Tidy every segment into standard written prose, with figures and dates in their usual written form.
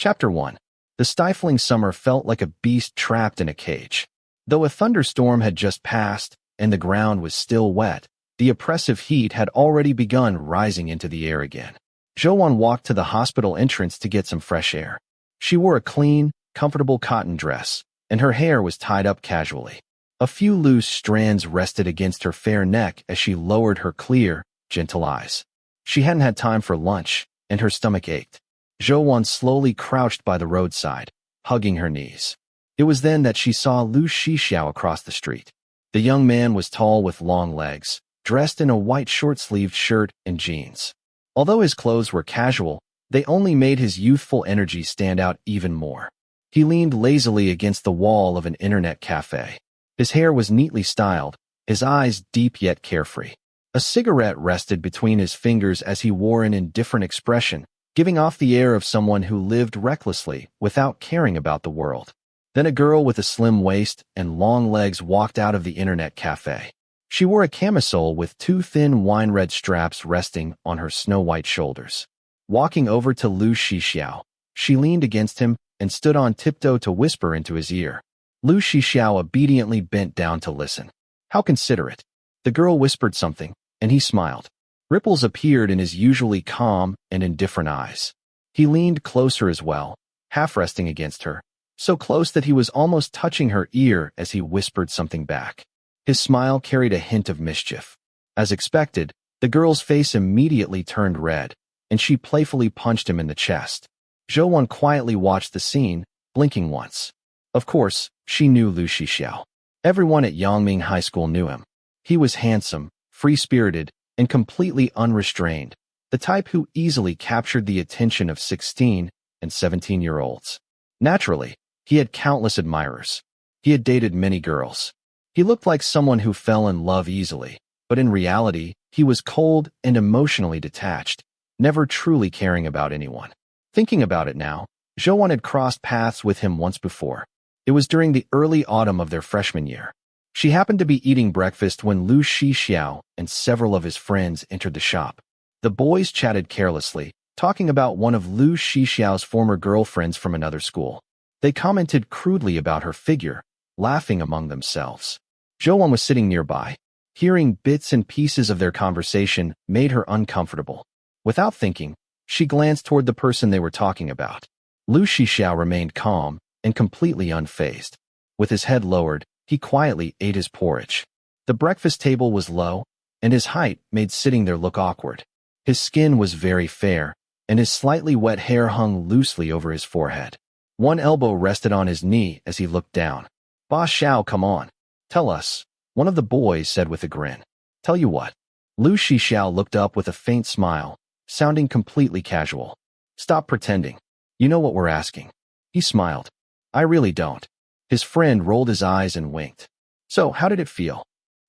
Chapter 1. The stifling summer felt like a beast trapped in a cage. Though a thunderstorm had just passed and the ground was still wet, the oppressive heat had already begun rising into the air again. Zhui walked to the hospital entrance to get some fresh air. She wore a clean, comfortable cotton dress, and her hair was tied up casually. A few loose strands rested against her fair neck as she lowered her clear, gentle eyes. She hadn't had time for lunch, and her stomach ached. Zhui slowly crouched by the roadside, hugging her knees. It was then that she saw Lu Shixiao across the street. The young man was tall with long legs, dressed in a white short-sleeved shirt and jeans. Although his clothes were casual, they only made his youthful energy stand out even more. He leaned lazily against the wall of an internet cafe. His hair was neatly styled, his eyes deep yet carefree. A cigarette rested between his fingers as he wore an indifferent expression, giving off the air of someone who lived recklessly without caring about the world. Then a girl with a slim waist and long legs walked out of the internet cafe. She wore a camisole with two thin wine-red straps resting on her snow-white shoulders. Walking over to Lu Shixiao, she leaned against him and stood on tiptoe to whisper into his ear. Lu Shixiao obediently bent down to listen. How considerate. The girl whispered something, and he smiled. Ripples appeared in his usually calm and indifferent eyes. He leaned closer as well, half resting against her, so close that he was almost touching her ear as he whispered something back. His smile carried a hint of mischief. As expected, the girl's face immediately turned red, and she playfully punched him in the chest. Zhui quietly watched the scene, blinking once. Of course, she knew Lu Shixiao. Everyone at Yangming High School knew him. He was handsome, free-spirited, and completely unrestrained, the type who easily captured the attention of 16 and 17-year-olds. Naturally, he had countless admirers. He had dated many girls. He looked like someone who fell in love easily, but in reality, he was cold and emotionally detached, never truly caring about anyone. Thinking about it now, Zhui had crossed paths with him once before. It was during the early autumn of their freshman year. She happened to be eating breakfast when Lu Shixiao and several of his friends entered the shop. The boys chatted carelessly, talking about one of Lu Shixiao's former girlfriends from another school. They commented crudely about her figure, laughing among themselves. Zhui was sitting nearby. Hearing bits and pieces of their conversation made her uncomfortable. Without thinking, she glanced toward the person they were talking about. Lu Shixiao remained calm and completely unfazed. With his head lowered, he quietly ate his porridge. The breakfast table was low, and his height made sitting there look awkward. His skin was very fair, and his slightly wet hair hung loosely over his forehead. One elbow rested on his knee as he looked down. "Boss Xiao, come on. Tell us," one of the boys said with a grin. "Tell you what." Lu Shixiao looked up with a faint smile, sounding completely casual. "Stop pretending. You know what we're asking." He smiled. "I really don't." His friend rolled his eyes and winked. "So, how did it feel?"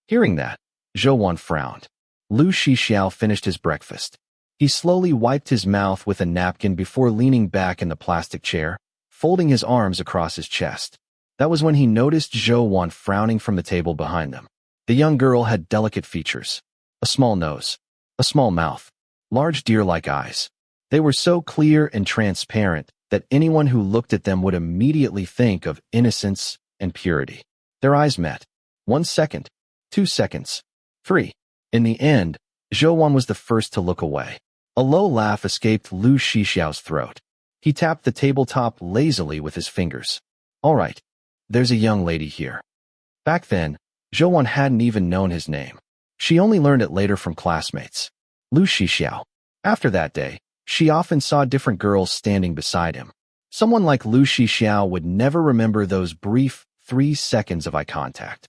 Hearing that, Zhui frowned. Lu Shixiao finished his breakfast. He slowly wiped his mouth with a napkin before leaning back in the plastic chair, folding his arms across his chest. That was when he noticed Zhui frowning from the table behind them. The young girl had delicate features. A small nose. A small mouth. Large deer-like eyes. They were so clear and transparent that anyone who looked at them would immediately think of innocence and purity. Their eyes met. 1 second. 2 seconds. 3. In the end, Zhui was the first to look away. A low laugh escaped Lu Shixiao's throat. He tapped the tabletop lazily with his fingers. "All right. There's a young lady here." Back then, Zhui hadn't even known his name. She only learned it later from classmates. Lu Shixiao. After that day, she often saw different girls standing beside him. Someone like Lu Shixiao would never remember those brief 3 seconds of eye contact.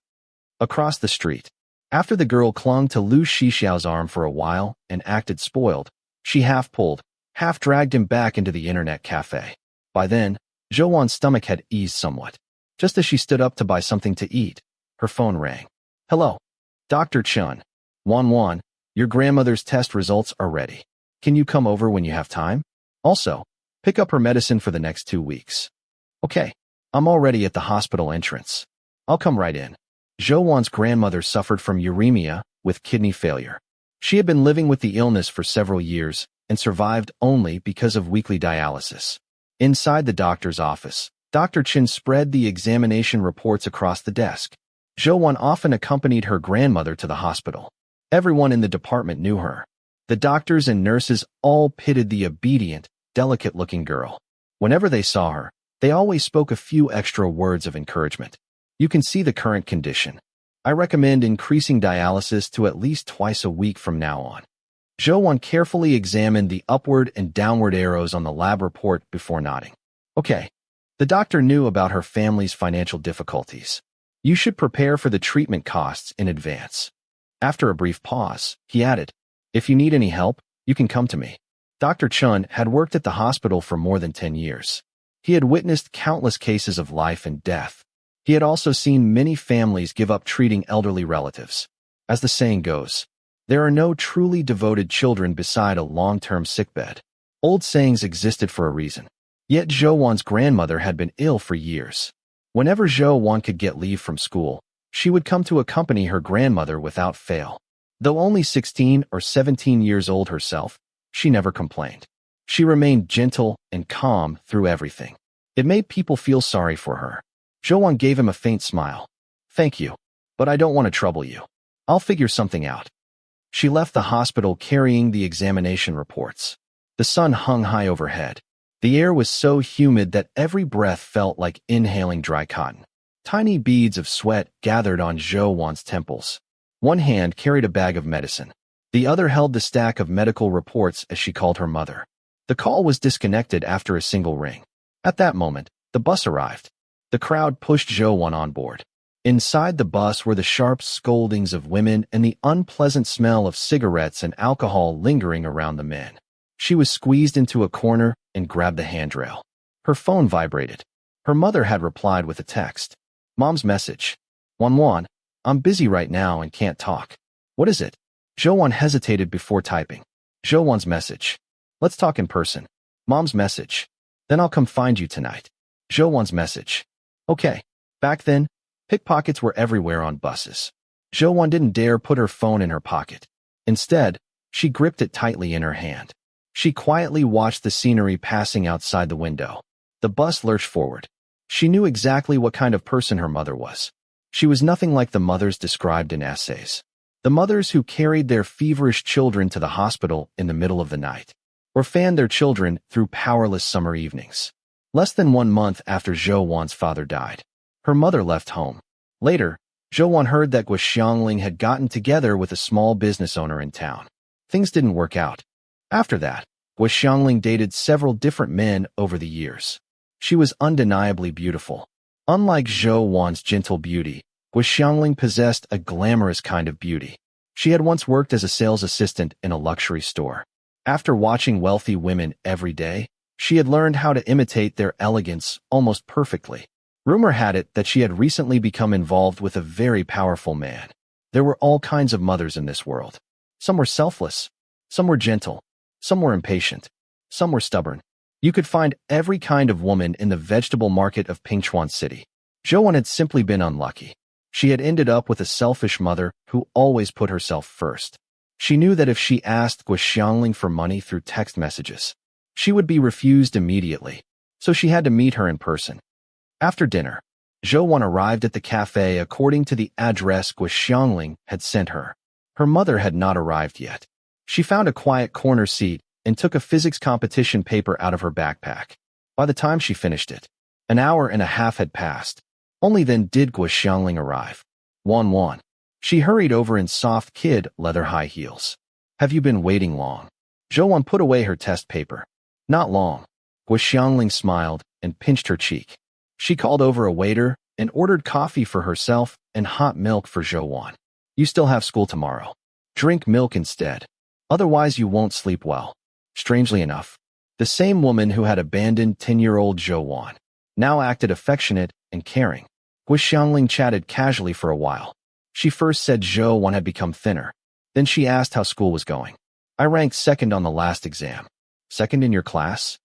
Across the street, after the girl clung to Lu Shixiao's arm for a while and acted spoiled, she half pulled, half dragged him back into the internet cafe. By then, Zhui's stomach had eased somewhat. Just as she stood up to buy something to eat, her phone rang. "Hello. Dr. Chun. Wan, your grandmother's test results are ready. Can you come over when you have time? Also, pick up her medicine for the next 2 weeks." "Okay. I'm already at the hospital entrance. I'll come right in." Zhui's grandmother suffered from uremia with kidney failure. She had been living with the illness for several years and survived only because of weekly dialysis. Inside the doctor's office, Dr. Chen spread the examination reports across the desk. Zhou often accompanied her grandmother to the hospital. Everyone in the department knew her. The doctors and nurses all pitied the obedient, delicate-looking girl. Whenever they saw her, they always spoke a few extra words of encouragement. You can see the current condition. I recommend increasing dialysis to at least twice a week from now on. Zhou carefully examined the upward and downward arrows on the lab report before nodding. Okay. The doctor knew about her family's financial difficulties. You should prepare for the treatment costs in advance. After a brief pause, he added, if you need any help, you can come to me. Dr. Chen had worked at the hospital for more than 10 years. He had witnessed countless cases of life and death. He had also seen many families give up treating elderly relatives. As the saying goes, there are no truly devoted children beside a long-term sickbed. Old sayings existed for a reason. Yet Zhou grandmother had been ill for years. Whenever Zhou could get leave from school, she would come to accompany her grandmother without fail. Though only 16 or 17 years old herself, she never complained. She remained gentle and calm through everything. It made people feel sorry for her. Zhou gave him a faint smile. Thank you, but I don't want to trouble you. I'll figure something out. She left the hospital carrying the examination reports. The sun hung high overhead. The air was so humid that every breath felt like inhaling dry cotton. Tiny beads of sweat gathered on Zhou temples. One hand carried a bag of medicine. The other held the stack of medical reports as she called her mother. The call was disconnected after a single ring. At that moment, the bus arrived. The crowd pushed Zhou on board. Inside the bus were the sharp scoldings of women and the unpleasant smell of cigarettes and alcohol lingering around the men. She was squeezed into a corner and grabbed the handrail. Her phone vibrated. Her mother had replied with a text. Mom's message. Wan, I'm busy right now and can't talk. What is it? Zhou hesitated before typing. Zhou's message. Let's talk in person. Mom's message. Then I'll come find you tonight. Zhou's message. Okay. Back then, pickpockets were everywhere on buses. Zhou didn't dare put her phone in her pocket. Instead, she gripped it tightly in her hand. She quietly watched the scenery passing outside the window. The bus lurched forward. She knew exactly what kind of person her mother was. She was nothing like the mothers described in essays. The mothers who carried their feverish children to the hospital in the middle of the night, or fanned their children through powerless summer evenings. Less than 1 month after Zhou father died, her mother left home. Later, Zhou heard that Guo Xiangling had gotten together with a small business owner in town. Things didn't work out. After that, Guo Xiangling dated several different men over the years. She was undeniably beautiful. Unlike Zhou's gentle beauty, Guo Xiangling possessed a glamorous kind of beauty. She had once worked as a sales assistant in a luxury store. After watching wealthy women every day, she had learned how to imitate their elegance almost perfectly. Rumor had it that she had recently become involved with a very powerful man. There were all kinds of mothers in this world. Some were selfless. Some were gentle. Some were impatient. Some were stubborn. You could find every kind of woman in the vegetable market of Pingchuan City. Zhou had simply been unlucky. She had ended up with a selfish mother who always put herself first. She knew that if she asked Guo Xiangling for money through text messages, she would be refused immediately, so she had to meet her in person. After dinner, Zhou arrived at the cafe according to the address Guo Xiangling had sent her. Her mother had not arrived yet. She found a quiet corner seat and took a physics competition paper out of her backpack. By the time she finished it, an hour and a half had passed. Only then did Guo Xiangling arrive. Wan. She hurried over in soft kid leather high heels. Have you been waiting long? Zhou put away her test paper. Not long. Guo Xiangling smiled and pinched her cheek. She called over a waiter and ordered coffee for herself and hot milk for Zhou. You still have school tomorrow. Drink milk instead. Otherwise you won't sleep well. Strangely enough, the same woman who had abandoned 10-year-old Zhou now acted affectionate and caring. Guo Xiangling chatted casually for a while. She first said Zhou had become thinner. Then she asked how school was going. I ranked second on the last exam. Second in your class?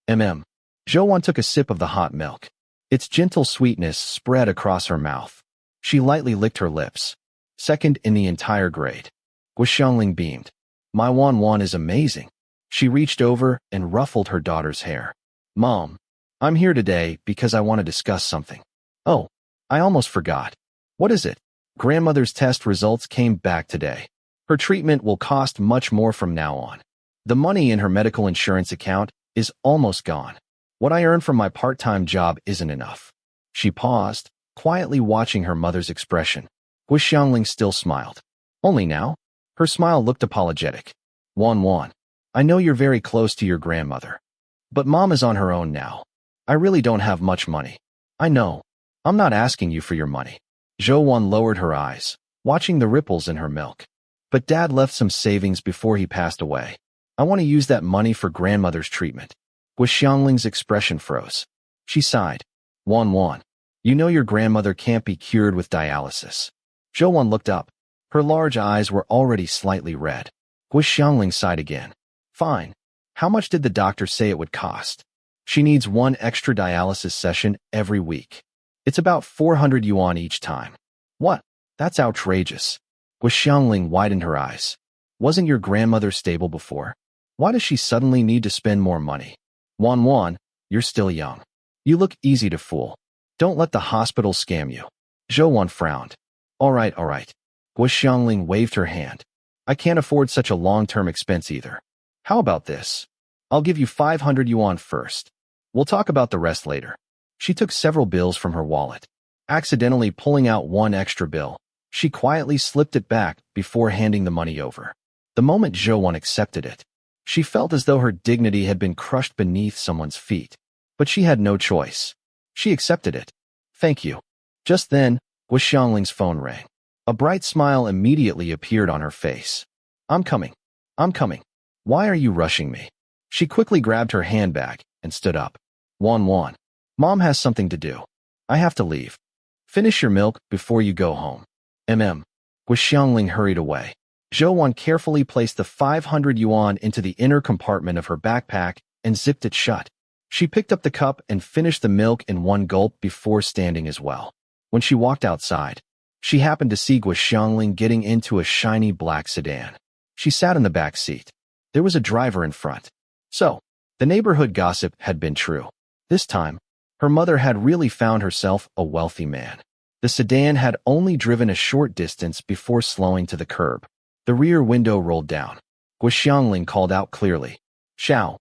Zhou took a sip of the hot milk. Its gentle sweetness spread across her mouth. She lightly licked her lips. Second in the entire grade. Guo Xiangling beamed. My Wan is amazing. She reached over and ruffled her daughter's hair. Mom, I'm here today because I want to discuss something. Oh, I almost forgot. What is it? Grandmother's test results came back today. Her treatment will cost much more from now on. The money in her medical insurance account is almost gone. What I earn from my part-time job isn't enough. She paused, quietly watching her mother's expression. Guo Xiangling still smiled. Only now? Her smile looked apologetic. Wan, I know you're very close to your grandmother. But Mom is on her own now. I really don't have much money. I know. I'm not asking you for your money. Zhou Wan lowered her eyes, watching the ripples in her milk. But Dad left some savings before he passed away. I want to use that money for grandmother's treatment. Guo Xiangling's expression froze. She sighed. Wan, you know your grandmother can't be cured with dialysis. Zhou Wan looked up. Her large eyes were already slightly red. Guo Xiangling sighed again. Fine. How much did the doctor say it would cost? She needs 1 extra dialysis session every week. It's about 400 yuan each time. What? That's outrageous. Guo Xiangling widened her eyes. Wasn't your grandmother stable before? Why does she suddenly need to spend more money? Wan, you're still young. You look easy to fool. Don't let the hospital scam you. Zhou Wan frowned. All right. Guo Xiangling waved her hand. I can't afford such a long-term expense either. How about this? I'll give you 500 yuan first. We'll talk about the rest later. She took several bills from her wallet. Accidentally pulling out 1 extra bill, she quietly slipped it back before handing the money over. The moment Zhou Wan accepted it, she felt as though her dignity had been crushed beneath someone's feet. But she had no choice. She accepted it. Thank you. Just then, Guo Xiangling's phone rang. A bright smile immediately appeared on her face. I'm coming. Why are you rushing me? She quickly grabbed her handbag and stood up. Wan, Mom has something to do. I have to leave. Finish your milk before you go home. Guo Xiangling hurried away. Zhou Wan carefully placed the 500 yuan into the inner compartment of her backpack and zipped it shut. She picked up the cup and finished the milk in 1 gulp before standing as well. When she walked outside, she happened to see Guo Xiangling getting into a shiny black sedan. She sat in the back seat. There was a driver in front. So, the neighborhood gossip had been true. This time, her mother had really found herself a wealthy man. The sedan had only driven a short distance before slowing to the curb. The rear window rolled down. Guo Xiangling called out clearly. Xiao,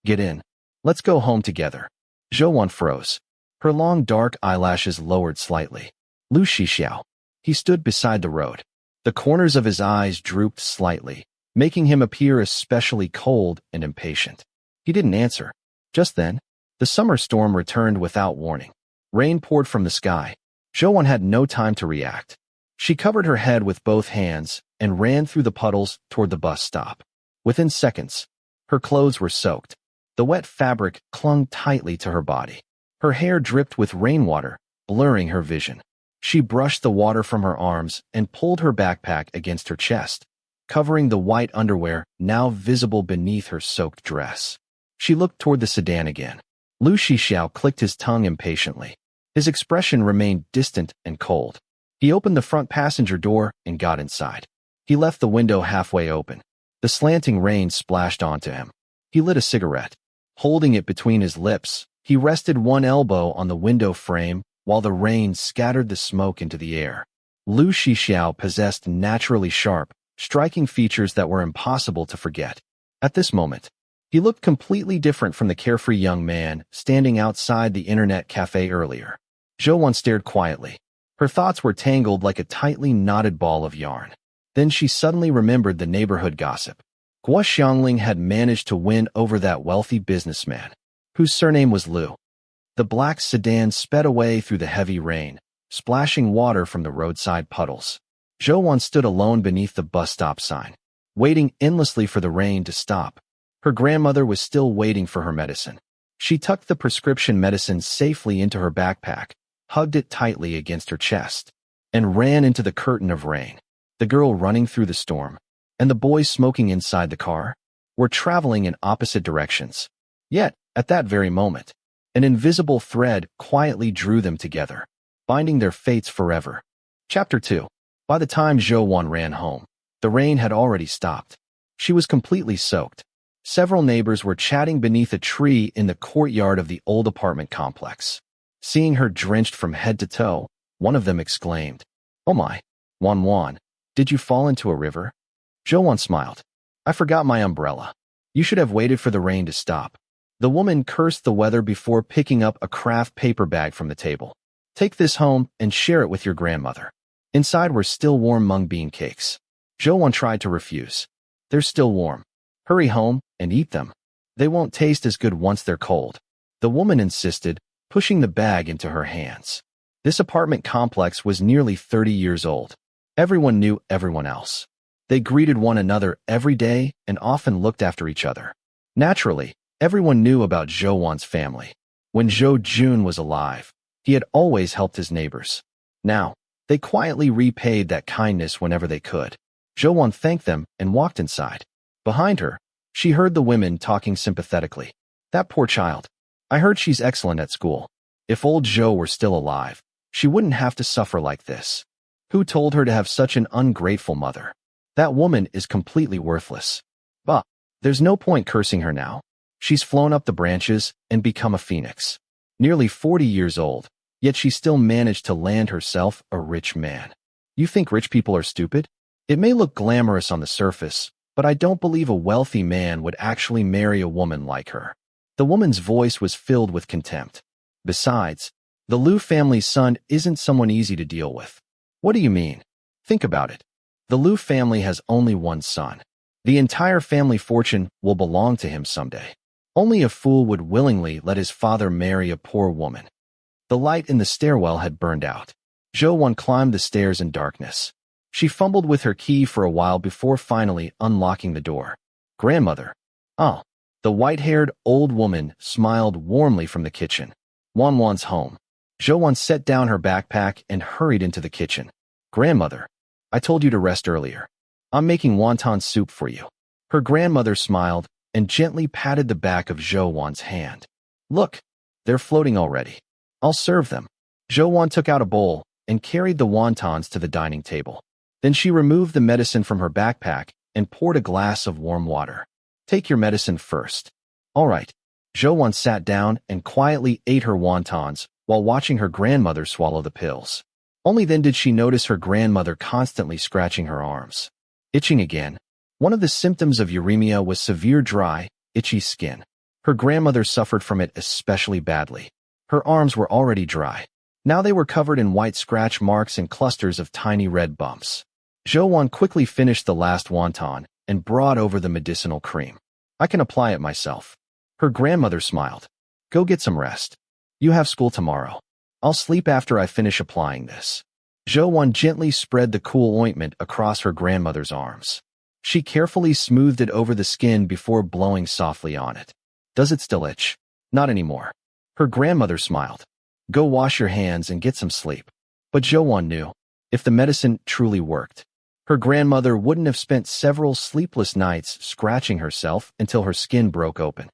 get in. Let's go home together. Zhou Wan froze. Her long dark eyelashes lowered slightly. Lu Xiao. He stood beside the road. The corners of his eyes drooped slightly, making him appear especially cold and impatient. He didn't answer. Just then, the summer storm returned without warning. Rain poured from the sky. Zhou Wan had no time to react. She covered her head with both hands and ran through the puddles toward the bus stop. Within seconds, her clothes were soaked. The wet fabric clung tightly to her body. Her hair dripped with rainwater, blurring her vision. She brushed the water from her arms and pulled her backpack against her chest, covering the white underwear now visible beneath her soaked dress. She looked toward the sedan again. Lu Xiao clicked his tongue impatiently. His expression remained distant and cold. He opened the front passenger door and got inside. He left the window halfway open. The slanting rain splashed onto him. He lit a cigarette. Holding it between his lips, he rested 1 elbow on the window frame while the rain scattered the smoke into the air. Lu Xiao possessed naturally sharp, striking features that were impossible to forget. At this moment, he looked completely different from the carefree young man standing outside the internet cafe earlier. Zhou Wan stared quietly. Her thoughts were tangled like a tightly knotted ball of yarn. Then she suddenly remembered the neighborhood gossip. Guo Xiangling had managed to win over that wealthy businessman, whose surname was Lu. The black sedan sped away through the heavy rain, splashing water from the roadside puddles. Zhou Wan stood alone beneath the bus stop sign, waiting endlessly for the rain to stop. Her grandmother was still waiting for her medicine. She tucked the prescription medicine safely into her backpack, hugged it tightly against her chest, and ran into the curtain of rain. The girl running through the storm, and the boy smoking inside the car, were traveling in opposite directions. Yet, at that very moment, an invisible thread quietly drew them together, binding their fates forever. Chapter 2. By the time Zhou Wan ran home, the rain had already stopped. She was completely soaked. Several neighbors were chatting beneath a tree in the courtyard of the old apartment complex. Seeing her drenched from head to toe, one of them exclaimed, "Oh my, Wan, did you fall into a river?" Zhui smiled. "I forgot my umbrella. You should have waited for the rain to stop." The woman cursed the weather before picking up a craft paper bag from the table. "Take this home and share it with your grandmother." Inside were still warm mung bean cakes. Zhui tried to refuse. "They're still warm. Hurry home and eat them. They won't taste as good once they're cold." The woman insisted, pushing the bag into her hands. This apartment complex was nearly 30 years old. Everyone knew everyone else. They greeted one another every day and often looked after each other. Naturally, everyone knew about Zhouwan's family. When Zhou Jun was alive, he had always helped his neighbors. Now, they quietly repaid that kindness whenever they could. Zhouwan thanked them and walked inside. Behind her, she heard the women talking sympathetically. "That poor child. I heard she's excellent at school. If old Zhou were still alive, she wouldn't have to suffer like this. Who told her to have such an ungrateful mother? That woman is completely worthless. But there's no point cursing her now. She's flown up the branches and become a phoenix. Nearly 40 years old, yet she still managed to land herself a rich man. You think rich people are stupid? It may look glamorous on the surface, but I don't believe a wealthy man would actually marry a woman like her." The woman's voice was filled with contempt. "Besides, the Liu family's son isn't someone easy to deal with." "What do you mean? Think about it. The Liu family has only one son. The entire family fortune will belong to him someday. Only a fool would willingly let his father marry a poor woman." The light in the stairwell had burned out. Zhou climbed the stairs in darkness. She fumbled with her key for a while before finally unlocking the door. "Grandmother." "Oh." The white-haired old woman smiled warmly from the kitchen. "Wan's home." Zhou set down her backpack and hurried into the kitchen. "Grandmother, I told you to rest earlier. I'm making wonton soup for you." Her grandmother smiled and gently patted the back of Zhouwan's hand. "Look, they're floating already. I'll serve them." Zhouwan took out a bowl and carried the wontons to the dining table. Then she removed the medicine from her backpack and poured a glass of warm water. "Take your medicine first." "All right." Zhouwan sat down and quietly ate her wontons while watching her grandmother swallow the pills. Only then did she notice her grandmother constantly scratching her arms. Itching again. One of the symptoms of uremia was severe dry, itchy skin. Her grandmother suffered from it especially badly. Her arms were already dry. Now they were covered in white scratch marks and clusters of tiny red bumps. Zhouwan quickly finished the last wonton and brought over the medicinal cream. "I can apply it myself." Her grandmother smiled. "Go get some rest. You have school tomorrow. I'll sleep after I finish applying this." Zhouwan gently spread the cool ointment across her grandmother's arms. She carefully smoothed it over the skin before blowing softly on it. "Does it still itch?" "Not anymore." Her grandmother smiled. "Go wash your hands and get some sleep." But Zhouwan knew, if the medicine truly worked, her grandmother wouldn't have spent several sleepless nights scratching herself until her skin broke open.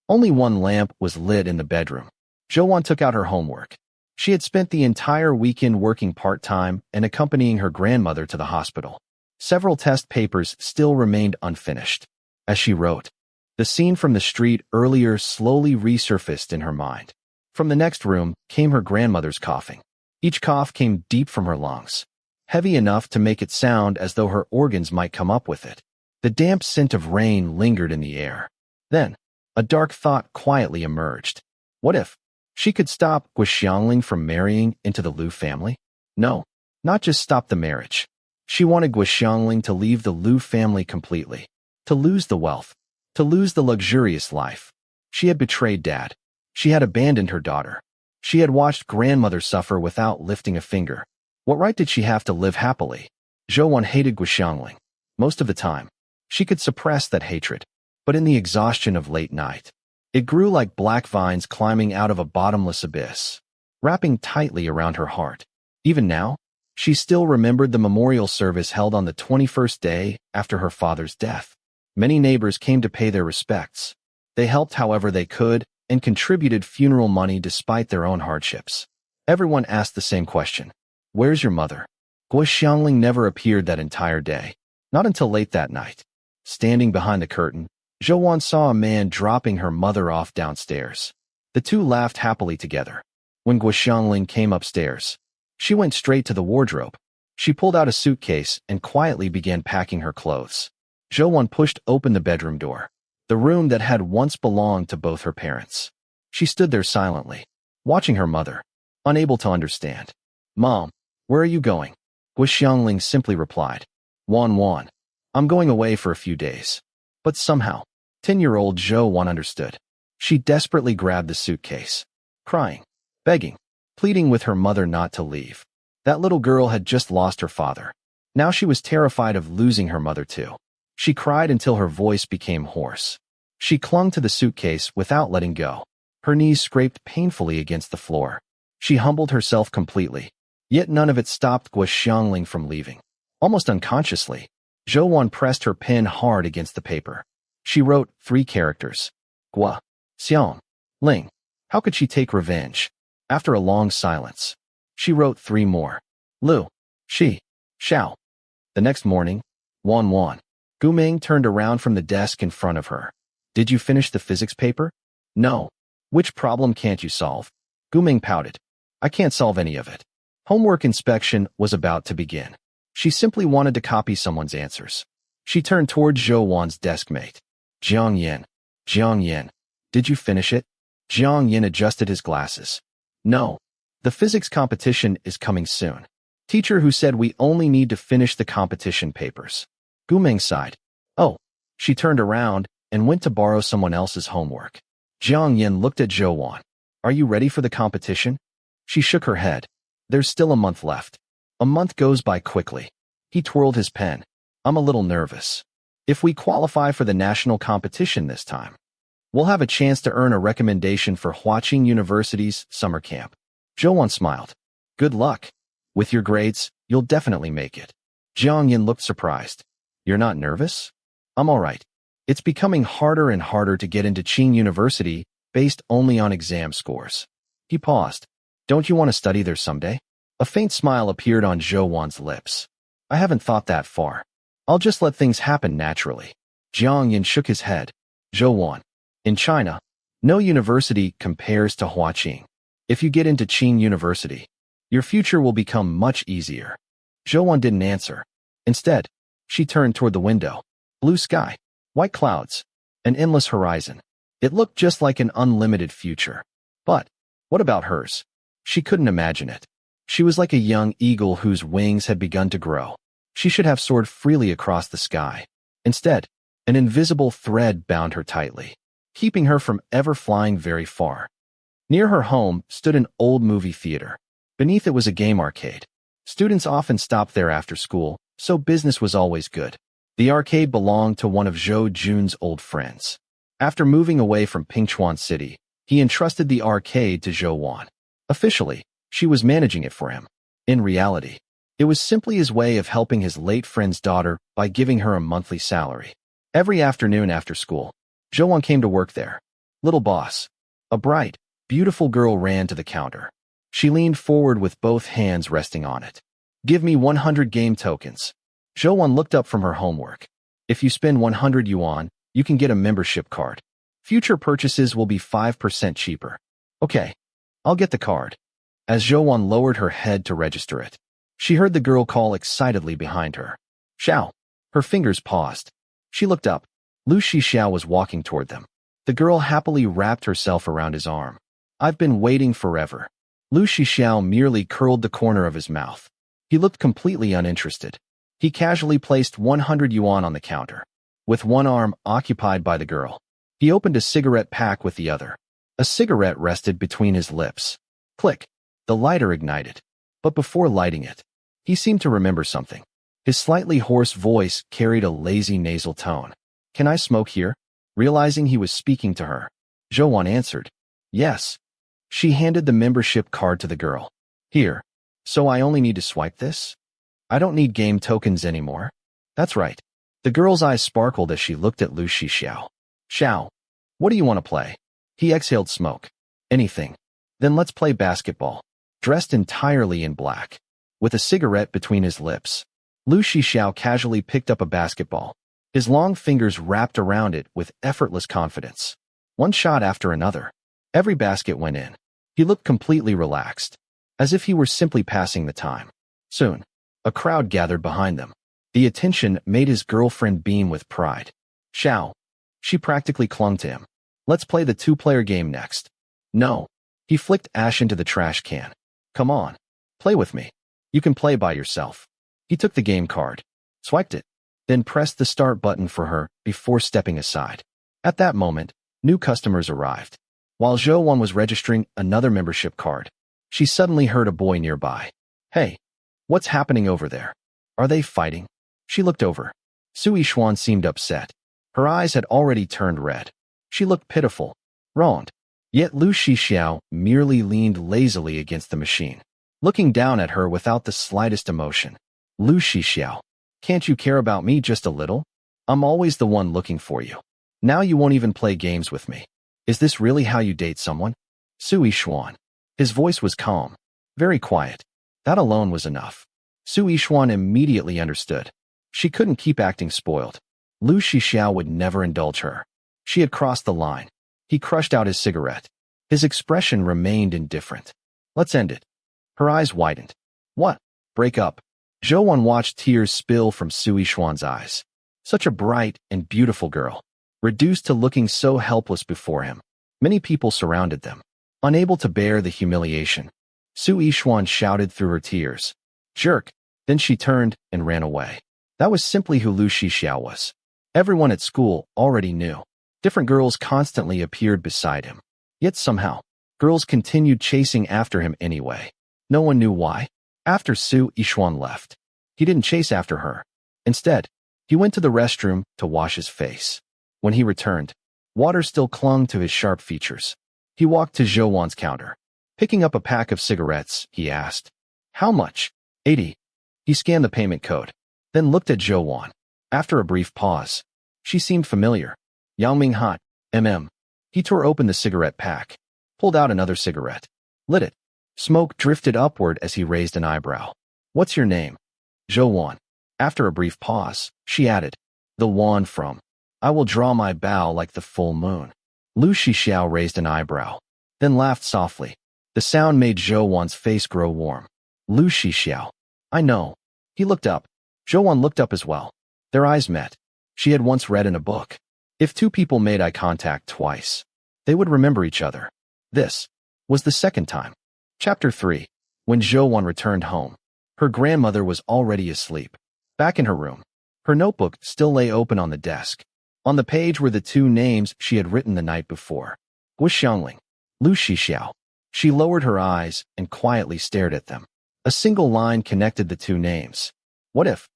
Only one lamp was lit in the bedroom. Zhouwan took out her homework. She had spent the entire weekend working part-time and accompanying her grandmother to the hospital. Several test papers still remained unfinished. As she wrote, the scene from the street earlier slowly resurfaced in her mind. From the next room came her grandmother's coughing. Each cough came deep from her lungs, heavy enough to make it sound as though her organs might come up with it. The damp scent of rain lingered in the air. Then, a dark thought quietly emerged. What if she could stop Guoxiangling from marrying into the Liu family? No, not just stop the marriage. She wanted Guoxiangling to leave the Liu family completely, to lose the wealth, to lose the luxurious life. She had betrayed Dad. She had abandoned her daughter. She had watched grandmother suffer without lifting a finger. What right did she have to live happily? Zhouwan hated Guoxiangling. Most of the time, she could suppress that hatred, but in the exhaustion of late night, it grew like black vines climbing out of a bottomless abyss, wrapping tightly around her heart. Even now, she still remembered the memorial service held on the 21st day after her father's death. Many neighbors came to pay their respects. They helped however they could and contributed funeral money despite their own hardships. Everyone asked the same question. Where's your mother? Guoxiangling never appeared that entire day, not until late that night. Standing behind the curtain, Zhou saw a man dropping her mother off downstairs. The two laughed happily together. When Guoxiangling came upstairs, she went straight to the wardrobe. She pulled out a suitcase and quietly began packing her clothes. Zhou pushed open the bedroom door, the room that had once belonged to both her parents. She stood there silently, watching her mother, unable to understand. "Mom, where are you going?" Guoxiangling simply replied. "Wan, I'm going away for a few days." But somehow, 10-year-old Zhou understood. She desperately grabbed the suitcase, crying, begging, pleading with her mother not to leave. That little girl had just lost her father. Now she was terrified of losing her mother too. She cried until her voice became hoarse. She clung to the suitcase without letting go. Her knees scraped painfully against the floor. She humbled herself completely. Yet none of it stopped Guoxiangling from leaving. Almost unconsciously, Zhou pressed her pen hard against the paper. She wrote 3 characters. Gua, Xiang, Ling. How could she take revenge? After a long silence, she wrote 3 more. Lu, Shi, Xiao. The next morning, Wan. Guming turned around from the desk in front of her. "Did you finish the physics paper?" "No." "Which problem can't you solve?" Guming pouted. "I can't solve any of it." Homework inspection was about to begin. She simply wanted to copy someone's answers. She turned toward Zhou deskmate. Jiang Yin, did you finish it?" Jiang Yin adjusted his glasses. "No. The physics competition is coming soon. Teacher who said we only need to finish the competition papers." Guming sighed. "Oh." She turned around and went to borrow someone else's homework. Jiang Yin looked at Zhou. "Are you ready for the competition?" She shook her head. "There's still a month left." "A month goes by quickly." He twirled his pen. "I'm a little nervous. If we qualify for the national competition this time, we'll have a chance to earn a recommendation for Huaqing University's summer camp." Zhou smiled. "Good luck. With your grades, you'll definitely make it." Jiang Yin looked surprised. "You're not nervous?" "I'm all right. It's becoming harder and harder to get into Qing University based only on exam scores." He paused. "Don't you want to study there someday?" A faint smile appeared on Zhou lips. "I haven't thought that far. I'll just let things happen naturally." Jiang Yin shook his head. "Zhou, in China, no university compares to Huaqing. If you get into Qing University, your future will become much easier." Zhou didn't answer. Instead, she turned toward the window. Blue sky, white clouds, an endless horizon. It looked just like an unlimited future. But what about hers? She couldn't imagine it. She was like a young eagle whose wings had begun to grow. She should have soared freely across the sky. Instead, an invisible thread bound her tightly, keeping her from ever flying very far. Near her home stood an old movie theater. Beneath it was a game arcade. Students often stopped there after school, so business was always good. The arcade belonged to one of Zhou Jun's old friends. After moving away from Pingchuan City, he entrusted the arcade to Zhou. Officially, she was managing it for him. In reality, it was simply his way of helping his late friend's daughter by giving her a monthly salary. Every afternoon after school, Zhou came to work there. "Little boss." A bright, beautiful girl ran to the counter. She leaned forward with both hands resting on it. "Give me 100 game tokens." Zhou looked up from her homework. "If you spend 100 yuan, you can get a membership card. Future purchases will be 5% cheaper." "Okay, I'll get the card." As Zhou lowered her head to register it, she heard the girl call excitedly behind her. "Xiao." Her fingers paused. She looked up. Lu Shixiao was walking toward them. The girl happily wrapped herself around his arm. "I've been waiting forever." Lu Shixiao merely curled the corner of his mouth. He looked completely uninterested. He casually placed 100 yuan on the counter. With one arm occupied by the girl, he opened a cigarette pack with the other. A cigarette rested between his lips. Click. The lighter ignited. But before lighting it, he seemed to remember something. His slightly hoarse voice carried a lazy nasal tone. "Can I smoke here?" Realizing he was speaking to her, Zhou answered, "Yes." She handed the membership card to the girl. "Here. So I only need to swipe this? I don't need game tokens anymore." "That's right." The girl's eyes sparkled as she looked at Lu Shixiao. "Xiao, what do you want to play?" He exhaled smoke. "Anything. Then let's play basketball." Dressed entirely in black, with a cigarette between his lips, Lu Shixiao casually picked up a basketball. His long fingers wrapped around it with effortless confidence. One shot after another. Every basket went in. He looked completely relaxed, as if he were simply passing the time. Soon, a crowd gathered behind them. The attention made his girlfriend beam with pride. Xiao. She practically clung to him. Let's play the two-player game next. No. He flicked ash into the trash can. Come on. Play with me. You can play by yourself. He took the game card, swiped it, then pressed the start button for her before stepping aside. At that moment, new customers arrived. While Zhou was registering another membership card, she suddenly heard a boy nearby. Hey, what's happening over there? Are they fighting? She looked over. Zhui seemed upset. Her eyes had already turned red. She looked pitiful, wronged. Yet Lu Shixiao merely leaned lazily against the machine, looking down at her without the slightest emotion. Lu Shixiao, can't you care about me just a little? I'm always the one looking for you. Now you won't even play games with me. Is this really how you date someone? Zhui Xuan. His voice was calm, very quiet. That alone was enough. Zhui Xuan immediately understood. She couldn't keep acting spoiled. Lu Shixiao would never indulge her. She had crossed the line. He crushed out his cigarette. His expression remained indifferent. Let's end it. Her eyes widened. What? Break up. Zhou watched tears spill from Zhui Xuan's eyes. Such a bright and beautiful girl, reduced to looking so helpless before him. Many people surrounded them, unable to bear the humiliation. Zhui Xuan shouted through her tears. Jerk. Then she turned and ran away. That was simply who Lu Shixiao was. Everyone at school already knew. Different girls constantly appeared beside him. Yet somehow, girls continued chasing after him anyway. No one knew why. After Zhui Xuan left, he didn't chase after her. Instead, he went to the restroom to wash his face. When he returned, water still clung to his sharp features. He walked to Zhou counter. Picking up a pack of cigarettes, he asked, How much? 80. He scanned the payment code, then looked at Zhou. After a brief pause, she seemed familiar. Yangming Hot, MM. He tore open the cigarette pack, pulled out another cigarette, lit it. Smoke drifted upward as he raised an eyebrow. What's your name? Zhou. After a brief pause, she added, The one from. I will draw my bow like the full moon. Lu Shixiao raised an eyebrow, then laughed softly. The sound made Zhou face grow warm. Lu Shixiao. I know. He looked up. Zhou looked up as well. Their eyes met. She had once read in a book. If two people made eye contact twice, they would remember each other. This was the second time. Chapter 3. When Zhou returned home, her grandmother was already asleep. Back in her room, her notebook still lay open on the desk. On the page were the two names she had written the night before. Guxiangling, Lu Shixiao. She lowered her eyes and quietly stared at them. A single line connected the two names. What if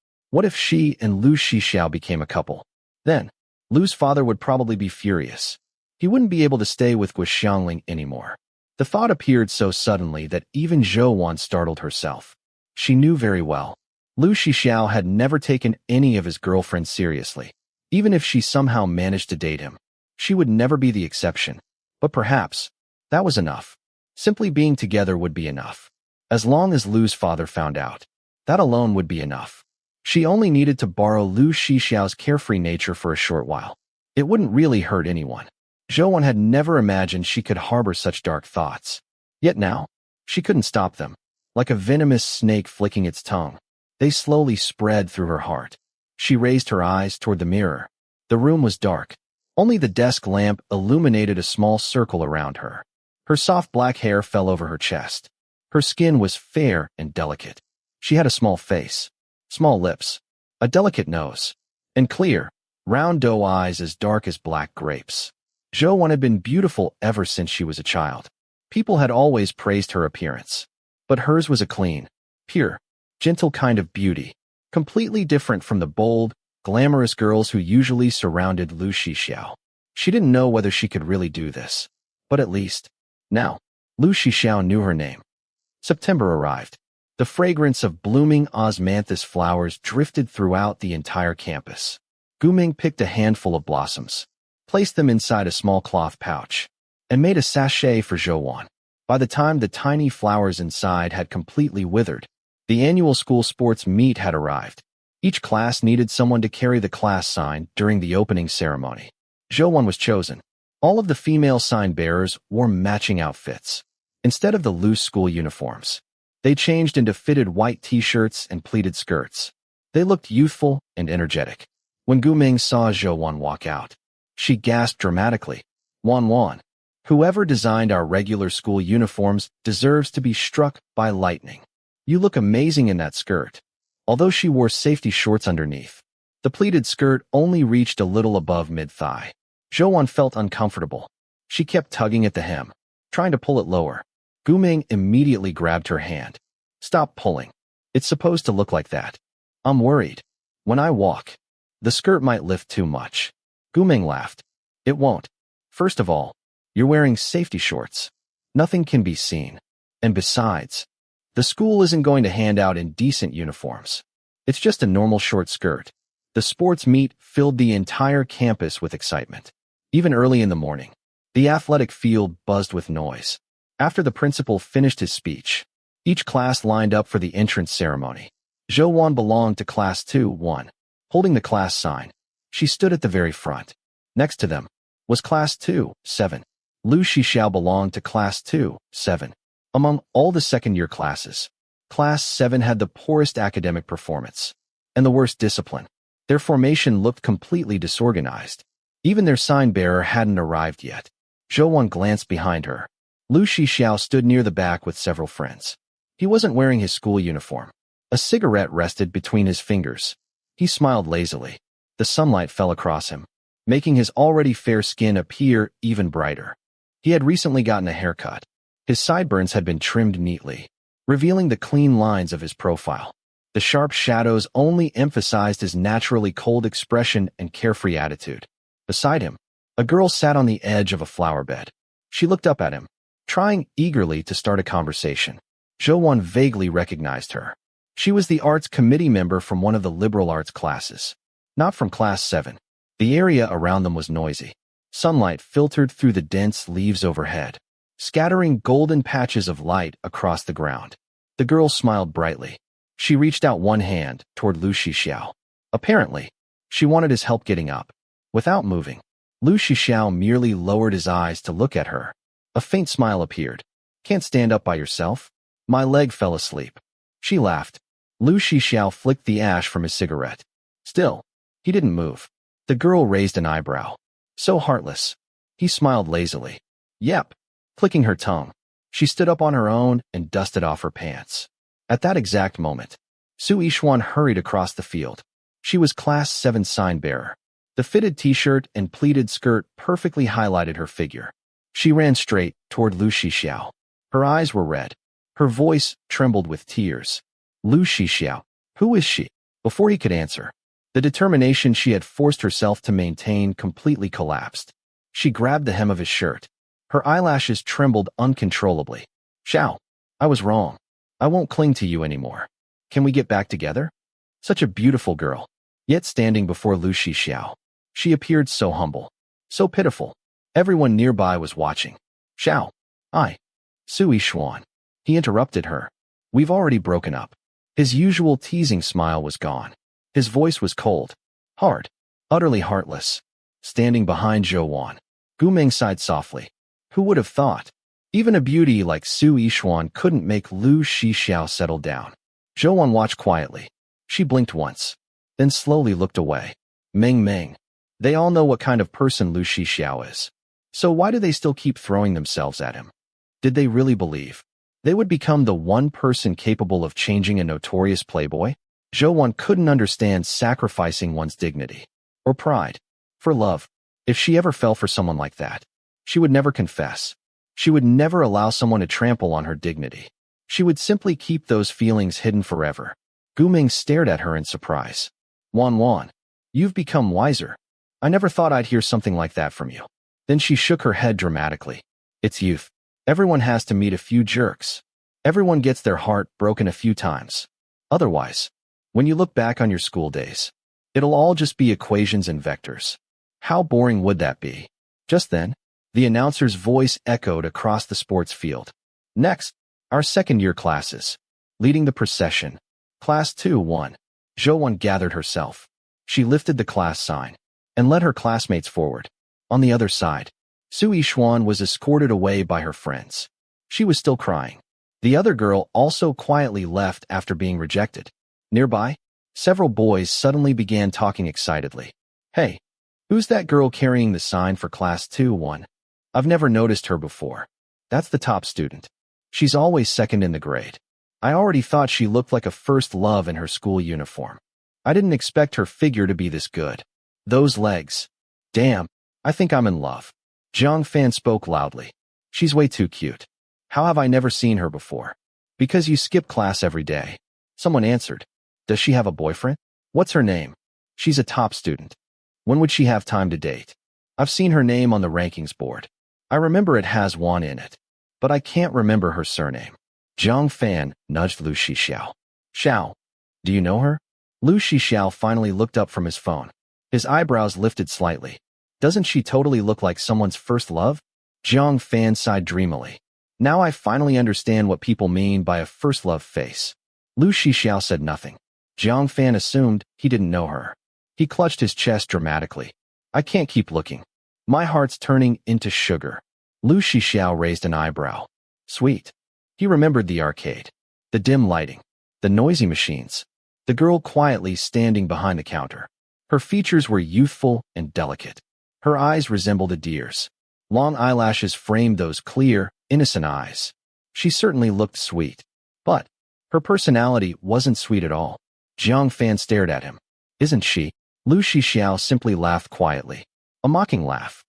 she and Lu Shixiao became a couple? Then, Lu's father would probably be furious. He wouldn't be able to stay with Guxiangling anymore. The thought appeared so suddenly that even Zhou startled herself. She knew very well. Lu Shixiao had never taken any of his girlfriends seriously. Even if she somehow managed to date him, she would never be the exception. But perhaps, that was enough. Simply being together would be enough. As long as Lu's father found out, that alone would be enough. She only needed to borrow Lu Shixiao's carefree nature for a short while. It wouldn't really hurt anyone. Zhou had never imagined she could harbor such dark thoughts. Yet now, she couldn't stop them. Like a venomous snake flicking its tongue, they slowly spread through her heart. She raised her eyes toward the mirror. The room was dark. Only the desk lamp illuminated a small circle around her. Her soft black hair fell over her chest. Her skin was fair and delicate. She had a small face, small lips, a delicate nose, and clear, round doe eyes as dark as black grapes. Zhou had been beautiful ever since she was a child. People had always praised her appearance. But hers was a clean, pure, gentle kind of beauty, completely different from the bold, glamorous girls who usually surrounded Lu Shixiao. She didn't know whether she could really do this. But at least, now, Lu Shixiao knew her name. September arrived. The fragrance of blooming osmanthus flowers drifted throughout the entire campus. Guming picked a handful of blossoms, placed them inside a small cloth pouch, and made a sachet for Zhou. By the time the tiny flowers inside had completely withered, the annual school sports meet had arrived. Each class needed someone to carry the class sign during the opening ceremony. Zhou was chosen. All of the female sign bearers wore matching outfits. Instead of the loose school uniforms, they changed into fitted white t-shirts and pleated skirts. They looked youthful and energetic. When Guming saw Zhou walk out, she gasped dramatically. Wan, whoever designed our regular school uniforms deserves to be struck by lightning. You look amazing in that skirt. Although she wore safety shorts underneath, the pleated skirt only reached a little above mid-thigh. Zhou felt uncomfortable. She kept tugging at the hem, trying to pull it lower. Guming immediately grabbed her hand. Stop pulling. It's supposed to look like that. I'm worried. When I walk, the skirt might lift too much. Guming laughed. It won't. First of all, you're wearing safety shorts. Nothing can be seen. And besides, the school isn't going to hand out indecent uniforms. It's just a normal short skirt. The sports meet filled the entire campus with excitement. Even early in the morning, the athletic field buzzed with noise. After the principal finished his speech, each class lined up for the entrance ceremony. Zhou belonged to Class 2-1. Holding the class sign, she stood at the very front. Next to them was Class 2-7. Lu Shixiao belonged to Class 2-7. Among all the second-year classes, Class 7 had the poorest academic performance and the worst discipline. Their formation looked completely disorganized. Even their sign-bearer hadn't arrived yet. Zhou glanced behind her. Lu Shixiao stood near the back with several friends. He wasn't wearing his school uniform. A cigarette rested between his fingers. He smiled lazily. The sunlight fell across him, making his already fair skin appear even brighter. He had recently gotten a haircut. His sideburns had been trimmed neatly, revealing the clean lines of his profile. The sharp shadows only emphasized his naturally cold expression and carefree attitude. Beside him, a girl sat on the edge of a flower bed. She looked up at him, trying eagerly to start a conversation. Zhou vaguely recognized her. She was the arts committee member from one of the liberal arts classes, not from Class 7. The area around them was noisy. Sunlight filtered through the dense leaves overhead, scattering golden patches of light across the ground. The girl smiled brightly. She reached out one hand toward Lu Shixiao. Apparently, she wanted his help getting up. Without moving, Lu Shixiao merely lowered his eyes to look at her. A faint smile appeared. Can't stand up by yourself? My leg fell asleep. She laughed. Lu Shixiao flicked the ash from his cigarette. Still, he didn't move. The girl raised an eyebrow. So heartless. He smiled lazily. Yep. Clicking her tongue, she stood up on her own and dusted off her pants. At that exact moment, Su Yishuan hurried across the field. She was Class 7 sign-bearer. The fitted t-shirt and pleated skirt perfectly highlighted her figure. She ran straight toward Lu Shixiao. Her eyes were red. Her voice trembled with tears. Lu Shixiao, who is she? Before he could answer, the determination she had forced herself to maintain completely collapsed. She grabbed the hem of his shirt. Her eyelashes trembled uncontrollably. Xiao, I was wrong. I won't cling to you anymore. Can we get back together? Such a beautiful girl. Yet standing before Lu Shixiao, she appeared so humble, so pitiful. Everyone nearby was watching. Xiao, Su Yishuan. He interrupted her. We've already broken up. His usual teasing smile was gone. His voice was cold, hard, utterly heartless. Standing behind Zhou, Guming sighed softly. Who would have thought? Even a beauty like Su Yishuan couldn't make Lu Shixiao settle down. Zhou watched quietly. She blinked once, then slowly looked away. Meng. They all know what kind of person Lu Shixiao is. So why do they still keep throwing themselves at him? Did they really believe they would become the one person capable of changing a notorious playboy? Zhou couldn't understand sacrificing one's dignity or pride for love. If she ever fell for someone like that, she would never confess. She would never allow someone to trample on her dignity. She would simply keep those feelings hidden forever. Guming stared at her in surprise. Wan, you've become wiser. I never thought I'd hear something like that from you. Then she shook her head dramatically. It's youth. Everyone has to meet a few jerks. Everyone gets their heart broken a few times. Otherwise, when you look back on your school days, it'll all just be equations and vectors. How boring would that be? Just then, the announcer's voice echoed across the sports field. Next, our second-year classes. Leading the procession. Class 2-1. Zhou gathered herself. She lifted the class sign and led her classmates forward. On the other side, Su Yixuan was escorted away by her friends. She was still crying. The other girl also quietly left after being rejected. Nearby, several boys suddenly began talking excitedly. Hey, who's that girl carrying the sign for class 2-1? I've never noticed her before. That's the top student. She's always second in the grade. I already thought she looked like a first love in her school uniform. I didn't expect her figure to be this good. Those legs. Damn, I think I'm in love. Zhang Fan spoke loudly. She's way too cute. How have I never seen her before? Because you skip class every day. Someone answered. Does she have a boyfriend? What's her name? She's a top student. When would she have time to date? I've seen her name on the rankings board. I remember it has Wan in it, but I can't remember her surname. Zhang Fan nudged Lu Shixiao. Xiao, do you know her? Lu Shixiao finally looked up from his phone. His eyebrows lifted slightly. Doesn't she totally look like someone's first love? Zhang Fan sighed dreamily. Now I finally understand what people mean by a first love face. Lu Shixiao said nothing. Zhang Fan assumed he didn't know her. He clutched his chest dramatically. I can't keep looking. My heart's turning into sugar. Lu Shixiao raised an eyebrow. Sweet. He remembered the arcade, the dim lighting, the noisy machines, the girl quietly standing behind the counter. Her features were youthful and delicate. Her eyes resembled a deer's. Long eyelashes framed those clear, innocent eyes. She certainly looked sweet. But her personality wasn't sweet at all. Zhang Fan stared at him. Isn't she? Lu Shixiao simply laughed quietly. A mocking laugh.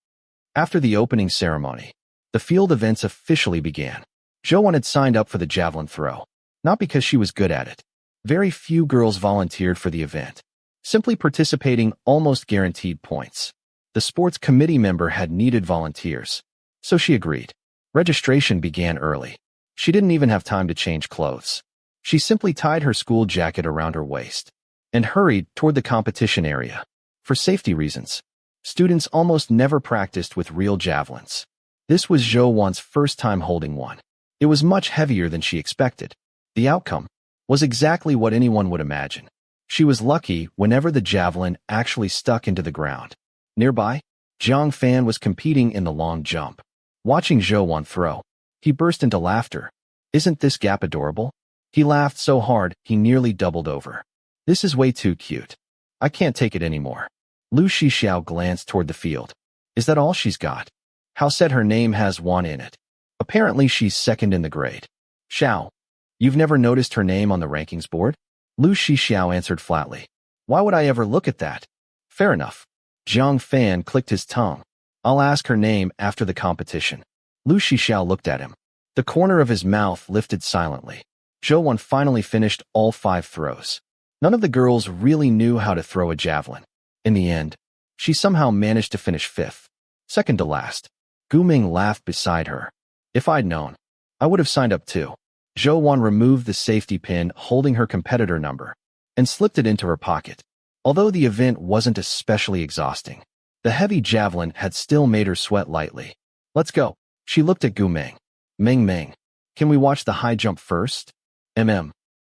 After the opening ceremony, the field events officially began. Zhou had signed up for the javelin throw, not because she was good at it. Very few girls volunteered for the event. Simply participating almost guaranteed points. The sports committee member had needed volunteers, so she agreed. Registration began early. She didn't even have time to change clothes. She simply tied her school jacket around her waist and hurried toward the competition area. For safety reasons, students almost never practiced with real javelins. This was Zhou Wan's first time holding one. It was much heavier than she expected. The outcome was exactly what anyone would imagine. She was lucky whenever the javelin actually stuck into the ground. Nearby, Zhang Fan was competing in the long jump. Watching Zhou Wan throw, he burst into laughter. Isn't this gap adorable? He laughed so hard he nearly doubled over. This is way too cute. I can't take it anymore. Lu Shixiao glanced toward the field. Is that all she's got? How said her name has Wan in it. Apparently she's second in the grade. Xiao, you've never noticed her name on the rankings board? Lu Shixiao answered flatly. Why would I ever look at that? Fair enough. Zhang Fan clicked his tongue. I'll ask her name after the competition. Lu Shixiao looked at him. The corner of his mouth lifted silently. Zhou Wan finally finished all 5 throws. None of the girls really knew how to throw a javelin. In the end, she somehow managed to finish 5th. Second to last. Gu Ming laughed beside her. If I'd known, I would have signed up too. Zhou Wan removed the safety pin holding her competitor number and slipped it into her pocket. Although the event wasn't especially exhausting, the heavy javelin had still made her sweat lightly. Let's go. She looked at Gu Ming. Ming, can we watch the high jump first?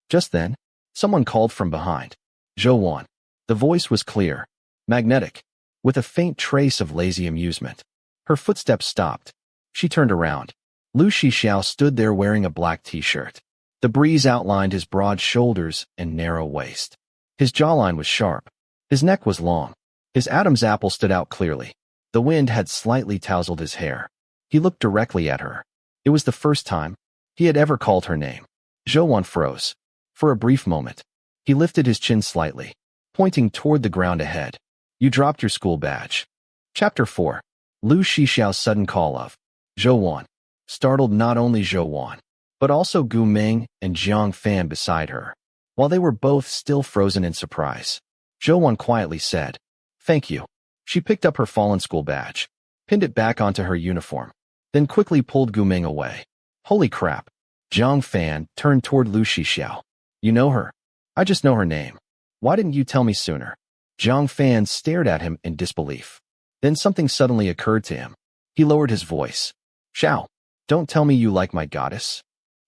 Just then, someone called from behind. Zhou Wan. The voice was clear, magnetic, with a faint trace of lazy amusement. Her footsteps stopped. She turned around. Lu Shixiao stood there wearing a black t-shirt. The breeze outlined his broad shoulders and narrow waist. His jawline was sharp. His neck was long. His Adam's apple stood out clearly. The wind had slightly tousled his hair. He looked directly at her. It was the first time he had ever called her name. Zhou Wan froze. For a brief moment, he lifted his chin slightly, pointing toward the ground ahead. You dropped your school badge. Chapter 4. Lu Shixiao's sudden call of Zhou Wan startled not only Zhou Wan, but also Gu Ming and Zhang Fan beside her. While they were both still frozen in surprise, Zhou Wan quietly said, Thank you. She picked up her fallen school badge, pinned it back onto her uniform, then quickly pulled Gu Ming away. Holy crap. Zhang Fan turned toward Lu Shixiao. You know her? I just know her name. Why didn't you tell me sooner? Zhang Fan stared at him in disbelief. Then something suddenly occurred to him. He lowered his voice. Xiao, don't tell me you like my goddess.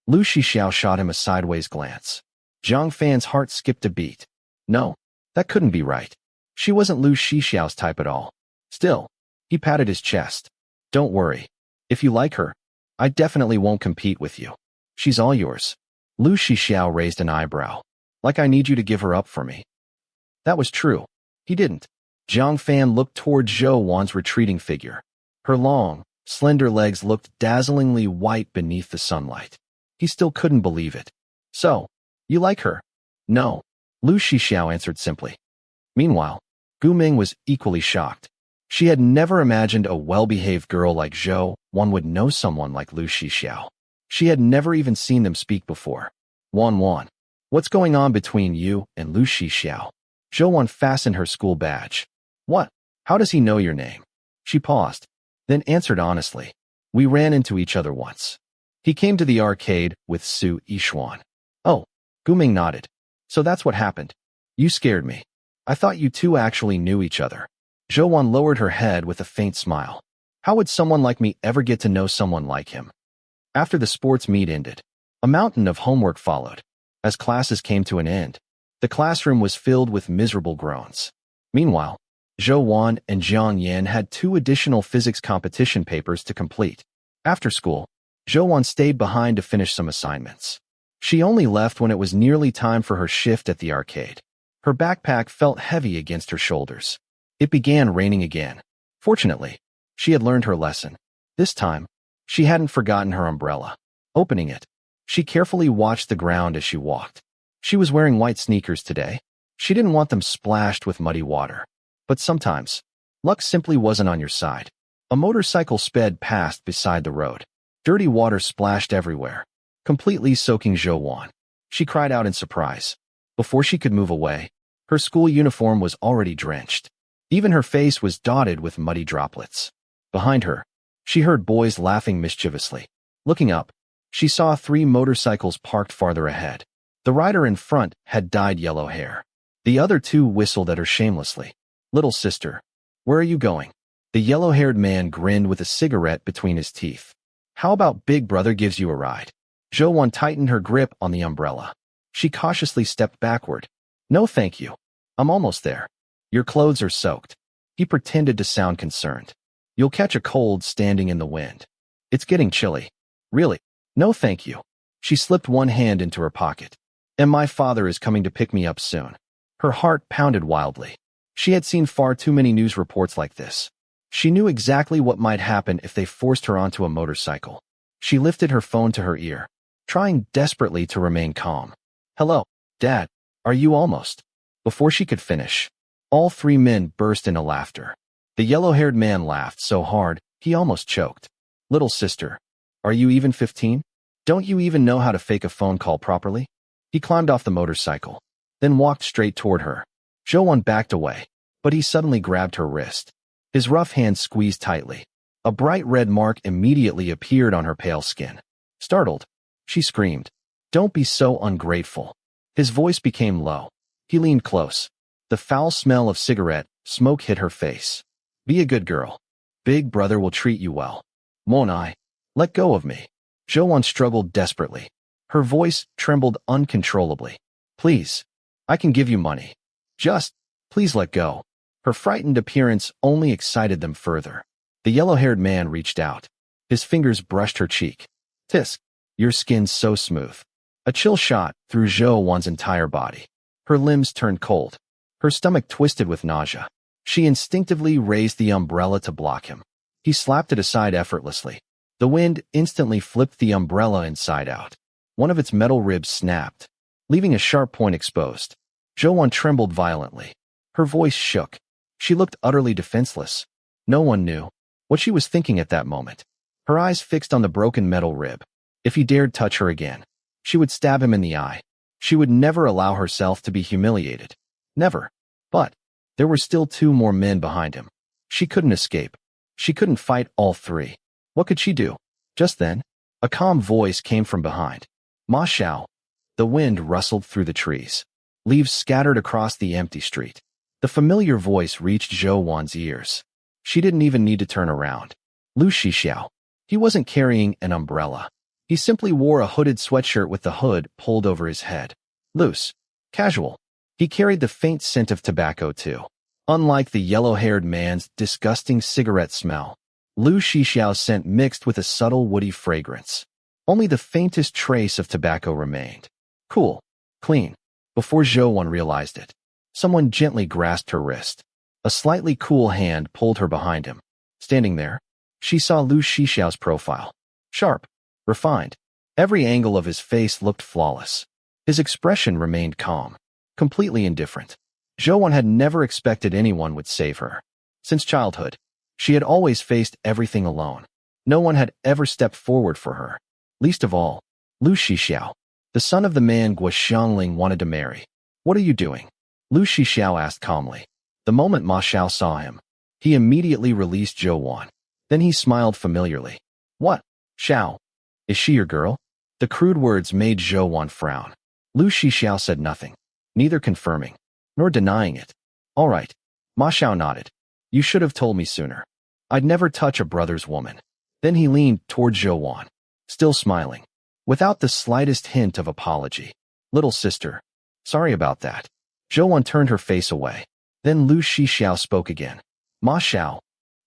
Lu Shixiao shot him a sideways glance. Zhang Fan's heart skipped a beat. No, that couldn't be right. She wasn't Lu Shixiao's type at all. Still, he patted his chest. Don't worry. If you like her, I definitely won't compete with you. She's all yours. Lu Shixiao raised an eyebrow. Like I need you to give her up for me. That was true. He didn't. Jiang Fan looked toward Zhou Wan's retreating figure. Her long, slender legs looked dazzlingly white beneath the sunlight. He still couldn't believe it. So, you like her? No. Lu Shixiao answered simply. Meanwhile, Gu Ming was equally shocked. She had never imagined a well-behaved girl like Zhou Wan would know someone like Lu Shixiao. She had never even seen them speak before. Wan, what's going on between you and Lu Shixiao? Zhou Wan fastened her school badge. What? How does he know your name? She paused, then answered honestly. We ran into each other once. He came to the arcade with Su Yishuan. Oh, Gu Ming nodded. So that's what happened. You scared me. I thought you two actually knew each other. Zhou Wan lowered her head with a faint smile. How would someone like me ever get to know someone like him? After the sports meet ended, a mountain of homework followed. As classes came to an end, the classroom was filled with miserable groans. Meanwhile, Zhou Wan and Jiang Yan had 2 additional physics competition papers to complete. After school, Zhou Wan stayed behind to finish some assignments. She only left when it was nearly time for her shift at the arcade. Her backpack felt heavy against her shoulders. It began raining again. Fortunately, she had learned her lesson. This time, she hadn't forgotten her umbrella. Opening it, she carefully watched the ground as she walked. She was wearing white sneakers today. She didn't want them splashed with muddy water. But sometimes, luck simply wasn't on your side. A motorcycle sped past beside the road. Dirty water splashed everywhere, completely soaking Zhou Wan. She cried out in surprise. Before she could move away, her school uniform was already drenched. Even her face was dotted with muddy droplets. Behind her, she heard boys laughing mischievously. Looking up, she saw 3 motorcycles parked farther ahead. The rider in front had dyed yellow hair. The other 2 whistled at her shamelessly. Little sister, where are you going? The yellow-haired man grinned with a cigarette between his teeth. How about Big Brother gives you a ride? Zhou Wan tightened her grip on the umbrella. She cautiously stepped backward. No thank you. I'm almost there. Your clothes are soaked. He pretended to sound concerned. You'll catch a cold standing in the wind. It's getting chilly. Really? No thank you. She slipped one hand into her pocket. And my father is coming to pick me up soon. Her heart pounded wildly. She had seen far too many news reports like this. She knew exactly what might happen if they forced her onto a motorcycle. She lifted her phone to her ear, trying desperately to remain calm. Hello, Dad. Are you almost? Before she could finish, all 3 men burst into laughter. The yellow-haired man laughed so hard, he almost choked. Little sister, are you even 15? Don't you even know how to fake a phone call properly? He climbed off the motorcycle, then walked straight toward her. Zhou Wan backed away, but he suddenly grabbed her wrist. His rough hand squeezed tightly. A bright red mark immediately appeared on her pale skin. Startled, she screamed, Don't be so ungrateful. His voice became low. He leaned close. The foul smell of cigarette smoke hit her face. Be a good girl. Big Brother will treat you well. Won't I? Let go of me. Zhou Wan struggled desperately. Her voice trembled uncontrollably. Please, I can give you money. Just, please let go. Her frightened appearance only excited them further. The yellow-haired man reached out. His fingers brushed her cheek. Tisk, your skin's so smooth. A chill shot through Zhou Wan's entire body. Her limbs turned cold. Her stomach twisted with nausea. She instinctively raised the umbrella to block him. He slapped it aside effortlessly. The wind instantly flipped the umbrella inside out. One of its metal ribs snapped, leaving a sharp point exposed. Zhou Wan trembled violently. Her voice shook. She looked utterly defenseless. No one knew what she was thinking at that moment. Her eyes fixed on the broken metal rib. If he dared touch her again, she would stab him in the eye. She would never allow herself to be humiliated. Never. But there were still 2 more men behind him. She couldn't escape. She couldn't fight all 3. What could she do? Just then, a calm voice came from behind. Ma Xiao. The wind rustled through the trees. Leaves scattered across the empty street. The familiar voice reached Zhou Wan's ears. She didn't even need to turn around. Lu Shixiao. He wasn't carrying an umbrella. He simply wore a hooded sweatshirt with the hood pulled over his head. Loose. Casual. He carried the faint scent of tobacco too. Unlike the yellow-haired man's disgusting cigarette smell, Lu Shixiao's scent mixed with a subtle woody fragrance. Only the faintest trace of tobacco remained. Cool. Clean. Before Zhou realized it, someone gently grasped her wrist. A slightly cool hand pulled her behind him. Standing there, she saw Lu Shixiao's profile. Sharp. Refined. Every angle of his face looked flawless. His expression remained calm. Completely indifferent. Zhou had never expected anyone would save her. Since childhood, she had always faced everything alone. No one had ever stepped forward for her. Least of all, Lu Shixiao, the son of the man Guo Xiangling wanted to marry. What are you doing? Lu Shixiao asked calmly. The moment Ma Xiao saw him, he immediately released Zhou. Then he smiled familiarly. What? Xiao? Is she your girl? The crude words made Zhou frown. Lu Shixiao said nothing, neither confirming nor denying it. All right. Ma Xiao nodded. You should have told me sooner. I'd never touch a brother's woman. Then he leaned toward Zhou, still smiling, without the slightest hint of apology. Little sister. Sorry about that. Zhou turned her face away. Then Lu Shixiao spoke again. Ma Xiao.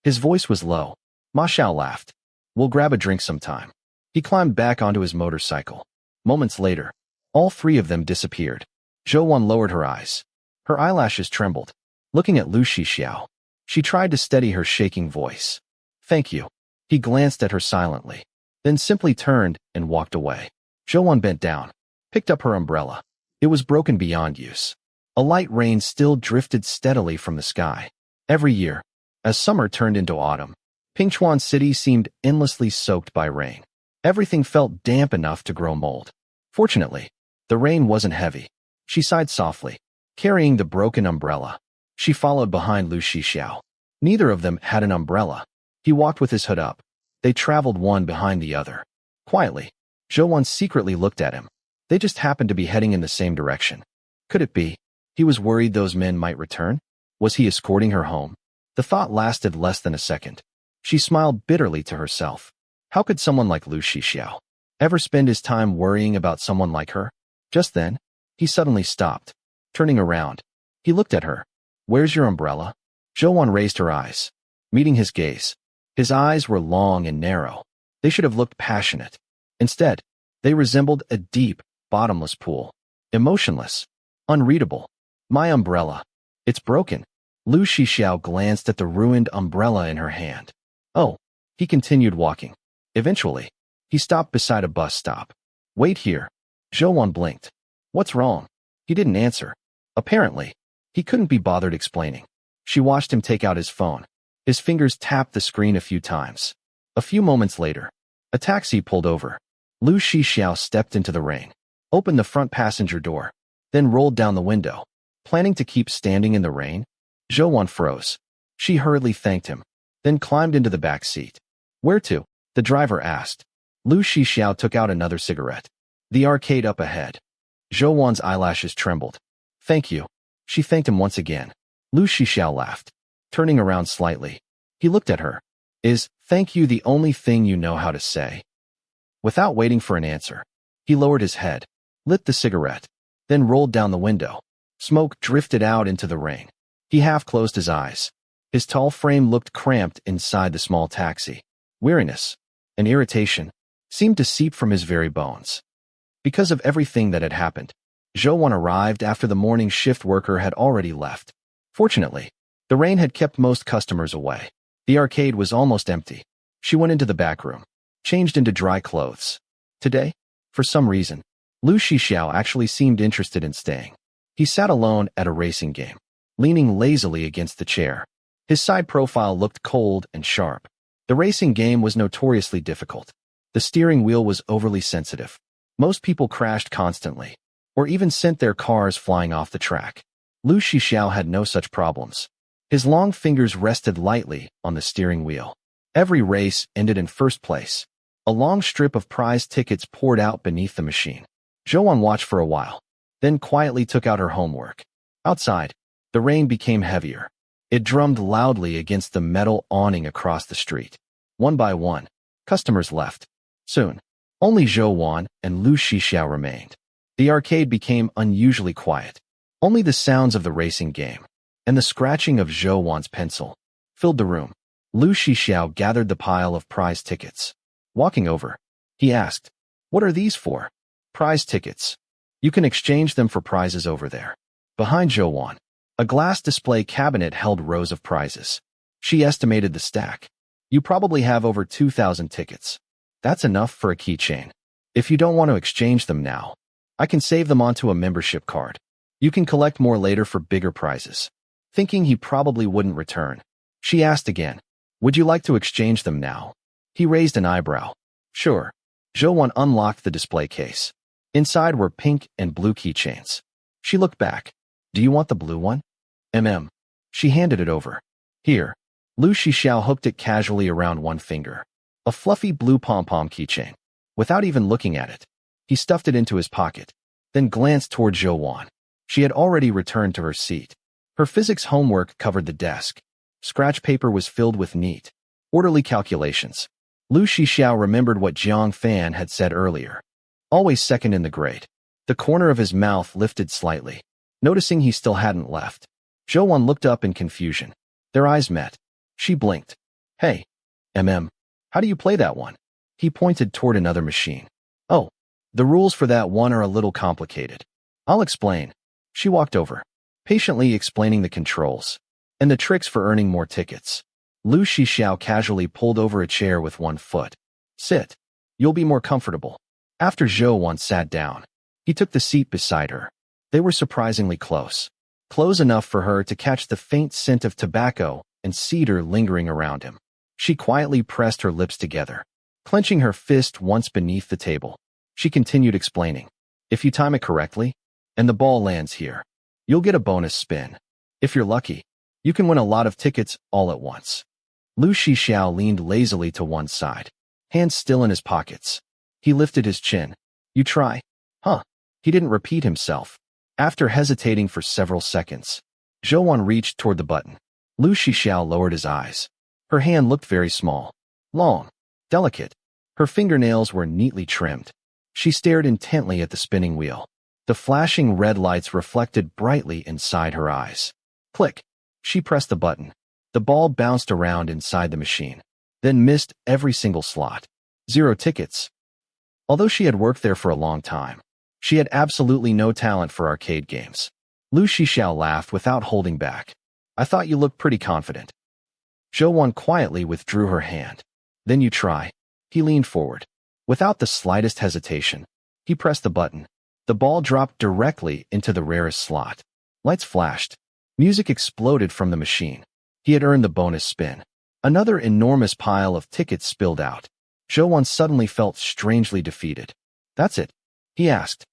His voice was low. Ma Xiao laughed. We'll grab a drink sometime. He climbed back onto his motorcycle. Moments later, all three of them disappeared. Zhou lowered her eyes. Her eyelashes trembled. Looking at Lu Shixiao, she tried to steady her shaking voice. Thank you. He glanced at her silently, then simply turned and walked away. Zhou bent down, picked up her umbrella. It was broken beyond use. A light rain still drifted steadily from the sky. Every year, as summer turned into autumn, Pingchuan City seemed endlessly soaked by rain. Everything felt damp enough to grow mold. Fortunately, the rain wasn't heavy. She sighed softly, carrying the broken umbrella. She followed behind Lu Shixiao. Neither of them had an umbrella. He walked with his hood up. They traveled one behind the other. Quietly, Zhou secretly looked at him. They just happened to be heading in the same direction. Could it be? He was worried those men might return? Was he escorting her home? The thought lasted less than a second. She smiled bitterly to herself. How could someone like Lu Shixiao ever spend his time worrying about someone like her? Just then, he suddenly stopped. Turning around, he looked at her. Where's your umbrella? Zhou raised her eyes, meeting his gaze. His eyes were long and narrow. They should have looked passionate. Instead, they resembled a deep, bottomless pool. Emotionless. Unreadable. My umbrella. It's broken. Lu Shixiao glanced at the ruined umbrella in her hand. Oh, he continued walking. Eventually, he stopped beside a bus stop. Wait here. Zhou blinked. What's wrong? He didn't answer. Apparently, he couldn't be bothered explaining. She watched him take out his phone. His fingers tapped the screen a few times. A few moments later, a taxi pulled over. Lu Shixiao stepped into the rain, opened the front passenger door, then rolled down the window. Planning to keep standing in the rain, Zhou froze. She hurriedly thanked him, then climbed into the back seat. Where to? The driver asked. Lu Shixiao took out another cigarette. The arcade up ahead. Zhou's eyelashes trembled. Thank you. She thanked him once again. Lu Shixiao laughed. Turning around slightly, he looked at her. Is thank you the only thing you know how to say? Without waiting for an answer, he lowered his head, lit the cigarette, then rolled down the window. Smoke drifted out into the rain. He half closed his eyes. His tall frame looked cramped inside the small taxi. Weariness and irritation seemed to seep from his very bones. Because of everything that had happened, Zhou arrived after the morning shift worker had already left. Fortunately, the rain had kept most customers away. The arcade was almost empty. She went into the back room, changed into dry clothes. Today, for some reason, Lu Shixiao actually seemed interested in staying. He sat alone at a racing game, leaning lazily against the chair. His side profile looked cold and sharp. The racing game was notoriously difficult. The steering wheel was overly sensitive. Most people crashed constantly, or even sent their cars flying off the track. Lu Shixiao had no such problems. His long fingers rested lightly on the steering wheel. Every race ended in first place. A long strip of prize tickets poured out beneath the machine. Zhou watched for a while, then quietly took out her homework. Outside, the rain became heavier. It drummed loudly against the metal awning across the street. One by one, customers left. Soon, only Zhou and Lu Shixiao remained. The arcade became unusually quiet. Only the sounds of the racing game and the scratching of Zhou Wan's pencil filled the room. Lu Shixiao gathered the pile of prize tickets. Walking over, he asked, "What are these for?" "Prize tickets. You can exchange them for prizes over there." Behind Zhou Wan, a glass display cabinet held rows of prizes. She estimated the stack. "You probably have over 2,000 tickets. That's enough for a keychain. If you don't want to exchange them now, I can save them onto a membership card. You can collect more later for bigger prizes." Thinking he probably wouldn't return, she asked again, "Would you like to exchange them now?" He raised an eyebrow. "Sure." Zhou Wan unlocked the display case. Inside were pink and blue keychains. She looked back. "Do you want the blue one?" She handed it over. "Here." Lu Shixiao hooked it casually around one finger. A fluffy blue pom-pom keychain. Without even looking at it, he stuffed it into his pocket, then glanced toward Zhou Wan. She had already returned to her seat. Her physics homework covered the desk. Scratch paper was filled with neat, orderly calculations. Lu Shixiao remembered what Jiang Fan had said earlier. Always second in the grade. The corner of his mouth lifted slightly, noticing he still hadn't left. Zhou Wan looked up in confusion. Their eyes met. She blinked. "Hey, how do you play that one?" He pointed toward another machine. "Oh, the rules for that one are a little complicated. I'll explain." She walked over, patiently explaining the controls and the tricks for earning more tickets. Lu Shixiao casually pulled over a chair with one foot. "Sit. You'll be more comfortable." After Zhou Wan sat down, he took the seat beside her. They were surprisingly close. Close enough for her to catch the faint scent of tobacco and cedar lingering around him. She quietly pressed her lips together, clenching her fist once beneath the table. She continued explaining. "If you time it correctly, and the ball lands here, you'll get a bonus spin. If you're lucky, you can win a lot of tickets all at once." Lu Shixiao leaned lazily to one side, hands still in his pockets. He lifted his chin. "You try?" "Huh." He didn't repeat himself. After hesitating for several seconds, Zhou Wan reached toward the button. Lu Shixiao lowered his eyes. Her hand looked very small, long, delicate. Her fingernails were neatly trimmed. She stared intently at the spinning wheel. The flashing red lights reflected brightly inside her eyes. Click. She pressed the button. The ball bounced around inside the machine, then missed every single slot. 0 tickets. Although she had worked there for a long time, she had absolutely no talent for arcade games. Lu Shixiao laughed without holding back. "I thought you looked pretty confident." Zhou Wan quietly withdrew her hand. "Then you try." He leaned forward. Without the slightest hesitation, he pressed the button. The ball dropped directly into the rarest slot. Lights flashed. Music exploded from the machine. He had earned the bonus spin. Another enormous pile of tickets spilled out. Zhou Wan suddenly felt strangely defeated. "That's it?" he asked.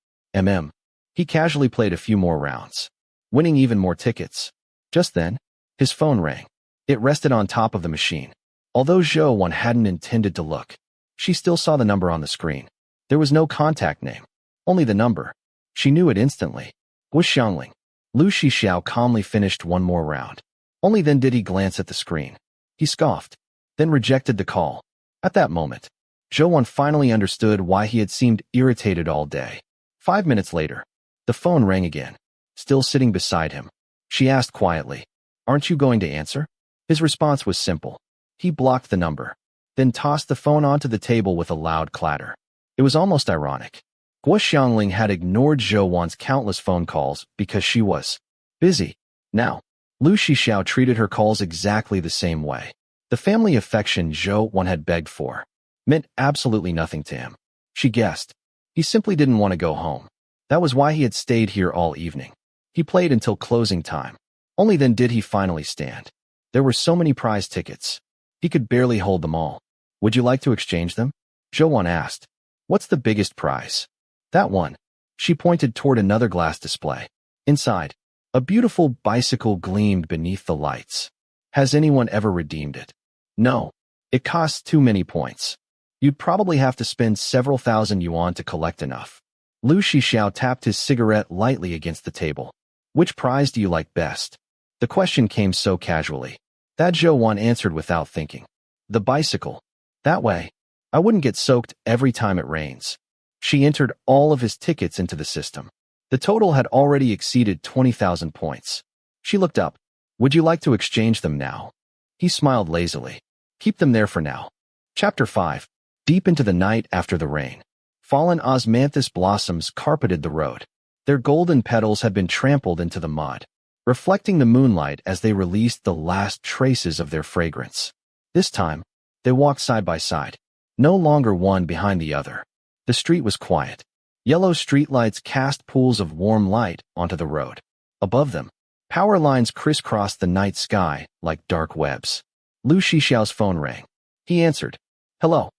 He casually played a few more rounds, winning even more tickets. Just then, his phone rang. It rested on top of the machine. Although Zhou Wan hadn't intended to look, she still saw the number on the screen. There was no contact name, only the number. She knew it instantly. Was Xiangling. Lu Shixiao calmly finished one more round. Only then did he glance at the screen. He scoffed, then rejected the call. At that moment, Zhou Wan finally understood why he had seemed irritated all day. 5 minutes later, the phone rang again. Still sitting beside him, she asked quietly, "Aren't you going to answer?" His response was simple. He blocked the number, then tossed the phone onto the table with a loud clatter. It was almost ironic. Guo Xiangling had ignored Zhou Wan's countless phone calls because she was busy. Now, Lu Shixiao treated her calls exactly the same way. The family affection Zhou Wan had begged for meant absolutely nothing to him. She guessed. He simply didn't want to go home. That was why he had stayed here all evening. He played until closing time. Only then did he finally stand. There were so many prize tickets. He could barely hold them all. "Would you like to exchange them?" Zhou Wan asked. "What's the biggest prize?" "That one." She pointed toward another glass display. Inside, a beautiful bicycle gleamed beneath the lights. "Has anyone ever redeemed it?" "No. It costs too many points. You'd probably have to spend several thousand yuan to collect enough." Lu Shixiao tapped his cigarette lightly against the table. "Which prize do you like best?" The question came so casually that Zhou Wan answered without thinking. "The bicycle. That way, I wouldn't get soaked every time it rains." She entered all of his tickets into the system. The total had already exceeded 20,000 points. She looked up. Would you like to exchange them now? He smiled lazily. Keep them there for now. Chapter 5. Deep into the night after the rain. Fallen osmanthus blossoms carpeted the road. Their golden petals had been trampled into the mud, reflecting the moonlight as they released the last traces of their fragrance. This time, they walked side by side, no longer one behind the other. The street was quiet. Yellow streetlights cast pools of warm light onto the road. Above them, power lines crisscrossed the night sky like dark webs. Lu Shixiao's phone rang. He answered. Hello.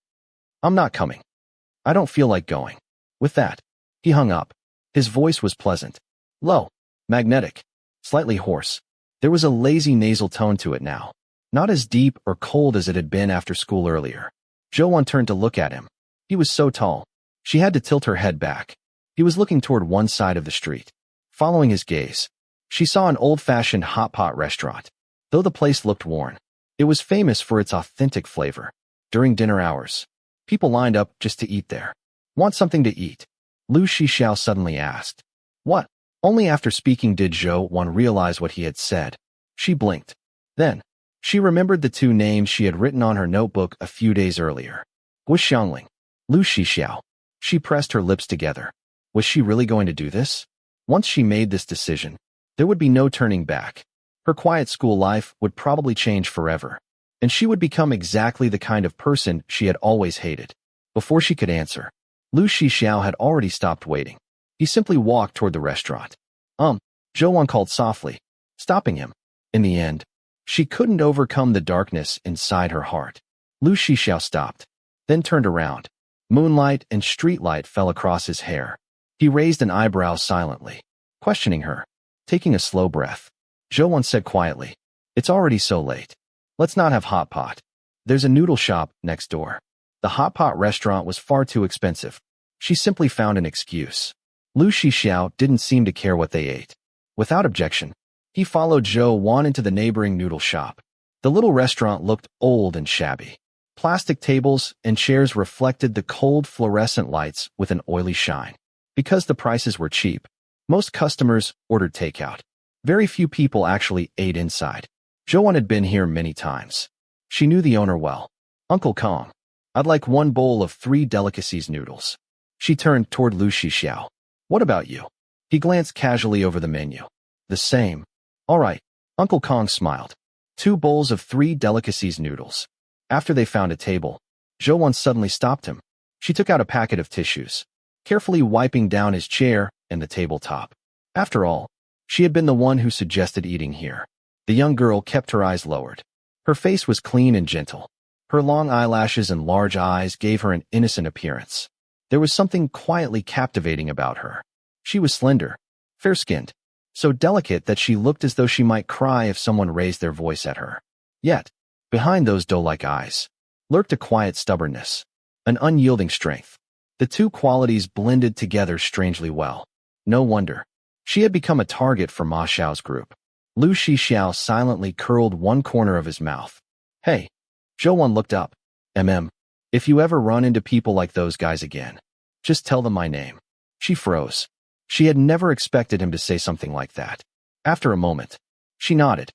I'm not coming. I don't feel like going. With that, he hung up. His voice was pleasant. Low. Magnetic. Slightly hoarse. There was a lazy nasal tone to it now. Not as deep or cold as it had been after school earlier. Zhou turned to look at him. He was so tall. She had to tilt her head back. He was looking toward one side of the street. Following his gaze, she saw an old-fashioned hot pot restaurant. Though the place looked worn, it was famous for its authentic flavor. During dinner hours, people lined up just to eat there. Want something to eat? Lu Shixiao suddenly asked. What? Only after speaking did Zhou realize what he had said. She blinked. Then, she remembered the two names she had written on her notebook a few days earlier. Guo Xiangling. Lu Shixiao. She pressed her lips together. Was she really going to do this? Once she made this decision, there would be no turning back. Her quiet school life would probably change forever, and she would become exactly the kind of person she had always hated. Before she could answer, Lu Shixiao had already stopped waiting. He simply walked toward the restaurant. Zhou called softly, stopping him. In the end, she couldn't overcome the darkness inside her heart. Lu Shixiao stopped, then turned around. Moonlight and streetlight fell across his hair. He raised an eyebrow silently, questioning her. Taking a slow breath, Zhou said quietly, It's already so late. Let's not have hot pot. There's a noodle shop next door. The hot pot restaurant was far too expensive. She simply found an excuse. Lu Shixiao didn't seem to care what they ate. Without objection, he followed Zhou into the neighboring noodle shop. The little restaurant looked old and shabby. Plastic tables and chairs reflected the cold fluorescent lights with an oily shine. Because the prices were cheap, most customers ordered takeout. Very few people actually ate inside. Zhou had been here many times. She knew the owner well. Uncle Kong, I'd like one bowl of 3 delicacies noodles. She turned toward Lu Shixiao. What about you? He glanced casually over the menu. The same. All right. Uncle Kong smiled. 2 bowls of 3 delicacies noodles. After they found a table, Zhou suddenly stopped him. She took out a packet of tissues, carefully wiping down his chair and the tabletop. After all, she had been the one who suggested eating here. The young girl kept her eyes lowered. Her face was clean and gentle. Her long eyelashes and large eyes gave her an innocent appearance. There was something quietly captivating about her. She was slender, fair-skinned, so delicate that she looked as though she might cry if someone raised their voice at her. Yet, behind those doe-like eyes, lurked a quiet stubbornness, an unyielding strength. The two qualities blended together strangely well. No wonder. She had become a target for Ma Xiao's group. Lu Shixiao silently curled one corner of his mouth. Hey. Zhou looked up. If you ever run into people like those guys again, just tell them my name. She froze. She had never expected him to say something like that. After a moment, she nodded.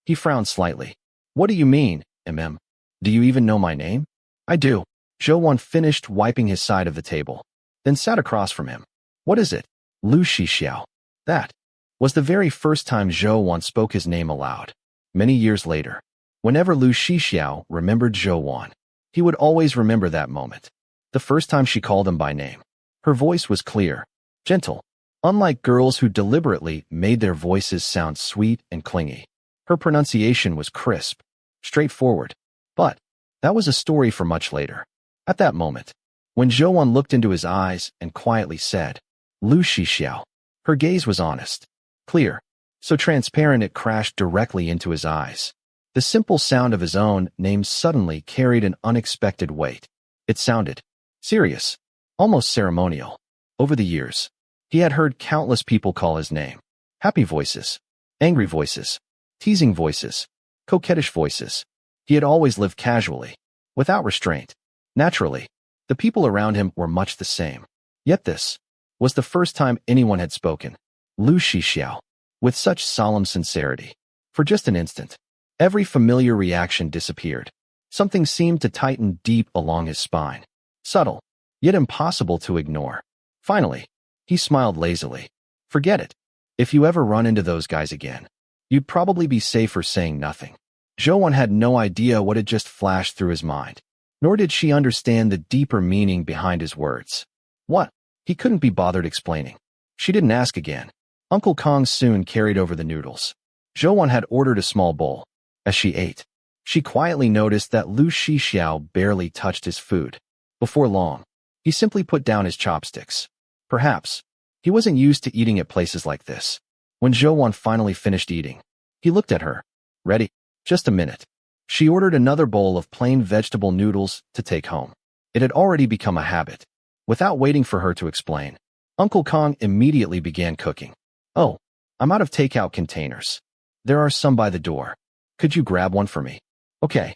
He frowned slightly. What do you mean, Do you even know my name? I do. Zhou finished wiping his side of the table, then sat across from him. What is it? Lu Shixiao. That was the very first time Zhou spoke his name aloud. Many years later, whenever Lu Shixiao remembered Zhou, he would always remember that moment. The first time she called him by name. Her voice was clear, gentle, unlike girls who deliberately made their voices sound sweet and clingy. Her pronunciation was crisp, straightforward. But that was a story for much later. At that moment, when Zhou looked into his eyes and quietly said, Lu Shixiao, her gaze was honest, clear, so transparent it crashed directly into his eyes. The simple sound of his own name suddenly carried an unexpected weight. It sounded serious, almost ceremonial. Over the years, he had heard countless people call his name. Happy voices, angry voices, teasing voices, coquettish voices. He had always lived casually, without restraint. Naturally, the people around him were much the same. Yet this was the first time anyone had spoken. Lu Shixiao, with such solemn sincerity. For just an instant, every familiar reaction disappeared. Something seemed to tighten deep along his spine. Subtle, yet impossible to ignore. Finally, he smiled lazily. Forget it. If you ever run into those guys again, you'd probably be safer saying nothing. Zhou had no idea what had just flashed through his mind, nor did she understand the deeper meaning behind his words. What? He couldn't be bothered explaining. She didn't ask again. Uncle Kong soon carried over the noodles. Zhou had ordered a small bowl. As she ate, she quietly noticed that Lu Shixiao barely touched his food. Before long, he simply put down his chopsticks. Perhaps he wasn't used to eating at places like this. When Zhou finally finished eating, he looked at her. Ready? Just a minute. She ordered another bowl of plain vegetable noodles to take home. It had already become a habit. Without waiting for her to explain, Uncle Kong immediately began cooking. Oh, I'm out of takeout containers. There are some by the door. Could you grab one for me? Okay.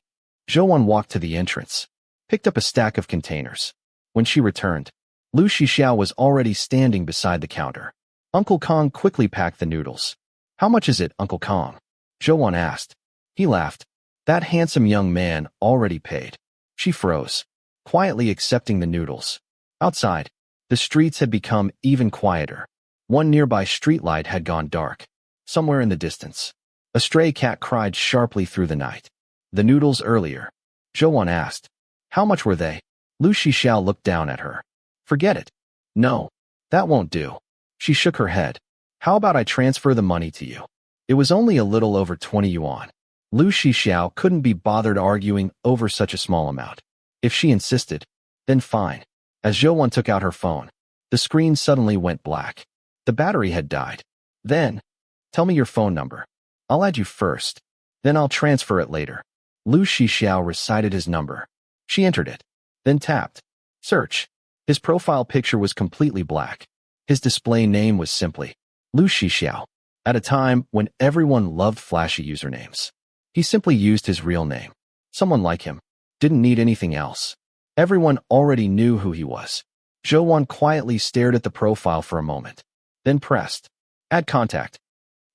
Zhou walked to the entrance, picked up a stack of containers. When she returned, Lu Shixiao was already standing beside the counter. Uncle Kong quickly packed the noodles. How much is it, Uncle Kong? Zhou asked. He laughed. That handsome young man already paid. She froze, quietly accepting the noodles. Outside, the streets had become even quieter. One nearby streetlight had gone dark. Somewhere in the distance, a stray cat cried sharply through the night. The noodles earlier. Zhou asked. How much were they? Lu Shixiao looked down at her. Forget it. No, that won't do. She shook her head. How about I transfer the money to you? It was only a little over 20 yuan. Lu Shixiao couldn't be bothered arguing over such a small amount. If she insisted, then fine. As Zhou took out her phone, the screen suddenly went black. The battery had died. Then, tell me your phone number. I'll add you first. Then I'll transfer it later. Lu Shixiao recited his number. She entered it, then tapped. Search. His profile picture was completely black. His display name was simply Lu Shixiao. At a time when everyone loved flashy usernames, he simply used his real name. Someone like him didn't need anything else. Everyone already knew who he was. Zhou quietly stared at the profile for a moment, then pressed Add contact.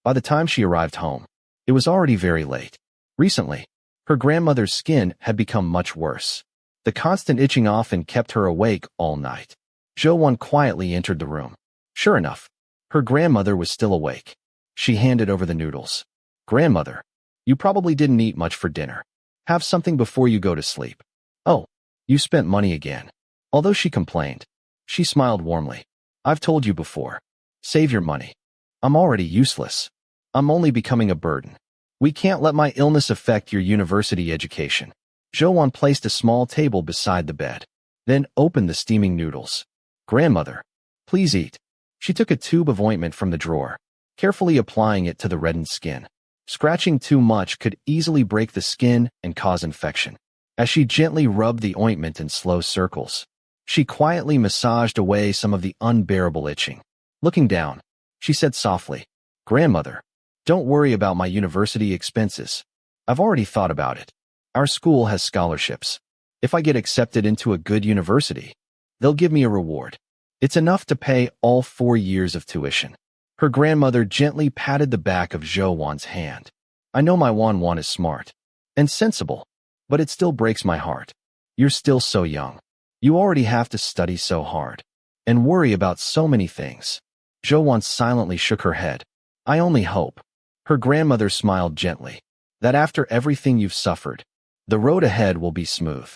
By the time she arrived home, it was already very late. Recently, her grandmother's skin had become much worse. The constant itching often kept her awake all night. Zhou quietly entered the room. Sure enough, her grandmother was still awake. She handed over the noodles. Grandmother, you probably didn't eat much for dinner. Have something before you go to sleep. Oh, you spent money again. Although she complained, she smiled warmly. I've told you before. Save your money. I'm already useless. I'm only becoming a burden. We can't let my illness affect your university education. Zhou placed a small table beside the bed, then opened the steaming noodles. Grandmother, please eat. She took a tube of ointment from the drawer, carefully applying it to the reddened skin. Scratching too much could easily break the skin and cause infection. As she gently rubbed the ointment in slow circles, she quietly massaged away some of the unbearable itching. Looking down, she said softly, Grandmother, don't worry about my university expenses. I've already thought about it. Our school has scholarships. If I get accepted into a good university, they'll give me a reward. It's enough to pay all 4 years of tuition. Her grandmother gently patted the back of Zhou hand. I know my Wan is smart and sensible, but it still breaks my heart. You're still so young. You already have to study so hard and worry about so many things. Zhou silently shook her head. I only hope. Her grandmother smiled gently. That after everything you've suffered, the road ahead will be smooth.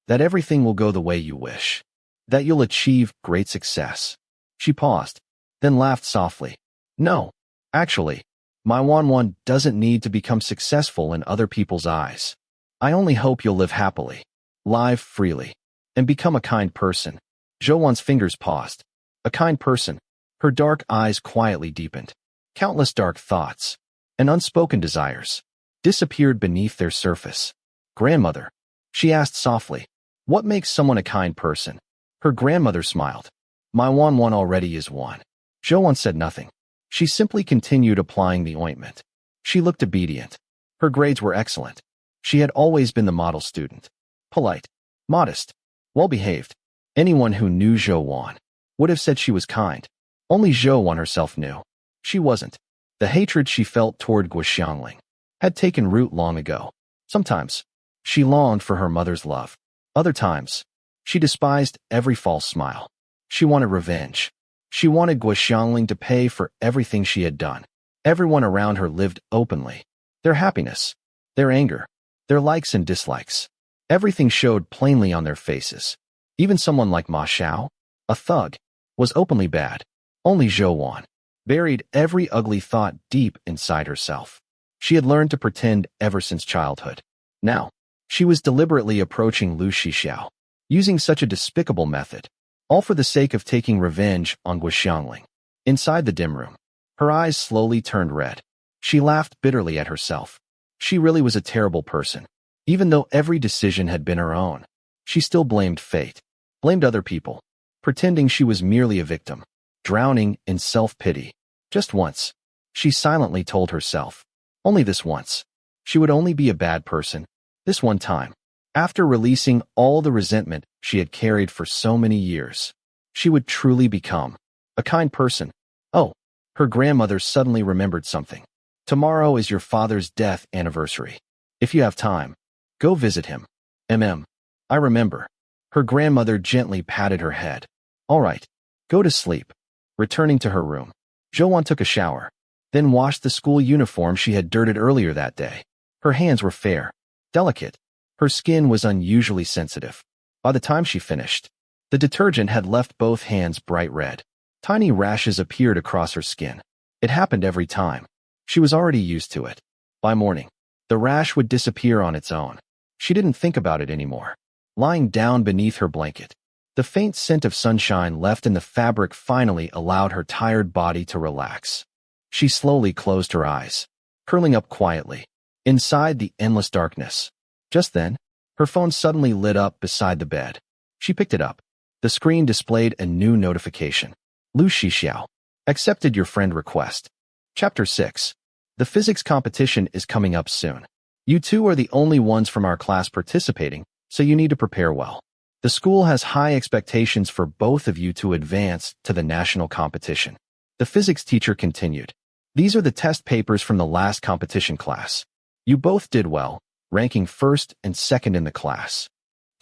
That everything will go the way you wish. That you'll achieve great success. She paused, then laughed softly. No, actually, my Wan doesn't need to become successful in other people's eyes. I only hope you'll live happily, live freely, and become a kind person. Zhou fingers paused. A kind person. Her dark eyes quietly deepened. Countless dark thoughts and unspoken desires disappeared beneath their surface. Grandmother, she asked softly, what makes someone a kind person? Her grandmother smiled. My Wan already is one. Zhou said nothing. She simply continued applying the ointment. She looked obedient. Her grades were excellent. She had always been the model student. Polite, modest, well-behaved. Anyone who knew Zhou would have said she was kind. Only Zhou herself knew. She wasn't. The hatred she felt toward Guoxiangling had taken root long ago. Sometimes, she longed for her mother's love. Other times, she despised every false smile. She wanted revenge. She wanted Guoxiangling to pay for everything she had done. Everyone around her lived openly. Their happiness, their anger, their likes and dislikes. Everything showed plainly on their faces. Even someone like Ma Xiao, a thug, was openly bad. Only Zhou buried every ugly thought deep inside herself. She had learned to pretend ever since childhood. Now, she was deliberately approaching Lu Shixiao, using such a despicable method, all for the sake of taking revenge on Guoxiangling. Inside the dim room, her eyes slowly turned red. She laughed bitterly at herself. She really was a terrible person. Even though every decision had been her own, she still blamed fate, blamed other people, pretending she was merely a victim, drowning in self-pity. Just once, she silently told herself, only this once, she would only be a bad person, this one time. After releasing all the resentment she had carried for so many years, she would truly become a kind person. Oh, her grandmother suddenly remembered something. Tomorrow is your father's death anniversary. If you have time, go visit him. I remember. Her grandmother gently patted her head. All right, go to sleep. Returning to her room, Zhou took a shower, then washed the school uniform she had dirtied earlier that day. Her hands were fair, delicate. Her skin was unusually sensitive. By the time she finished, the detergent had left both hands bright red. Tiny rashes appeared across her skin. It happened every time. She was already used to it. By morning, the rash would disappear on its own. She didn't think about it anymore. Lying down beneath her blanket, the faint scent of sunshine left in the fabric finally allowed her tired body to relax. She slowly closed her eyes, curling up quietly, inside the endless darkness. Just then, her phone suddenly lit up beside the bed. She picked it up. The screen displayed a new notification. Lu Shixiao accepted your friend request. Chapter 6. The physics competition is coming up soon. You two are the only ones from our class participating, so you need to prepare well. The school has high expectations for both of you to advance to the national competition. The physics teacher continued. These are the test papers from the last competition class. You both did well, ranking first and second in the class.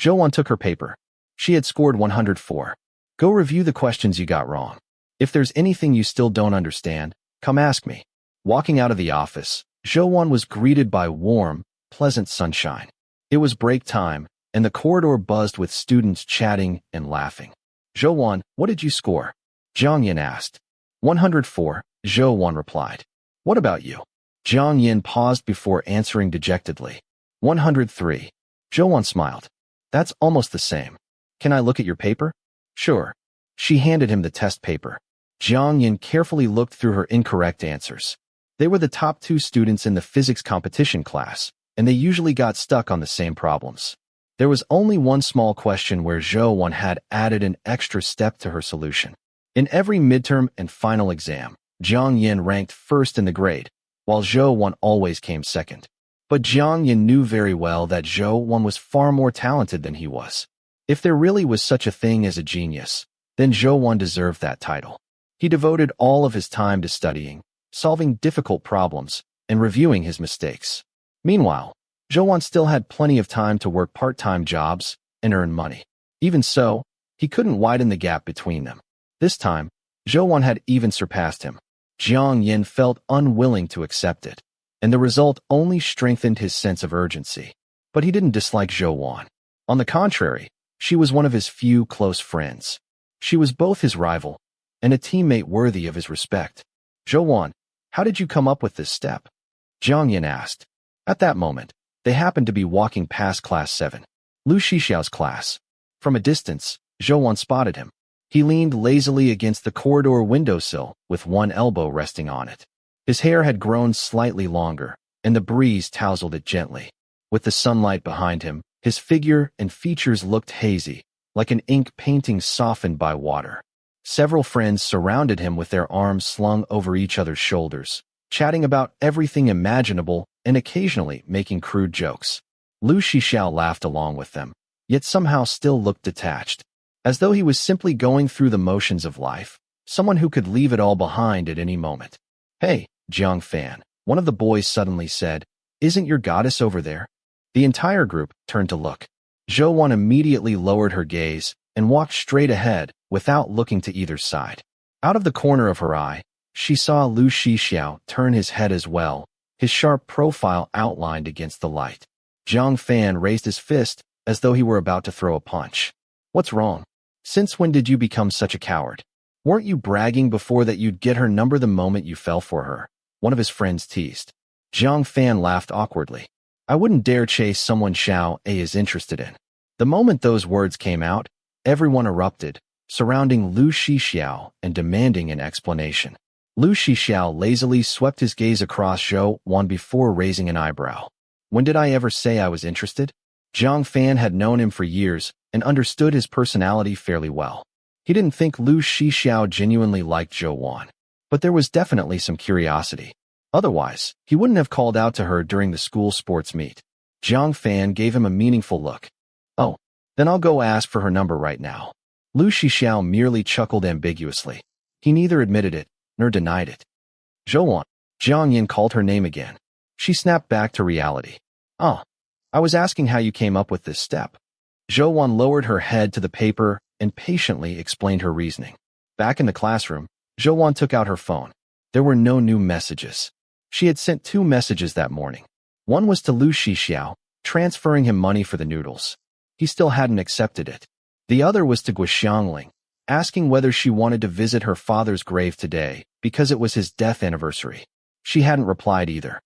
Zhou took her paper. She had scored 104. Go review the questions you got wrong. If there's anything you still don't understand, come ask me. Walking out of the office, Zhou was greeted by warm, pleasant sunshine. It was break time, and the corridor buzzed with students chatting and laughing. Zhou, what did you score? Jiang Yin asked. 104, Zhou replied. What about you? Jiang Yin paused before answering dejectedly. 103. Zhou smiled. That's almost the same. Can I look at your paper? Sure. She handed him the test paper. Jiang Yin carefully looked through her incorrect answers. They were the top 2 students in the physics competition class, and they usually got stuck on the same problems. There was only one small question where Zhou had added an extra step to her solution. In every midterm and final exam, Jiang Yin ranked first in the grade, while Zhou always came second. But Jiang Yin knew very well that Zhou was far more talented than he was. If there really was such a thing as a genius, then Zhou deserved that title. He devoted all of his time to studying, solving difficult problems, and reviewing his mistakes. Meanwhile, Zhou still had plenty of time to work part-time jobs and earn money. Even so, he couldn't widen the gap between them. This time, Zhou had even surpassed him. Jiang Yin felt unwilling to accept it, and the result only strengthened his sense of urgency. But he didn't dislike Zhou. On the contrary, she was one of his few close friends. She was both his rival and a teammate worthy of his respect. Zhou, how did you come up with this step? Jiang Yin asked. At that moment, they happened to be walking past Class 7, Lu Shixiao's class. From a distance, Zhou spotted him. He leaned lazily against the corridor windowsill with one elbow resting on it. His hair had grown slightly longer, and the breeze tousled it gently. With the sunlight behind him, his figure and features looked hazy, like an ink painting softened by water. Several friends surrounded him with their arms slung over each other's shoulders, chatting about everything imaginable and occasionally making crude jokes. Lu Shixiao laughed along with them, yet somehow still looked detached. as though he was simply going through the motions of life, someone who could leave it all behind at any moment. "Hey, Jiang Fan," one of the boys suddenly said, "isn't your goddess over there?" The entire group turned to look. Zhou Wan immediately lowered her gaze and walked straight ahead without looking to either side. Out of the corner of her eye, she saw Lu Shixiao turn his head as well, his sharp profile outlined against the light. Jiang Fan raised his fist as though he were about to throw a punch. "What's wrong? Since when did you become such a coward? Weren't you bragging before that you'd get her number the moment you fell for her?" One of his friends teased. Jiang Fan laughed awkwardly. "I wouldn't dare chase someone Xiao A is interested in." The moment those words came out, everyone erupted, surrounding Lu Shixiao and demanding an explanation. Lu Shixiao lazily swept his gaze across Zhou Wan before raising an eyebrow. "When did I ever say I was interested?" Jiang Fan had known him for years and understood his personality fairly well. He didn't think Lu Shixiao genuinely liked Zhou Wan, but there was definitely some curiosity. Otherwise, he wouldn't have called out to her during the school sports meet. Jiang Fan gave him a meaningful look. "Oh, then I'll go ask for her number right now." Lu Shixiao merely chuckled ambiguously. He neither admitted it nor denied it. "Zhou Wan." Jiang Yin called her name again. She snapped back to reality. "Oh, I was asking how you came up with this step." Zhou Wan lowered her head to the paper and patiently explained her reasoning. Back in the classroom, Zhou Wan took out her phone. There were no new messages. She had sent 2 messages that morning. One was to Lu Shixiao, transferring him money for the noodles. He still hadn't accepted it. The other was to Guoxiangling, asking whether she wanted to visit her father's grave today because it was his death anniversary. She hadn't replied either.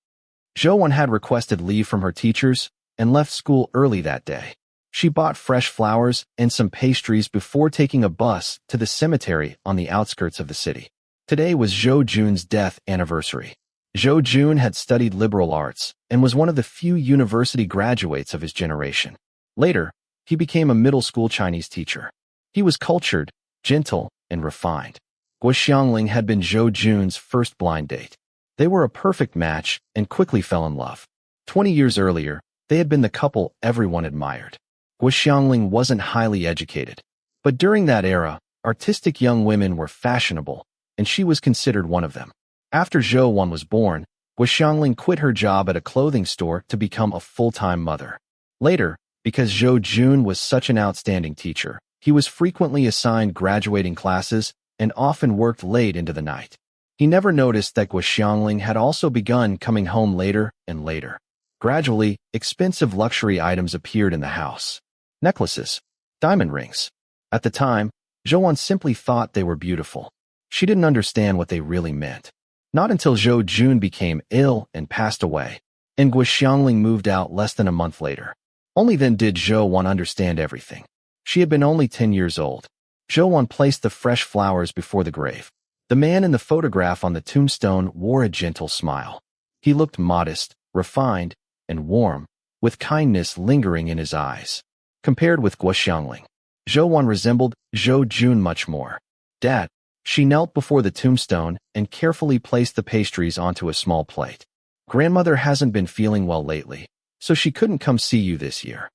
Zhou Wan had requested leave from her teachers and left school early that day. She bought fresh flowers and some pastries before taking a bus to the cemetery on the outskirts of the city. Today was Zhou Jun's death anniversary. Zhou Jun had studied liberal arts and was one of the few university graduates of his generation. Later, he became a middle school Chinese teacher. He was cultured, gentle, and refined. Guoxiangling had been Zhou Jun's first blind date. They were a perfect match and quickly fell in love. 20 years earlier, they had been the couple everyone admired. Guoxiangling wasn't highly educated, but during that era, artistic young women were fashionable, and she was considered one of them. After Zhou Wan was born, Guoxiangling quit her job at a clothing store to become a full-time mother. Later, because Zhou Jun was such an outstanding teacher, he was frequently assigned graduating classes and often worked late into the night. He never noticed that Guoxiangling had also begun coming home later and later. Gradually, expensive luxury items appeared in the house. Necklaces, diamond rings. At the time, Zhou Wan simply thought they were beautiful. She didn't understand what they really meant. Not until Zhou Jun became ill and passed away, and Guoxiangling moved out less than a month later. Only then did Zhou Wan understand everything. She had been only 10 years old. Zhou Wan placed the fresh flowers before the grave. The man in the photograph on the tombstone wore a gentle smile. He looked modest, refined, and warm, with kindness lingering in his eyes. Compared with Guoxiangling, Zhou Wan resembled Zhou Jun much more. "Dad." She knelt before the tombstone and carefully placed the pastries onto a small plate. "Grandmother hasn't been feeling well lately, so she couldn't come see you this year."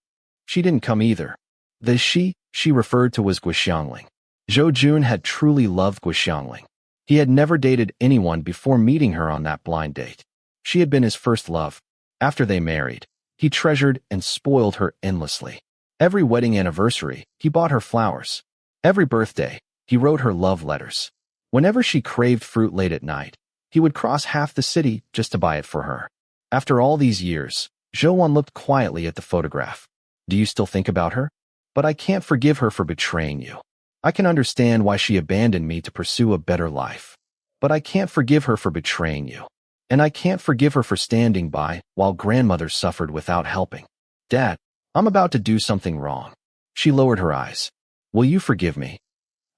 She didn't come either. The she referred to was Guoxiangling. Zhou Jun had truly loved Guoxiangling. He had never dated anyone before meeting her on that blind date. She had been his first love. After they married, he treasured and spoiled her endlessly. Every wedding anniversary, he bought her flowers. Every birthday, he wrote her love letters. Whenever she craved fruit late at night, he would cross half the city just to buy it for her. After all these years, Zhou Wan looked quietly at the photograph. "Do you still think about her? But I can't forgive her for betraying you. I can understand why she abandoned me to pursue a better life. But I can't forgive her for betraying you. And I can't forgive her for standing by while grandmother suffered without helping. Dad, I'm about to do something wrong." She lowered her eyes. "Will you forgive me?"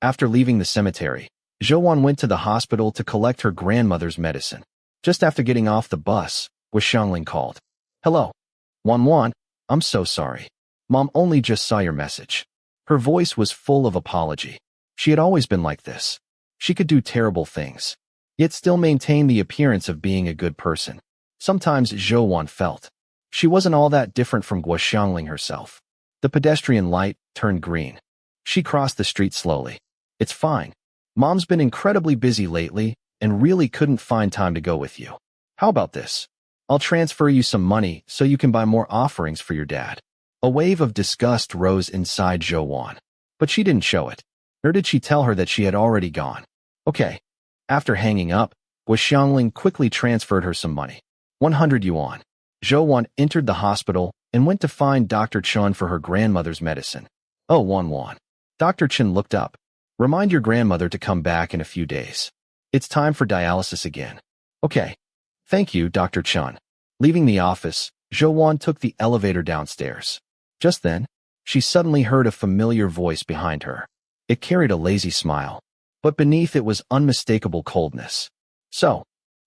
After leaving the cemetery, Zhou Wan went to the hospital to collect her grandmother's medicine. Just after getting off the bus, Guoxiangling called. "Hello. Wan, I'm so sorry. Mom only just saw your message." Her voice was full of apology. She had always been like this. She could do terrible things, yet still maintain the appearance of being a good person. Sometimes Zhou Wan felt she wasn't all that different from Guoxiangling herself. The pedestrian light turned green. She crossed the street slowly. It's fine. Mom's been incredibly busy lately and really couldn't find time to go with you. How about this? I'll transfer you some money so you can buy more offerings for your dad. A wave of disgust rose inside Zhou, but she didn't show it. Nor did she tell her that she had already gone. Okay. After hanging up, Xiangling quickly transferred her some money. 100 yuan. Zhou entered the hospital and went to find Dr. Chen for her grandmother's medicine. Oh, 1 yuan. Dr. Chen looked up. Remind your grandmother to come back in a few days. It's time for dialysis again. Okay. Thank you, Dr. Chen. Leaving the office, Zhou took the elevator downstairs. Just then, she suddenly heard a familiar voice behind her. It carried a lazy smile, but beneath it was unmistakable coldness. So,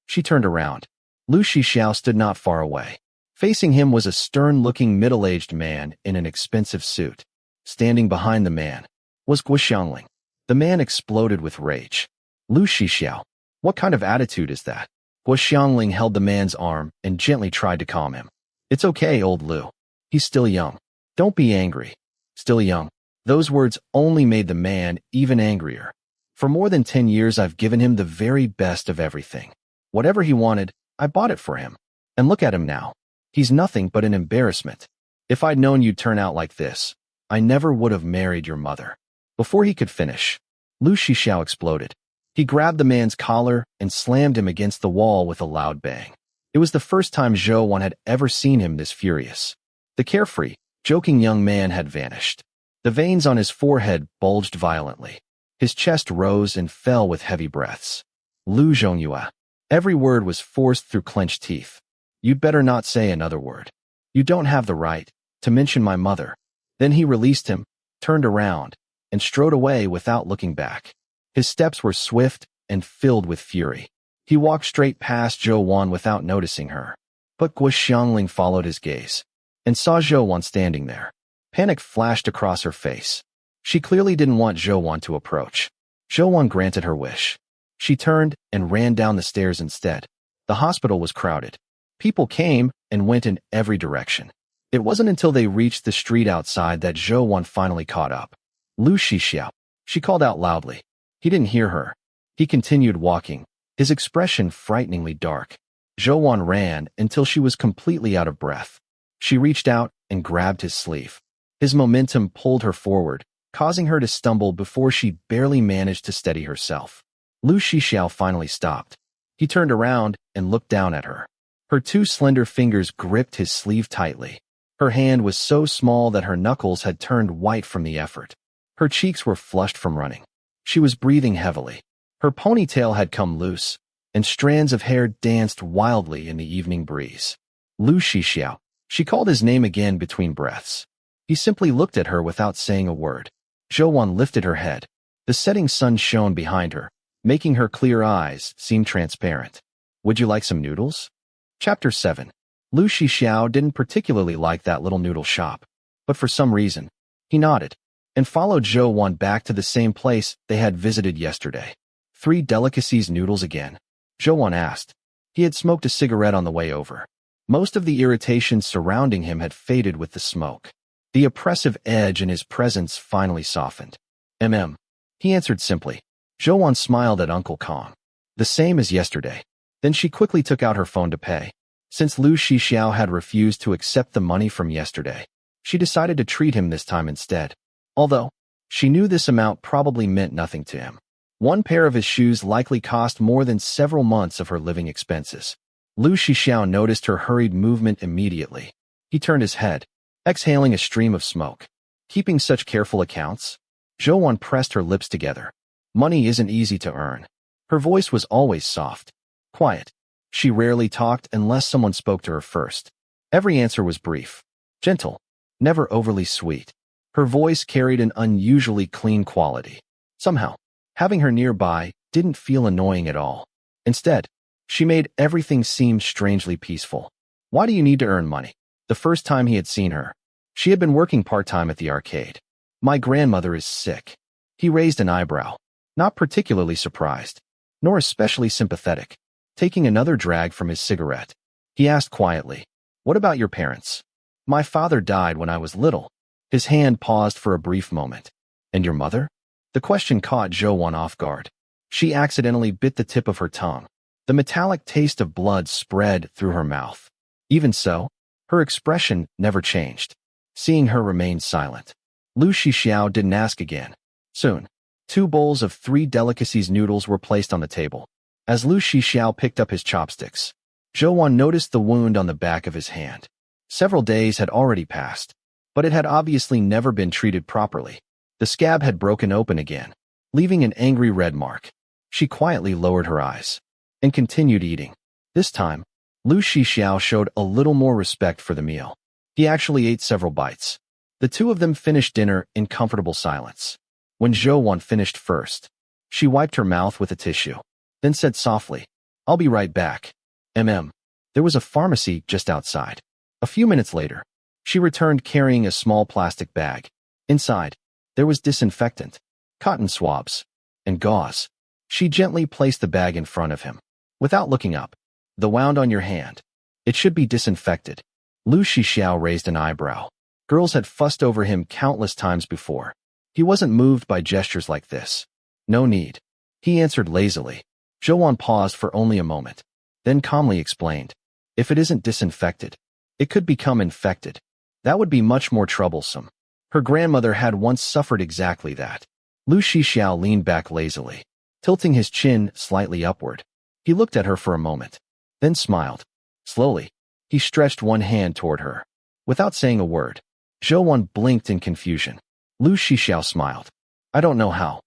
she turned around. Lu Shixiao stood not far away. Facing him was a stern-looking middle-aged man in an expensive suit. Standing behind the man was Xiangling. The man exploded with rage. Lu Shixiao, what kind of attitude is that? Xiangling held the man's arm and gently tried to calm him. It's okay, old Lu. He's still young. Don't be angry. Still young. Those words only made the man even angrier. For more than 10 years, I've given him the very best of everything. Whatever he wanted, I bought it for him. And look at him now. He's nothing but an embarrassment. If I'd known you'd turn out like this, I never would have married your mother. Before he could finish, Lu Shixiao exploded. He grabbed the man's collar and slammed him against the wall with a loud bang. It was the first time Zhou had ever seen him this furious. The carefree, joking young man had vanished. The veins on his forehead bulged violently. His chest rose and fell with heavy breaths. Lu Zhongyue. Every word was forced through clenched teeth. You'd better not say another word. You don't have the right to mention my mother. Then he released him, turned around, and strode away without looking back. His steps were swift and filled with fury. He walked straight past Zhou without noticing her. But Xiangling followed his gaze and saw Zhou standing there. Panic flashed across her face. She clearly didn't want Zhou to approach. Zhou granted her wish. She turned and ran down the stairs instead. The hospital was crowded. People came and went in every direction. It wasn't until they reached the street outside that Zhou finally caught up. Lu Shixiao. She called out loudly. He didn't hear her. He continued walking, his expression frighteningly dark. Zhou ran until she was completely out of breath. She reached out and grabbed his sleeve. His momentum pulled her forward, causing her to stumble before she barely managed to steady herself. Lu Shixiao finally stopped. He turned around and looked down at her. Her two slender fingers gripped his sleeve tightly. Her hand was so small that her knuckles had turned white from the effort. Her cheeks were flushed from running. She was breathing heavily. Her ponytail had come loose, and strands of hair danced wildly in the evening breeze. Lu Shixiao. She called his name again between breaths. He simply looked at her without saying a word. Zhou lifted her head. The setting sun shone behind her, making her clear eyes seem transparent. Would you like some noodles? Chapter 7. Lu Shixiao didn't particularly like that little noodle shop, but for some reason, he nodded and followed Zhou back to the same place they had visited yesterday. 3 delicacies noodles again? Zhou asked. He had smoked a cigarette on the way over. Most of the irritation surrounding him had faded with the smoke. The oppressive edge in his presence finally softened. He answered simply. Zhou smiled at Uncle Kong. The same as yesterday. Then she quickly took out her phone to pay. Since Lu Shixiao had refused to accept the money from yesterday, she decided to treat him this time instead. Although, she knew this amount probably meant nothing to him. 1 pair of his shoes likely cost more than several months of her living expenses. Lu Shixiao noticed her hurried movement immediately. He turned his head, exhaling a stream of smoke. Keeping such careful accounts? Zhou pressed her lips together. Money isn't easy to earn. Her voice was always soft, quiet. She rarely talked unless someone spoke to her first. Every answer was brief, gentle, never overly sweet. Her voice carried an unusually clean quality. Somehow, having her nearby didn't feel annoying at all. Instead, she made everything seem strangely peaceful. Why do you need to earn money? The first time he had seen her, she had been working part-time at the arcade. My grandmother is sick. He raised an eyebrow, not particularly surprised, nor especially sympathetic. Taking another drag from his cigarette, he asked quietly, What about your parents? My father died when I was little. His hand paused for a brief moment. And your mother? The question caught Zhou off guard. She accidentally bit the tip of her tongue. The metallic taste of blood spread through her mouth. Even so, her expression never changed. Seeing her remain silent, Lu Shixiao didn't ask again. Soon, 2 bowls of 3 delicacies noodles were placed on the table. As Lu Shixiao picked up his chopsticks, Zhou noticed the wound on the back of his hand. Several days had already passed, but it had obviously never been treated properly. The scab had broken open again, leaving an angry red mark. She quietly lowered her eyes and continued eating. This time, Lu Shixiao showed a little more respect for the meal. He actually ate several bites. The 2 of them finished dinner in comfortable silence. When Zhou finished first, she wiped her mouth with a tissue, then said softly, "I'll be right back." There was a pharmacy just outside. A few minutes later, she returned carrying a small plastic bag. Inside, there was disinfectant, cotton swabs, and gauze. She gently placed the bag in front of him. Without looking up, "The wound on your hand. It should be disinfected." Lu Shixiao raised an eyebrow. Girls had fussed over him countless times before. He wasn't moved by gestures like this. "No need," he answered lazily. Zhou paused for only a moment, then calmly explained, "If it isn't disinfected, it could become infected. That would be much more troublesome." Her grandmother had once suffered exactly that. Lu Shixiao leaned back lazily, tilting his chin slightly upward. He looked at her for a moment, then smiled. Slowly, he stretched one hand toward her. Without saying a word, Zhou blinked in confusion. Lu Shixiao smiled. "I don't know how."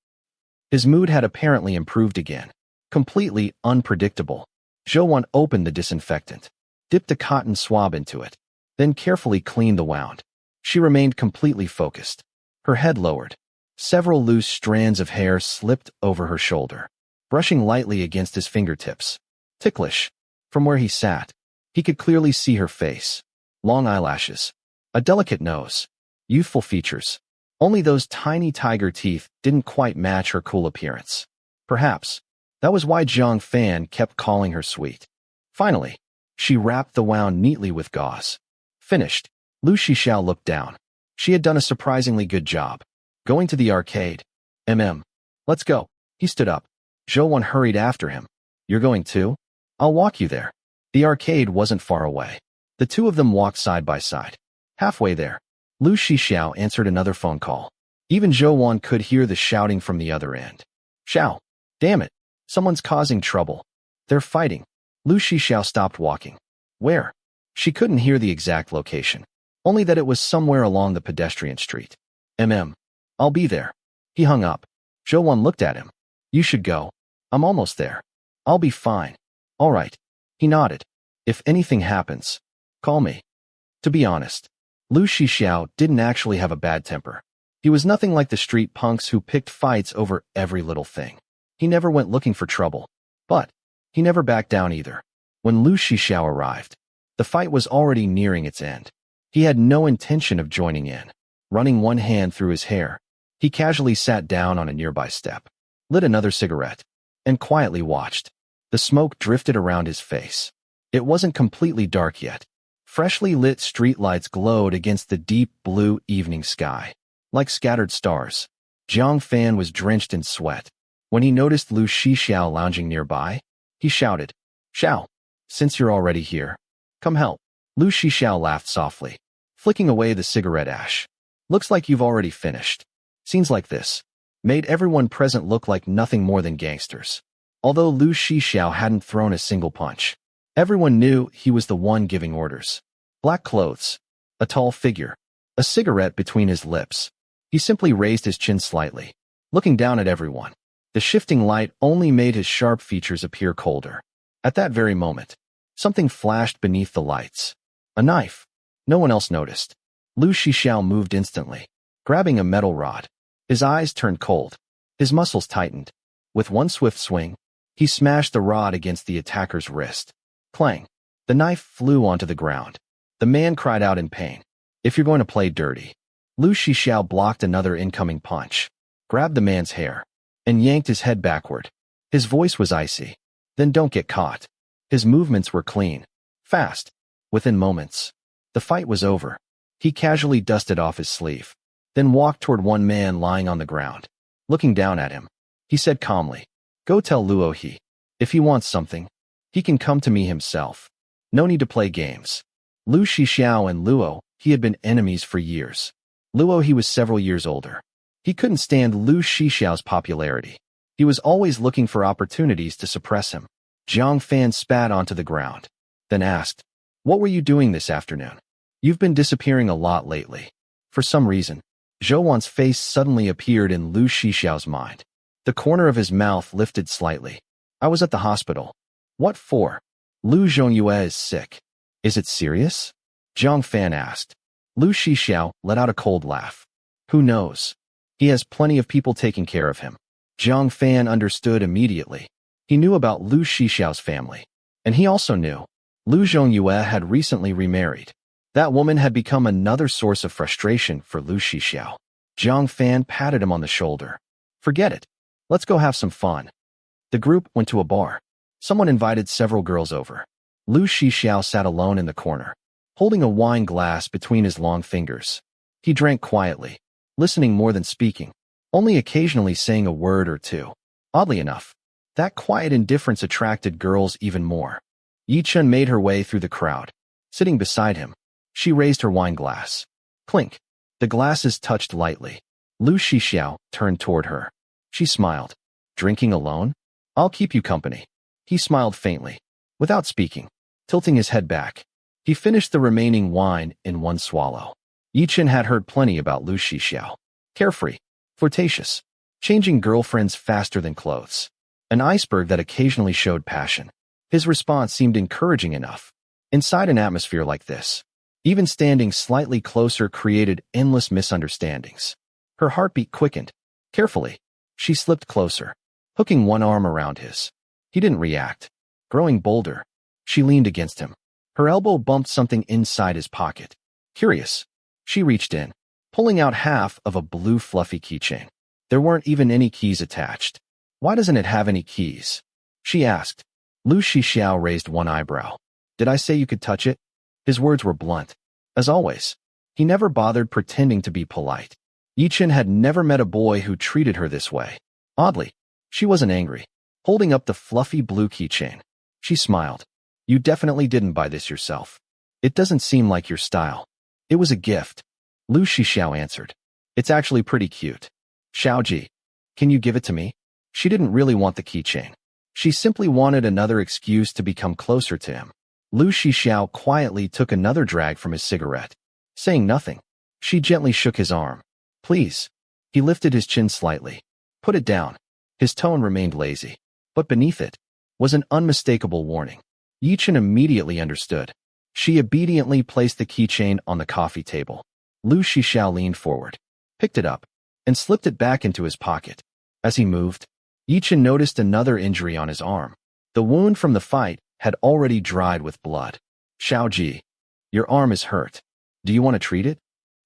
His mood had apparently improved again. Completely unpredictable. Zhou opened the disinfectant, dipped a cotton swab into it, then carefully cleaned the wound. She remained completely focused. Her head lowered. Several loose strands of hair slipped over her shoulder, brushing lightly against his fingertips. Ticklish. From where he sat, he could clearly see her face. Long eyelashes, a delicate nose, youthful features. Only those tiny tiger teeth didn't quite match her cool appearance. Perhaps that was why Zhang Fan kept calling her sweet. Finally, she wrapped the wound neatly with gauze. Finished. Lu Shixiao looked down. She had done a surprisingly good job. Going to the arcade. Let's go. He stood up. Zhou hurried after him. "You're going too? I'll walk you there." The arcade wasn't far away. The 2 of them walked side by side. Halfway there, Lu Shixiao answered another phone call. Even Zhou could hear the shouting from the other end. "Xiao! Damn it! Someone's causing trouble. They're fighting." Lu Shixiao stopped walking. Where? She couldn't hear the exact location, only that it was somewhere along the pedestrian street. I'll be there." He hung up. Zhou looked at him. "You should go. I'm almost there. I'll be fine." "All right." He nodded. "If anything happens, call me." To be honest, Lu Shixiao didn't actually have a bad temper. He was nothing like the street punks who picked fights over every little thing. He never went looking for trouble. But he never backed down either. When Lu Shixiao arrived, the fight was already nearing its end. He had no intention of joining in. Running one hand through his hair, he casually sat down on a nearby step, lit another cigarette, and quietly watched. The smoke drifted around his face. It wasn't completely dark yet. Freshly lit streetlights glowed against the deep blue evening sky, like scattered stars. Zhang Fan was drenched in sweat. When he noticed Lu Shixiao lounging nearby, he shouted, "Xiao, since you're already here, come help." Lu Shixiao laughed softly, flicking away the cigarette ash. "Looks like you've already finished." Scenes like this made everyone present look like nothing more than gangsters. Although Lu Shixiao hadn't thrown a single punch, everyone knew he was the one giving orders. Black clothes, a tall figure, a cigarette between his lips. He simply raised his chin slightly, looking down at everyone. The shifting light only made his sharp features appear colder. At that very moment, something flashed beneath the lights. A knife. No one else noticed. Lu Shixiao moved instantly, grabbing a metal rod. His eyes turned cold. His muscles tightened. With one swift swing, he smashed the rod against the attacker's wrist. Clang. The knife flew onto the ground. The man cried out in pain. "If you're going to play dirty." Lu Shixiao blocked another incoming punch, grabbed the man's hair, and yanked his head backward. His voice was icy. "Then don't get caught." His movements were clean, fast. Within moments, the fight was over. He casually dusted off his sleeve. then walked toward one man lying on the ground. Looking down at him, he said calmly, "Go tell Luo he. If he wants something, he can come to me himself. No need to play games." Lu Shixiao and Luo he had been enemies for years. Luo he was several years older. He couldn't stand Lu Shixiao's popularity. He was always looking for opportunities to suppress him. Jiang Fan spat onto the ground, then asked, "What were you doing this afternoon? You've been disappearing a lot lately." For some reason, Zhou Wan's face suddenly appeared in Lu Shixiao's mind. The corner of his mouth lifted slightly. "I was at the hospital." "What for?" "Lu Zhongyue is sick." "Is it serious?" Jiang Fan asked. Lu Shixiao let out a cold laugh. "Who knows? He has plenty of people taking care of him." Jiang Fan understood immediately. He knew about Lu Shixiao's family. And he also knew Lu Zhongyue had recently remarried. That woman had become another source of frustration for Lu Shixiao. Jiang Fan patted him on the shoulder. "Forget it. Let's go have some fun." The group went to a bar. Someone invited several girls over. Lu Shixiao sat alone in the corner, holding a wine glass between his long fingers. He drank quietly, listening more than speaking, only occasionally saying a word or two. Oddly enough, that quiet indifference attracted girls even more. Yichen made her way through the crowd. Sitting beside him, she raised her wine glass. Clink. The glasses touched lightly. Lu Shixiao turned toward her. She smiled. "Drinking alone? I'll keep you company." He smiled faintly, without speaking, tilting his head back. He finished the remaining wine in one swallow. Yichen had heard plenty about Lu Shixiao. Carefree, flirtatious, changing girlfriends faster than clothes. An iceberg that occasionally showed passion. His response seemed encouraging enough. Inside an atmosphere like this, even standing slightly closer created endless misunderstandings. Her heartbeat quickened. Carefully, she slipped closer, hooking one arm around his. He didn't react. Growing bolder, she leaned against him. Her elbow bumped something inside his pocket. Curious, she reached in, pulling out half of a blue fluffy keychain. There weren't even any keys attached. "Why doesn't it have any keys?" she asked. Lu Shixiao raised one eyebrow. "Did I say you could touch it?" His words were blunt. As always, he never bothered pretending to be polite. Yichen had never met a boy who treated her this way. Oddly, she wasn't angry. Holding up the fluffy blue keychain, she smiled. "You definitely didn't buy this yourself. It doesn't seem like your style." "It was a gift," Lu Shixiao answered. "It's actually pretty cute." "Xiaoji, can you give it to me?" She didn't really want the keychain. She simply wanted another excuse to become closer to him. Lu Shixiao quietly took another drag from his cigarette. Saying nothing, she gently shook his arm. "Please." He lifted his chin slightly. "Put it down." His tone remained lazy, but beneath it was an unmistakable warning. Yichen immediately understood. She obediently placed the keychain on the coffee table. Lu Shixiao leaned forward, picked it up, and slipped it back into his pocket. As he moved, Yichen noticed another injury on his arm. The wound from the fight had already dried with blood. "Xiaoji, your arm is hurt. Do you want to treat it?"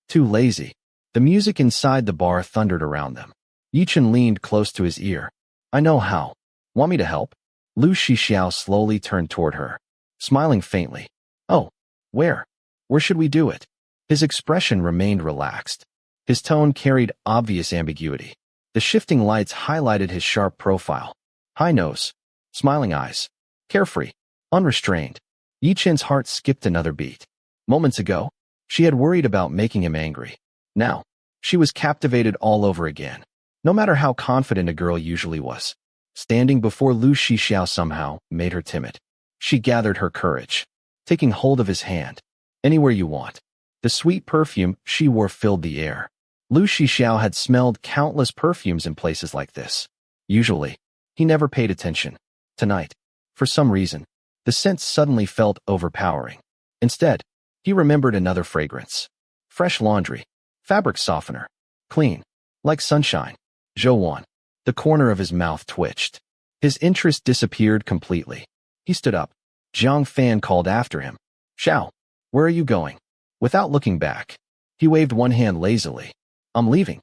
"Too lazy." The music inside the bar thundered around them. Yichen leaned close to his ear. "I know how. Want me to help?" Lu Shixiao slowly turned toward her, smiling faintly. "Oh, where? Where should we do it?" His expression remained relaxed. His tone carried obvious ambiguity. The shifting lights highlighted his sharp profile. High nose, smiling eyes, carefree, unrestrained. Yichen's heart skipped another beat. Moments ago, she had worried about making him angry. Now, she was captivated all over again. No matter how confident a girl usually was, standing before Lu Shixiao somehow made her timid. She gathered her courage, taking hold of his hand. "Anywhere you want." The sweet perfume she wore filled the air. Lu Shixiao had smelled countless perfumes in places like this. Usually, he never paid attention. Tonight, for some reason, the scent suddenly felt overpowering. Instead, he remembered another fragrance. Fresh laundry, fabric softener, clean, like sunshine. Zhou Wan. The corner of his mouth twitched. His interest disappeared completely. He stood up. Jiang Fan called after him. "Xiao, where are you going?" Without looking back, he waved one hand lazily. "I'm leaving."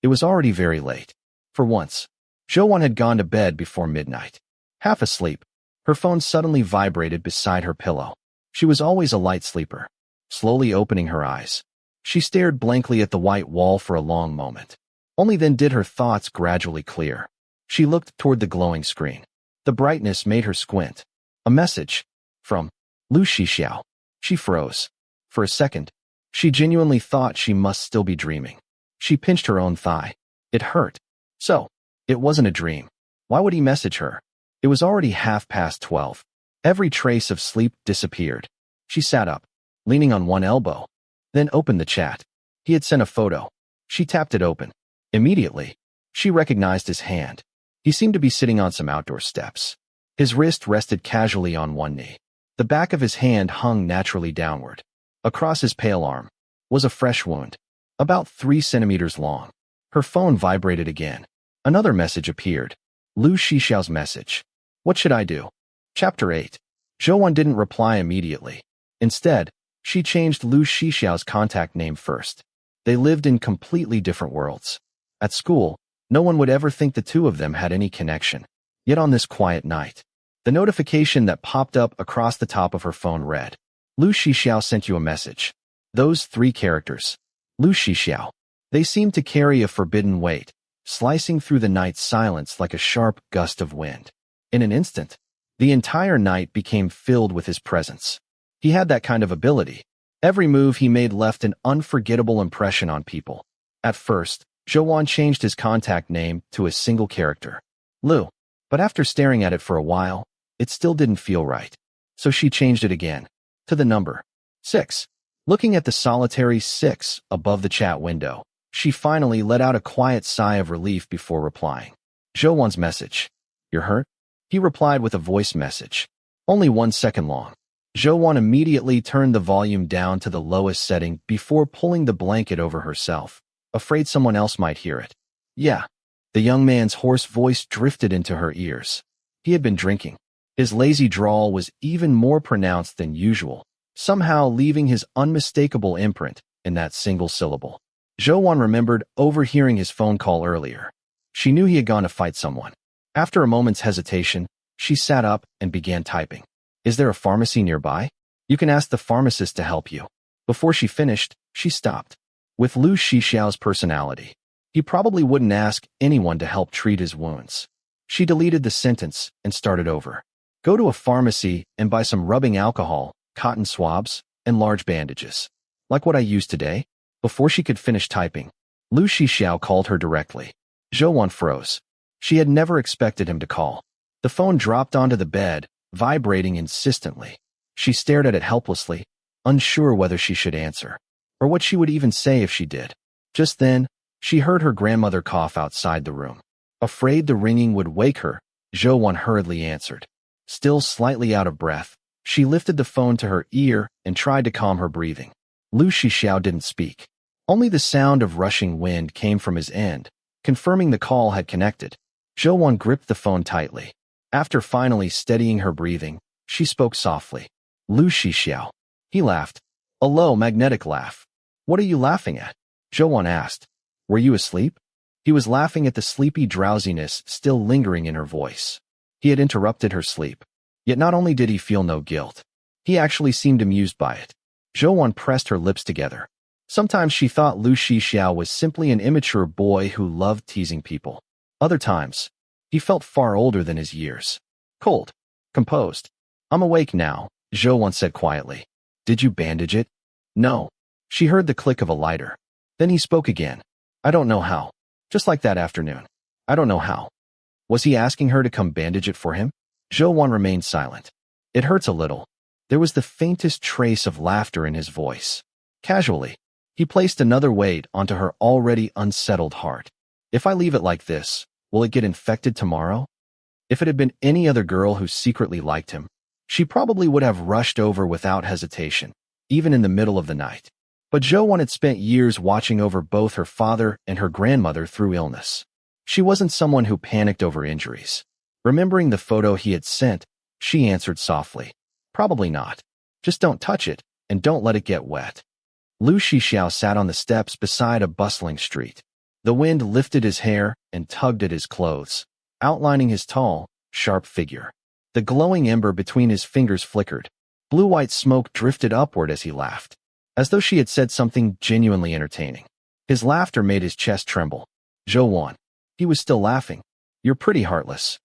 It was already very late. For once, Zhou Wan had gone to bed before midnight. Half asleep, her phone suddenly vibrated beside her pillow. She was always a light sleeper. Slowly opening her eyes, She stared blankly at the white wall for a long moment. Only then did her thoughts gradually clear. She looked toward the glowing screen. The brightness made her squint. A message. From Lu Shixiao. She froze. For a second, she genuinely thought she must still be dreaming. She pinched her own thigh. It hurt. So, it wasn't a dream. Why would he message her? It was already 12:30. Every trace of sleep disappeared. She sat up, leaning on one elbow, then opened the chat. He had sent a photo. She tapped it open. Immediately, she recognized his hand. He seemed to be sitting on some outdoor steps. His wrist rested casually on one knee. The back of his hand hung naturally downward. Across his pale arm was a fresh wound, about 3 centimeters long. Her phone vibrated again. Another message appeared. Lu Shixiao's message. What should I do? Chapter 8. Zhou didn't reply immediately. Instead, she changed Lu Shixiao's contact name first. They lived in completely different worlds. At school, no one would ever think the two of them had any connection. Yet on this quiet night, the notification that popped up across the top of her phone read, Lu Shixiao sent you a message. Those 3 characters. Lu Shixiao. They seemed to carry a forbidden weight, slicing through the night's silence like a sharp gust of wind. In an instant, the entire night became filled with his presence. He had that kind of ability. Every move he made left an unforgettable impression on people. At first, Zhou changed his contact name to a single character, Lu. But after staring at it for a while, it still didn't feel right. So she changed it again, to the number 6. Looking at the solitary 6 above the chat window, she finally let out a quiet sigh of relief before replying. Zhou's message. You're hurt? He replied with a voice message. Only 1 second long. Zhou immediately turned the volume down to the lowest setting before pulling the blanket over herself, afraid someone else might hear it. Yeah. The young man's hoarse voice drifted into her ears. He had been drinking. His lazy drawl was even more pronounced than usual, somehow leaving his unmistakable imprint in that single syllable. Zhou remembered overhearing his phone call earlier. She knew he had gone to fight someone. After a moment's hesitation, she sat up and began typing. Is there a pharmacy nearby? You can ask the pharmacist to help you. Before she finished, she stopped. With Lu Shixiao's personality, he probably wouldn't ask anyone to help treat his wounds. She deleted the sentence and started over. Go to a pharmacy and buy some rubbing alcohol, cotton swabs, and large bandages. Like what I used today? Before she could finish typing, Lu Shixiao called her directly. Zhou froze. She had never expected him to call. The phone dropped onto the bed, vibrating insistently. She stared at it helplessly, unsure whether she should answer, or what she would even say if she did. Just then, she heard her grandmother cough outside the room. Afraid the ringing would wake her, Zhou hurriedly answered. Still slightly out of breath, she lifted the phone to her ear and tried to calm her breathing. Lu Shixiao didn't speak. Only the sound of rushing wind came from his end, confirming the call had connected. Zhou gripped the phone tightly. After finally steadying her breathing, she spoke softly. Lu Shixiao. He laughed. A low, magnetic laugh. What are you laughing at? Zhou asked. Were you asleep? He was laughing at the sleepy drowsiness still lingering in her voice. He had interrupted her sleep. Yet not only did he feel no guilt, he actually seemed amused by it. Zhou pressed her lips together. Sometimes she thought Lu Shixiao was simply an immature boy who loved teasing people. Other times, he felt far older than his years. Cold. Composed. I'm awake now, Zhou said quietly. Did you bandage it? No. She heard the click of a lighter. Then he spoke again. I don't know how. Just like that afternoon. I don't know how. Was he asking her to come bandage it for him? Zhou remained silent. It hurts a little. There was the faintest trace of laughter in his voice. Casually, he placed another weight onto her already unsettled heart. If I leave it like this, will it get infected tomorrow? If it had been any other girl who secretly liked him, she probably would have rushed over without hesitation, even in the middle of the night. But Zhou had spent years watching over both her father and her grandmother through illness. She wasn't someone who panicked over injuries. Remembering the photo he had sent, she answered softly. Probably not. Just don't touch it, and don't let it get wet. Lu Shixiao sat on the steps beside a bustling street. The wind lifted his hair and tugged at his clothes, outlining his tall, sharp figure. The glowing ember between his fingers flickered. Blue-white smoke drifted upward as he laughed. as though she had said something genuinely entertaining. His laughter made his chest tremble. Zhou. He was still laughing. You're pretty heartless.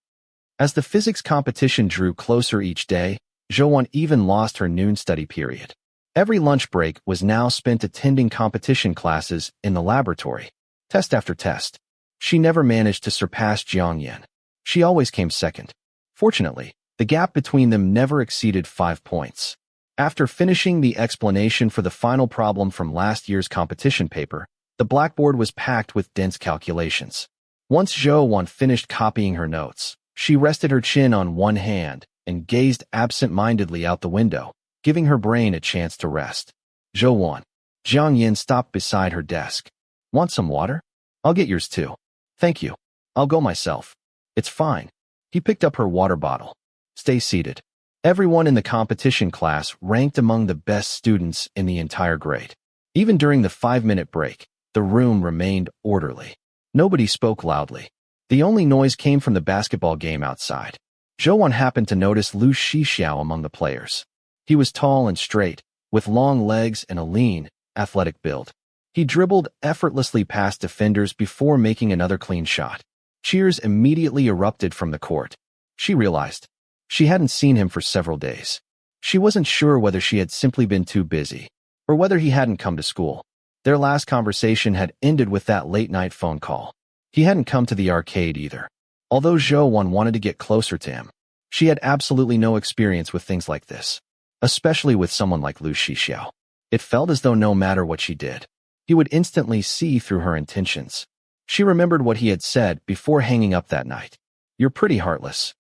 As the physics competition drew closer each day, Zhou even lost her noon study period. Every lunch break was now spent attending competition classes in the laboratory, test after test. She never managed to surpass Jiang Yan. She always came second. Fortunately, the gap between them never exceeded 5 points. After finishing the explanation for the final problem from last year's competition paper, the blackboard was packed with dense calculations. Once Zhou finished copying her notes, she rested her chin on one hand and gazed absent-mindedly out the window, giving her brain a chance to rest. Zhou. Jiang Yan stopped beside her desk. Want some water? I'll get yours too. Thank you. I'll go myself. It's fine. He picked up her water bottle. Stay seated. Everyone in the competition class ranked among the best students in the entire grade. Even during the 5-minute break, the room remained orderly. Nobody spoke loudly. The only noise came from the basketball game outside. Zhou happened to notice Lu Shixiao among the players. He was tall and straight, with long legs and a lean, athletic build. He dribbled effortlessly past defenders before making another clean shot. Cheers immediately erupted from the court. She realized she hadn't seen him for several days. She wasn't sure whether she had simply been too busy, or whether he hadn't come to school. Their last conversation had ended with that late-night phone call. He hadn't come to the arcade either. Although Zhou wanted to get closer to him, she had absolutely no experience with things like this, especially with someone like Lu Shixiao. It felt as though no matter what she did, he would instantly see through her intentions. She remembered what he had said before hanging up that night. You're pretty heartless.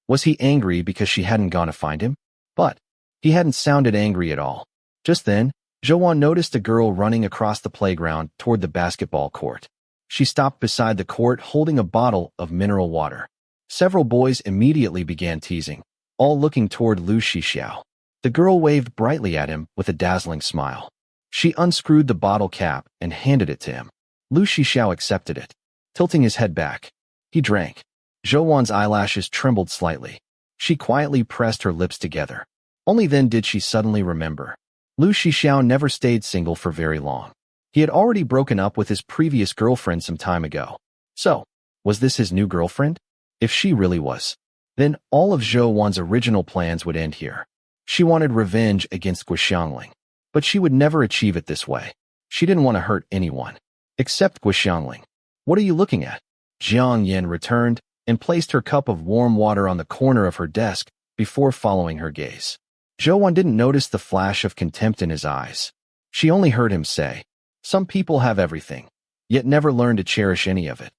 Was he angry because she hadn't gone to find him? But he hadn't sounded angry at all. Just then, Zhou noticed a girl running across the playground toward the basketball court. She stopped beside the court holding a bottle of mineral water. Several boys immediately began teasing, all looking toward Lu Shixiao. The girl waved brightly at him with a dazzling smile. She unscrewed the bottle cap and handed it to him. Lu Shixiao accepted it, tilting his head back. He drank. Zhou's eyelashes trembled slightly. She quietly pressed her lips together. Only then did she suddenly remember. Lu Shixiao never stayed single for very long. He had already broken up with his previous girlfriend some time ago. So, was this his new girlfriend? If she really was, then all of Zhou's original plans would end here. She wanted revenge against Guxiangling, but she would never achieve it this way. She didn't want to hurt anyone, except Guxiangling. What are you looking at? Jiang Yan returned and placed her cup of warm water on the corner of her desk before following her gaze. Zhou didn't notice the flash of contempt in his eyes. She only heard him say, some people have everything, yet never learn to cherish any of it.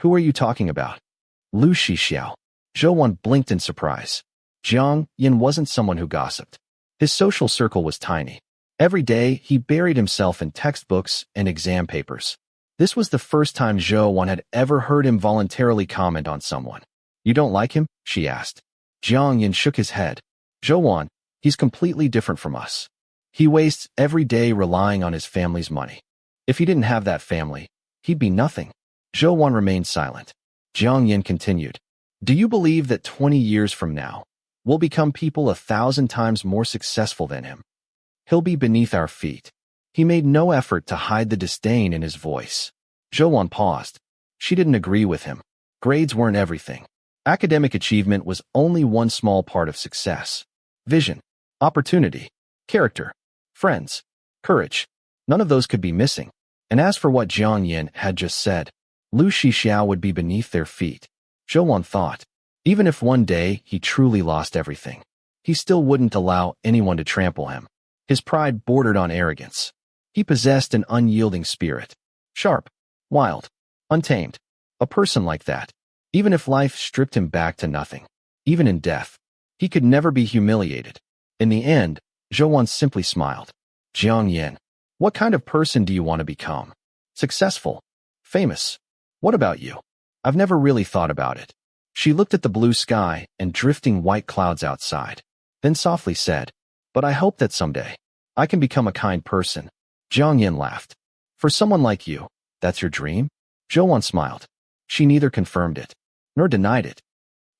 Who are you talking about? Lu Shixiao. Zhou blinked in surprise. Jiang Yan wasn't someone who gossiped. His social circle was tiny. Every day, he buried himself in textbooks and exam papers. This was the first time Zhou had ever heard him voluntarily comment on someone. You don't like him? She asked. Jiang Yan shook his head. Zhou, he's completely different from us. He wastes every day relying on his family's money. If he didn't have that family, he'd be nothing. Zhou remained silent. Jiang Yan continued. Do you believe that 20 years from now, we'll become people 1,000 times more successful than him? He'll be beneath our feet. He made no effort to hide the disdain in his voice. Zhou paused. She didn't agree with him. Grades weren't everything. Academic achievement was only one small part of success. Vision, opportunity, character, friends, courage. None of those could be missing. And as for what Jiang Yan had just said, Lu Shixiao would be beneath their feet. Zhou thought, even if one day he truly lost everything, he still wouldn't allow anyone to trample him. His pride bordered on arrogance. He possessed an unyielding spirit. Sharp, wild, untamed. A person like that, even if life stripped him back to nothing, even in death, he could never be humiliated. In the end, Zhou simply smiled. Jiang Yan, what kind of person do you want to become? Successful? Famous? What about you? I've never really thought about it. She looked at the blue sky and drifting white clouds outside, then softly said, but I hope that someday I can become a kind person. Jiang Yan laughed. For someone like you, that's your dream? Zhou smiled. She neither confirmed it, nor denied it.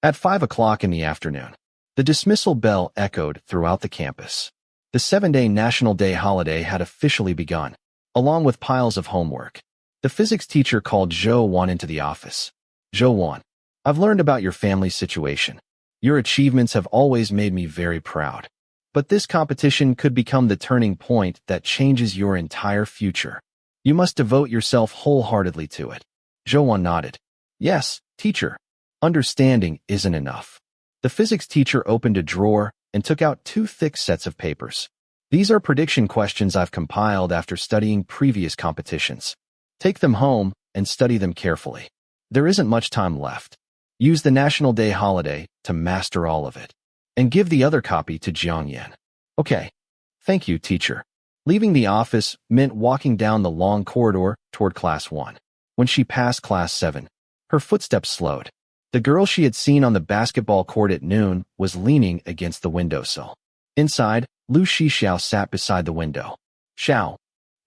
At 5 o'clock in the afternoon, the dismissal bell echoed throughout the campus. The 7-day National Day holiday had officially begun, along with piles of homework. The physics teacher called Zhui into the office. Zhui, I've learned about your family's situation. Your achievements have always made me very proud. But this competition could become the turning point that changes your entire future. You must devote yourself wholeheartedly to it. Zhui nodded. Yes, teacher. Understanding isn't enough. The physics teacher opened a drawer and took out 2 thick sets of papers. These are prediction questions I've compiled after studying previous competitions. Take them home and study them carefully. There isn't much time left. Use the National Day holiday to master all of it. And give the other copy to Jiangyan. Okay. Thank you, teacher. Leaving the office meant walking down the long corridor toward Class 1. When she passed Class 7, her footsteps slowed. The girl she had seen on the basketball court at noon was leaning against the windowsill. Inside, Lu Shixiao sat beside the window. Xiao,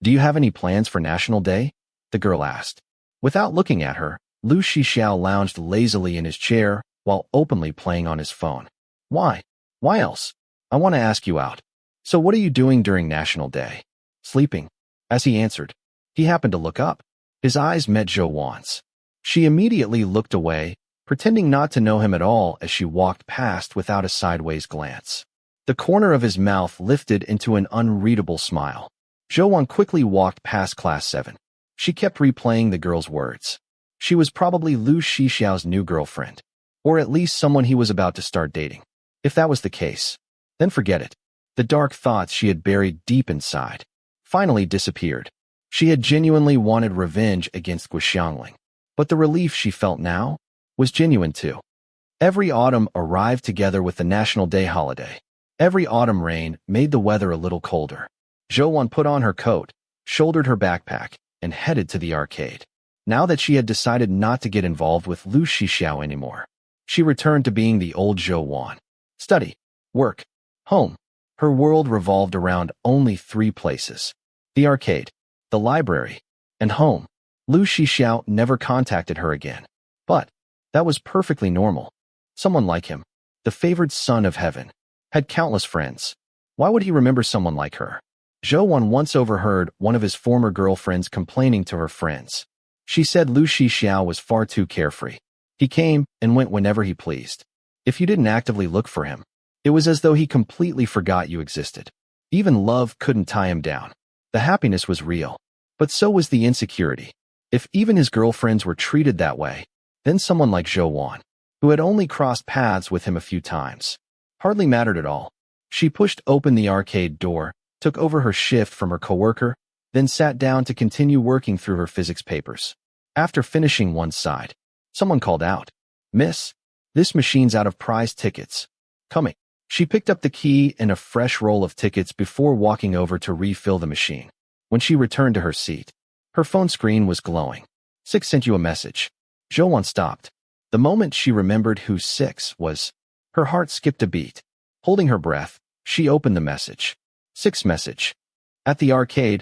do you have any plans for National Day? The girl asked. Without looking at her, Lu Shixiao lounged lazily in his chair while openly playing on his phone. Why? Why else? I want to ask you out. So what are you doing during National Day? Sleeping. As he answered, he happened to look up. His eyes met Zhui's. She immediately looked away, pretending not to know him at all as she walked past without a sideways glance. The corner of his mouth lifted into an unreadable smile. Zhui quickly walked past Class 7. She kept replaying the girl's words. She was probably Lu Shixiao's new girlfriend, or at least someone he was about to start dating. If that was the case, then forget it. The dark thoughts she had buried deep inside finally disappeared. She had genuinely wanted revenge against Guxiangling, but the relief she felt now was genuine too. Every autumn arrived together with the National Day holiday. Every autumn rain made the weather a little colder. Zhui put on her coat, shouldered her backpack, and headed to the arcade. Now that she had decided not to get involved with Lu Shixiao anymore, she returned to being the old Zhui. Study, work, home. Her world revolved around only 3 places: the arcade, the library, and home. Lu Shixiao never contacted her again. But that was perfectly normal. Someone like him, the favored son of heaven, had countless friends. Why would he remember someone like her? Zhui once overheard one of his former girlfriends complaining to her friends. She said Lu Shixiao was far too carefree. He came and went whenever he pleased. If you didn't actively look for him, it was as though he completely forgot you existed. Even love couldn't tie him down. The happiness was real, but so was the insecurity. If even his girlfriends were treated that way, then someone like Zhui, who had only crossed paths with him a few times, hardly mattered at all. She pushed open the arcade door, took over her shift from her coworker, then sat down to continue working through her physics papers. After finishing one side, someone called out, "Miss, this machine's out of prize tickets. Coming." She picked up the key and a fresh roll of tickets before walking over to refill the machine. When she returned to her seat, her phone screen was glowing. Six sent you a message. Zhui stopped. The moment she remembered who Six was, her heart skipped a beat. Holding her breath, she opened the message. Six message. At the arcade, ?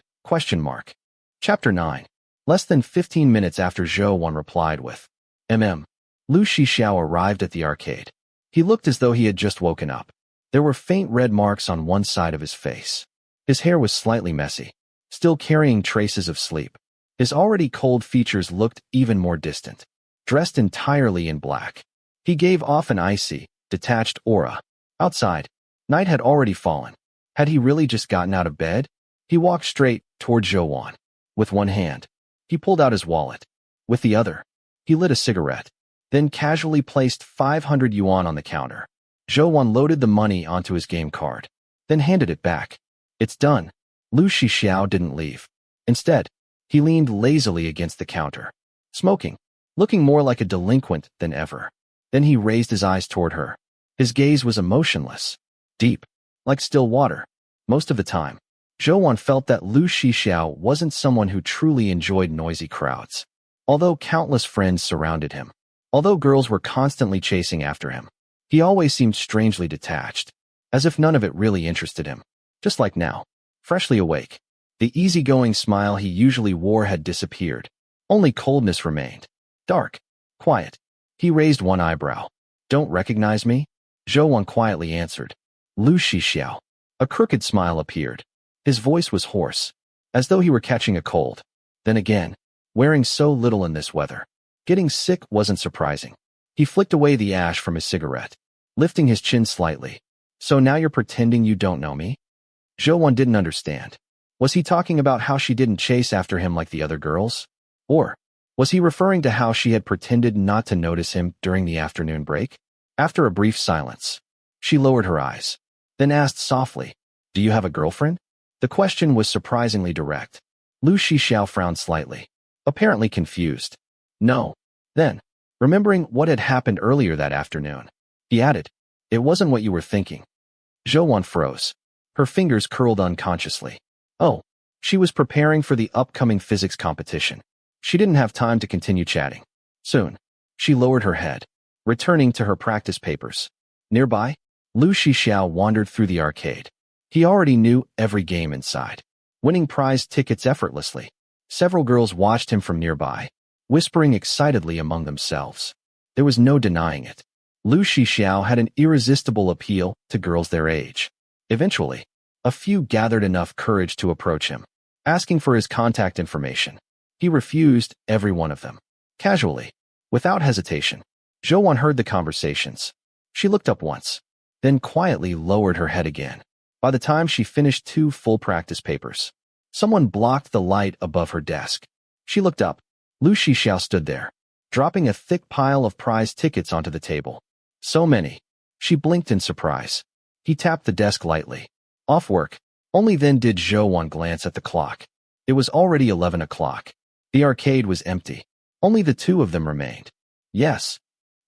Chapter 9. Less than 15 minutes after Zhui replied with, Lu Shixiao arrived at the arcade. He looked as though he had just woken up. There were faint red marks on one side of his face. His hair was slightly messy, still carrying traces of sleep. His already cold features looked even more distant. Dressed entirely in black, he gave off an icy, detached aura. Outside, night had already fallen. Had he really just gotten out of bed? He walked straight toward Zhui. With one hand, he pulled out his wallet. With the other, he lit a cigarette, then casually placed 500 yuan on the counter. Zhui loaded the money onto his game card, then handed it back. It's done. Lu Shixiao didn't leave. Instead, he leaned lazily against the counter, smoking, looking more like a delinquent than ever. Then he raised his eyes toward her. His gaze was emotionless, deep, like still water. Most of the time, Zhui felt that Lu Shixiao wasn't someone who truly enjoyed noisy crowds. Although countless friends surrounded him, although girls were constantly chasing after him, he always seemed strangely detached, as if none of it really interested him. Just like now, freshly awake, the easygoing smile he usually wore had disappeared. Only coldness remained. Dark, quiet. He raised one eyebrow. Don't recognize me? Zhui quietly answered. Lu Shixiao. A crooked smile appeared. His voice was hoarse, as though he were catching a cold. Then again, wearing so little in this weather. Getting sick wasn't surprising. He flicked away the ash from his cigarette, lifting his chin slightly. So now you're pretending you don't know me? Zhou didn't understand. Was he talking about how she didn't chase after him like the other girls? Or was he referring to how she had pretended not to notice him during the afternoon break? After a brief silence, she lowered her eyes, then asked softly, "Do you have a girlfriend?" The question was surprisingly direct. Lu Shixiao frowned slightly, apparently confused. No. Then, remembering what had happened earlier that afternoon, he added, "It wasn't what you were thinking." Zhou froze. Her fingers curled unconsciously. Oh, she was preparing for the upcoming physics competition. She didn't have time to continue chatting. Soon, she lowered her head, returning to her practice papers. Nearby, Lu Shixiao wandered through the arcade. He already knew every game inside, winning prize tickets effortlessly. Several girls watched him from nearby, whispering excitedly among themselves. There was no denying it. Lu Shixiao had an irresistible appeal to girls their age. Eventually, a few gathered enough courage to approach him, asking for his contact information. He refused every one of them. Casually, without hesitation, Zhou heard the conversations. She looked up once, then quietly lowered her head again. By the time she finished 2 full practice papers, someone blocked the light above her desk. She looked up. Lu Shixiao stood there, dropping a thick pile of prize tickets onto the table. So many. She blinked in surprise. He tapped the desk lightly. Off work. Only then did Zhou glance at the clock. It was already 11 o'clock. The arcade was empty. Only the 2 of them remained. Yes.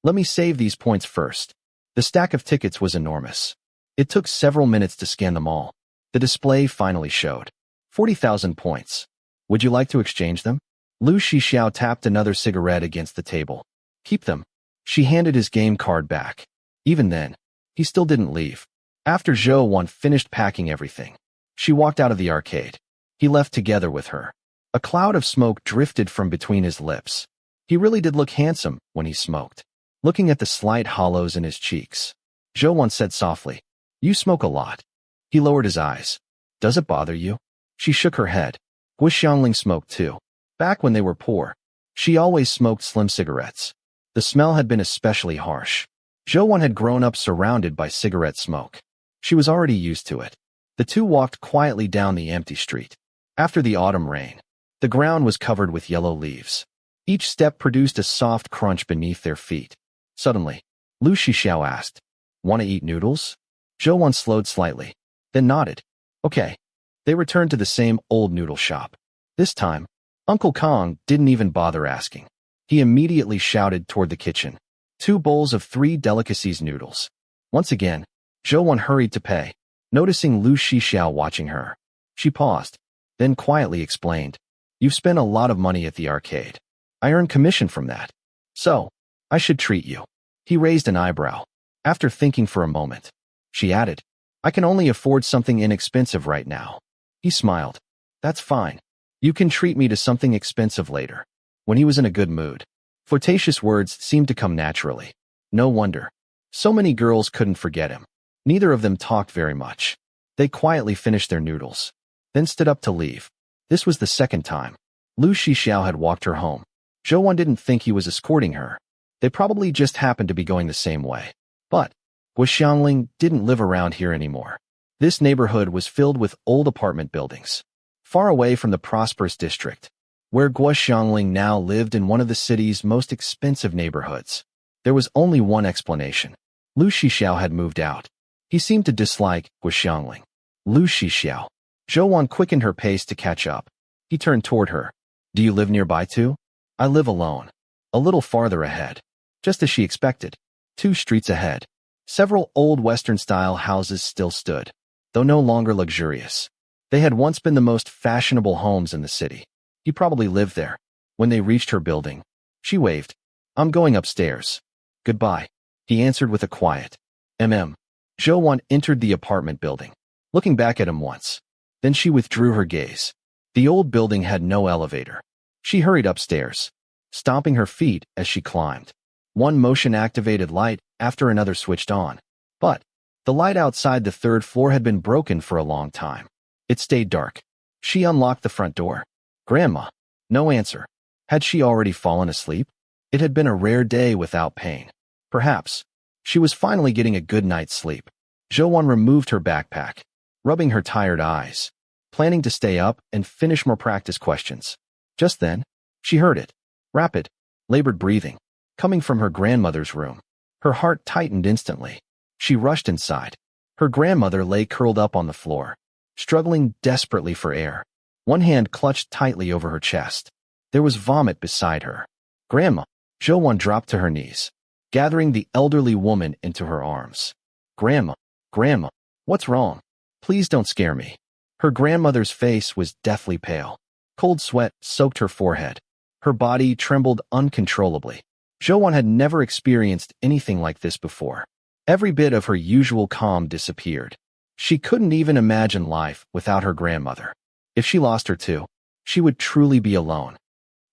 Let me save these points first. The stack of tickets was enormous. It took several minutes to scan them all. The display finally showed 40,000 points. Would you like to exchange them? Lu Shixiao tapped another cigarette against the table. Keep them. She handed his game card back. Even then, he still didn't leave. After Zhou finished packing everything, she walked out of the arcade. He left together with her. A cloud of smoke drifted from between his lips. He really did look handsome when he smoked. Looking at the slight hollows in his cheeks, Zhou said softly, "You smoke a lot." He lowered his eyes. "Does it bother you?" She shook her head. Guoxiangling smoked too. Back when they were poor, she always smoked slim cigarettes. The smell had been especially harsh. Zhou had grown up surrounded by cigarette smoke. She was already used to it. The 2 walked quietly down the empty street. After the autumn rain, the ground was covered with yellow leaves. Each step produced a soft crunch beneath their feet. Suddenly, Lu Shixiao asked, "Want to eat noodles?" Zhou slowed slightly, then nodded. Okay. They returned to the same old noodle shop. This time, Uncle Kong didn't even bother asking. He immediately shouted toward the kitchen. 2 bowls of 3 delicacies noodles. Once again, Zhou hurried to pay, noticing Lu Shixiao watching her. She paused, then quietly explained, "You've spent a lot of money at the arcade. I earn commission from that. So, I should treat you." He raised an eyebrow. After thinking for a moment, she added, "I can only afford something inexpensive right now." He smiled. "That's fine. You can treat me to something expensive later." When he was in a good mood, flirtatious words seemed to come naturally. No wonder. So many girls couldn't forget him. Neither of them talked very much. They quietly finished their noodles, then stood up to leave. This was the second time Lu Shixiao had walked her home. Zhou didn't think he was escorting her. They probably just happened to be going the same way. But Guoxiangling didn't live around here anymore. This neighborhood was filled with old apartment buildings, far away from the prosperous district, where Guoxiangling now lived in one of the city's most expensive neighborhoods. There was only one explanation. Lu Shixiao had moved out. He seemed to dislike Guoxiangling. Lu Shixiao. Zhou quickened her pace to catch up. He turned toward her. "Do you live nearby too?" "I live alone. A little farther ahead." Just as she expected. 2 streets ahead, several old Western-style houses still stood, though no longer luxurious. They had once been the most fashionable homes in the city. He probably lived there. When they reached her building, she waved. "I'm going upstairs." "Goodbye," he answered with a quiet Zhou entered the apartment building, looking back at him once. Then she withdrew her gaze. The old building had no elevator. She hurried upstairs, stomping her feet as she climbed. One motion-activated light after another switched on. But The light outside the third floor had been broken for a long time. It stayed dark. She unlocked the front door. Grandma. No answer. Had she already fallen asleep? It had been a rare day without pain. Perhaps. She was finally getting a good night's sleep. Zhou removed her backpack, rubbing her tired eyes, planning to stay up and finish more practice questions. Just then, she heard it. Rapid, labored breathing, coming from her grandmother's room. Her heart tightened instantly. She rushed inside. Her grandmother lay curled up on the floor, struggling desperately for air. One hand clutched tightly over her chest. There was vomit beside her. Grandma. Zhou dropped to her knees, gathering the elderly woman into her arms. Grandma. Grandma. What's wrong? Please don't scare me. Her grandmother's face was deathly pale. Cold sweat soaked her forehead. Her body trembled uncontrollably. Zhou had never experienced anything like this before. Every bit of her usual calm disappeared. She couldn't even imagine life without her grandmother. If she lost her too, she would truly be alone.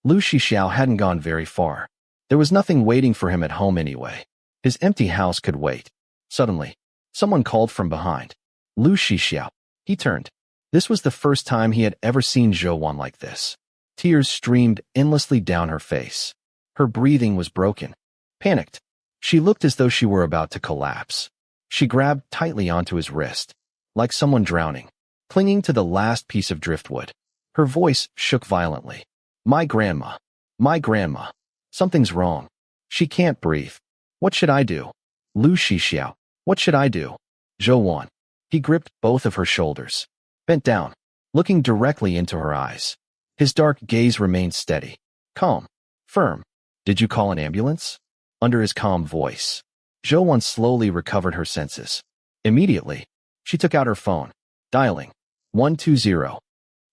Lu Shixiao hadn't gone very far. There was nothing waiting for him at home anyway. His empty house could wait. Suddenly, someone called from behind. Lu Shixiao. He turned. This was the first time he had ever seen Zhou like this. Tears streamed endlessly down her face. Her breathing was broken. Panicked, she looked as though she were about to collapse. She grabbed tightly onto his wrist, like someone drowning, clinging to the last piece of driftwood. Her voice shook violently. My grandma. My grandma. Something's wrong. She can't breathe. What should I do? Lu Shixiao. What should I do? Zhou. He gripped both of her shoulders, bent down, looking directly into her eyes. His dark gaze remained steady, calm, firm. Did you call an ambulance? Under his calm voice, Zhou slowly recovered her senses. Immediately, she took out her phone, dialing 120.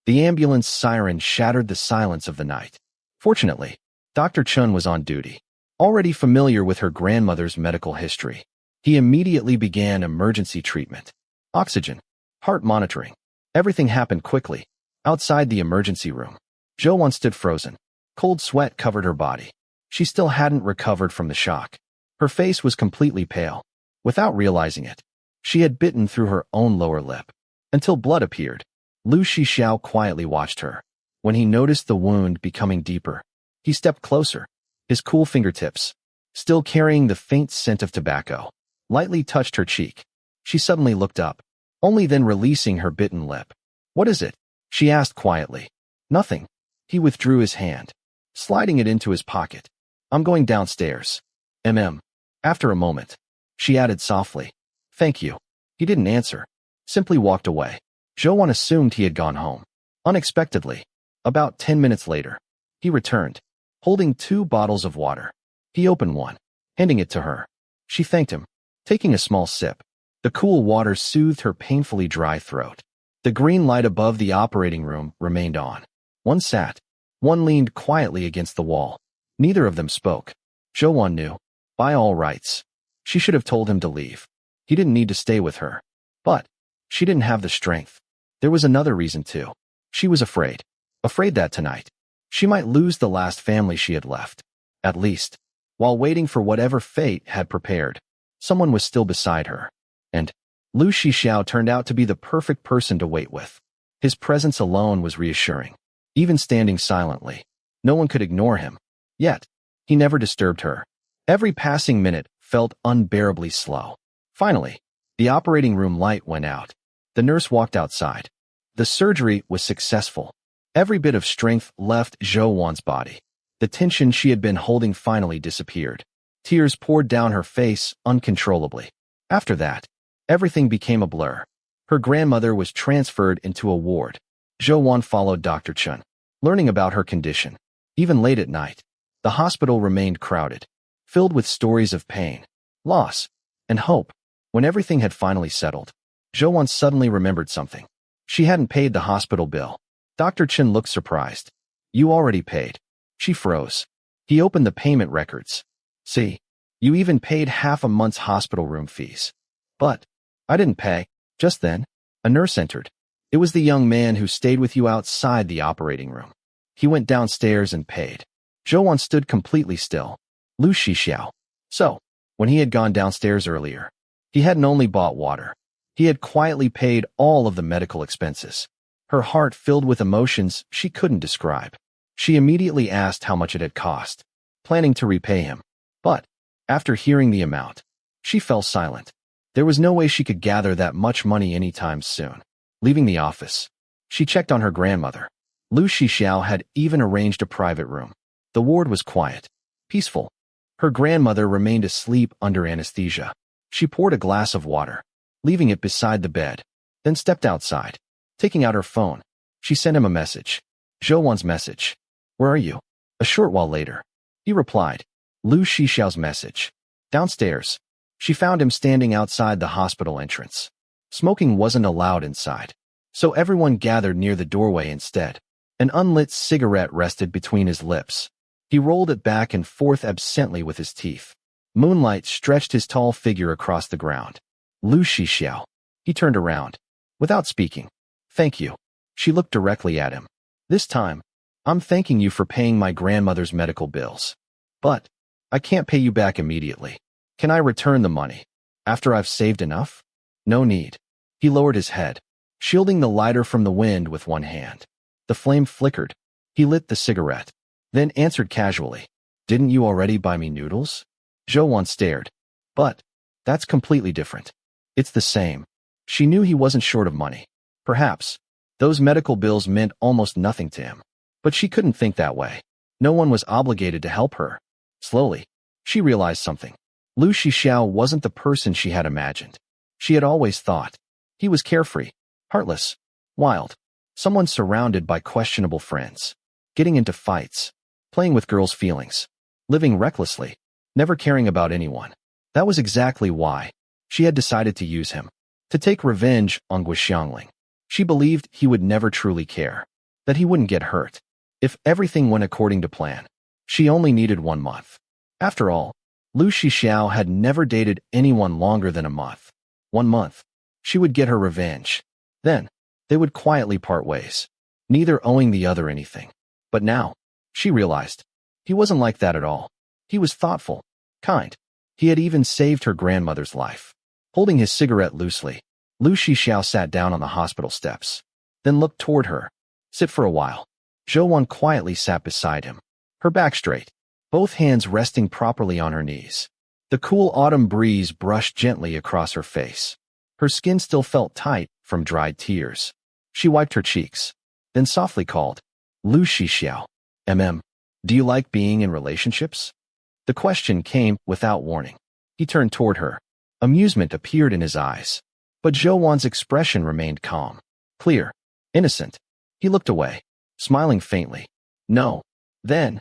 The ambulance siren shattered the silence of the night. Fortunately, Dr. Chun was on duty. Already familiar with her grandmother's medical history, he immediately began emergency treatment. Oxygen, heart monitoring. Everything happened quickly. Outside the emergency room, Zhou stood frozen. Cold sweat covered her body. She still hadn't recovered from the shock. Her face was completely pale. Without realizing it, she had bitten through her own lower lip, until blood appeared. Lu Shixiao quietly watched her. When he noticed the wound becoming deeper, he stepped closer. His cool fingertips, still carrying the faint scent of tobacco, lightly touched her cheek. She suddenly looked up, only then releasing her bitten lip. What is it? She asked quietly. Nothing. He withdrew his hand, sliding it into his pocket. I'm going downstairs. After a moment, she added softly. Thank you. He didn't answer, simply walked away. Zhou assumed he had gone home. Unexpectedly, about 10 minutes later, he returned, holding 2 bottles of water. He opened one, handing it to her. She thanked him, taking a small sip. The cool water soothed her painfully dry throat. The green light above the operating room remained on. One sat. One leaned quietly against the wall. Neither of them spoke. Zhou knew, by all rights, she should have told him to leave. He didn't need to stay with her. But she didn't have the strength. There was another reason too. She was afraid. Afraid that tonight, she might lose the last family she had left. At least, while waiting for whatever fate had prepared, someone was still beside her. And Lu Shixiao turned out to be the perfect person to wait with. His presence alone was reassuring. Even standing silently, no one could ignore him. Yet, he never disturbed her. Every passing minute felt unbearably slow. Finally, the operating room light went out. The nurse walked outside. The surgery was successful. Every bit of strength left Zhou body. The tension she had been holding finally disappeared. Tears poured down her face uncontrollably. After that, everything became a blur. Her grandmother was transferred into a ward. Zhou followed Dr. Chun, learning about her condition. Even late at night, the hospital remained crowded, filled with stories of pain, loss, and hope. When everything had finally settled, Zhou suddenly remembered something. She hadn't paid the hospital bill. Dr. Chen looked surprised. You already paid. She froze. He opened the payment records. See, you even paid half a month's hospital room fees. But I didn't pay. Just then, a nurse entered. It was the young man who stayed with you outside the operating room. He went downstairs and paid. Zhou stood completely still. Lu Shixiao. So, when he had gone downstairs earlier, He hadn't only bought water. He had quietly paid all of the medical expenses. Her heart filled with emotions she couldn't describe. She immediately asked how much it had cost, planning to repay him. But, after hearing the amount, she fell silent. There was no way she could gather that much money anytime soon. Leaving the office, she checked on her grandmother. Lu Shixiao had even arranged a private room. The ward was quiet, peaceful. Her grandmother remained asleep under anesthesia. She poured a glass of water, leaving it beside the bed, then stepped outside. Taking out her phone, she sent him a message. Zhouwan's message. Where are you? A short while later, he replied. Lu Shixiao's message. Downstairs. She found him standing outside the hospital entrance. Smoking wasn't allowed inside, so everyone gathered near the doorway instead. An unlit cigarette rested between his lips. He rolled it back and forth absently with his teeth. Moonlight stretched his tall figure across the ground. Lu Shixiao. He turned around. Without speaking. Thank you. She looked directly at him. This time, I'm thanking you for paying my grandmother's medical bills. But, I can't pay you back immediately. Can I return the money? After I've saved enough? No need. He lowered his head, shielding the lighter from the wind with one hand. The flame flickered. He lit the cigarette, then answered casually. Didn't you already buy me noodles? Zhouwan stared. But, that's completely different. It's the same. She knew he wasn't short of money. Perhaps, those medical bills meant almost nothing to him. But she couldn't think that way. No one was obligated to help her. Slowly, she realized something. Lu Shixiao wasn't the person she had imagined. She had always thought. He was carefree, heartless, wild, someone surrounded by questionable friends, getting into fights, playing with girls' feelings, living recklessly, never caring about anyone. That was exactly why she had decided to use him, to take revenge on Guxiangling. She believed he would never truly care, that he wouldn't get hurt. If everything went according to plan, she only needed 1 month. After all, Lu Shixiao had never dated anyone longer than a month. 1 month. She would get her revenge. Then, they would quietly part ways, neither owing the other anything. But now, she realized, he wasn't like that at all. He was thoughtful, kind. He had even saved her grandmother's life. Holding his cigarette loosely, Lu Shixiao sat down on the hospital steps, then looked toward her. Sit for a while. Zhouwan quietly sat beside him, her back straight, both hands resting properly on her knees. The cool autumn breeze brushed gently across her face. Her skin still felt tight from dried tears. She wiped her cheeks, then softly called, Lu Shixiao. Do you like being in relationships? The question came without warning. He turned toward her. Amusement appeared in his eyes. But Zhouwan's expression remained calm, clear, innocent. He looked away, smiling faintly. No. Then,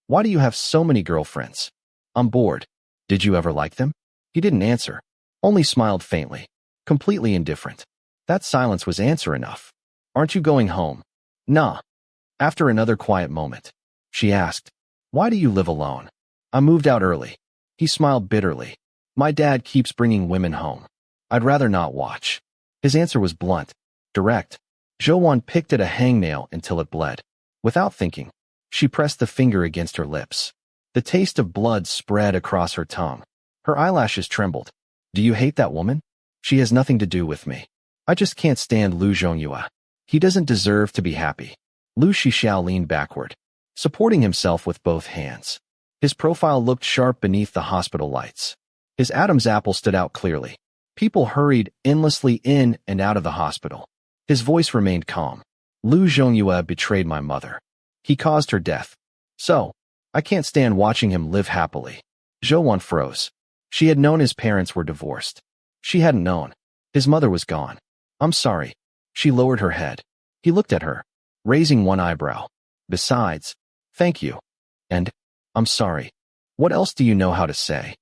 why do you have so many girlfriends? I'm bored. Did you ever like them? He didn't answer, only smiled faintly, completely indifferent. That silence was answer enough. Aren't you going home? Nah. After another quiet moment, she asked, why do you live alone? I moved out early. He smiled bitterly. My dad keeps bringing women home. I'd rather not watch. His answer was blunt, direct. Zhouwan picked at a hangnail until it bled. Without thinking, she pressed the finger against her lips. The taste of blood spread across her tongue. Her eyelashes trembled. Do you hate that woman? She has nothing to do with me. I just can't stand Lu Zhongyue. He doesn't deserve to be happy. Lu Shixiao leaned backward, supporting himself with both hands. His profile looked sharp beneath the hospital lights. His Adam's apple stood out clearly. People hurried endlessly in and out of the hospital. His voice remained calm. Lu Zhongyue betrayed my mother. He caused her death. So, I can't stand watching him live happily. Zhouwan froze. She had known his parents were divorced. She hadn't known. His mother was gone. I'm sorry. She lowered her head. He looked at her, raising one eyebrow. Besides, thank you. And, I'm sorry. What else do you know how to say?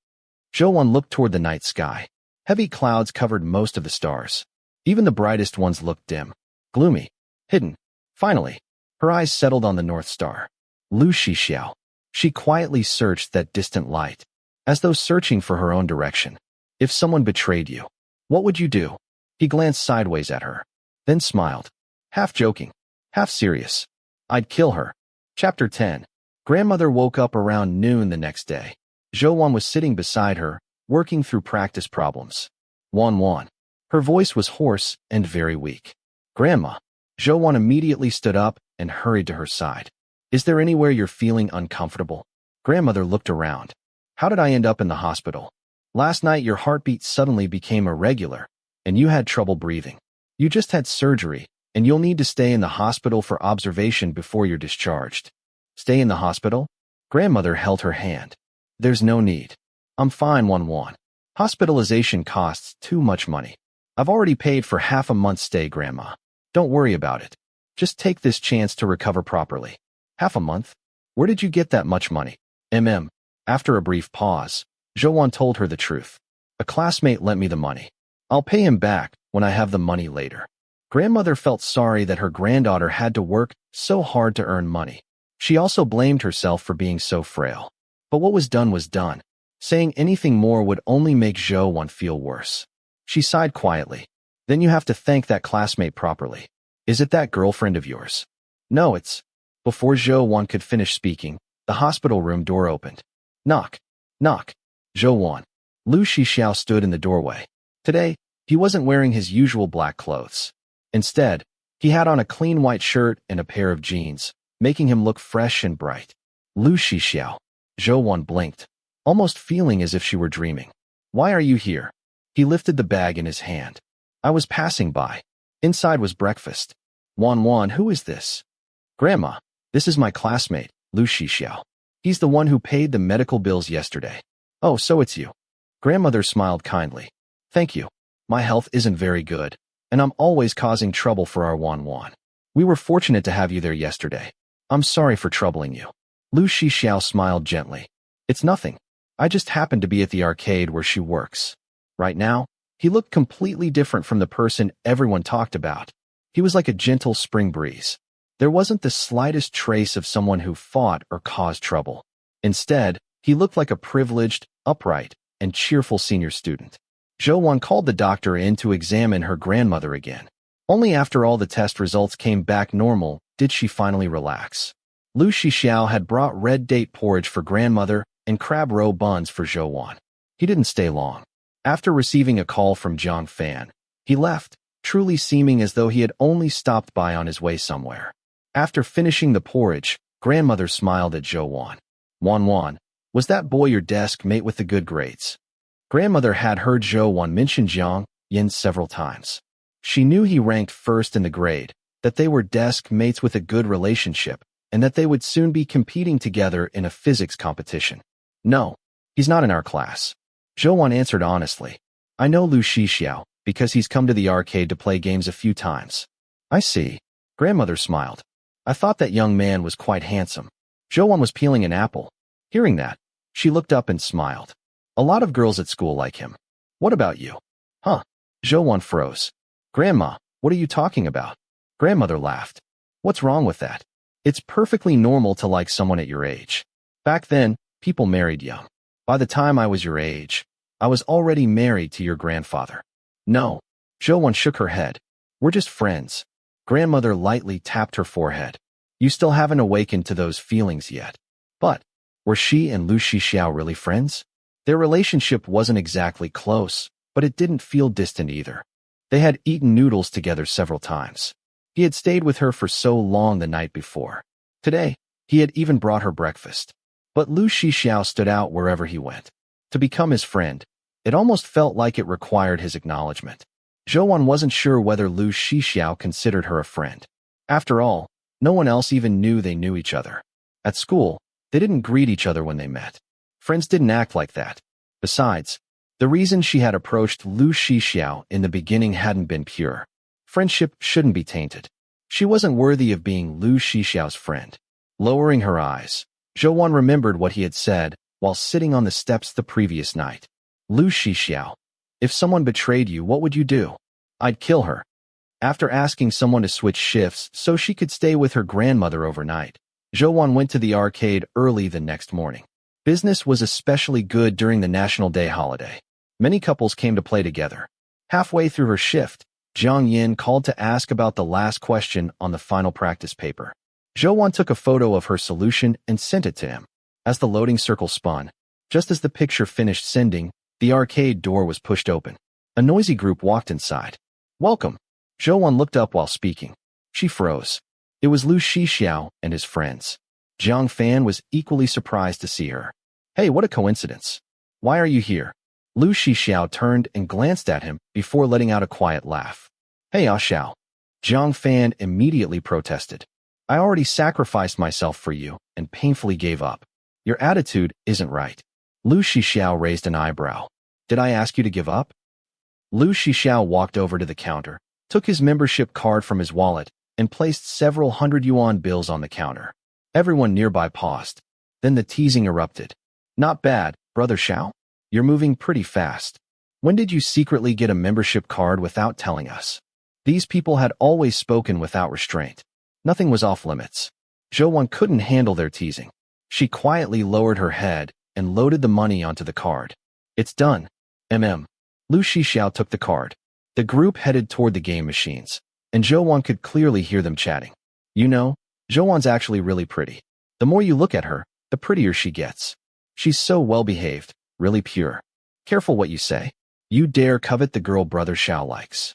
Zhouwan looked toward the night sky. Heavy clouds covered most of the stars. Even the brightest ones looked dim, gloomy, hidden. Finally, her eyes settled on the North Star. Lu Shixiao. She quietly searched that distant light, as though searching for her own direction. If someone betrayed you, what would you do? He glanced sideways at her, then smiled, half joking, half serious. I'd kill her. Chapter 10. Grandmother woke up around noon the next day. Zhouwan was sitting beside her, working through practice problems. Wan. Her voice was hoarse and very weak. Grandma. Zhou immediately stood up and hurried to her side. Is there anywhere you're feeling uncomfortable? Grandmother looked around. How did I end up in the hospital? Last night your heartbeat suddenly became irregular, and you had trouble breathing. You just had surgery, and you'll need to stay in the hospital for observation before you're discharged. Stay in the hospital? Grandmother held her hand. There's no need. I'm fine, Wan. Hospitalization costs too much money. I've already paid for half a month's stay, Grandma. Don't worry about it. Just take this chance to recover properly. Half a month? Where did you get that much money? After a brief pause, Zhou told her the truth. A classmate lent me the money. I'll pay him back when I have the money later. Grandmother felt sorry that her granddaughter had to work so hard to earn money. She also blamed herself for being so frail. But what was done. Saying anything more would only make Zhou feel worse. She sighed quietly. Then you have to thank that classmate properly. Is it that girlfriend of yours? No, it's... Before Zhou could finish speaking, the hospital room door opened. Knock. Zhou. Lu Shixiao stood in the doorway. Today, he wasn't wearing his usual black clothes. Instead, he had on a clean white shirt and a pair of jeans, making him look fresh and bright. Lu Shixiao. Zhou blinked, almost feeling as if she were dreaming. Why are you here? He lifted the bag in his hand. I was passing by. Inside was breakfast. Wan, who is this? Grandma, this is my classmate, Lu Shixiao. He's the one who paid the medical bills yesterday. Oh, so it's you. Grandmother smiled kindly. Thank you. My health isn't very good, and I'm always causing trouble for our Wan. We were fortunate to have you there yesterday. I'm sorry for troubling you. Lu Shixiao smiled gently. It's nothing. I just happened to be at the arcade where she works. Right now, he looked completely different from the person everyone talked about. He was like a gentle spring breeze. There wasn't the slightest trace of someone who fought or caused trouble. Instead, he looked like a privileged, upright, and cheerful senior student. Zhou called the doctor in to examine her grandmother again. Only after all the test results came back normal did she finally relax. Lu Shixiao had brought red date porridge for grandmother and crab roe buns for Zhou. He didn't stay long. After receiving a call from Zhang Fan, he left, truly seeming as though he had only stopped by on his way somewhere. After finishing the porridge, grandmother smiled at Zhou. Wan, was that boy your desk mate with the good grades? Grandmother had heard Zhou mention Zhang Yin several times. She knew he ranked first in the grade, that they were desk mates with a good relationship, and that they would soon be competing together in a physics competition. No, he's not in our class. Zhou answered honestly. I know Lu Shixiao, because he's come to the arcade to play games a few times. I see. Grandmother smiled. I thought that young man was quite handsome. Zhou was peeling an apple. Hearing that, she looked up and smiled. A lot of girls at school like him. What about you? Huh? Zhou froze. Grandma, what are you talking about? Grandmother laughed. What's wrong with that? It's perfectly normal to like someone at your age. Back then, people married young. By the time I was your age, I was already married to your grandfather. No. Zhou shook her head. We're just friends. Grandmother lightly tapped her forehead. You still haven't awakened to those feelings yet. But, were she and Lu Shixiao really friends? Their relationship wasn't exactly close, but it didn't feel distant either. They had eaten noodles together several times. He had stayed with her for so long the night before. Today, he had even brought her breakfast. But Lu Shixiao stood out wherever he went. To become his friend, it almost felt like it required his acknowledgement. Zhou wasn't sure whether Lu Shixiao considered her a friend. After all, no one else even knew they knew each other. At school, they didn't greet each other when they met. Friends didn't act like that. Besides, the reason she had approached Lu Shixiao in the beginning hadn't been pure. Friendship shouldn't be tainted. She wasn't worthy of being Lu Shixiao's friend. Lowering her eyes, Zhou remembered what he had said while sitting on the steps the previous night. Lu Shixiao, if someone betrayed you, what would you do? I'd kill her. After asking someone to switch shifts so she could stay with her grandmother overnight, Zhou went to the arcade early the next morning. Business was especially good during the National Day holiday. Many couples came to play together. Halfway through her shift, Zhang Yin called to ask about the last question on the final practice paper. Zhou took a photo of her solution and sent it to him. As the loading circle spun, just as the picture finished sending, the arcade door was pushed open. A noisy group walked inside. Welcome. Zhou looked up while speaking. She froze. It was Lu Shixiao and his friends. Jiang Fan was equally surprised to see her. Hey, what a coincidence. Why are you here? Lu Shixiao turned and glanced at him before letting out a quiet laugh. Hey, Ah Xiao. Jiang Fan immediately protested. I already sacrificed myself for you and painfully gave up. Your attitude isn't right. Lu Shixiao raised an eyebrow. Did I ask you to give up? Lu Shixiao walked over to the counter, took his membership card from his wallet, and placed several 100 yuan bills on the counter. Everyone nearby paused. Then the teasing erupted. Not bad, Brother Xiao. You're moving pretty fast. When did you secretly get a membership card without telling us? These people had always spoken without restraint. Nothing was off limits. Zhou couldn't handle their teasing. She quietly lowered her head and loaded the money onto the card. It's done. Lu Shixiao took the card. The group headed toward the game machines, and Zhou could clearly hear them chatting. You know, Zhou actually really pretty. The more you look at her, the prettier she gets. She's so well-behaved, really pure. Careful what you say. You dare covet the girl Brother Xiao likes.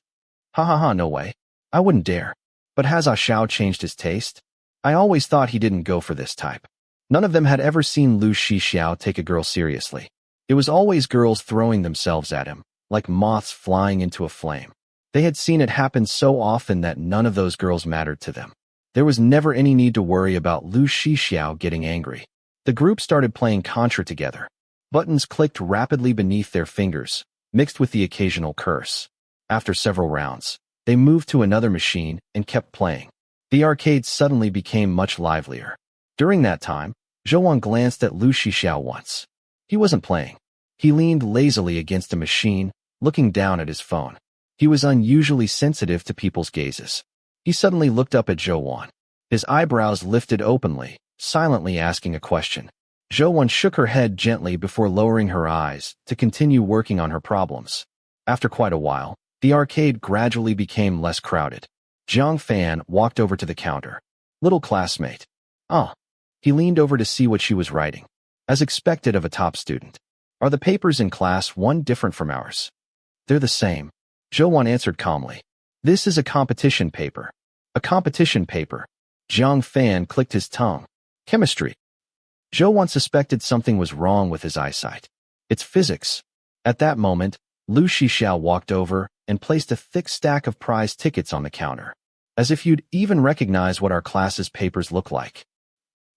Ha ha ha, no way. I wouldn't dare. But has Ah Xiao changed his taste? I always thought he didn't go for this type. None of them had ever seen Lu Shixiao take a girl seriously. It was always girls throwing themselves at him, like moths flying into a flame. They had seen it happen so often that none of those girls mattered to them. There was never any need to worry about Lu Shixiao getting angry. The group started playing Contra together. Buttons clicked rapidly beneath their fingers, mixed with the occasional curse. After several rounds, they moved to another machine and kept playing. The arcade suddenly became much livelier. During that time, Zhou glanced at Lu Shixiao once. He wasn't playing. He leaned lazily against a machine, looking down at his phone. He was unusually sensitive to people's gazes. He suddenly looked up at Zhou. His eyebrows lifted openly, silently asking a question. Zhou shook her head gently before lowering her eyes to continue working on her problems. After quite a while, the arcade gradually became less crowded. Jiang Fan walked over to the counter. Little classmate. Ah. He leaned over to see what she was writing. As expected of a top student. Are the papers in class 1 different from ours? They're the same. Zhou answered calmly. This is a competition paper. A competition paper. Jiang Fan clicked his tongue. Chemistry. Zhou suspected something was wrong with his eyesight. It's physics. At that moment, Lu Shixiao walked over and placed a thick stack of prize tickets on the counter. As if you'd even recognize what our class's papers look like.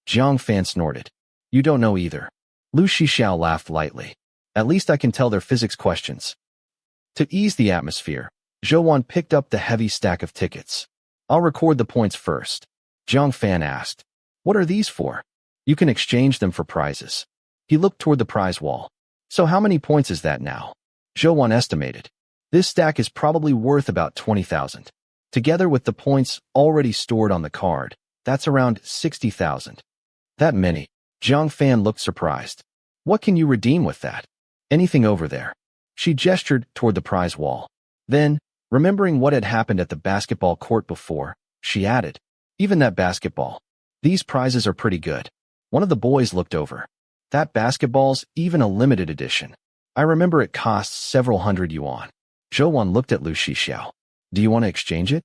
Jiang Fan snorted. You don't know either. Lu Shixiao laughed lightly. At least I can tell they're physics questions. To ease the atmosphere, Zhou picked up the heavy stack of tickets. I'll record the points first. Jiang Fan asked. What are these for? You can exchange them for prizes. He looked toward the prize wall. So how many points is that now? Zhou estimated. This stack is probably worth about 20,000. Together with the points already stored on the card, that's around 60,000. That many. Jiang Fan looked surprised. What can you redeem with that? Anything over there. She gestured toward the prize wall. Then, remembering what had happened at the basketball court before, she added, even that basketball. These prizes are pretty good. One of the boys looked over. That basketball's even a limited edition. I remember it costs several 100 yuan. Zhou looked at Lu Shixiao. Do you want to exchange it?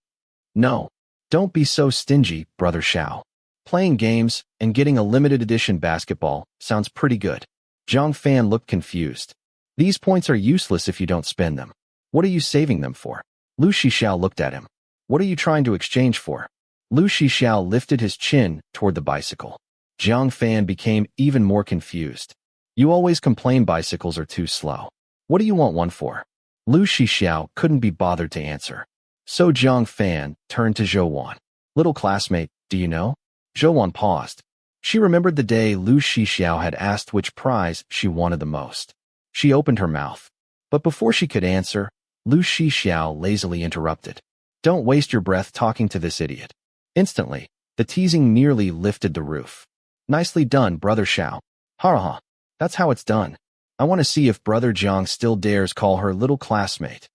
No. Don't be so stingy, Brother Xiao. Playing games and getting a limited edition basketball sounds pretty good. Jiang Fan looked confused. These points are useless if you don't spend them. What are you saving them for? Lu Shixiao looked at him. What are you trying to exchange for? Lu Shixiao lifted his chin toward the bicycle. Jiang Fan became even more confused. You always complain bicycles are too slow. What do you want one for? Lu Shixiao couldn't be bothered to answer. So Jiang Fan turned to Zhou. Little classmate, do you know? Zhou paused. She remembered the day Lu Shixiao had asked which prize she wanted the most. She opened her mouth. But before she could answer, Lu Shixiao lazily interrupted. Don't waste your breath talking to this idiot. Instantly, the teasing nearly lifted the roof. Nicely done, Brother Xiao. Ha ha. That's how it's done. I want to see if Brother Jiang still dares call her little classmate.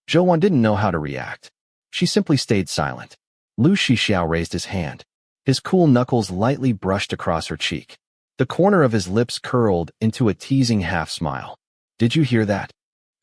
Zhou didn't know how to react. She simply stayed silent. Lu Shixiao raised his hand. His cool knuckles lightly brushed across her cheek. The corner of his lips curled into a teasing half-smile. Did you hear that?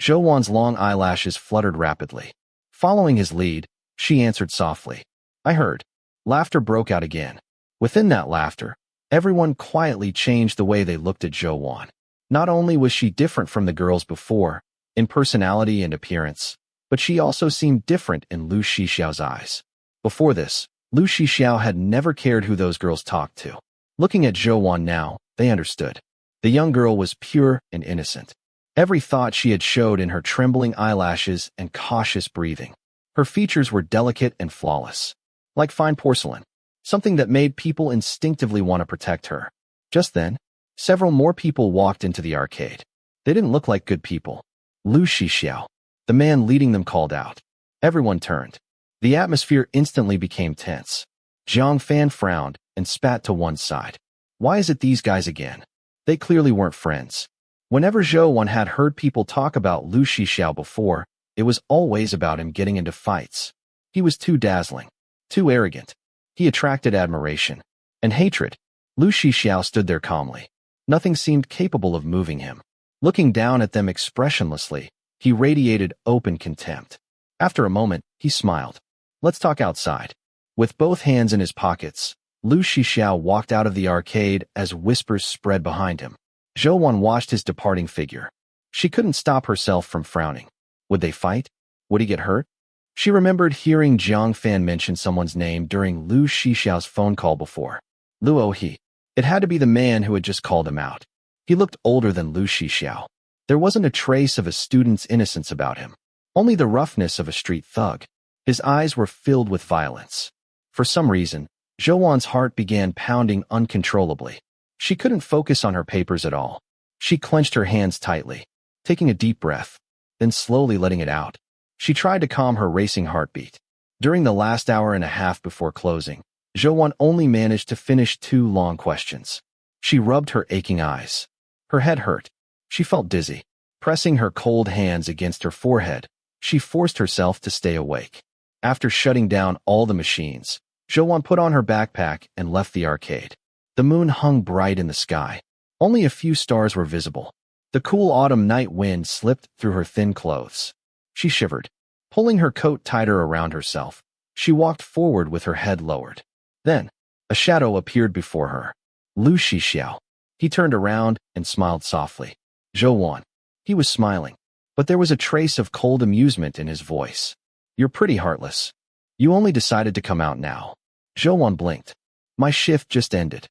Zhou long eyelashes fluttered rapidly. Following his lead, she answered softly. I heard. Laughter broke out again. Within that laughter, everyone quietly changed the way they looked at Zhou. Not only was she different from the girls before, in personality and appearance, but she also seemed different in Lu Shixiao's eyes. Before this, Lu Shixiao had never cared who those girls talked to. Looking at Zhou now, they understood. The young girl was pure and innocent. Every thought she had showed in her trembling eyelashes and cautious breathing. Her features were delicate and flawless, like fine porcelain, something that made people instinctively want to protect her. Just then, several more people walked into the arcade. They didn't look like good people. Lu Shixiao, the man leading them, called out. Everyone turned. The atmosphere instantly became tense. Jiang Fan frowned and spat to one side. Why is it these guys again? They clearly weren't friends. Whenever Zhou had heard people talk about Lu Shixiao before, it was always about him getting into fights. He was too dazzling, too arrogant. He attracted admiration and hatred. Lu Shixiao stood there calmly. Nothing seemed capable of moving him. Looking down at them expressionlessly, he radiated open contempt. After a moment, he smiled. Let's talk outside. With both hands in his pockets, Lu Shixiao walked out of the arcade as whispers spread behind him. Zhou watched his departing figure. She couldn't stop herself from frowning. Would they fight? Would he get hurt? She remembered hearing Jiang Fan mention someone's name during Lu Shixiao's phone call before. Lu Ohi. It had to be the man who had just called him out. He looked older than Lu Shixiao. There wasn't a trace of a student's innocence about him, only the roughness of a street thug. His eyes were filled with violence. For some reason, Zhou heart began pounding uncontrollably. She couldn't focus on her papers at all. She clenched her hands tightly, taking a deep breath, then slowly letting it out. She tried to calm her racing heartbeat. During the last hour and a half before closing, Zhou only managed to finish 2 long questions. She rubbed her aching eyes. Her head hurt. She felt dizzy. Pressing her cold hands against her forehead, she forced herself to stay awake. After shutting down all the machines, Zhou put on her backpack and left the arcade. The moon hung bright in the sky. Only a few stars were visible. The cool autumn night wind slipped through her thin clothes. She shivered. Pulling her coat tighter around herself, she walked forward with her head lowered. Then, a shadow appeared before her. Lu Shixiao. He turned around and smiled softly. Zhou. He was smiling, but there was a trace of cold amusement in his voice. You're pretty heartless. You only decided to come out now. Zhou blinked. My shift just ended.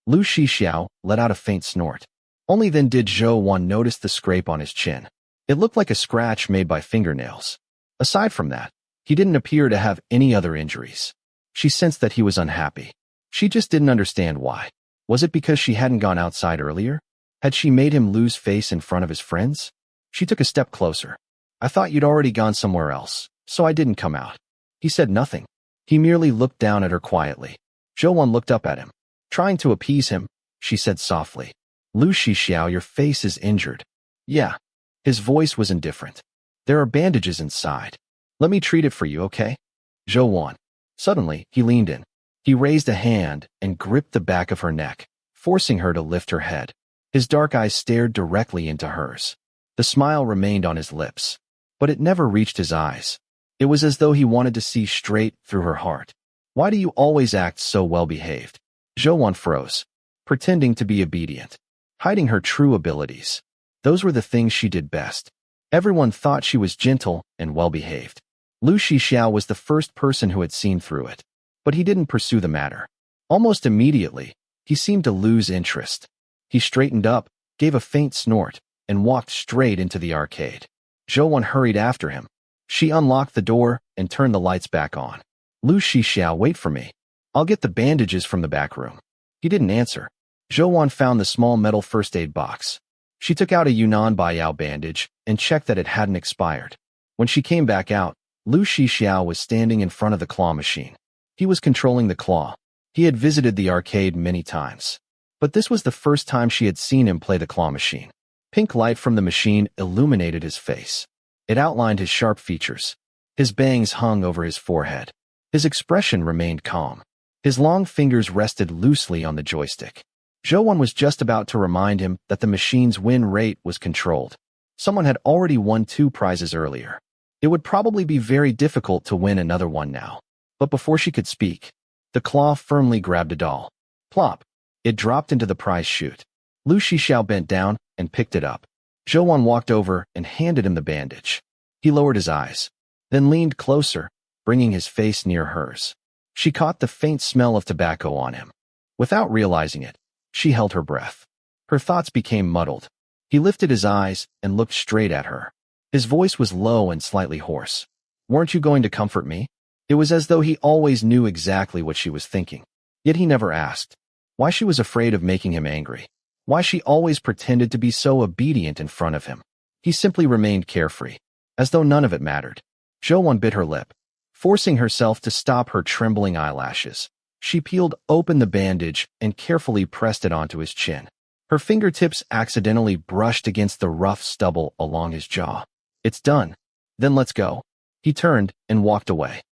Lu Shixiao let out a faint snort. Only then did Zhou notice the scrape on his chin. It looked like a scratch made by fingernails. Aside from that, he didn't appear to have any other injuries. She sensed that he was unhappy. She just didn't understand why. Was it because she hadn't gone outside earlier? Had she made him lose face in front of his friends? She took a step closer. I thought you'd already gone somewhere else, so I didn't come out. He said nothing. He merely looked down at her quietly. Zhou looked up at him. Trying to appease him, she said softly. Lu Shixiao, your face is injured. Yeah. His voice was indifferent. There are bandages inside. Let me treat it for you, okay? Zhou. Suddenly, he leaned in. He raised a hand and gripped the back of her neck, forcing her to lift her head. His dark eyes stared directly into hers. The smile remained on his lips, but it never reached his eyes. It was as though he wanted to see straight through her heart. Why do you always act so well-behaved? Zhou froze, pretending to be obedient, hiding her true abilities. Those were the things she did best. Everyone thought she was gentle and well-behaved. Lu Shixiao was the first person who had seen through it, but he didn't pursue the matter. Almost immediately, he seemed to lose interest. He straightened up, gave a faint snort, and walked straight into the arcade. Zhou hurried after him. She unlocked the door and turned the lights back on. Lu Shixiao, wait for me. I'll get the bandages from the back room. He didn't answer. Zhou found the small metal first aid box. She took out a Yunnan Baiyao bandage and checked that it hadn't expired. When she came back out, Lu Shixiao was standing in front of the claw machine. He was controlling the claw. He had visited the arcade many times, but this was the first time she had seen him play the claw machine. Pink light from the machine illuminated his face. It outlined his sharp features. His bangs hung over his forehead. His expression remained calm. His long fingers rested loosely on the joystick. Zhou was just about to remind him that the machine's win rate was controlled. Someone had already won 2 prizes earlier. It would probably be very difficult to win another one now. But before she could speak, the claw firmly grabbed a doll. Plop! It dropped into the prize chute. Lu Shixiao bent down and picked it up. Zhou walked over and handed him the bandage. He lowered his eyes, then leaned closer, bringing his face near hers. She caught the faint smell of tobacco on him. Without realizing it, she held her breath. Her thoughts became muddled. He lifted his eyes and looked straight at her. His voice was low and slightly hoarse. "Weren't you going to comfort me?" It was as though he always knew exactly what she was thinking. Yet he never asked. Why she was afraid of making him angry. Why she always pretended to be so obedient in front of him. He simply remained carefree, as though none of it mattered. Zhou bit her lip, forcing herself to stop her trembling eyelashes. She peeled open the bandage and carefully pressed it onto his chin. Her fingertips accidentally brushed against the rough stubble along his jaw. "It's done. Then let's go." He turned and walked away.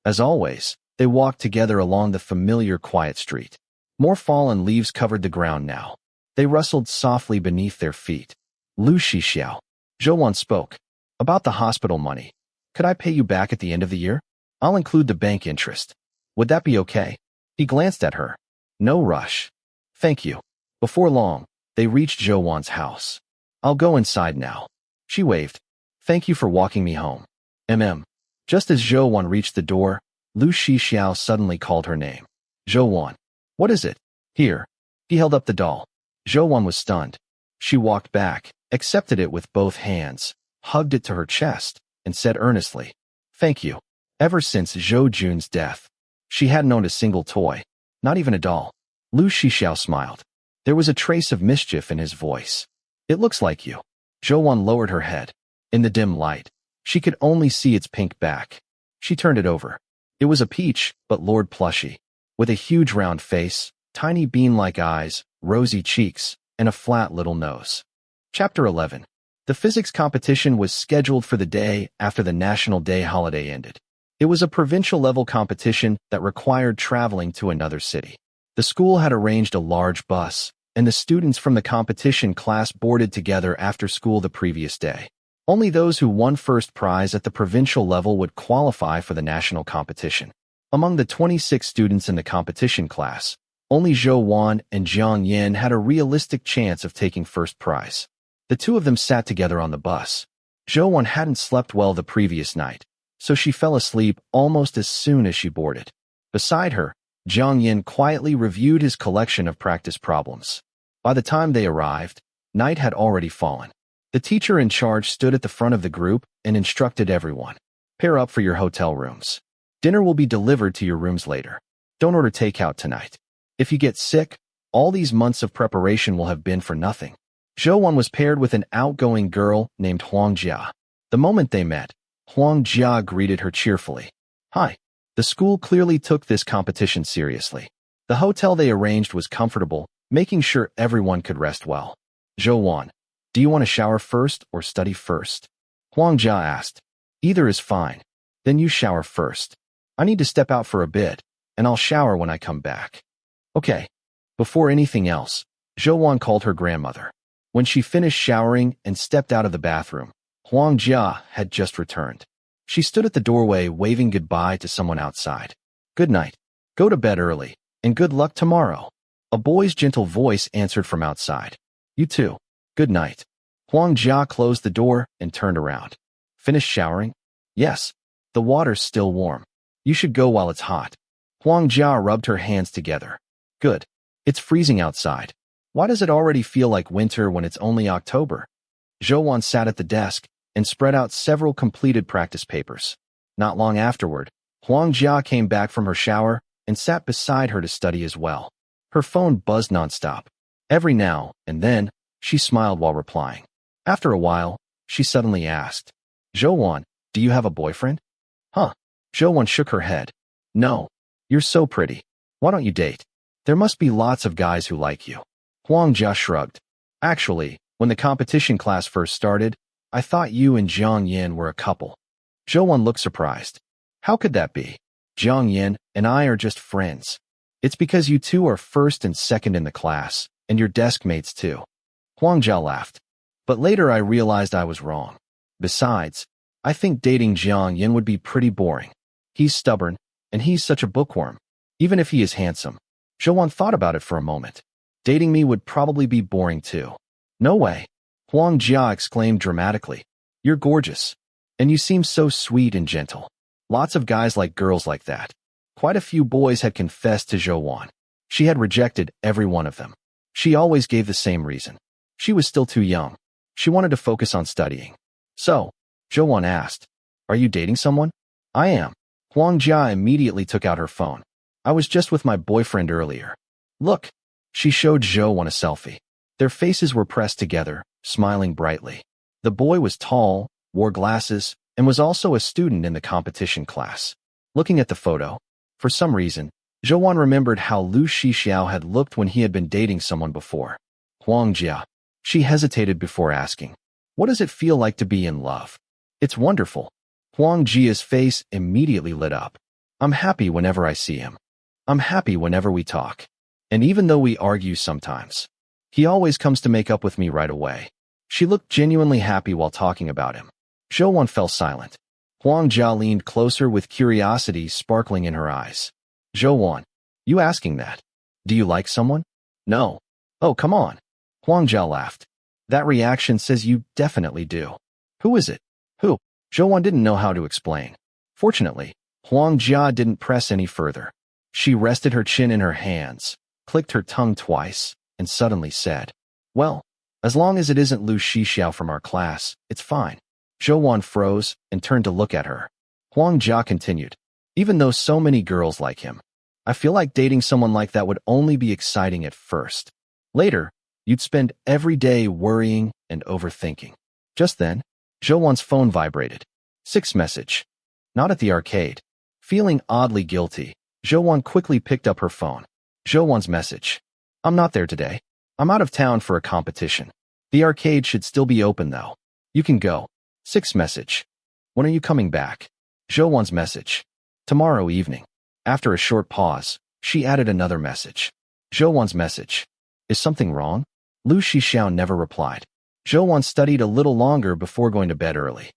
As always, they walked together along the familiar quiet street. More fallen leaves covered the ground now. They rustled softly beneath their feet. "Lu Shixiao," Zhou spoke. "About the hospital money. Could I pay you back at the end of the year? I'll include the bank interest. Would that be okay?" He glanced at her. "No rush. Thank you." Before long, they reached Zhou house. "I'll go inside now." She waved. "Thank you for walking me home." Just as Zhou reached the door, Lu Shixiao suddenly called her name. "Zhou, what is it?" "Here." He held up the doll. Zhou was stunned. She walked back, accepted it with both hands, hugged it to her chest, and said earnestly, "Thank you." Ever since Zhou Jun's death, she hadn't owned a single toy, not even a doll. Lu Shixiao smiled. There was a trace of mischief in his voice. "It looks like you." Zhou lowered her head. In the dim light, she could only see its pink back. She turned it over. It was a peach, but Lord Plushy, with a huge round face, tiny bean-like eyes, rosy cheeks, and a flat little nose. Chapter 11. The physics competition was scheduled for the day after the National Day holiday ended. It was a provincial-level competition that required traveling to another city. The school had arranged a large bus, and the students from the competition class boarded together after school the previous day. Only those who won first prize at the provincial level would qualify for the national competition. Among the 26 students in the competition class, only Zhou and Jiang Yin had a realistic chance of taking first prize. The two of them sat together on the bus. Zhou hadn't slept well the previous night, so she fell asleep almost as soon as she boarded. Beside her, Jiang Yin quietly reviewed his collection of practice problems. By the time they arrived, night had already fallen. The teacher in charge stood at the front of the group and instructed everyone. "Pair up for your hotel rooms. Dinner will be delivered to your rooms later. Don't order takeout tonight. If you get sick, all these months of preparation will have been for nothing." Zhou was paired with an outgoing girl named Huang Jia. The moment they met, Huang Jia greeted her cheerfully. "Hi." The school clearly took this competition seriously. The hotel they arranged was comfortable, making sure everyone could rest well. "Zhou, do you want to shower first or study first?" Huang Jia asked. "Either is fine. Then you shower first. I need to step out for a bit, and I'll shower when I come back." "Okay." Before anything else, Zhou called her grandmother. When she finished showering and stepped out of the bathroom, Huang Jia had just returned. She stood at the doorway waving goodbye to someone outside. "Good night. Go to bed early, and good luck tomorrow." A boy's gentle voice answered from outside. "You too. Good night." Huang Jia closed the door and turned around. "Finished showering?" "Yes. The water's still warm. You should go while it's hot." Huang Jia rubbed her hands together. "Good. It's freezing outside. Why does it already feel like winter when it's only October?" Zhou sat at the desk and spread out several completed practice papers. Not long afterward, Huang Jia came back from her shower and sat beside her to study as well. Her phone buzzed nonstop. Every now and then, she smiled while replying. After a while, she suddenly asked, "Zhou, do you have a boyfriend?" "Huh?" Zhou shook her head. "No. You're so pretty. Why don't you date? There must be lots of guys who like you." Huang Jia shrugged. "Actually, when the competition class first started, I thought you and Jiang Yin were a couple." Zhou looked surprised. "How could that be? Jiang Yin and I are just friends." "It's because you two are first and second in the class, and you're desk mates too." Huang Jia laughed. But later I realized I was wrong. Besides, I think dating Jiang Yin would be pretty boring. He's stubborn, and he's such a bookworm. Even if he is handsome. Zhou thought about it for a moment. Dating me would probably be boring too. No way. Huang Jia exclaimed dramatically. You're gorgeous. And you seem so sweet and gentle. Lots of guys like girls like that. Quite a few boys had confessed to Zhou. She had rejected every one of them. She always gave the same reason. She was still too young. She wanted to focus on studying. So, Zhou asked, are you dating someone? I am. Huang Jia immediately took out her phone. I was just with my boyfriend earlier. Look. She showed Zhou a selfie. Their faces were pressed together, smiling brightly. The boy was tall, wore glasses, and was also a student in the competition class. Looking at the photo, for some reason, Zhou remembered how Lu Shixiao had looked when he had been dating someone before. Huang Jia. She hesitated before asking, what does it feel like to be in love? It's wonderful. Huang Jia's face immediately lit up. I'm happy whenever I see him. I'm happy whenever we talk. And even though we argue sometimes, he always comes to make up with me right away. She looked genuinely happy while talking about him. Zhou fell silent. Huang Jia leaned closer with curiosity sparkling in her eyes. Zhou, you asking that? Do you like someone? No. Oh, come on. Huang Jia laughed. That reaction says you definitely do. Who is it? Who? Zhou didn't know how to explain. Fortunately, Huang Jia didn't press any further. She rested her chin in her hands, clicked her tongue twice, and suddenly said, well, as long as it isn't Lu Shixiao from our class, it's fine. Zhou froze and turned to look at her. Huang Jia continued, even though so many girls like him, I feel like dating someone like that would only be exciting at first. Later, you'd spend every day worrying and overthinking. Just then, Zhou's phone vibrated. 6 message. Not at the arcade. Feeling oddly guilty, Zhou quickly picked up her phone. Zhou's message. I'm not there today. I'm out of town for a competition. The arcade should still be open though. You can go. 6 message. When are you coming back? Zhou's message. Tomorrow evening. After a short pause, she added another message. Zhou's message. Is something wrong? Lu Shixiao never replied. Zhou studied a little longer before going to bed early.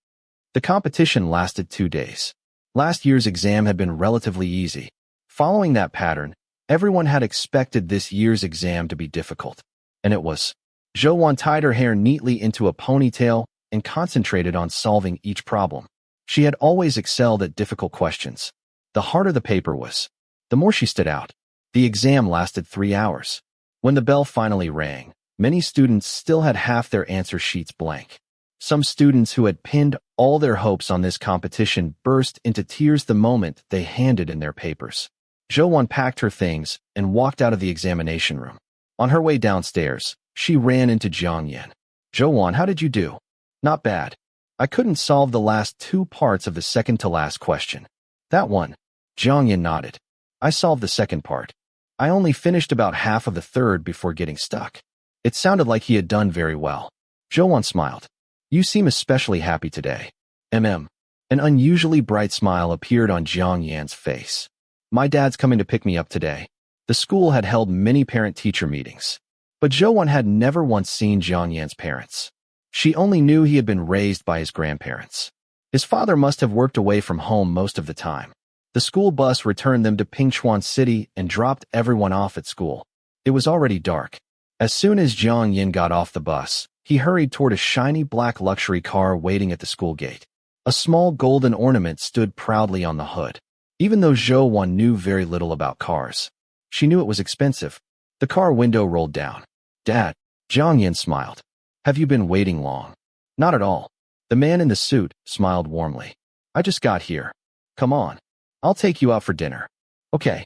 The competition lasted 2 days. Last year's exam had been relatively easy. Following that pattern, everyone had expected this year's exam to be difficult. And it was. Zhou tied her hair neatly into a ponytail and concentrated on solving each problem. She had always excelled at difficult questions. The harder the paper was, the more she stood out. The exam lasted 3 hours. When the bell finally rang, many students still had half their answer sheets blank. Some students who had pinned all their hopes on this competition burst into tears the moment they handed in their papers. Zhou packed her things and walked out of the examination room. On her way downstairs, she ran into Jiang Yin. Zhou, how did you do? Not bad. I couldn't solve the last 2 parts of the second-to-last question. That one. Jiang Yin nodded. I solved the second part. I only finished about half of the third before getting stuck. It sounded like he had done very well. Zhou smiled. You seem especially happy today. An unusually bright smile appeared on Jiang Yin's face. My dad's coming to pick me up today. The school had held many parent-teacher meetings. But Zhou had never once seen Jiang Yin's parents. She only knew he had been raised by his grandparents. His father must have worked away from home most of the time. The school bus returned them to Pingchuan City and dropped everyone off at school. It was already dark. As soon as Jiang Yin got off the bus, he hurried toward a shiny black luxury car waiting at the school gate. A small golden ornament stood proudly on the hood. Even though Zhou knew very little about cars, she knew it was expensive. The car window rolled down. Dad, Jiang Yin smiled. Have you been waiting long? Not at all. The man in the suit smiled warmly. I just got here. Come on. I'll take you out for dinner. Okay.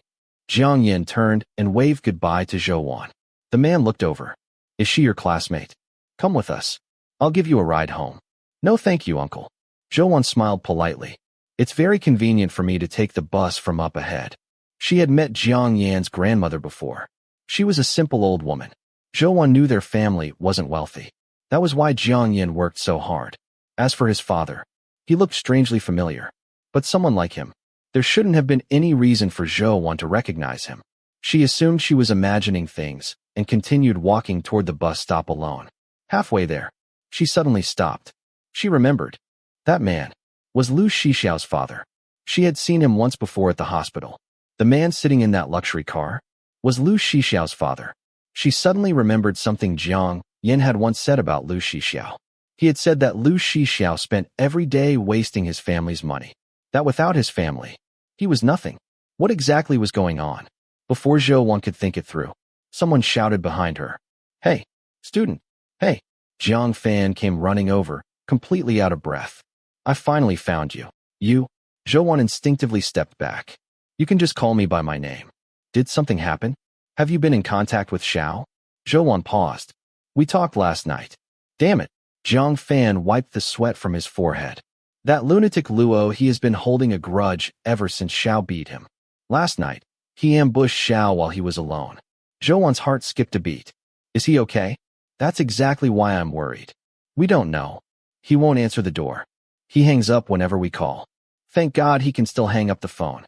Jiang Yin turned and waved goodbye to Zhou. The man looked over. Is she your classmate? Come with us. I'll give you a ride home. No thank you, uncle. Zhou smiled politely. It's very convenient for me to take the bus from up ahead. She had met Jiang Yin's grandmother before. She was a simple old woman. Zhou knew their family wasn't wealthy. That was why Jiang Yin worked so hard. As for his father, he looked strangely familiar. But someone like him, there shouldn't have been any reason for Zhou to recognize him. She assumed she was imagining things and continued walking toward the bus stop alone. Halfway there, She suddenly stopped. She remembered. That man was Lu Shixiao's father. She had seen him once before at the hospital. The man sitting in that luxury car was Lu Shixiao's father. She suddenly remembered something Jiang Yin had once said about Lu Shixiao. He had said that Lu Shixiao spent every day wasting his family's money. That without his family, he was nothing. What exactly was going on? Before Zhou could think it through, someone shouted behind her. Hey, student. Hey. Jiang Fan came running over, completely out of breath. I finally found you. You? Zhou instinctively stepped back. You can just call me by my name. Did something happen? Have you been in contact with Xiao? Zhou paused. We talked last night. Damn it. Jiang Fan wiped the sweat from his forehead. That lunatic Luo, he has been holding a grudge ever since Xiao beat him. Last night, he ambushed Xiao while he was alone. Zhou heart skipped a beat. Is he okay? That's exactly why I'm worried. We don't know. He won't answer the door. He hangs up whenever we call. Thank God he can still hang up the phone.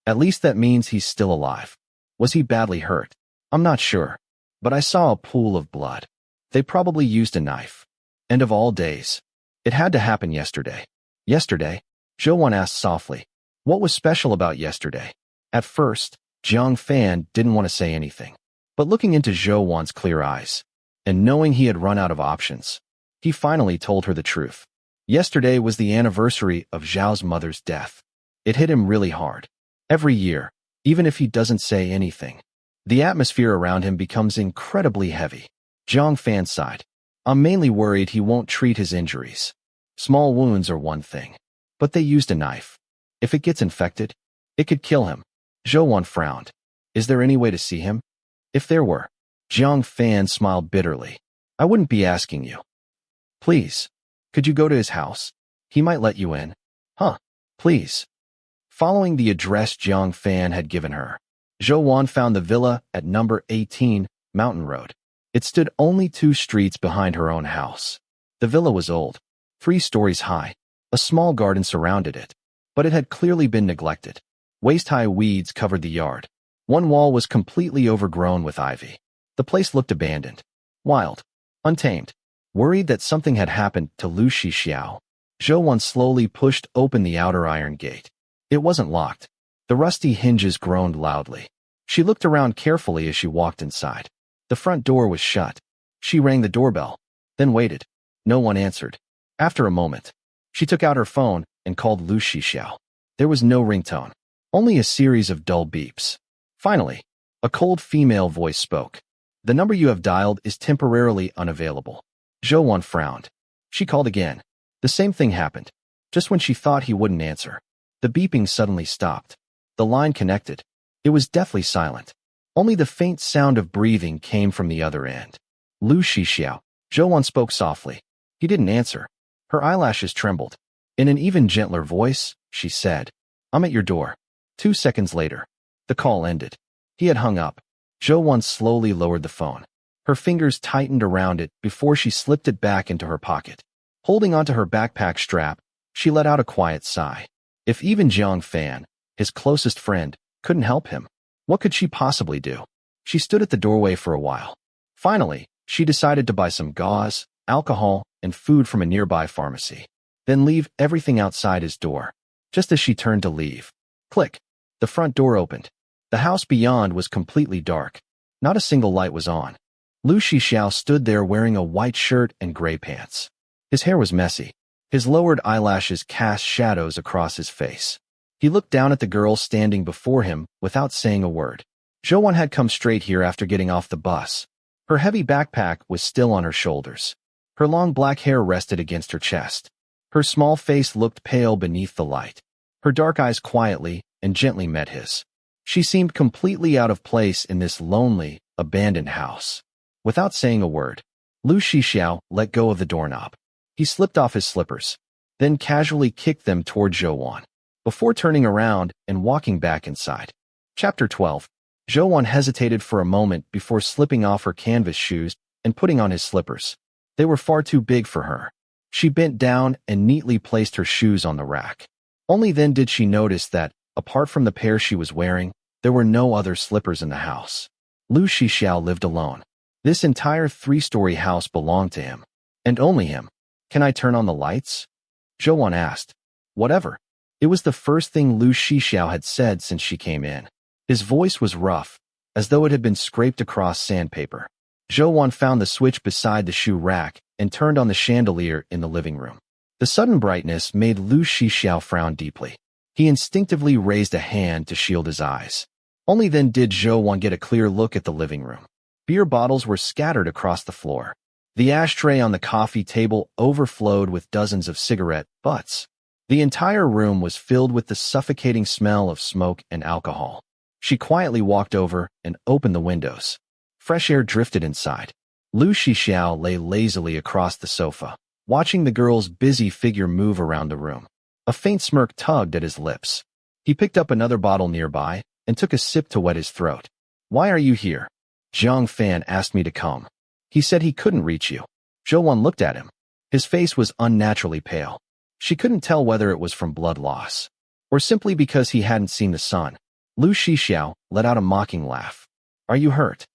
At least that means he's still alive. Was he badly hurt? I'm not sure. But I saw a pool of blood. They probably used a knife. And of all days, it had to happen yesterday. Yesterday? Zhou asked softly. What was special about yesterday? At first, Jiang Fan didn't want to say anything. But looking into Zhou's clear eyes, and knowing he had run out of options, he finally told her the truth. Yesterday was the anniversary of Zhao's mother's death. It hit him really hard. Every year, even if he doesn't say anything, the atmosphere around him becomes incredibly heavy. Jiang Fan sighed. I'm mainly worried he won't treat his injuries. Small wounds are one thing, but they used a knife. If it gets infected, it could kill him. Zhou frowned. Is there any way to see him? If there were. Jiang Fan smiled bitterly. I wouldn't be asking you. Please. Could you go to his house? He might let you in. Huh. Please. Following the address Jiang Fan had given her, Zhou found the villa at number 18, Mountain Road. It stood only 2 streets behind her own house. The villa was old, 3 stories high. A small garden surrounded it, but it had clearly been neglected. Waist-high weeds covered the yard. One wall was completely overgrown with ivy. The place looked abandoned, wild, untamed. Worried that something had happened to Lu Shixiao, Zhou slowly pushed open the outer iron gate. It wasn't locked. The rusty hinges groaned loudly. She looked around carefully as she walked inside. The front door was shut. She rang the doorbell, then waited. No one answered. After a moment, she took out her phone and called Lu Shixiao. There was no ringtone, only a series of dull beeps. Finally, a cold female voice spoke. The number you have dialed is temporarily unavailable. Zhou frowned. She called again. The same thing happened. Just when she thought he wouldn't answer, the beeping suddenly stopped. The line connected. It was deathly silent. Only the faint sound of breathing came from the other end. Lu Shixiao. Zhou spoke softly. He didn't answer. Her eyelashes trembled. In an even gentler voice, she said, I'm at your door. 2 seconds later, the call ended. He had hung up. Zhou slowly lowered the phone. Her fingers tightened around it before she slipped it back into her pocket. Holding onto her backpack strap, she let out a quiet sigh. If even Jiang Fan, his closest friend, couldn't help him, what could she possibly do? She stood at the doorway for a while. Finally, she decided to buy some gauze, alcohol, and food from a nearby pharmacy. Then leave everything outside his door. Just as she turned to leave, click, the front door opened. The house beyond was completely dark. Not a single light was on. Lu Shixiao stood there wearing a white shirt and gray pants. His hair was messy. His lowered eyelashes cast shadows across his face. He looked down at the girl standing before him without saying a word. Zhou had come straight here after getting off the bus. Her heavy backpack was still on her shoulders. Her long black hair rested against her chest. Her small face looked pale beneath the light. Her dark eyes quietly and gently met his. She seemed completely out of place in this lonely, abandoned house. Without saying a word, Lu Shixiao let go of the doorknob. He slipped off his slippers, then casually kicked them toward Zhou, before turning around and walking back inside. Chapter 12. Zhou hesitated for a moment before slipping off her canvas shoes and putting on his slippers. They were far too big for her. She bent down and neatly placed her shoes on the rack. Only then did she notice that, apart from the pair she was wearing, there were no other slippers in the house. Lu Shixiao lived alone. This entire 3-story house belonged to him, and only him. Can I turn on the lights? Zhou asked. Whatever. It was the first thing Lu Shixiao had said since she came in. His voice was rough, as though it had been scraped across sandpaper. Zhou found the switch beside the shoe rack and turned on the chandelier in the living room. The sudden brightness made Lu Shixiao frown deeply. He instinctively raised a hand to shield his eyes. Only then did Zhou get a clear look at the living room. Beer bottles were scattered across the floor. The ashtray on the coffee table overflowed with dozens of cigarette butts. The entire room was filled with the suffocating smell of smoke and alcohol. She quietly walked over and opened the windows. Fresh air drifted inside. Lu Shixiao lay lazily across the sofa, watching the girl's busy figure move around the room. A faint smirk tugged at his lips. He picked up another bottle nearby and took a sip to wet his throat. Why are you here? Zhang Fan asked me to come. He said he couldn't reach you. Zhou looked at him. His face was unnaturally pale. She couldn't tell whether it was from blood loss or simply because he hadn't seen the sun. Lu Shixiao let out a mocking laugh. Are you hurt?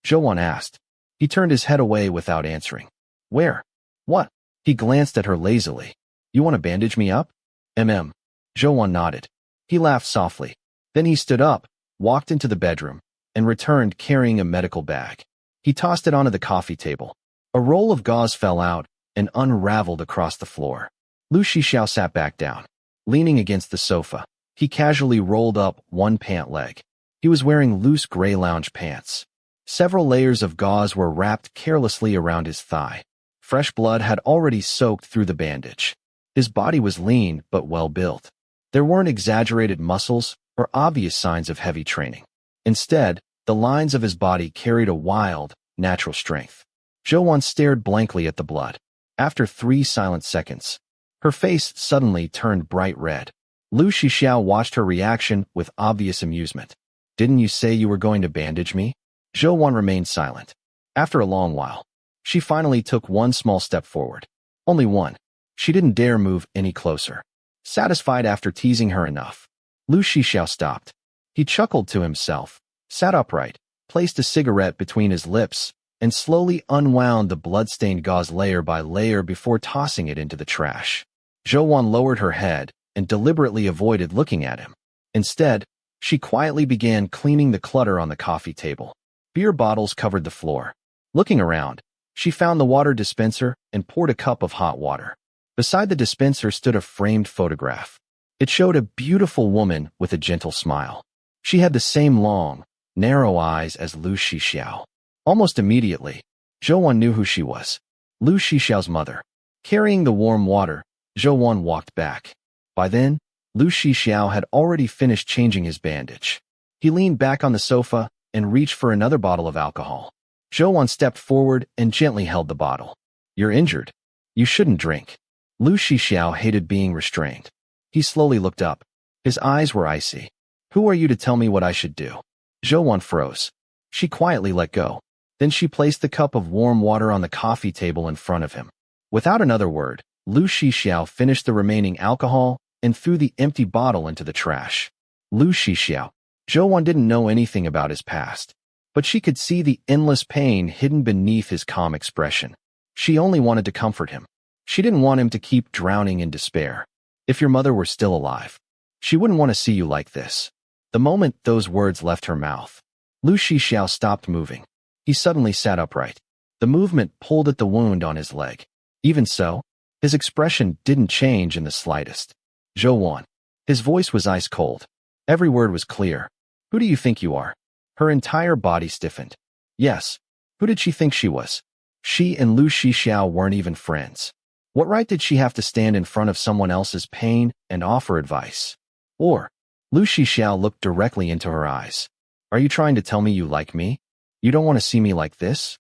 Zhou asked. He turned his head away without answering. Where? What? He glanced at her lazily. You want to bandage me up? Zhou nodded. He laughed softly. Then he stood up, walked into the bedroom, and returned carrying a medical bag. He tossed it onto the coffee table. A roll of gauze fell out and unraveled across the floor. Lu Shixiao sat back down. Leaning against the sofa, he casually rolled up one pant leg. He was wearing loose gray lounge pants. Several layers of gauze were wrapped carelessly around his thigh. Fresh blood had already soaked through the bandage. His body was lean but well-built. There weren't exaggerated muscles or obvious signs of heavy training. Instead, the lines of his body carried a wild, natural strength. Zhou stared blankly at the blood. After 3 silent seconds, her face suddenly turned bright red. Lu Shixiao watched her reaction with obvious amusement. Didn't you say you were going to bandage me? Zhou remained silent. After a long while, she finally took one small step forward. Only one. She didn't dare move any closer. Satisfied after teasing her enough, Lu Shixiao stopped. He chuckled to himself, sat upright, placed a cigarette between his lips, and slowly unwound the blood-stained gauze layer by layer before tossing it into the trash. Zhou lowered her head and deliberately avoided looking at him. Instead, she quietly began cleaning the clutter on the coffee table. Beer bottles covered the floor. Looking around, she found the water dispenser and poured a cup of hot water. Beside the dispenser stood a framed photograph. It showed a beautiful woman with a gentle smile. She had the same long, narrow eyes as Lu Shixiao. Almost immediately, Zhou knew who she was. Lu Shixiao's mother. Carrying the warm water, Zhou walked back. By then, Lu Shixiao had already finished changing his bandage. He leaned back on the sofa and reached for another bottle of alcohol. Zhou stepped forward and gently held the bottle. You're injured. You shouldn't drink. Lu Shixiao hated being restrained. He slowly looked up. His eyes were icy. Who are you to tell me what I should do? Zhou froze. She quietly let go. Then she placed the cup of warm water on the coffee table in front of him. Without another word, Lu Shixiao finished the remaining alcohol and threw the empty bottle into the trash. Lu Shixiao. Zhou didn't know anything about his past, but she could see the endless pain hidden beneath his calm expression. She only wanted to comfort him. She didn't want him to keep drowning in despair. If your mother were still alive, she wouldn't want to see you like this. The moment those words left her mouth, Lu Shixiao stopped moving. He suddenly sat upright. The movement pulled at the wound on his leg. Even so, his expression didn't change in the slightest. Zhou. His voice was ice cold. Every word was clear. Who do you think you are? Her entire body stiffened. Yes. Who did she think she was? She and Lu Shixiao weren't even friends. What right did she have to stand in front of someone else's pain and offer advice? Or, Lu Shixiao looked directly into her eyes. Are you trying to tell me you like me? You don't want to see me like this?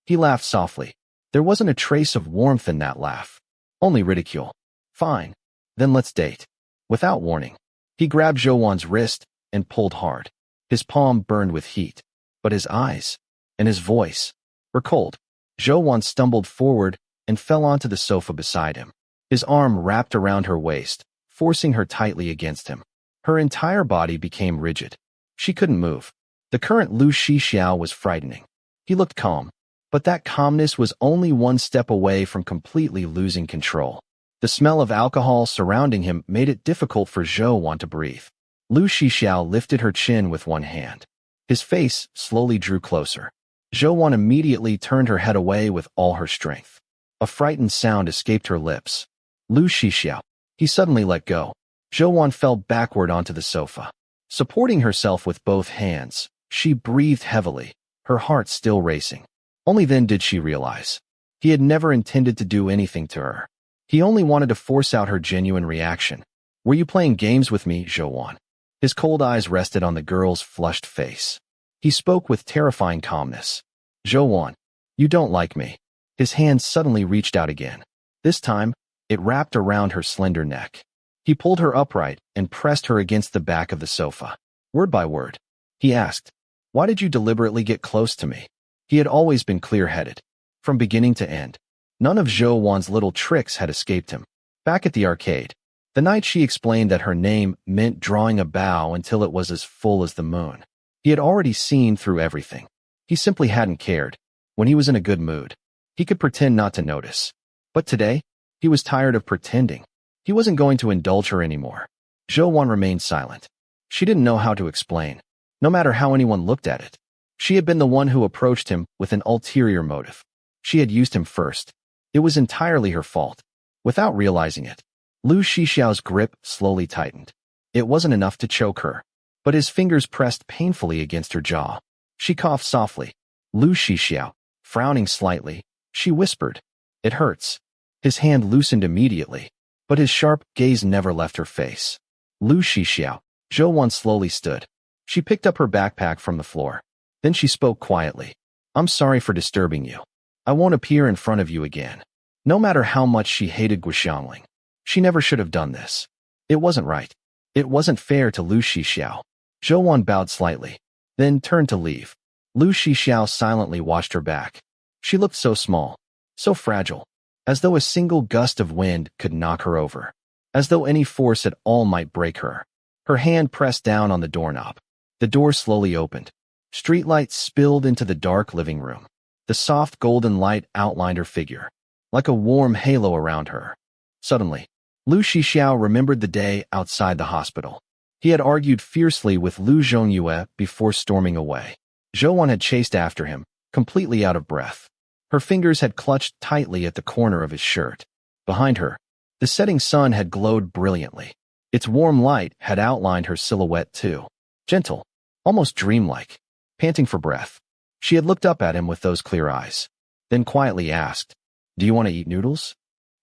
He laughed softly. There wasn't a trace of warmth in that laugh. Only ridicule. Fine. Then let's date. Without warning, he grabbed Zhou wrist and pulled hard. His palm burned with heat, but his eyes and his voice were cold. Zhou stumbled forward and fell onto the sofa beside him. His arm wrapped around her waist, forcing her tightly against him. Her entire body became rigid. She couldn't move. The current Lu Shixiao was frightening. He looked calm, But that calmness was only one step away from completely losing control. The smell of alcohol surrounding him made it difficult for Zhou to breathe. Lu Shixiao lifted her chin with one hand. His face slowly drew closer. Zhou immediately turned her head away with all her strength. A frightened sound escaped her lips. Lu Shixiao. He suddenly let go. Zhou fell backward onto the sofa. Supporting herself with both hands, she breathed heavily, her heart still racing. Only then did she realize. He had never intended to do anything to her. He only wanted to force out her genuine reaction. Were you playing games with me, Zhou? His cold eyes rested on the girl's flushed face. He spoke with terrifying calmness. Zhou, you don't like me. His hand suddenly reached out again. This time, it wrapped around her slender neck. He pulled her upright and pressed her against the back of the sofa. Word by word, he asked, why did you deliberately get close to me? He had always been clear-headed. From beginning to end, none of Zhou little tricks had escaped him. Back at the arcade, the night she explained that her name meant drawing a bow until it was as full as the moon. He had already seen through everything. He simply hadn't cared. When he was in a good mood, he could pretend not to notice. But today, he was tired of pretending. He wasn't going to indulge her anymore. Zhou remained silent. She didn't know how to explain, no matter how anyone looked at it. She had been the one who approached him with an ulterior motive. She had used him first. It was entirely her fault. Without realizing it, Lu Shixiao's grip slowly tightened. It wasn't enough to choke her, but his fingers pressed painfully against her jaw. She coughed softly. Lu Shixiao, frowning slightly, she whispered, "It hurts." His hand loosened immediately, but his sharp gaze never left her face. Lu Shixiao. Zhou slowly stood. She picked up her backpack from the floor. Then she spoke quietly. "I'm sorry for disturbing you. I won't appear in front of you again." No matter how much she hated Guxiangling, she never should have done this. It wasn't right. It wasn't fair to Lu Shixiao. Zhou bowed slightly, then turned to leave. Lu Shixiao silently watched her back. She looked so small, so fragile, as though a single gust of wind could knock her over, as though any force at all might break her. Her hand pressed down on the doorknob. The door slowly opened. Streetlights spilled into the dark living room. The soft golden light outlined her figure, like a warm halo around her. Suddenly, Lu Shixiao remembered the day outside the hospital. He had argued fiercely with Lu Zhongyue before storming away. Zhou had chased after him, completely out of breath. Her fingers had clutched tightly at the corner of his shirt. Behind her, the setting sun had glowed brilliantly. Its warm light had outlined her silhouette too. Gentle, almost dreamlike, panting for breath. She had looked up at him with those clear eyes, then quietly asked, "Do you want to eat noodles?"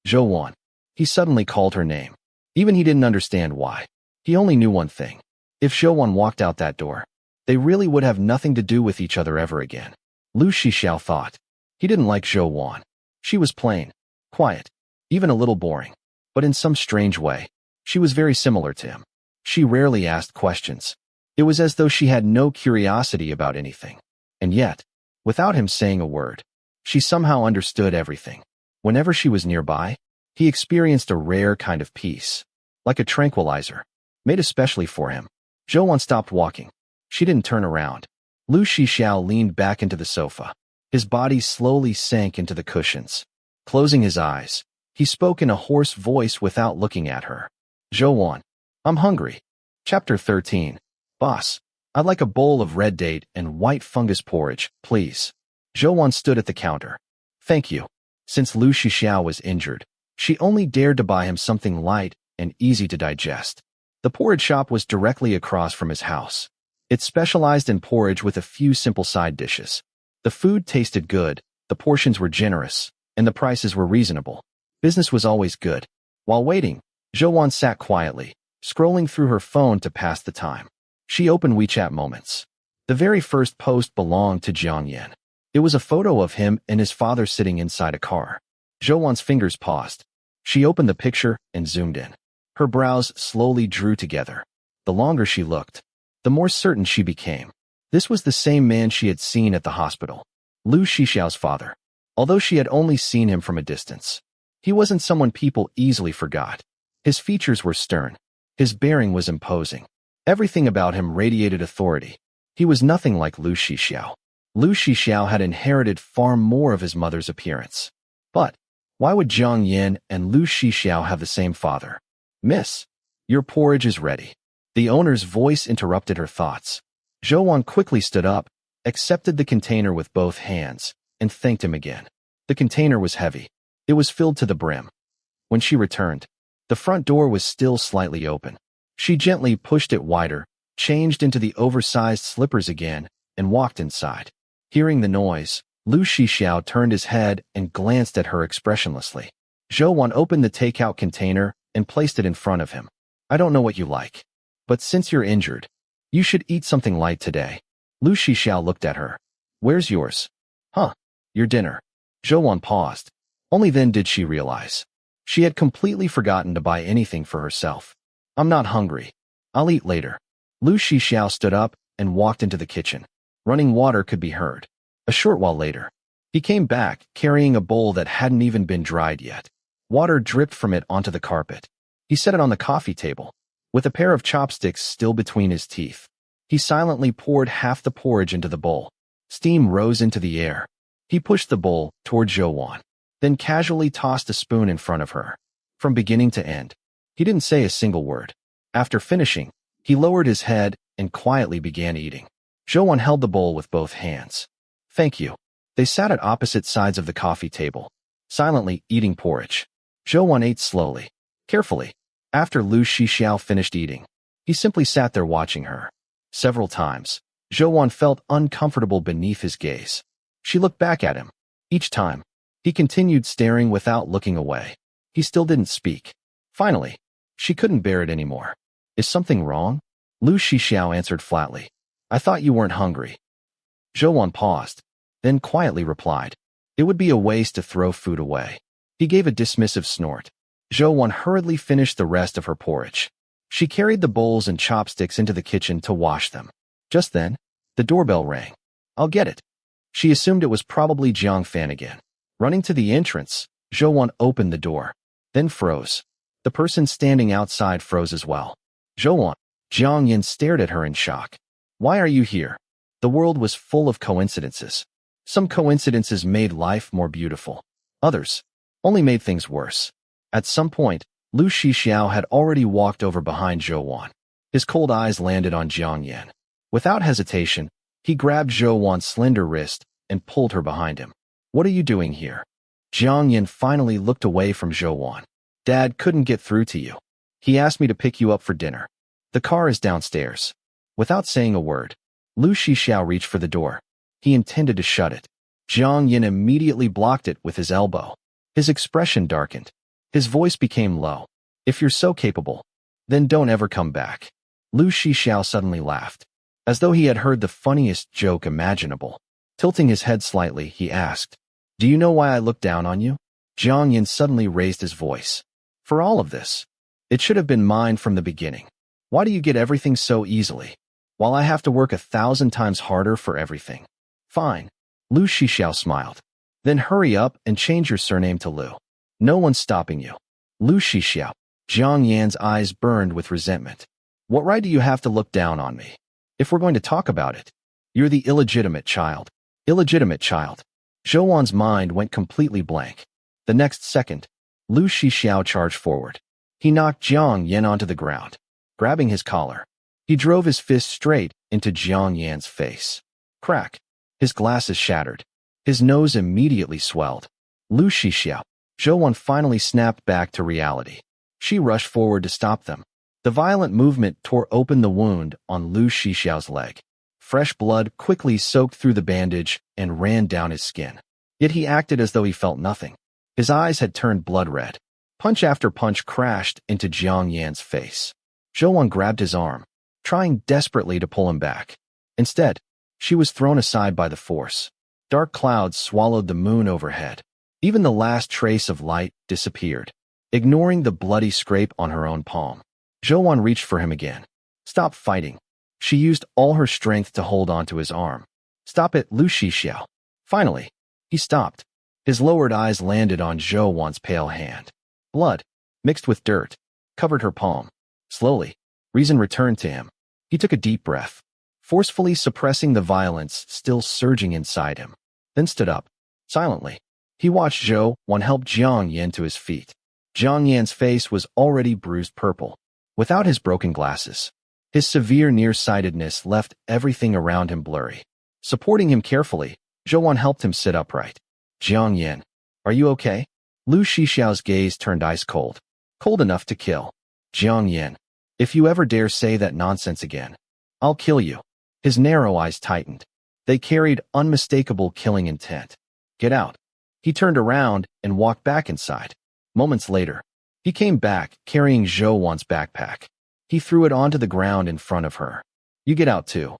Zhou. He suddenly called her name. Even he didn't understand why. He only knew one thing. If Zhou walked out that door, they really would have nothing to do with each other ever again. Lu Shixiao thought. He didn't like Zhou. She was plain, quiet, even a little boring. But in some strange way, she was very similar to him. She rarely asked questions. It was as though she had no curiosity about anything. And yet, without him saying a word, she somehow understood everything. Whenever she was nearby, he experienced a rare kind of peace, like a tranquilizer, made especially for him. Zhou stopped walking. She didn't turn around. Lu Shixiao leaned back into the sofa. His body slowly sank into the cushions. Closing his eyes, he spoke in a hoarse voice without looking at her. "Zhou, I'm hungry." Chapter 13. "Boss, I'd like a bowl of red date and white fungus porridge, please." Zhou stood at the counter. "Thank you." Since Lu Shixiao was injured, she only dared to buy him something light and easy to digest. The porridge shop was directly across from his house. It specialized in porridge with a few simple side dishes. The food tasted good, the portions were generous, and the prices were reasonable. Business was always good. While waiting, Zhou sat quietly, scrolling through her phone to pass the time. She opened WeChat Moments. The very first post belonged to Jiang Yan. It was a photo of him and his father sitting inside a car. Zhou's fingers paused. She opened the picture and zoomed in. Her brows slowly drew together. The longer she looked, the more certain she became. This was the same man she had seen at the hospital. Lu Shixiao's father. Although she had only seen him from a distance, he wasn't someone people easily forgot. His features were stern. His bearing was imposing. Everything about him radiated authority. He was nothing like Lu Shixiao. Lu Shixiao had inherited far more of his mother's appearance. But why would Zhang Yin and Lu Shixiao have the same father? Miss, your porridge is ready. The owner's voice interrupted her thoughts. Zhou Wan quickly stood up, accepted the container with both hands, and thanked him again. The container was heavy. It was filled to the brim. When she returned, the front door was still slightly open. She gently pushed it wider, changed into the oversized slippers again, and walked inside. Hearing the noise, Lu Shixiao turned his head and glanced at her expressionlessly. Zhou Wan opened the takeout container and placed it in front of him. I don't know what you like, but since you're injured, you should eat something light today. Lu Shixiao looked at her. Where's yours? Huh, your dinner. Zhou Wan paused. Only then did she realize. She had completely forgotten to buy anything for herself. I'm not hungry. I'll eat later. Lu Shixiao stood up and walked into the kitchen. Running water could be heard. A short while later, he came back carrying a bowl that hadn't even been dried yet. Water dripped from it onto the carpet. He set it on the coffee table, with a pair of chopsticks still between his teeth. He silently poured half the porridge into the bowl. Steam rose into the air. He pushed the bowl toward Zhou Wan, then casually tossed a spoon in front of her. From beginning to end, he didn't say a single word. After finishing, he lowered his head and quietly began eating. Zhou Wan held the bowl with both hands. Thank you. They sat at opposite sides of the coffee table, silently eating porridge. Zhou Wan ate slowly, carefully. After Lu Shixiao finished eating, he simply sat there watching her. Several times, Zhou Wan felt uncomfortable beneath his gaze. She looked back at him. Each time, he continued staring without looking away. He still didn't speak. Finally, she couldn't bear it anymore. Is something wrong? Lu Shixiao answered flatly. I thought you weren't hungry. Zhou Wan paused, then quietly replied. It would be a waste to throw food away. He gave a dismissive snort. Zhou Wan hurriedly finished the rest of her porridge. She carried the bowls and chopsticks into the kitchen to wash them. Just then, the doorbell rang. I'll get it. She assumed it was probably Jiang Fan again. Running to the entrance, Zhou Wan opened the door, then froze. The person standing outside froze as well. Zhou Wan. Jiang Yin stared at her in shock. Why are you here? The world was full of coincidences. Some coincidences made life more beautiful. Others only made things worse. At some point, Lu Shixiao had already walked over behind Zhou Wan. His cold eyes landed on Jiang Yin. Without hesitation, he grabbed Zhou Wan's slender wrist and pulled her behind him. What are you doing here? Jiang Yin finally looked away from Zhou Wan. Dad couldn't get through to you. He asked me to pick you up for dinner. The car is downstairs. Without saying a word, Lu Shixiao reached for the door. He intended to shut it. Jiang Yin immediately blocked it with his elbow. His expression darkened. His voice became low. If you're so capable, then don't ever come back. Lu Shixiao suddenly laughed, as though he had heard the funniest joke imaginable. Tilting his head slightly, he asked, Do you know why I looked down on you? Jiang Yin suddenly raised his voice. For all of this, it should have been mine from the beginning. Why do you get everything so easily, while I have to work 1,000 times harder for everything? Fine. Lu Shixiao smiled. Then hurry up and change your surname to Lu. No one's stopping you. Lu Shixiao. Jiang Yan's eyes burned with resentment. What right do you have to look down on me? If we're going to talk about it, you're the illegitimate child. Illegitimate child. Zhou Wan's mind went completely blank. The next second, Lu Shixiao charged forward. He knocked Jiang Yan onto the ground. Grabbing his collar, he drove his fist straight into Jiang Yan's face. Crack. His glasses shattered. His nose immediately swelled. Lu Shixiao. Zhou Wan finally snapped back to reality. She rushed forward to stop them. The violent movement tore open the wound on Lu Shixiao's leg. Fresh blood quickly soaked through the bandage and ran down his skin. Yet he acted as though he felt nothing. His eyes had turned blood red. Punch after punch crashed into Jiang Yan's face. Zhou Wan grabbed his arm, trying desperately to pull him back. Instead, she was thrown aside by the force. Dark clouds swallowed the moon overhead. Even the last trace of light disappeared, ignoring the bloody scrape on her own palm. Zhou Wan reached for him again. Stop fighting. She used all her strength to hold onto his arm. Stop it, Lu Shixiao. Finally, he stopped. His lowered eyes landed on Zhou Wan's pale hand. Blood, mixed with dirt, covered her palm. Slowly, reason returned to him. He took a deep breath. forcefully suppressing the violence still surging inside him. Then stood up, silently. He watched Zhou Wan help Jiang Yan to his feet. Jiang Yan's face was already bruised purple. Without his broken glasses, his severe nearsightedness left everything around him blurry. Supporting him carefully, Zhou Wan helped him sit upright. Jiang Yan, are you okay? Lu Shixiao's gaze turned ice cold. Cold enough to kill. Jiang Yan, if you ever dare say that nonsense again, I'll kill you. His narrow eyes tightened. They carried unmistakable killing intent. Get out. He turned around and walked back inside. Moments later, he came back carrying Zhou Wan's backpack. He threw it onto the ground in front of her. You get out too.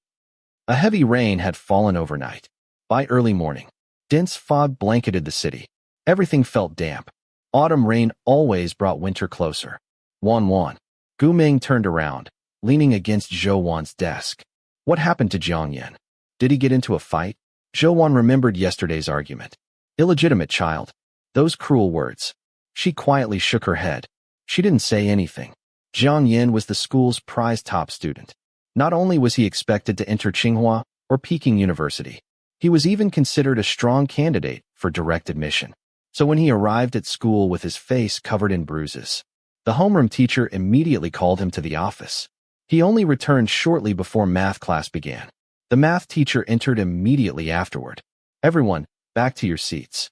A heavy rain had fallen overnight. By early morning, dense fog blanketed the city. Everything felt damp. Autumn rain always brought winter closer. Wan. Gu Ming turned around, leaning against Zhou Wan's desk. What happened to Jiang Yan? Did he get into a fight? Zhou Wan remembered yesterday's argument. Illegitimate child. Those cruel words. She quietly shook her head. She didn't say anything. Jiang Yan was the school's prize top student. Not only was he expected to enter Tsinghua or Peking University, he was even considered a strong candidate for direct admission. So when he arrived at school with his face covered in bruises, the homeroom teacher immediately called him to the office. He only returned shortly before math class began. The math teacher entered immediately afterward. Everyone, back to your seats.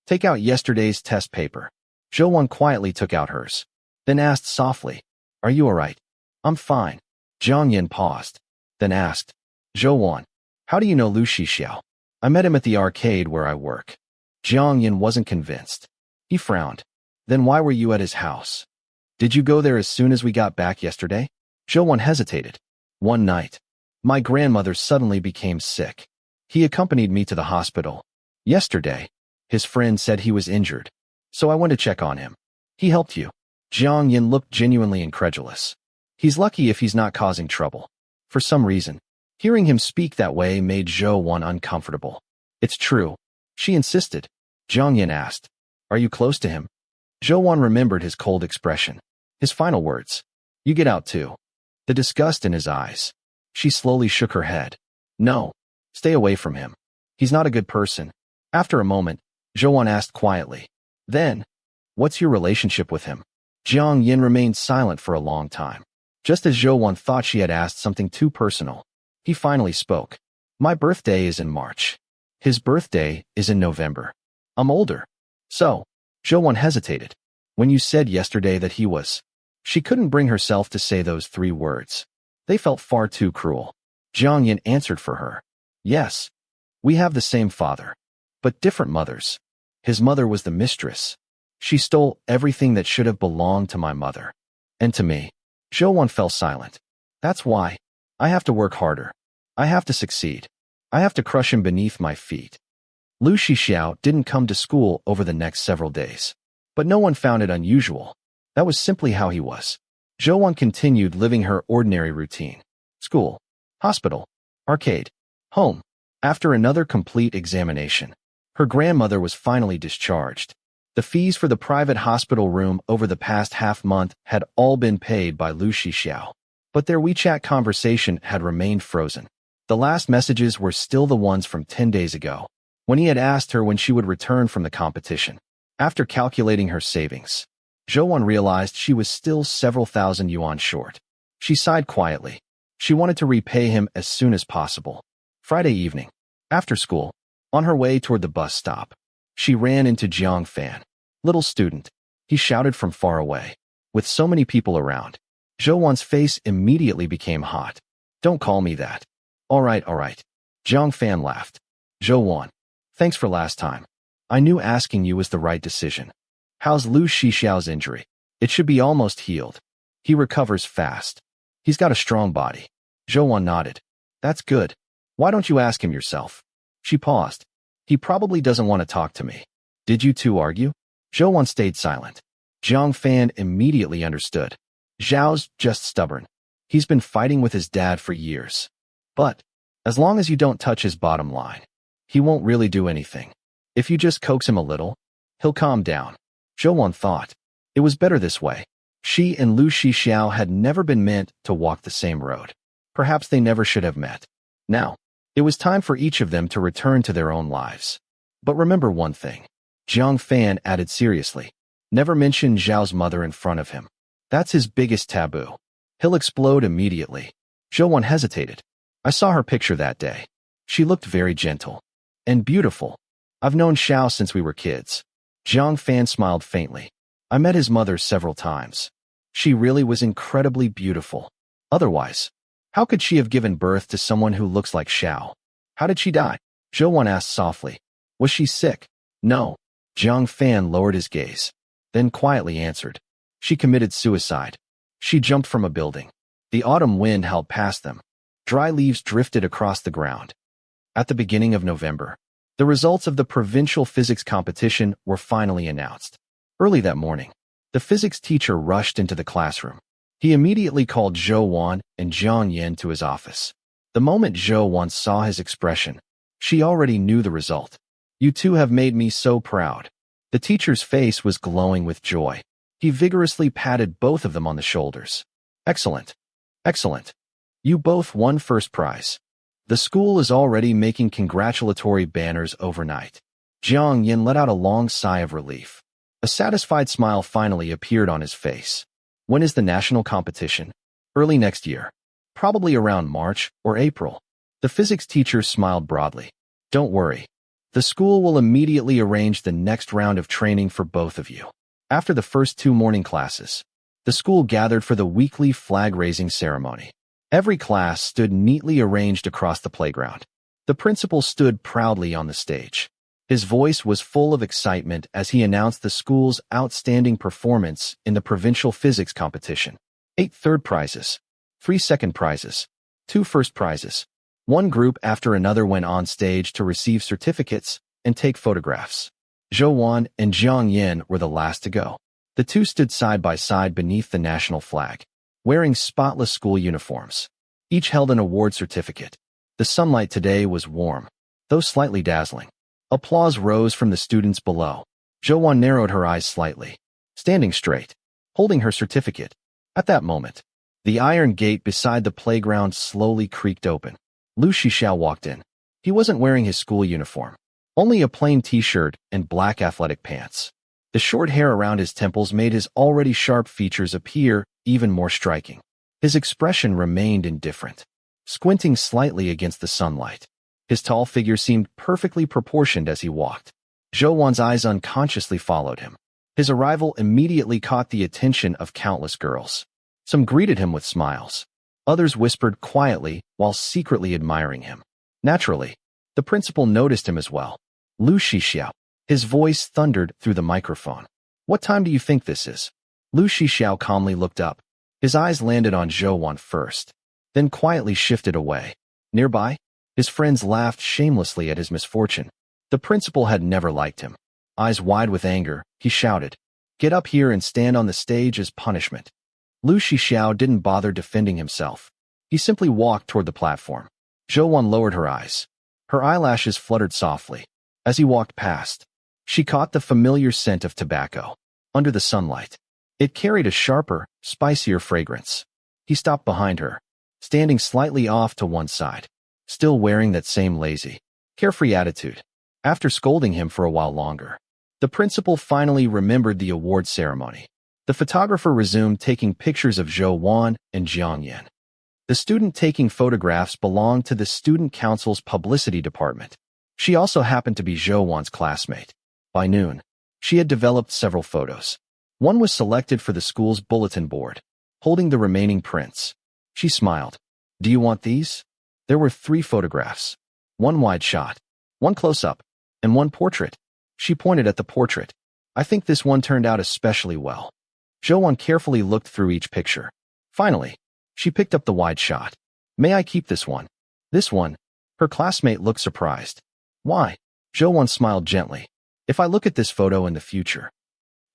Take out yesterday's test paper. Zhou Wan quietly took out hers, then asked softly, Are you all right? I'm fine. Jiang Yan paused, then asked, Zhou Wan, how do you know Lu Shixiao? I met him at the arcade where I work. Jiang Yan wasn't convinced. He frowned. Then why were you at his house? Did you go there as soon as we got back yesterday? Zhou Wan hesitated. One night, my grandmother suddenly became sick. He accompanied me to the hospital. Yesterday, his friend said he was injured, so I went to check on him. He helped you. Jiang Yan looked genuinely incredulous. He's lucky if he's not causing trouble. For some reason, hearing him speak that way made Zhou Wan uncomfortable. It's true. She insisted. Jiang Yan asked, Are you close to him? Zhou Wan remembered his cold expression. His final words. You get out too. The disgust in his eyes. She slowly shook her head. No. Stay away from him. He's not a good person. After a moment, Zhou Wan asked quietly. Then, what's your relationship with him? Jiang Yan remained silent for a long time. Just as Zhou Wan thought she had asked something too personal, he finally spoke. My birthday is in March. His birthday is in November. I'm older. So, Zhou Wan hesitated. When you said yesterday that he was... She couldn't bring herself to say those 3 words. They felt far too cruel. Jiang Yan answered for her. Yes. We have the same father, but different mothers. His mother was the mistress. She stole everything that should have belonged to my mother. And to me. Zhou Wan fell silent. That's why. I have to work harder. I have to succeed. I have to crush him beneath my feet. Lu Shixiao didn't come to school over the next several days. But no one found it unusual. That was simply how he was. Zhou Wan continued living her ordinary routine. School, hospital, arcade, home. After another complete examination, her grandmother was finally discharged. The fees for the private hospital room over the past half-month had all been paid by Lu Shixiao. But their WeChat conversation had remained frozen. The last messages were still the ones from 10 days ago, when he had asked her when she would return from the competition. After calculating her savings, Zhou Wan realized she was still several thousand yuan short. She sighed quietly. She wanted to repay him as soon as possible. Friday evening, after school, on her way toward the bus stop, she ran into Jiang Fan. Little student, he shouted from far away. With so many people around, Zhou Wan's face immediately became hot. Don't call me that. All right. Jiang Fan laughed. Zhou Wan, thanks for last time. I knew asking you was the right decision. How's Lu Shixiao's injury? It should be almost healed. He recovers fast. He's got a strong body. Zhou Wan nodded. That's good. Why don't you ask him yourself? She paused. He probably doesn't want to talk to me. Did you two argue? Zhou Wan stayed silent. Jiang Fan immediately understood. Zhao's just stubborn. He's been fighting with his dad for years. But, as long as you don't touch his bottom line, he won't really do anything. If you just coax him a little, he'll calm down. Zhou Wan thought. It was better this way. She and Lu Shixiao had never been meant to walk the same road. Perhaps they never should have met. Now, it was time for each of them to return to their own lives. But remember one thing, Jiang Fan added seriously. Never mention Zhao's mother in front of him. That's his biggest taboo. He'll explode immediately. Zhou hesitated. I saw her picture that day. She looked very gentle and beautiful. I've known Xiao since we were kids. Jiang Fan smiled faintly. I met his mother several times. She really was incredibly beautiful. Otherwise, how could she have given birth to someone who looks like Xiao? How did she die? Zhou asked softly. Was she sick? No. Jiang Fan lowered his gaze, then quietly answered. She committed suicide. She jumped from a building. The autumn wind howled past them. Dry leaves drifted across the ground. At the beginning of November, the results of the provincial physics competition were finally announced. Early that morning, the physics teacher rushed into the classroom. He immediately called Zhou and Jiang Yan to his office. The moment Zhou saw his expression, she already knew the result. You two have made me so proud. The teacher's face was glowing with joy. He vigorously patted both of them on the shoulders. Excellent. Excellent. You both won first prize. The school is already making congratulatory banners overnight. Jiang Yan let out a long sigh of relief. A satisfied smile finally appeared on his face. When is the national competition? Early next year. Probably around March or April. The physics teacher smiled broadly. Don't worry. The school will immediately arrange the next round of training for both of you. After the first 2 morning classes, the school gathered for the weekly flag-raising ceremony. Every class stood neatly arranged across the playground. The principal stood proudly on the stage. His voice was full of excitement as he announced the school's outstanding performance in the provincial physics competition. 8 third prizes, 3 second prizes, 2 first prizes. One group after another went on stage to receive certificates and take photographs. Zhou and Jiang Yan were the last to go. The two stood side by side beneath the national flag, wearing spotless school uniforms. Each held an award certificate. The sunlight today was warm, though slightly dazzling. Applause rose from the students below. Zhou narrowed her eyes slightly, standing straight, holding her certificate. At that moment, the iron gate beside the playground slowly creaked open. Lu Shixiao walked in. He wasn't wearing his school uniform, only a plain t-shirt and black athletic pants. The short hair around his temples made his already sharp features appear even more striking. His expression remained indifferent, squinting slightly against the sunlight. His tall figure seemed perfectly proportioned as he walked. Zhou eyes unconsciously followed him. His arrival immediately caught the attention of countless girls. Some greeted him with smiles. Others whispered quietly while secretly admiring him. Naturally, the principal noticed him as well. Lu Shixiao. His voice thundered through the microphone. What time do you think this is? Lu Shixiao calmly looked up. His eyes landed on Zhou first, then quietly shifted away. Nearby, his friends laughed shamelessly at his misfortune. The principal had never liked him. Eyes wide with anger, he shouted, "Get up here and stand on the stage as punishment." Lu Shixiao didn't bother defending himself. He simply walked toward the platform. Zhou lowered her eyes. Her eyelashes fluttered softly. As he walked past, she caught the familiar scent of tobacco. Under the sunlight, it carried a sharper, spicier fragrance. He stopped behind her, standing slightly off to one side, still wearing that same lazy, carefree attitude. After scolding him for a while longer, the principal finally remembered the award ceremony. The photographer resumed taking pictures of Zhou and Jiang Yan. The student taking photographs belonged to the student council's publicity department. She also happened to be Zhou's classmate. By noon, she had developed several photos. One was selected for the school's bulletin board, holding the remaining prints. She smiled. Do you want these? There were 3 photographs. 1 wide shot, 1 close-up, and 1 portrait. She pointed at the portrait. I think this one turned out especially well. Zhou carefully looked through each picture. Finally, she picked up the wide shot. May I keep this one? This one? Her classmate looked surprised. Why? Zhou smiled gently. If I look at this photo in the future,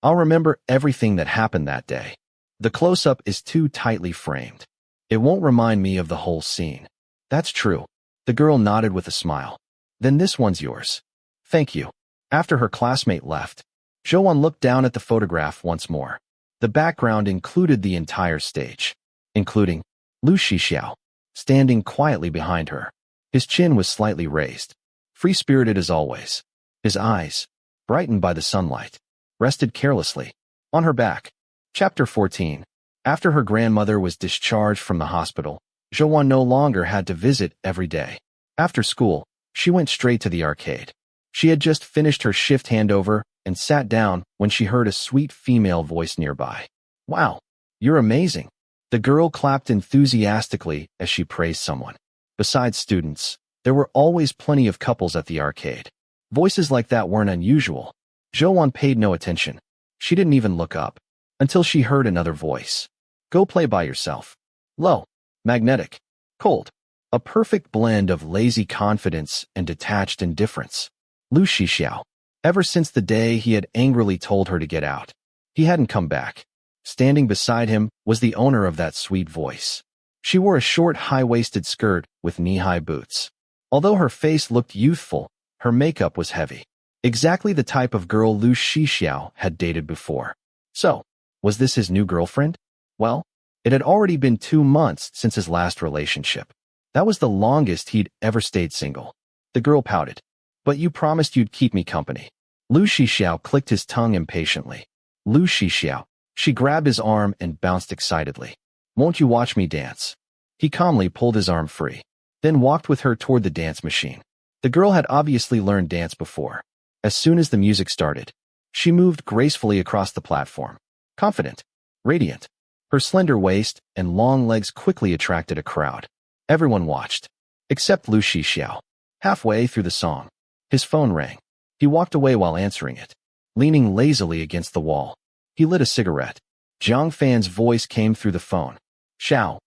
I'll remember everything that happened that day. The close-up is too tightly framed. It won't remind me of the whole scene. That's true. The girl nodded with a smile. Then this one's yours. Thank you. After her classmate left, Zhou looked down at the photograph once more. The background included the entire stage, including Lu Shixiao, standing quietly behind her. His chin was slightly raised, free-spirited as always. His eyes, brightened by the sunlight, rested carelessly on her back. Chapter 14. After her grandmother was discharged from the hospital, Zhou no longer had to visit every day. After school, she went straight to the arcade. She had just finished her shift handover and sat down when she heard a sweet female voice nearby. "Wow, you're amazing." The girl clapped enthusiastically as she praised someone. Besides students, there were always plenty of couples at the arcade. Voices like that weren't unusual. Zhou paid no attention. She didn't even look up until she heard another voice. "Go play by yourself." Low, magnetic, cold. A perfect blend of lazy confidence and detached indifference. Lu Shixiao. Ever since the day he had angrily told her to get out, he hadn't come back. Standing beside him was the owner of that sweet voice. She wore a short, high-waisted skirt with knee-high boots. Although her face looked youthful, her makeup was heavy. Exactly the type of girl Lu Shixiao had dated before. So, was this his new girlfriend? Well, it had already been 2 months since his last relationship. That was the longest he'd ever stayed single. The girl pouted. "But you promised you'd keep me company." Lu Shixiao clicked his tongue impatiently. "Lu Shixiao." She grabbed his arm and bounced excitedly. "Won't you watch me dance?" He calmly pulled his arm free, then walked with her toward the dance machine. The girl had obviously learned dance before. As soon as the music started, she moved gracefully across the platform. Confident, radiant. Her slender waist and long legs quickly attracted a crowd. Everyone watched, except Lu Shixiao. Halfway through the song, his phone rang. He walked away while answering it, leaning lazily against the wall. He lit a cigarette. Zhang Fan's voice came through the phone. "Xiao,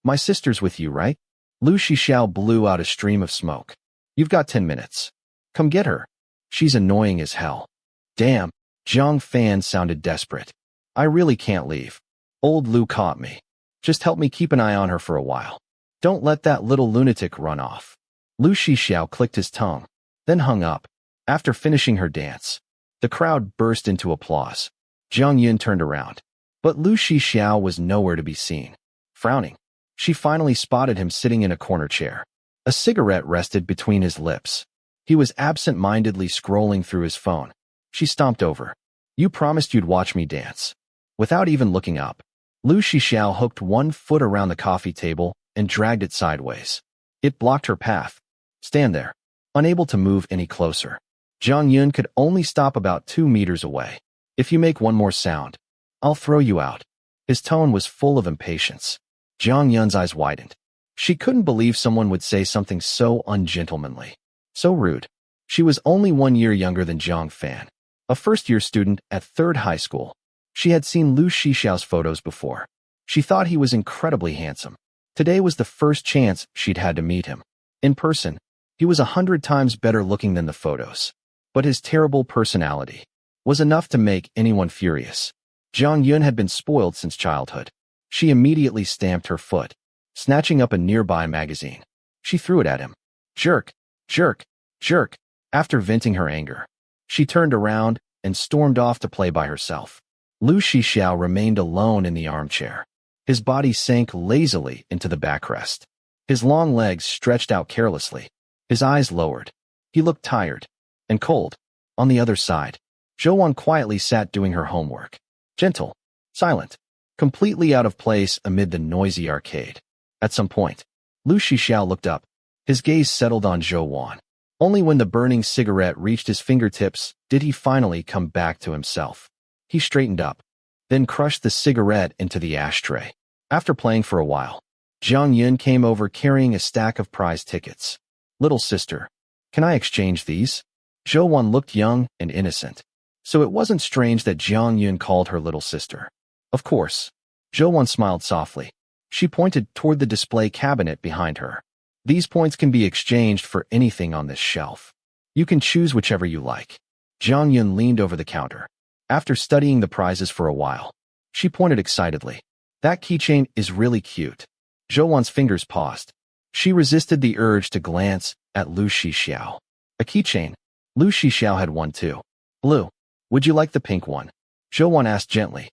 my sister's with you, right?" Lu Shixiao blew out a stream of smoke. "You've got 10 minutes. Come get her. She's annoying as hell." "Damn," Zhang Fan sounded desperate. "I really can't leave. Old Lu caught me. Just help me keep an eye on her for a while. Don't let that little lunatic run off." Lu Shixiao clicked his tongue, then hung up. After finishing her dance, the crowd burst into applause. Zhang Yun turned around, but Lu Shixiao was nowhere to be seen. Frowning, she finally spotted him sitting in a corner chair. A cigarette rested between his lips. He was absent-mindedly scrolling through his phone. She stomped over. "You promised you'd watch me dance." Without even looking up, Lu Shixiao hooked one foot around the coffee table and dragged it sideways. It blocked her path. "Stand there," unable to move any closer. Zhang Yun could only stop about 2 meters away. "If you make one more sound, I'll throw you out." His tone was full of impatience. Zhang Yun's eyes widened. She couldn't believe someone would say something so ungentlemanly, so rude. She was only 1 year younger than Zhang Fan, a first-year student at 3rd high school. She had seen Lu Shixiao's photos before. She thought he was incredibly handsome. Today was the first chance she'd had to meet him. In person, he was 100 times better looking than the photos. But his terrible personality was enough to make anyone furious. Zhang Yun had been spoiled since childhood. She immediately stamped her foot, snatching up a nearby magazine. She threw it at him. Jerk, jerk, jerk. After venting her anger, she turned around and stormed off to play by herself. Lu Shixiao remained alone in the armchair. His body sank lazily into the backrest. His long legs stretched out carelessly. His eyes lowered. He looked tired and cold. On the other side, Zhou quietly sat doing her homework. Gentle, silent, completely out of place amid the noisy arcade. At some point, Lu Shixiao looked up. His gaze settled on Zhou. Only when the burning cigarette reached his fingertips did he finally come back to himself. He straightened up, then crushed the cigarette into the ashtray. After playing for a while, Zhang Yun came over carrying a stack of prize tickets. "Little sister, can I exchange these?" Zhou looked young and innocent, so it wasn't strange that Zhang Yun called her little sister. Of course. Zhou smiled softly. She pointed toward the display cabinet behind her. "These points can be exchanged for anything on this shelf. You can choose whichever you like." Zhang Yun leaned over the counter. After studying the prizes for a while, she pointed excitedly. "That keychain is really cute." Zhou's fingers paused. She resisted the urge to glance at Lu Shixiao. A keychain. Lu Shixiao had one too. "Blue. Would you like the pink one?" Zhou asked gently.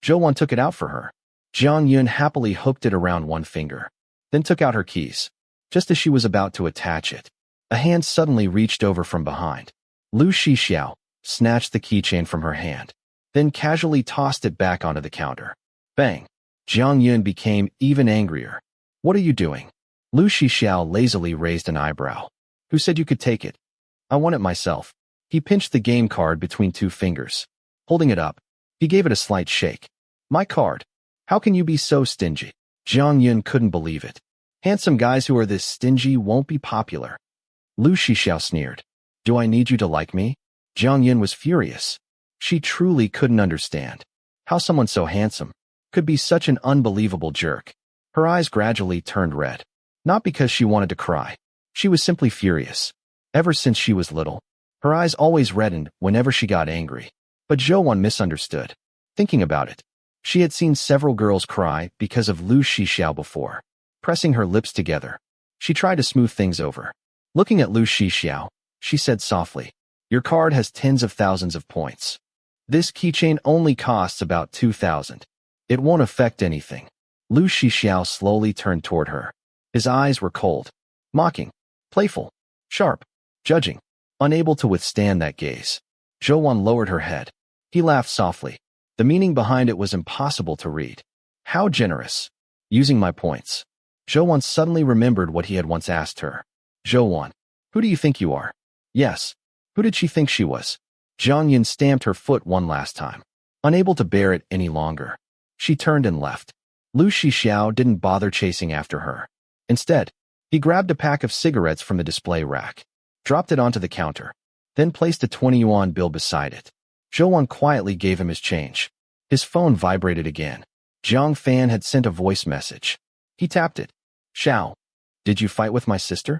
Zhou took it out for her. Zhang Yun happily hooked it around one finger, then took out her keys. Just as she was about to attach it, a hand suddenly reached over from behind. Lu Shixiao snatched the keychain from her hand, then casually tossed it back onto the counter. Bang! Jiang Yun became even angrier. What are you doing? Lu Shixiao lazily raised an eyebrow. Who said you could take it? I want it myself. He pinched the game card between two fingers. Holding it up, he gave it a slight shake. My card? How can you be so stingy? Jiang Yun couldn't believe it. Handsome guys who are this stingy won't be popular. Lu Shixiao sneered. Do I need you to like me? Jiang Yun was furious. She truly couldn't understand how someone so handsome could be such an unbelievable jerk. Her eyes gradually turned red. Not because she wanted to cry. She was simply furious. Ever since she was little, her eyes always reddened whenever she got angry. But Zhou misunderstood. Thinking about it, she had seen several girls cry because of Lu Shixiao before. Pressing her lips together, she tried to smooth things over. Looking at Lu Shixiao, she said softly, your card has tens of thousands of points. This keychain only costs about 2,000. It won't affect anything. Lu Shixiao slowly turned toward her. His eyes were cold, mocking, playful, sharp, judging. Unable to withstand that gaze, Zhou lowered her head. He laughed softly. The meaning behind it was impossible to read. How generous. Using my points. Zhou suddenly remembered what he had once asked her. Zhou, who do you think you are? Yes. Who did she think she was? Jiang Yun stamped her foot one last time. Unable to bear it any longer, she turned and left. Lu Shixiao didn't bother chasing after her. Instead, he grabbed a pack of cigarettes from the display rack, dropped it onto the counter, then placed a 20 yuan bill beside it. Zhou quietly gave him his change. His phone vibrated again. Jiang Fan had sent a voice message. He tapped it. Xiao, did you fight with my sister?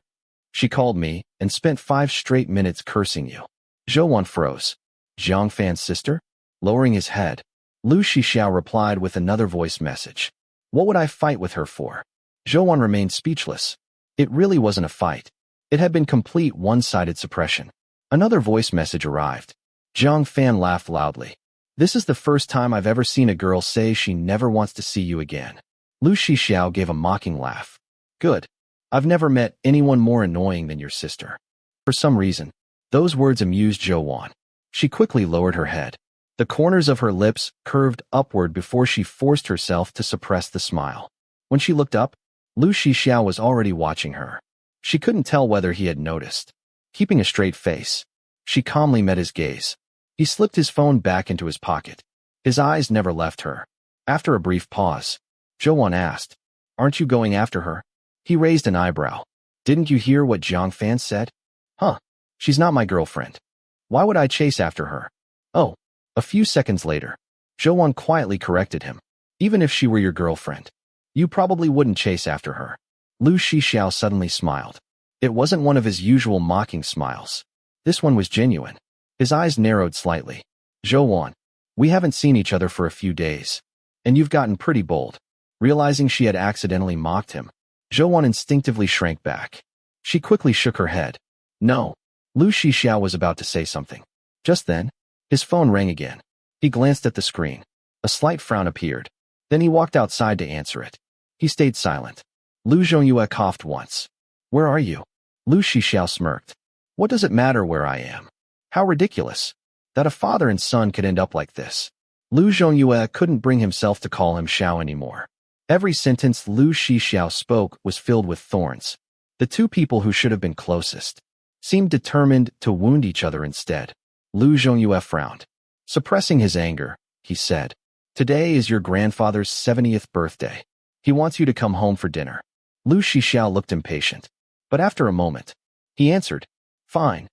She called me and spent 5 straight minutes cursing you. Zhou froze. Jiang Fan's sister? Lowering his head, Lu Shixiao replied with another voice message. What would I fight with her for? Zhou remained speechless. It really wasn't a fight. It had been complete one-sided suppression. Another voice message arrived. Jiang Fan laughed loudly. This is the first time I've ever seen a girl say she never wants to see you again. Lu Shixiao gave a mocking laugh. Good. I've never met anyone more annoying than your sister. For some reason, those words amused Zhou. She quickly lowered her head. The corners of her lips curved upward before she forced herself to suppress the smile. When she looked up, Lu Shixiao was already watching her. She couldn't tell whether he had noticed. Keeping a straight face, she calmly met his gaze. He slipped his phone back into his pocket. His eyes never left her. After a brief pause, Zhou asked, Aren't you going after her? He raised an eyebrow. Didn't you hear what Jiang Fan said? Huh. She's not my girlfriend. Why would I chase after her? Oh. A few seconds later, Zhou quietly corrected him. Even if she were your girlfriend, you probably wouldn't chase after her. Lu Shixiao suddenly smiled. It wasn't one of his usual mocking smiles. This one was genuine. His eyes narrowed slightly. Zhou, we haven't seen each other for a few days, and you've gotten pretty bold. Realizing she had accidentally mocked him, Zhou instinctively shrank back. She quickly shook her head. No. Lu Shixiao was about to say something. Just then, his phone rang again. He glanced at the screen. A slight frown appeared. Then he walked outside to answer it. He stayed silent. Lu Zhongyue coughed once. Where are you? Lu Shixiao smirked. What does it matter where I am? How ridiculous. That a father and son could end up like this. Lu Zhongyue couldn't bring himself to call him Xiao anymore. Every sentence Lu Shixiao spoke was filled with thorns. The two people who should have been closest seemed determined to wound each other instead. Lu Zhongyue frowned. Suppressing his anger, he said, Today is your grandfather's 70th birthday. He wants you to come home for dinner. Lu Shixiao looked impatient. But after a moment, he answered, Fine.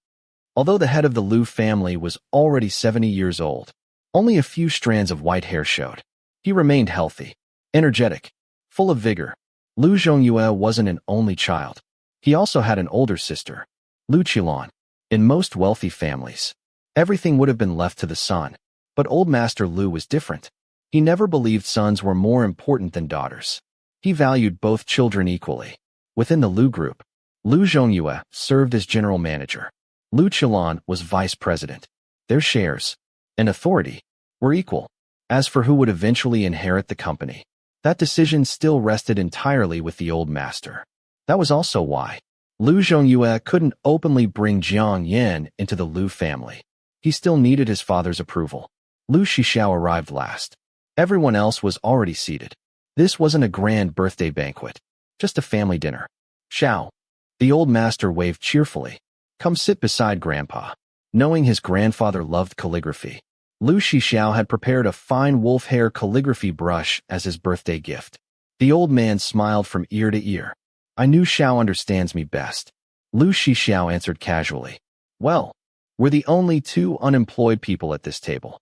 Although the head of the Lu family was already 70 years old, only a few strands of white hair showed. He remained healthy, energetic, full of vigor. Lu Zhongyue wasn't an only child. He also had an older sister, Lu Qilan. In most wealthy families, everything would have been left to the son. But old Master Lu was different. He never believed sons were more important than daughters. He valued both children equally. Within the Lu group, Lu Zhongyue served as general manager. Lu Qilan was vice president. Their shares and authority were equal. As for who would eventually inherit the company, that decision still rested entirely with the old master. That was also why Lu Zhongyue couldn't openly bring Jiang Yin into the Lu family. He still needed his father's approval. Lu Shixiao arrived last. Everyone else was already seated. This wasn't a grand birthday banquet, just a family dinner. Xiao. The old master waved cheerfully. Come sit beside Grandpa. Knowing his grandfather loved calligraphy, Lu Shixiao had prepared a fine wolf hair calligraphy brush as his birthday gift. The old man smiled from ear to ear. I knew Xiao understands me best. Lu Shixiao answered casually. Well, we're the only two unemployed people at this table.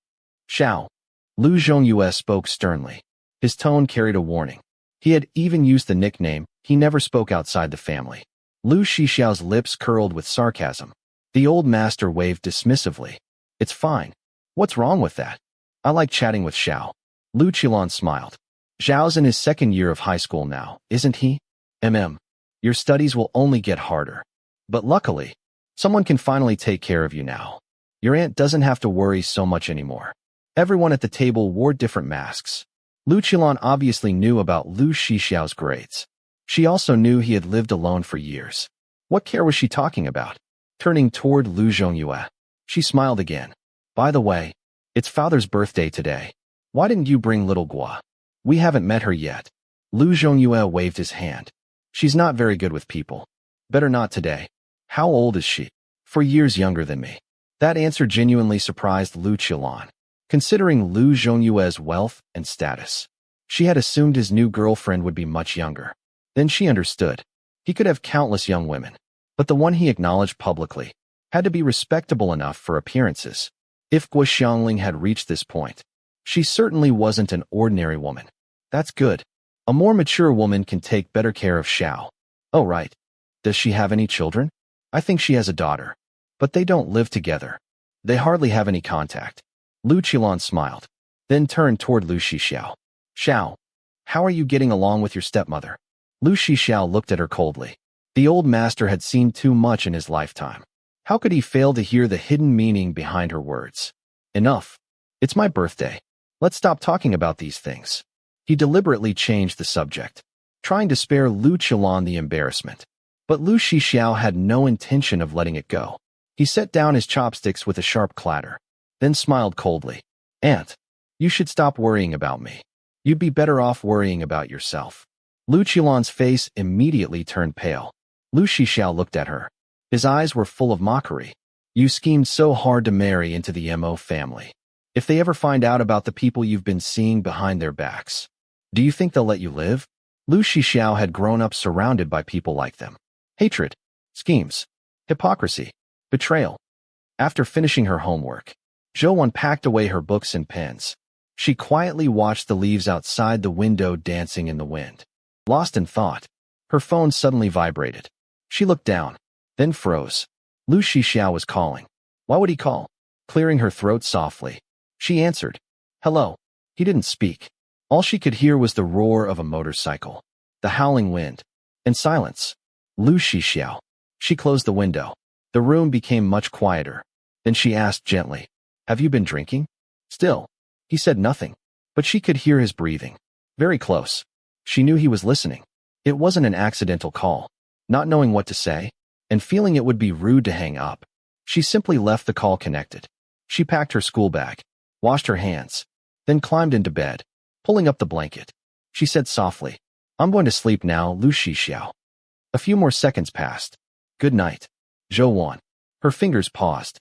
Xiao. Lu Zhongyue spoke sternly. His tone carried a warning. He had even used the nickname, he never spoke outside the family. Lu Shixiao's lips curled with sarcasm. The old master waved dismissively. It's fine. What's wrong with that? I like chatting with Xiao. Lu Qilan smiled. Xiao's in his second year of high school now, isn't he? Your studies will only get harder. But luckily, someone can finally take care of you now. Your aunt doesn't have to worry so much anymore. Everyone at the table wore different masks. Lu Qilan obviously knew about Lu Shixiao's grades. She also knew he had lived alone for years. What care was she talking about? Turning toward Lu Zhongyue, she smiled again. By the way, it's father's birthday today. Why didn't you bring little Gua? We haven't met her yet. Lu Zhongyue waved his hand. She's not very good with people. Better not today. How old is she? 4 years younger than me. That answer genuinely surprised Lu Qilan. Considering Lu Zhongyue's wealth and status, she had assumed his new girlfriend would be much younger. Then she understood. He could have countless young women, but the one he acknowledged publicly had to be respectable enough for appearances. If Gua Xiangling had reached this point, she certainly wasn't an ordinary woman. That's good. A more mature woman can take better care of Xiao. Oh right. Does she have any children? I think she has a daughter. But they don't live together. They hardly have any contact. Lu Qilan smiled, then turned toward Lu Shixiao. Xiao, how are you getting along with your stepmother? Lu Shixiao looked at her coldly. The old master had seen too much in his lifetime. How could he fail to hear the hidden meaning behind her words? Enough. It's my birthday. Let's stop talking about these things. He deliberately changed the subject, trying to spare Lu Qilan the embarrassment. But Lu Shixiao had no intention of letting it go. He set down his chopsticks with a sharp clatter, then smiled coldly. Aunt, you should stop worrying about me. You'd be better off worrying about yourself. Lu Qilan's face immediately turned pale. Lu Shixiao looked at her. His eyes were full of mockery. You schemed so hard to marry into the Mo family. If they ever find out about the people you've been seeing behind their backs, do you think they'll let you live? Lu Shixiao had grown up surrounded by people like them. Hatred, schemes, hypocrisy, betrayal. After finishing her homework, Zhou packed away her books and pens. She quietly watched the leaves outside the window dancing in the wind. Lost in thought, her phone suddenly vibrated. She looked down, then froze. Lu Shixiao was calling. Why would he call? Clearing her throat softly, she answered. Hello. He didn't speak. All she could hear was the roar of a motorcycle, the howling wind, and silence. Lu Shixiao. She closed the window. The room became much quieter. Then she asked gently, Have you been drinking? Still. He said nothing, but she could hear his breathing. Very close. She knew he was listening. It wasn't an accidental call. Not knowing what to say, and feeling it would be rude to hang up, she simply left the call connected. She packed her school bag, washed her hands, then climbed into bed, pulling up the blanket. She said softly, I'm going to sleep now, Lu Shixiao. A few more seconds passed. Good night. Zhou. Her fingers paused.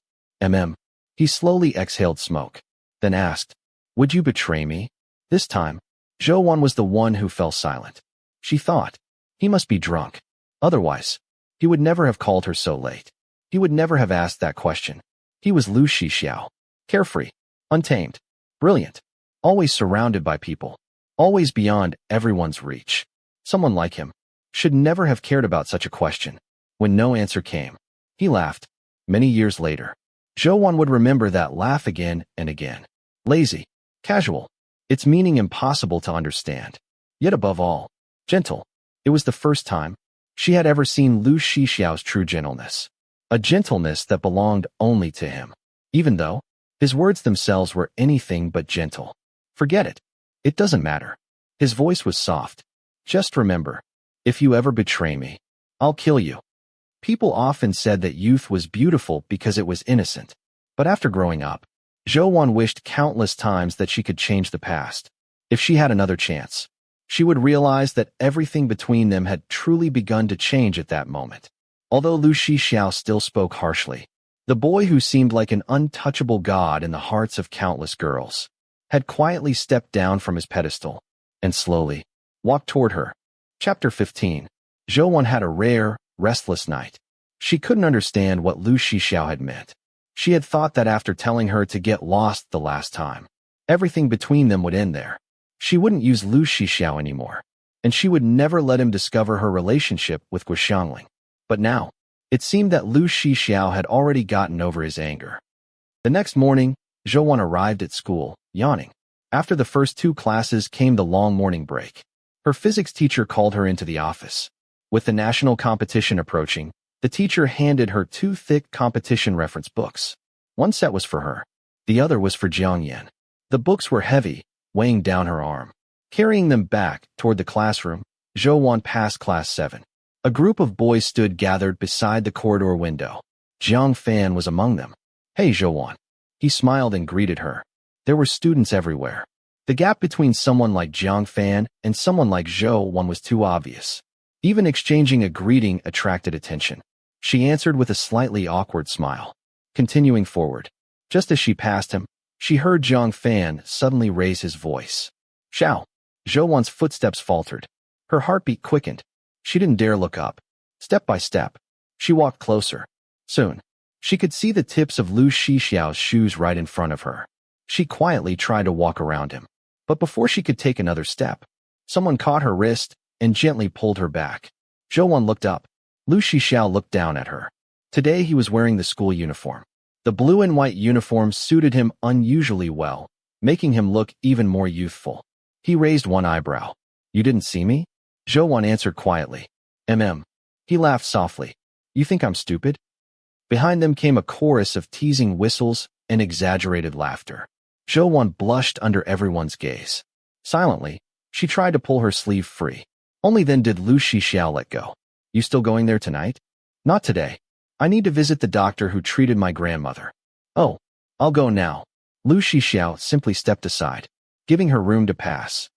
He slowly exhaled smoke, then asked, Would you betray me? This time, Zhou was the one who fell silent. She thought, he must be drunk. Otherwise, he would never have called her so late. He would never have asked that question. He was Lu Shixiao. Carefree, untamed, brilliant, always surrounded by people, always beyond everyone's reach. Someone like him should never have cared about such a question. When no answer came, he laughed. Many years later, Zhou would remember that laugh again and again. Lazy, casual, its meaning impossible to understand. Yet above all, gentle. It was the first time she had ever seen Lu Shixiao's true gentleness. A gentleness that belonged only to him. Even though his words themselves were anything but gentle. Forget it. It doesn't matter. His voice was soft. Just remember, if you ever betray me, I'll kill you. People often said that youth was beautiful because it was innocent. But after growing up, Zhou wished countless times that she could change the past. If she had another chance, she would realize that everything between them had truly begun to change at that moment. Although Lu Shixiao still spoke harshly, the boy who seemed like an untouchable god in the hearts of countless girls had quietly stepped down from his pedestal and slowly walked toward her. Chapter 15. Zhou had a rare, restless night. She couldn't understand what Lu Shixiao had meant. She had thought that after telling her to get lost the last time, everything between them would end there. She wouldn't use Lu Shixiao anymore, and she would never let him discover her relationship with Guoxiangling. But now, it seemed that Lu Shixiao had already gotten over his anger. The next morning, Zhou arrived at school, yawning. After the first 2 classes came the long morning break. Her physics teacher called her into the office. With the national competition approaching, the teacher handed her 2 thick competition reference books. One set was for her. The other was for Jiang Yan. The books were heavy, weighing down her arm. Carrying them back toward the classroom, Zhou passed class 7. A group of boys stood gathered beside the corridor window. Jiang Fan was among them. Hey, Zhou. He smiled and greeted her. There were students everywhere. The gap between someone like Jiang Fan and someone like Zhou was too obvious. Even exchanging a greeting attracted attention. She answered with a slightly awkward smile. Continuing forward, just as she passed him, she heard Jiang Fan suddenly raise his voice. Xiao. Zhou's footsteps faltered. Her heartbeat quickened. She didn't dare look up. Step by step, she walked closer. Soon, she could see the tips of Lu Shixiao's shoes right in front of her. She quietly tried to walk around him. But before she could take another step, someone caught her wrist and gently pulled her back. Zhou looked up. Lu Shixiao looked down at her. Today he was wearing the school uniform. The blue and white uniform suited him unusually well, making him look even more youthful. He raised one eyebrow. You didn't see me? Zhou answered quietly. He laughed softly. You think I'm stupid? Behind them came a chorus of teasing whistles and exaggerated laughter. Zhou blushed under everyone's gaze. Silently, she tried to pull her sleeve free. Only then did Lu Shixiao let go. You still going there tonight? Not today. I need to visit the doctor who treated my grandmother. Oh, I'll go now. Lu Shixiao simply stepped aside, giving her room to pass.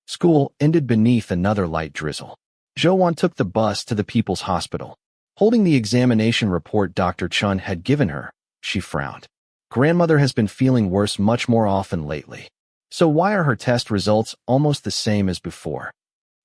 School ended beneath another light drizzle. Zhou took the bus to the People's Hospital. Holding the examination report Dr. Chun had given her, she frowned. Grandmother has been feeling worse much more often lately. So why are her test results almost the same as before?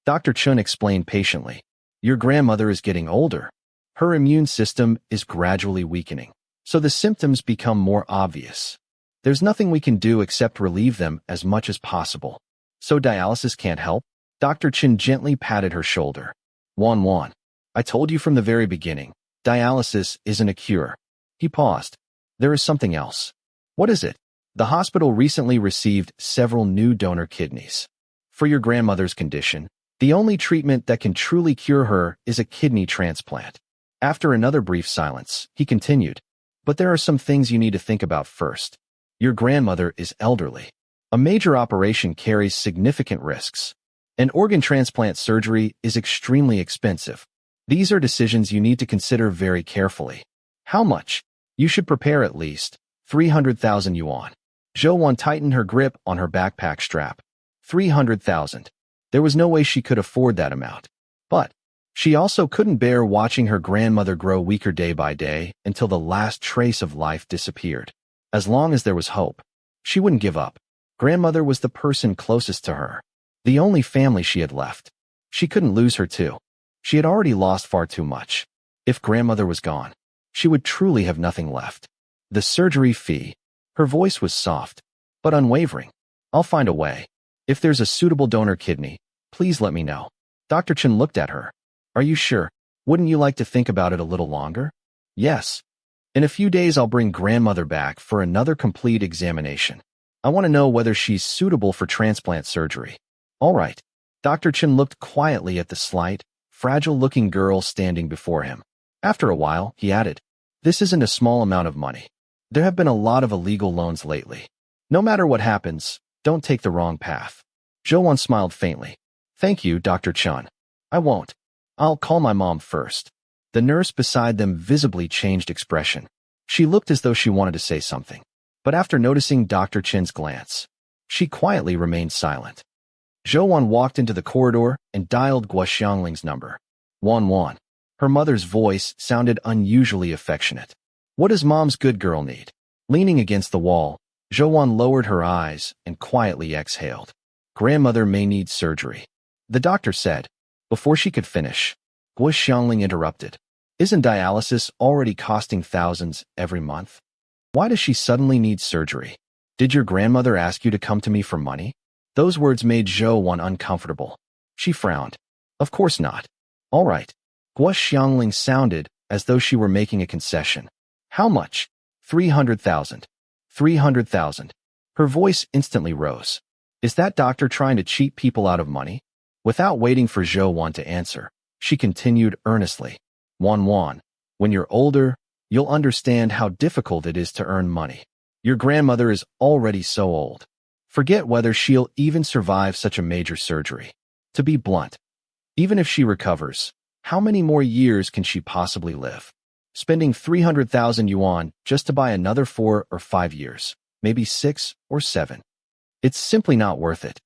Dr. Chun explained patiently. Your grandmother is getting older. Her immune system is gradually weakening, so the symptoms become more obvious. There's nothing we can do except relieve them as much as possible. So dialysis can't help? Dr. Chen gently patted her shoulder. Wan, I told you from the very beginning, dialysis isn't a cure. He paused. There is something else. What is it? The hospital recently received several new donor kidneys. For your grandmother's condition, the only treatment that can truly cure her is a kidney transplant. After another brief silence, he continued. But there are some things you need to think about first. Your grandmother is elderly. A major operation carries significant risks. An organ transplant surgery is extremely expensive. These are decisions you need to consider very carefully. How much? You should prepare at least 300,000 yuan. Zhou tightened her grip on her backpack strap. 300,000. There was no way she could afford that amount. But she also couldn't bear watching her grandmother grow weaker day by day until the last trace of life disappeared. As long as there was hope, she wouldn't give up. Grandmother was the person closest to her, the only family she had left. She couldn't lose her too. She had already lost far too much. If grandmother was gone, she would truly have nothing left. The surgery fee. Her voice was soft, but unwavering. I'll find a way. If there's a suitable donor kidney, please let me know. Dr. Chen looked at her. Are you sure? Wouldn't you like to think about it a little longer? Yes. In a few days I'll bring grandmother back for another complete examination. I want to know whether she's suitable for transplant surgery. All right. Dr. Chen looked quietly at the slight, fragile-looking girl standing before him. After a while, he added, this isn't a small amount of money. There have been a lot of illegal loans lately. No matter what happens, don't take the wrong path. Zhou smiled faintly. Thank you, Dr. Chen. I won't. I'll call my mom first. The nurse beside them visibly changed expression. She looked as though she wanted to say something. But after noticing Dr. Chen's glance, she quietly remained silent. Zhou walked into the corridor and dialed Guo Xiangling's number. 11. Her mother's voice sounded unusually affectionate. What does mom's good girl need? Leaning against the wall, Zhou lowered her eyes and quietly exhaled. Grandmother may need surgery, the doctor said. Before she could finish, Guo Xiangling interrupted. Isn't dialysis already costing thousands every month? Why does she suddenly need surgery? Did your grandmother ask you to come to me for money? Those words made Zhou uncomfortable. She frowned. Of course not. All right. Guo Xiangling sounded as though she were making a concession. How much? 300,000. 300,000. Her voice instantly rose. Is that doctor trying to cheat people out of money? Without waiting for Zhou to answer, she continued earnestly. Wan, when you're older, you'll understand how difficult it is to earn money. Your grandmother is already so old. Forget whether she'll even survive such a major surgery. To be blunt, even if she recovers, how many more years can she possibly live? Spending 300,000 yuan just to buy another 4 or 5 years, maybe 6 or 7. It's simply not worth it.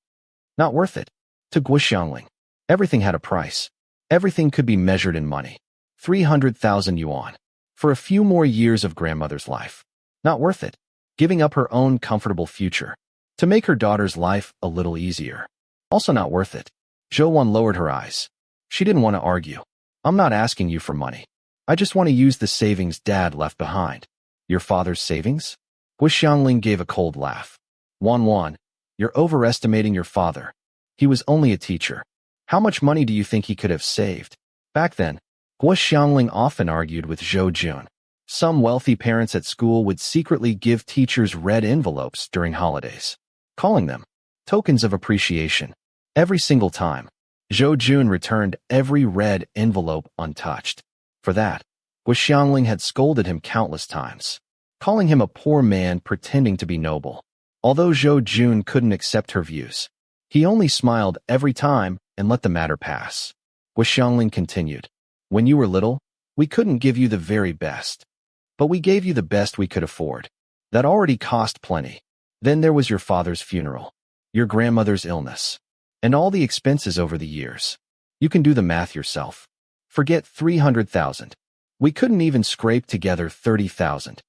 Not worth it. To Guo Xiangling, everything had a price. Everything could be measured in money. 300,000 yuan. For a few more years of grandmother's life. Not worth it. Giving up her own comfortable future. To make her daughter's life a little easier. Also not worth it. Zhou lowered her eyes. She didn't want to argue. I'm not asking you for money. I just want to use the savings Dad left behind. Your father's savings? Guo Xiangling gave a cold laugh. Wan, you're overestimating your father. He was only a teacher. How much money do you think he could have saved? Back then, Guo Xiangling often argued with Zhou Jun. Some wealthy parents at school would secretly give teachers red envelopes during holidays, calling them tokens of appreciation. Every single time, Zhou Jun returned every red envelope untouched. For that, Guo Xiangling had scolded him countless times, calling him a poor man pretending to be noble. Although Zhou Jun couldn't accept her views, he only smiled every time and let the matter pass. Guo Xiangling continued. When you were little, we couldn't give you the very best. But we gave you the best we could afford. That already cost plenty. Then there was your father's funeral, your grandmother's illness, and all the expenses over the years. You can do the math yourself. Forget 300,000. We couldn't even scrape together 30,000.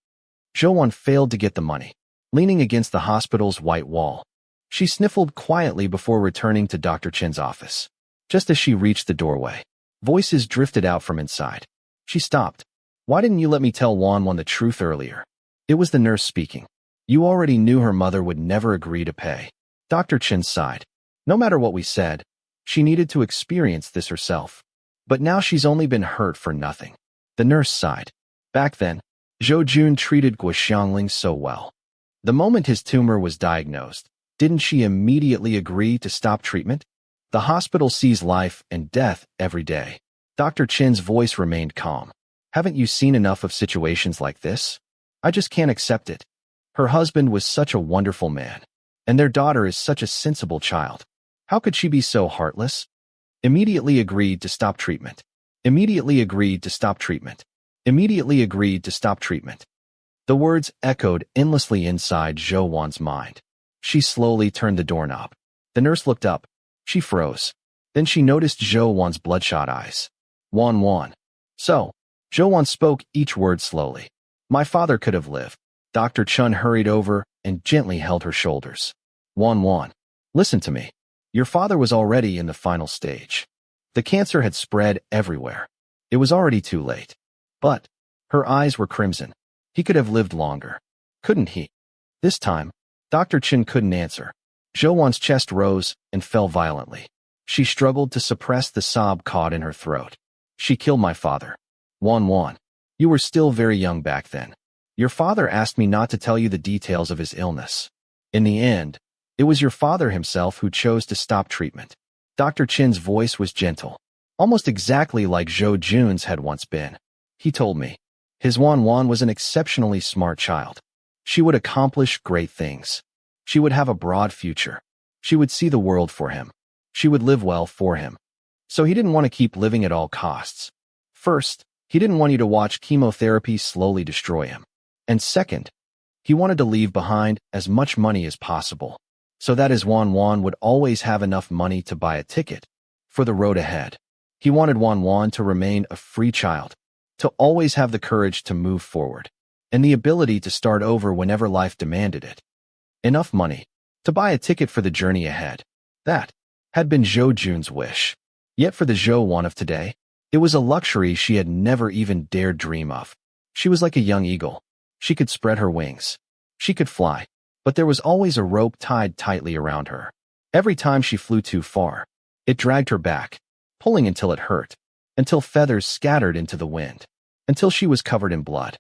Zhou failed to get the money, leaning against the hospital's white wall. She sniffled quietly before returning to Dr. Chen's office. Just as she reached the doorway, voices drifted out from inside. She stopped. Why didn't you let me tell Wan the truth earlier? It was the nurse speaking. You already knew her mother would never agree to pay. Dr. Chen sighed. No matter what we said, she needed to experience this herself. But now she's only been hurt for nothing. The nurse sighed. Back then, Zhou Jun treated Guo Xiangling so well. The moment his tumor was diagnosed, didn't she immediately agree to stop treatment? The hospital sees life and death every day. Dr. Chen's voice remained calm. Haven't you seen enough of situations like this? I just can't accept it. Her husband was such a wonderful man, and their daughter is such a sensible child. How could she be so heartless? Immediately agreed to stop treatment. Immediately agreed to stop treatment. Immediately agreed to stop treatment. The words echoed endlessly inside Zhou mind. She slowly turned the doorknob. The nurse looked up. She froze. Then she noticed Zhou bloodshot eyes. Wan. So, Zhou spoke each word slowly. My father could have lived. Dr. Chun hurried over and gently held her shoulders. Wan, listen to me. Your father was already in the final stage. The cancer had spread everywhere. It was already too late. But, her eyes were crimson. He could have lived longer. Couldn't he? This time, Dr. Chen couldn't answer. Zhou chest rose and fell violently. She struggled to suppress the sob caught in her throat. She killed my father. Wan, you were still very young back then. Your father asked me not to tell you the details of his illness. In the end, it was your father himself who chose to stop treatment. Dr. Chen's voice was gentle, almost exactly like Zhou Jun's had once been. He told me. His Wan was an exceptionally smart child. She would accomplish great things. She would have a broad future. She would see the world for him. She would live well for him. So he didn't want to keep living at all costs. First, he didn't want you to watch chemotherapy slowly destroy him. And second, he wanted to leave behind as much money as possible, so that his Wan would always have enough money to buy a ticket for the road ahead. He wanted Wan to remain a free child, to always have the courage to move forward, and the ability to start over whenever life demanded it. Enough money to buy a ticket for the journey ahead. That had been Zhou Jun's wish. Yet for the Zhou of today, it was a luxury she had never even dared dream of. She was like a young eagle. She could spread her wings. She could fly, but there was always a rope tied tightly around her. Every time she flew too far, it dragged her back, pulling until it hurt, until feathers scattered into the wind, until she was covered in blood.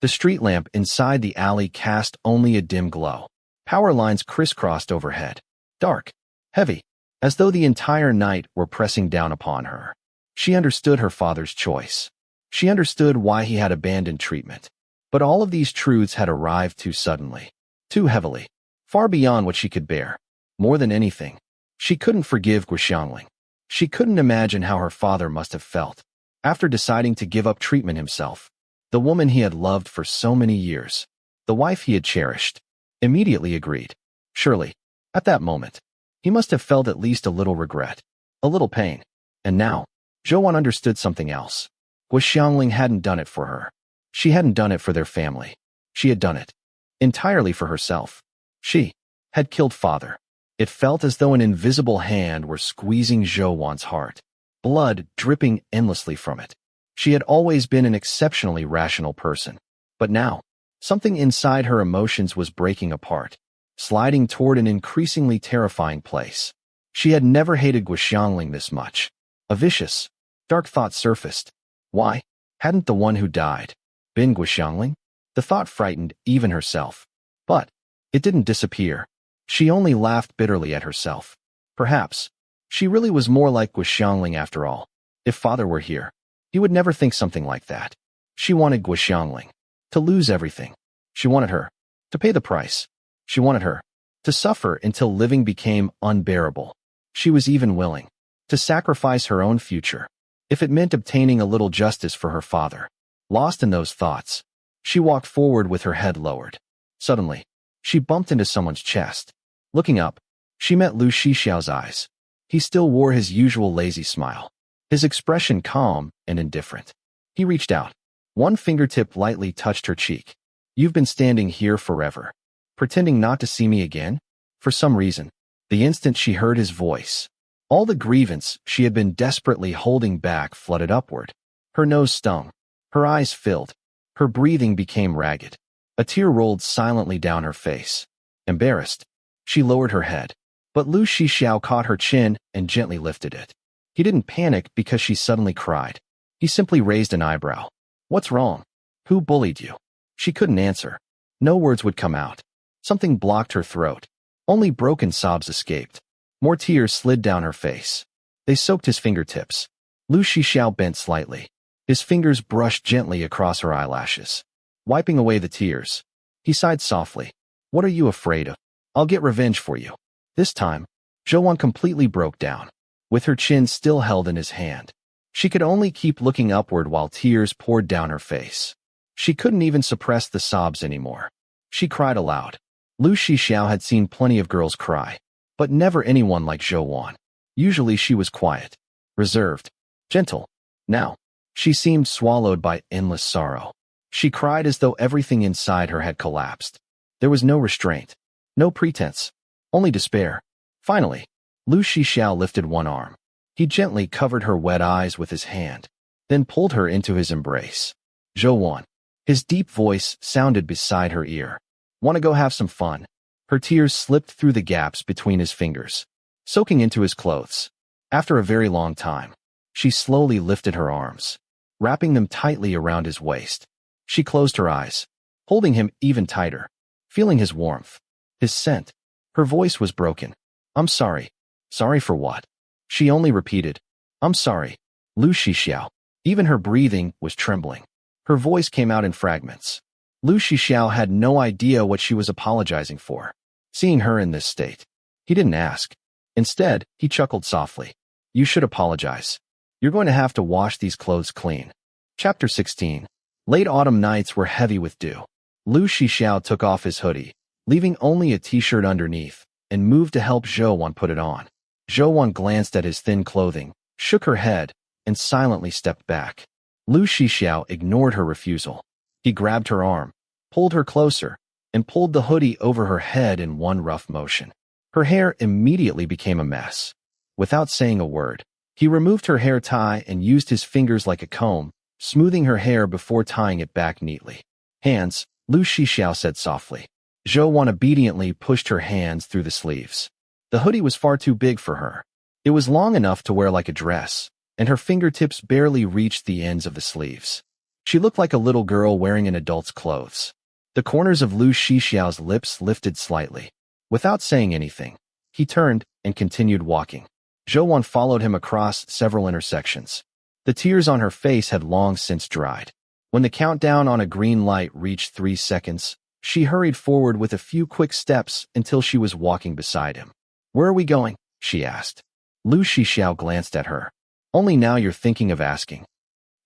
The street lamp inside the alley cast only a dim glow. Power lines crisscrossed overhead, dark, heavy, as though the entire night were pressing down upon her. She understood her father's choice. She understood why he had abandoned treatment. But all of these truths had arrived too suddenly, too heavily, far beyond what she could bear. More than anything, she couldn't forgive Guxiangling. She couldn't imagine how her father must have felt after deciding to give up treatment himself. The woman he had loved for so many years, the wife he had cherished, immediately agreed. Surely, at that moment, he must have felt at least a little regret, a little pain. And now, Zhou understood something else. Guxiangling hadn't done it for her. She hadn't done it for their family. She had done it entirely for herself. She had killed father. It felt as though an invisible hand were squeezing Zhou heart, blood dripping endlessly from it. She had always been an exceptionally rational person, but now, something inside her emotions was breaking apart, sliding toward an increasingly terrifying place. She had never hated Guxiangling this much. A vicious, dark thought surfaced. Why hadn't the one who died been Guxiangling? The thought frightened even herself. But it didn't disappear. She only laughed bitterly at herself. Perhaps she really was more like Guxiangling after all. If father were here, he would never think something like that. She wanted Guxiangling to lose everything. She wanted her to pay the price. She wanted her to suffer until living became unbearable. She was even willing to sacrifice her own future if it meant obtaining a little justice for her father. Lost in those thoughts, she walked forward with her head lowered. Suddenly, she bumped into someone's chest. Looking up, she met Lu Shixiao's eyes. He still wore his usual lazy smile, his expression calm and indifferent. He reached out. One fingertip lightly touched her cheek. You've been standing here forever, pretending not to see me again? For some reason, the instant she heard his voice, all the grievance she had been desperately holding back flooded upward. Her nose stung. Her eyes filled. Her breathing became ragged. A tear rolled silently down her face. Embarrassed, she lowered her head. But Lu Shixiao caught her chin and gently lifted it. He didn't panic because she suddenly cried. He simply raised an eyebrow. What's wrong? Who bullied you? She couldn't answer. No words would come out. Something blocked her throat. Only broken sobs escaped. More tears slid down her face. They soaked his fingertips. Lu Shixiao bent slightly. His fingers brushed gently across her eyelashes, wiping away the tears. He sighed softly. What are you afraid of? I'll get revenge for you. This time, Zhou completely broke down, with her chin still held in his hand. She could only keep looking upward while tears poured down her face. She couldn't even suppress the sobs anymore. She cried aloud. Lu Shixiao had seen plenty of girls cry, but never anyone like Zhou. Usually she was quiet, reserved, gentle. Now, she seemed swallowed by endless sorrow. She cried as though everything inside her had collapsed. There was no restraint, no pretense, only despair. Finally, Lu Shixiao lifted one arm. He gently covered her wet eyes with his hand, then pulled her into his embrace. Zhou. His deep voice sounded beside her ear. Want to go have some fun? Her tears slipped through the gaps between his fingers, soaking into his clothes. After a very long time, she slowly lifted her arms, wrapping them tightly around his waist. She closed her eyes, holding him even tighter, feeling his warmth, his scent. Her voice was broken. I'm sorry. Sorry for what? She only repeated, I'm sorry. Lu Shixiao. Even her breathing was trembling. Her voice came out in fragments. Lu Shixiao had no idea what she was apologizing for. Seeing her in this state, he didn't ask. Instead, he chuckled softly. You should apologize. You're going to have to wash these clothes clean. Chapter 16. Late autumn nights were heavy with dew. Lu Shixiao took off his hoodie, leaving only a t-shirt underneath, and moved to help Zhou put it on. Zhou glanced at his thin clothing, shook her head, and silently stepped back. Lu Shixiao ignored her refusal. He grabbed her arm, pulled her closer, and pulled the hoodie over her head in one rough motion. Her hair immediately became a mess. Without saying a word, he removed her hair tie and used his fingers like a comb, smoothing her hair before tying it back neatly. Hands, Lu Shixiao said softly. Zhou obediently pushed her hands through the sleeves. The hoodie was far too big for her. It was long enough to wear like a dress, and her fingertips barely reached the ends of the sleeves. She looked like a little girl wearing an adult's clothes. The corners of Lu Shixiao's lips lifted slightly. Without saying anything, he turned and continued walking. Zhou followed him across several intersections. The tears on her face had long since dried. When the countdown on a green light reached 3 seconds, she hurried forward with a few quick steps until she was walking beside him. "Where are we going?" she asked. Lu Shixiao glanced at her. "Only now you're thinking of asking."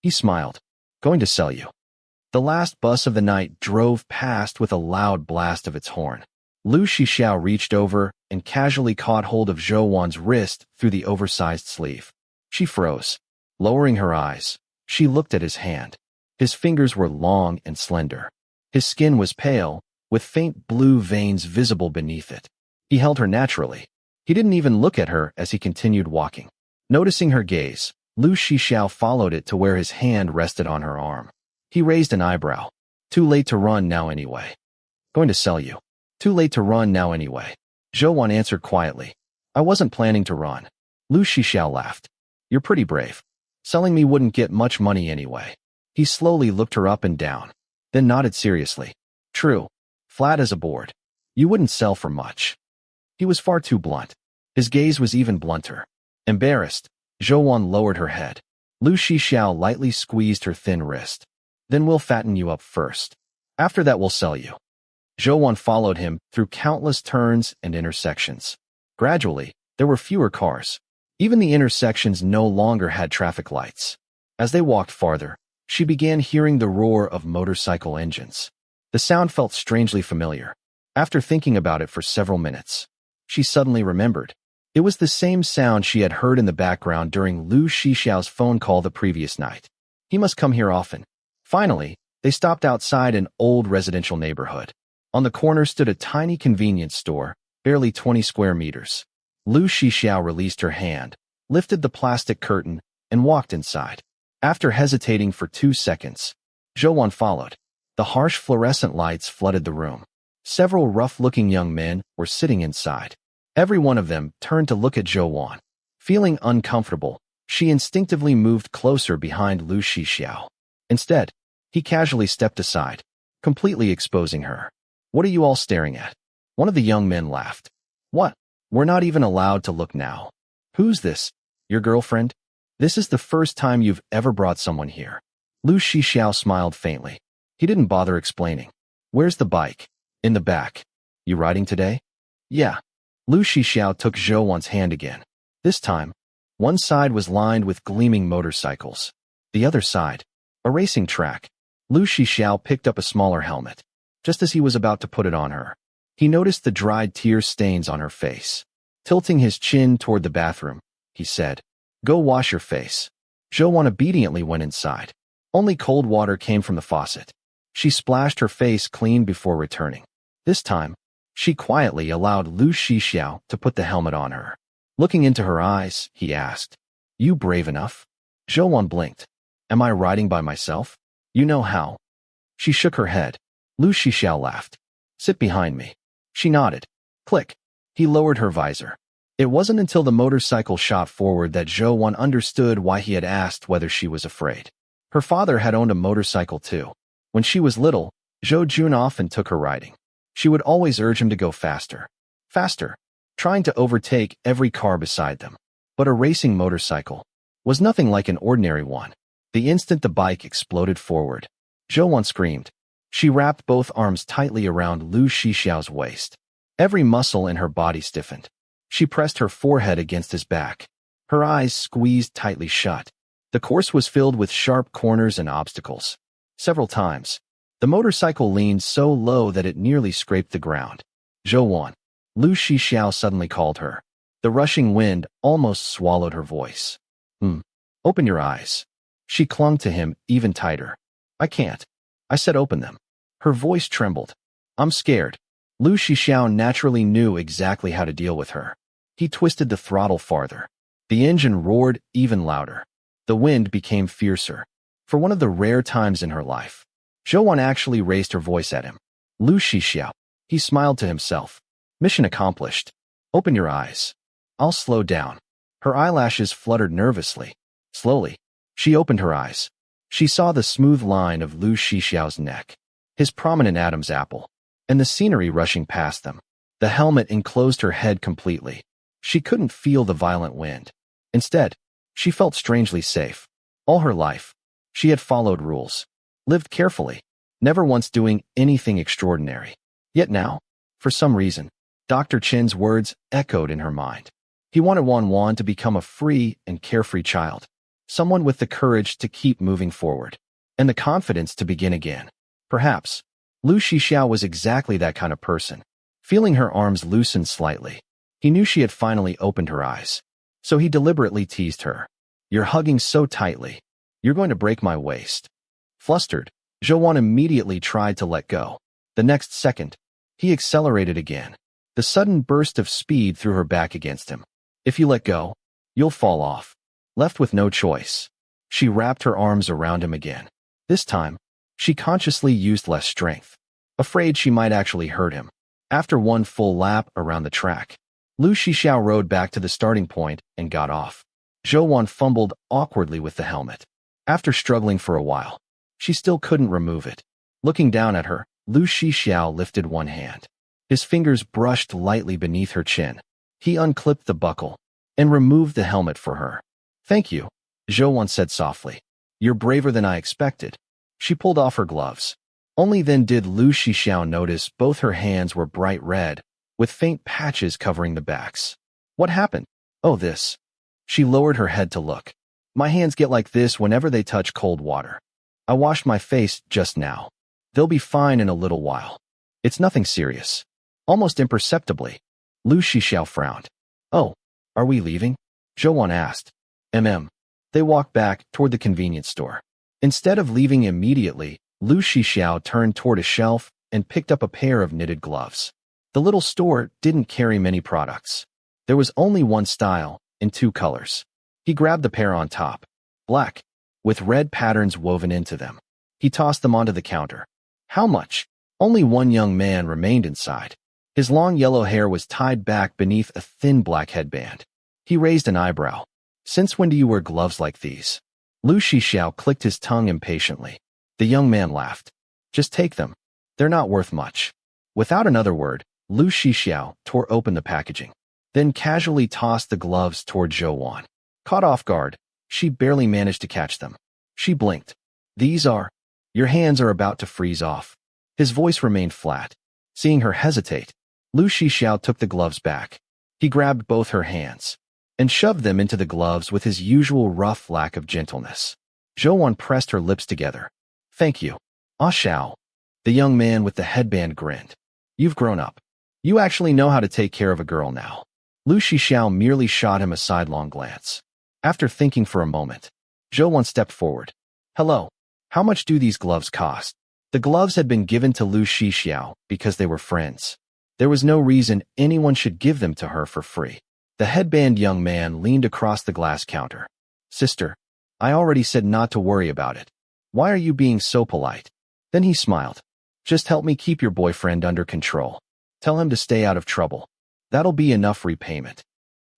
He smiled. "Going to sell you." The last bus of the night drove past with a loud blast of its horn. Lu Shixiao reached over and casually caught hold of Zhou wrist through the oversized sleeve. She froze. Lowering her eyes, she looked at his hand. His fingers were long and slender. His skin was pale, with faint blue veins visible beneath it. He held her naturally. He didn't even look at her as he continued walking. Noticing her gaze, Lu Shixiao followed it to where his hand rested on her arm. He raised an eyebrow. "Too late to run now anyway." "Going to sell you." "Too late to run now anyway." Zhou answered quietly. "I wasn't planning to run." Lu Shixiao laughed. "You're pretty brave. Selling me wouldn't get much money anyway." He slowly looked her up and down, then nodded seriously. "True. Flat as a board. You wouldn't sell for much." He was far too blunt. His gaze was even blunter. Embarrassed, Zhou lowered her head. Lu Shixiao lightly squeezed her thin wrist. "Then we'll fatten you up first. After that we'll sell you." Zhou followed him through countless turns and intersections. Gradually, there were fewer cars. Even the intersections no longer had traffic lights. As they walked farther, she began hearing the roar of motorcycle engines. The sound felt strangely familiar. After thinking about it for several minutes, she suddenly remembered. It was the same sound she had heard in the background during Lu Shixiao's phone call the previous night. He must come here often. Finally, they stopped outside an old residential neighborhood. On the corner stood a tiny convenience store, barely 20 square meters. Lu Shixiao released her hand, lifted the plastic curtain, and walked inside. After hesitating for 2 seconds, Zhou followed. The harsh fluorescent lights flooded the room. Several rough-looking young men were sitting inside. Every one of them turned to look at Zhou. Feeling uncomfortable, she instinctively moved closer behind Lu Shixiao. Instead, he casually stepped aside, completely exposing her. "What are you all staring at?" One of the young men laughed. "What? We're not even allowed to look now." "Who's this? Your girlfriend? This is the first time you've ever brought someone here." Lu Shixiao smiled faintly. He didn't bother explaining. "Where's the bike?" "In the back." "You riding today?" "Yeah." Lu Shixiao took Zhou's hand again. This time, one side was lined with gleaming motorcycles. The other side, a racing track. Lu Shixiao picked up a smaller helmet. Just as he was about to put it on her, he noticed the dried tear stains on her face. Tilting his chin toward the bathroom, he said, "Go wash your face." Zhou obediently went inside. Only cold water came from the faucet. She splashed her face clean before returning. This time, she quietly allowed Lu Shixiao to put the helmet on her. Looking into her eyes, he asked, "You brave enough?" Zhou blinked. "Am I riding by myself?" "You know how." She shook her head. Lu Shixiao laughed. "Sit behind me." She nodded. Click. He lowered her visor. It wasn't until the motorcycle shot forward that Zhou understood why he had asked whether she was afraid. Her father had owned a motorcycle too. When she was little, Zhou Jun often took her riding. She would always urge him to go faster. Faster, trying to overtake every car beside them. But a racing motorcycle was nothing like an ordinary one. The instant the bike exploded forward, Zhou screamed. She wrapped both arms tightly around Lu Shixiao's waist. Every muscle in her body stiffened. She pressed her forehead against his back. Her eyes squeezed tightly shut. The course was filled with sharp corners and obstacles. Several times, the motorcycle leaned so low that it nearly scraped the ground. "Zhou, Lu Shixiao suddenly called her. The rushing wind almost swallowed her voice. Open your eyes." She clung to him even tighter. "I can't." I said open them. Her voice trembled. "I'm scared." Lu Shixiao naturally knew exactly how to deal with her. He twisted the throttle farther. The engine roared even louder. The wind became fiercer. For one of the rare times in her life, Zhou actually raised her voice at him. "Lu Shixiao." He smiled to himself. "Mission accomplished. Open your eyes." "I'll slow down." Her eyelashes fluttered nervously. Slowly, she opened her eyes. She saw the smooth line of Lu Shixiao's neck, his prominent Adam's apple, and the scenery rushing past them. The helmet enclosed her head completely. She couldn't feel the violent wind. Instead, she felt strangely safe. All her life, she had followed rules, lived carefully, never once doing anything extraordinary. Yet now, for some reason, Dr. Chen's words echoed in her mind. He wanted Wan to become a free and carefree child, someone with the courage to keep moving forward, and the confidence to begin again. Perhaps, Lu Shixiao was exactly that kind of person. Feeling her arms loosen slightly, he knew she had finally opened her eyes. So he deliberately teased her. "You're hugging so tightly. You're going to break my waist." Flustered, Zhou immediately tried to let go. The next second, he accelerated again. The sudden burst of speed threw her back against him. "If you let go, you'll fall off." Left with no choice, she wrapped her arms around him again. This time, she consciously used less strength, afraid she might actually hurt him. After one full lap around the track, Lu Shixiao rode back to the starting point and got off. Zhou fumbled awkwardly with the helmet. After struggling for a while, she still couldn't remove it. Looking down at her, Lu Shixiao lifted one hand. His fingers brushed lightly beneath her chin. He unclipped the buckle and removed the helmet for her. "Thank you," Zhou said softly. "You're braver than I expected." She pulled off her gloves. Only then did Lu Shixiao notice both her hands were bright red, with faint patches covering the backs. "What happened?" "Oh, this." She lowered her head to look. "My hands get like this whenever they touch cold water. I washed my face just now. They'll be fine in a little while. It's nothing serious." Almost imperceptibly, Lu Shixiao frowned. "Oh, are we leaving?" Zhou asked. They walked back toward the convenience store. Instead of leaving immediately, Lu Shixiao turned toward a shelf and picked up a pair of knitted gloves. The little store didn't carry many products. There was only one style, in 2 colors. He grabbed the pair on top, black, with red patterns woven into them. He tossed them onto the counter. "How much?" Only one young man remained inside. His long yellow hair was tied back beneath a thin black headband. He raised an eyebrow. "Since when do you wear gloves like these?" Lu Shixiao clicked his tongue impatiently. The young man laughed. "Just take them. They're not worth much." Without another word, Lu Shixiao tore open the packaging, then casually tossed the gloves toward Zhou. Caught off guard, she barely managed to catch them. She blinked. "These are... Your hands are about to freeze off." His voice remained flat. Seeing her hesitate, Lu Shixiao took the gloves back. He grabbed both her hands and shoved them into the gloves with his usual rough lack of gentleness. Zhou pressed her lips together. "Thank you." "Ah Shao." The young man with the headband grinned. "You've grown up. You actually know how to take care of a girl now." Lu Shixiao merely shot him a sidelong glance. After thinking for a moment, Zhou stepped forward. "Hello. How much do these gloves cost?" The gloves had been given to Lu Shixiao because they were friends. There was no reason anyone should give them to her for free. The headband young man leaned across the glass counter. "Sister, I already said not to worry about it. Why are you being so polite?" Then he smiled. "Just help me keep your boyfriend under control. Tell him to stay out of trouble. That'll be enough repayment."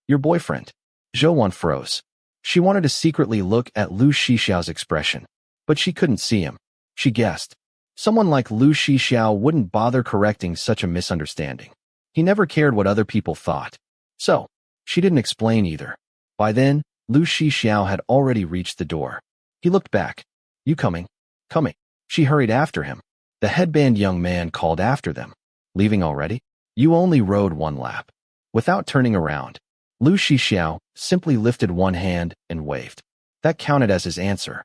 "Your boyfriend?" Zhou froze. She wanted to secretly look at Lu Shixiao's expression, but she couldn't see him. She guessed. Someone like Lu Shixiao wouldn't bother correcting such a misunderstanding. He never cared what other people thought. So, she didn't explain either. By then, Lu Shixiao had already reached the door. He looked back. "You coming?" "Coming." She hurried after him. The headband young man called after them. "Leaving already?" "You only rode 1 lap." Without turning around, Lu Shixiao simply lifted one hand and waved. That counted as his answer.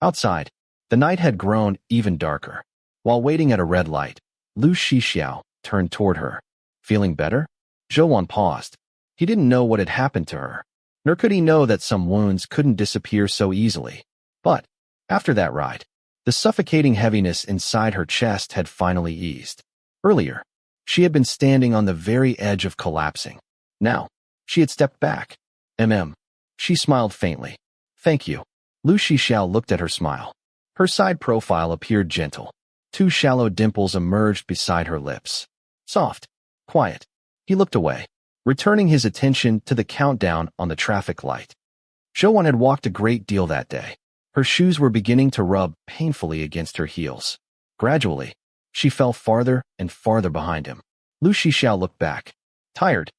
Outside, the night had grown even darker. While waiting at a red light, Lu Shixiao turned toward her. Feeling better? Zhou paused. He didn't know what had happened to her, nor could he know that some wounds couldn't disappear so easily. But, after that ride, the suffocating heaviness inside her chest had finally eased. Earlier, she had been standing on the very edge of collapsing. Now, she had stepped back. She smiled faintly. Thank you. Lu Shixiao looked at her smile. Her side profile appeared gentle. Two shallow dimples emerged beside her lips. Soft. Quiet. He looked away, returning his attention to the countdown on the traffic light. Zhou had walked a great deal that day. Her shoes were beginning to rub painfully against her heels. Gradually, she fell farther and farther behind him. Lu Shixiao looked back. Tired.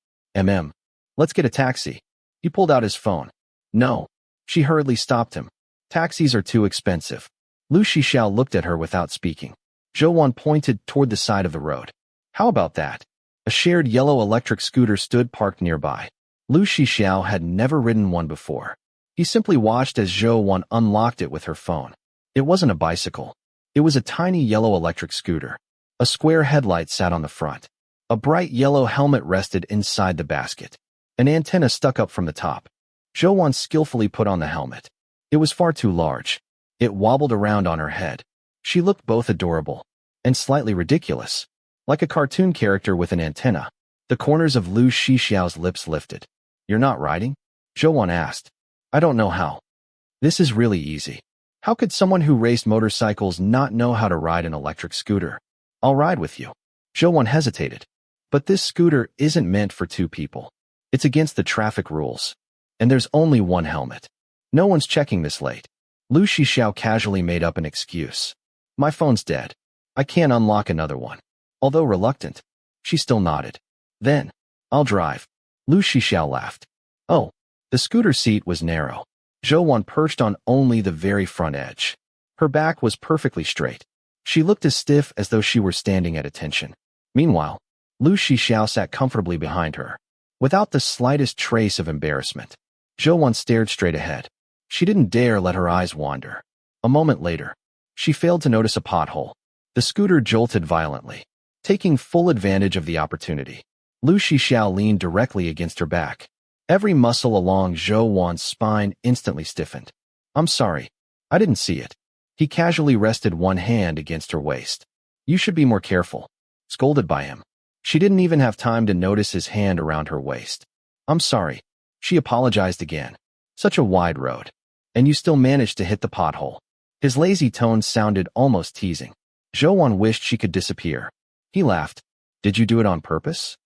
Let's get a taxi. He pulled out his phone. No. She hurriedly stopped him. Taxis are too expensive. Lu Shixiao looked at her without speaking. Zhou pointed toward the side of the road. How about that? A shared yellow electric scooter stood parked nearby. Lu Shixiao had never ridden one before. He simply watched as Zhou unlocked it with her phone. It wasn't a bicycle. It was a tiny yellow electric scooter. A square headlight sat on the front. A bright yellow helmet rested inside the basket. An antenna stuck up from the top. Zhou skillfully put on the helmet. It was far too large. It wobbled around on her head. She looked both adorable and slightly ridiculous, like a cartoon character with an antenna. The corners of Lu Shixiao's lips lifted. You're not riding? Zhou asked. I don't know how. This is really easy. How could someone who raced motorcycles not know how to ride an electric scooter? I'll ride with you. Zhou hesitated. But this scooter isn't meant for two people. It's against the traffic rules. And there's only one helmet. No one's checking this late. Lu Shixiao casually made up an excuse. My phone's dead. I can't unlock another one. Although reluctant, she still nodded. Then, I'll drive. Lu Shixiao laughed. Oh, the scooter seat was narrow. Zhou perched on only the very front edge. Her back was perfectly straight. She looked as stiff as though she were standing at attention. Meanwhile, Lu Shixiao sat comfortably behind her, without the slightest trace of embarrassment. Zhou stared straight ahead. She didn't dare let her eyes wander. A moment later, she failed to notice a pothole. The scooter jolted violently, taking full advantage of the opportunity. Lu Shixiao leaned directly against her back. Every muscle along Zhou spine instantly stiffened. I'm sorry. I didn't see it. He casually rested one hand against her waist. You should be more careful. Scolded by him. She didn't even have time to notice his hand around her waist. I'm sorry. She apologized again. Such a wide road. And you still managed to hit the pothole. His lazy tone sounded almost teasing. Zhou wished she could disappear. He laughed. Did you do it on purpose?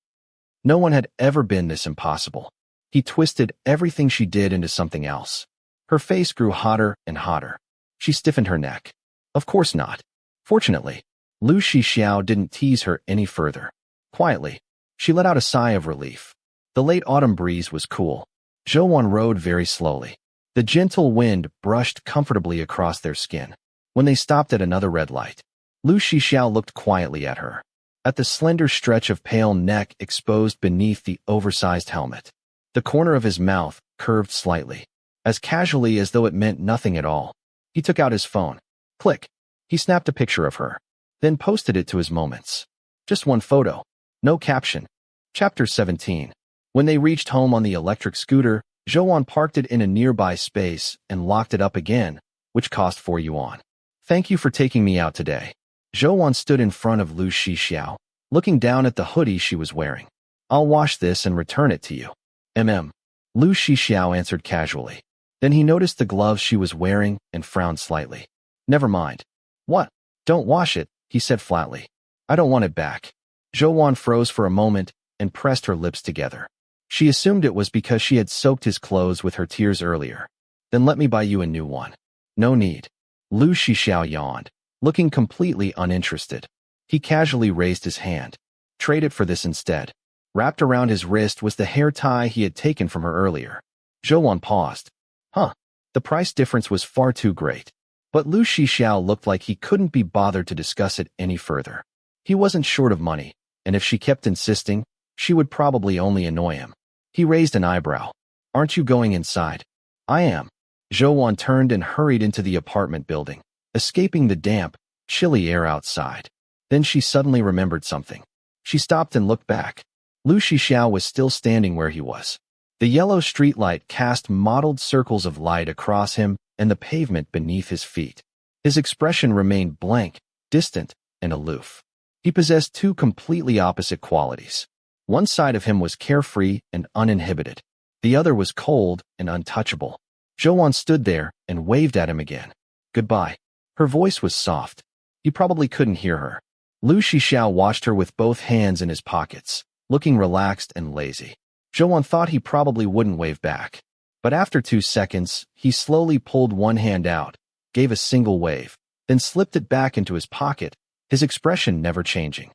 No one had ever been this impossible. He twisted everything she did into something else. Her face grew hotter and hotter. She stiffened her neck. Of course not. Fortunately, Lu Shixiao didn't tease her any further. Quietly, she let out a sigh of relief. The late autumn breeze was cool. Zhou rode very slowly. The gentle wind brushed comfortably across their skin. When they stopped at another red light, Lu Shixiao looked quietly at her, at the slender stretch of pale neck exposed beneath the oversized helmet. The corner of his mouth curved slightly, as casually as though it meant nothing at all. He took out his phone. Click. He snapped a picture of her, then posted it to his moments. Just one photo. No caption. Chapter 17. When they reached home on the electric scooter, Zhou parked it in a nearby space and locked it up again, which cost 4 yuan. Thank you for taking me out today. Zhou stood in front of Lu Shixiao, looking down at the hoodie she was wearing. I'll wash this and return it to you. Lu Shixiao answered casually. Then he noticed the gloves she was wearing and frowned slightly. Never mind. What? Don't wash it, he said flatly. I don't want it back. Zhou froze for a moment and pressed her lips together. She assumed it was because she had soaked his clothes with her tears earlier. Then let me buy you a new one. No need. Lu Shixiao yawned, looking completely uninterested. He casually raised his hand. Trade it for this instead. Wrapped around his wrist was the hair tie he had taken from her earlier. Zhou paused. Huh. The price difference was far too great. But Lu Shixiao looked like he couldn't be bothered to discuss it any further. He wasn't short of money, and if she kept insisting, she would probably only annoy him. He raised an eyebrow. Aren't you going inside? I am. Zhou turned and hurried into the apartment building, escaping the damp, chilly air outside. Then she suddenly remembered something. She stopped and looked back. Lu Shixiao was still standing where he was. The yellow streetlight cast mottled circles of light across him and the pavement beneath his feet. His expression remained blank, distant, and aloof. He possessed two completely opposite qualities. One side of him was carefree and uninhibited. The other was cold and untouchable. Zhou stood there and waved at him again. Goodbye. Her voice was soft. He probably couldn't hear her. Lu Shixiao watched her with both hands in his pockets, looking relaxed and lazy. Zhou thought he probably wouldn't wave back. But after 2 seconds, he slowly pulled one hand out, gave a single wave, then slipped it back into his pocket, his expression never changing.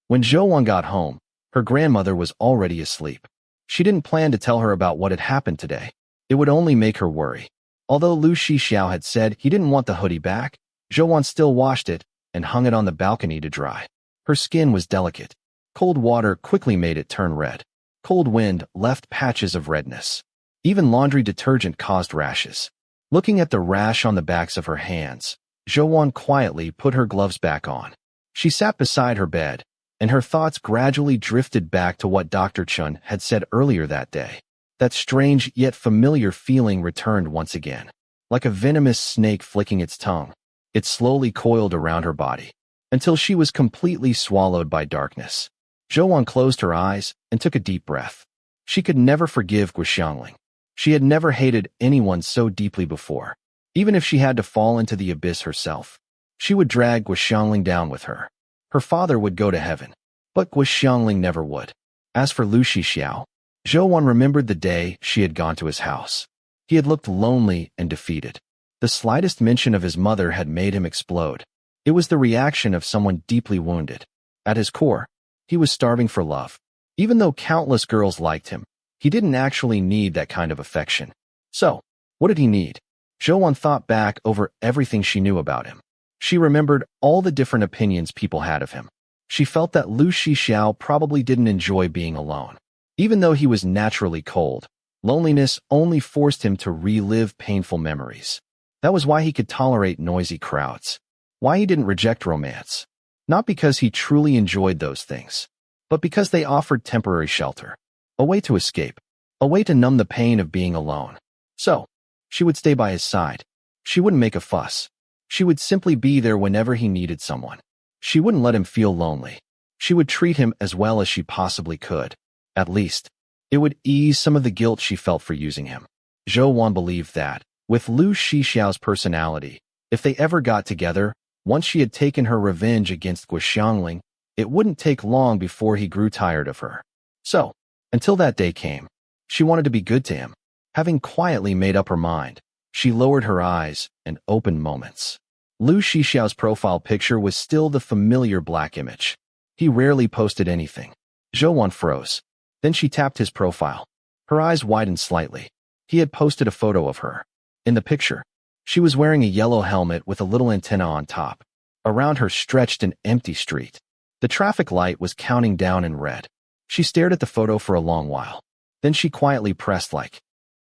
When Zhou got home, her grandmother was already asleep. She didn't plan to tell her about what had happened today. It would only make her worry. Although Lu Shixiao had said he didn't want the hoodie back, Zhou still washed it and hung it on the balcony to dry. Her skin was delicate. Cold water quickly made it turn red. Cold wind left patches of redness. Even laundry detergent caused rashes. Looking at the rash on the backs of her hands, Zhou quietly put her gloves back on. She sat beside her bed, and her thoughts gradually drifted back to what Dr. Chun had said earlier that day. That strange yet familiar feeling returned once again. Like a venomous snake flicking its tongue, it slowly coiled around her body, until she was completely swallowed by darkness. Zhou closed her eyes and took a deep breath. She could never forgive Guxiangling. She had never hated anyone so deeply before. Even if she had to fall into the abyss herself, she would drag Guxiangling down with her. Her father would go to heaven, but Guxiangling never would. As for Lu Shixiao, Zhou remembered the day she had gone to his house. He had looked lonely and defeated. The slightest mention of his mother had made him explode. It was the reaction of someone deeply wounded. At his core, he was starving for love. Even though countless girls liked him, he didn't actually need that kind of affection. So, what did he need? Zhou thought back over everything she knew about him. She remembered all the different opinions people had of him. She felt that Lu Shixiao probably didn't enjoy being alone. Even though he was naturally cold, loneliness only forced him to relive painful memories. That was why he could tolerate noisy crowds. Why he didn't reject romance. Not because he truly enjoyed those things, but because they offered temporary shelter. A way to escape. A way to numb the pain of being alone. So, she would stay by his side. She wouldn't make a fuss. She would simply be there whenever he needed someone. She wouldn't let him feel lonely. She would treat him as well as she possibly could. At least, it would ease some of the guilt she felt for using him. Zhou believed that, with Lu Shixiao's personality, if they ever got together, once she had taken her revenge against Guxiangling, it wouldn't take long before he grew tired of her. So, until that day came, she wanted to be good to him. Having quietly made up her mind, she lowered her eyes and opened moments. Lu Shixiao's profile picture was still the familiar black image. He rarely posted anything. Zhou froze. Then she tapped his profile. Her eyes widened slightly. He had posted a photo of her. In the picture, she was wearing a yellow helmet with a little antenna on top. Around her stretched an empty street. The traffic light was counting down in red. She stared at the photo for a long while. Then she quietly pressed like.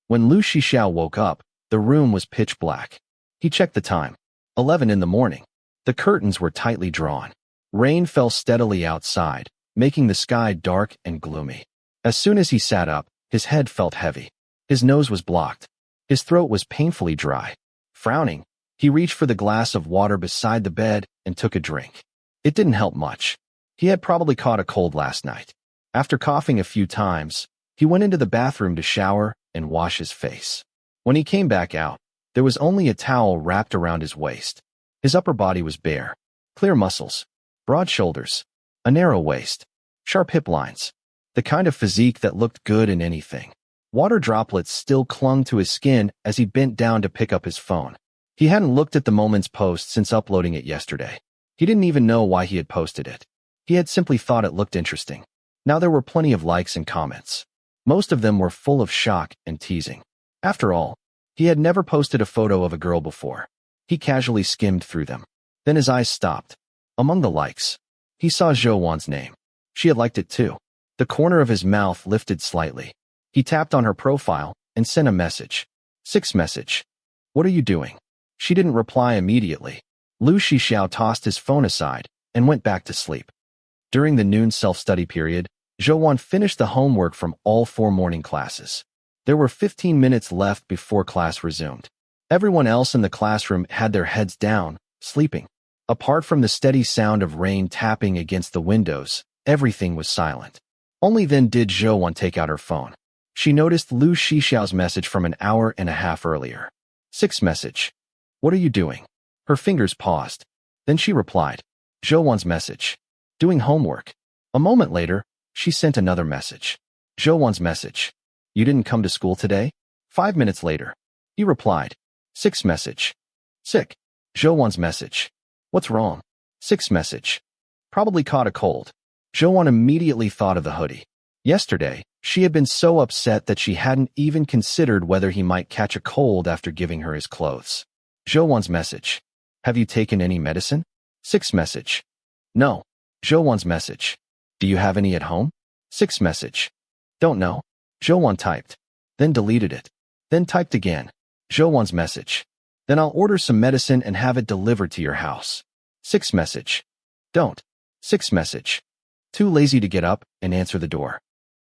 When Lu Shixiao woke up, the room was pitch black. He checked the time. 11 in the morning. The curtains were tightly drawn. Rain fell steadily outside, making the sky dark and gloomy. As soon as he sat up, his head felt heavy. His nose was blocked. His throat was painfully dry. Frowning, he reached for the glass of water beside the bed and took a drink. It didn't help much. He had probably caught a cold last night. After coughing a few times, he went into the bathroom to shower and wash his face. When he came back out, there was only a towel wrapped around his waist. His upper body was bare. Clear muscles, broad shoulders, a narrow waist, sharp hip lines. The kind of physique that looked good in anything. Water droplets still clung to his skin as he bent down to pick up his phone. He hadn't looked at the Moment's post since uploading it yesterday. He didn't even know why he had posted it. He had simply thought it looked interesting. Now there were plenty of likes and comments. Most of them were full of shock and teasing. After all, he had never posted a photo of a girl before. He casually skimmed through them. Then his eyes stopped. Among the likes, he saw Zhou name. She had liked it too. The corner of his mouth lifted slightly. He tapped on her profile and sent a message. 6 message. What are you doing? She didn't reply immediately. Lu Shixiao tossed his phone aside and went back to sleep. During the noon self-study period, Zhou finished the homework from all 4 morning classes. There were 15 minutes left before class resumed. Everyone else in the classroom had their heads down, sleeping. Apart from the steady sound of rain tapping against the windows, everything was silent. Only then did Zhou take out her phone. She noticed Lu Shixiao's message from an hour and a half earlier. 6 message. What are you doing? Her fingers paused. Then she replied. Zhou's message. Doing homework. A moment later, she sent another message. Zhou's message. You didn't come to school today? 5 minutes later. He replied. 6 message. Sick. Zhou's message. What's wrong? 6 message. Probably caught a cold. Zhou immediately thought of the hoodie. Yesterday, she had been so upset that she hadn't even considered whether he might catch a cold after giving her his clothes. Zhou's message. Have you taken any medicine? 6 message. No. Zhou's message. Do you have any at home? 6 message. Don't know. Zhou typed. Then deleted it. Then typed again. Zhou's message. Then I'll order some medicine and have it delivered to your house. 6 message. Don't. 6 message. Too lazy to get up and answer the door.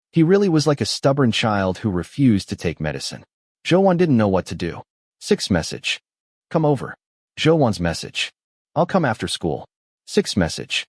He really was like a stubborn child who refused to take medicine. Zhou didn't know what to do. 6 message. Come over. Zhou's message. I'll come after school. 6 message.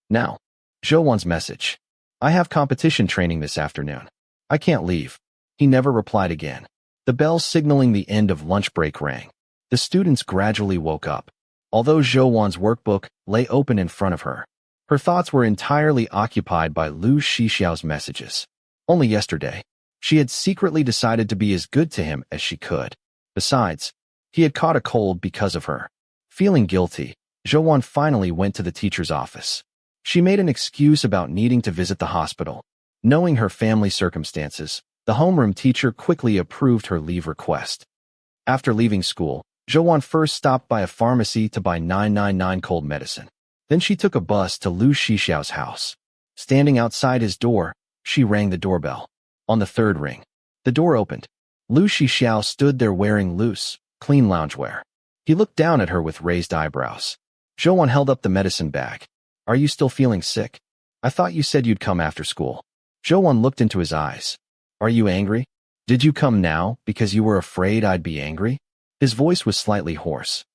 Now. Zhou's message. I have competition training this afternoon. I can't leave. He never replied again. The bell signaling the end of lunch break rang. The students gradually woke up. Although Zhou's workbook lay open in front of her, her thoughts were entirely occupied by Lu Shixiao's messages. Only yesterday, she had secretly decided to be as good to him as she could. Besides, he had caught a cold because of her. Feeling guilty, Zhou finally went to the teacher's office. She made an excuse about needing to visit the hospital. Knowing her family circumstances, the homeroom teacher quickly approved her leave request. After leaving school, Zhou first stopped by a pharmacy to buy 999 cold medicine. Then she took a bus to Lu Shixiao's house. Standing outside his door, she rang the doorbell. On the 3rd ring, the door opened. Lu Shixiao stood there wearing loose, clean loungewear. He looked down at her with raised eyebrows. Zhou held up the medicine bag. Are you still feeling sick? I thought you said you'd come after school. Zhou looked into his eyes. Are you angry? Did you come now because you were afraid I'd be angry? His voice was slightly hoarse.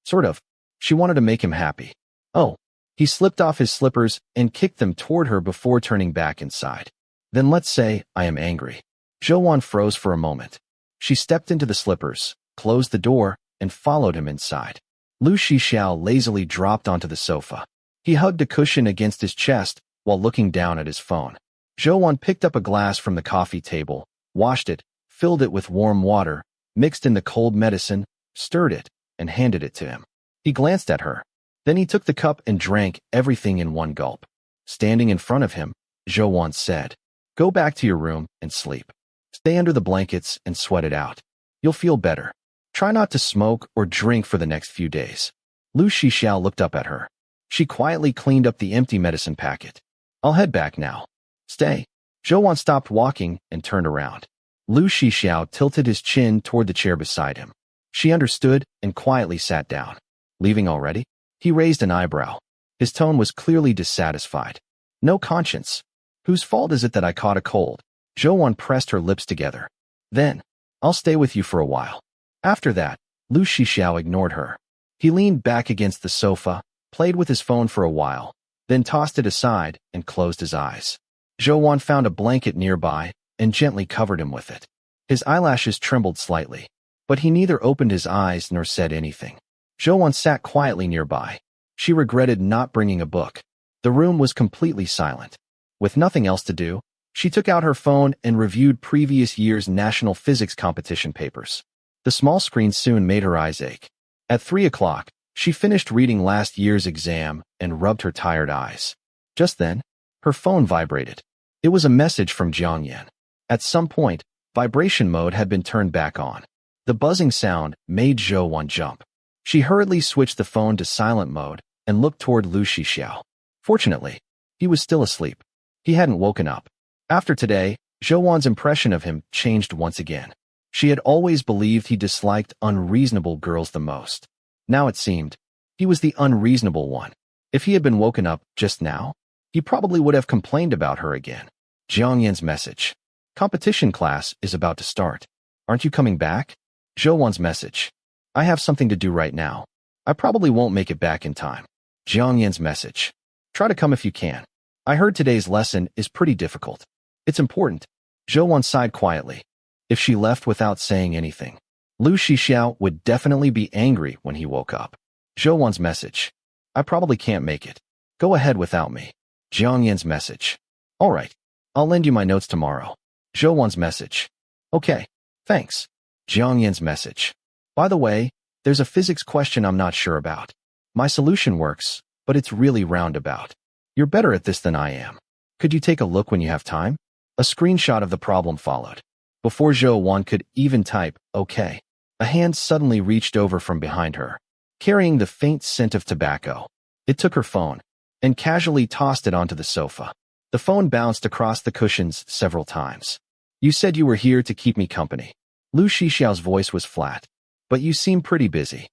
Sort of. She wanted to make him happy. Oh. He slipped off his slippers and kicked them toward her before turning back inside. Then let's say I am angry. Zhou froze for a moment. She stepped into the slippers, closed the door, and followed him inside. Lu Shixiao lazily dropped onto the sofa. He hugged a cushion against his chest while looking down at his phone. Zhou picked up a glass from the coffee table, washed it, filled it with warm water, mixed in the cold medicine, stirred it, and handed it to him. He glanced at her. Then he took the cup and drank everything in one gulp. Standing in front of him, Zhou said, Go back to your room and sleep. Stay under the blankets and sweat it out. You'll feel better. Try not to smoke or drink for the next few days. Lu Shixiao looked up at her. She quietly cleaned up the empty medicine packet. I'll head back now. Stay. Zhou stopped walking and turned around. Lu Shixiao tilted his chin toward the chair beside him. She understood and quietly sat down. Leaving already? He raised an eyebrow. His tone was clearly dissatisfied. No conscience. Whose fault is it that I caught a cold? Zhou pressed her lips together. Then, I'll stay with you for a while. After that, Lu Shixiao ignored her. He leaned back against the sofa, played with his phone for a while, then tossed it aside and closed his eyes. Zhou found a blanket nearby and gently covered him with it. His eyelashes trembled slightly, but he neither opened his eyes nor said anything. Zhou sat quietly nearby. She regretted not bringing a book. The room was completely silent. With nothing else to do, she took out her phone and reviewed previous year's national physics competition papers. The small screen soon made her eyes ache. At 3 o'clock, she finished reading last year's exam and rubbed her tired eyes. Just then, her phone vibrated. It was a message from Jiangyan. At some point, vibration mode had been turned back on. The buzzing sound made Zhou jump. She hurriedly switched the phone to silent mode and looked toward Lu Shixiao. Fortunately, he was still asleep. He hadn't woken up. After today, Zhou impression of him changed once again. She had always believed he disliked unreasonable girls the most. Now it seemed he was the unreasonable one. If he had been woken up just now, he probably would have complained about her again. Jiang Yan's message. Competition class is about to start. Aren't you coming back? Zhou message. I have something to do right now. I probably won't make it back in time. Jiang Yan's message. Try to come if you can. I heard today's lesson is pretty difficult. It's important. Zhou sighed quietly. If she left without saying anything, Lu Shixiao would definitely be angry when he woke up. Zhou message. I probably can't make it. Go ahead without me. Jiang Yan's message. All right. I'll lend you my notes tomorrow. Zhou message. Okay. Thanks. Jiang Yan's message. By the way, there's a physics question I'm not sure about. My solution works, but it's really roundabout. You're better at this than I am. Could you take a look when you have time? A screenshot of the problem followed. Before Zhou could even type, okay, a hand suddenly reached over from behind her, carrying the faint scent of tobacco. It took her phone and casually tossed it onto the sofa. The phone bounced across the cushions several times. You said you were here to keep me company. Lu Shixiao's voice was flat, but you seem pretty busy.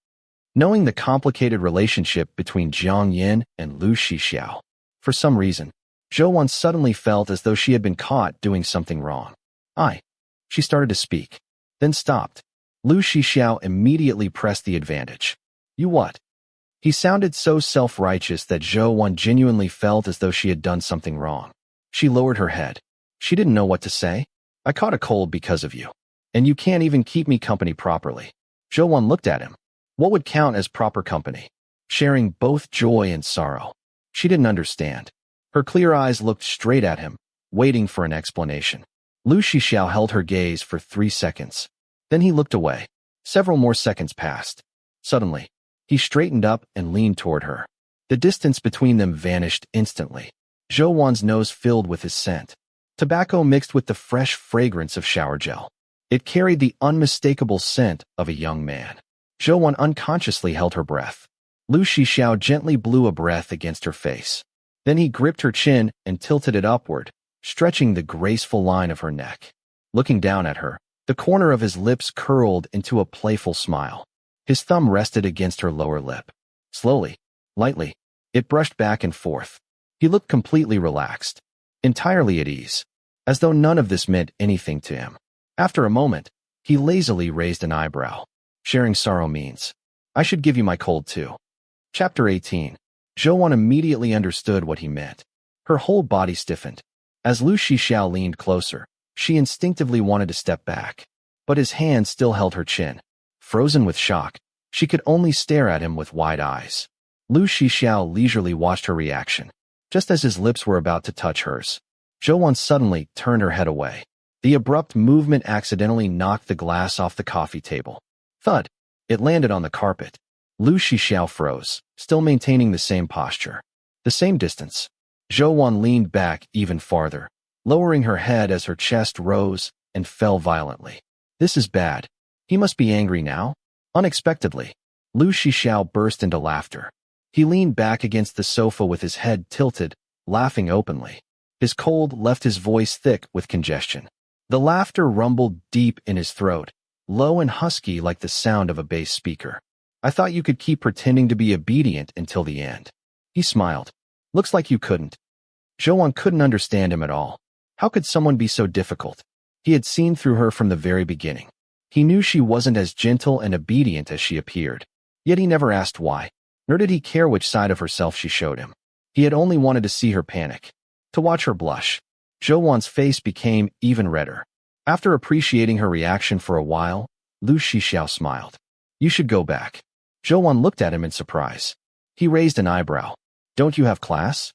Knowing the complicated relationship between Jiang Yan and Lu Shixiao, for some reason, Zhou suddenly felt as though she had been caught doing something wrong. She started to speak, then stopped. Lu Shixiao immediately pressed the advantage. You what? He sounded so self-righteous that Zhou genuinely felt as though she had done something wrong. She lowered her head. She didn't know what to say. I caught a cold because of you. And you can't even keep me company properly. Zhou looked at him. What would count as proper company? Sharing both joy and sorrow. She didn't understand. Her clear eyes looked straight at him, waiting for an explanation. Lu Shixiao held her gaze for 3 seconds. Then he looked away. Several more seconds passed. Suddenly, he straightened up and leaned toward her. The distance between them vanished instantly. Zhou nose filled with his scent. Tobacco mixed with the fresh fragrance of shower gel. It carried the unmistakable scent of a young man. Zhou unconsciously held her breath. Lu Shixiao gently blew a breath against her face. Then he gripped her chin and tilted it upward, stretching the graceful line of her neck. Looking down at her, the corner of his lips curled into a playful smile. His thumb rested against her lower lip. Slowly, lightly, it brushed back and forth. He looked completely relaxed, entirely at ease, as though none of this meant anything to him. After a moment, he lazily raised an eyebrow. Sharing sorrow means, I should give you my cold too. Chapter 18. Zhou immediately understood what he meant. Her whole body stiffened. As Lu Shixiao leaned closer, she instinctively wanted to step back. But his hand still held her chin. Frozen with shock, she could only stare at him with wide eyes. Lu Shixiao leisurely watched her reaction. Just as his lips were about to touch hers, Zhou suddenly turned her head away. The abrupt movement accidentally knocked the glass off the coffee table. Thud! It landed on the carpet. Lu Shixiao froze, still maintaining the same posture. The same distance. Zhou leaned back even farther, lowering her head as her chest rose and fell violently. This is bad. He must be angry now. Unexpectedly, Lu Shixiao burst into laughter. He leaned back against the sofa with his head tilted, laughing openly. His cold left his voice thick with congestion. The laughter rumbled deep in his throat, low and husky like the sound of a bass speaker. I thought you could keep pretending to be obedient until the end. He smiled. Looks like you couldn't. Zhou couldn't understand him at all. How could someone be so difficult? He had seen through her from the very beginning. He knew she wasn't as gentle and obedient as she appeared. Yet he never asked why, nor did he care which side of herself she showed him. He had only wanted to see her panic, to watch her blush. Zhou face became even redder. After appreciating her reaction for a while, Lu Shixiao smiled. You should go back. Zhou looked at him in surprise. He raised an eyebrow. Don't you have class?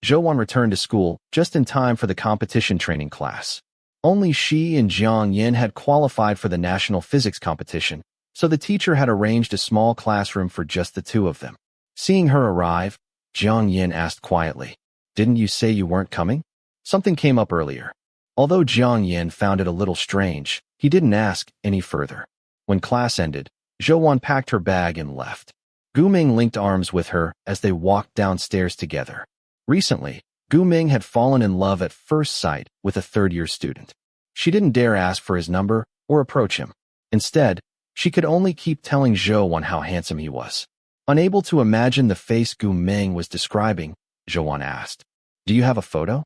Zhou returned to school just in time for the competition training class. Only she and Jiang Yan had qualified for the national physics competition, so the teacher had arranged a small classroom for just the two of them. Seeing her arrive, Jiang Yan asked quietly, Didn't you say you weren't coming? Something came up earlier. Although Jiang Yan found it a little strange, he didn't ask any further. When class ended, Zhou packed her bag and left. Gu Ming linked arms with her as they walked downstairs together. Recently, Gu Ming had fallen in love at first sight with a third-year student. She didn't dare ask for his number or approach him. Instead, she could only keep telling Zhou how handsome he was. Unable to imagine the face Gu Ming was describing, Zhou asked, "Do you have a photo?"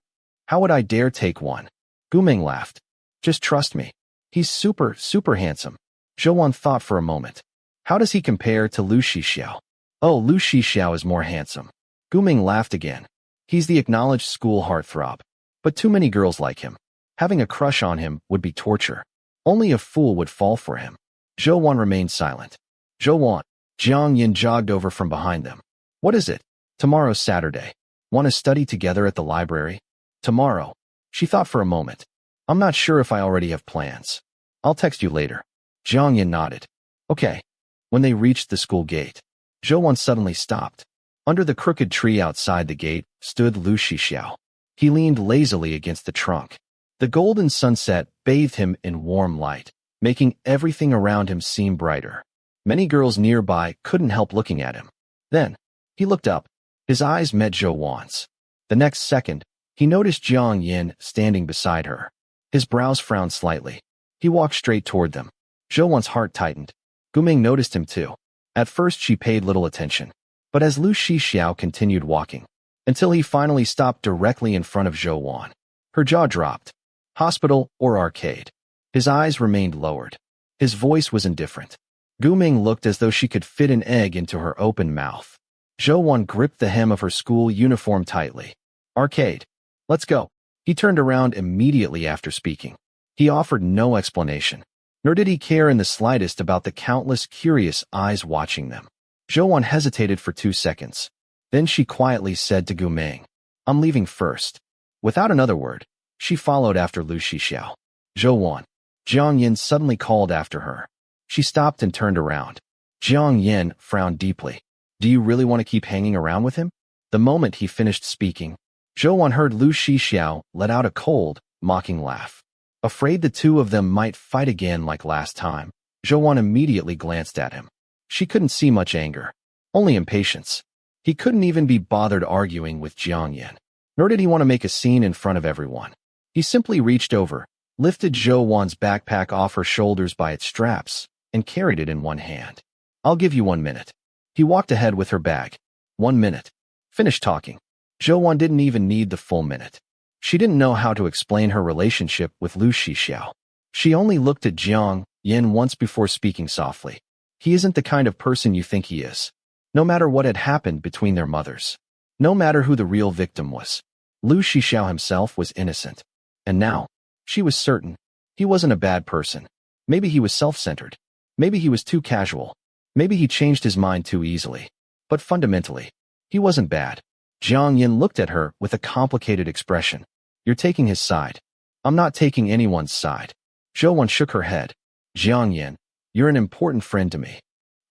"How would I dare take one?" Gu Ming laughed. "Just trust me. He's super handsome." Zhou thought for a moment. How does he compare to Lu Shixiao? Oh, Lu Shixiao is more handsome. Gu Ming laughed again. He's the acknowledged school heartthrob. But too many girls like him. Having a crush on him would be torture. Only a fool would fall for him. Zhou remained silent. Zhou, Jiang Yin jogged over from behind them. "What is it?" "Tomorrow's Saturday. Want to study together at the library?" "Tomorrow." She thought for a moment. "I'm not sure if I already have plans. I'll text you later." Jiang Yin nodded. "Okay." When they reached the school gate, Zhou suddenly stopped. Under the crooked tree outside the gate stood Lu Shixiao. He leaned lazily against the trunk. The golden sunset bathed him in warm light, making everything around him seem brighter. Many girls nearby couldn't help looking at him. Then, he looked up. His eyes met Zhou. The next second, he noticed Jiang Yin standing beside her. His brows frowned slightly. He walked straight toward them. Zhou's heart tightened. Gu Ming noticed him too. At first she paid little attention. But as Lu Shixiao continued walking, until he finally stopped directly in front of Zhou, her jaw dropped. Hospital or arcade? His eyes remained lowered. His voice was indifferent. Gu Ming looked as though she could fit an egg into her open mouth. Zhou gripped the hem of her school uniform tightly. "Arcade. Let's go." He turned around immediately after speaking. He offered no explanation, nor did he care in the slightest about the countless curious eyes watching them. Zhou hesitated for 2 seconds. Then she quietly said to Gu Ming, "I'm leaving first." Without another word, she followed after Lu Shixiao. "Zhou." Jiang Yin suddenly called after her. She stopped and turned around. Jiang Yin frowned deeply. "Do you really want to keep hanging around with him?" The moment he finished speaking, Zhou heard Lu Shixiao let out a cold, mocking laugh. Afraid the two of them might fight again like last time, Zhou immediately glanced at him. She couldn't see much anger, only impatience. He couldn't even be bothered arguing with Jiang Yin, nor did he want to make a scene in front of everyone. He simply reached over, lifted Zhou's backpack off her shoulders by its straps, and carried it in one hand. "I'll give you 1 minute." He walked ahead with her bag. 1 minute. Finish talking. Zhou didn't even need the full minute. She didn't know how to explain her relationship with Lu Shixiao. She only looked at Jiang Yin once before speaking softly. "He isn't the kind of person you think he is. No matter what had happened between their mothers. No matter who the real victim was. Lu Shixiao himself was innocent. And now, she was certain, he wasn't a bad person. Maybe he was self-centered. Maybe he was too casual. Maybe he changed his mind too easily. But fundamentally, he wasn't bad." Jiang Yin looked at her with a complicated expression. "You're taking his side." "I'm not taking anyone's side." Zhou shook her head. "Jiang Yin, you're an important friend to me.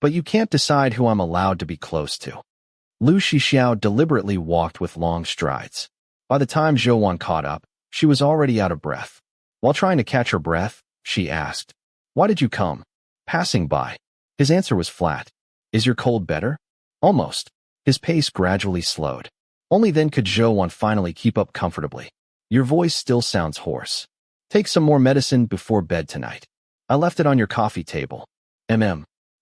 But you can't decide who I'm allowed to be close to." Lu Shixiao deliberately walked with long strides. By the time Zhou caught up, she was already out of breath. While trying to catch her breath, she asked, "Why did you come?" "Passing by." His answer was flat. "Is your cold better?" "Almost." His pace gradually slowed. Only then could Zhou finally keep up comfortably. "Your voice still sounds hoarse. Take some more medicine before bed tonight. I left it on your coffee table."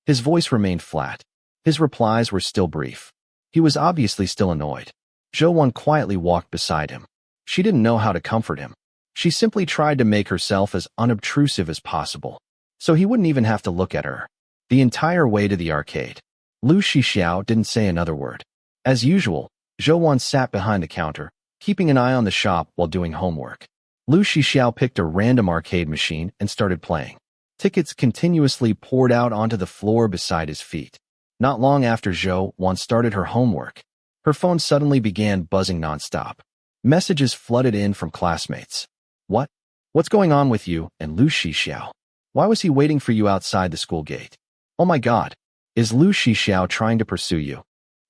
His voice remained flat. His replies were still brief. He was obviously still annoyed. Zhou quietly walked beside him. She didn't know how to comfort him. She simply tried to make herself as unobtrusive as possible, so he wouldn't even have to look at her. The entire way to the arcade, Lu Shixiao didn't say another word. As usual, Zhou sat behind the counter, keeping an eye on the shop while doing homework. Lu Shixiao picked a random arcade machine and started playing. Tickets continuously poured out onto the floor beside his feet. Not long after Zhou started her homework, her phone suddenly began buzzing nonstop. Messages flooded in from classmates. What's going on with you and Lu Shixiao? Why was he waiting for you outside the school gate? Oh my god. Is Lu Shixiao trying to pursue you?"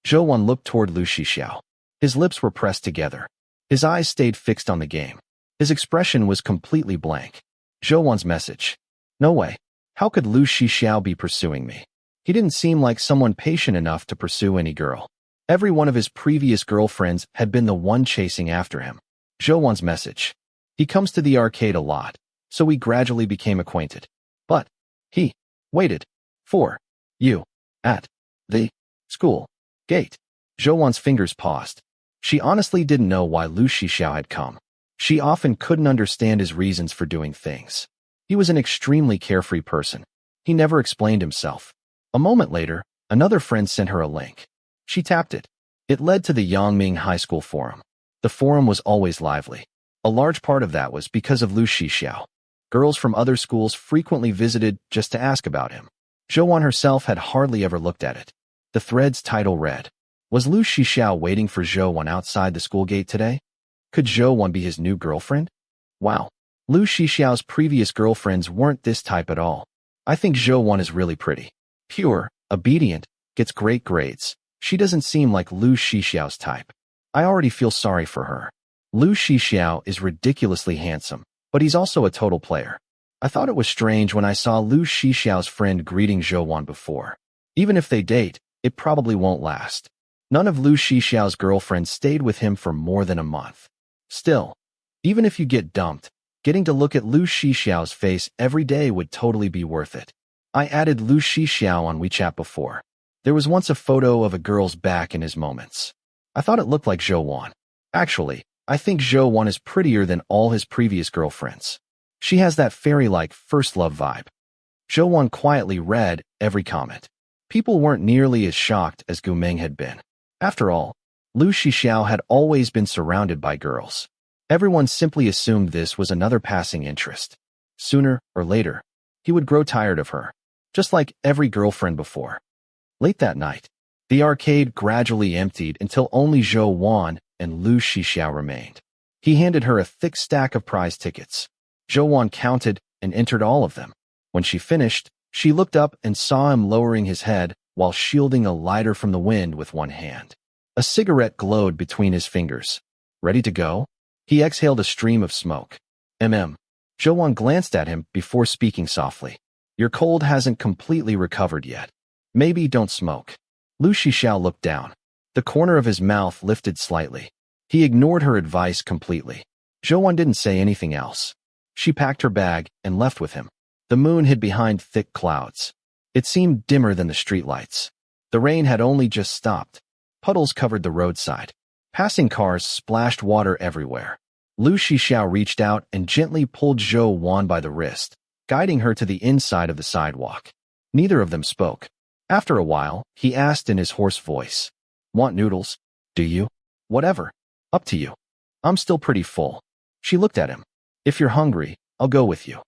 Zhou looked toward Lu Shixiao. His lips were pressed together. His eyes stayed fixed on the game. His expression was completely blank. Zhou's message. "No way. How could Lu Shixiao be pursuing me? He didn't seem like someone patient enough to pursue any girl." Every one of his previous girlfriends had been the one chasing after him. Zhou message. He comes to the arcade a lot, so we gradually became acquainted. But he waited for you at the school gate. Zhou fingers paused. She honestly didn't know why Lu Shixiao had come. She often couldn't understand his reasons for doing things. He was an extremely carefree person. He never explained himself. A moment later, another friend sent her a link. She tapped it. It led to the Yangming High School forum. The forum was always lively. A large part of that was because of Lu Shixiao. Girls from other schools frequently visited just to ask about him. Zhou herself had hardly ever looked at it. The thread's title read, "Was Lu Shixiao waiting for Zhou outside the school gate today? Could Zhou be his new girlfriend? Wow. Lu Shixiao's previous girlfriends weren't this type at all. I think Zhou is really pretty. Pure, obedient, gets great grades. She doesn't seem like Lu Shixiao's type. I already feel sorry for her. Lu Shixiao is ridiculously handsome, but he's also a total player. I thought it was strange when I saw Lu Shixiao's friend greeting Zhou before. Even if they date, it probably won't last. None of Lu Shixiao's girlfriends stayed with him for more than a month. Still, even if you get dumped, getting to look at Lu Shixiao's face every day would totally be worth it. I added Lu Shixiao on WeChat before. There was once a photo of a girl's back in his moments. I thought it looked like Zhou. Actually, I think Zhou is prettier than all his previous girlfriends. She has that fairy-like first love vibe. Zhou quietly read every comment. People weren't nearly as shocked as Gu Meng had been. After all, Lu Shixiao had always been surrounded by girls. Everyone simply assumed this was another passing interest. Sooner or later, he would grow tired of her, just like every girlfriend before. Late that night, the arcade gradually emptied until only Zhou and Lu Shixiao remained. He handed her a thick stack of prize tickets. Zhou counted and entered all of them. When she finished, she looked up and saw him lowering his head while shielding a lighter from the wind with one hand. A cigarette glowed between his fingers. Ready to go? He exhaled a stream of smoke. Zhou glanced at him before speaking softly. Your cold hasn't completely recovered yet. Maybe don't smoke. Lu Shixiao looked down. The corner of his mouth lifted slightly. He ignored her advice completely. Zhou didn't say anything else. She packed her bag and left with him. The moon hid behind thick clouds. It seemed dimmer than the streetlights. The rain had only just stopped. Puddles covered the roadside. Passing cars splashed water everywhere. Lu Shixiao reached out and gently pulled Zhou by the wrist, guiding her to the inside of the sidewalk. Neither of them spoke. After a while, he asked in his hoarse voice, "Want noodles? Do you? Whatever. Up to you. I'm still pretty full." She looked at him. "If you're hungry, I'll go with you."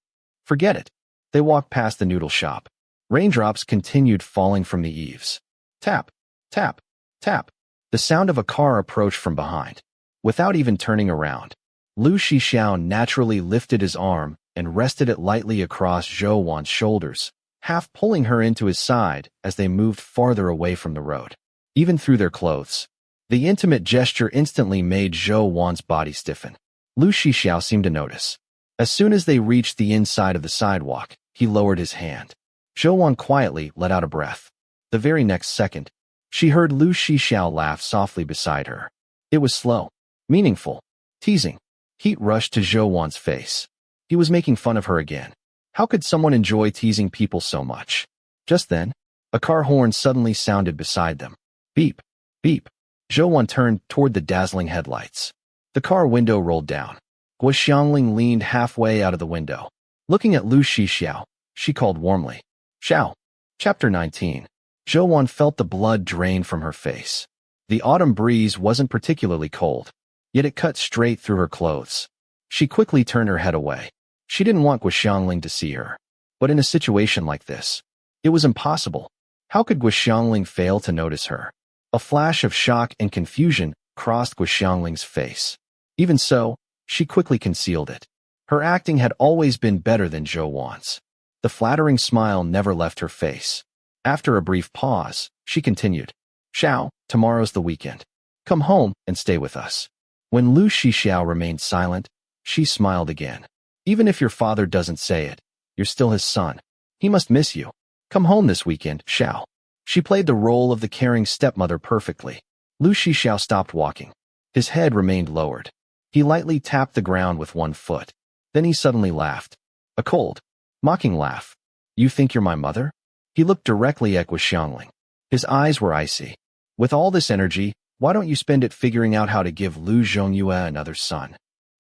"Forget it." They walked past the noodle shop. Raindrops continued falling from the eaves. Tap, tap, tap. The sound of a car approached from behind. Without even turning around, Lu Shixiao naturally lifted his arm and rested it lightly across Zhou shoulders, half pulling her into his side as they moved farther away from the road. Even through their clothes, the intimate gesture instantly made Zhou's body stiffen. Lu Shixiao seemed to notice. As soon as they reached the inside of the sidewalk, he lowered his hand. Zhou quietly let out a breath. The very next second, she heard Lu Shixiao laugh softly beside her. It was slow, meaningful, teasing. Heat rushed to Zhou's face. He was making fun of her again. How could someone enjoy teasing people so much? Just then, a car horn suddenly sounded beside them. Beep, beep. Zhou turned toward the dazzling headlights. The car window rolled down. Guo Xiangling leaned halfway out of the window. Looking at Lu Shixiao, she called warmly, "Xiao." Chapter 19. Zhou felt the blood drain from her face. The autumn breeze wasn't particularly cold, yet it cut straight through her clothes. She quickly turned her head away. She didn't want Guo Xiangling to see her. But in a situation like this, it was impossible. How could Guo Xiangling fail to notice her? A flash of shock and confusion crossed Guo Xiangling's face. Even so, she quickly concealed it. Her acting had always been better than Zhou's. The flattering smile never left her face. After a brief pause, she continued, "Xiao, tomorrow's the weekend. Come home and stay with us." When Lu Shixiao remained silent, she smiled again. "Even if your father doesn't say it, you're still his son. He must miss you. Come home this weekend, Xiao." She played the role of the caring stepmother perfectly. Lu Shixiao stopped walking. His head remained lowered. He lightly tapped the ground with one foot. Then he suddenly laughed. A cold, mocking laugh. You think you're my mother? He looked directly at Guoxiangling. His eyes were icy. With all this energy, why don't you spend it figuring out how to give Lu Zhongyue another son?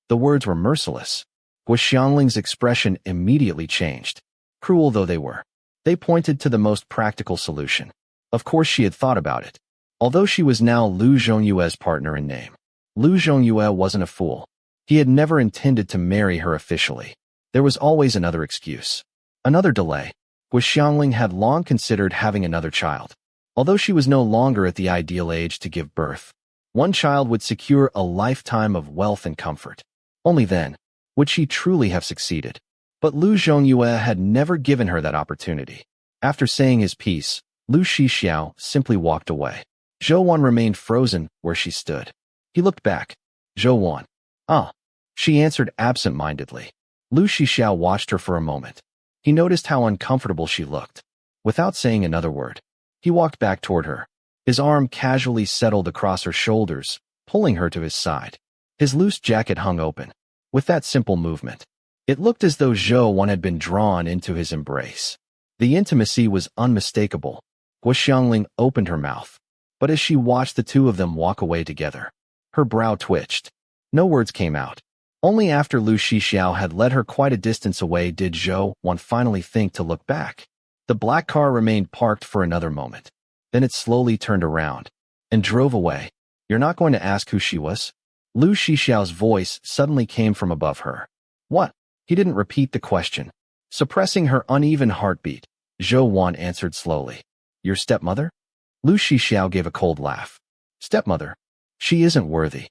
The words were merciless. Guoxiangling's expression immediately changed. Cruel though they were, they pointed to the most practical solution. Of course she had thought about it. Although she was now Lu Zhongyue's partner in name, Lu Zhongyue wasn't a fool. He had never intended to marry her officially. There was always another excuse. Another delay. Guoxiangling had long considered having another child. Although she was no longer at the ideal age to give birth, one child would secure a lifetime of wealth and comfort. Only then would she truly have succeeded. But Lu Zhongyue had never given her that opportunity. After saying his piece, Lu Shixiao simply walked away. Zhou Wan remained frozen where she stood. He looked back. Zhou Wan. Ah. She answered absent-mindedly. Lu Shixiao watched her for a moment. He noticed how uncomfortable she looked. Without saying another word, he walked back toward her. His arm casually settled across her shoulders, pulling her to his side. His loose jacket hung open. With that simple movement, it looked as though Zhou Wan had been drawn into his embrace. The intimacy was unmistakable. Guoxiangling opened her mouth. But as she watched the two of them walk away together, her brow twitched. No words came out. Only after Lu Shixiao had led her quite a distance away did Zhou Wan finally think to look back. The black car remained parked for another moment. Then it slowly turned around and drove away. You're not going to ask who she was? Lu Shixiao's voice suddenly came from above her. What? He didn't repeat the question. Suppressing her uneven heartbeat, Zhou Wan answered slowly. Your stepmother? Lu Shixiao gave a cold laugh. Stepmother? She isn't worthy.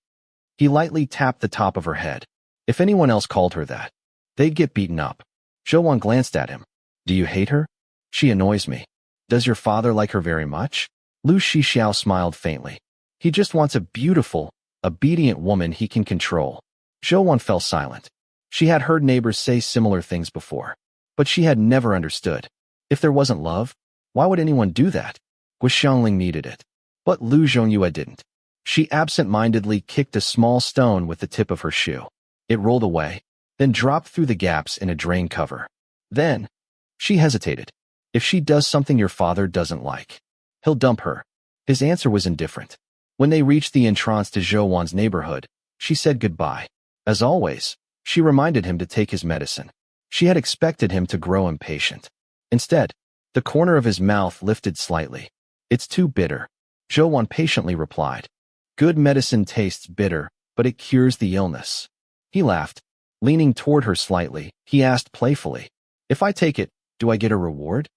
He lightly tapped the top of her head. If anyone else called her that, they'd get beaten up. Zhou Wan glanced at him. Do you hate her? She annoys me. Does your father like her very much? Lu Shixiao smiled faintly. He just wants a beautiful, obedient woman he can control. Zhou Wan fell silent. She had heard neighbors say similar things before, but she had never understood. If there wasn't love, why would anyone do that? Guoxiangling needed it. But Lu Zhongyue didn't. She absent-mindedly kicked a small stone with the tip of her shoe. It rolled away, then dropped through the gaps in a drain cover. Then, she hesitated. If she does something your father doesn't like, he'll dump her. His answer was indifferent. When they reached the entrance to Zhou Wan's neighborhood, she said goodbye. As always, she reminded him to take his medicine. She had expected him to grow impatient. Instead, the corner of his mouth lifted slightly. It's too bitter. Zhou Wan patiently replied. Good medicine tastes bitter, but it cures the illness. He laughed. Leaning toward her slightly, he asked playfully, if I take it, do I get a reward?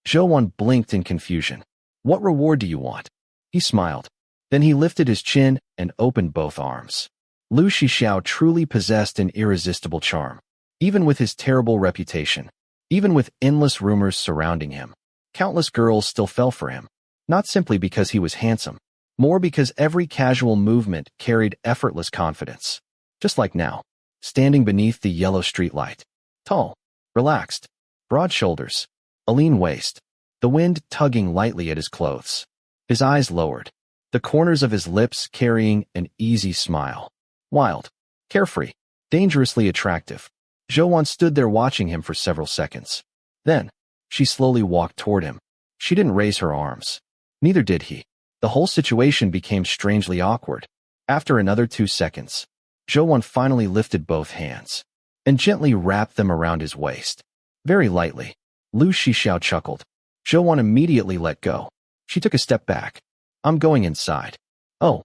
Zhou Wan blinked in confusion. What reward do you want? He smiled. Then he lifted his chin and opened both arms. Lu Shixiao truly possessed an irresistible charm. Even with his terrible reputation, even with endless rumors surrounding him, countless girls still fell for him. Not simply because he was handsome, more because every casual movement carried effortless confidence. Just like now, standing beneath the yellow streetlight. Tall, relaxed, broad shoulders, a lean waist, the wind tugging lightly at his clothes. His eyes lowered, the corners of his lips carrying an easy smile. Wild, carefree, dangerously attractive. Zhou Wan stood there watching him for several seconds. Then, she slowly walked toward him. She didn't raise her arms. Neither did he. The whole situation became strangely awkward. After another 2 seconds, Zhou Wan finally lifted both hands and gently wrapped them around his waist. Very lightly, Lu Shixiao chuckled. Zhou Wan immediately let go. She took a step back. I'm going inside. Oh.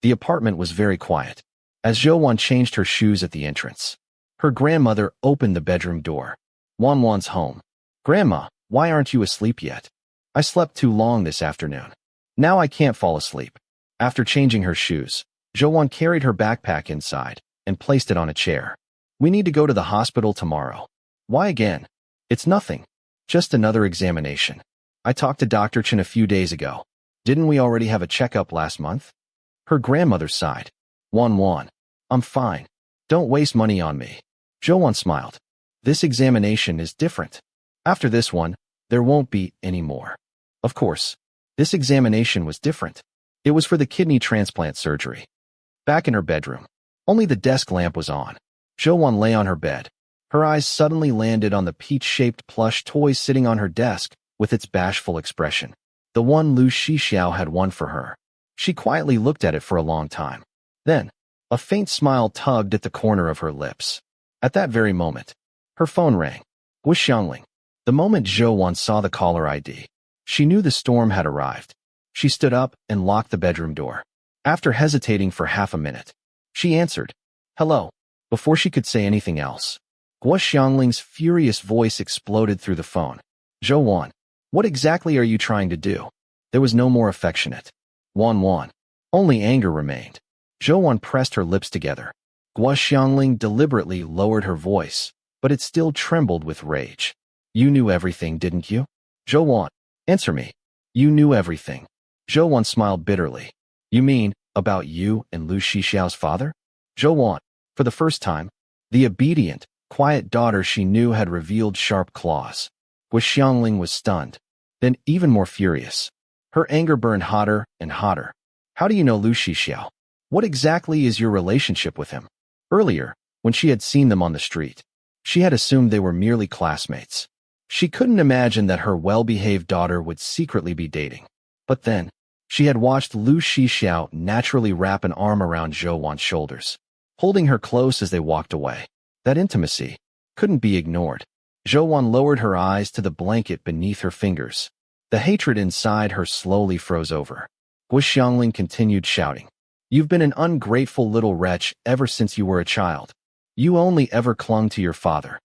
The apartment was very quiet. As Zhou Wan changed her shoes at the entrance, her grandmother opened the bedroom door. Wan Wan's home. Grandma, why aren't you asleep yet? I slept too long this afternoon. Now I can't fall asleep. After changing her shoes, Zhou Wan carried her backpack inside and placed it on a chair. We need to go to the hospital tomorrow. Why again? It's nothing. Just another examination. I talked to Dr. Chen a few days ago. Didn't we already have a checkup last month? Her grandmother sighed. Wan, I'm fine. Don't waste money on me. Zhou Wan smiled. This examination is different. After this one, there won't be any more. Of course, this examination was different. It was for the kidney transplant surgery. Back in her bedroom, only the desk lamp was on. Zhou lay on her bed. Her eyes suddenly landed on the peach-shaped plush toy sitting on her desk with its bashful expression. The one Lu Shixiao had won for her. She quietly looked at it for a long time. Then, a faint smile tugged at the corner of her lips. At that very moment, her phone rang. Was Xiangling. The moment Zhou saw the caller ID, she knew the storm had arrived. She stood up and locked the bedroom door. After hesitating for half a minute, she answered, "Hello," before she could say anything else. Guo Xiangling's furious voice exploded through the phone. "Zhou, what exactly are you trying to do?" There was no more affectionate. Wan. Only anger remained. Zhou pressed her lips together. Guo Xiangling deliberately lowered her voice, but it still trembled with rage. "You knew everything, didn't you? Zhou, answer me. You knew everything." Zhou smiled bitterly. "You mean, about you and Lu Shixiao's father?" Zhou, for the first time, the obedient, quiet daughter she knew had revealed sharp claws. Guo Xiangling was stunned, then even more furious. Her anger burned hotter and hotter. "How do you know Lu Shixiao? What exactly is your relationship with him?" Earlier, when she had seen them on the street, she had assumed they were merely classmates. She couldn't imagine that her well-behaved daughter would secretly be dating. But then, she had watched Lu Shixiao naturally wrap an arm around Zhou's shoulders, holding her close as they walked away. That intimacy couldn't be ignored. Zhou lowered her eyes to the blanket beneath her fingers. The hatred inside her slowly froze over. Guo Xiangling continued shouting, "You've been an ungrateful little wretch ever since you were a child. You only ever clung to your father.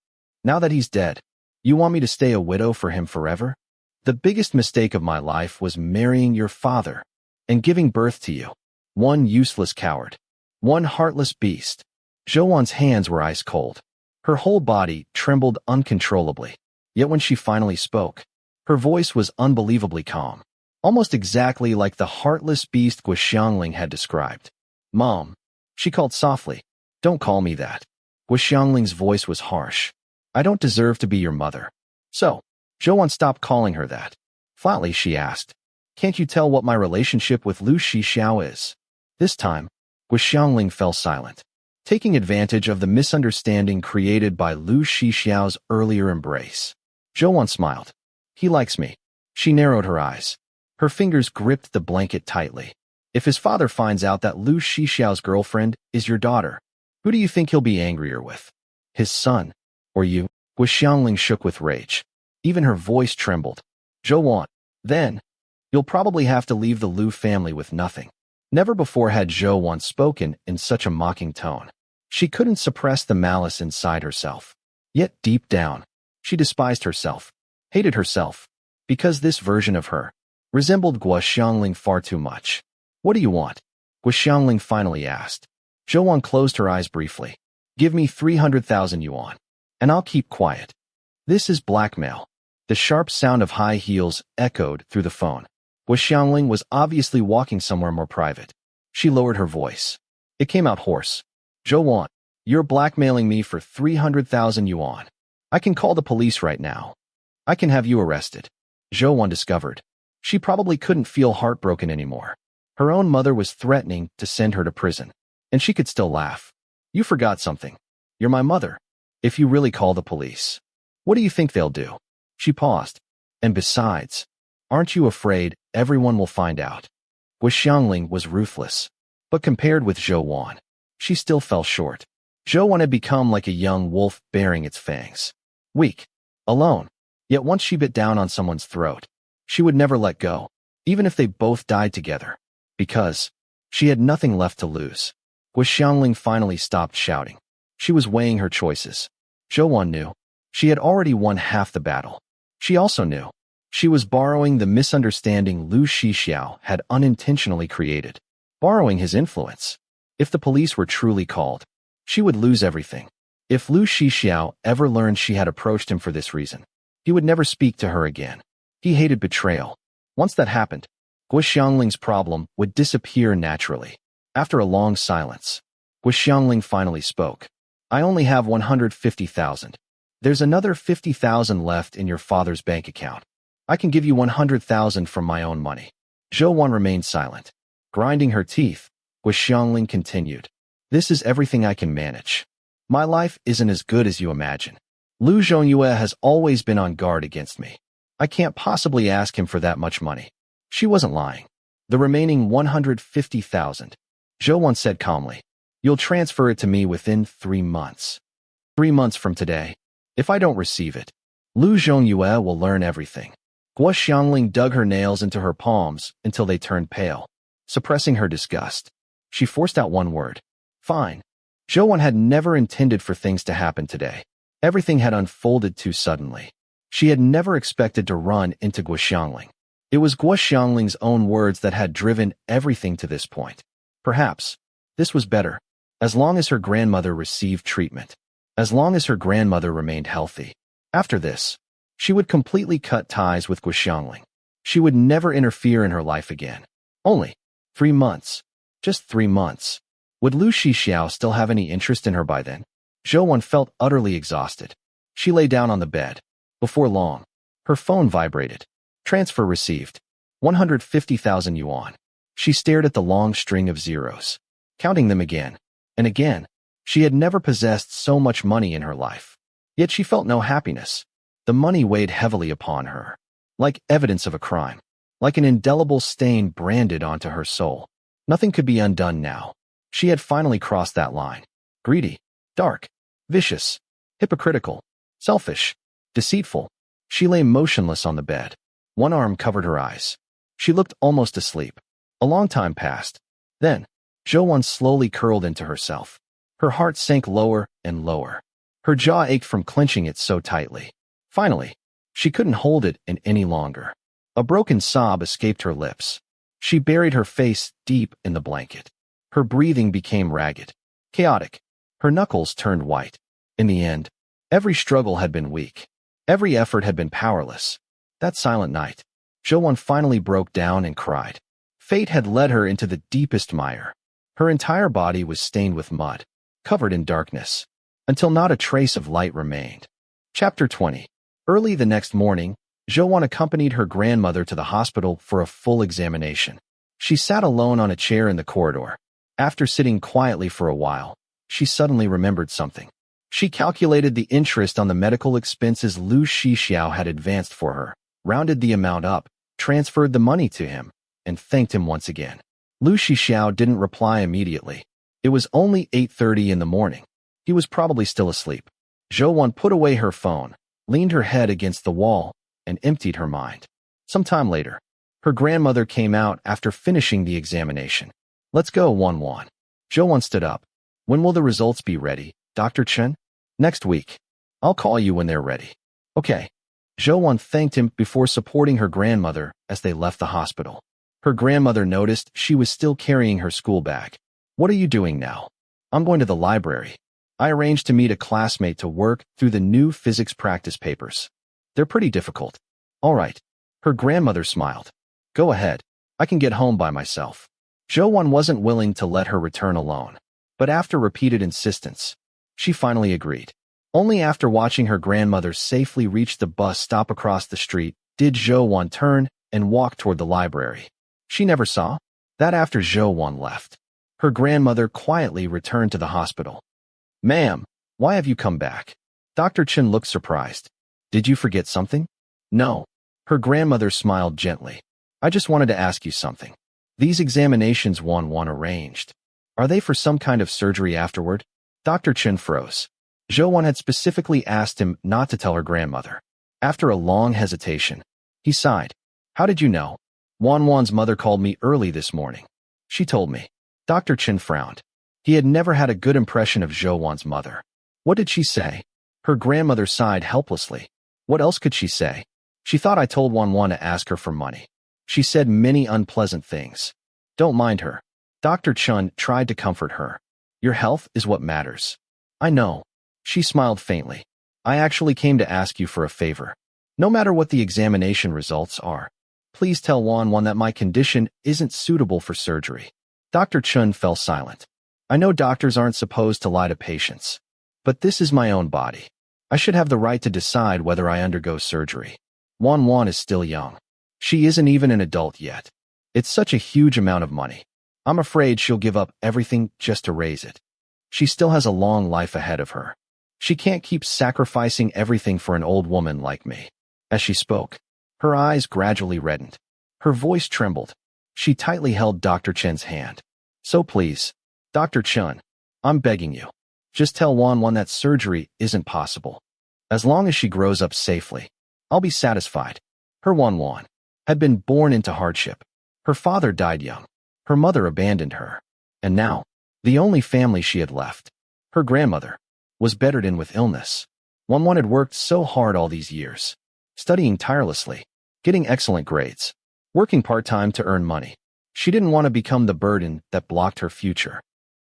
Now that he's dead, you want me to stay a widow for him forever? The biggest mistake of my life was marrying your father and giving birth to you. One useless coward. One heartless beast." Zhou's hands were ice cold. Her whole body trembled uncontrollably. Yet when she finally spoke, her voice was unbelievably calm, almost exactly like the heartless beast Guo Xiangling had described. "Mom," she called softly. "Don't call me that." Guo Xiangling's voice was harsh. "I don't deserve to be your mother." "So," Zhou stopped calling her that. Flatly she asked, "Can't you tell what my relationship with Lu Shixiao is?" This time, Guo Xiangling fell silent, taking advantage of the misunderstanding created by Lu Shixiao's earlier embrace. Zhou smiled. "He likes me." She narrowed her eyes. Her fingers gripped the blanket tightly. "If his father finds out that Lu Shixiao's girlfriend is your daughter, who do you think he'll be angrier with? His son, or you?" Guo Xiangling shook with rage. Even her voice trembled. "Zhou, then, you'll probably have to leave the Lu family with nothing." Never before had Zhou spoken in such a mocking tone. She couldn't suppress the malice inside herself. Yet deep down, she despised herself, hated herself, because this version of her resembled Guo Xiangling far too much. "What do you want?" Guo Xiangling finally asked. Zhou closed her eyes briefly. "Give me 300,000 yuan, and I'll keep quiet." "This is blackmail." The sharp sound of high heels echoed through the phone. Guo Xiangling was obviously walking somewhere more private. She lowered her voice. It came out hoarse. "Zhou, you're blackmailing me for 300,000 yuan. I can call the police right now. I can have you arrested." Zhou discovered. She probably couldn't feel heartbroken anymore. Her own mother was threatening to send her to prison, and she could still laugh. "You forgot something. You're my mother. If you really call the police, what do you think they'll do?" She paused. "And besides, aren't you afraid everyone will find out?" Guo Xiangling was ruthless, but compared with Zhou, she still fell short. Zhou had become like a young wolf baring its fangs. Weak, alone, yet once she bit down on someone's throat, she would never let go, even if they both died together, because she had nothing left to lose. Guo Xiangling finally stopped shouting. She was weighing her choices. Zhou knew she had already won half the battle. She also knew she was borrowing the misunderstanding Lu Shixiao had unintentionally created, borrowing his influence. If the police were truly called, she would lose everything. If Lu Shixiao ever learned she had approached him for this reason, he would never speak to her again. He hated betrayal. Once that happened, Guo Xiangling's problem would disappear naturally. After a long silence, Guo Xiangling finally spoke. "I only have 150,000. There's another 50,000 left in your father's bank account. I can give you 100,000 from my own money." Zhou remained silent. Grinding her teeth, Xiangling continued. This is everything I can manage. My life isn't as good as you imagine. Lu Zhongyue has always been on guard against me. I can't possibly ask him for that much money. She wasn't lying. The remaining 150,000. Zhou said calmly. You'll transfer it to me within 3 months. 3 months from today. If I don't receive it, Lu Zhongyue will learn everything. Guo Xiangling dug her nails into her palms until they turned pale. Suppressing her disgust, she forced out one word. Fine. Zhou had never intended for things to happen today. Everything had unfolded too suddenly. She had never expected to run into Guo Xiangling. It was Guo Xiangling's own words that had driven everything to this point. Perhaps this was better, as long as her grandmother received treatment, as long as her grandmother remained healthy. After this, she would completely cut ties with Guo Xiangling. She would never interfere in her life again. Only 3 months. Just 3 months. Would Lu Shixiao still have any interest in her by then? Zhou felt utterly exhausted. She lay down on the bed. Before long, her phone vibrated. Transfer received. 150,000 yuan. She stared at the long string of zeros, counting them again and again. She had never possessed so much money in her life. Yet she felt no happiness. The money weighed heavily upon her, like evidence of a crime, like an indelible stain branded onto her soul. Nothing could be undone now. She had finally crossed that line. Greedy, dark, vicious, hypocritical, selfish, deceitful. She lay motionless on the bed. One arm covered her eyes. She looked almost asleep. A long time passed. Then, Zhou slowly curled into herself. Her heart sank lower and lower. Her jaw ached from clenching it so tightly. Finally, she couldn't hold it in any longer. A broken sob escaped her lips. She buried her face deep in the blanket. Her breathing became ragged, chaotic. Her knuckles turned white. In the end, every struggle had been weak. Every effort had been powerless. That silent night, Zhou finally broke down and cried. Fate had led her into the deepest mire. Her entire body was stained with mud, covered in darkness, until not a trace of light remained. Chapter 20. Early the next morning, Zhou accompanied her grandmother to the hospital for a full examination. She sat alone on a chair in the corridor. After sitting quietly for a while, she suddenly remembered something. She calculated the interest on the medical expenses Lu Shixiao had advanced for her, rounded the amount up, transferred the money to him, and thanked him once again. Lu Shixiao didn't reply immediately. It was only 8:30 in the morning. He was probably still asleep. Zhou put away her phone, leaned her head against the wall, and emptied her mind. Some time later, her grandmother came out after finishing the examination. Let's go, Wan. Zhou stood up. When will the results be ready, Dr. Chen? Next week. I'll call you when they're ready. Okay. Zhou thanked him before supporting her grandmother as they left the hospital. Her grandmother noticed she was still carrying her school bag. What are you doing now? I'm going to the library. I arranged to meet a classmate to work through the new physics practice papers. They're pretty difficult. All right. Her grandmother smiled. Go ahead. I can get home by myself. Zhou wasn't willing to let her return alone. But after repeated insistence, she finally agreed. Only after watching her grandmother safely reach the bus stop across the street did Zhou turn and walk toward the library. She never saw that after Zhou left, her grandmother quietly returned to the hospital. Ma'am, why have you come back? Dr. Chen looked surprised. Did you forget something? No. Her grandmother smiled gently. I just wanted to ask you something. These examinations Wan arranged. Are they for some kind of surgery afterward? Dr. Chen froze. Zhou had specifically asked him not to tell her grandmother. After a long hesitation, he sighed. How did you know? Wan's mother called me early this morning. She told me. Dr. Chen frowned. He had never had a good impression of Zhou's mother. What did she say? Her grandmother sighed helplessly. What else could she say? She thought I told Wan to ask her for money. She said many unpleasant things. Don't mind her. Dr. Chen tried to comfort her. Your health is what matters. I know. She smiled faintly. I actually came to ask you for a favor. No matter what the examination results are, please tell Wan that my condition isn't suitable for surgery. Dr. Chen fell silent. I know doctors aren't supposed to lie to patients, but this is my own body. I should have the right to decide whether I undergo surgery. Wan is still young. She isn't even an adult yet. It's such a huge amount of money. I'm afraid she'll give up everything just to raise it. She still has a long life ahead of her. She can't keep sacrificing everything for an old woman like me. As she spoke, her eyes gradually reddened. Her voice trembled. She tightly held Dr. Chen's hand. So please, Dr. Chen, I'm begging you. Just tell Wan that surgery isn't possible. As long as she grows up safely, I'll be satisfied. Her Wan had been born into hardship. Her father died young. Her mother abandoned her. And now, the only family she had left, her grandmother, was bedridden with illness. Wan had worked so hard all these years, studying tirelessly, getting excellent grades, working part-time to earn money. She didn't want to become the burden that blocked her future.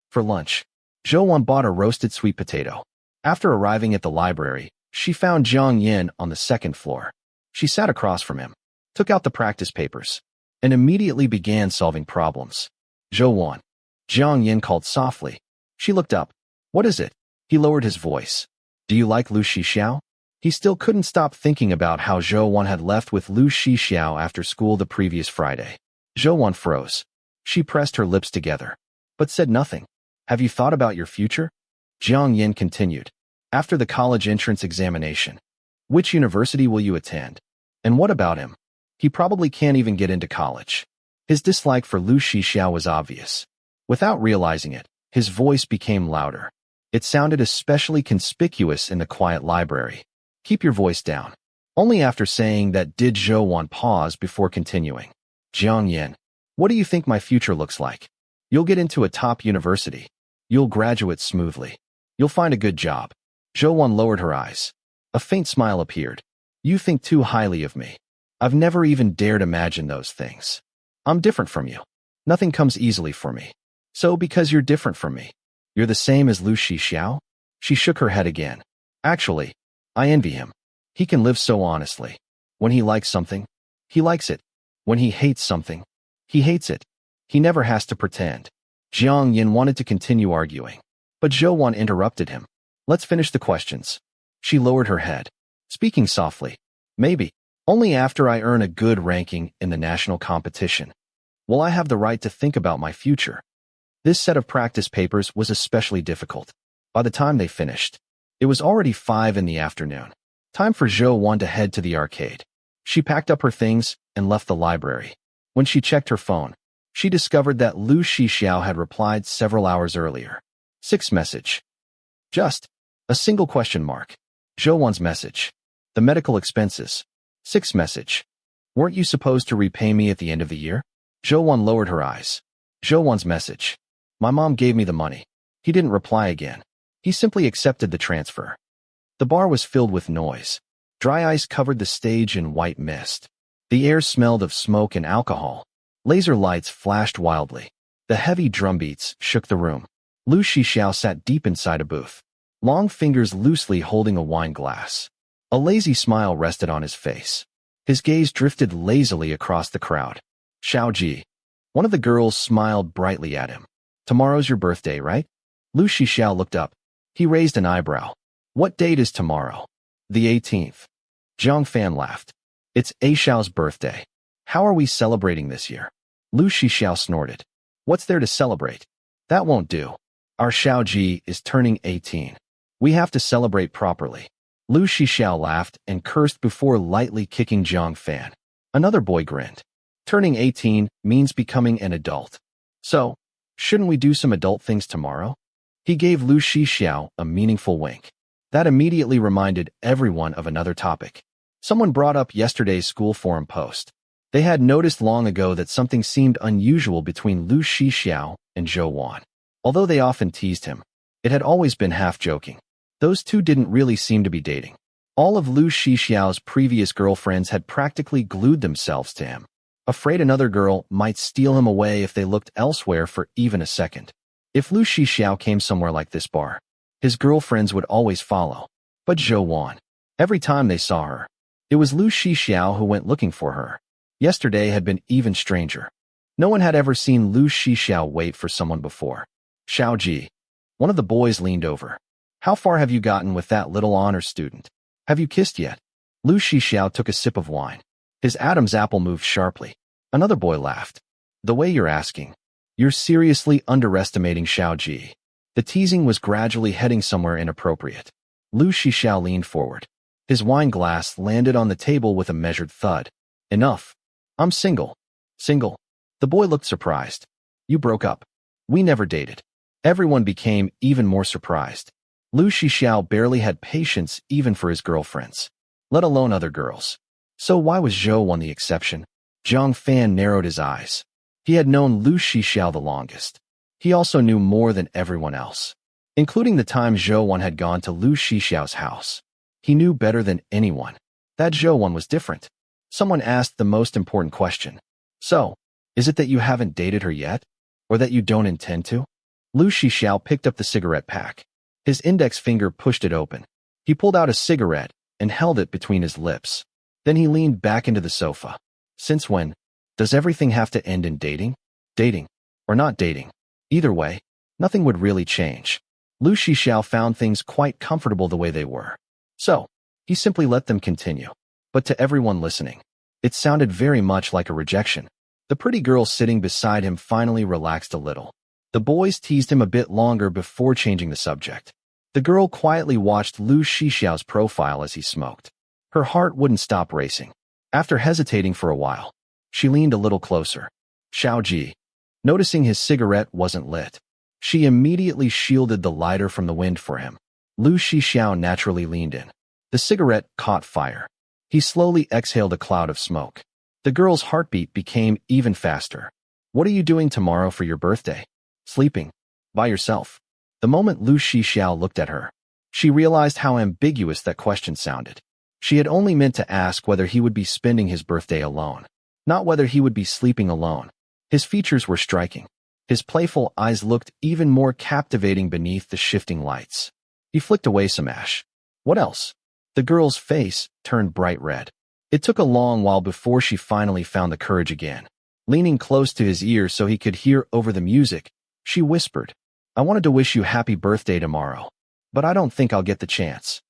For lunch, Zhou bought a roasted sweet potato. After arriving at the library, she found Jiang Yin on the second floor. She sat across from him, took out the practice papers, and immediately began solving problems. Zhou. Jiang Yin called softly. She looked up. What is it? He lowered his voice. Do you like Lu Shixiao? He still couldn't stop thinking about how Zhou had left with Lu Shixiao after school the previous Friday. Zhou froze. She pressed her lips together, but said nothing. Have you thought about your future? Jiang Yin continued. After the college entrance examination, which university will you attend? And what about him? He probably can't even get into college. His dislike for Lu Shixiao was obvious. Without realizing it, his voice became louder. It sounded especially conspicuous in the quiet library. Keep your voice down. Only after saying that did Zhou pause before continuing. Jiang Yin, what do you think my future looks like? You'll get into a top university. You'll graduate smoothly. You'll find a good job. Zhou lowered her eyes. A faint smile appeared. You think too highly of me. I've never even dared imagine those things. I'm different from you. Nothing comes easily for me. So because you're different from me, you're the same as Lu Shixiao? She shook her head again. Actually, I envy him. He can live so honestly. When he likes something, he likes it. When he hates something, he hates it. He never has to pretend. Jiang Yin wanted to continue arguing, but Zhou interrupted him. Let's finish the questions. She lowered her head, speaking softly. Maybe. Only after I earn a good ranking in the national competition will I have the right to think about my future. This set of practice papers was especially difficult. By the time they finished, it was already 5 in the afternoon. Time for Zhou to head to the arcade. She packed up her things and left the library. When she checked her phone, she discovered that Lu Shixiao had replied several hours earlier. 6 message. Just a single question mark. Zhou's message. The medical expenses. 6 message. Weren't you supposed to repay me at the end of the year? Zhou lowered her eyes. Zhou's message. My mom gave me the money. He didn't reply again. He simply accepted the transfer. The bar was filled with noise. Dry ice covered the stage in white mist. The air smelled of smoke and alcohol. Laser lights flashed wildly. The heavy drumbeats shook the room. Lu Shixiao sat deep inside a booth, long fingers loosely holding a wine glass. A lazy smile rested on his face. His gaze drifted lazily across the crowd. Xiaoji. One of the girls smiled brightly at him. Tomorrow's your birthday, right? Lu Shixiao looked up. He raised an eyebrow. What date is tomorrow? The 18th. Zhang Fan laughed. It's A Xiao's birthday. How are we celebrating this year? Lu Shixiao snorted. What's there to celebrate? That won't do. Our Xiaoji is turning 18. We have to celebrate properly. Lu Shixiao laughed and cursed before lightly kicking Zhang Fan. Another boy grinned. Turning 18 means becoming an adult. So, shouldn't we do some adult things tomorrow? He gave Lu Shixiao a meaningful wink. That immediately reminded everyone of another topic. Someone brought up yesterday's school forum post. They had noticed long ago that something seemed unusual between Lu Shixiao and Zhou. Although they often teased him, it had always been half-joking. Those two didn't really seem to be dating. All of Lu Shixiao's previous girlfriends had practically glued themselves to him, afraid another girl might steal him away if they looked elsewhere for even a second. If Lu Shixiao came somewhere like this bar, his girlfriends would always follow. But Zhou, every time they saw her, it was Lu Shixiao who went looking for her. Yesterday had been even stranger. No one had ever seen Lu Shixiao wait for someone before. Xiaoji. One of the boys leaned over. How far have you gotten with that little honor student? Have you kissed yet? Lu Shixiao took a sip of wine. His Adam's apple moved sharply. Another boy laughed. The way you're asking. You're seriously underestimating Xiaoji. The teasing was gradually heading somewhere inappropriate. Lu Shixiao leaned forward. His wine glass landed on the table with a measured thud. Enough. I'm single. Single. The boy looked surprised. You broke up. We never dated. Everyone became even more surprised. Lu Shixiao barely had patience even for his girlfriends, let alone other girls. So why was Zhou the exception? Zhang Fan narrowed his eyes. He had known Lu Shixiao the longest. He also knew more than everyone else, including the time Zhou had gone to Lu Shixiao's house. He knew better than anyone that Zhou was different. Someone asked the most important question. So, is it that you haven't dated her yet? Or that you don't intend to? Lu Shixiao picked up the cigarette pack. His index finger pushed it open. He pulled out a cigarette and held it between his lips. Then he leaned back into the sofa. Since when? Does everything have to end in dating? Dating. Or not dating. Either way, nothing would really change. Lu Shixiao found things quite comfortable the way they were. So, he simply let them continue. But to everyone listening, it sounded very much like a rejection. The pretty girl sitting beside him finally relaxed a little. The boys teased him a bit longer before changing the subject. The girl quietly watched Lu Shixiao's profile as he smoked. Her heart wouldn't stop racing. After hesitating for a while, she leaned a little closer. Xiaoji. Noticing his cigarette wasn't lit, she immediately shielded the lighter from the wind for him. Lu Shixiao naturally leaned in. The cigarette caught fire. He slowly exhaled a cloud of smoke. The girl's heartbeat became even faster. What are you doing tomorrow for your birthday? Sleeping. By yourself. The moment Lu Shixiao looked at her, she realized how ambiguous that question sounded. She had only meant to ask whether he would be spending his birthday alone, not whether he would be sleeping alone. His features were striking. His playful eyes looked even more captivating beneath the shifting lights. He flicked away some ash. What else? The girl's face turned bright red. It took a long while before she finally found the courage again. Leaning close to his ear so he could hear over the music, she whispered, I wanted to wish you happy birthday tomorrow, but I don't think I'll get the chance.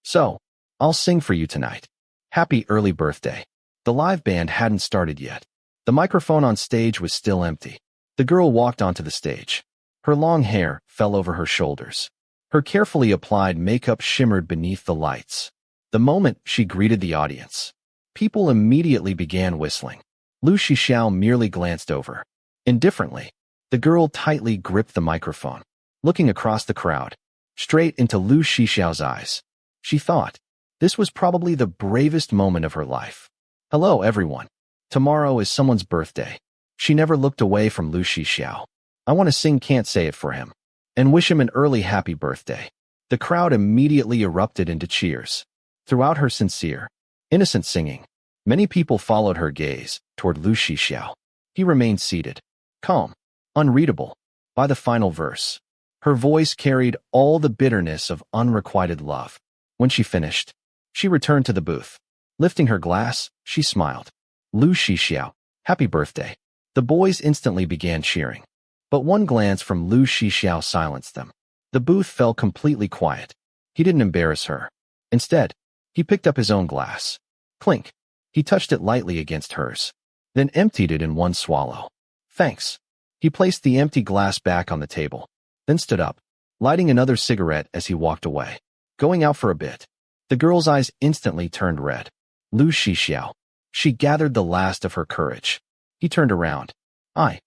So, I'll sing for you tonight. Happy early birthday. The live band hadn't started yet. The microphone on stage was still empty. The girl walked onto the stage. Her long hair fell over her shoulders. Her carefully applied makeup shimmered beneath the lights. The moment she greeted the audience, people immediately began whistling. Lu Shixiao merely glanced over. Indifferently, the girl tightly gripped the microphone, looking across the crowd, straight into Lu Shixiao's eyes. She thought, this was probably the bravest moment of her life. Hello, everyone. Tomorrow is someone's birthday. She never looked away from Lu Shixiao. I want to sing Can't Say It for him, and wish him an early happy birthday. The crowd immediately erupted into cheers. Throughout her sincere, innocent singing, many people followed her gaze toward Lu Shixiao. He remained seated, calm, unreadable. By the final verse, her voice carried all the bitterness of unrequited love. When she finished, she returned to the booth. Lifting her glass, she smiled. Lu Shixiao, happy birthday. The boys instantly began cheering. But one glance from Lu Shixiao silenced them. The booth fell completely quiet. He didn't embarrass her. Instead, he picked up his own glass. Clink. He touched it lightly against hers, then emptied it in one swallow. Thanks. He placed the empty glass back on the table, then stood up, lighting another cigarette as he walked away. Going out for a bit. The girl's eyes instantly turned red. Lu Shixiao. She gathered the last of her courage. He turned around. I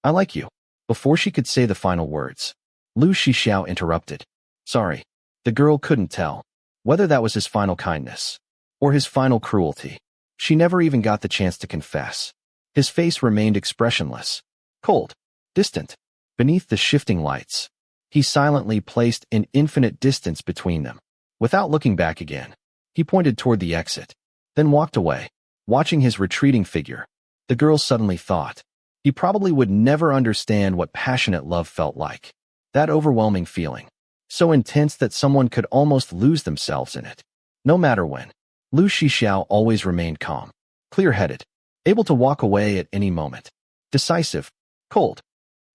like you. Before she could say the final words, Lu Shixiao interrupted. Sorry. The girl couldn't tell whether that was his final kindness or his final cruelty. She never even got the chance to confess. His face remained expressionless, cold, distant. Beneath the shifting lights, he silently placed an infinite distance between them. Without looking back again, he pointed toward the exit, then walked away. Watching his retreating figure, the girl suddenly thought, he probably would never understand what passionate love felt like. That overwhelming feeling, so intense that someone could almost lose themselves in it. No matter when, Lu Shixiao always remained calm, clear-headed, able to walk away at any moment. Decisive, cold.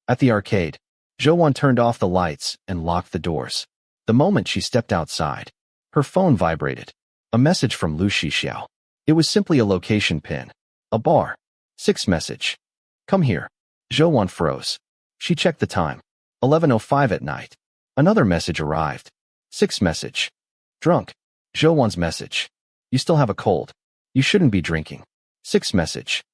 At the arcade, Zhou turned off the lights and locked the doors. The moment she stepped outside, her phone vibrated. A message from Lu Shixiao. It was simply a location pin. A bar. 6 message. Come here. Zhou froze. She checked the time. 11:05 at night. Another message arrived. 6 message. Drunk. Zhouwan's message. You still have a cold. You shouldn't be drinking. 6 message.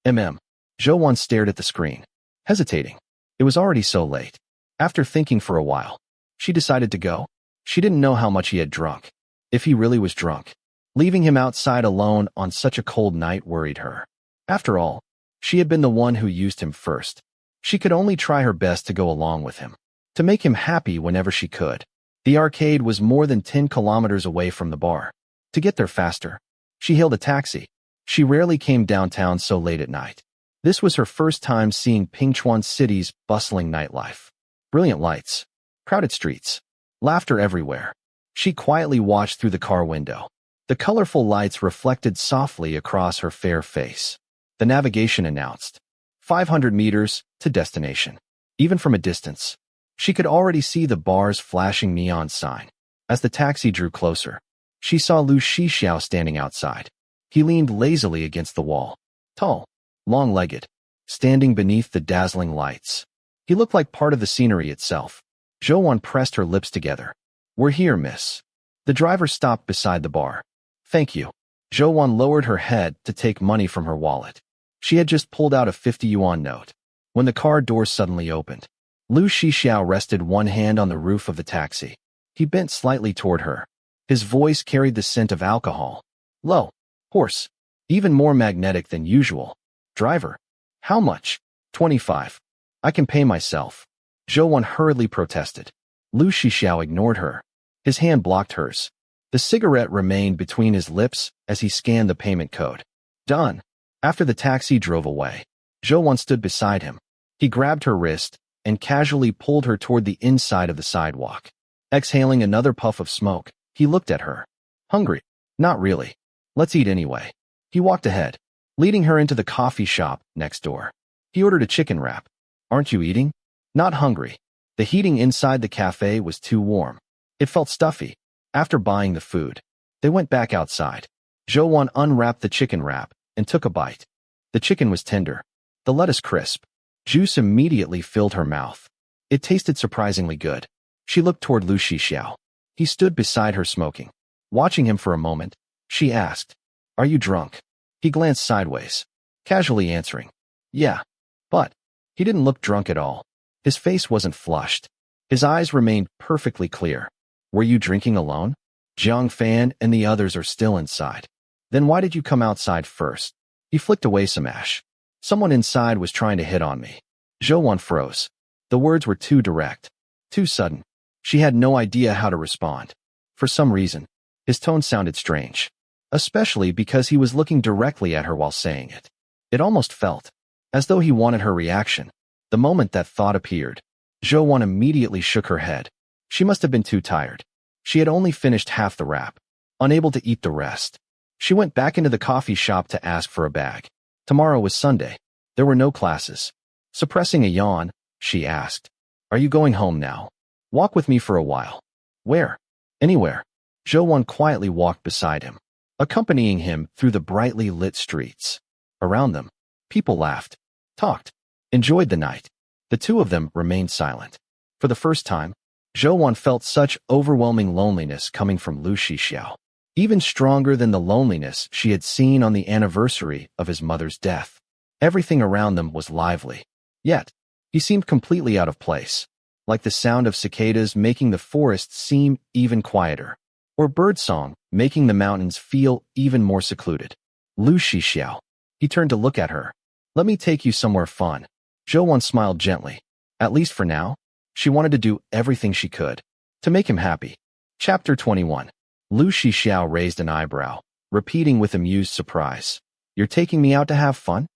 Zhouwan stared at the screen, hesitating. It was already so late. After thinking for a while, she decided to go. She didn't know how much he had drunk. If he really was drunk, leaving him outside alone on such a cold night worried her. After all, she had been the one who used him first. She could only try her best to go along with him, to make him happy whenever she could. The arcade was more than 10 kilometers away from the bar. To get there faster, she hailed a taxi. She rarely came downtown so late at night. This was her first time seeing Pingchuan City's bustling nightlife. Brilliant lights, crowded streets, laughter everywhere. She quietly watched through the car window. The colorful lights reflected softly across her fair face. The navigation announced 500 meters to destination. Even from a distance, she could already see the bar's flashing neon sign. As the taxi drew closer, she saw Lu Shixiao standing outside. He leaned lazily against the wall, tall, long-legged, standing beneath the dazzling lights. He looked like part of the scenery itself. Zhouwan pressed her lips together. We're here, miss. The driver stopped beside the bar. Thank you. Zhouwan lowered her head to take money from her wallet. She had just pulled out a 50 yuan note. When the car door suddenly opened, Lu Shixiao rested one hand on the roof of the taxi. He bent slightly toward her. His voice carried the scent of alcohol. Low, hoarse, even more magnetic than usual. Driver. How much? 25. I can pay myself. Zhouwan hurriedly protested. Lu Shixiao ignored her. His hand blocked hers. The cigarette remained between his lips as he scanned the payment code. Done. After the taxi drove away, Zhouwan stood beside him. He grabbed her wrist and casually pulled her toward the inside of the sidewalk. Exhaling another puff of smoke, he looked at her. Hungry? Not really. Let's eat anyway. He walked ahead, leading her into the coffee shop next door. He ordered a chicken wrap. Aren't you eating? Not hungry. The heating inside the cafe was too warm. It felt stuffy. After buying the food, they went back outside. Zhouwan unwrapped the chicken wrap and took a bite. The chicken was tender, the lettuce crisp. Juice immediately filled her mouth. It tasted surprisingly good. She looked toward Lu Shixiao. He stood beside her smoking. Watching him for a moment, she asked, Are you drunk? He glanced sideways, casually answering, Yeah. But he didn't look drunk at all. His face wasn't flushed. His eyes remained perfectly clear. Were you drinking alone? Jiang Fan and the others are still inside. Then why did you come outside first? He flicked away some ash. Someone inside was trying to hit on me. Zhouwan froze. The words were too direct, too sudden. She had no idea how to respond. For some reason, his tone sounded strange, especially because he was looking directly at her while saying it. It almost felt as though he wanted her reaction. The moment that thought appeared, Zhouwan immediately shook her head. She must have been too tired. She had only finished half the wrap, unable to eat the rest. She went back into the coffee shop to ask for a bag. Tomorrow was Sunday. There were no classes. Suppressing a yawn, she asked, Are you going home now? Walk with me for a while. Where? Anywhere. Zhouwan quietly walked beside him, accompanying him through the brightly lit streets. Around them, people laughed, talked, enjoyed the night. The two of them remained silent. For the first time, Zhouwan felt such overwhelming loneliness coming from Lu Shixiao, even stronger than the loneliness she had seen on the anniversary of his mother's death. Everything around them was lively. Yet, he seemed completely out of place, like the sound of cicadas making the forest seem even quieter, or birdsong making the mountains feel even more secluded. Lu Shixiao. He turned to look at her. Let me take you somewhere fun. Zhouwan smiled gently. At least for now. She wanted to do everything she could to make him happy. Chapter 21. Lu Shixiao raised an eyebrow, repeating with amused surprise, You're taking me out to have fun?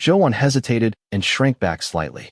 Zhouwan hesitated and shrank back slightly.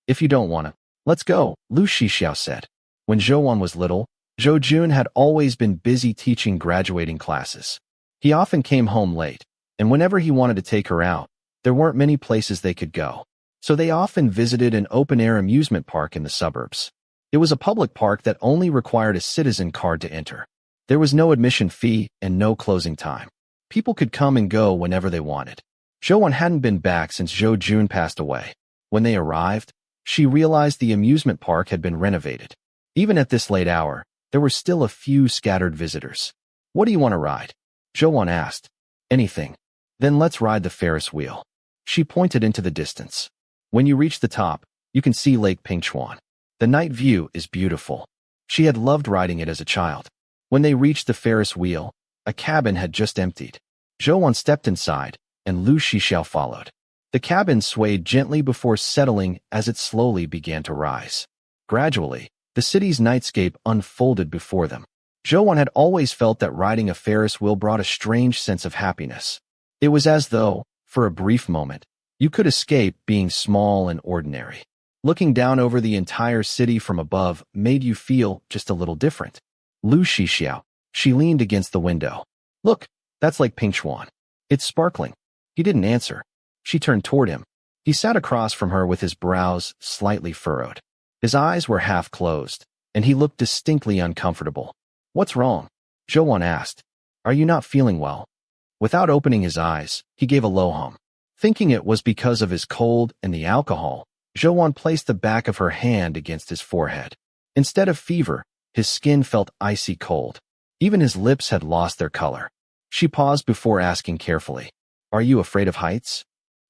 If you don't wanna, let's go, Lu Shixiao said. When Zhouwan was little, Zhou Jun had always been busy teaching graduating classes. He often came home late, and whenever he wanted to take her out, there weren't many places they could go. So they often visited an open-air amusement park in the suburbs. It was a public park that only required a citizen card to enter. There was no admission fee and no closing time. People could come and go whenever they wanted. Zhouwan hadn't been back since Zhou Jun passed away. When they arrived, She realized the amusement park had been renovated. Even at this late hour, there were still a few scattered visitors. What do you want to ride? Zhou asked. Anything. Then let's ride the Ferris wheel. She pointed into the distance. When you reach the top, you can see Lake Pingchuan. The night view is beautiful. She had loved riding it as a child. When they reached the Ferris wheel, a cabin had just emptied. Zhou stepped inside, and Lu Shixiao followed. The cabin swayed gently before settling as it slowly began to rise. Gradually, the city's nightscape unfolded before them. Zhou had always felt that riding a Ferris wheel brought a strange sense of happiness. It was as though, for a brief moment, you could escape being small and ordinary. Looking down over the entire city from above made you feel just a little different. Lu Shixiao. She leaned against the window. Look, that's Lake Pingchuan. It's sparkling. He didn't answer. She turned toward him. He sat across from her with his brows slightly furrowed. His eyes were half closed, and he looked distinctly uncomfortable. What's wrong? Zhou asked. Are you not feeling well? Without opening his eyes, he gave a low hum. Thinking it was because of his cold and the alcohol, Zhou placed the back of her hand against his forehead. Instead of fever, his skin felt icy cold. Even his lips had lost their color. She paused before asking carefully, Are you afraid of heights?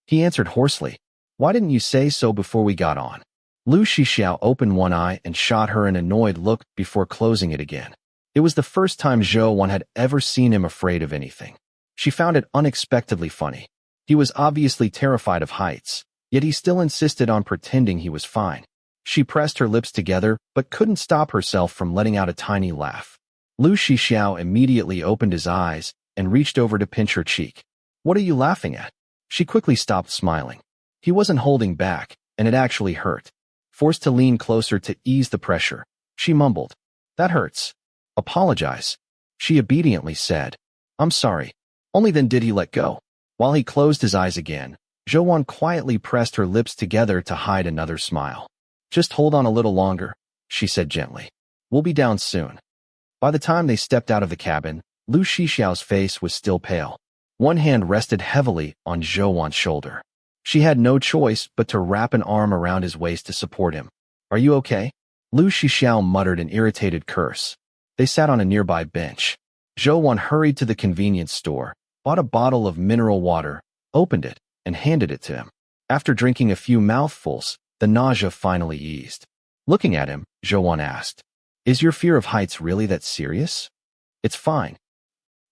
He answered hoarsely, Why didn't you say so before we got on? Lu Shixiao opened one eye and shot her an annoyed look before closing it again. It was the first time Zhou had ever seen him afraid of anything. She found it unexpectedly funny. He was obviously terrified of heights, yet he still insisted on pretending he was fine. She pressed her lips together but couldn't stop herself from letting out a tiny laugh. Lu Shixiao immediately opened his eyes and reached over to pinch her cheek. What are you laughing at? She quickly stopped smiling. He wasn't holding back, and it actually hurt. Forced to lean closer to ease the pressure, she mumbled, That hurts. Apologize. She obediently said, I'm sorry. Only then did he let go. While he closed his eyes again, Zhou quietly pressed her lips together to hide another smile. Just hold on a little longer, she said gently. We'll be down soon. By the time they stepped out of the cabin, Lu Shixiao's face was still pale. One hand rested heavily on Zhou's shoulder. She had no choice but to wrap an arm around his waist to support him. Are you okay? Lu Shixiao muttered an irritated curse. They sat on a nearby bench. Zhou hurried to the convenience store, bought a bottle of mineral water, opened it, and handed it to him. After drinking a few mouthfuls, the nausea finally eased. Looking at him, Zhou asked, Is your fear of heights really that serious? It's fine.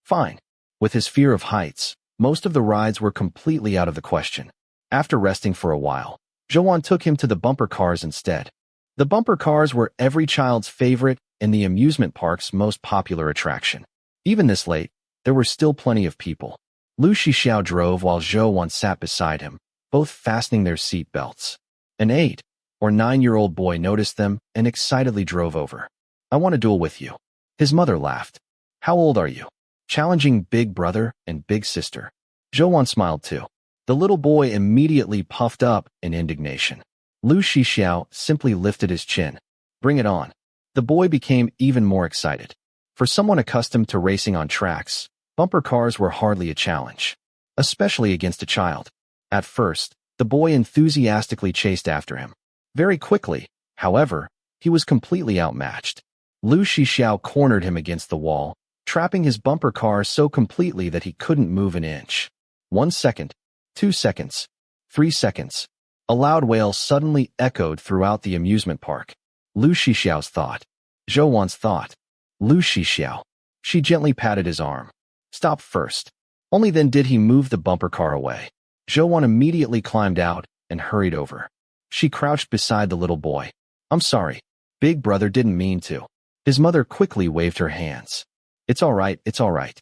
Fine. With his fear of heights, most of the rides were completely out of the question. After resting for a while, Zhou took him to the bumper cars instead. The bumper cars were every child's favorite and the amusement park's most popular attraction. Even this late, there were still plenty of people. Lu Shixiao drove while Zhou sat beside him, both fastening their seat belts. An 8 or 9-year-old boy noticed them and excitedly drove over. I want to duel with you. His mother laughed. How old are you? Challenging big brother and big sister. Zhou smiled too. The little boy immediately puffed up in indignation. Lu Shixiao simply lifted his chin. Bring it on. The boy became even more excited. For someone accustomed to racing on tracks, bumper cars were hardly a challenge, especially against a child. At first, the boy enthusiastically chased after him. Very quickly, however, he was completely outmatched. Lu Shixiao cornered him against the wall, trapping his bumper car so completely that he couldn't move an inch. 1 second, 2 seconds, 3 seconds. A loud wail suddenly echoed throughout the amusement park. Lu Shixiao's thought. Zhou's thought. Lu Shixiao. She gently patted his arm. Stop first. Only then did he move the bumper car away. Zhou immediately climbed out and hurried over. She crouched beside the little boy. I'm sorry. Big brother didn't mean to. His mother quickly waved her hands. It's all right, it's all right.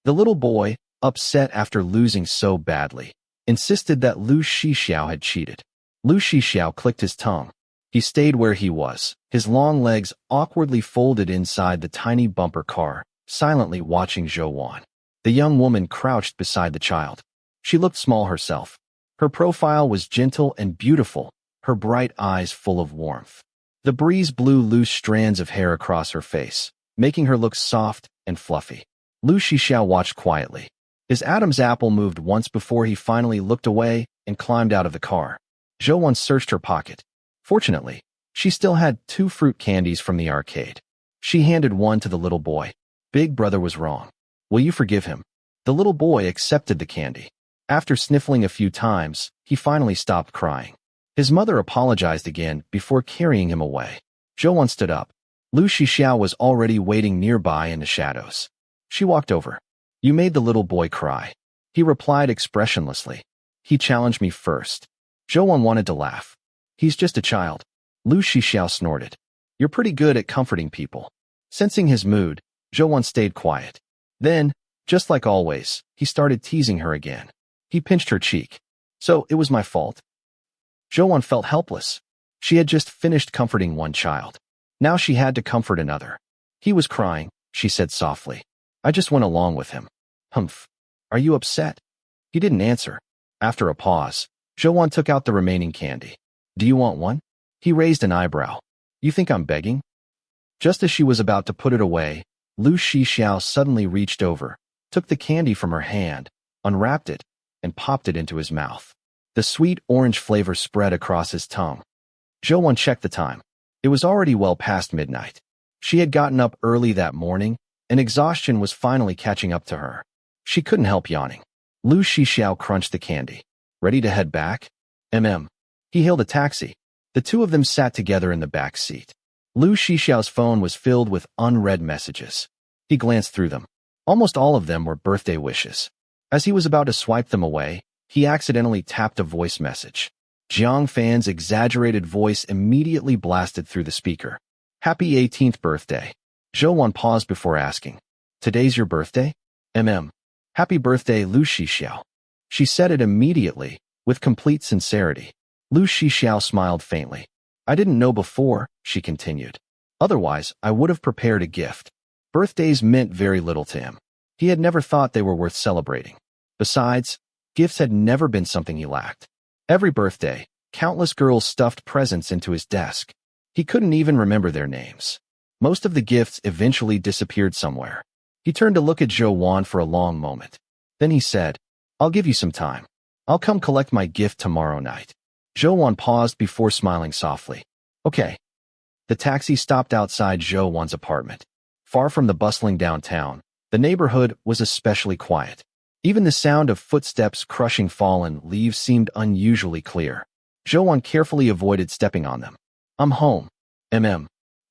The little boy, upset after losing so badly, insisted that Lu Shixiao had cheated. Lu Shixiao clicked his tongue. He stayed where he was, his long legs awkwardly folded inside the tiny bumper car, silently watching Zhou. The young woman crouched beside the child. She looked small herself. Her profile was gentle and beautiful, her bright eyes full of warmth. The breeze blew loose strands of hair across her face, making her look soft and fluffy. Lu Shixiao watched quietly. His Adam's apple moved once before he finally looked away and climbed out of the car. Zhou searched her pocket. Fortunately, she still had 2 fruit candies from the arcade. She handed one to the little boy. Big brother was wrong. Will you forgive him? The little boy accepted the candy. After sniffling a few times, he finally stopped crying. His mother apologized again before carrying him away. Zhou stood up. Lu Shixiao was already waiting nearby in the shadows. She walked over. You made the little boy cry. He replied expressionlessly. He challenged me first. Zhou wanted to laugh. He's just a child. Lu Shixiao snorted. You're pretty good at comforting people. Sensing his mood, Zhou stayed quiet. Then, just like always, he started teasing her again. He pinched her cheek. So, it was my fault. Zhou felt helpless. She had just finished comforting one child. Now she had to comfort another. He was crying, she said softly. I just went along with him. Humph. Are you upset? He didn't answer. After a pause, Zhou took out the remaining candy. Do you want one? He raised an eyebrow. You think I'm begging? Just as she was about to put it away, Lu Shixiao suddenly reached over, took the candy from her hand, unwrapped it, and popped it into his mouth. The sweet orange flavor spread across his tongue. Zhou checked the time. It was already well past midnight. She had gotten up early that morning, and exhaustion was finally catching up to her. She couldn't help yawning. Lu Shixiao crunched the candy. Ready to head back? He hailed a taxi. The two of them sat together in the back seat. Lu Shixiao's phone was filled with unread messages. He glanced through them. Almost all of them were birthday wishes. As he was about to swipe them away, he accidentally tapped a voice message. Jiang Fan's exaggerated voice immediately blasted through the speaker. Happy 18th birthday. Zhou paused before asking. Today's your birthday? Happy birthday, Lu Shixiao. She said it immediately, with complete sincerity. Lu Shixiao smiled faintly. I didn't know before, she continued. Otherwise, I would have prepared a gift. Birthdays meant very little to him. He had never thought they were worth celebrating. Besides, gifts had never been something he lacked. Every birthday, countless girls stuffed presents into his desk. He couldn't even remember their names. Most of the gifts eventually disappeared somewhere. He turned to look at Zhou for a long moment. Then he said, I'll give you some time. I'll come collect my gift tomorrow night. Zhou paused before smiling softly. Okay. The taxi stopped outside Zhou's apartment. Far from the bustling downtown, the neighborhood was especially quiet. Even the sound of footsteps crushing fallen leaves seemed unusually clear. Zhou carefully avoided stepping on them. I'm home.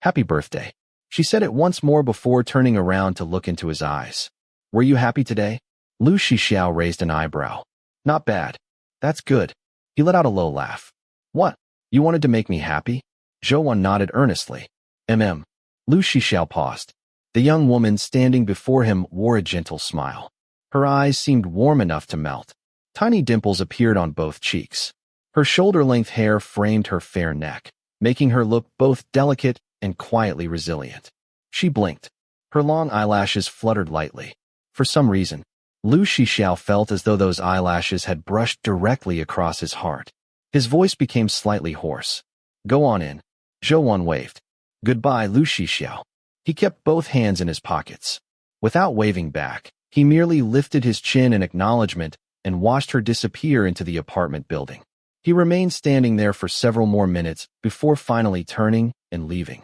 Happy birthday. She said it once more before turning around to look into his eyes. Were you happy today? Lu Shixiao raised an eyebrow. Not bad. That's good. He let out a low laugh. What? You wanted to make me happy? Zhou nodded earnestly. Lu Shixiao paused. The young woman standing before him wore a gentle smile. Her eyes seemed warm enough to melt. Tiny dimples appeared on both cheeks. Her shoulder-length hair framed her fair neck, making her look both delicate and quietly resilient. She blinked. Her long eyelashes fluttered lightly. For some reason, Lu Shixiao felt as though those eyelashes had brushed directly across his heart. His voice became slightly hoarse. Go on in. Zhou waved. Goodbye, Lu Shixiao. He kept both hands in his pockets. Without waving back, he merely lifted his chin in acknowledgement and watched her disappear into the apartment building. He remained standing there for several more minutes before finally turning and leaving.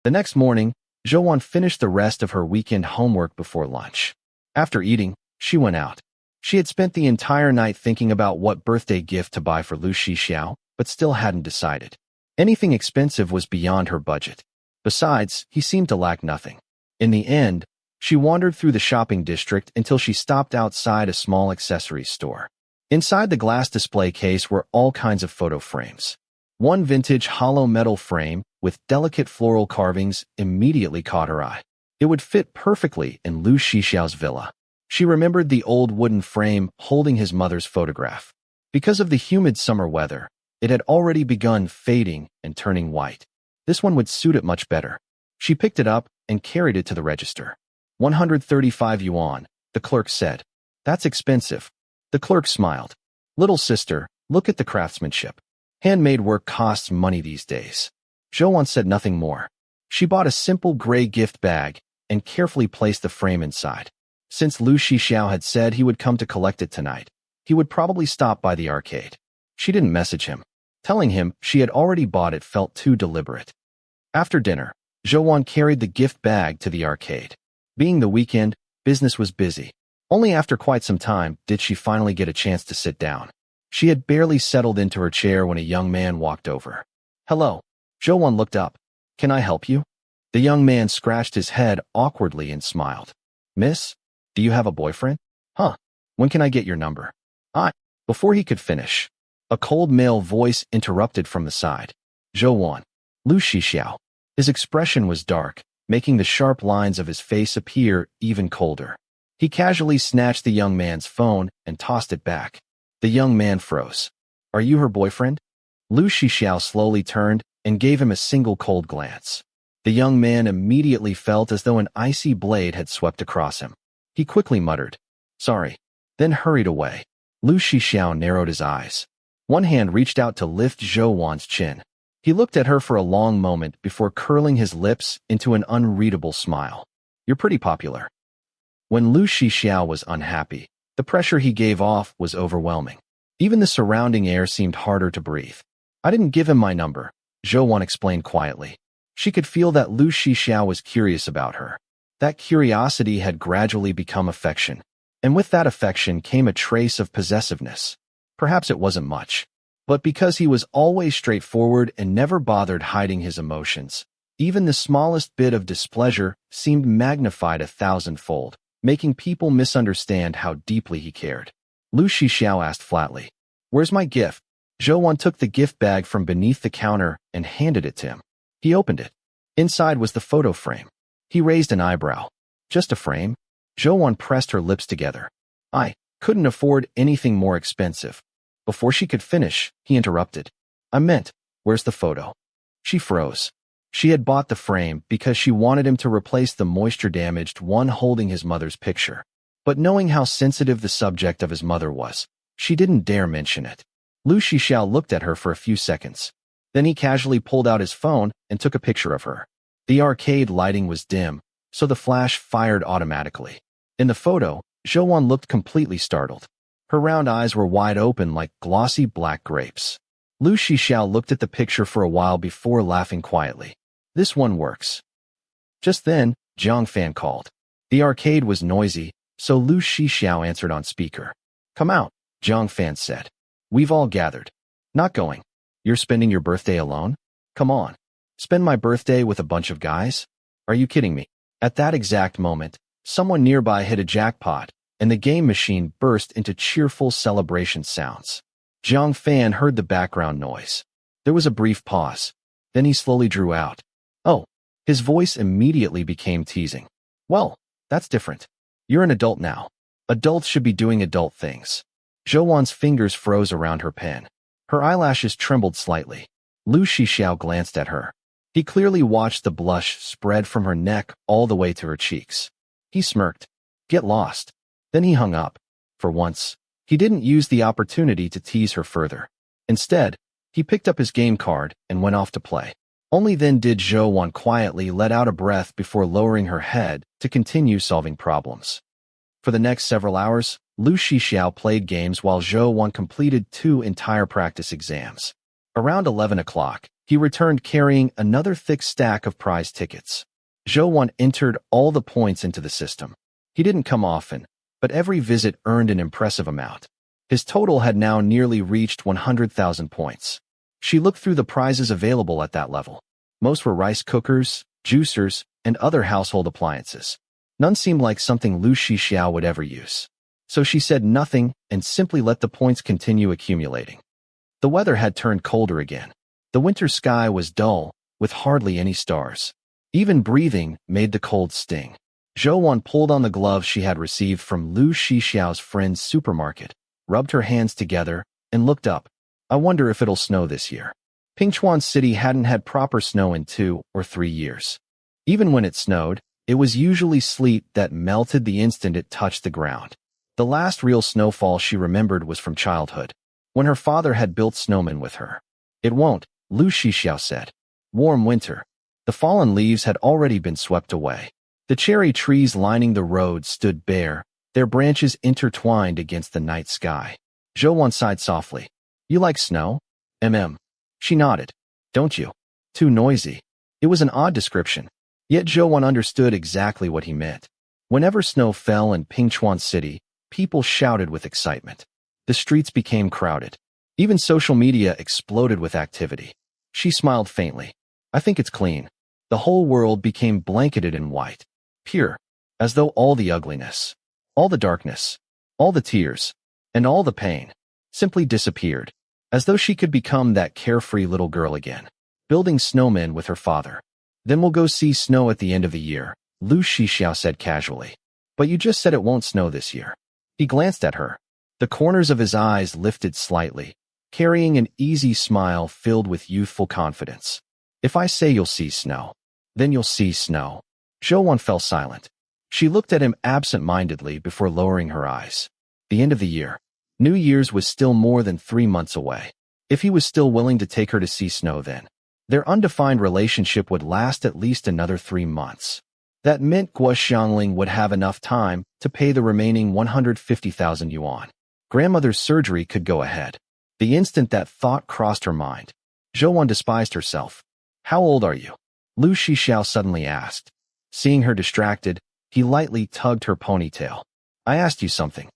The next morning, Zhou finished the rest of her weekend homework before lunch. After eating, she went out. She had spent the entire night thinking about what birthday gift to buy for Lu Shixiao, but still hadn't decided. Anything expensive was beyond her budget. Besides, he seemed to lack nothing. In the end, she wandered through the shopping district until she stopped outside a small accessories store. Inside the glass display case were all kinds of photo frames. One vintage hollow metal frame with delicate floral carvings immediately caught her eye. It would fit perfectly in Lu Shixiao's villa. She remembered the old wooden frame holding his mother's photograph. Because of the humid summer weather, it had already begun fading and turning white. This one would suit it much better. She picked it up and carried it to the register. 135 yuan, the clerk said. That's expensive. The clerk smiled. Little sister, look at the craftsmanship. Handmade work costs money these days. Zhou said nothing more. She bought a simple gray gift bag and carefully placed the frame inside. Since Lu Shixiao had said he would come to collect it tonight, he would probably stop by the arcade. She didn't message him. Telling him she had already bought it felt too deliberate. After dinner, Zhou carried the gift bag to the arcade. Being the weekend, business was busy. Only after quite some time did she finally get a chance to sit down. She had barely settled into her chair when a young man walked over. "Hello." Zhou looked up. "Can I help you?" The young man scratched his head awkwardly and smiled. "Miss, do you have a boyfriend?" "Huh. When can I get your number?" Before he could finish, a cold male voice interrupted from the side. "Zhou, Lu Shixiao." His expression was dark, making the sharp lines of his face appear even colder. He casually snatched the young man's phone and tossed it back. The young man froze. "Are you her boyfriend?" Lu Shixiao slowly turned and gave him a single cold glance. The young man immediately felt as though an icy blade had swept across him. He quickly muttered, "Sorry," then hurried away. Lu Shixiao narrowed his eyes. One hand reached out to lift Zhou chin. He looked at her for a long moment before curling his lips into an unreadable smile. "You're pretty popular." When Lu Shixiao was unhappy, the pressure he gave off was overwhelming. Even the surrounding air seemed harder to breathe. "I didn't give him my number," Zhou explained quietly. She could feel that Lu Shixiao was curious about her. That curiosity had gradually become affection, and with that affection came a trace of possessiveness. Perhaps it wasn't much, but because he was always straightforward and never bothered hiding his emotions, even the smallest bit of displeasure seemed magnified 1,000-fold, making people misunderstand how deeply he cared. Lu Shixiao asked flatly, "Where's my gift?" Zhou took the gift bag from beneath the counter and handed it to him. He opened it. Inside was the photo frame. He raised an eyebrow. "Just a frame?" Zhou pressed her lips together. "I couldn't afford anything more expensive." Before she could finish, he interrupted. "I meant, where's the photo?" She froze. She had bought the frame because she wanted him to replace the moisture-damaged one holding his mother's picture. But knowing how sensitive the subject of his mother was, she didn't dare mention it. Lu Shixiao looked at her for a few seconds. Then he casually pulled out his phone and took a picture of her. The arcade lighting was dim, so the flash fired automatically. In the photo, Zhou looked completely startled. Her round eyes were wide open like glossy black grapes. Lu Shixiao looked at the picture for a while before laughing quietly. "This one works." Just then, Zhang Fan called. The arcade was noisy, so Lu Shixiao answered on speaker. "Come out," Zhang Fan said. "We've all gathered." "Not going." "You're spending your birthday alone?" "Come on. Spend my birthday with a bunch of guys? Are you kidding me?" At that exact moment, someone nearby hit a jackpot, and the game machine burst into cheerful celebration sounds. Zhang Fan heard the background noise. There was a brief pause. Then he slowly drew out. "Oh." His voice immediately became teasing. "Well, that's different. You're an adult now. Adults should be doing adult things." Zhou's fingers froze around her pen. Her eyelashes trembled slightly. Lu Shixiao glanced at her. He clearly watched the blush spread from her neck all the way to her cheeks. He smirked. "Get lost." Then he hung up. For once, he didn't use the opportunity to tease her further. Instead, he picked up his game card and went off to play. Only then did Zhou quietly let out a breath before lowering her head to continue solving problems. For the next several hours, Lu Shixiao played games while Zhou completed 2 entire practice exams. Around 11 o'clock, he returned carrying another thick stack of prize tickets. Zhou entered all the points into the system. He didn't come often, but every visit earned an impressive amount. His total had now nearly reached 100,000 points. She looked through the prizes available at that level. Most were rice cookers, juicers, and other household appliances. None seemed like something Lu Shixiao would ever use. So she said nothing and simply let the points continue accumulating. The weather had turned colder again. The winter sky was dull, with hardly any stars. Even breathing made the cold sting. Zhou pulled on the gloves she had received from Lu Shixiao's friend's supermarket, rubbed her hands together, and looked up. "I wonder if it'll snow this year." Pingchuan City hadn't had proper snow in 2 or 3 years. Even when it snowed, it was usually sleet that melted the instant it touched the ground. The last real snowfall she remembered was from childhood, when her father had built snowmen with her. "It won't," Lu Shixiao said. Warm winter. The fallen leaves had already been swept away. The cherry trees lining the road stood bare, their branches intertwined against the night sky. Zhou sighed softly. "You like snow?" She nodded. Don't you? Too noisy. It was an odd description, yet Zhou understood exactly what he meant. Whenever snow fell in Pingchuan City, people shouted with excitement. The streets became crowded. Even social media exploded with activity. She smiled faintly. I think it's clean. The whole world became blanketed in white. Pure. As though all the ugliness, all the darkness, all the tears, and all the pain simply disappeared. As though she could become that carefree little girl again, building snowmen with her father. Then we'll go see snow at the end of the year, Lu Shixiao said casually. But you just said it won't snow this year. He glanced at her. The corners of his eyes lifted slightly, carrying an easy smile filled with youthful confidence. If I say you'll see snow, then you'll see snow. Zhou fell silent. She looked at him absent-mindedly before lowering her eyes. The end of the year. New Year's was still more than 3 months away. If he was still willing to take her to see snow then, their undefined relationship would last at least another 3 months. That meant Guo Xiangling would have enough time to pay the remaining 150,000 yuan. Grandmother's surgery could go ahead. The instant that thought crossed her mind, Zhou despised herself. How old are you? Lu Shixiao suddenly asked. Seeing her distracted, he lightly tugged her ponytail. I asked you something.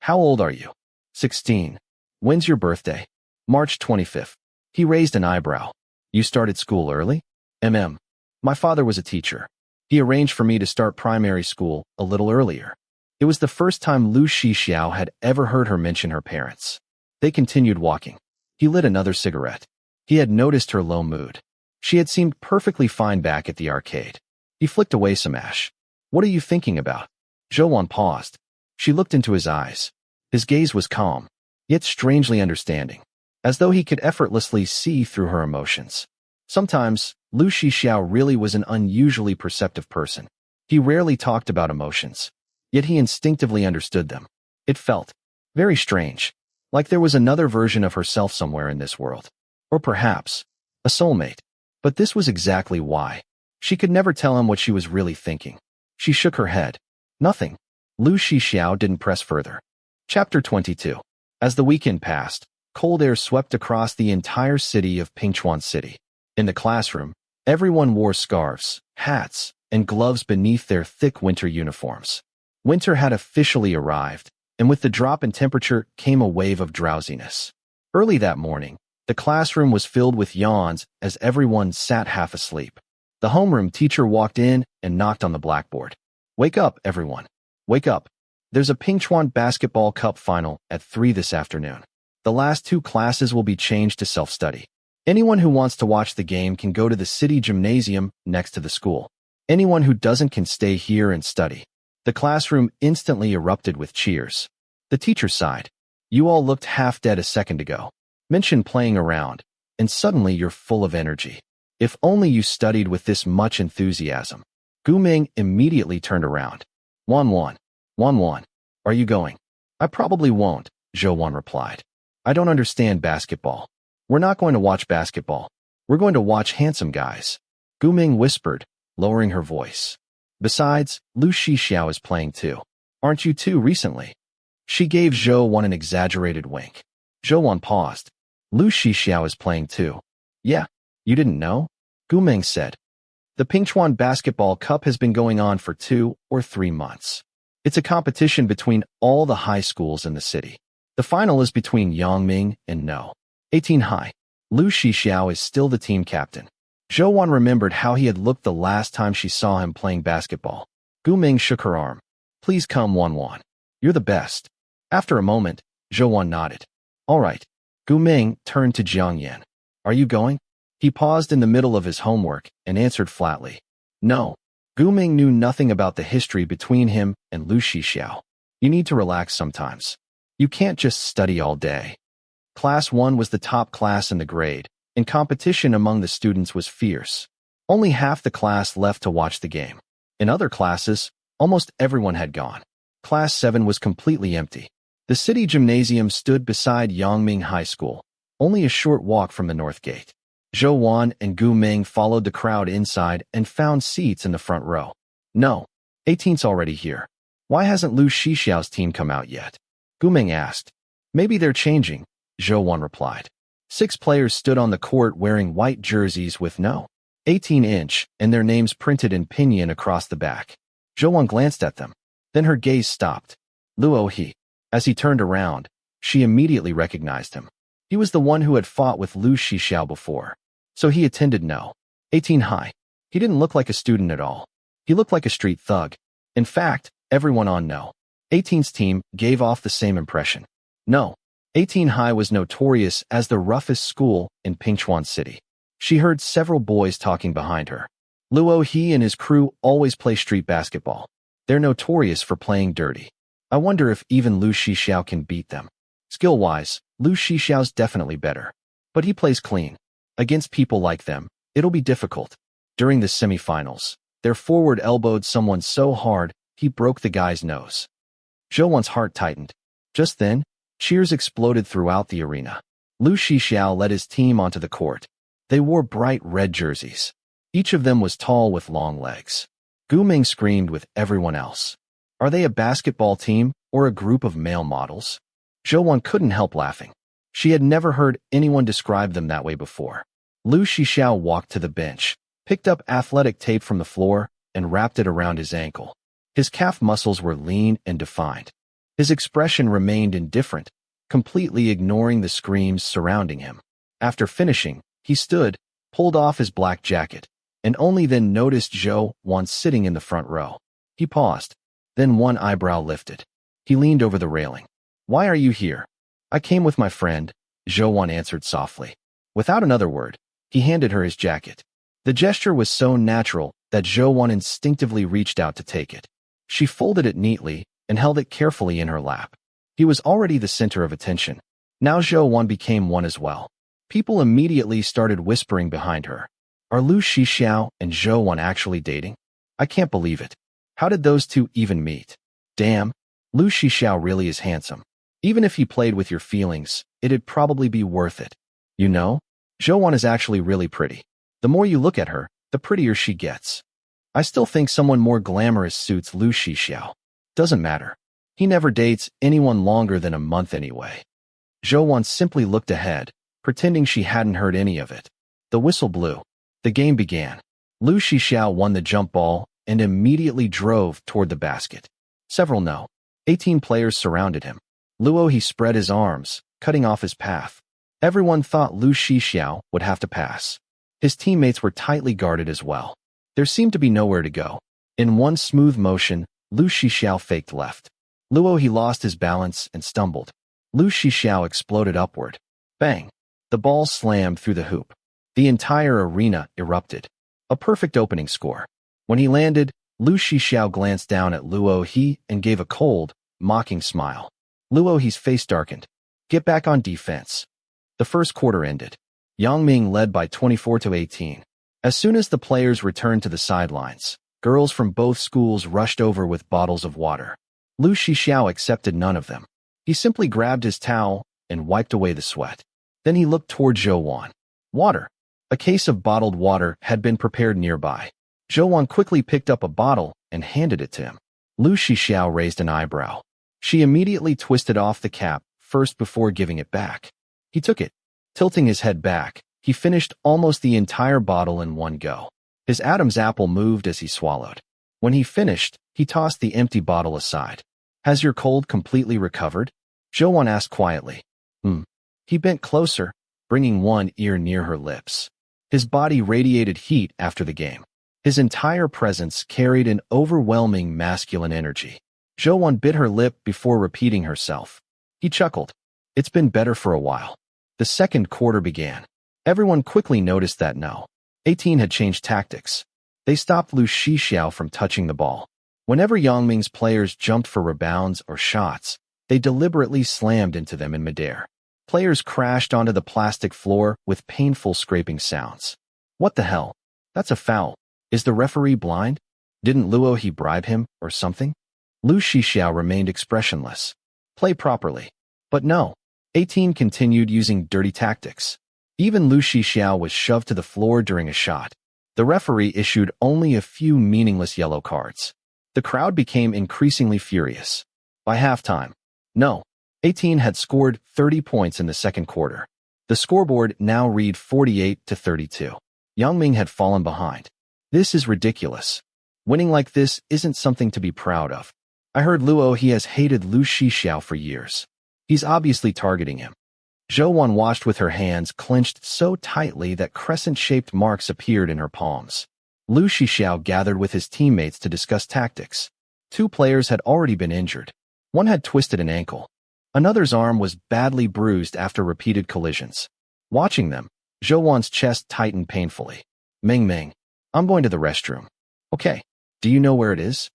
How old are you? 16. When's your birthday? March 25th. He raised an eyebrow. You started school early? My father was a teacher. He arranged for me to start primary school a little earlier. It was the first time Lu Shixiao had ever heard her mention her parents. They continued walking. He lit another cigarette. He had noticed her low mood. She had seemed perfectly fine back at the arcade. He flicked away some ash. What are you thinking about? Zhou paused. She looked into his eyes. His gaze was calm, yet strangely understanding, as though he could effortlessly see through her emotions. Sometimes, Lu Shixiao really was an unusually perceptive person. He rarely talked about emotions, yet he instinctively understood them. It felt very strange, like there was another version of herself somewhere in this world. Or perhaps, a soulmate. But this was exactly why. She could never tell him what she was really thinking. She shook her head. Nothing. Lu Shixiao didn't press further. Chapter 22. As the weekend passed, cold air swept across the entire city of Pingchuan City. In the classroom, everyone wore scarves, hats, and gloves beneath their thick winter uniforms. Winter had officially arrived, and with the drop in temperature came a wave of drowsiness. Early that morning, the classroom was filled with yawns as everyone sat half asleep. The homeroom teacher walked in and knocked on the blackboard. Wake up, everyone. Wake up. There's a Pingchuan Basketball Cup final at 3 this afternoon. The last 2 classes will be changed to self-study. Anyone who wants to watch the game can go to the city gymnasium next to the school. Anyone who doesn't can stay here and study. The classroom instantly erupted with cheers. The teacher sighed. You all looked half dead a second ago. Mention playing around, and suddenly you're full of energy. If only you studied with this much enthusiasm. Gu Ming immediately turned around. Wan, are you going? I probably won't, Zhou replied. I don't understand basketball. We're not going to watch basketball. We're going to watch handsome guys. Gu Ming whispered, lowering her voice. Besides, Lu Shixiao is playing too. Aren't you too recently? She gave Zhou an exaggerated wink. Zhou paused. Lu Shixiao is playing too. Yeah, you didn't know? Gu Ming said. The Pingchuan Basketball Cup has been going on for 2 or 3 months. It's a competition between all the high schools in the city. The final is between Yangming and No. 18 High. Lu Shixiao is still the team captain. Zhou remembered how he had looked the last time she saw him playing basketball. Gu Ming shook her arm. Please come, Wan. You're the best. After a moment, Zhou nodded. All right. Gu Ming turned to Jiang Yan. Are you going? He paused in the middle of his homework and answered flatly. No. Gu Ming knew nothing about the history between him and Lu Shixiao. You need to relax sometimes. You can't just study all day. Class 1 was the top class in the grade, and competition among the students was fierce. Only half the class left to watch the game. In other classes, almost everyone had gone. Class 7 was completely empty. The city gymnasium stood beside Yangming High School, only a short walk from the north gate. Zhou and Gu Ming followed the crowd inside and found seats in the front row. No, 18's already here. Why hasn't Lu Shixiao's team come out yet? Gu Ming asked. Maybe they're changing, Zhou replied. 6 players stood on the court wearing white jerseys with no 18-inch and their names printed in pinyin across the back. Zhou glanced at them. Then her gaze stopped. Luo He. As he turned around, she immediately recognized him. He was the one who had fought with Lu Shixiao before. So he attended no 18 high. He didn't look like a student at all. He looked like a street thug. In fact, everyone on no 18's team gave off the same impression. No 18 high was notorious as the roughest school in Pingchuan City. She heard several boys talking behind her. Luo He and his crew always play street basketball. They're notorious for playing dirty. I wonder if even Lu Shixiao can beat them. Skill-wise, Lu Shixiao's definitely better. But he plays clean. Against people like them, it'll be difficult. During the semifinals, their forward elbowed someone so hard, he broke the guy's nose. Zhou heart tightened. Just then, cheers exploded throughout the arena. Lu Shixiao led his team onto the court. They wore bright red jerseys. Each of them was tall with long legs. Gu Ming screamed with everyone else. Are they a basketball team or a group of male models? Zhou couldn't help laughing. She had never heard anyone describe them that way before. Lu Shixiao walked to the bench, picked up athletic tape from the floor, and wrapped it around his ankle. His calf muscles were lean and defined. His expression remained indifferent, completely ignoring the screams surrounding him. After finishing, he stood, pulled off his black jacket, and only then noticed Zhou sitting in the front row. He paused. Then one eyebrow lifted. He leaned over the railing. Why are you here? I came with my friend, Zhou answered softly. Without another word, he handed her his jacket. The gesture was so natural that Zhou instinctively reached out to take it. She folded it neatly and held it carefully in her lap. He was already the center of attention. Now Zhou became one as well. People immediately started whispering behind her. Are Lu Shixiao and Zhou actually dating? I can't believe it. How did those two even meet? Damn, Lu Shixiao really is handsome. Even if he played with your feelings, it'd probably be worth it. You know, Zhou is actually really pretty. The more you look at her, the prettier she gets. I still think someone more glamorous suits Lu Shixiao. Doesn't matter. He never dates anyone longer than a month anyway. Zhou simply looked ahead, pretending she hadn't heard any of it. The whistle blew. The game began. Lu Shixiao won the jump ball and immediately drove toward the basket. Several no 18 players surrounded him. Luo He spread his arms, cutting off his path. Everyone thought Lu Shixiao would have to pass. His teammates were tightly guarded as well. There seemed to be nowhere to go. In one smooth motion, Lu Shixiao faked left. Luo He lost his balance and stumbled. Lu Shixiao exploded upward. Bang! The ball slammed through the hoop. The entire arena erupted. A perfect opening score. When he landed, Lu Shixiao glanced down at Luo He and gave a cold, mocking smile. Luo He's face darkened. Get back on defense. The first quarter ended. Yangming led by 24-18. As soon as the players returned to the sidelines, girls from both schools rushed over with bottles of water. Lu Shixiao accepted none of them. He simply grabbed his towel and wiped away the sweat. Then he looked toward Zhou. Water. A case of bottled water had been prepared nearby. Zhou quickly picked up a bottle and handed it to him. Lu Shixiao raised an eyebrow. She immediately twisted off the cap first before giving it back. He took it. Tilting his head back, he finished almost the entire bottle in one go. His Adam's apple moved as he swallowed. When he finished, he tossed the empty bottle aside. Has your cold completely recovered? Zhou asked quietly. He bent closer, bringing one ear near her lips. His body radiated heat after the game. His entire presence carried an overwhelming masculine energy. Zhou bit her lip before repeating herself. He chuckled. It's been better for a while. The second quarter began. Everyone quickly noticed that no 18 had changed tactics. They stopped Lu Shixiao from touching the ball. Whenever Yangming's players jumped for rebounds or shots, they deliberately slammed into them in midair. Players crashed onto the plastic floor with painful scraping sounds. What the hell? That's a foul. Is the referee blind? Didn't Luo He bribe him or something? Lu Shixiao remained expressionless. Play properly. But no. 18 continued using dirty tactics. Even Lu Shixiao was shoved to the floor during a shot. The referee issued only a few meaningless yellow cards. The crowd became increasingly furious. By halftime, no 18 had scored 30 points in the second quarter. The scoreboard now read 48-32. Yang Ming had fallen behind. This is ridiculous. Winning like this isn't something to be proud of. I heard Luo he has hated Lu Shixiao for years. He's obviously targeting him. Zhou Wan watched with her hands clenched so tightly that crescent-shaped marks appeared in her palms. Lu Shixiao gathered with his teammates to discuss tactics. 2 players had already been injured. One had twisted an ankle. Another's arm was badly bruised after repeated collisions. Watching them, Zhou Wan's chest tightened painfully. Ming Ming, I'm going to the restroom. Okay, do you know where it is?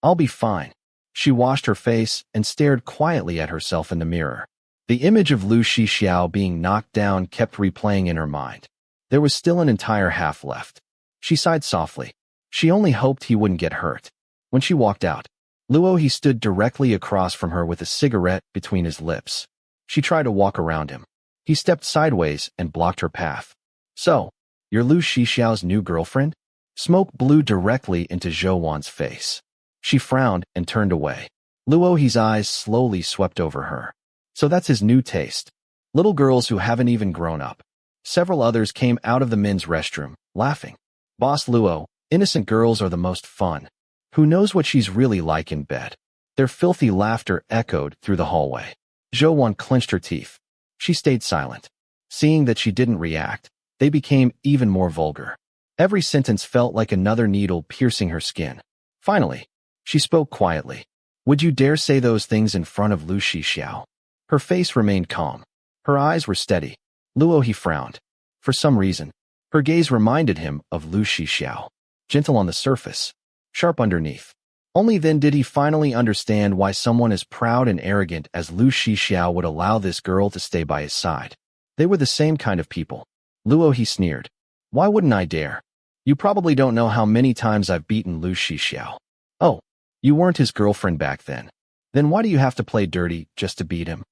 I'll be fine. She washed her face and stared quietly at herself in the mirror. The image of Lu Shixiao being knocked down kept replaying in her mind. There was still an entire half left. She sighed softly. She only hoped he wouldn't get hurt. When she walked out, Luo he stood directly across from her with a cigarette between his lips. She tried to walk around him. He stepped sideways and blocked her path. So, you're Lu Shixiao's new girlfriend? Smoke blew directly into Zhou Wan's face. She frowned and turned away. Luo he's eyes slowly swept over her. So that's his new taste. Little girls who haven't even grown up. Several others came out of the men's restroom, laughing. Boss Luo, innocent girls are the most fun. Who knows what she's really like in bed? Their filthy laughter echoed through the hallway. Zhou Wan clenched her teeth. She stayed silent. Seeing that she didn't react, they became even more vulgar. Every sentence felt like another needle piercing her skin. Finally, she spoke quietly. Would you dare say those things in front of Lu Shixiao? Her face remained calm. Her eyes were steady. Luo he frowned. For some reason, her gaze reminded him of Lu Shixiao. Gentle on the surface, sharp underneath. Only then did he finally understand why someone as proud and arrogant as Lu Shixiao would allow this girl to stay by his side. They were the same kind of people. Luo he sneered. Why wouldn't I dare? You probably don't know how many times I've beaten Lu Shixiao. Oh, you weren't his girlfriend back then. Then why do you have to play dirty just to beat him?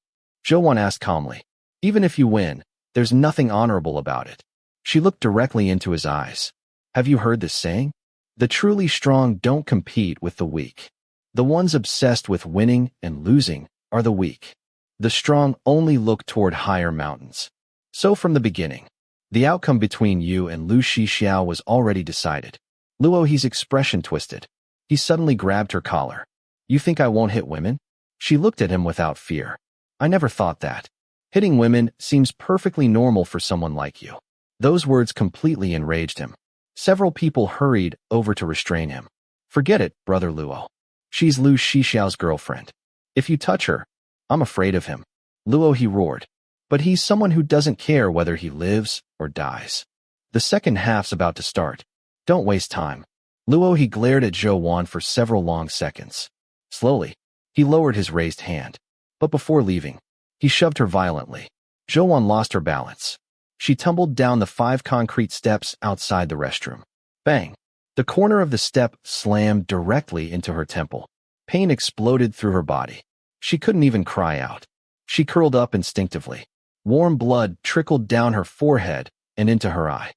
Zhou Wan asked calmly. Even if you win, there's nothing honorable about it. She looked directly into his eyes. Have you heard this saying? The truly strong don't compete with the weak. The ones obsessed with winning and losing are the weak. The strong only look toward higher mountains. So from the beginning, the outcome between you and Lu Shixiao was already decided. Luo he's expression twisted. He suddenly grabbed her collar. You think I won't hit women? She looked at him without fear. I never thought that. Hitting women seems perfectly normal for someone like you. Those words completely enraged him. Several people hurried over to restrain him. Forget it, brother Luo. She's Lu Shixiao's girlfriend. If you touch her, I'm afraid of him. Luo he roared. But he's someone who doesn't care whether he lives or dies. The second half's about to start. Don't waste time. Luo he glared at Zhou Wan for several long seconds. Slowly, he lowered his raised hand. But before leaving, he shoved her violently. Zhou Wan lost her balance. She tumbled down the 5 concrete steps outside the restroom. Bang! The corner of the step slammed directly into her temple. Pain exploded through her body. She couldn't even cry out. She curled up instinctively. Warm blood trickled down her forehead and into her eye.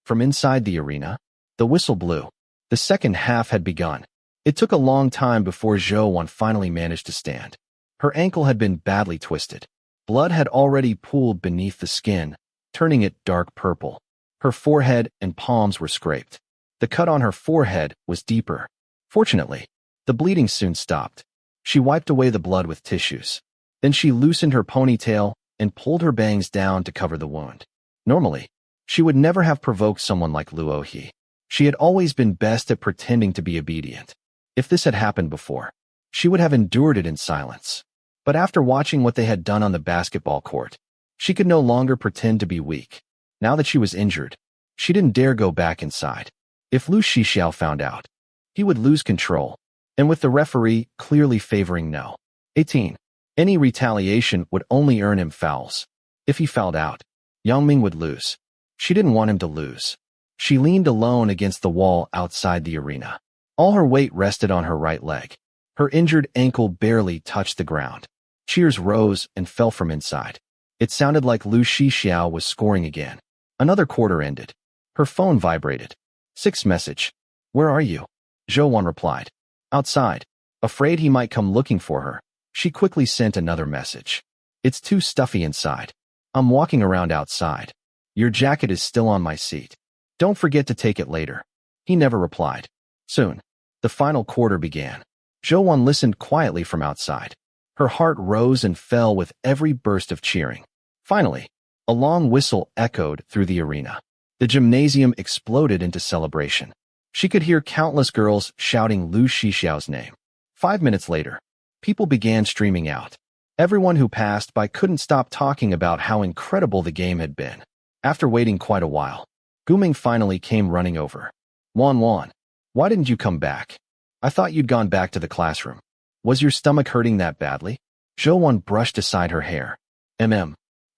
From inside the arena, the whistle blew. The second half had begun. It took a long time before Zhou Wan finally managed to stand. Her ankle had been badly twisted. Blood had already pooled beneath the skin, turning it dark purple. Her forehead and palms were scraped. The cut on her forehead was deeper. Fortunately, the bleeding soon stopped. She wiped away the blood with tissues. Then she loosened her ponytail and pulled her bangs down to cover the wound. Normally, she would never have provoked someone like Luo he. She had always been best at pretending to be obedient. If this had happened before, she would have endured it in silence. But after watching what they had done on the basketball court, she could no longer pretend to be weak. Now that she was injured, she didn't dare go back inside. If Lu Shixiao found out, he would lose control, and with the referee clearly favoring no. 18. Any retaliation would only earn him fouls. If he fouled out, Yang Ming would lose. She didn't want him to lose. She leaned alone against the wall outside the arena. All her weight rested on her right leg. Her injured ankle barely touched the ground. Cheers rose and fell from inside. It sounded like Lu Shixiao was scoring again. Another quarter ended. Her phone vibrated. 6th message. Where are you? Zhou Wan replied. Outside. Afraid he might come looking for her. She quickly sent another message. It's too stuffy inside. I'm walking around outside. Your jacket is still on my seat. Don't forget to take it later. He never replied. Soon, the final quarter began. Zhou listened quietly from outside. Her heart rose and fell with every burst of cheering. Finally, a long whistle echoed through the arena. The gymnasium exploded into celebration. She could hear countless girls shouting Lu Shixiao's name. 5 minutes later, people began streaming out. Everyone who passed by couldn't stop talking about how incredible the game had been. After waiting quite a while, Guming finally came running over. Wan, why didn't you come back? I thought you'd gone back to the classroom. Was your stomach hurting that badly? Zhou brushed aside her hair.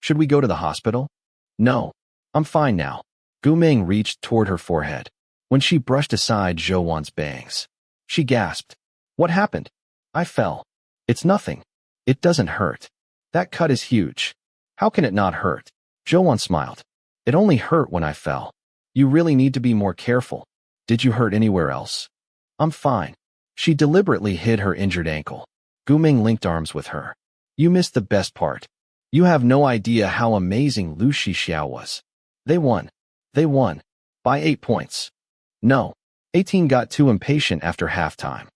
Should we go to the hospital? No, I'm fine now. Guming reached toward her forehead. When she brushed aside Zhou bangs, she gasped. What happened? I fell. It's nothing. It doesn't hurt. That cut is huge. How can it not hurt? Zhou smiled. It only hurt when I fell. You really need to be more careful. Did you hurt anywhere else? I'm fine. She deliberately hid her injured ankle. Guming linked arms with her. You missed the best part. You have no idea how amazing Lu Shixiao was. They won. They won. By 8 points. No. 18 got too impatient after halftime.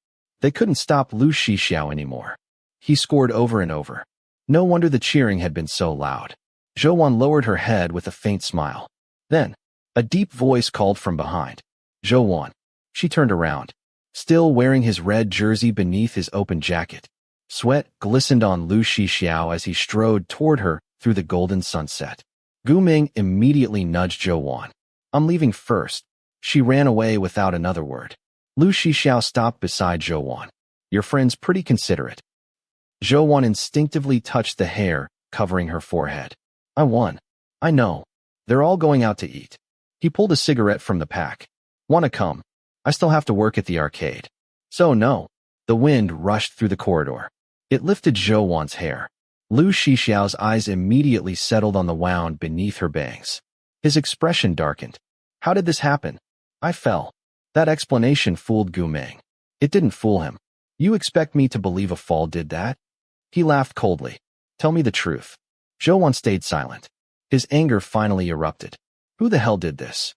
They couldn't stop Lu Shixiao anymore. He scored over and over. No wonder the cheering had been so loud. Zhou lowered her head with a faint smile. Then, a deep voice called from behind. Zhou. She turned around, still wearing his red jersey beneath his open jacket. Sweat glistened on Lu Shixiao as he strode toward her through the golden sunset. Guming immediately nudged Zhou. I'm leaving first. She ran away without another word. Lu Shixiao stopped beside Zhou. Your friend's pretty considerate. Zhou instinctively touched the hair covering her forehead. I won. I know. They're all going out to eat. He pulled a cigarette from the pack. Wanna come? I still have to work at the arcade. So no. The wind rushed through the corridor. It lifted Zhou hair. Lu Shixiao's eyes immediately settled on the wound beneath her bangs. His expression darkened. How did this happen? I fell. That explanation fooled Guming. It didn't fool him. You expect me to believe a fall did that? He laughed coldly. Tell me the truth. Zhou stayed silent. His anger finally erupted. Who the hell did this?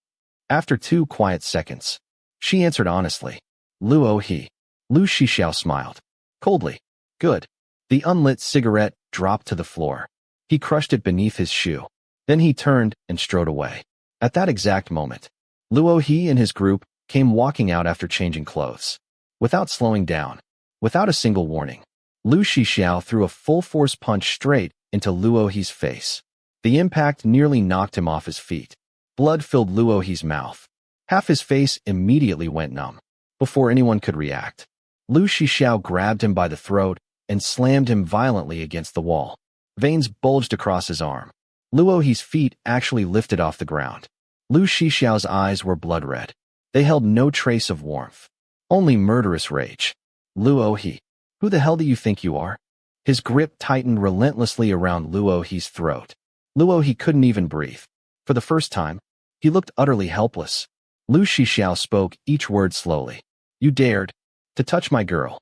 After 2 quiet seconds, she answered honestly. Luo He. Lu Shixiao smiled. Coldly. Good. The unlit cigarette dropped to the floor. He crushed it beneath his shoe. Then he turned and strode away. At that exact moment, Luo He and his group came walking out after changing clothes. Without slowing down, without a single warning, Lu Shixiao threw a full-force punch straight into Luo He's face. The impact nearly knocked him off his feet. Blood filled Luo He's mouth. Half his face immediately went numb. Before anyone could react, Lu Shixiao grabbed him by the throat and slammed him violently against the wall. Veins bulged across his arm. Luo He's feet actually lifted off the ground. Lu Shixiao's eyes were blood red. They held no trace of warmth. Only murderous rage. Luo He. Who the hell do you think you are? His grip tightened relentlessly around Luo He's throat. Luo He couldn't even breathe. For the first time, he looked utterly helpless. Lu Shixiao spoke each word slowly. You dared to touch my girl.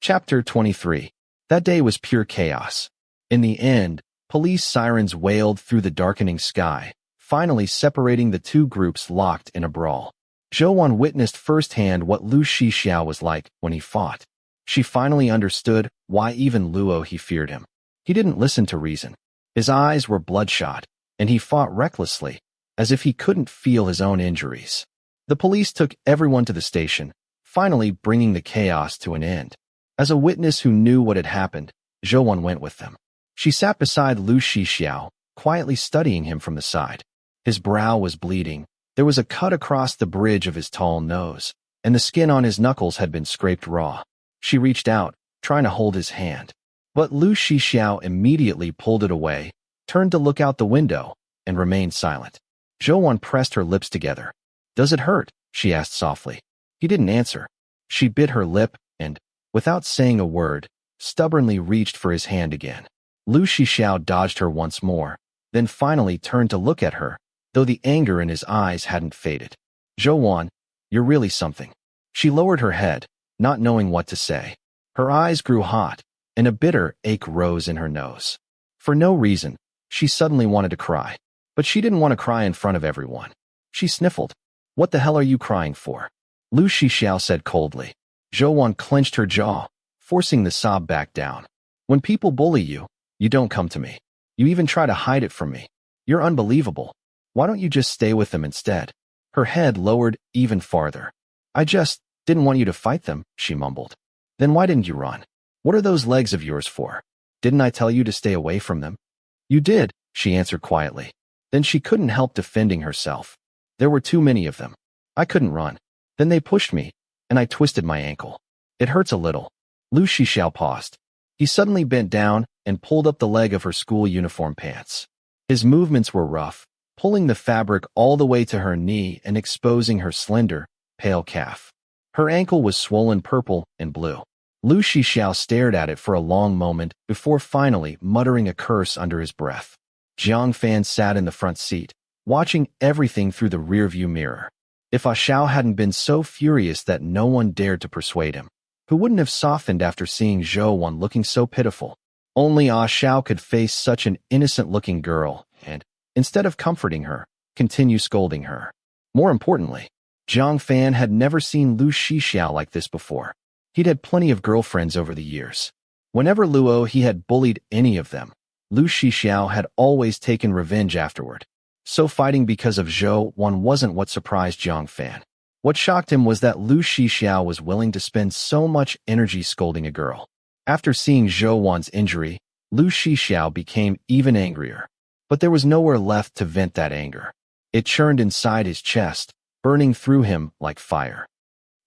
Chapter 23. That day was pure chaos. In the end, police sirens wailed through the darkening sky, finally separating the two groups locked in a brawl. Zhou witnessed firsthand what Lu Shixiao was like when he fought. She finally understood why even Luo He feared him. He didn't listen to reason. His eyes were bloodshot, and he fought recklessly, as if he couldn't feel his own injuries. The police took everyone to the station, finally bringing the chaos to an end. As a witness who knew what had happened, Zhou went with them. She sat beside Lu Shixiao, quietly studying him from the side. His brow was bleeding. There was a cut across the bridge of his tall nose, and the skin on his knuckles had been scraped raw. She reached out, trying to hold his hand. But Lu Shixiao immediately pulled it away, turned to look out the window, and remained silent. Zhou pressed her lips together. Does it hurt? She asked softly. He didn't answer. She bit her lip and, without saying a word, stubbornly reached for his hand again. Lu Shixiao dodged her once more, then finally turned to look at her, though the anger in his eyes hadn't faded. Zhou, you're really something. She lowered her head, not knowing what to say. Her eyes grew hot, and a bitter ache rose in her nose. For no reason, She suddenly wanted to cry. But she didn't want to cry in front of everyone. She sniffled. What the hell are you crying for? Lu Shixiao said coldly. Zhou clenched her jaw, forcing the sob back down. When people bully you, you don't come to me. You even try to hide it from me. You're unbelievable. Why don't you just stay with them instead? Her head lowered even farther. I just didn't want you to fight them, she mumbled. Then why didn't you run? What are those legs of yours for? Didn't I tell you to stay away from them? You did, she answered quietly. Then she couldn't help defending herself. There were too many of them. I couldn't run. Then they pushed me, and I twisted my ankle. It hurts a little. Lu Shixiao paused. He suddenly bent down and pulled up the leg of her school uniform pants. His movements were rough, pulling the fabric all the way to her knee and exposing her slender, pale calf. Her ankle was swollen purple and blue. Lu Shixiao stared at it for a long moment before finally muttering a curse under his breath. Jiang Fan sat in the front seat, watching everything through the rearview mirror. If Ah Xiao hadn't been so furious that no one dared to persuade him, who wouldn't have softened after seeing Zhou looking so pitiful? Only Ah Xiao could face such an innocent-looking girl and, instead of comforting her, continue scolding her. More importantly, Jiang Fan had never seen Lu Shixiao like this before. He'd had plenty of girlfriends over the years. Whenever Luo he had bullied any of them, Lu Shixiao had always taken revenge afterward. So fighting because of Zhou wasn't what surprised Jiang Fan. What shocked him was that Lu Shixiao was willing to spend so much energy scolding a girl. After seeing Zhou injury, Lu Shixiao became even angrier. But there was nowhere left to vent that anger. It churned inside his chest, burning through him like fire.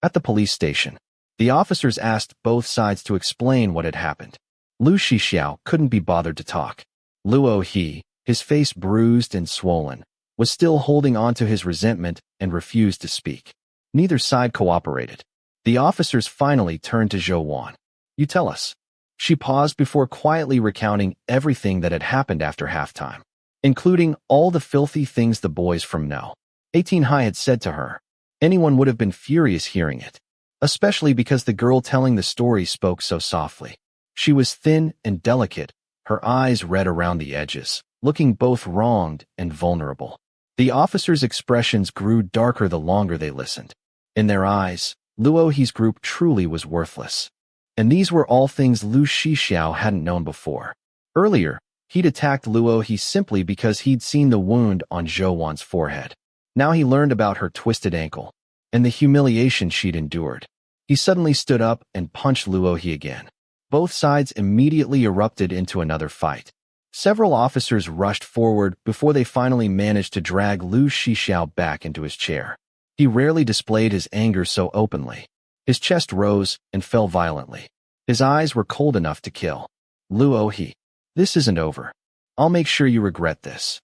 At the police station, the officers asked both sides to explain what had happened. Lu Shixiao couldn't be bothered to talk. Luo He, his face bruised and swollen, was still holding on to his resentment and refused to speak. Neither side cooperated. The officers finally turned to Zhou. You tell us. She paused before quietly recounting everything that had happened after halftime, including all the filthy things the boys from No. 18 High had said to her. Anyone would have been furious hearing it, especially because the girl telling the story spoke so softly. She was thin and delicate, her eyes red around the edges, looking both wronged and vulnerable. The officers' expressions grew darker the longer they listened. In their eyes, Luo He's group truly was worthless. And these were all things Lu Shixiao hadn't known before. Earlier, he'd attacked Luo He simply because he'd seen the wound on Zhou forehead. Now he learned about her twisted ankle and the humiliation she'd endured. He suddenly stood up and punched Luo He again. Both sides immediately erupted into another fight. Several officers rushed forward before they finally managed to drag Lu Shixiao back into his chair. He rarely displayed his anger so openly. His chest rose and fell violently. His eyes were cold enough to kill. Luo He, this isn't over. I'll make sure you regret this.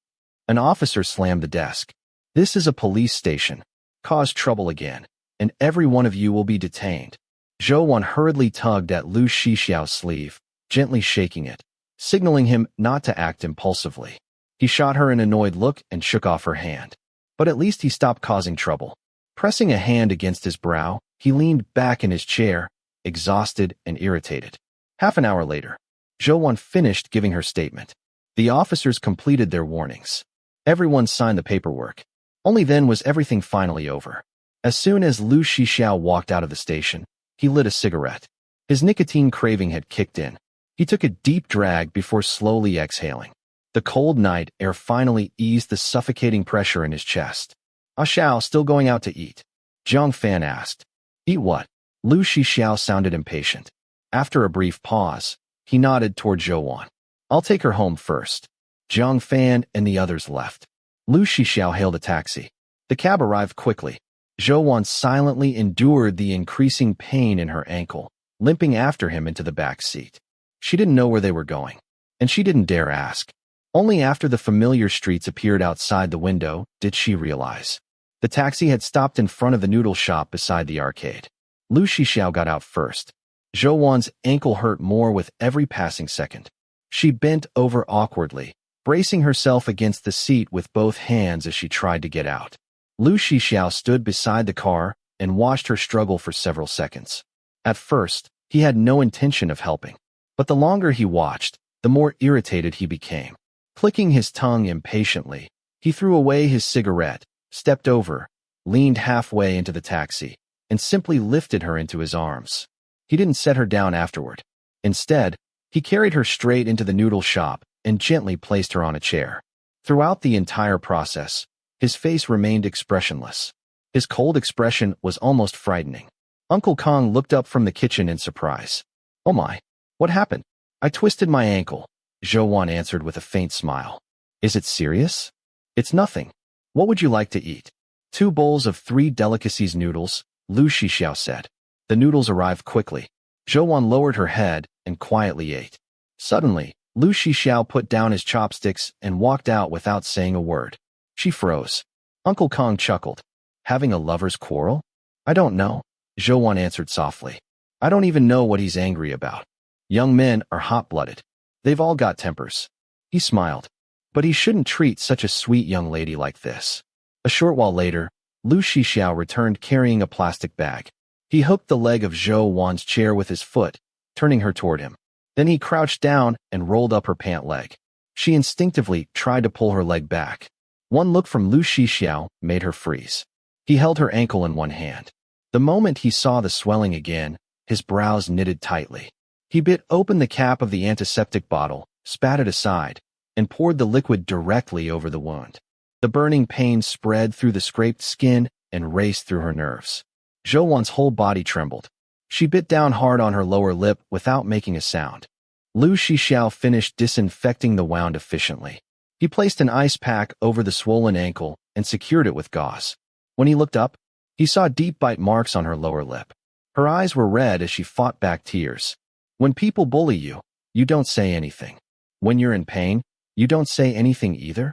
An officer slammed the desk. This is a police station. Cause trouble again, and every one of you will be detained. Zhou hurriedly tugged at Lu Shixiao's sleeve, gently shaking it, signaling him not to act impulsively. He shot her an annoyed look and shook off her hand. But at least he stopped causing trouble. Pressing a hand against his brow, he leaned back in his chair, exhausted and irritated. Half an hour later, Zhou finished giving her statement. The officers completed their warnings. Everyone signed the paperwork. Only then was everything finally over. As soon as Lu Shixiao walked out of the station, he lit a cigarette. His nicotine craving had kicked in. He took a deep drag before slowly exhaling. The cold night air finally eased the suffocating pressure in his chest. Ah Xiao still going out to eat? Jiang Fan asked. Eat what? Lu Shixiao sounded impatient. After a brief pause, he nodded toward Zhou. I'll take her home first. Jiang Fan and the others left. Lu Shixiao hailed a taxi. The cab arrived quickly. Zhou silently endured the increasing pain in her ankle, limping after him into the back seat. She didn't know where they were going, and she didn't dare ask. Only after the familiar streets appeared outside the window did she realize. The taxi had stopped in front of the noodle shop beside the arcade. Lu Shixiao got out first. Zhou ankle hurt more with every passing second. She bent over awkwardly, bracing herself against the seat with both hands as she tried to get out. Lu Shixiao stood beside the car and watched her struggle for several seconds. At first, he had no intention of helping, but the longer he watched, the more irritated he became. Clicking his tongue impatiently, he threw away his cigarette, stepped over, leaned halfway into the taxi, and simply lifted her into his arms. He didn't set her down afterward. Instead, he carried her straight into the noodle shop and gently placed her on a chair. Throughout the entire process, his face remained expressionless. His cold expression was almost frightening. Uncle Kong looked up from the kitchen in surprise. "Oh my, what happened?" "I twisted my ankle," Zhou answered with a faint smile. "Is it serious?" "It's nothing. What would you like to eat?" "2 bowls of 3 delicacies noodles," Lu Shixiao said. The noodles arrived quickly. Zhou lowered her head and quietly ate. Suddenly, Lu Shixiao put down his chopsticks and walked out without saying a word. She froze. Uncle Kong chuckled. "Having a lover's quarrel?" "I don't know," Zhou answered softly. "I don't even know what he's angry about. Young men are hot-blooded. They've all got tempers." He smiled. But he shouldn't treat such a sweet young lady like this. A short while later, Lu Shixiao returned carrying a plastic bag. He hooked the leg of Zhou chair with his foot, turning her toward him. Then he crouched down and rolled up her pant leg. She instinctively tried to pull her leg back. One look from Lu Shixiao made her freeze. He held her ankle in one hand. The moment he saw the swelling again, his brows knitted tightly. He bit open the cap of the antiseptic bottle, spat it aside, and poured the liquid directly over the wound. The burning pain spread through the scraped skin and raced through her nerves. Zhou's whole body trembled. She bit down hard on her lower lip without making a sound. Lu Shixiao finished disinfecting the wound efficiently. He placed an ice pack over the swollen ankle and secured it with gauze. When he looked up, he saw deep bite marks on her lower lip. Her eyes were red as she fought back tears. When people bully you, you don't say anything. When you're in pain, you don't say anything either?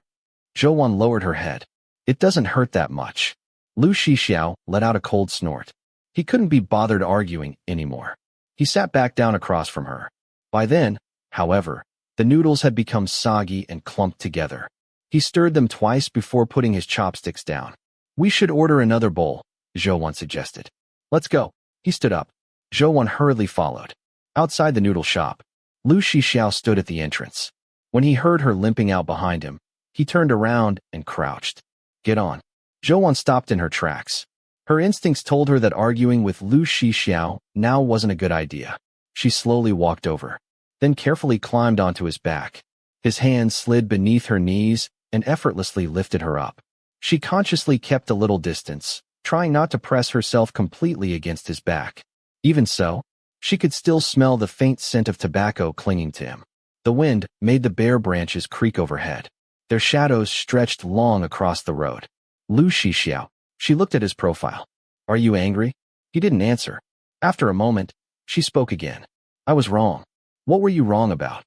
Zhou lowered her head. "It doesn't hurt that much." Lu Shixiao let out a cold snort. He couldn't be bothered arguing anymore. He sat back down across from her. By then, however, the noodles had become soggy and clumped together. He stirred them twice before putting his chopsticks down. "We should order another bowl," Zhou suggested. "Let's go." He stood up. Zhou hurriedly followed. Outside the noodle shop, Lu Shixiao stood at the entrance. When he heard her limping out behind him, he turned around and crouched. "Get on." Zhou stopped in her tracks. Her instincts told her that arguing with Lu Shixiao now wasn't a good idea. She slowly walked over, then carefully climbed onto his back. His hands slid beneath her knees and effortlessly lifted her up. She consciously kept a little distance, trying not to press herself completely against his back. Even so, she could still smell the faint scent of tobacco clinging to him. The wind made the bare branches creak overhead. Their shadows stretched long across the road. Lu Shixiao. She looked at his profile. "Are you angry?" He didn't answer. After a moment, she spoke again. "I was wrong." "What were you wrong about?"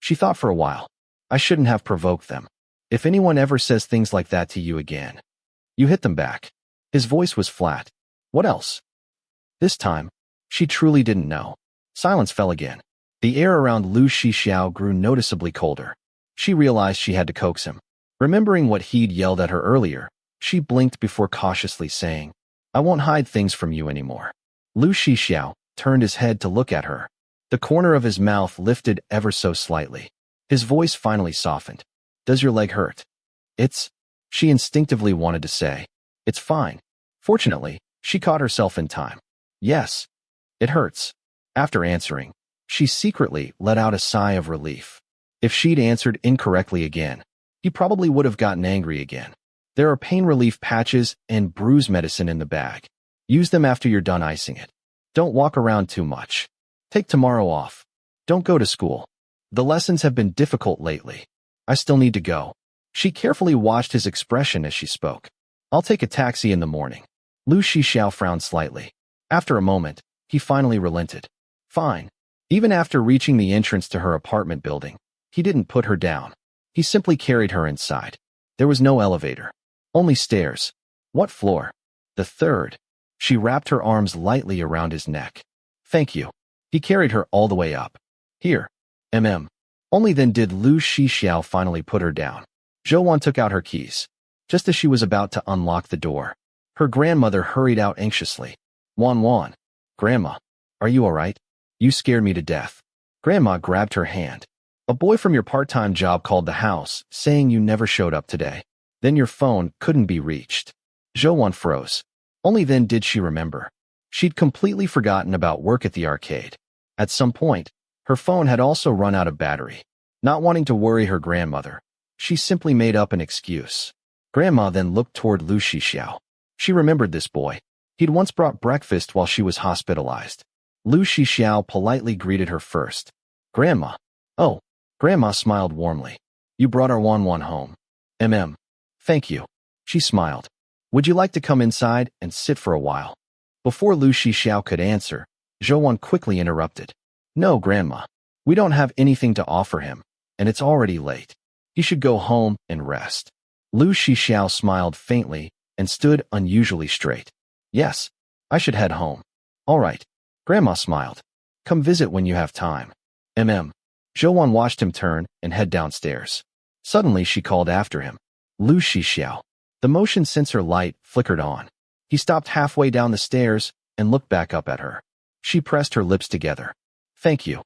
She thought for a while. "I shouldn't have provoked them. If anyone ever says things like that to you again, you hit them back." His voice was flat. "What else?" This time, she truly didn't know. Silence fell again. The air around Lu Shixiao grew noticeably colder. She realized she had to coax him. Remembering what he'd yelled at her earlier, she blinked before cautiously saying, "I won't hide things from you anymore." Lu Shixiao turned his head to look at her. The corner of his mouth lifted ever so slightly. His voice finally softened. "Does your leg hurt?" "It's..." She instinctively wanted to say, "It's fine." Fortunately, she caught herself in time. "Yes, it hurts." After answering, she secretly let out a sigh of relief. If she'd answered incorrectly again, he probably would have gotten angry again. There are pain relief patches and bruise medicine in the bag. Use them after you're done icing it. Don't walk around too much. Take tomorrow off. Don't go to school. The lessons have been difficult lately. I still need to go. She carefully watched his expression as she spoke. "I'll take a taxi in the morning." Lu Shixiao frowned slightly. After a moment, he finally relented. "Fine." Even after reaching the entrance to her apartment building, he didn't put her down. He simply carried her inside. There was no elevator. Only stairs. "What floor?" "The 3rd. She wrapped her arms lightly around his neck. "Thank you." He carried her all the way up. "Here. Only then did Lu Shixiao finally put her down. Zhou took out her keys. Just as she was about to unlock the door, her grandmother hurried out anxiously. "Wan. Grandma. Are you all right? You scared me to death." Grandma grabbed her hand. A boy from your part-time job called the house, saying you never showed up today. Then your phone couldn't be reached. Zhou froze. Only then did she remember. She'd completely forgotten about work at the arcade. At some point, her phone had also run out of battery. Not wanting to worry her grandmother, she simply made up an excuse. Grandma then looked toward Lu Shixiao. She remembered this boy. He'd once brought breakfast while she was hospitalized. Lu Shixiao politely greeted her first. Grandma. Oh. Grandma smiled warmly. You brought our Wan home. Thank you. She smiled. Would you like to come inside and sit for a while? Before Lu Shixiao could answer, Zhou quickly interrupted. No, Grandma. We don't have anything to offer him, and it's already late. He should go home and rest. Lu Shixiao smiled faintly and stood unusually straight. Yes, I should head home. All right. Grandma smiled. Come visit when you have time. Zhou watched him turn and head downstairs. Suddenly she called after him. Lu Shixiao. The motion sensor light flickered on. He stopped halfway down the stairs and looked back up at her. She pressed her lips together. Thank you.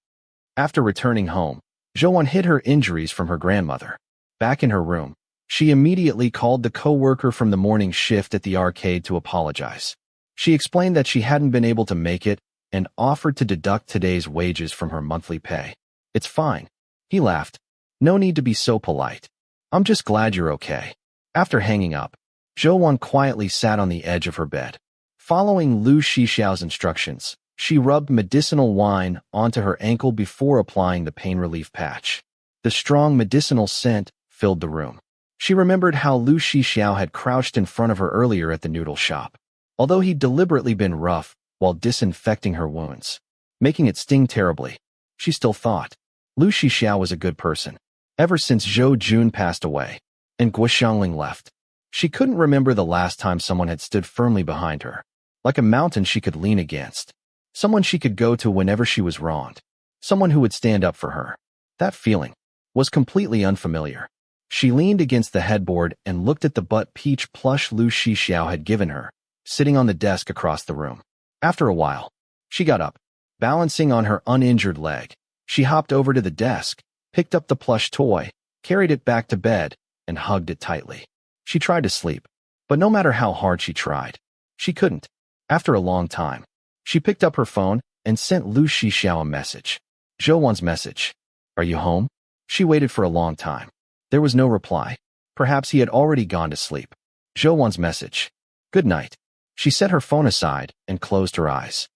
After returning home, Zhou hid her injuries from her grandmother. Back in her room, she immediately called the co-worker from the morning shift at the arcade to apologize. She explained that she hadn't been able to make it and offered to deduct today's wages from her monthly pay. It's fine. He laughed. No need to be so polite. I'm just glad you're okay. After hanging up, Zhou quietly sat on the edge of her bed. Following Lu Shixiao's instructions, she rubbed medicinal wine onto her ankle before applying the pain relief patch. The strong medicinal scent filled the room. She remembered how Lu Shixiao had crouched in front of her earlier at the noodle shop. Although he'd deliberately been rough while disinfecting her wounds, making it sting terribly, she still thought Lu Shixiao was a good person. Ever since Zhou Jun passed away and Guo Xiangling left, she couldn't remember the last time someone had stood firmly behind her, like a mountain she could lean against. Someone she could go to whenever she was wronged. Someone who would stand up for her. That feeling was completely unfamiliar. She leaned against the headboard and looked at the butt peach plush Lu Shixiao had given her, sitting on the desk across the room. After a while, she got up. Balancing on her uninjured leg, she hopped over to the desk, picked up the plush toy, carried it back to bed, and hugged it tightly. She tried to sleep, but no matter how hard she tried, she couldn't. After a long time, she picked up her phone and sent Lu Shixiao a message. Zhou message. Are you home? She waited for a long time. There was no reply. Perhaps he had already gone to sleep. Zhou message. Good night. She set her phone aside and closed her eyes.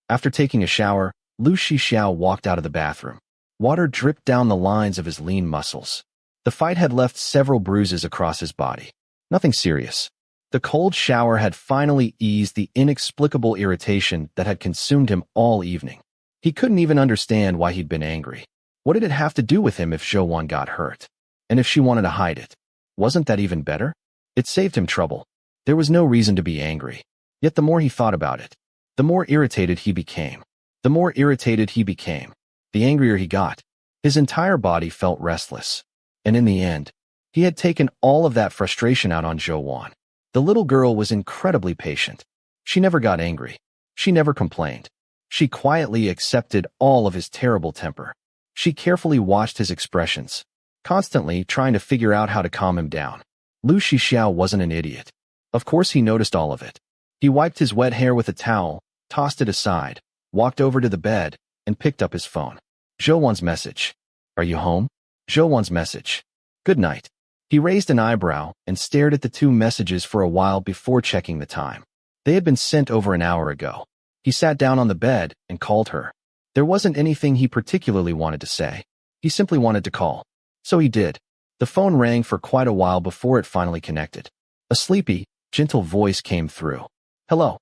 After taking a shower, Lu Shixiao walked out of the bathroom. Water dripped down the lines of his lean muscles. The fight had left several bruises across his body. Nothing serious. The cold shower had finally eased the inexplicable irritation that had consumed him all evening. He couldn't even understand why he'd been angry. What did it have to do with him if Zhou got hurt? And if she wanted to hide it? Wasn't that even better? It saved him trouble. There was no reason to be angry. Yet the more he thought about it, the more irritated he became. The more irritated he became, the angrier he got. His entire body felt restless. And in the end, he had taken all of that frustration out on Zhou. The little girl was incredibly patient. She never got angry. She never complained. She quietly accepted all of his terrible temper. She carefully watched his expressions, constantly trying to figure out how to calm him down. Lu Shixiao wasn't an idiot. Of course he noticed all of it. He wiped his wet hair with a towel, tossed it aside, walked over to the bed, and picked up his phone. Zhou message. Are you home? Zhou message. Good night. He raised an eyebrow and stared at the two messages for a while before checking the time. They had been sent over an hour ago. He sat down on the bed and called her. There wasn't anything he particularly wanted to say. He simply wanted to call. So he did. The phone rang for quite a while before it finally connected. A sleepy, gentle voice came through. Hello.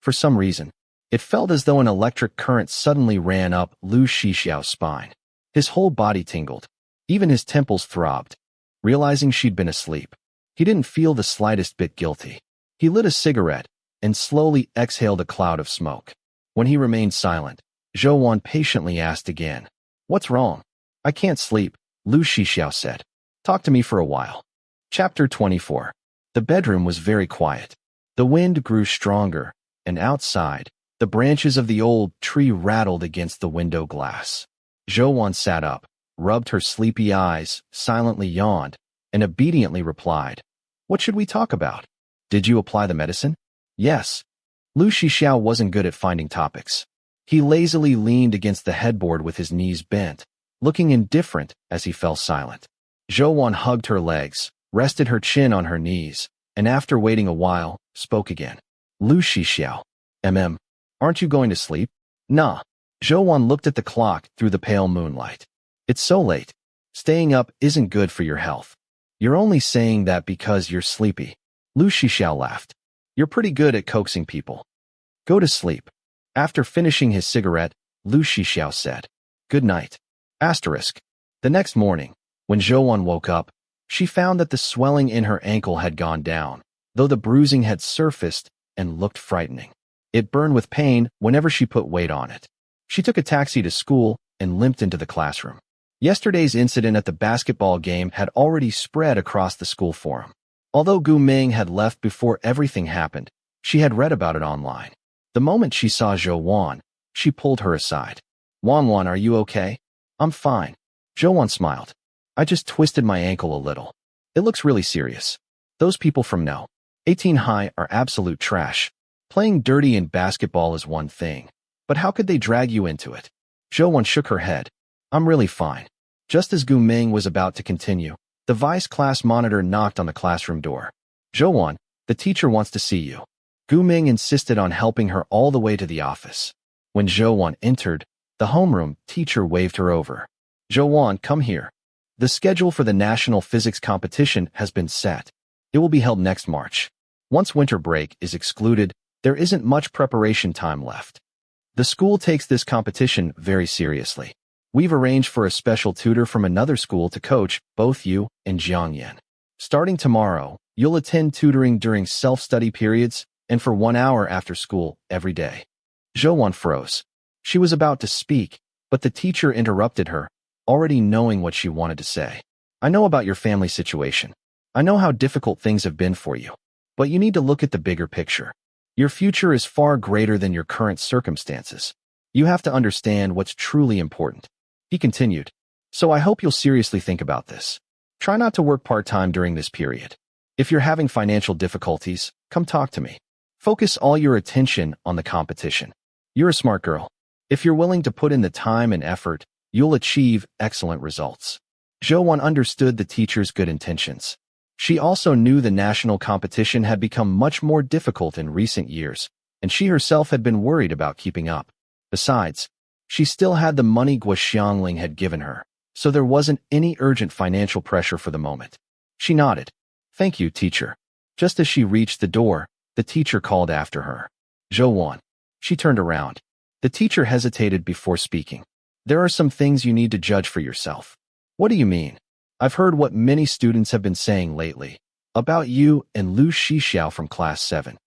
For some reason, it felt as though an electric current suddenly ran up Lu Shixiao's spine. His whole body tingled. Even his temples throbbed. Realizing she'd been asleep, he didn't feel the slightest bit guilty. He lit a cigarette and slowly exhaled a cloud of smoke. When he remained silent, Zhou patiently asked again. What's wrong? I can't sleep, Lu Shixiao said. Talk to me for a while. Chapter 24. The bedroom was very quiet. The wind grew stronger, and outside, the branches of the old tree rattled against the window glass. Zhou sat up, rubbed her sleepy eyes, silently yawned, and obediently replied, "What should we talk about? Did you apply the medicine?" "Yes." Lu Shixiao wasn't good at finding topics. He lazily leaned against the headboard with his knees bent, looking indifferent as he fell silent. Zhou hugged her legs, rested her chin on her knees, and after waiting a while, spoke again. "Lu Shixiao. Aren't you going to sleep?" "Nah." Zhou looked at the clock through the pale moonlight. "It's so late. Staying up isn't good for your health." "You're only saying that because you're sleepy." Lu Shixiao laughed. "You're pretty good at coaxing people. Go to sleep." After finishing his cigarette, Lu Shixiao said, "Good night." Asterisk. The next morning, when Zhou woke up, she found that the swelling in her ankle had gone down, though the bruising had surfaced and looked frightening. It burned with pain whenever she put weight on it. She took a taxi to school and limped into the classroom. Yesterday's incident at the basketball game had already spread across the school forum. Although Gu Ming had left before everything happened, she had read about it online. The moment she saw Zhou, she pulled her aside. "Wan, are you okay?" "I'm fine." Zhou smiled. "I just twisted my ankle a little. It looks really serious. Those people from No. 18 High are absolute trash. Playing dirty in basketball is one thing, but how could they drag you into it?" Zhou shook her head. "I'm really fine." Just as Gu Ming was about to continue, the vice class monitor knocked on the classroom door. "Zhou, the teacher wants to see you." Gu Ming insisted on helping her all the way to the office. When Zhou entered, the homeroom teacher waved her over. "Zhou, come here. The schedule for the national physics competition has been set. It will be held next March. Once winter break is excluded, there isn't much preparation time left. The school takes this competition very seriously. We've arranged for a special tutor from another school to coach both you and Jiangyan. Starting tomorrow, you'll attend tutoring during self-study periods and for 1 hour after school every day." Zhou froze. She was about to speak, but the teacher interrupted her, already knowing what she wanted to say. "I know about your family situation. I know how difficult things have been for you. But you need to look at the bigger picture. Your future is far greater than your current circumstances. You have to understand what's truly important." He continued, "So I hope you'll seriously think about this. Try not to work part-time during this period. If you're having financial difficulties, come talk to me. Focus all your attention on the competition. You're a smart girl. If you're willing to put in the time and effort, you'll achieve excellent results." Zhou understood the teacher's good intentions. She also knew the national competition had become much more difficult in recent years, and she herself had been worried about keeping up. Besides, she still had the money Guo Xiangling had given her, so there wasn't any urgent financial pressure for the moment. She nodded. "Thank you, teacher." Just as she reached the door, the teacher called after her. "Zhou." She turned around. The teacher hesitated before speaking. "There are some things you need to judge for yourself." "What do you mean?" "I've heard what many students have been saying lately about you and Lu Shixiao from class 7.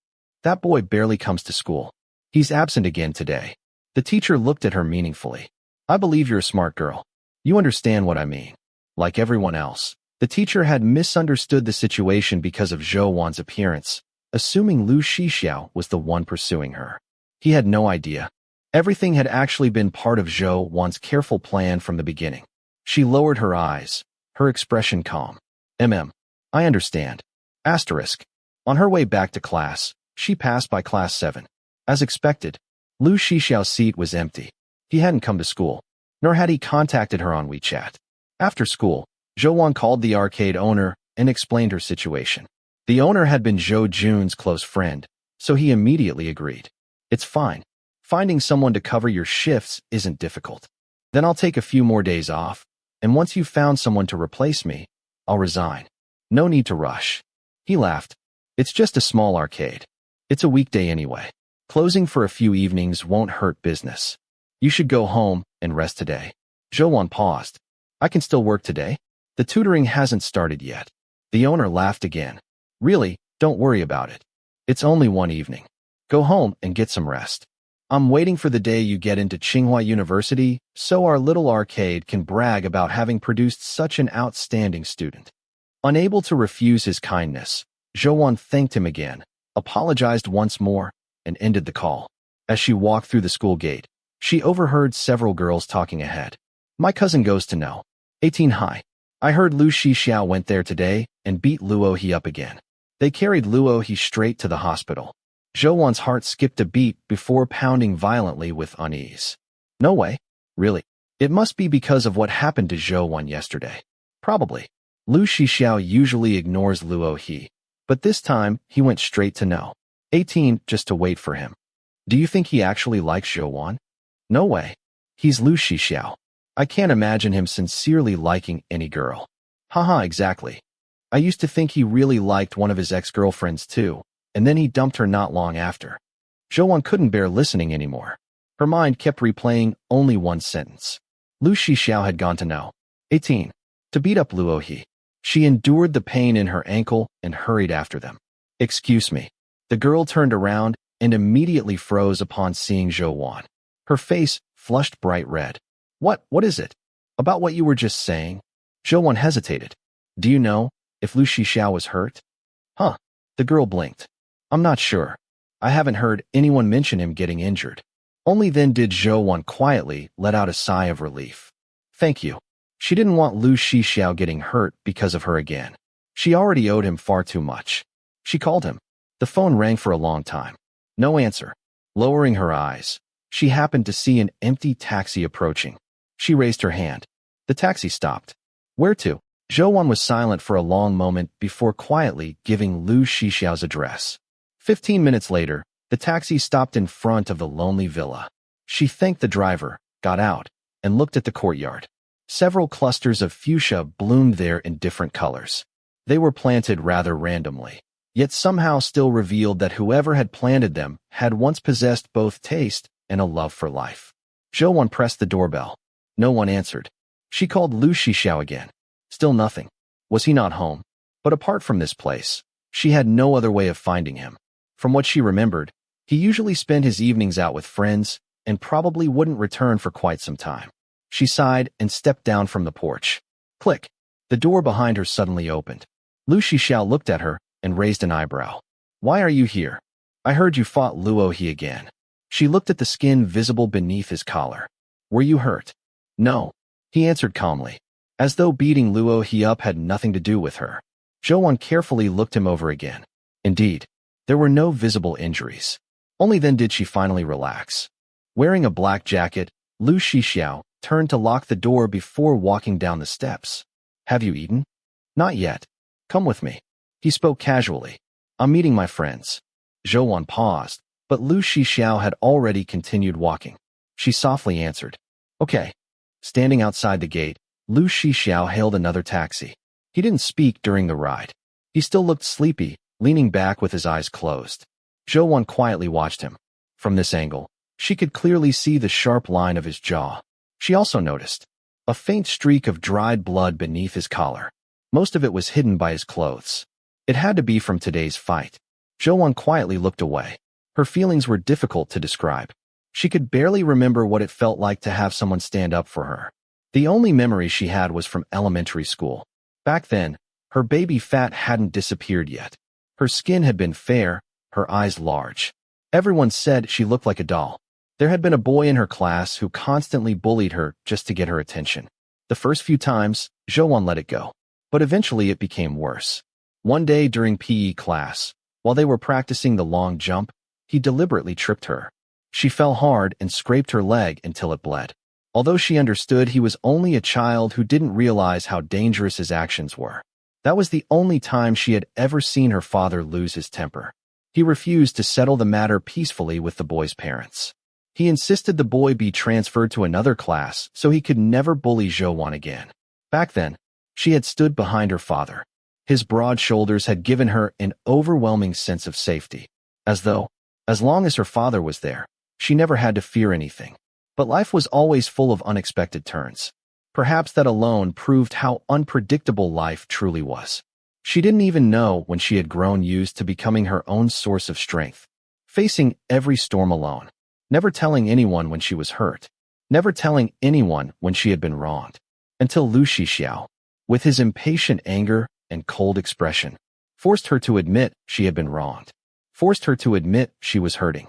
That boy barely comes to school. He's absent again today." The teacher looked at her meaningfully. "I believe you're a smart girl. You understand what I mean." Like everyone else, the teacher had misunderstood the situation because of Zhou appearance, assuming Lu Shixiao was the one pursuing her. He had no idea. Everything had actually been part of Zhou's careful plan from the beginning. She lowered her eyes, her expression calm. I understand." Asterisk. On her way back to class, she passed by class 7. As expected, Lu Shixiao's seat was empty. He hadn't come to school, nor had he contacted her on WeChat. After school, Zhou called the arcade owner and explained her situation. The owner had been Zhou Jun's close friend, so he immediately agreed. "It's fine. Finding someone to cover your shifts isn't difficult. Then I'll take a few more days off, and once you've found someone to replace me, I'll resign. No need to rush." He laughed. "It's just a small arcade. It's a weekday anyway. Closing for a few evenings won't hurt business. You should go home and rest today." Zhou paused. "I can still work today? The tutoring hasn't started yet." The owner laughed again. "Really, don't worry about it. It's only one evening. Go home and get some rest. I'm waiting for the day you get into Tsinghua University so our little arcade can brag about having produced such an outstanding student." Unable to refuse his kindness, Zhou thanked him again, apologized once more, and ended the call. As she walked through the school gate, she overheard several girls talking ahead. "My cousin goes to No. 18 Hi. I heard Lu Shixiao went there today and beat Luo He up again. They carried Luo He straight to the hospital. Zhouwan's heart skipped a beat before pounding violently with unease. No way. Really? It must be because of what happened to Zhouwan yesterday. Probably. Lu Shixiao usually ignores Luo He, but this time he went straight to no. 18 just to wait for him. Do you think he actually likes Zhouwan? No way. He's Lu Shixiao. I can't imagine him sincerely liking any girl. Haha, exactly. I used to think he really liked one of his ex-girlfriends too, and then he dumped her not long after. Zhouwan couldn't bear listening anymore. Her mind kept replaying only one sentence. Lu Shixiao had gone to no. 18. To beat up Luo He. She endured the pain in her ankle and hurried after them. Excuse me. The girl turned around and immediately froze upon seeing Zhouwan. Her face flushed bright red. What is it? About what you were just saying? Zhouwan hesitated. Do you know if Lu Shixiao was hurt? Huh. The girl blinked. I'm not sure. I haven't heard anyone mention him getting injured. Only then did Zhouwan quietly let out a sigh of relief. Thank you. She didn't want Lu Shixiao getting hurt because of her again. She already owed him far too much. She called him. The phone rang for a long time. No answer. Lowering her eyes, she happened to see an empty taxi approaching. She raised her hand. The taxi stopped. Where to? Zhouwan was silent for a long moment before quietly giving Lu Shixiao's address. 15 minutes later, the taxi stopped in front of the lonely villa. She thanked the driver, got out, and looked at the courtyard. Several clusters of fuchsia bloomed there in different colors. They were planted rather randomly, yet somehow still revealed that whoever had planted them had once possessed both taste and a love for life. Zhouwan pressed the doorbell. No one answered. She called Lu Shixiao again. Still nothing. Was he not home? But apart from this place, she had no other way of finding him. From what she remembered, he usually spent his evenings out with friends and probably wouldn't return for quite some time. She sighed and stepped down from the porch. Click. The door behind her suddenly opened. Lu Shixiao looked at her and raised an eyebrow. Why are you here? I heard you fought Luo He again. She looked at the skin visible beneath his collar. Were you hurt? No. He answered calmly, as though beating Luo He up had nothing to do with her. Zhouwan carefully looked him over again. Indeed, there were no visible injuries. Only then did she finally relax. Wearing a black jacket, Lu Shixiao turned to lock the door before walking down the steps. Have you eaten? Not yet. Come with me. He spoke casually. I'm meeting my friends. Zhouwan paused, but Lu Shixiao had already continued walking. She softly answered, Okay. Standing outside the gate, Lu Shixiao hailed another taxi. He didn't speak during the ride. He still looked sleepy, leaning back with his eyes closed. Zhouwan quietly watched him. From this angle, she could clearly see the sharp line of his jaw. She also noticed a faint streak of dried blood beneath his collar. Most of it was hidden by his clothes. It had to be from today's fight. Zhouwan quietly looked away. Her feelings were difficult to describe. She could barely remember what it felt like to have someone stand up for her. The only memory she had was from elementary school. Back then, her baby fat hadn't disappeared yet. Her skin had been fair, her eyes large. Everyone said she looked like a doll. There had been a boy in her class who constantly bullied her just to get her attention. The first few times, Zhouwan let it go. But eventually it became worse. One day during PE class, while they were practicing the long jump, he deliberately tripped her. She fell hard and scraped her leg until it bled. Although she understood he was only a child who didn't realize how dangerous his actions were. That was the only time she had ever seen her father lose his temper. He refused to settle the matter peacefully with the boy's parents. He insisted the boy be transferred to another class so he could never bully Zhouwan again. Back then, she had stood behind her father. His broad shoulders had given her an overwhelming sense of safety, as though, as long as her father was there, she never had to fear anything. But life was always full of unexpected turns. Perhaps that alone proved how unpredictable life truly was. She didn't even know when she had grown used to becoming her own source of strength, facing every storm alone, never telling anyone when she was hurt, never telling anyone when she had been wronged, until Lu Shixiao, with his impatient anger and cold expression, forced her to admit she had been wronged, forced her to admit she was hurting.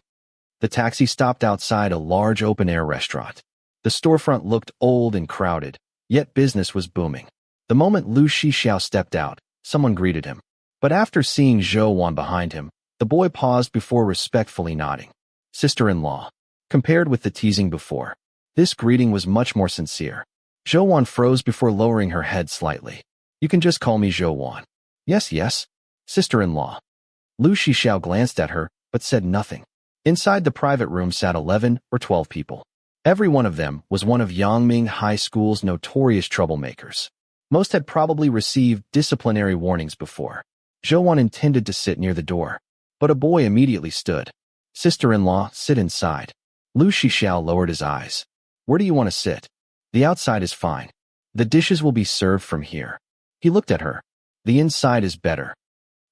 The taxi stopped outside a large open-air restaurant. The storefront looked old and crowded, Yet business was booming. The moment Lu Shixiao stepped out, someone greeted him. But after seeing Zhou Wan behind him, the boy paused before respectfully nodding. Sister-in-law. Compared with the teasing before, this greeting was much more sincere. Zhou Wan froze before lowering her head slightly. You can just call me Zhou Wan. Yes, yes. Sister-in-law. Lu Shixiao glanced at her, but said nothing. Inside the private room sat 11 or 12 people. Every one of them was one of Yangming High School's notorious troublemakers. Most had probably received disciplinary warnings before. Zhou Wan intended to sit near the door, but a boy immediately stood. Sister-in-law, sit inside. Lu Shixiao lowered his eyes. Where do you want to sit? The outside is fine. The dishes will be served from here. He looked at her. The inside is better.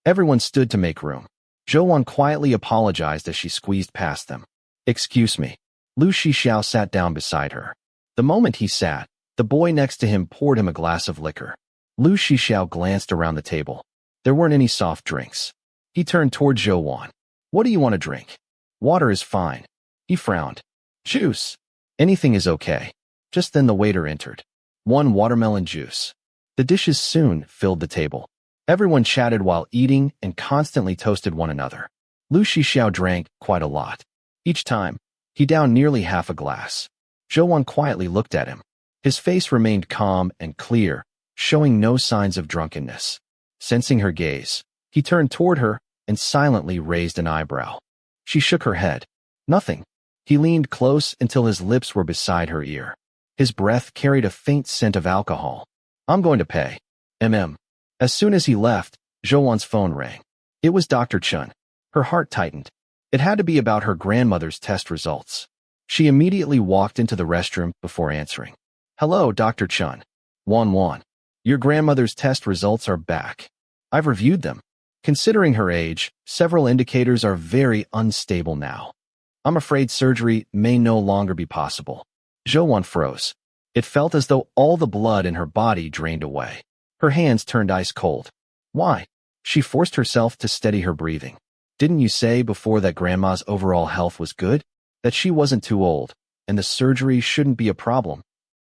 Everyone stood to make room. Zhou Wan quietly apologized as she squeezed past them. Excuse me. Lu Shixiao sat down beside her. The moment he sat, the boy next to him poured him a glass of liquor. Lu Shixiao glanced around the table. There weren't any soft drinks. He turned toward Zhou Wan. What do you want to drink? Water is fine. He frowned. Juice. Anything is okay. Just then the waiter entered. 1 watermelon juice. The dishes soon filled the table. Everyone chatted while eating and constantly toasted one another. Lu Shixiao drank quite a lot. Each time, he downed nearly half a glass. Zhou Wan quietly looked at him. His face remained calm and clear, showing no signs of drunkenness. Sensing her gaze, he turned toward her and silently raised an eyebrow. She shook her head. Nothing. He leaned close until his lips were beside her ear. His breath carried a faint scent of alcohol. I'm going to pay. As soon as he left, Zhou Wan's phone rang. It was Dr. Chen. Her heart tightened. It had to be about her grandmother's test results. She immediately walked into the restroom before answering. Hello, Dr. Chen. Wan. Your grandmother's test results are back. I've reviewed them. Considering her age, several indicators are very unstable now. I'm afraid surgery may no longer be possible. Zhou Wan froze. It felt as though all the blood in her body drained away. Her hands turned ice cold. Why? She forced herself to steady her breathing. Didn't you say before that grandma's overall health was good? That she wasn't too old, and the surgery shouldn't be a problem?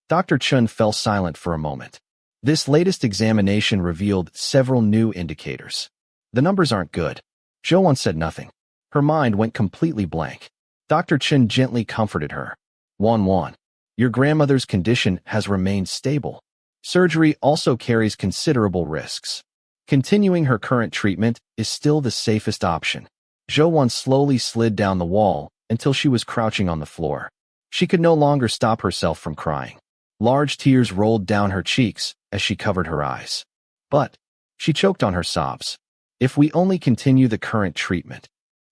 Dr. Chen fell silent for a moment. This latest examination revealed several new indicators. The numbers aren't good. Zhou Wan said nothing. Her mind went completely blank. Dr. Chen gently comforted her. Wan, your grandmother's condition has remained stable. Surgery also carries considerable risks. Continuing her current treatment is still the safest option. Zhou Wan slowly slid down the wall until she was crouching on the floor. She could no longer stop herself from crying. Large tears rolled down her cheeks as she covered her eyes. But she choked on her sobs. If we only continue the current treatment,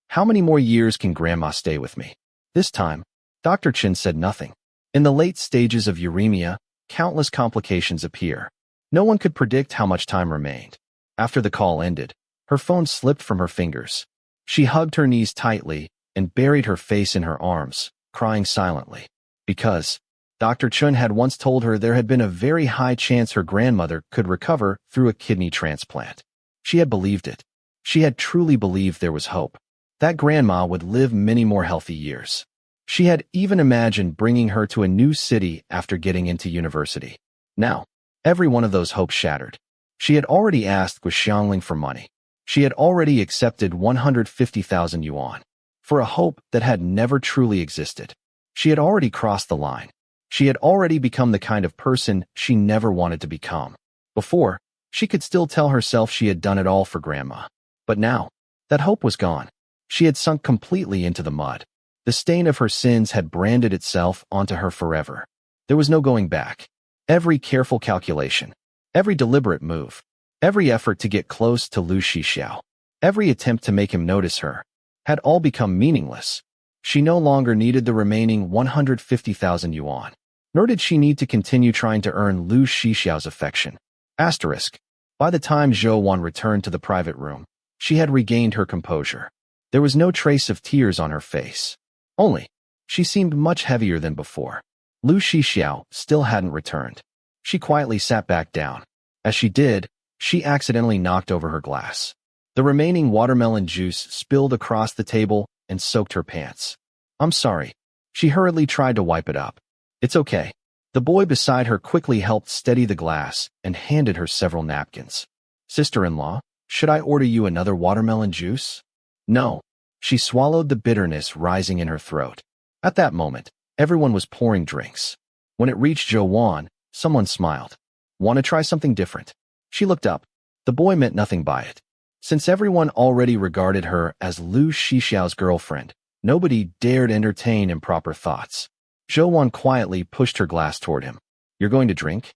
how many more years can Grandma stay with me? This time, Dr. Chen said nothing. In the late stages of uremia, countless complications appear. No one could predict how much time remained. After the call ended, her phone slipped from her fingers. She hugged her knees tightly and buried her face in her arms, crying silently. Because Dr. Chen had once told her there had been a very high chance her grandmother could recover through a kidney transplant. She had believed it. She had truly believed there was hope. That grandma would live many more healthy years. She had even imagined bringing her to a new city after getting into university. Now, every one of those hopes shattered. She had already asked Gu Xiangling for money. She had already accepted 150,000 yuan for a hope that had never truly existed. She had already crossed the line. She had already become the kind of person she never wanted to become. Before, she could still tell herself she had done it all for Grandma. But now, that hope was gone. She had sunk completely into the mud. The stain of her sins had branded itself onto her forever. There was no going back. Every careful calculation, every deliberate move, every effort to get close to Lu Shixiao, every attempt to make him notice her, had all become meaningless. She no longer needed the remaining 150,000 yuan, nor did she need to continue trying to earn Lu Shixiao's affection. Asterisk. By the time Zhou Wan returned to the private room, she had regained her composure. There was no trace of tears on her face. Only, she seemed much heavier than before. Lu Shixiao still hadn't returned. She quietly sat back down. As she did, she accidentally knocked over her glass. The remaining watermelon juice spilled across the table and soaked her pants. I'm sorry. She hurriedly tried to wipe it up. It's okay. The boy beside her quickly helped steady the glass and handed her several napkins. Sister-in-law, should I order you another watermelon juice? No. She swallowed the bitterness rising in her throat. At that moment, everyone was pouring drinks. When it reached Zhou, someone smiled. Want to try something different? She looked up. The boy meant nothing by it. Since everyone already regarded her as Lu Shixiao's girlfriend, nobody dared entertain improper thoughts. Zhou quietly pushed her glass toward him. You're going to drink?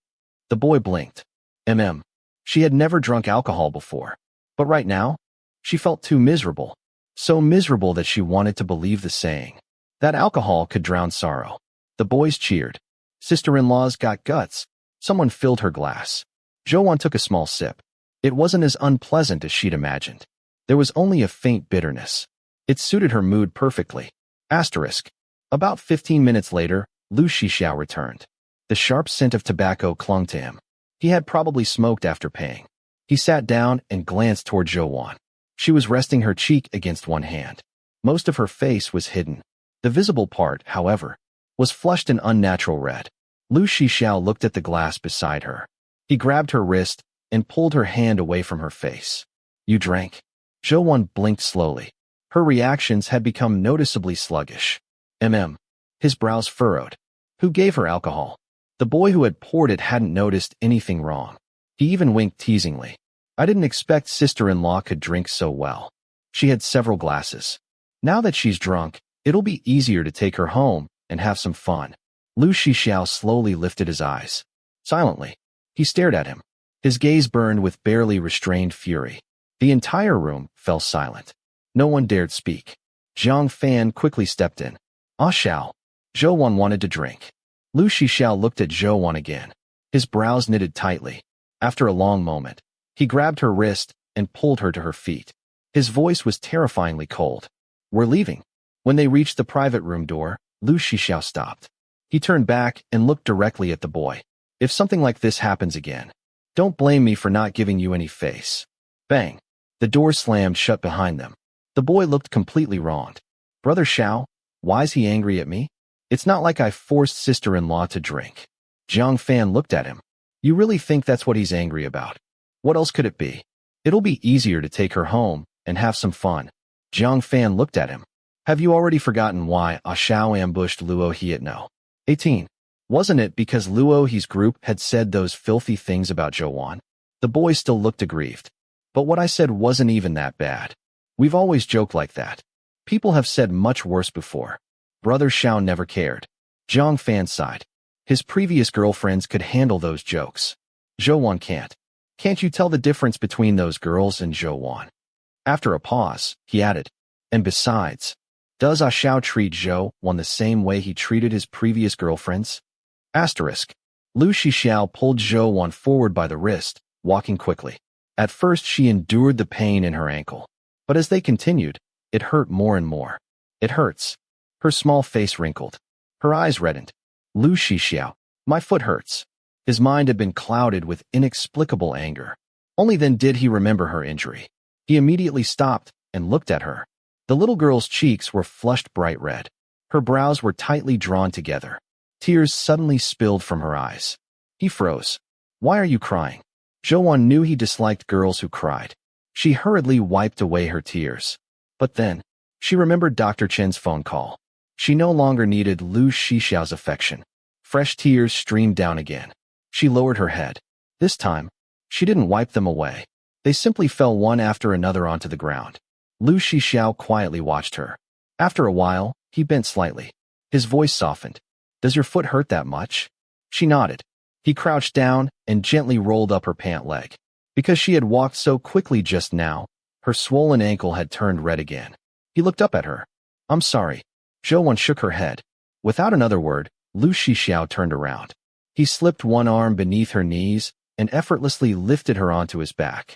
The boy blinked. She had never drunk alcohol before. But right now, she felt too miserable. So miserable that she wanted to believe the saying. That alcohol could drown sorrow. The boys cheered. Sister-in-law's got guts. Someone filled her glass. Zhou took a small sip. It wasn't as unpleasant as she'd imagined. There was only a faint bitterness. It suited her mood perfectly. About 15 minutes later, Lu Shixiao returned. The sharp scent of tobacco clung to him. He had probably smoked after paying. He sat down and glanced toward Zhou. She was resting her cheek against one hand. Most of her face was hidden. The visible part, however, was flushed an unnatural red. Lu Shixiao looked at the glass beside her. He grabbed her wrist and pulled her hand away from her face. You drank? Zhou blinked slowly. Her reactions had become noticeably sluggish. His brows furrowed. Who gave her alcohol? The boy who had poured it hadn't noticed anything wrong. He even winked teasingly. I didn't expect sister-in-law could drink so well. She had several glasses. Now that she's drunk, it'll be easier to take her home and have some fun. Lu Shixiao slowly lifted his eyes. Silently, he stared at him. His gaze burned with barely restrained fury. The entire room fell silent. No one dared speak. Zhang Fan quickly stepped in. Ah Xiao. Zhou wanted to drink. Lu Shixiao looked at Zhou again. His brows knitted tightly. After a long moment, he grabbed her wrist and pulled her to her feet. His voice was terrifyingly cold. We're leaving. When they reached the private room door, Lu Shixiao stopped. He turned back and looked directly at the boy. If something like this happens again, don't blame me for not giving you any face. Bang. The door slammed shut behind them. The boy looked completely wronged. Brother Xiao, why's he angry at me? It's not like I forced sister-in-law to drink. Zhang Fan looked at him. You really think that's what he's angry about? What else could it be? It'll be easier to take her home and have some fun. Zhang Fan looked at him. Have you already forgotten why Ah Xiao ambushed Luo Hietno? 18. Wasn't it because Luo He's group had said those filthy things about Zhou? The boy still looked aggrieved. But what I said wasn't even that bad. We've always joked like that. People have said much worse before. Brother Xiao never cared. Zhang Fan sighed. His previous girlfriends could handle those jokes. Zhou can't. Can't you tell the difference between those girls and Zhou? After a pause, he added, and besides, does Ah Xiao treat Zhou the same way he treated his previous girlfriends? Lu Shixiao pulled Zhou forward by the wrist, walking quickly. At first she endured the pain in her ankle. But as they continued, it hurt more and more. It hurts. Her small face wrinkled. Her eyes reddened. Lu Shixiao, my foot hurts. His mind had been clouded with inexplicable anger. Only then did he remember her injury. He immediately stopped and looked at her. The little girl's cheeks were flushed bright red. Her brows were tightly drawn together. Tears suddenly spilled from her eyes. He froze. Why are you crying? Zhou knew he disliked girls who cried. She hurriedly wiped away her tears. But then, she remembered Dr. Chen's phone call. She no longer needed Lu Shixiao's affection. Fresh tears streamed down again. She lowered her head. This time, she didn't wipe them away. They simply fell one after another onto the ground. Lu Shixiao quietly watched her. After a while, he bent slightly. His voice softened. Does your foot hurt that much? She nodded. He crouched down and gently rolled up her pant leg. Because she had walked so quickly just now, her swollen ankle had turned red again. He looked up at her. I'm sorry. Zhou shook her head. Without another word, Lu Shixiao turned around. He slipped one arm beneath her knees and effortlessly lifted her onto his back.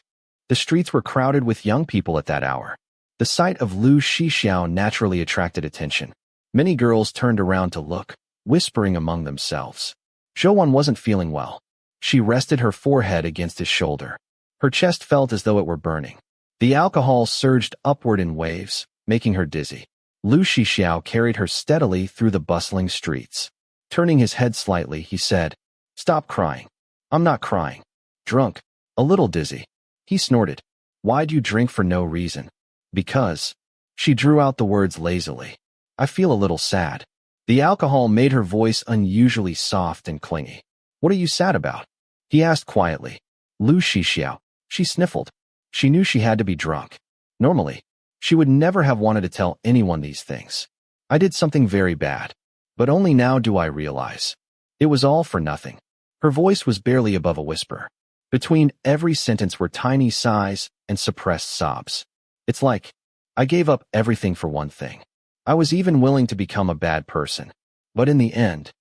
The streets were crowded with young people at that hour. The sight of Lu Shixiao naturally attracted attention. Many girls turned around to look, whispering among themselves. Zhou wasn't feeling well. She rested her forehead against his shoulder. Her chest felt as though it were burning. The alcohol surged upward in waves, making her dizzy. Lu Shixiao carried her steadily through the bustling streets. Turning his head slightly, he said, "Stop crying." "I'm not crying." "Drunk. A little dizzy." He snorted. "Why'd you drink for no reason?" "Because." She drew out the words lazily. "I feel a little sad." The alcohol made her voice unusually soft and clingy. "What are you sad about?" he asked quietly. "Lu Shixiao." She sniffled. She knew she had to be drunk. Normally, she would never have wanted to tell anyone these things. "I did something very bad. But only now do I realize. It was all for nothing." Her voice was barely above a whisper. Between every sentence were tiny sighs and suppressed sobs. "It's like I gave up everything for one thing. I was even willing to become a bad person. But in the end,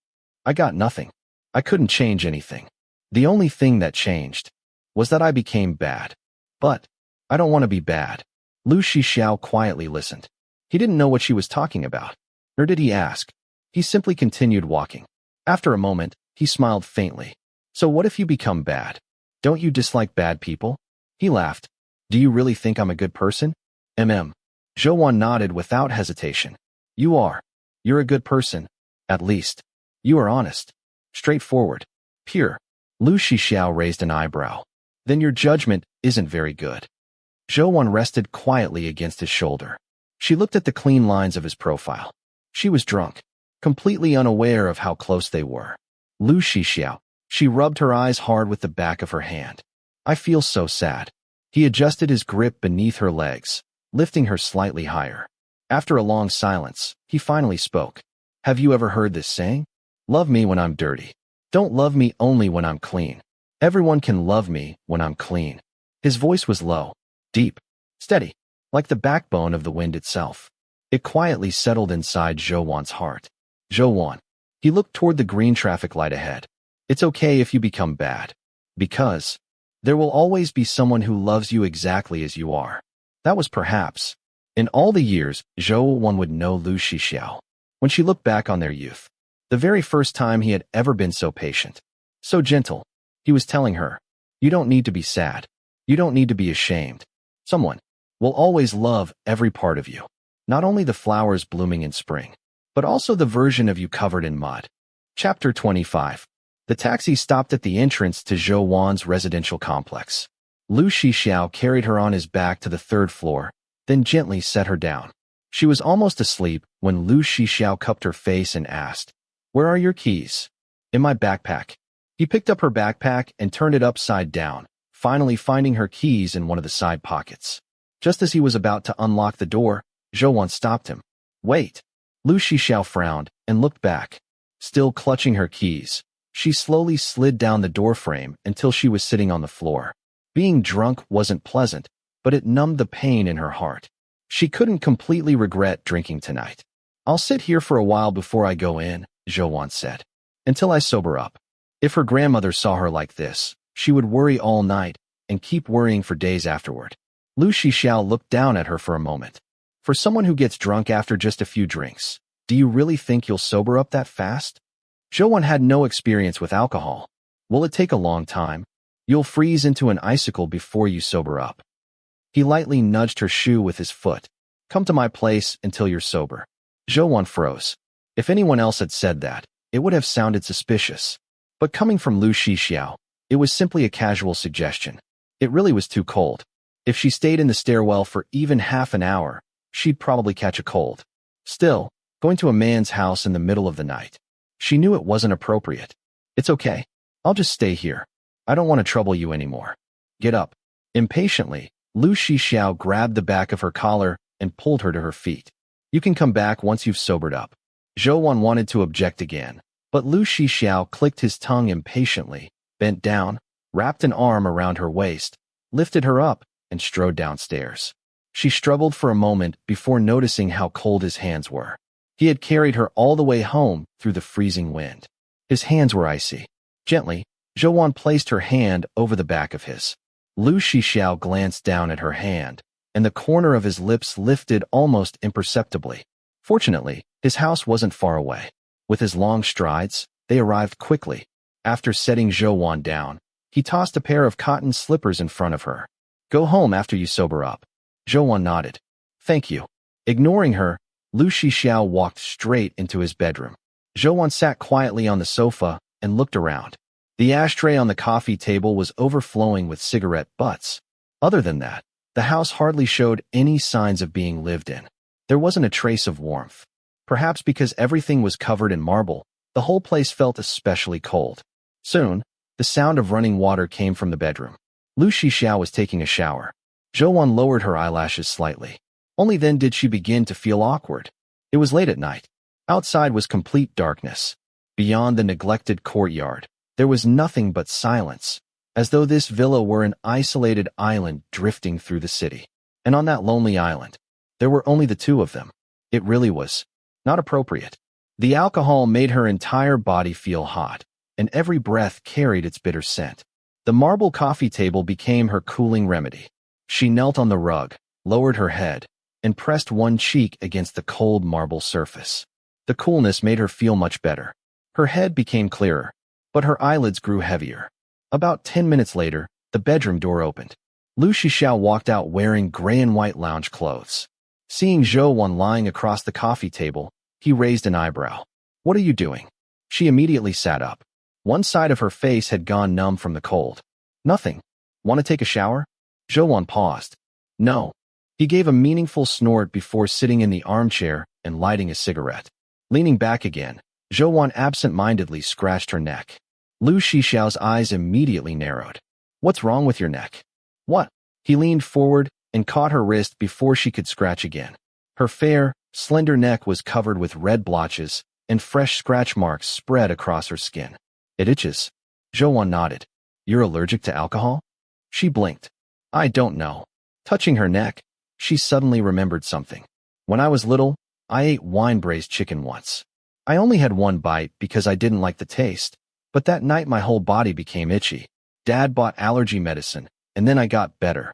I got nothing. I couldn't change anything. The only thing that changed was that I became bad. But I don't want to be bad." Lu Shixiao quietly listened. He didn't know what she was talking about. Nor did he ask. He simply continued walking. After a moment, he smiled faintly. "So what if you become bad? Don't you dislike bad people?" He laughed. "Do you really think I'm a good person?" Zhou nodded without hesitation. "You are. You're a good person. At least. You are honest. Straightforward. Pure." Lu Shixiao raised an eyebrow. "Then your judgment isn't very good." Zhou rested quietly against his shoulder. She looked at the clean lines of his profile. She was drunk, completely unaware of how close they were. "Lu Shixiao." She rubbed her eyes hard with the back of her hand. "I feel so sad." He adjusted his grip beneath her legs, lifting her slightly higher. After a long silence, he finally spoke. "Have you ever heard this saying? Love me when I'm dirty. Don't love me only when I'm clean. Everyone can love me when I'm clean." His voice was low, deep, steady, like the backbone of the wind itself. It quietly settled inside Zhou heart. "Zhou." He looked toward the green traffic light ahead. "It's okay if you become bad. Because there will always be someone who loves you exactly as you are." That was perhaps, in all the years Zhou would know Lu Shixiao. When she looked back on their youth, the very first time he had ever been so patient, so gentle, he was telling her, "You don't need to be sad. You don't need to be ashamed. Someone will always love every part of you. Not only the flowers blooming in spring, but also the version of you covered in mud." Chapter 25. The taxi stopped at the entrance to Zhou residential complex. Lu Shixiao carried her on his back to the third floor, then gently set her down. She was almost asleep when Lu Shixiao cupped her face and asked, "Where are your keys?" "In my backpack." He picked up her backpack and turned it upside down, finally finding her keys in one of the side pockets. Just as he was about to unlock the door, Zhou stopped him. "Wait." Lu Shixiao frowned and looked back. Still clutching her keys, she slowly slid down the doorframe until she was sitting on the floor. Being drunk wasn't pleasant, but it numbed the pain in her heart. She couldn't completely regret drinking tonight. "I'll sit here for a while before I go in," Zhou said, "until I sober up." If her grandmother saw her like this, she would worry all night and keep worrying for days afterward. Lu Shixiao looked down at her for a moment. "For someone who gets drunk after just a few drinks, do you really think you'll sober up that fast?" Zhou had no experience with alcohol. "Will it take a long time? You'll freeze into an icicle before you sober up." He lightly nudged her shoe with his foot. "Come to my place until you're sober." Zhou froze. If anyone else had said that, it would have sounded suspicious. But coming from Lu Shixiao, it was simply a casual suggestion. It really was too cold. If she stayed in the stairwell for even half an hour, she'd probably catch a cold. Still, going to a man's house in the middle of the night, she knew it wasn't appropriate. "It's okay. I'll just stay here. I don't want to trouble you anymore." "Get up." Impatiently, Lu Shixiao grabbed the back of her collar and pulled her to her feet. "You can come back once you've sobered up." Zhou wanted to object again, but Lu Shixiao clicked his tongue impatiently, bent down, wrapped an arm around her waist, lifted her up, and strode downstairs. She struggled for a moment before noticing how cold his hands were. He had carried her all the way home through the freezing wind. His hands were icy. Gently, Zhou placed her hand over the back of his. Lu Shixiao glanced down at her hand, and the corner of his lips lifted almost imperceptibly. Fortunately, his house wasn't far away. With his long strides, they arrived quickly. After setting Zhou down, he tossed a pair of cotton slippers in front of her. "Go home after you sober up." Zhou nodded. "Thank you." Ignoring her, Lu Shixiao walked straight into his bedroom. Zhou sat quietly on the sofa and looked around. The ashtray on the coffee table was overflowing with cigarette butts. Other than that, the house hardly showed any signs of being lived in. There wasn't a trace of warmth. Perhaps because everything was covered in marble, the whole place felt especially cold. Soon, the sound of running water came from the bedroom. Lu Shixiao was taking a shower. Zhou lowered her eyelashes slightly. Only then did she begin to feel awkward. It was late at night. Outside was complete darkness. Beyond the neglected courtyard, there was nothing but silence, as though this villa were an isolated island drifting through the city. And on that lonely island, there were only the two of them. It really was not appropriate. The alcohol made her entire body feel hot, and every breath carried its bitter scent. The marble coffee table became her cooling remedy. She knelt on the rug, lowered her head, and pressed one cheek against the cold marble surface. The coolness made her feel much better. Her head became clearer, but her eyelids grew heavier. About 10 minutes later, the bedroom door opened. Lu Shixiao walked out wearing gray and white lounge clothes. Seeing Zhou lying across the coffee table, he raised an eyebrow. "What are you doing?" She immediately sat up. One side of her face had gone numb from the cold. "Nothing. Want to take a shower?" Zhou paused. "No." He gave a meaningful snort before sitting in the armchair and lighting a cigarette. Leaning back again, Zhou absent-mindedly scratched her neck. Lu Shixiao's eyes immediately narrowed. "What's wrong with your neck?" "What?" He leaned forward and caught her wrist before she could scratch again. Her fair, slender neck was covered with red blotches, and fresh scratch marks spread across her skin. "It itches." Zhou nodded. "You're allergic to alcohol?" She blinked. "I don't know." Touching her neck, she suddenly remembered something. "When I was little, I ate wine-braised chicken once. I only had one bite because I didn't like the taste, but that night my whole body became itchy. Dad bought allergy medicine, and then I got better."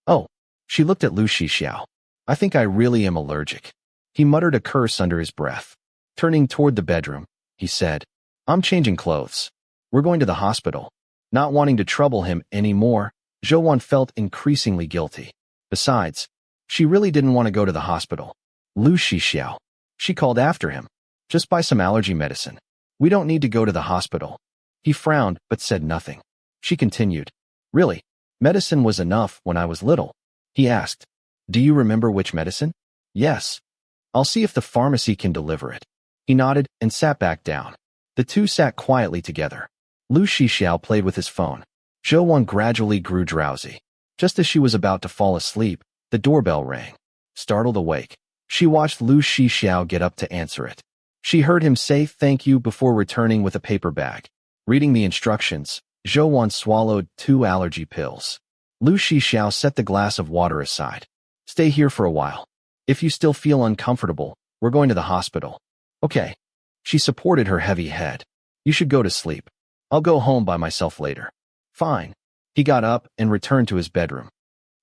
"Oh." She looked at Lu Shixiao. "I think I really am allergic." He muttered a curse under his breath. Turning toward the bedroom, he said, "I'm changing clothes. We're going to the hospital." Not wanting to trouble him anymore, Zhou felt increasingly guilty. Besides, she really didn't want to go to the hospital. "Lu Shixiao." She called after him. "Just buy some allergy medicine. We don't need to go to the hospital." He frowned but said nothing. She continued, "Really, medicine was enough when I was little." He asked, "Do you remember which medicine?" "Yes." "I'll see if the pharmacy can deliver it." He nodded and sat back down. The two sat quietly together. Lu Shixiao played with his phone. Zhou gradually grew drowsy. Just as she was about to fall asleep, the doorbell rang. Startled awake, she watched Lu Shixiao get up to answer it. She heard him say thank you before returning with a paper bag. Reading the instructions, Zhou swallowed 2 allergy pills. Lu Shixiao set the glass of water aside. "Stay here for a while. If you still feel uncomfortable, we're going to the hospital." "Okay." She supported her heavy head. "You should go to sleep. I'll go home by myself later." "Fine." He got up and returned to his bedroom.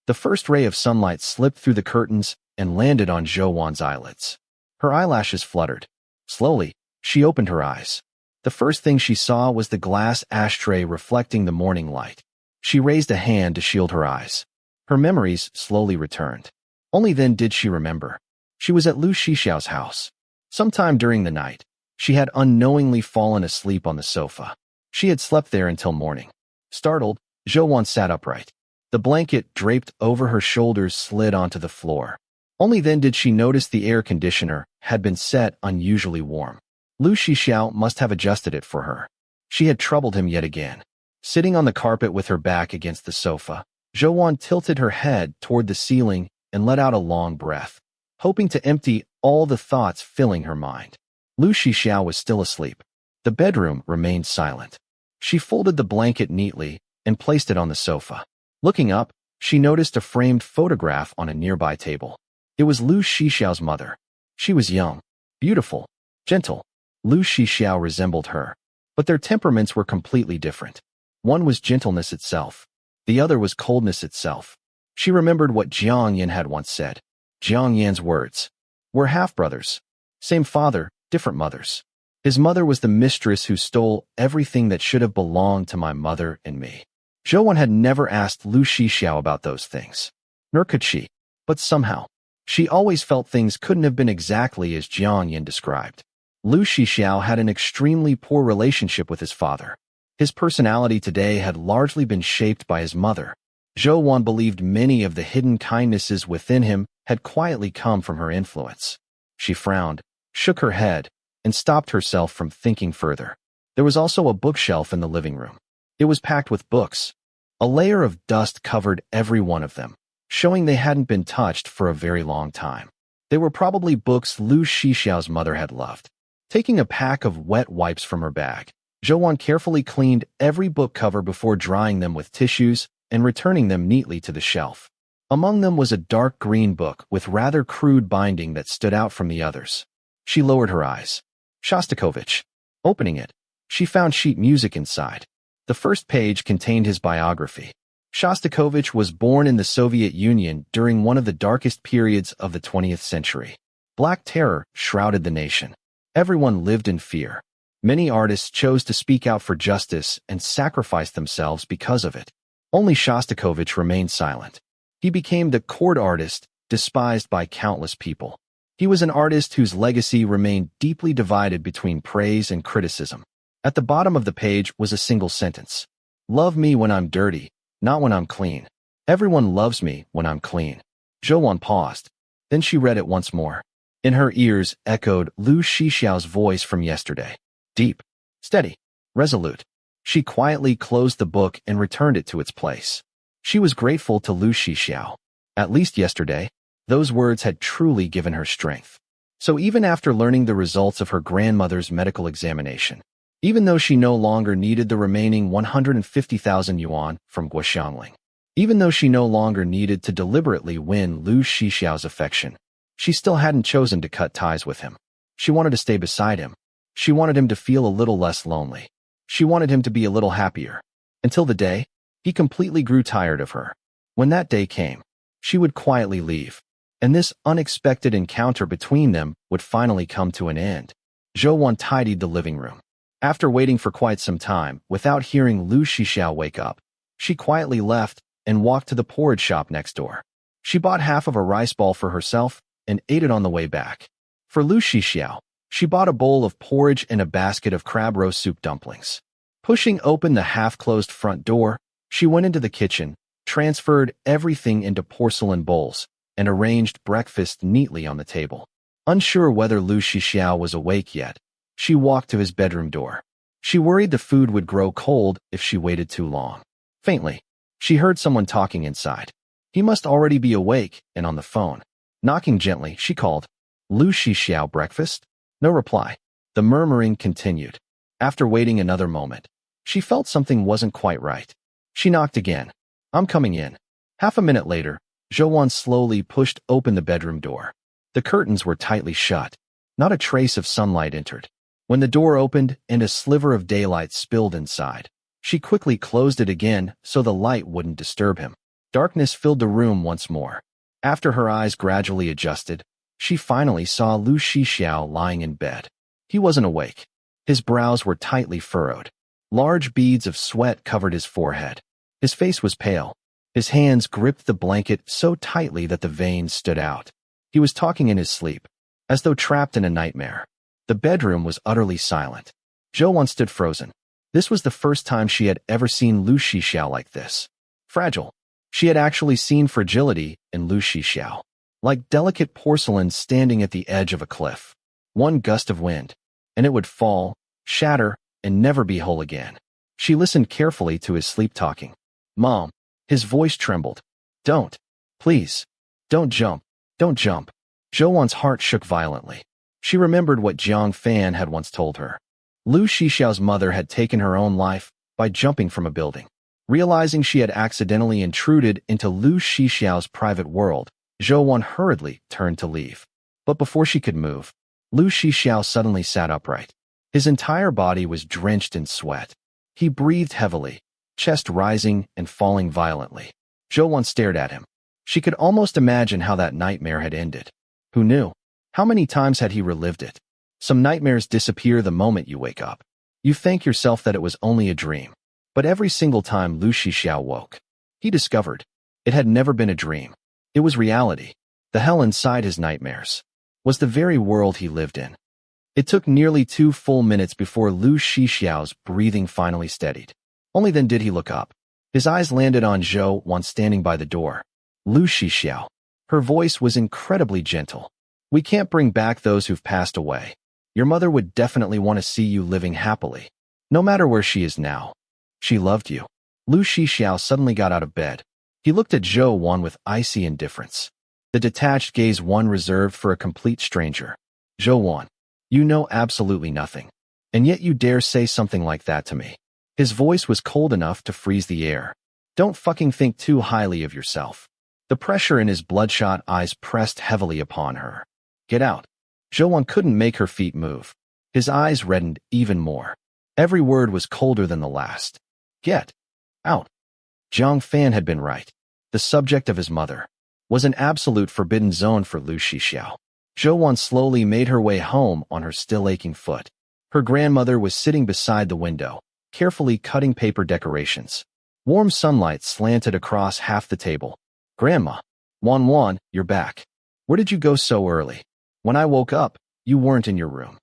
The first ray of sunlight slipped through the curtains and landed on Zhou's eyelids. Her eyelashes fluttered. Slowly, she opened her eyes. The first thing she saw was the glass ashtray reflecting the morning light. She raised a hand to shield her eyes. Her memories slowly returned. Only then did she remember. She was at Lu Shixiao's house. Sometime during the night, she had unknowingly fallen asleep on the sofa. She had slept there until morning. Startled, Zhou sat upright. The blanket draped over her shoulders slid onto the floor. Only then did she notice the air conditioner had been set unusually warm. Lu Shixiao must have adjusted it for her. She had troubled him yet again. Sitting on the carpet with her back against the sofa, Zhou tilted her head toward the ceiling and let out a long breath, hoping to empty all the thoughts filling her mind. Lu Shixiao was still asleep. The bedroom remained silent. She folded the blanket neatly and placed it on the sofa. Looking up, she noticed a framed photograph on a nearby table. It was Lu Shixiao's mother. She was young, beautiful, gentle. Lu Shixiao resembled her, but their temperaments were completely different. One was gentleness itself. The other was coldness itself. She remembered what Jiang Yan had once said. Jiang Yan's words. "We're half-brothers. Same father, different mothers." His mother was the mistress who stole everything that should have belonged to my mother and me. Zhou had never asked Lu Shixiao about those things. Nor could she. But somehow, she always felt things couldn't have been exactly as Jiang Yan described. Lu Shixiao had an extremely poor relationship with his father. His personality today had largely been shaped by his mother. Zhou Wan believed many of the hidden kindnesses within him had quietly come from her influence. She frowned, shook her head, and stopped herself from thinking further. There was also a bookshelf in the living room. It was packed with books. A layer of dust covered every one of them, showing they hadn't been touched for a very long time. They were probably books Lu Shixiao's mother had loved. Taking a pack of wet wipes from her bag, Zhou Wan carefully cleaned every book cover before drying them with tissues and returning them neatly to the shelf. Among them was a dark green book with rather crude binding that stood out from the others. She lowered her eyes. Shostakovich. Opening it, she found sheet music inside. The first page contained his biography. Shostakovich was born in the Soviet Union during one of the darkest periods of the 20th century. Black terror shrouded the nation. Everyone lived in fear. Many artists chose to speak out for justice and sacrificed themselves because of it. Only Shostakovich remained silent. He became the court artist, despised by countless people. He was an artist whose legacy remained deeply divided between praise and criticism. At the bottom of the page was a single sentence. Love me when I'm dirty, not when I'm clean. Everyone loves me when I'm clean. Zhou Wan paused. Then she read it once more. In her ears echoed Lu Shixiao's voice from yesterday. Deep, steady, resolute. She quietly closed the book and returned it to its place. She was grateful to Lu Shixiao. At least yesterday, those words had truly given her strength. So even after learning the results of her grandmother's medical examination, even though she no longer needed the remaining 150,000 yuan from Guoxiangling, even though she no longer needed to deliberately win Lu Shixiao's affection, she still hadn't chosen to cut ties with him. She wanted to stay beside him. She wanted him to feel a little less lonely. She wanted him to be a little happier. Until the day, he completely grew tired of her. When that day came, she would quietly leave, and this unexpected encounter between them would finally come to an end. Zhou Wan tidied the living room. After waiting for quite some time, without hearing Lu Shixiao wake up, she quietly left and walked to the porridge shop next door. She bought half of a rice ball for herself and ate it on the way back. For Lu Shixiao, she bought a bowl of porridge and a basket of crab roast soup dumplings. Pushing open the half-closed front door, she went into the kitchen, transferred everything into porcelain bowls, and arranged breakfast neatly on the table. Unsure whether Lu Shixiao was awake yet, she walked to his bedroom door. She worried the food would grow cold if she waited too long. Faintly, she heard someone talking inside. He must already be awake and on the phone. Knocking gently, she called, Lu Shixiao, breakfast? No reply. The murmuring continued. After waiting another moment, she felt something wasn't quite right. She knocked again. I'm coming in. Half a minute later, Zhou Wan slowly pushed open the bedroom door. The curtains were tightly shut. Not a trace of sunlight entered. When the door opened and a sliver of daylight spilled inside, she quickly closed it again so the light wouldn't disturb him. Darkness filled the room once more. After her eyes gradually adjusted, she finally saw Lu Shixiao lying in bed. He wasn't awake. His brows were tightly furrowed. Large beads of sweat covered his forehead. His face was pale. His hands gripped the blanket so tightly that the veins stood out. He was talking in his sleep, as though trapped in a nightmare. The bedroom was utterly silent. Zhou Wan stood frozen. This was the first time she had ever seen Lu Shixiao like this. Fragile. She had actually seen fragility in Lu Shixiao, like delicate porcelain standing at the edge of a cliff. One gust of wind, and it would fall, shatter, and never be whole again. She listened carefully to his sleep-talking. Mom. His voice trembled. Don't. Please. Don't jump. Don't jump. Zhou Wan's heart shook violently. She remembered what Jiang Fan had once told her. Lu Shixiao's mother had taken her own life by jumping from a building. Realizing she had accidentally intruded into Lu Shixiao's private world, Zhou Wan hurriedly turned to leave. But before she could move, Lu Shixiao suddenly sat upright. His entire body was drenched in sweat. He breathed heavily, chest rising and falling violently. Zhou Wan stared at him. She could almost imagine how that nightmare had ended. Who knew? How many times had he relived it? Some nightmares disappear the moment you wake up. You thank yourself that it was only a dream. But every single time Lu Shixiao woke, he discovered it had never been a dream. It was reality. The hell inside his nightmares was the very world he lived in. It took nearly 2 full minutes before Lu Shixiao's breathing finally steadied. Only then did he look up. His eyes landed on Zhou Wan standing by the door. Lu Shixiao. Her voice was incredibly gentle. We can't bring back those who've passed away. Your mother would definitely want to see you living happily. No matter where she is now. She loved you. Lu Shixiao suddenly got out of bed. He looked at Zhou Wan with icy indifference. The detached gaze one reserved for a complete stranger. Zhou Wan. You know absolutely nothing. And yet you dare say something like that to me. His voice was cold enough to freeze the air. Don't fucking think too highly of yourself. The pressure in his bloodshot eyes pressed heavily upon her. Get out. Zhou Wan couldn't make her feet move. His eyes reddened even more. Every word was colder than the last. Get out. Jiang Fan had been right. The subject of his mother was an absolute forbidden zone for Lu Shixiao. Zhou Wan slowly made her way home on her still aching foot. Her grandmother was sitting beside the window, carefully cutting paper decorations. Warm sunlight slanted across half the table. Grandma. Wan, you're back. Where did you go so early? When I woke up, you weren't in your room.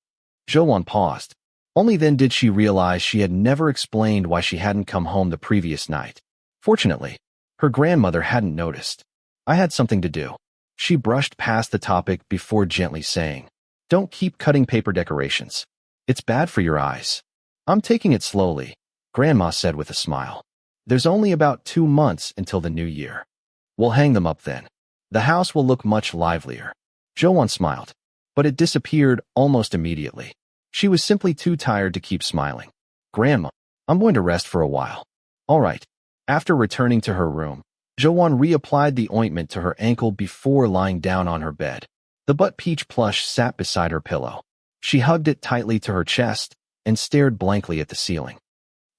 Zhou Wan paused. Only then did she realize she had never explained why she hadn't come home the previous night. Fortunately, her grandmother hadn't noticed. I had something to do. She brushed past the topic before gently saying, Don't keep cutting paper decorations. It's bad for your eyes. I'm taking it slowly, Grandma said with a smile. There's only about 2 months until the new year. We'll hang them up then. The house will look much livelier. Zhou Wan smiled, but it disappeared almost immediately. She was simply too tired to keep smiling. Grandma, I'm going to rest for a while. All right. After returning to her room, Zhou Wan reapplied the ointment to her ankle before lying down on her bed. The butt peach plush sat beside her pillow. She hugged it tightly to her chest and stared blankly at the ceiling.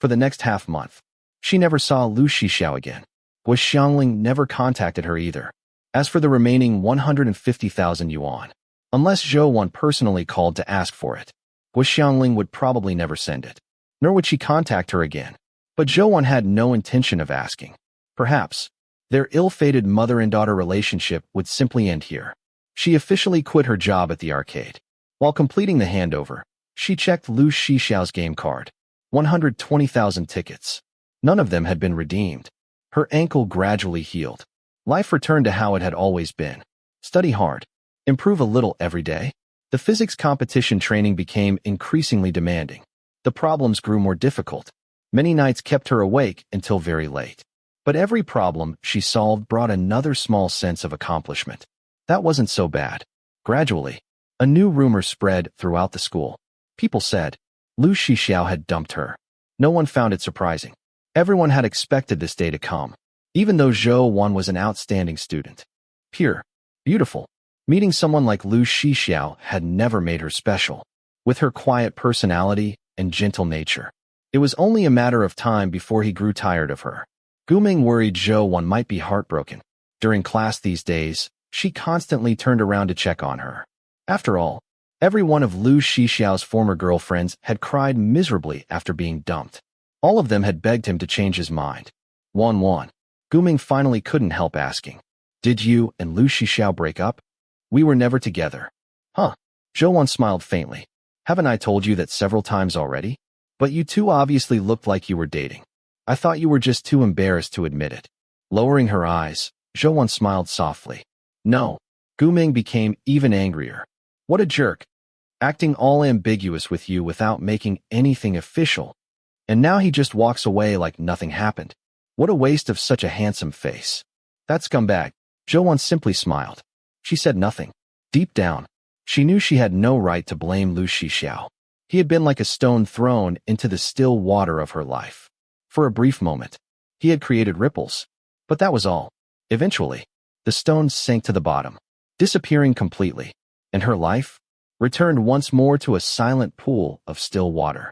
For the next half-month, she never saw Lu Shixiao again. Guo Xiangling never contacted her either. As for the remaining 150,000 yuan, unless Zhou Wan personally called to ask for it, Guo Xiangling would probably never send it. Nor would she contact her again. But Zhou Wan had no intention of asking. Perhaps their ill-fated mother and daughter relationship would simply end here. She officially quit her job at the arcade. While completing the handover, she checked Lu Shixiao's game card. 120,000 tickets. None of them had been redeemed. Her ankle gradually healed. Life returned to how it had always been. Study hard. Improve a little every day. The physics competition training became increasingly demanding. The problems grew more difficult. Many nights kept her awake until very late. But every problem she solved brought another small sense of accomplishment. That wasn't so bad. Gradually, a new rumor spread throughout the school. People said Lu Shixiao had dumped her. No one found it surprising. Everyone had expected this day to come, even though Zhou Wan was an outstanding student. Pure, beautiful. Meeting someone like Lu Shixiao had never made her special. With her quiet personality and gentle nature, it was only a matter of time before he grew tired of her. Guming worried Zhou Wan might be heartbroken. During class these days, she constantly turned around to check on her. After all, every one of Lu Shixiao's former girlfriends had cried miserably after being dumped. All of them had begged him to change his mind. Wan, Guming finally couldn't help asking, Did you and Lu Shixiao break up? We were never together. Huh? Zhou Wan smiled faintly. Haven't I told you that several times already? But you two obviously looked like you were dating. I thought you were just too embarrassed to admit it. Lowering her eyes, Zhou Wan smiled softly. No. Guming became even angrier. What a jerk. Acting all ambiguous with you without making anything official. And now he just walks away like nothing happened. What a waste of such a handsome face. That scumbag. Zhou Wan simply smiled. She said nothing. Deep down, she knew she had no right to blame Lu Shixiao. He had been like a stone thrown into the still water of her life. For a brief moment, he had created ripples. But that was all. Eventually, the stones sank to the bottom, disappearing completely, and her life returned once more to a silent pool of still water.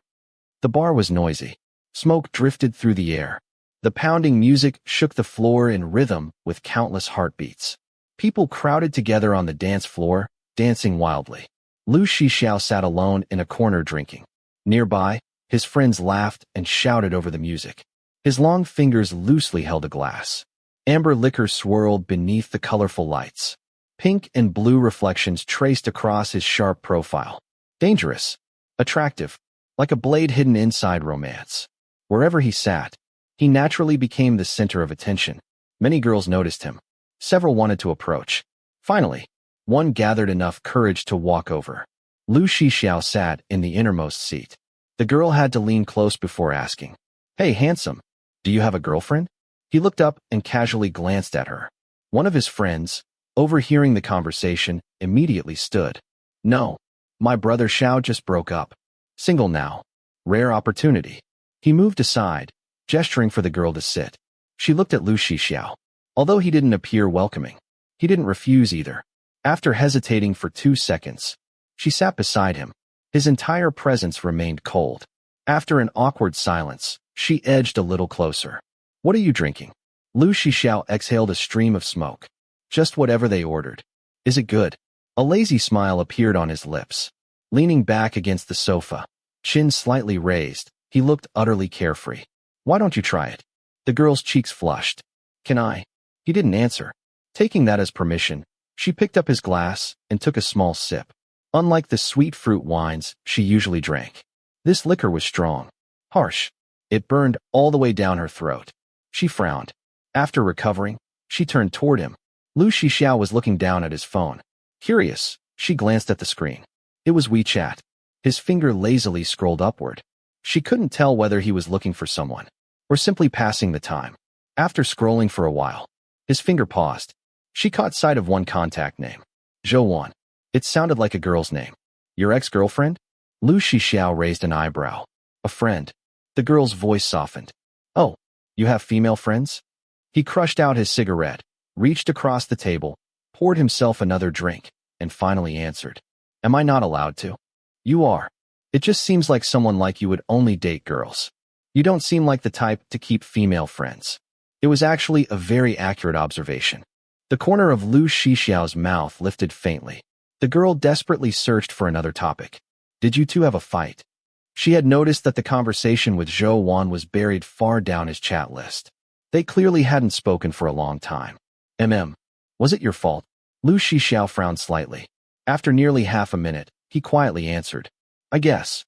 The bar was noisy. Smoke drifted through the air. The pounding music shook the floor in rhythm with countless heartbeats. People crowded together on the dance floor, dancing wildly. Lu Shixiao sat alone in a corner drinking. Nearby, his friends laughed and shouted over the music. His long fingers loosely held a glass. Amber liquor swirled beneath the colorful lights. Pink and blue reflections traced across his sharp profile. Dangerous. Attractive. Like a blade hidden inside romance. Wherever he sat, he naturally became the center of attention. Many girls noticed him. Several wanted to approach. Finally, one gathered enough courage to walk over. Lu Shixiao sat in the innermost seat. The girl had to lean close before asking, "Hey, handsome, do you have a girlfriend?" He looked up and casually glanced at her. One of his friends, overhearing the conversation, immediately stood. "No. My brother Xiao just broke up. Single now. Rare opportunity." He moved aside, gesturing for the girl to sit. She looked at Lu Shixiao. Although he didn't appear welcoming, he didn't refuse either. After hesitating for 2 seconds, she sat beside him. His entire presence remained cold. After an awkward silence, she edged a little closer. "What are you drinking?" Lu Shixiao exhaled a stream of smoke. "Just whatever they ordered." "Is it good?" A lazy smile appeared on his lips. Leaning back against the sofa, chin slightly raised, he looked utterly carefree. "Why don't you try it?" The girl's cheeks flushed. "Can I?" He didn't answer. Taking that as permission, she picked up his glass and took a small sip. Unlike the sweet fruit wines she usually drank, this liquor was strong, harsh. It burned all the way down her throat. She frowned. After recovering, she turned toward him. Lu Shixiao was looking down at his phone. Curious, she glanced at the screen. It was WeChat. His finger lazily scrolled upward. She couldn't tell whether he was looking for someone or simply passing the time. After scrolling for a while, his finger paused. She caught sight of one contact name. Zhou. It sounded like a girl's name. "Your ex-girlfriend?" Lu Shixiao raised an eyebrow. "A friend." The girl's voice softened. "Oh, you have female friends?" He crushed out his cigarette, reached across the table, poured himself another drink, and finally answered. "Am I not allowed to?" "You are. It just seems like someone like you would only date girls. You don't seem like the type to keep female friends." It was actually a very accurate observation. The corner of Lu Shixiao's mouth lifted faintly. The girl desperately searched for another topic. "Did you two have a fight?" She had noticed that the conversation with Zhou was buried far down his chat list. They clearly hadn't spoken for a long time. Was it your fault?" Lu Shixiao frowned slightly. After nearly half a minute, he quietly answered, "I guess."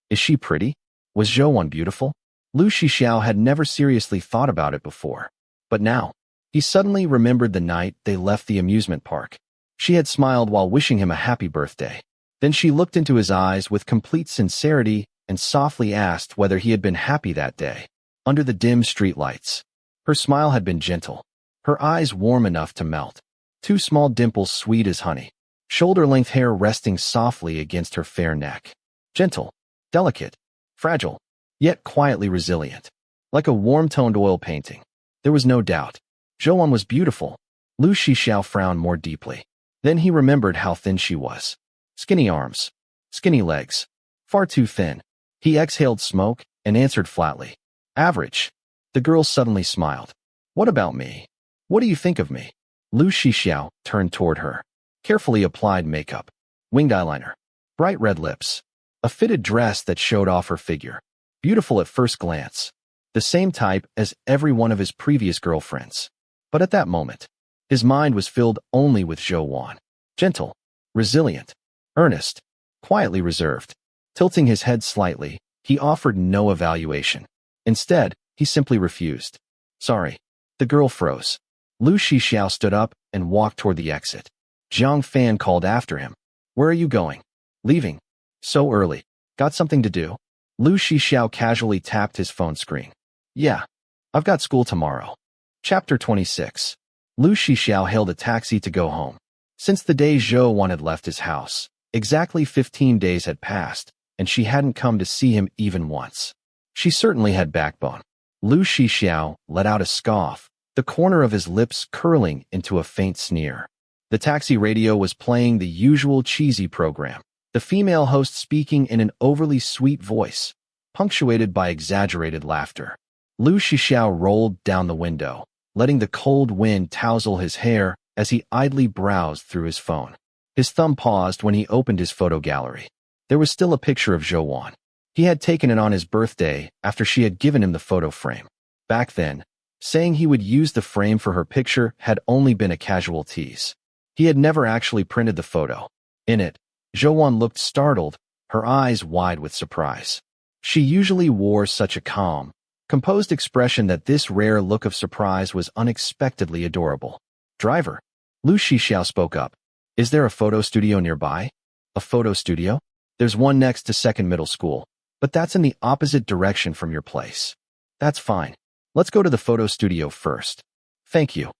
"Is she pretty? Was Zhou beautiful?" Lu Shixiao had never seriously thought about it before. But now, he suddenly remembered the night they left the amusement park. She had smiled while wishing him a happy birthday. Then she looked into his eyes with complete sincerity and softly asked whether he had been happy that day. Under the dim streetlights, her smile had been gentle, her eyes warm enough to melt. 2 small dimples sweet as honey, shoulder-length hair resting softly against her fair neck. Gentle, delicate, fragile, yet quietly resilient. Like a warm-toned oil painting. There was no doubt. Zhou was beautiful. Lu Shixiao frowned more deeply. Then he remembered how thin she was. Skinny arms. Skinny legs. Far too thin. He exhaled smoke and answered flatly. "Average." The girl suddenly smiled. "What about me? What do you think of me?" Lu Shixiao turned toward her. Carefully applied makeup. Winged eyeliner. Bright red lips. A fitted dress that showed off her figure. Beautiful at first glance. The same type as every one of his previous girlfriends. But at that moment, his mind was filled only with Zhou. Gentle, resilient, earnest, quietly reserved. Tilting his head slightly, he offered no evaluation. Instead, he simply refused. "Sorry." The girl froze. Lu Shixiao stood up and walked toward the exit. Jiang Fan called after him. "Where are you going?" "Leaving." "So early. Got something to do?" Lu Shixiao casually tapped his phone screen. "Yeah. I've got school tomorrow." Chapter 26. Lu Shixiao hailed a taxi to go home. Since the day Zhou had left his house, exactly 15 days had passed, and she hadn't come to see him even once. She certainly had backbone. Lu Shixiao let out a scoff, the corner of his lips curling into a faint sneer. The taxi radio was playing the usual cheesy program, the female host speaking in an overly sweet voice, punctuated by exaggerated laughter. Lu Shixiao rolled down the window, letting the cold wind tousle his hair as he idly browsed through his phone. His thumb paused when he opened his photo gallery. There was still a picture of Zhou. He had taken it on his birthday after she had given him the photo frame. Back then, saying he would use the frame for her picture had only been a casual tease. He had never actually printed the photo. In it, Zhou looked startled her eyes wide with surprise. She usually wore such a calm, composed expression that this rare look of surprise was unexpectedly adorable. "Driver," Lu Shixiao spoke up. "Is there a photo studio nearby?" "A photo studio? There's one next to second middle school, but that's in the opposite direction from your place." "That's fine. Let's go to the photo studio first." "Thank you."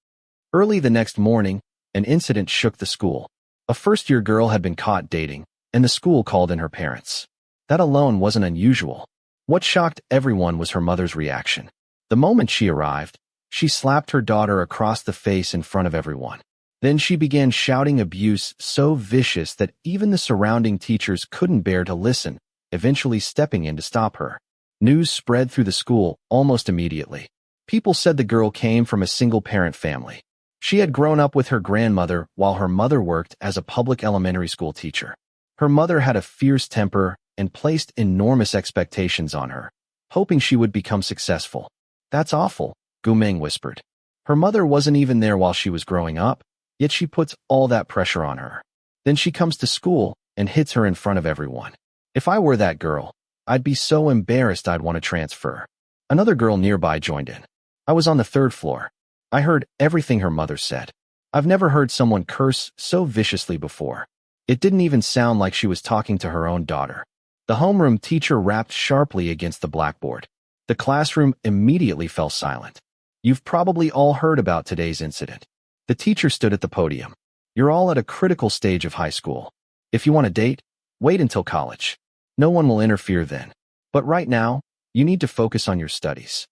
Early the next morning, an incident shook the school. A first-year girl had been caught dating, and the school called in her parents. That alone wasn't unusual. What shocked everyone was her mother's reaction. The moment she arrived, she slapped her daughter across the face in front of everyone. Then she began shouting abuse so vicious that even the surrounding teachers couldn't bear to listen, eventually stepping in to stop her. News spread through the school almost immediately. People said the girl came from a single-parent family. She had grown up with her grandmother while her mother worked as a public elementary school teacher. Her mother had a fierce temper and placed enormous expectations on her, hoping she would become successful. "That's awful," Gumeng whispered. Her mother wasn't even there while she was growing up, yet she puts all that pressure on her. Then she comes to school and hits her in front of everyone. "If I were that girl, I'd be so embarrassed I'd want to transfer." Another girl nearby joined in. "I was on the third floor. I heard everything her mother said. I've never heard someone curse so viciously before. It didn't even sound like she was talking to her own daughter." The homeroom teacher rapped sharply against the blackboard. The classroom immediately fell silent. "You've probably all heard about today's incident." The teacher stood at the podium. "You're all at a critical stage of high school. If you want to date, wait until college. No one will interfere then. But right now, you need to focus on your studies."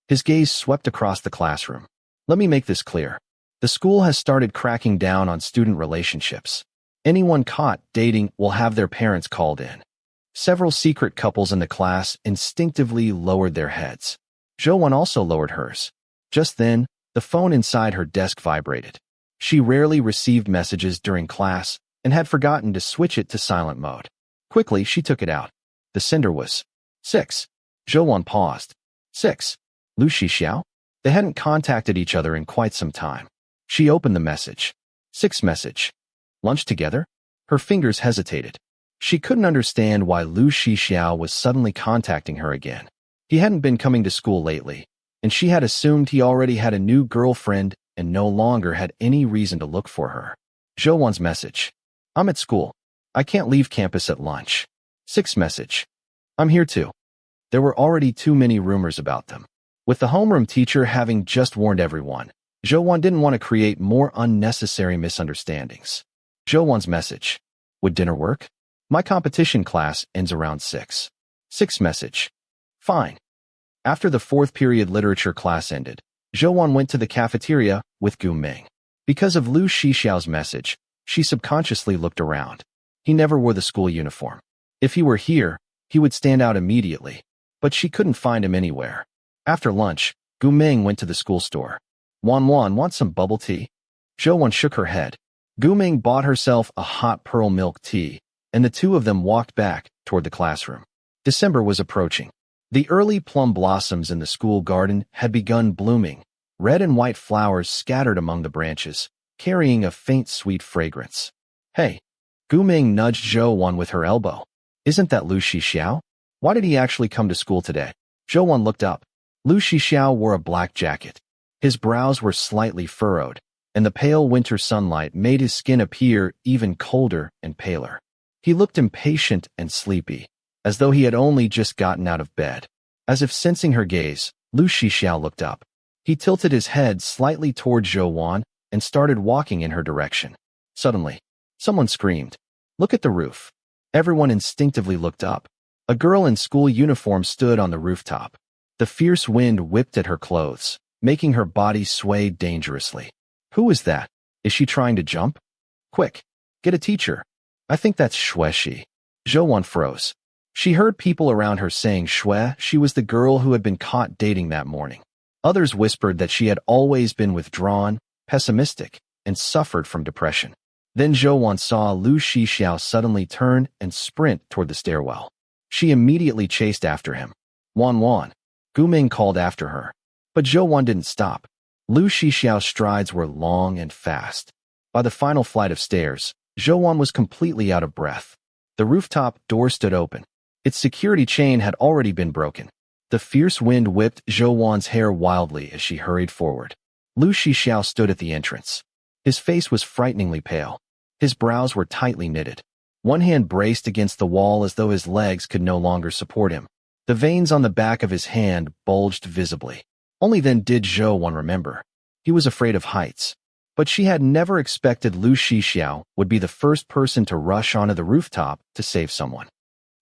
His gaze swept across the classroom. "Let me make this clear. The school has started cracking down on student relationships. Anyone caught dating will have their parents called in." Several secret couples in the class instinctively lowered their heads. Zhou also lowered hers. Just then, the phone inside her desk vibrated. She rarely received messages during class and had forgotten to switch it to silent mode. Quickly, she took it out. The sender was 6. Zhou paused. 6. Lu Shixiao? They hadn't contacted each other in quite some time. She opened the message. 6 message. Lunch together? Her fingers hesitated. She couldn't understand why Lu Shixiao was suddenly contacting her again. He hadn't been coming to school lately, and she had assumed he already had a new girlfriend and no longer had any reason to look for her. Zhou's message. "I'm at school. I can't leave campus at lunch." 6 message. "I'm here too." There were already too many rumors about them. With the homeroom teacher having just warned everyone, Zhou didn't want to create more unnecessary misunderstandings. Zhou's message. "Would dinner work? My competition class ends around 6. 6 message. "Fine." After the 4th period literature class ended, Zhou went to the cafeteria with Gumeng. Because of Lu Shixiao's message, she subconsciously looked around. He never wore the school uniform. If he were here, he would stand out immediately, but she couldn't find him anywhere. After lunch, Gumeng went to the school store. "Wan want some bubble tea?" Zhou shook her head. Gumeng bought herself a hot pearl milk tea, and the two of them walked back toward the classroom. December was approaching. The early plum blossoms in the school garden had begun blooming, red and white flowers scattered among the branches, carrying a faint sweet fragrance. "Hey." Gumeng nudged Zhou with her elbow. "Isn't that Lu Shixiao? Why did he actually come to school today?" Zhou looked up. Lu Shixiao wore a black jacket. His brows were slightly furrowed, and the pale winter sunlight made his skin appear even colder and paler. He looked impatient and sleepy, as though he had only just gotten out of bed. As if sensing her gaze, Lu Shixiao looked up. He tilted his head slightly toward Zhou and started walking in her direction. Suddenly, someone screamed, "Look at the roof." Everyone instinctively looked up. A girl in school uniform stood on the rooftop. The fierce wind whipped at her clothes, making her body sway dangerously. "Who is that? Is she trying to jump? Quick, get a teacher." "I think that's Shui." Zhou froze. She heard people around her saying she was the girl who had been caught dating that morning. Others whispered that she had always been withdrawn, pessimistic, and suffered from depression. Then Zhou saw Lu Shixiao suddenly turn and sprint toward the stairwell. She immediately chased after him. "Wan." Gumeng called after her. But Zhou didn't stop. Lu Shixiao's strides were long and fast. By the final flight of stairs, Zhou was completely out of breath. The rooftop door stood open. Its security chain had already been broken. The fierce wind whipped Zhou hair wildly as she hurried forward. Lu Shixiao stood at the entrance. His face was frighteningly pale. His brows were tightly knitted. One hand braced against the wall as though his legs could no longer support him. The veins on the back of his hand bulged visibly. Only then did Zhou remember. He was afraid of heights. But she had never expected Lu Shixiao would be the first person to rush onto the rooftop to save someone.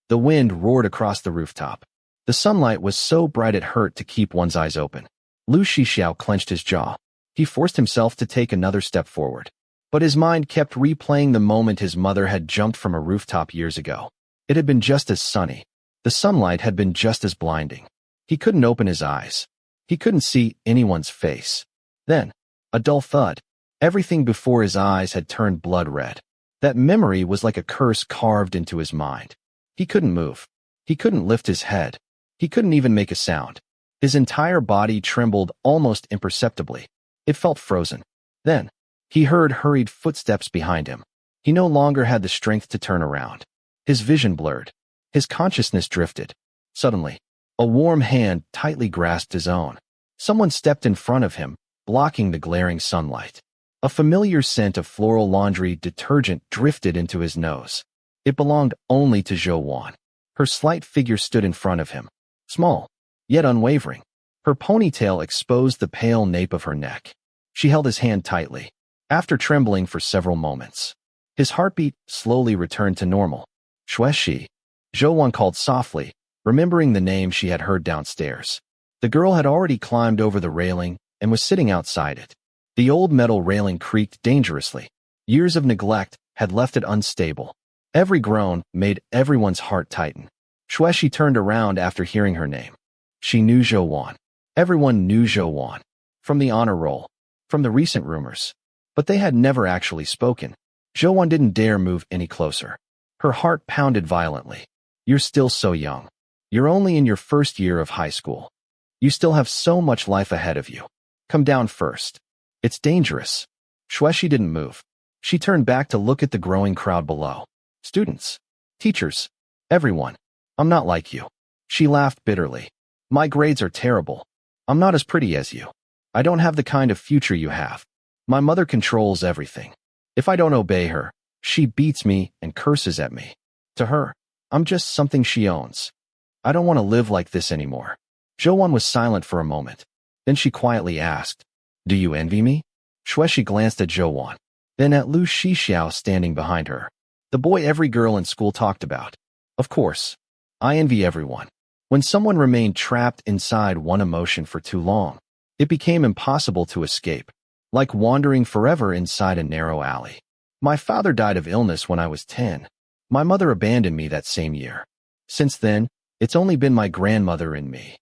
The wind roared across the rooftop. The sunlight was so bright it hurt to keep one's eyes open. Lu Shixiao clenched his jaw. He forced himself to take another step forward. But his mind kept replaying the moment his mother had jumped from a rooftop years ago. It had been just as sunny. The sunlight had been just as blinding. He couldn't open his eyes. He couldn't see anyone's face. Then, a dull thud. Everything before his eyes had turned blood red. That memory was like a curse carved into his mind. He couldn't move. He couldn't lift his head. He couldn't even make a sound. His entire body trembled almost imperceptibly. It felt frozen. Then, he heard hurried footsteps behind him. He no longer had the strength to turn around. His vision blurred. His consciousness drifted. Suddenly, a warm hand tightly grasped his own. Someone stepped in front of him, blocking the glaring sunlight. A familiar scent of floral laundry detergent drifted into his nose. It belonged only to Zhou. Her slight figure stood in front of him. Small, yet unwavering. Her ponytail exposed the pale nape of her neck. She held his hand tightly. After trembling for several moments, his heartbeat slowly returned to normal. Shueshi, Zhou called softly, remembering the name she had heard downstairs. The girl had already climbed over the railing and was sitting outside it. The old metal railing creaked dangerously. Years of neglect had left it unstable. Every groan made everyone's heart tighten. Shueshi turned around after hearing her name. She knew Zhou. Everyone knew Zhou. From the honor roll. From the recent rumors. But they had never actually spoken. Zhou didn't dare move any closer. Her heart pounded violently. You're still so young. You're only in your first year of high school. You still have so much life ahead of you. Come down first. It's dangerous. Shueshi didn't move. She turned back to look at the growing crowd below. Students. Teachers. Everyone. I'm not like you. She laughed bitterly. My grades are terrible. I'm not as pretty as you. I don't have the kind of future you have. My mother controls everything. If I don't obey her, she beats me and curses at me. To her, I'm just something she owns. I don't want to live like this anymore. Zhou was silent for a moment. Then she quietly asked, Do you envy me? Shueshi glanced at Zhou, then at Lu Shixiao standing behind her. The boy every girl in school talked about. Of course. I envy everyone. When someone remained trapped inside one emotion for too long, it became impossible to escape, like wandering forever inside a narrow alley. My father died of illness when I was 10. My mother abandoned me that same year. Since then, it's only been my grandmother and me.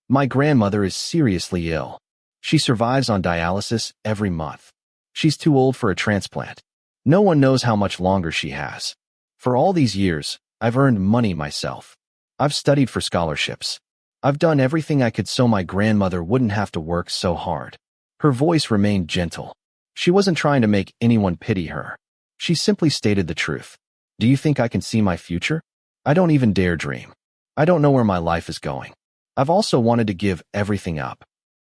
My grandmother is seriously ill. She survives on dialysis every month. She's too old for a transplant. No one knows how much longer she has. For all these years, I've earned money myself. I've studied for scholarships. I've done everything I could so my grandmother wouldn't have to work so hard. Her voice remained gentle. She wasn't trying to make anyone pity her. She simply stated the truth. Do you think I can see my future? I don't even dare dream. I don't know where my life is going. I've also wanted to give everything up.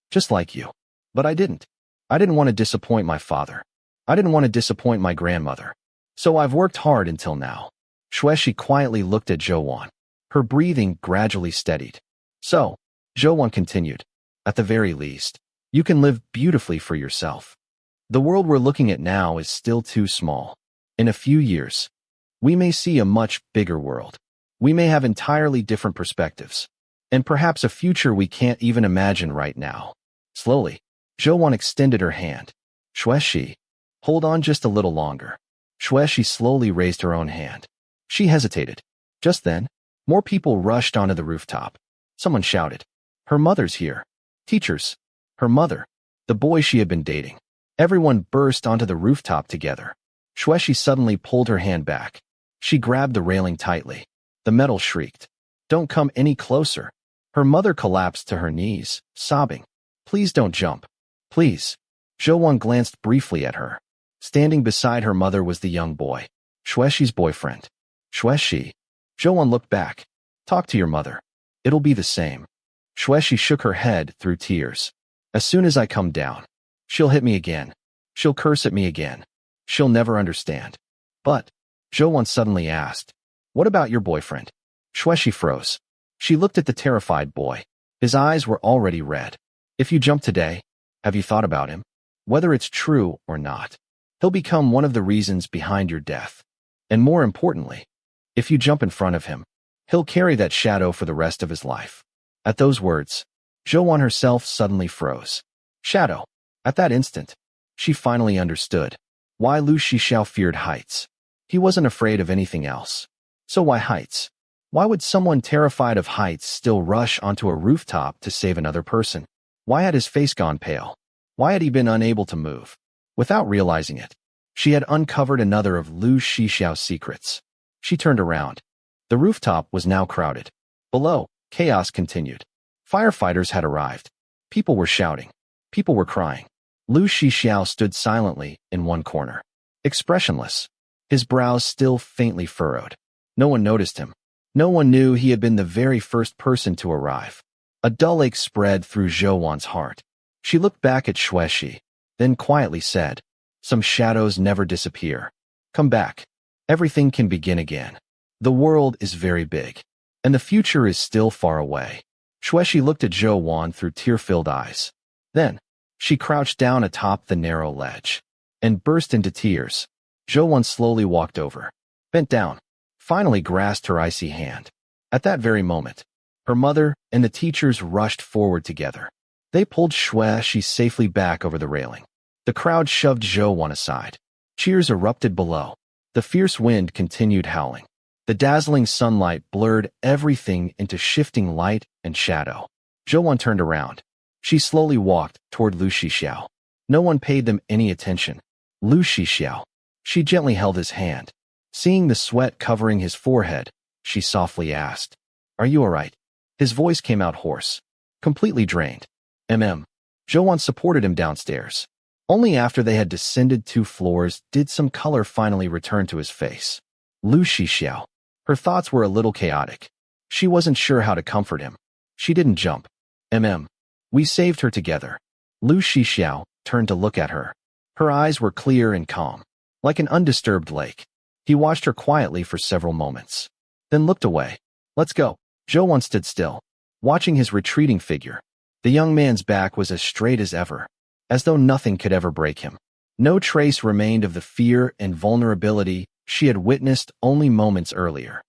Just like you. But I didn't. I didn't want to disappoint my father. I didn't want to disappoint my grandmother. So I've worked hard until now. Shueshi quietly looked at Zhou. Her breathing gradually steadied. So, Zhou continued, at the very least, you can live beautifully for yourself. The world we're looking at now is still too small. In a few years, we may see a much bigger world. We may have entirely different perspectives. And perhaps a future we can't even imagine right now. Slowly, Zhou extended her hand. Shueshi, hold on just a little longer. Shueshi slowly raised her own hand. She hesitated. Just then, more people rushed onto the rooftop. Someone shouted, Her mother's here. Teachers. Her mother. The boy she had been dating. Everyone burst onto the rooftop together. Shueshi suddenly pulled her hand back. She grabbed the railing tightly. The metal shrieked. Don't come any closer. Her mother collapsed to her knees, sobbing. Please don't jump. Please. Zhou glanced briefly at her. Standing beside her mother was the young boy, Shueshi's boyfriend. Xueshi. Zhou looked back. Talk to your mother. It'll be the same. Xueshi shook her head through tears. As soon as I come down, she'll hit me again. She'll curse at me again. She'll never understand. But, Zhou suddenly asked, what about your boyfriend? Xueshi froze. She looked at the terrified boy. His eyes were already red. If you jump today, have you thought about him? Whether it's true or not, he'll become one of the reasons behind your death. And more importantly, if you jump in front of him, he'll carry that shadow for the rest of his life. At those words, Zhou herself suddenly froze. Shadow. At that instant, she finally understood why Lu Shixiao feared heights. He wasn't afraid of anything else. So why heights? Why would someone terrified of heights still rush onto a rooftop to save another person? Why had his face gone pale? Why had he been unable to move? Without realizing it, she had uncovered another of Lu Shixiao's secrets. She turned around. The rooftop was now crowded. Below, chaos continued. Firefighters had arrived. People were shouting. People were crying. Lu Shixiao stood silently in one corner, expressionless, his brows still faintly furrowed. No one noticed him. No one knew he had been the very first person to arrive. A dull ache spread through Zhou heart. She looked back at Xueshi, then quietly said, some shadows never disappear. Come back. Everything can begin again. The world is very big, and the future is still far away. Xueshi looked at Zhou through tear-filled eyes. Then, she crouched down atop the narrow ledge and burst into tears. Zhou slowly walked over, bent down, finally grasped her icy hand. At that very moment, her mother and the teachers rushed forward together. They pulled Xueshi safely back over the railing. The crowd shoved Zhou aside. Cheers erupted below. The fierce wind continued howling. The dazzling sunlight blurred everything into shifting light and shadow. Zhou turned around. She slowly walked toward Lu Shixiao. No one paid them any attention. Lu Shixiao. She gently held his hand. Seeing the sweat covering his forehead, she softly asked, are you all right? His voice came out hoarse, completely drained. Zhou supported him downstairs. Only after they had descended 2 floors did some color finally return to his face. Lu Shixiao. Her thoughts were a little chaotic. She wasn't sure how to comfort him. She didn't jump. We saved her together. Lu Shixiao turned to look at her. Her eyes were clear and calm, like an undisturbed lake. He watched her quietly for several moments, then looked away. Let's go. Zhou stood still, watching his retreating figure. The young man's back was as straight as ever, as though nothing could ever break him. No trace remained of the fear and vulnerability she had witnessed only moments earlier.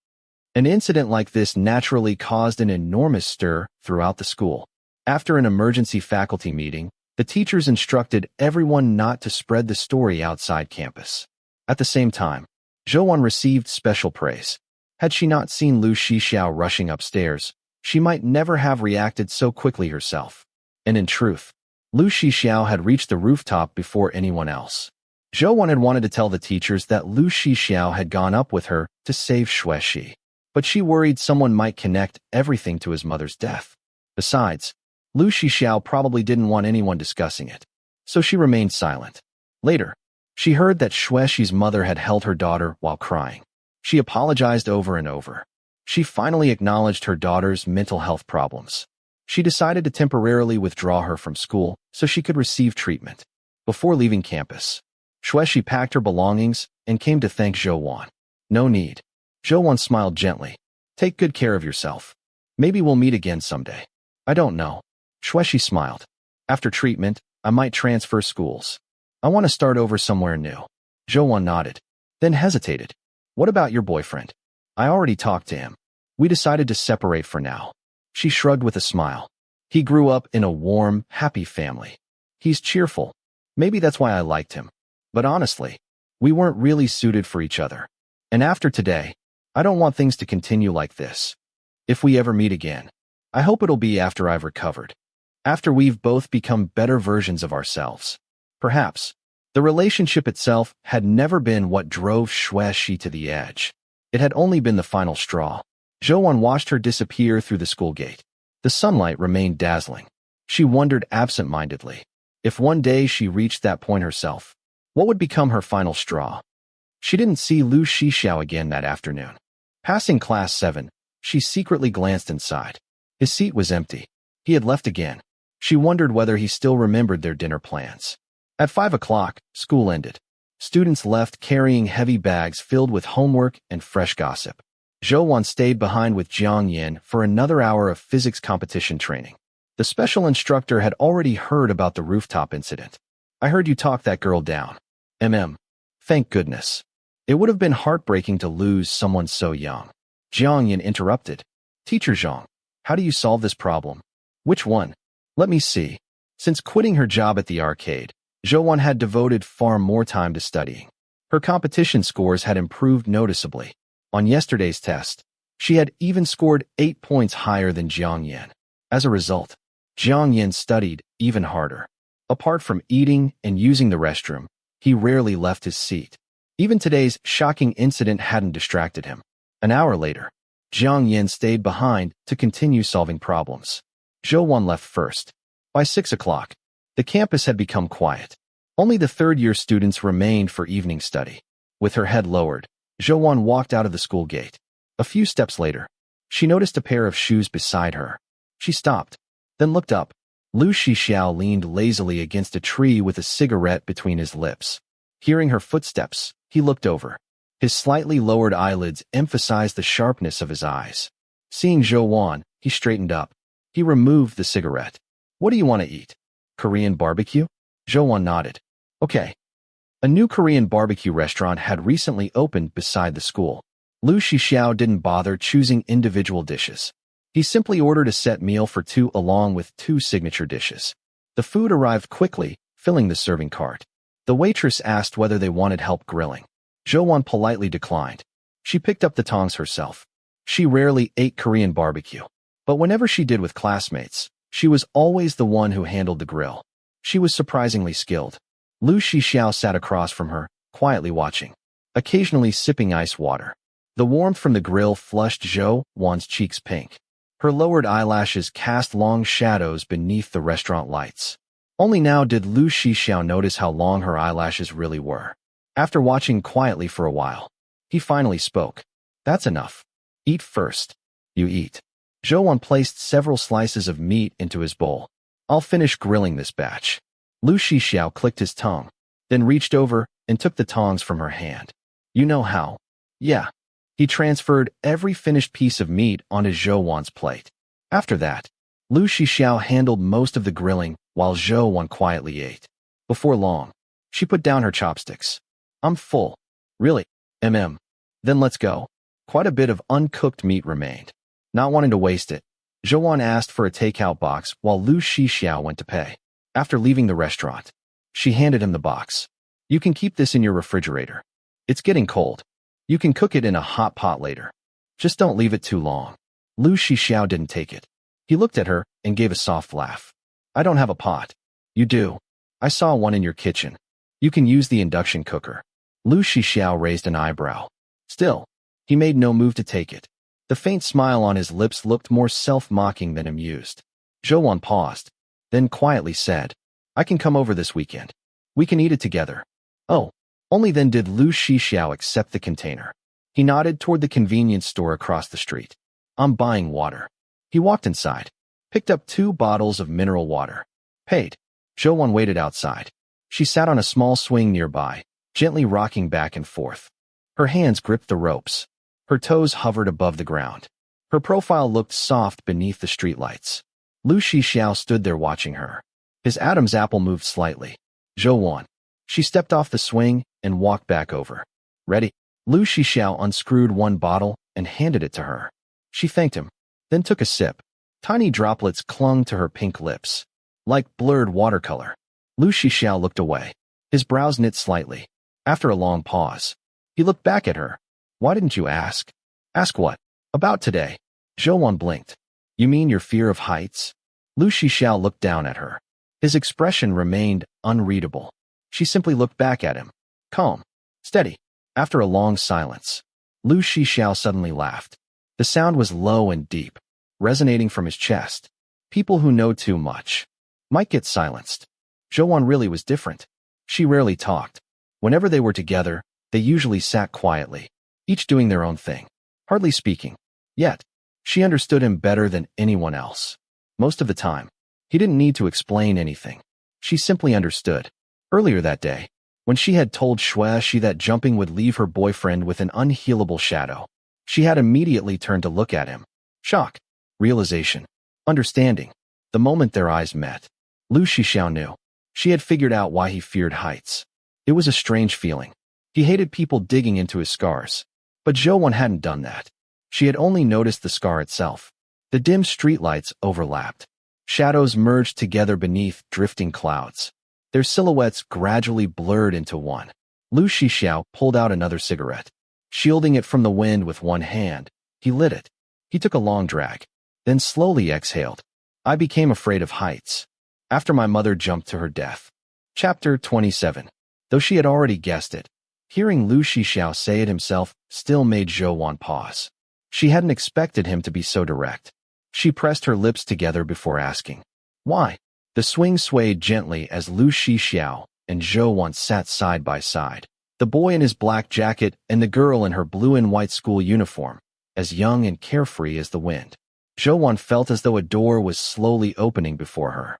An incident like this naturally caused an enormous stir throughout the school. After an emergency faculty meeting, the teachers instructed everyone not to spread the story outside campus. At the same time, Zhou received special praise. Had she not seen Lu Shixiao rushing upstairs, she might never have reacted so quickly herself. And in truth, Lu Shixiao had reached the rooftop before anyone else. Zhou had wanted to tell the teachers that Lu Shixiao had gone up with her to save Xueshi, but she worried someone might connect everything to his mother's death. Besides, Lu Shixiao probably didn't want anyone discussing it, so she remained silent. Later, she heard that Xueshi's mother had held her daughter while crying. She apologized over and over. She finally acknowledged her daughter's mental health problems. She decided to temporarily withdraw her from school so she could receive treatment. Before leaving campus, Xueshi packed her belongings and came to thank Zhou. No need. Zhou smiled gently. Take good care of yourself. Maybe we'll meet again someday. I don't know. Xueshi smiled. After treatment, I might transfer schools. I want to start over somewhere new. Zhou nodded, then hesitated. What about your boyfriend? I already talked to him. We decided to separate for now. She shrugged with a smile. He grew up in a warm, happy family. He's cheerful. Maybe that's why I liked him. But honestly, we weren't really suited for each other. And after today, I don't want things to continue like this. If we ever meet again, I hope it'll be after I've recovered. After we've both become better versions of ourselves. Perhaps, the relationship itself had never been what drove Xueshi to the edge. It had only been the final straw. Zhou watched her disappear through the school gate. The sunlight remained dazzling. She wondered absent-mindedly, if one day she reached that point herself, what would become her final straw? She didn't see Lu Shixiao again that afternoon. Passing class 7, she secretly glanced inside. His seat was empty. He had left again. She wondered whether he still remembered their dinner plans. At 5 o'clock, school ended. Students left carrying heavy bags filled with homework and fresh gossip. Zhou stayed behind with Jiang Yin for another hour of physics competition training. The special instructor had already heard about the rooftop incident. I heard you talk that girl down. Thank goodness. It would have been heartbreaking to lose someone so young. Jiang Yin interrupted. Teacher Zhang, how do you solve this problem? Which one? Let me see. Since quitting her job at the arcade, Zhou had devoted far more time to studying. Her competition scores had improved noticeably. On yesterday's test, she had even scored 8 points higher than Jiang Yin. As a result, Jiang Yin studied even harder. Apart from eating and using the restroom, he rarely left his seat. Even today's shocking incident hadn't distracted him. An hour later, Jiang Yin stayed behind to continue solving problems. Zhou left first. By 6 o'clock, the campus had become quiet. Only the third-year students remained for evening study. With her head lowered, Zhou walked out of the school gate. A few steps later, she noticed a pair of shoes beside her. She stopped, then looked up. Lu Shixiao leaned lazily against a tree with a cigarette between his lips. Hearing her footsteps, he looked over. His slightly lowered eyelids emphasized the sharpness of his eyes. Seeing Zhou, he straightened up. He removed the cigarette. What do you want to eat? Korean barbecue? Zhou nodded. Okay. A new Korean barbecue restaurant had recently opened beside the school. Lu Shixiao didn't bother choosing individual dishes. He simply ordered a set meal for two along with 2 signature dishes. The food arrived quickly, filling the serving cart. The waitress asked whether they wanted help grilling. Zhou politely declined. She picked up the tongs herself. She rarely ate Korean barbecue, but whenever she did with classmates, she was always the one who handled the grill. She was surprisingly skilled. Lu Shixiao sat across from her, quietly watching, occasionally sipping ice water. The warmth from the grill flushed Zhou's cheeks pink. Her lowered eyelashes cast long shadows beneath the restaurant lights. Only now did Lu Shixiao notice how long her eyelashes really were. After watching quietly for a while, he finally spoke. That's enough. Eat first. You eat. Zhou placed several slices of meat into his bowl. I'll finish grilling this batch. Lu Shixiao clicked his tongue, then reached over and took the tongs from her hand. You know how? Yeah. He transferred every finished piece of meat onto Zhou's plate. After that, Lu Shixiao handled most of the grilling while Zhou quietly ate. Before long, she put down her chopsticks. I'm full. Really? Then let's go. Quite a bit of uncooked meat remained. Not wanting to waste it, Zhou asked for a takeout box while Lu Shixiao went to pay. After leaving the restaurant, she handed him the box. You can keep this in your refrigerator. It's getting cold. You can cook it in a hot pot later. Just don't leave it too long. Lu Shixiao didn't take it. He looked at her and gave a soft laugh. I don't have a pot. You do. I saw one in your kitchen. You can use the induction cooker. Lu Shixiao raised an eyebrow. Still, he made no move to take it. The faint smile on his lips looked more self-mocking than amused. Zhou paused, then quietly said, I can come over this weekend. We can eat it together. Oh, only then did Lu Shixiao accept the container. He nodded toward the convenience store across the street. I'm buying water. He walked inside, picked up 2 bottles of mineral water. Paid. Zhou waited outside. She sat on a small swing nearby, gently rocking back and forth. Her hands gripped the ropes. Her toes hovered above the ground. Her profile looked soft beneath the streetlights. Lu Shixiao stood there watching her. His Adam's apple moved slightly. Zhou. She stepped off the swing and walked back over. Ready? Lu Shixiao unscrewed 1 bottle and handed it to her. She thanked him, then took a sip. Tiny droplets clung to her pink lips. Like blurred watercolor. Lu Shixiao looked away. His brows knit slightly. After a long pause, he looked back at her. Why didn't you ask? Ask what? About today. Zhou blinked. You mean your fear of heights? Lu Shixiao looked down at her. His expression remained unreadable. She simply looked back at him. Calm. Steady. After a long silence, Lu Shixiao suddenly laughed. The sound was low and deep, resonating from his chest. People who know too much might get silenced. Zhou really was different. She rarely talked. Whenever they were together, they usually sat quietly, each doing their own thing. hardly speaking. Yet, she understood him better than anyone else. Most of the time, he didn't need to explain anything. She simply understood. Earlier that day, when she had told Zhui that jumping would leave her boyfriend with an unhealable shadow, she had immediately turned to look at him. Shock, realization, understanding. The moment their eyes met, Lu Shixiao knew. She had figured out why he feared heights. It was a strange feeling. He hated people digging into his scars. But Zhou hadn't done that. She had only noticed the scar itself. The dim streetlights overlapped. Shadows merged together beneath drifting clouds. Their silhouettes gradually blurred into one. Lu Shixiao pulled out another cigarette. Shielding it from the wind with one hand, he lit it. He took a long drag, then slowly exhaled. I became afraid of heights. After my mother jumped to her death. Chapter 27. Though she had already guessed it, hearing Lu Shixiao say it himself still made Zhou pause. She hadn't expected him to be so direct. She pressed her lips together before asking, "Why?" The swing swayed gently as Lu Shixiao and Zhou sat side by side. The boy in his black jacket and the girl in her blue and white school uniform, as young and carefree as the wind. Zhou felt as though a door was slowly opening before her.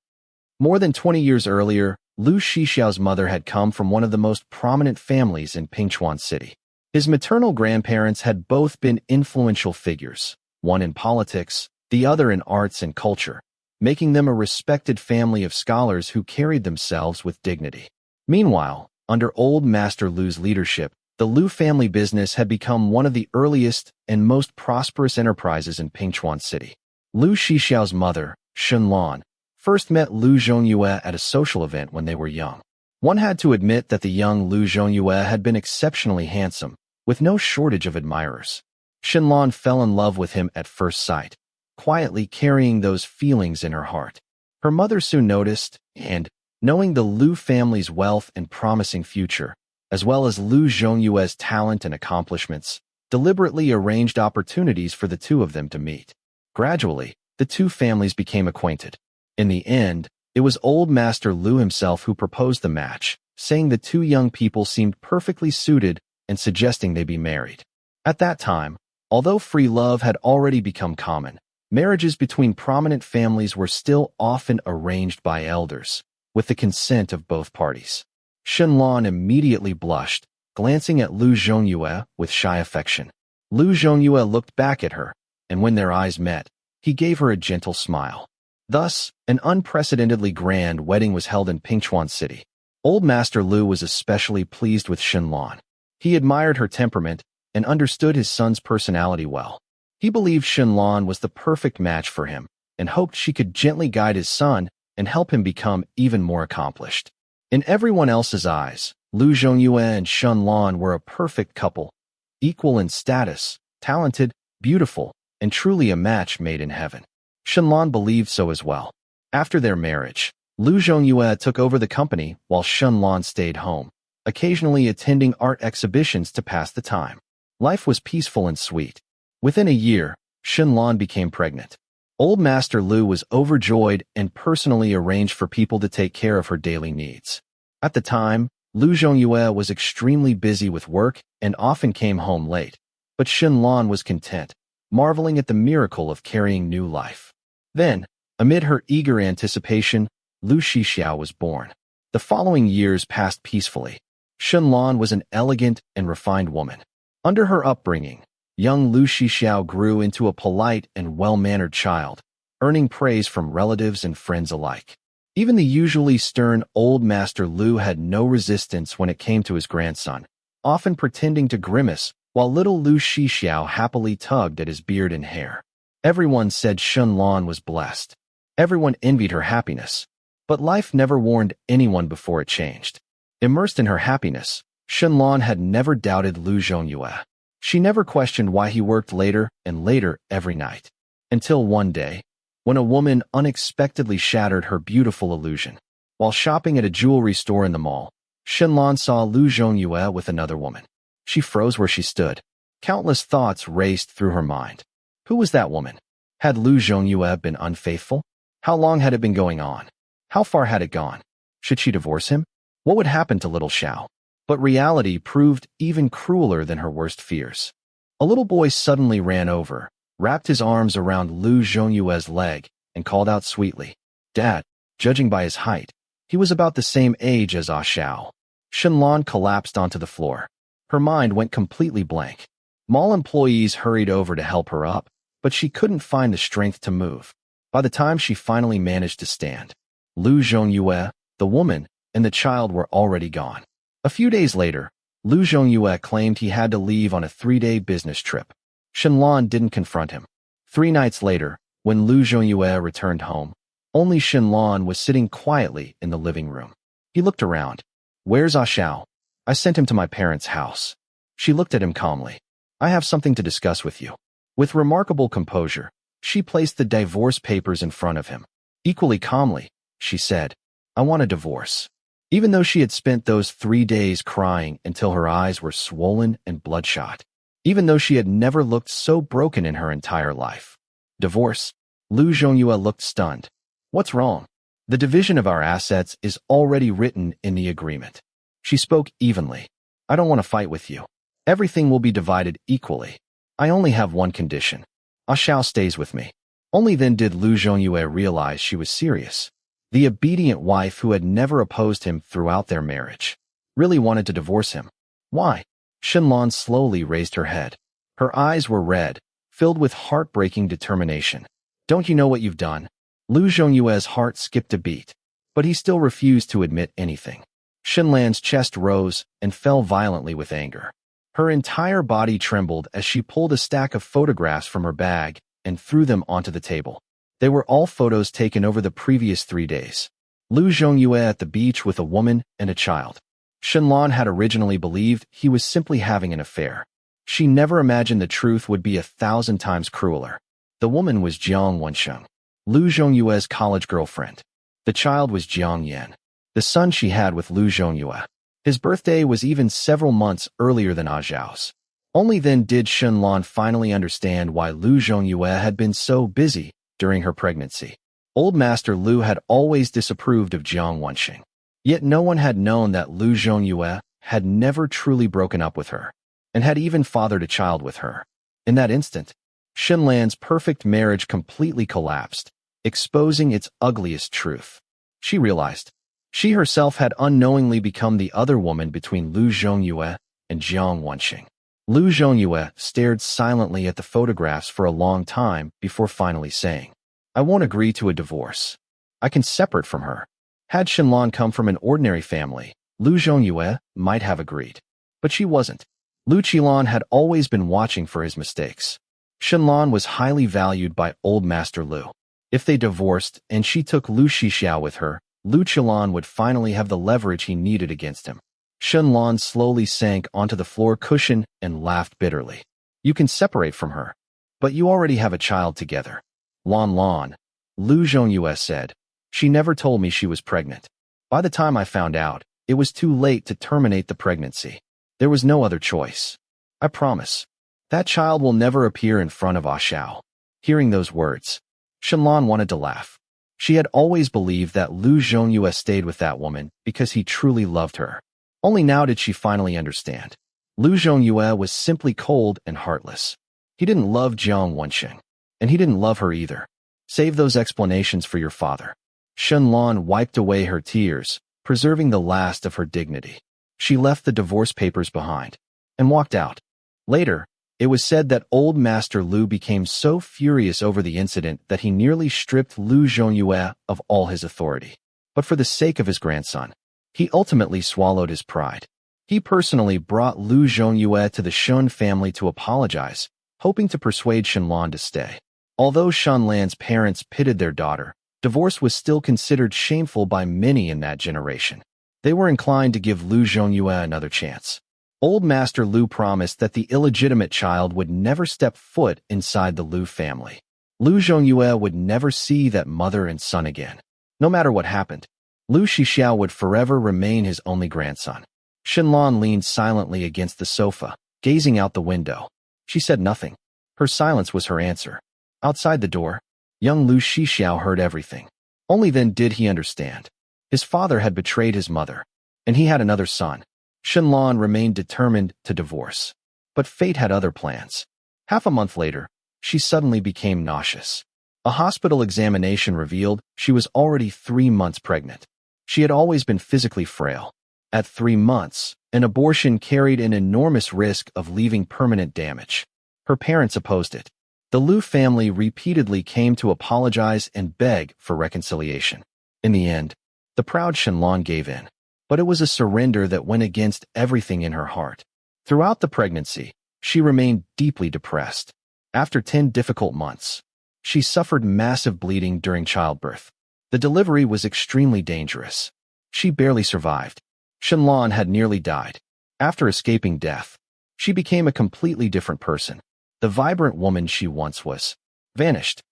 More than 20 years earlier, Lu Shixiao's mother had come from one of the most prominent families in Pingchuan City. His maternal grandparents had both been influential figures, one in politics, the other in arts and culture, making them a respected family of scholars who carried themselves with dignity. Meanwhile, under Old Master Lu's leadership, the Lu family business had become one of the earliest and most prosperous enterprises in Pingchuan City. Lu Shixiao's mother, Shenlan, first met Lu Zhongyue at a social event when they were young. One had to admit that the young Lu Zhongyue had been exceptionally handsome, with no shortage of admirers. Shenlan fell in love with him at first sight, quietly carrying those feelings in her heart. Her mother soon noticed, and, knowing the Lu family's wealth and promising future, as well as Lu Zhongyue's talent and accomplishments, deliberately arranged opportunities for the two of them to meet. Gradually, the two families became acquainted. In the end, it was Old Master Lu himself who proposed the match, saying the two young people seemed perfectly suited and suggesting they be married. At that time, although free love had already become common, marriages between prominent families were still often arranged by elders, with the consent of both parties. Shenlan immediately blushed, glancing at Lu Zhongyue with shy affection. Lu Zhongyue looked back at her, and when their eyes met, he gave her a gentle smile. Thus, an unprecedentedly grand wedding was held in Pingchuan City. Old Master Lu was especially pleased with Shenlan. He admired her temperament and understood his son's personality well. He believed Shenlan was the perfect match for him and hoped she could gently guide his son and help him become even more accomplished. In everyone else's eyes, Lu Zhongyue and Shenlan were a perfect couple, equal in status, talented, beautiful, and truly a match made in heaven. Shenlan believed so as well. After their marriage, Lu Zhongyue took over the company while Shenlan stayed home, occasionally attending art exhibitions to pass the time. Life was peaceful and sweet. Within a year, Shenlan became pregnant. Old Master Lu was overjoyed and personally arranged for people to take care of her daily needs. At the time, Lu Zhongyue was extremely busy with work and often came home late, but Shenlan was content, marveling at the miracle of carrying new life. Then, amid her eager anticipation, Lu Shixiao was born. The following years passed peacefully. Shenlan was an elegant and refined woman. Under her upbringing, young Lu Shixiao grew into a polite and well-mannered child, earning praise from relatives and friends alike. Even the usually stern Old Master Lu had no resistance when it came to his grandson, often pretending to grimace while little Lu Shixiao happily tugged at his beard and hair. Everyone said Shenlan was blessed. Everyone envied her happiness. But life never warned anyone before it changed. Immersed in her happiness, Shenlan had never doubted Lu Zhongyue. She never questioned why he worked later and later every night. Until one day, when a woman unexpectedly shattered her beautiful illusion. While shopping at a jewelry store in the mall, Shenlan saw Lu Zhongyue with another woman. She froze where she stood. Countless thoughts raced through her mind. Who was that woman? Had Lu Zhongyue been unfaithful? How long had it been going on? How far had it gone? Should she divorce him? What would happen to little Xiao? But reality proved even crueler than her worst fears. A little boy suddenly ran over, wrapped his arms around Lu Zhongyue's leg, and called out sweetly, "Dad." Judging by his height, he was about the same age as Ah Xiao. Shenlan collapsed onto the floor. Her mind went completely blank. Mall employees hurried over to help her up, but she couldn't find the strength to move. By the time she finally managed to stand, Lu Zhongyue, the woman, and the child were already gone. A few days later, Lu Zhongyue claimed he had to leave on a 3-day business trip. Shenlan didn't confront him. 3 nights later, when Lu Zhongyue returned home, only Shenlan was sitting quietly in the living room. He looked around. "Where's Ah Xiao?" "I sent him to my parents' house." She looked at him calmly. "I have something to discuss with you." With remarkable composure, she placed the divorce papers in front of him. Equally calmly, she said, "I want a divorce." Even though she had spent those 3 days crying until her eyes were swollen and bloodshot. Even though she had never looked so broken in her entire life. "Divorce?" Lu Zhongyue looked stunned. "What's wrong?" "The division of our assets is already written in the agreement." She spoke evenly. "I don't want to fight with you. Everything will be divided equally. I only have one condition. Ah Xiao stays with me." Only then did Lu Zhongyue realize she was serious. The obedient wife who had never opposed him throughout their marriage really wanted to divorce him. Why? Shenlan slowly raised her head. Her eyes were red, filled with heartbreaking determination. "Don't you know what you've done?" Lu Zhongyue's heart skipped a beat, but he still refused to admit anything. Shenlan's chest rose and fell violently with anger. Her entire body trembled as she pulled a stack of photographs from her bag and threw them onto the table. They were all photos taken over the previous 3 days. Lu Zhongyue at the beach with a woman and a child. Shenlan had originally believed he was simply having an affair. She never imagined the truth would be 1,000 times crueler. The woman was Jiang Wensheng, Lu Zhongyue's college girlfriend. The child was Jiang Yan, the son she had with Lu Zhongyue. His birthday was even several months earlier than Ah Xiao's. Only then did Shenlan finally understand why Lu Zhongyue had been so busy during her pregnancy. Old Master Lu had always disapproved of Jiang Wensheng. Yet no one had known that Lu Zhongyue had never truly broken up with her, and had even fathered a child with her. In that instant, Shenlan's perfect marriage completely collapsed, exposing its ugliest truth. She realized she herself had unknowingly become the other woman between Lu Zhongyue and Jiang Wensheng. Lu Zhongyue stared silently at the photographs for a long time before finally saying, "I won't agree to a divorce. I can separate from her." Had Shenlan come from an ordinary family, Lu Zhongyue might have agreed. But she wasn't. Lu Qilan had always been watching for his mistakes. Shenlan was highly valued by Old Master Lu. If they divorced and she took Lu Shixiao with her, Lu Qilan would finally have the leverage he needed against him. Shenlan slowly sank onto the floor cushion and laughed bitterly. "You can separate from her, but you already have a child together." Lan, Lu Zhongyue said. "She never told me she was pregnant. By the time I found out, it was too late to terminate the pregnancy. There was no other choice. I promise. That child will never appear in front of Ah Xiao." Hearing those words, Shenlan wanted to laugh. She had always believed that Lu Zhongyue stayed with that woman because he truly loved her. Only now did she finally understand. Lu Zhongyue was simply cold and heartless. He didn't love Jiang Wensheng, and he didn't love her either. Save those explanations for your father. Shenlan wiped away her tears, preserving the last of her dignity. She left the divorce papers behind and walked out. Later, it was said that Old Master Lu became so furious over the incident that he nearly stripped Lu Zhongyue of all his authority. But for the sake of his grandson, he ultimately swallowed his pride. He personally brought Lu Zhongyue to the Shun family to apologize, hoping to persuade Shenlan to stay. Although Shenlan's parents pitied their daughter, divorce was still considered shameful by many in that generation. They were inclined to give Lu Zhongyue another chance. Old Master Lu promised that the illegitimate child would never step foot inside the Lu family. Lu Zhongyue would never see that mother and son again. No matter what happened, Lu Shixiao would forever remain his only grandson. Shenlan leaned silently against the sofa, gazing out the window. She said nothing. Her silence was her answer. Outside the door, young Lu Shixiao heard everything. Only then did he understand. His father had betrayed his mother, and he had another son. Shenlan remained determined to divorce. But fate had other plans. Half a month later, she suddenly became nauseous. A hospital examination revealed she was already 3 months pregnant. She had always been physically frail. At 3 months, an abortion carried an enormous risk of leaving permanent damage. Her parents opposed it. The Liu family repeatedly came to apologize and beg for reconciliation. In the end, the proud Shenlong gave in. But it was a surrender that went against everything in her heart. Throughout the pregnancy, she remained deeply depressed. After 10 difficult months, she suffered massive bleeding during childbirth. The delivery was extremely dangerous. She barely survived. Shenlong had nearly died. After escaping death, she became a completely different person. The vibrant woman she once was vanished.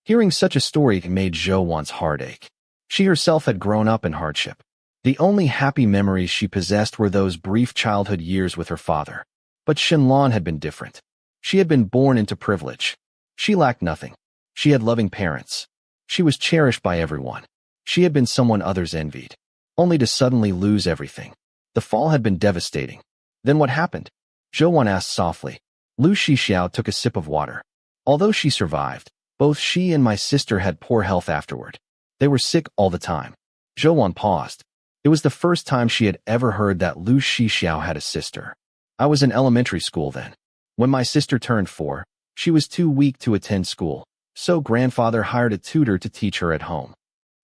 Hearing such a story made Zhouwan's heart ache. She herself had grown up in hardship. The only happy memories she possessed were those brief childhood years with her father. But Shenlong had been different. She had been born into privilege. She lacked nothing. She had loving parents. She was cherished by everyone. She had been someone others envied, only to suddenly lose everything. The fall had been devastating. Then what happened? Zhouwan asked softly. Liu Shixiao took a sip of water. Although she survived, both she and my sister had poor health afterward. They were sick all the time. Zhouwan paused. It was the first time she had ever heard that Liu Shixiao had a sister. I was in elementary school then. When my sister turned 4, she was too weak to attend school, so grandfather hired a tutor to teach her at home.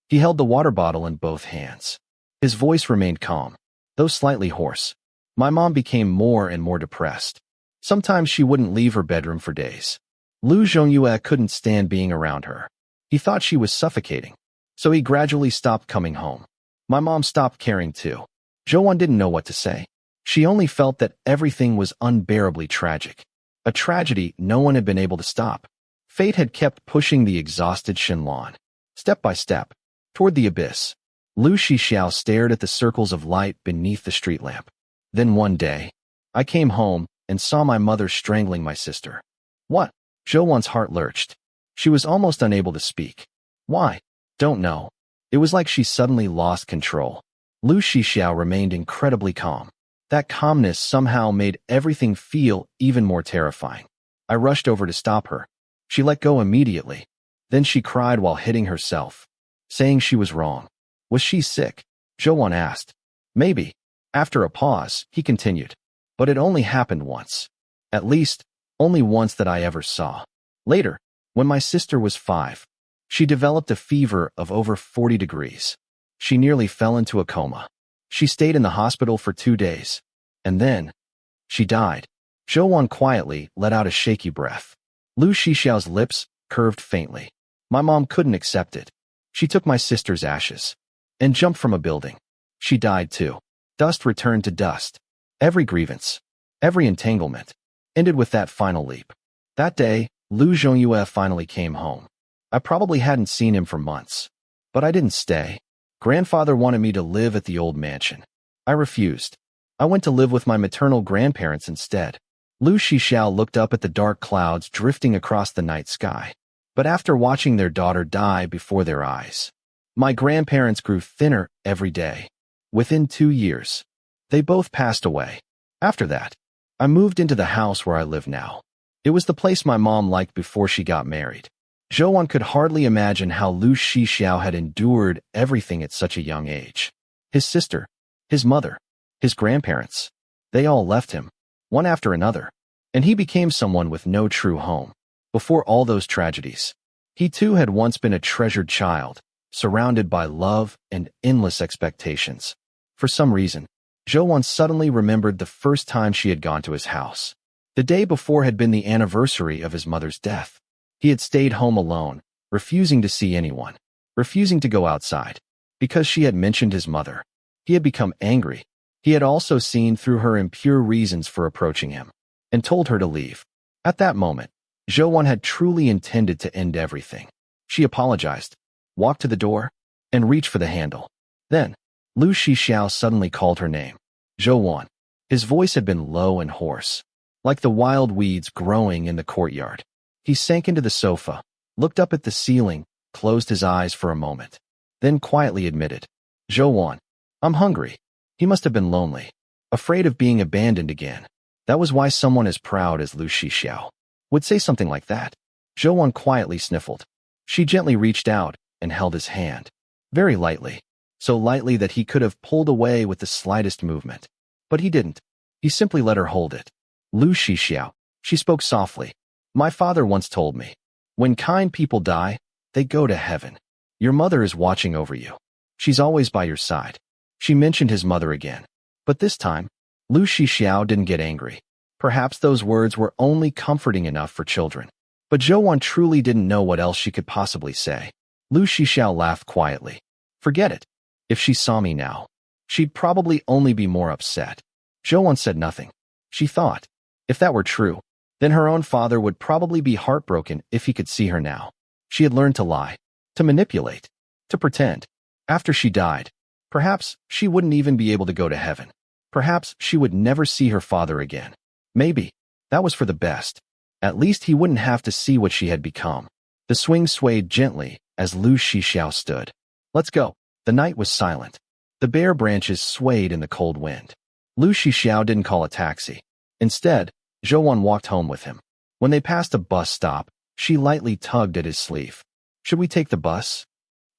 He held the water bottle in both hands. His voice remained calm, though slightly hoarse. My mom became more and more depressed. Sometimes she wouldn't leave her bedroom for days. Liu Zhongyue couldn't stand being around her. He thought she was suffocating, so he gradually stopped coming home. My mom stopped caring too. Zhouwan didn't know what to say. She only felt that everything was unbearably tragic. A tragedy no one had been able to stop. Fate had kept pushing the exhausted Shenlong, step by step, toward the abyss. Liu Shixiao stared at the circles of light beneath the street lamp. Then one day, I came home and saw my mother strangling my sister. What? Zhouwan's heart lurched. She was almost unable to speak. Why? Don't know. It was like she suddenly lost control. Liu Shixiao remained incredibly calm. That calmness somehow made everything feel even more terrifying. I rushed over to stop her. She let go immediately. Then she cried while hitting herself, saying she was wrong. Was she sick? Zhouwan asked. Maybe. After a pause, he continued. But it only happened once. At least, only once that I ever saw. Later, when my sister was 5, she developed a fever of over 40 degrees. She nearly fell into a coma. She stayed in the hospital for 2 days. And then, she died. Zhouwan quietly let out a shaky breath. Liu Shixiao's lips curved faintly. My mom couldn't accept it. She took my sister's ashes and jumped from a building. She died too. Dust returned to dust. Every grievance, every entanglement, ended with that final leap. That day, Liu Zhongyue finally came home. I probably hadn't seen him for months. But I didn't stay. Grandfather wanted me to live at the old mansion. I refused. I went to live with my maternal grandparents instead. Liu Shixiao looked up at the dark clouds drifting across the night sky. But after watching their daughter die before their eyes, my grandparents grew thinner every day. Within 2 years, they both passed away. After that, I moved into the house where I live now. It was the place my mom liked before she got married. Zhouwan could hardly imagine how Liu Shixiao had endured everything at such a young age. His sister, his mother, his grandparents, they all left him, one after another, and he became someone with no true home. Before all those tragedies, he too had once been a treasured child, surrounded by love and endless expectations. For some reason, Zhouwan suddenly remembered the first time she had gone to his house. The day before had been the anniversary of his mother's death. He had stayed home alone, refusing to see anyone, refusing to go outside, because she had mentioned his mother. He had become angry. He had also seen through her impure reasons for approaching him, and told her to leave. At that moment, Zhouwan had truly intended to end everything. She apologized, walked to the door, and reached for the handle. Then, Liu Shixiao suddenly called her name. Zhouwan. His voice had been low and hoarse, like the wild weeds growing in the courtyard. He sank into the sofa, looked up at the ceiling, closed his eyes for a moment, then quietly admitted, Zhouwan, I'm hungry. He must have been lonely, afraid of being abandoned again. That was why someone as proud as Lu Shixiao would say something like that. Zhou quietly sniffled. She gently reached out and held his hand. Very lightly. So lightly that he could have pulled away with the slightest movement. But he didn't. He simply let her hold it. Lu Shixiao, she spoke softly. My father once told me, when kind people die, they go to heaven. Your mother is watching over you. She's always by your side. She mentioned his mother again. But this time, Lu Shixiao didn't get angry. Perhaps those words were only comforting enough for children. But Zhou truly didn't know what else she could possibly say. Lu Shixiao laughed quietly. Forget it. If she saw me now, she'd probably only be more upset. Zhou said nothing. She thought, if that were true, then her own father would probably be heartbroken if he could see her now. She had learned to lie, to manipulate, to pretend. After she died, perhaps she wouldn't even be able to go to heaven. Perhaps she would never see her father again. Maybe that was for the best. At least he wouldn't have to see what she had become. The swing swayed gently as Lu Shixiao stood. Let's go. The night was silent. The bare branches swayed in the cold wind. Lu Shixiao didn't call a taxi. Instead, Zhou walked home with him. When they passed a bus stop, she lightly tugged at his sleeve. Should we take the bus?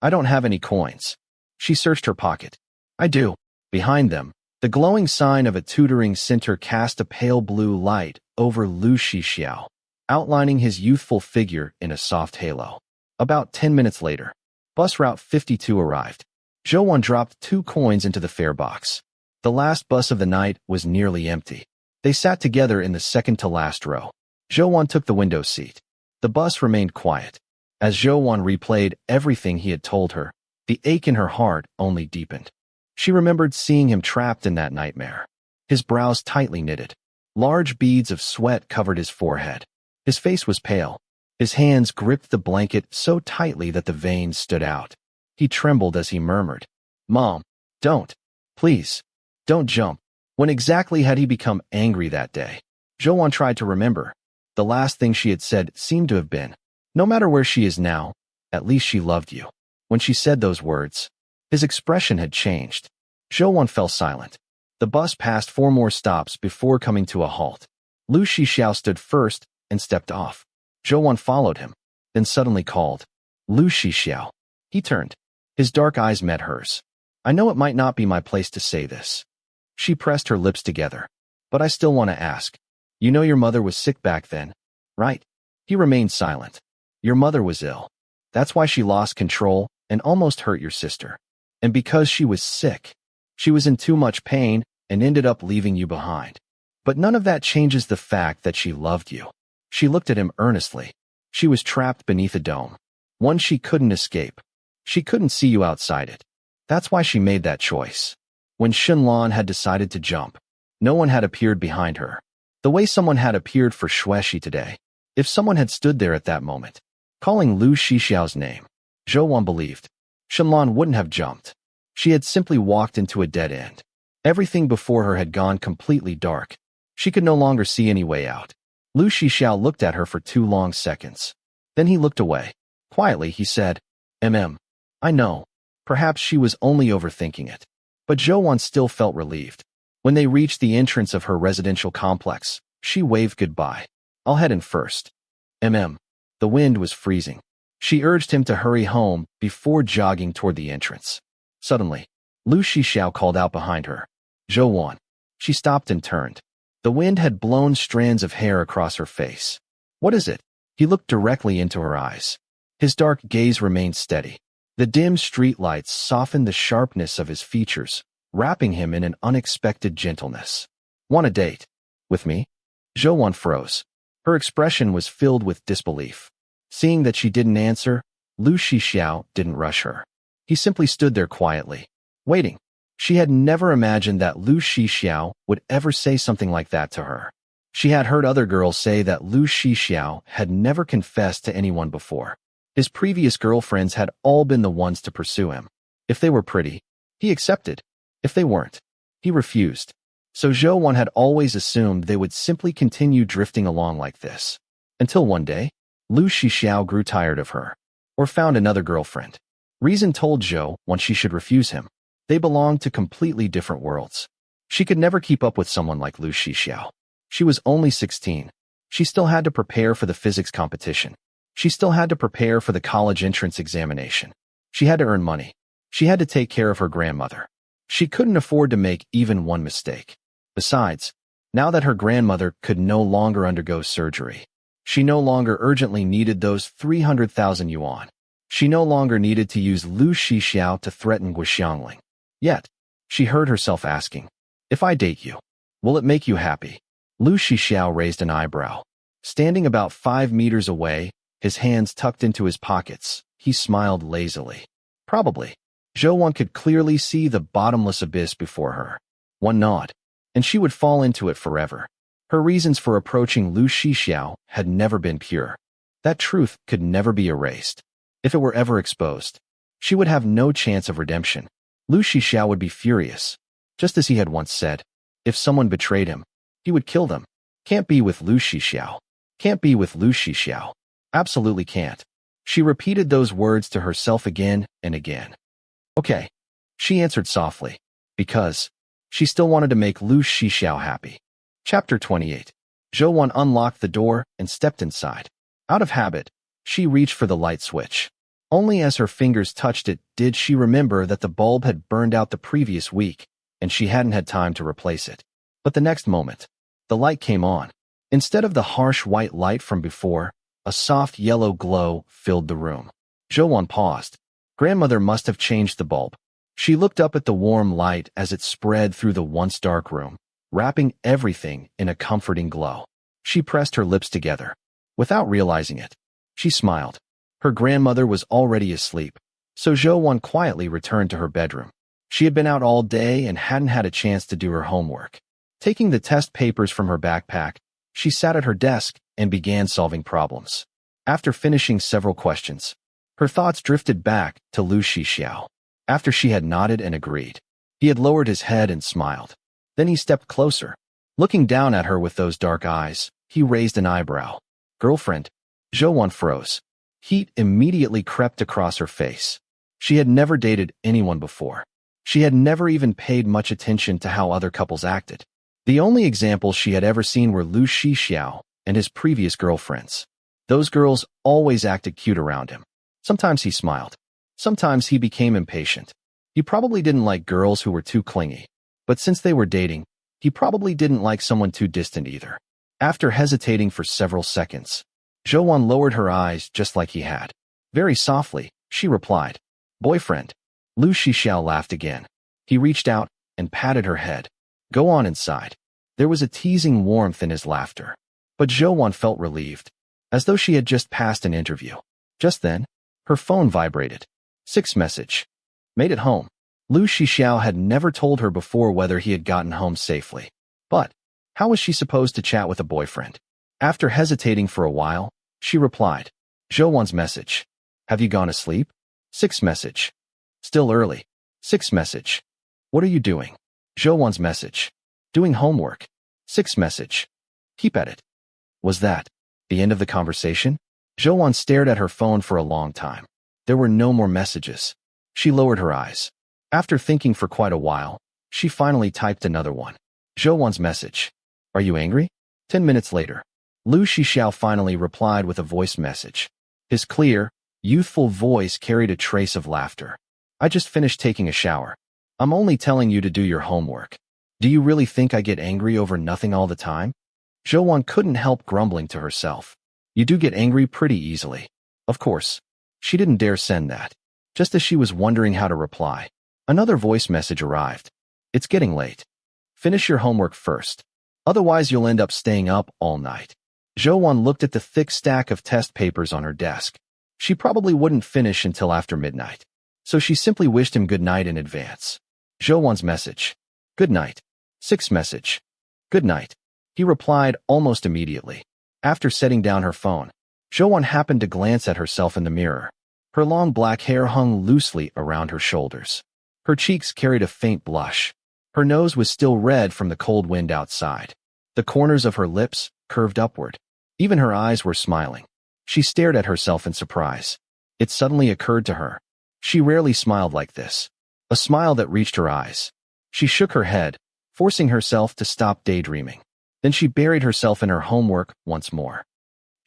I don't have any coins. She searched her pocket. I do. Behind them, the glowing sign of a tutoring center cast a pale blue light over Lu Shixiao, outlining his youthful figure in a soft halo. About 10 minutes later, bus route 52 arrived. Zhou dropped 2 coins into the fare box. The last bus of the night was nearly empty. They sat together in the second-to-last row. Zhou took the window seat. The bus remained quiet. As Zhou replayed everything he had told her, the ache in her heart only deepened. She remembered seeing him trapped in that nightmare. His brows tightly knitted. Large beads of sweat covered his forehead. His face was pale. His hands gripped the blanket so tightly that the veins stood out. He trembled as he murmured, Mom, don't. Please. Don't jump. When exactly had he become angry that day? Zhou tried to remember. The last thing she had said seemed to have been, no matter where she is now, at least she loved you. When she said those words, his expression had changed. Zhou fell silent. The bus passed 4 more stops before coming to a halt. Lu Shixiao stood first and stepped off. Zhou followed him, then suddenly called, Lu Shixiao. He turned. His dark eyes met hers. I know it might not be my place to say this. She pressed her lips together. But I still want to ask. You know your mother was sick back then, right? He remained silent. Your mother was ill. That's why she lost control and almost hurt your sister. And because she was sick, she was in too much pain and ended up leaving you behind. But none of that changes the fact that she loved you. She looked at him earnestly. She was trapped beneath a dome. One she couldn't escape. She couldn't see you outside it. That's why she made that choice. When Shenlan had decided to jump, no one had appeared behind her. The way someone had appeared for Xueshi today. If someone had stood there at that moment, calling Lu Shixiao's name, Zhou believed Shenlan wouldn't have jumped. She had simply walked into a dead end. Everything before her had gone completely dark. She could no longer see any way out. Lu Shixiao looked at her for 2 long seconds. Then he looked away. Quietly, he said, I know. Perhaps she was only overthinking it. But Zhou still felt relieved. When they reached the entrance of her residential complex, she waved goodbye. I'll head in first. The wind was freezing. She urged him to hurry home before jogging toward the entrance. Suddenly, Lu Shixiao called out behind her. Zhou. She stopped and turned. The wind had blown strands of hair across her face. What is it? He looked directly into her eyes. His dark gaze remained steady. The dim streetlights softened the sharpness of his features, wrapping him in an unexpected gentleness. Want a date? With me? Zhou froze. Her expression was filled with disbelief. Seeing that she didn't answer, Lu Shixiao didn't rush her. He simply stood there quietly, waiting. She had never imagined that Lu Shixiao would ever say something like that to her. She had heard other girls say that Lu Shixiao had never confessed to anyone before. His previous girlfriends had all been the ones to pursue him. If they were pretty, he accepted. If they weren't, he refused. So Zhou had always assumed they would simply continue drifting along like this. Until one day, Lu Shixiao grew tired of her, or found another girlfriend. Reason told Zhou she should refuse him. They belonged to completely different worlds. She could never keep up with someone like Lu Shixiao. She was only 16. She still had to prepare for the physics competition. She still had to prepare for the college entrance examination. She had to earn money. She had to take care of her grandmother. She couldn't afford to make even one mistake. Besides, now that her grandmother could no longer undergo surgery, she no longer urgently needed those 300,000 yuan. She no longer needed to use Lu Shixiao to threaten Guxiangling. Yet, she heard herself asking, "If I date you, will it make you happy?" Lu Shixiao raised an eyebrow. Standing about 5 meters away, his hands tucked into his pockets, he smiled lazily. Probably. Zhou could clearly see the bottomless abyss before her. One nod, and she would fall into it forever. Her reasons for approaching Lu Shixiao had never been pure. That truth could never be erased. If it were ever exposed, she would have no chance of redemption. Lu Shixiao would be furious. Just as he had once said, if someone betrayed him, he would kill them. Can't be with Lu Shixiao. Can't be with Lu Shixiao. Absolutely can't. She repeated those words to herself again and again. Okay, she answered softly, because she still wanted to make Lu Shixiao happy. Chapter 28. Zhou unlocked the door and stepped inside. Out of habit, she reached for the light switch. Only as her fingers touched it did she remember that the bulb had burned out the previous week, and she hadn't had time to replace it. But the next moment, the light came on. Instead of the harsh white light from before, a soft yellow glow filled the room. Zhou paused. Grandmother must have changed the bulb. She looked up at the warm light as it spread through the once dark room, wrapping everything in a comforting glow. She pressed her lips together. Without realizing it, she smiled. Her grandmother was already asleep, so Zhou quietly returned to her bedroom. She had been out all day and hadn't had a chance to do her homework. Taking the test papers from her backpack, she sat at her desk and began solving problems. After finishing several questions, her thoughts drifted back to Lu Shixiao. After she had nodded and agreed, he had lowered his head and smiled. Then he stepped closer. Looking down at her with those dark eyes, he raised an eyebrow. Girlfriend. Zhou froze. Heat immediately crept across her face. She had never dated anyone before. She had never even paid much attention to how other couples acted. The only examples she had ever seen were Lu Shixiao and his previous girlfriends. Those girls always acted cute around him. Sometimes he smiled. Sometimes he became impatient. He probably didn't like girls who were too clingy. But since they were dating, he probably didn't like someone too distant either. After hesitating for several seconds, Zhou lowered her eyes just like he had. Very softly, she replied, "Boyfriend." Lu Shixiao laughed again. He reached out and patted her head. "Go on inside." There was a teasing warmth in his laughter. But Zhou felt relieved, as though she had just passed an interview. Just then, her phone vibrated. 6 message. Made it home. Lu Shixiao had never told her before whether he had gotten home safely. But how was she supposed to chat with a boyfriend? After hesitating for a while, she replied, Zhou's message. Have you gone asleep? 6 message. Still early. 6 message. What are you doing? Zhou's message. Doing homework. 6 message. Keep at it. Was that the end of the conversation? Zhou stared at her phone for a long time. There were no more messages. She lowered her eyes. After thinking for quite a while, she finally typed another one. Zhou's message. Are you angry? 10 minutes later, Lu Shixiao finally replied with a voice message. His clear, youthful voice carried a trace of laughter. I just finished taking a shower. I'm only telling you to do your homework. Do you really think I get angry over nothing all the time? Zhou couldn't help grumbling to herself. You do get angry pretty easily. Of course. She didn't dare send that. Just as she was wondering how to reply, another voice message arrived. It's getting late. Finish your homework first. Otherwise you'll end up staying up all night. Zhou looked at the thick stack of test papers on her desk. She probably wouldn't finish until after midnight. So she simply wished him good night in advance. Zhou's message. Good night. 6 message. Good night. He replied almost immediately. After setting down her phone, Zhou happened to glance at herself in the mirror. Her long black hair hung loosely around her shoulders. Her cheeks carried a faint blush. Her nose was still red from the cold wind outside. The corners of her lips curved upward. Even her eyes were smiling. She stared at herself in surprise. It suddenly occurred to her. She rarely smiled like this. A smile that reached her eyes. She shook her head, forcing herself to stop daydreaming. Then she buried herself in her homework once more.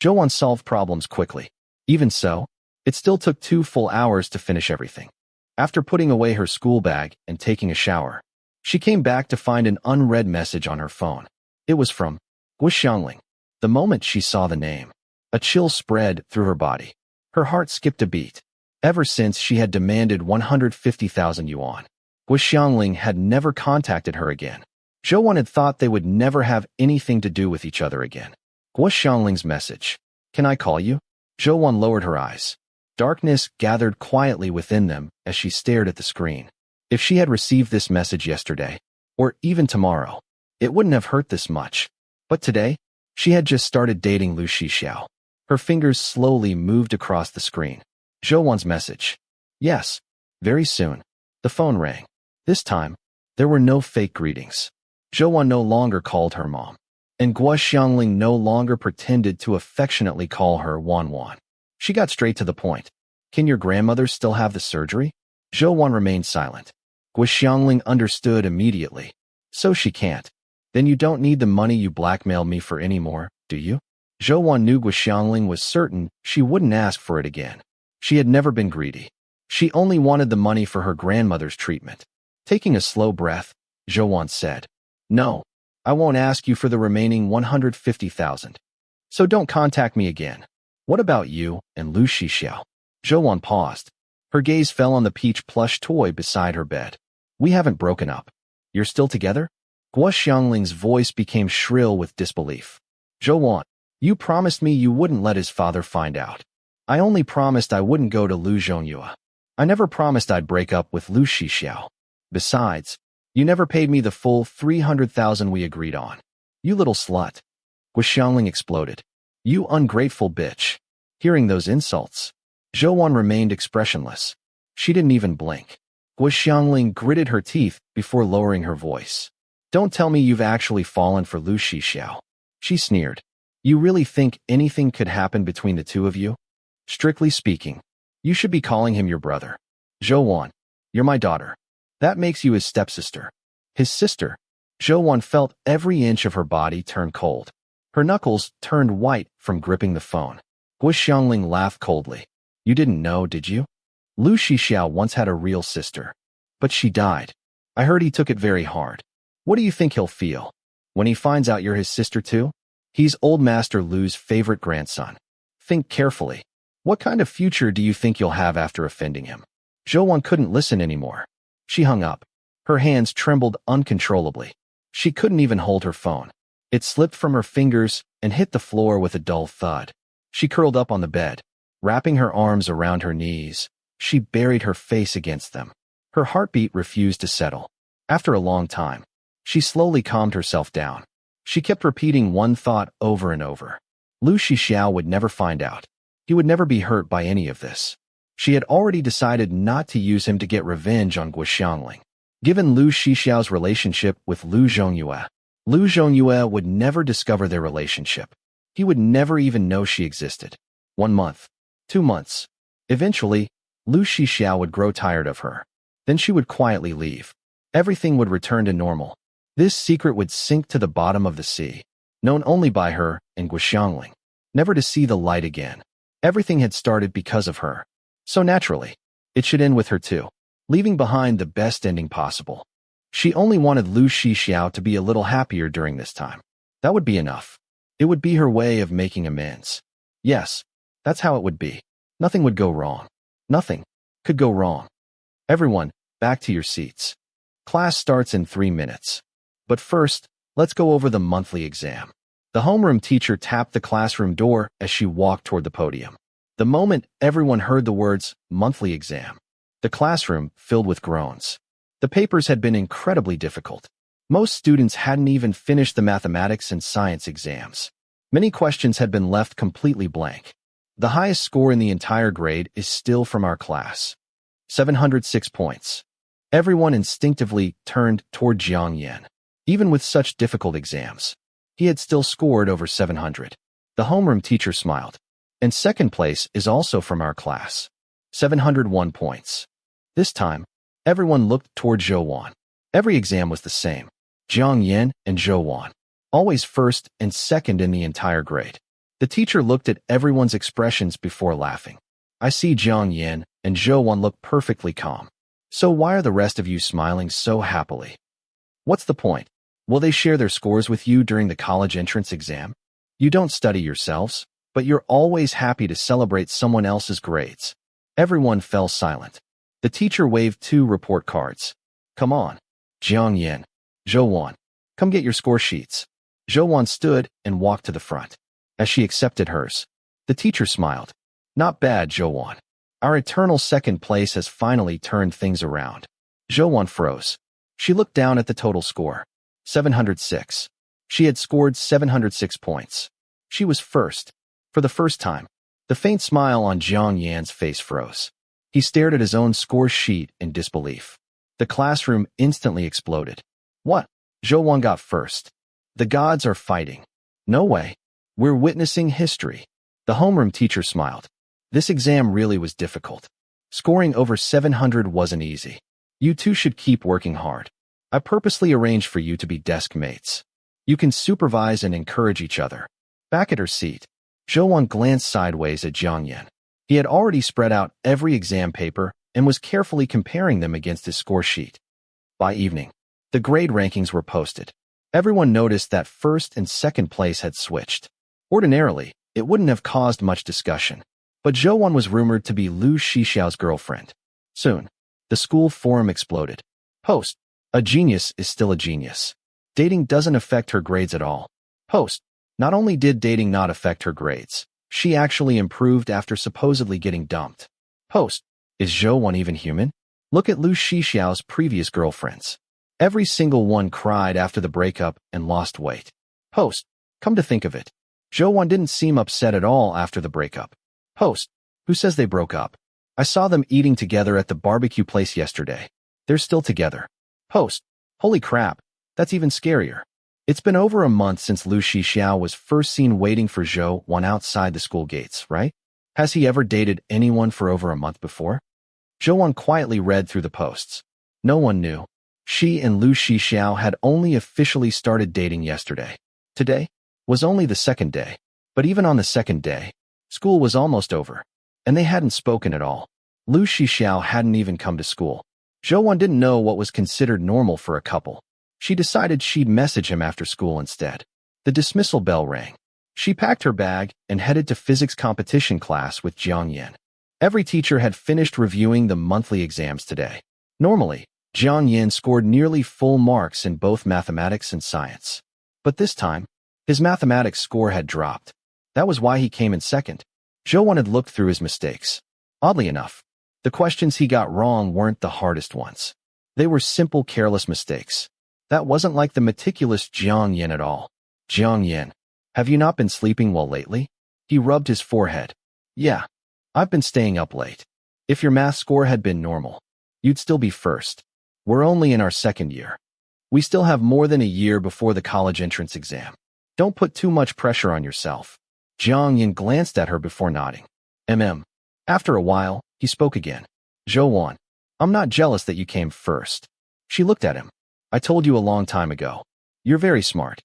Zhou solved problems quickly. Even so, it still took 2 full hours to finish everything. After putting away her school bag and taking a shower, she came back to find an unread message on her phone. It was from Guxiangling. The moment she saw the name, a chill spread through her body. Her heart skipped a beat. Ever since she had demanded 150,000 yuan, Guxiangling had never contacted her again. Zhou had thought they would never have anything to do with each other again. Guxiangling's message. Can I call you? Zhou lowered her eyes. Darkness gathered quietly within them as she stared at the screen. If she had received this message yesterday, or even tomorrow, it wouldn't have hurt this much. But today, she had just started dating Lu Shixiao. Her fingers slowly moved across the screen. Zhou message. Yes, very soon. The phone rang. This time, there were no fake greetings. Zhou no longer called her mom, and Guxiangling no longer pretended to affectionately call her Wan. She got straight to the point. Can your grandmother still have the surgery? Zhou remained silent. Guxiangling understood immediately. So she can't. Then you don't need the money you blackmailed me for anymore, do you? Zhou knew Guxiangling was certain she wouldn't ask for it again. She had never been greedy. She only wanted the money for her grandmother's treatment. Taking a slow breath, Zhou said, No, I won't ask you for the remaining 150,000. So don't contact me again. What about you and Lu Shixiao? Zhou paused. Her gaze fell on the peach plush toy beside her bed. We haven't broken up. You're still together? Guxiangling's voice became shrill with disbelief. Zhou, you promised me you wouldn't let his father find out. I only promised I wouldn't go to Lu Zhongyue. I never promised I'd break up with Lu Shixiao. Besides, you never paid me the full 300,000 we agreed on. You little slut. Guxiangling exploded. You ungrateful bitch. Hearing those insults, Zhou remained expressionless. She didn't even blink. Guxiangling gritted her teeth before lowering her voice. Don't tell me you've actually fallen for Lu Shixiao. She sneered. You really think anything could happen between the two of you? Strictly speaking, you should be calling him your brother. Zhou, you're my daughter. That makes you his stepsister. His sister. Zhou felt every inch of her body turn cold. Her knuckles turned white from gripping the phone. Guxiangling laughed coldly. You didn't know, did you? Lu Shixiao once had a real sister. But she died. I heard he took it very hard. What do you think he'll feel when he finds out you're his sister too? He's old Master Lu's favorite grandson. Think carefully. What kind of future do you think you'll have after offending him? Zhou couldn't listen anymore. She hung up. Her hands trembled uncontrollably. She couldn't even hold her phone. It slipped from her fingers and hit the floor with a dull thud. She curled up on the bed. Wrapping her arms around her knees, she buried her face against them. Her heartbeat refused to settle. After a long time, she slowly calmed herself down. She kept repeating one thought over and over. Lu Shixiao would never find out. He would never be hurt by any of this. She had already decided not to use him to get revenge on Guxiangling. Given Lu Shixiao's relationship with Lu Zhongyue would never discover their relationship. He would never even know she existed. 1 month. 2 months. Eventually, Lu Shixiao would grow tired of her. Then she would quietly leave. Everything would return to normal. This secret would sink to the bottom of the sea, known only by her and Guxiangling, never to see the light again. Everything had started because of her. So naturally, it should end with her too, leaving behind the best ending possible. She only wanted Lu Shixiao to be a little happier during this time. That would be enough. It would be her way of making amends. Yes, that's how it would be. Nothing would go wrong. Nothing could go wrong. Everyone, back to your seats. Class starts in 3 minutes. But first, let's go over the monthly exam. The homeroom teacher tapped the classroom door as she walked toward the podium. The moment everyone heard the words, monthly exam, the classroom filled with groans. The papers had been incredibly difficult. Most students hadn't even finished the mathematics and science exams. Many questions had been left completely blank. The highest score in the entire grade is still from our class. 706 points. Everyone instinctively turned toward Jiang Yan. Even with such difficult exams, he had still scored over 700. The homeroom teacher smiled. And second place is also from our class. 701 points. This time, everyone looked toward Zhou. Every exam was the same. Jiang Yan and Zhou. always first and second in the entire grade. The teacher looked at everyone's expressions before laughing. I see Jiang Yin and Zhou Wan look perfectly calm. So why are the rest of you smiling so happily? What's the point? Will they share their scores with you during the college entrance exam? You don't study yourselves, but you're always happy to celebrate someone else's grades. Everyone fell silent. The teacher waved 2 report cards. Come on. Jiang Yin, Zhou Wan, come get your score sheets. Zhou Wan stood and walked to the front. As she accepted hers, the teacher smiled. Not bad, Zhou Wan. Our eternal second place has finally turned things around. Zhou Wan froze. She looked down at the total score. 706. She had scored 706 points. She was first. For the first time, the faint smile on Jiang Yan's face froze. He stared at his own score sheet in disbelief. The classroom instantly exploded. What? Zhou Wan got first. The gods are fighting. No way. We're witnessing history. The homeroom teacher smiled. This exam really was difficult. Scoring over 700 wasn't easy. You two should keep working hard. I purposely arranged for you to be desk mates. You can supervise and encourage each other. Back at her seat, Zhou Wan glanced sideways at Jiang Yan. He had already spread out every exam paper and was carefully comparing them against his score sheet. By evening, the grade rankings were posted. Everyone noticed that first and second place had switched. Ordinarily, it wouldn't have caused much discussion, but Zhou Wan was rumored to be Lu Shixiao's girlfriend. Soon, the school forum exploded. Post: a genius is still a genius. Dating doesn't affect her grades at all. Post: not only did dating not affect her grades, she actually improved after supposedly getting dumped. Post: is Zhou Wan even human? Look at Lu Shixiao's previous girlfriends. Every single one cried after the breakup and lost weight. Post: come to think of it, Zhou Wan didn't seem upset at all after the breakup. Post: who says they broke up? I saw them eating together at the barbecue place yesterday. They're still together. Post: holy crap, that's even scarier. It's been over a month since Lu Shixiao was first seen waiting for Zhou Wan outside the school gates, right? Has he ever dated anyone for over a month before? Zhou Wan quietly read through the posts. No one knew. She and Lu Shixiao had only officially started dating yesterday. Today was only the second day, but even on the second day, school was almost over, and they hadn't spoken at all. Lu Shixiao hadn't even come to school. Zhou Wan didn't know what was considered normal for a couple. She decided she'd message him after school instead. The dismissal bell rang. She packed her bag and headed to physics competition class with Jiang Yin. Every teacher had finished reviewing the monthly exams today. Normally, Jiang Yin scored nearly full marks in both mathematics and science. But this time, his mathematics score had dropped. That was why he came in second. Zhou Wan had looked through his mistakes. Oddly enough, the questions he got wrong weren't the hardest ones. They were simple, careless mistakes. That wasn't like the meticulous Jiang Yin at all. Jiang Yin, have you not been sleeping well lately? He rubbed his forehead. Yeah, I've been staying up late. If your math score had been normal, you'd still be first. We're only in our second year. We still have more than a year before the college entrance exam. Don't put too much pressure on yourself. Jiang Yin glanced at her before nodding. After a while, he spoke again. Zhou Wan, I'm not jealous that you came first. She looked at him. I told you a long time ago. You're very smart.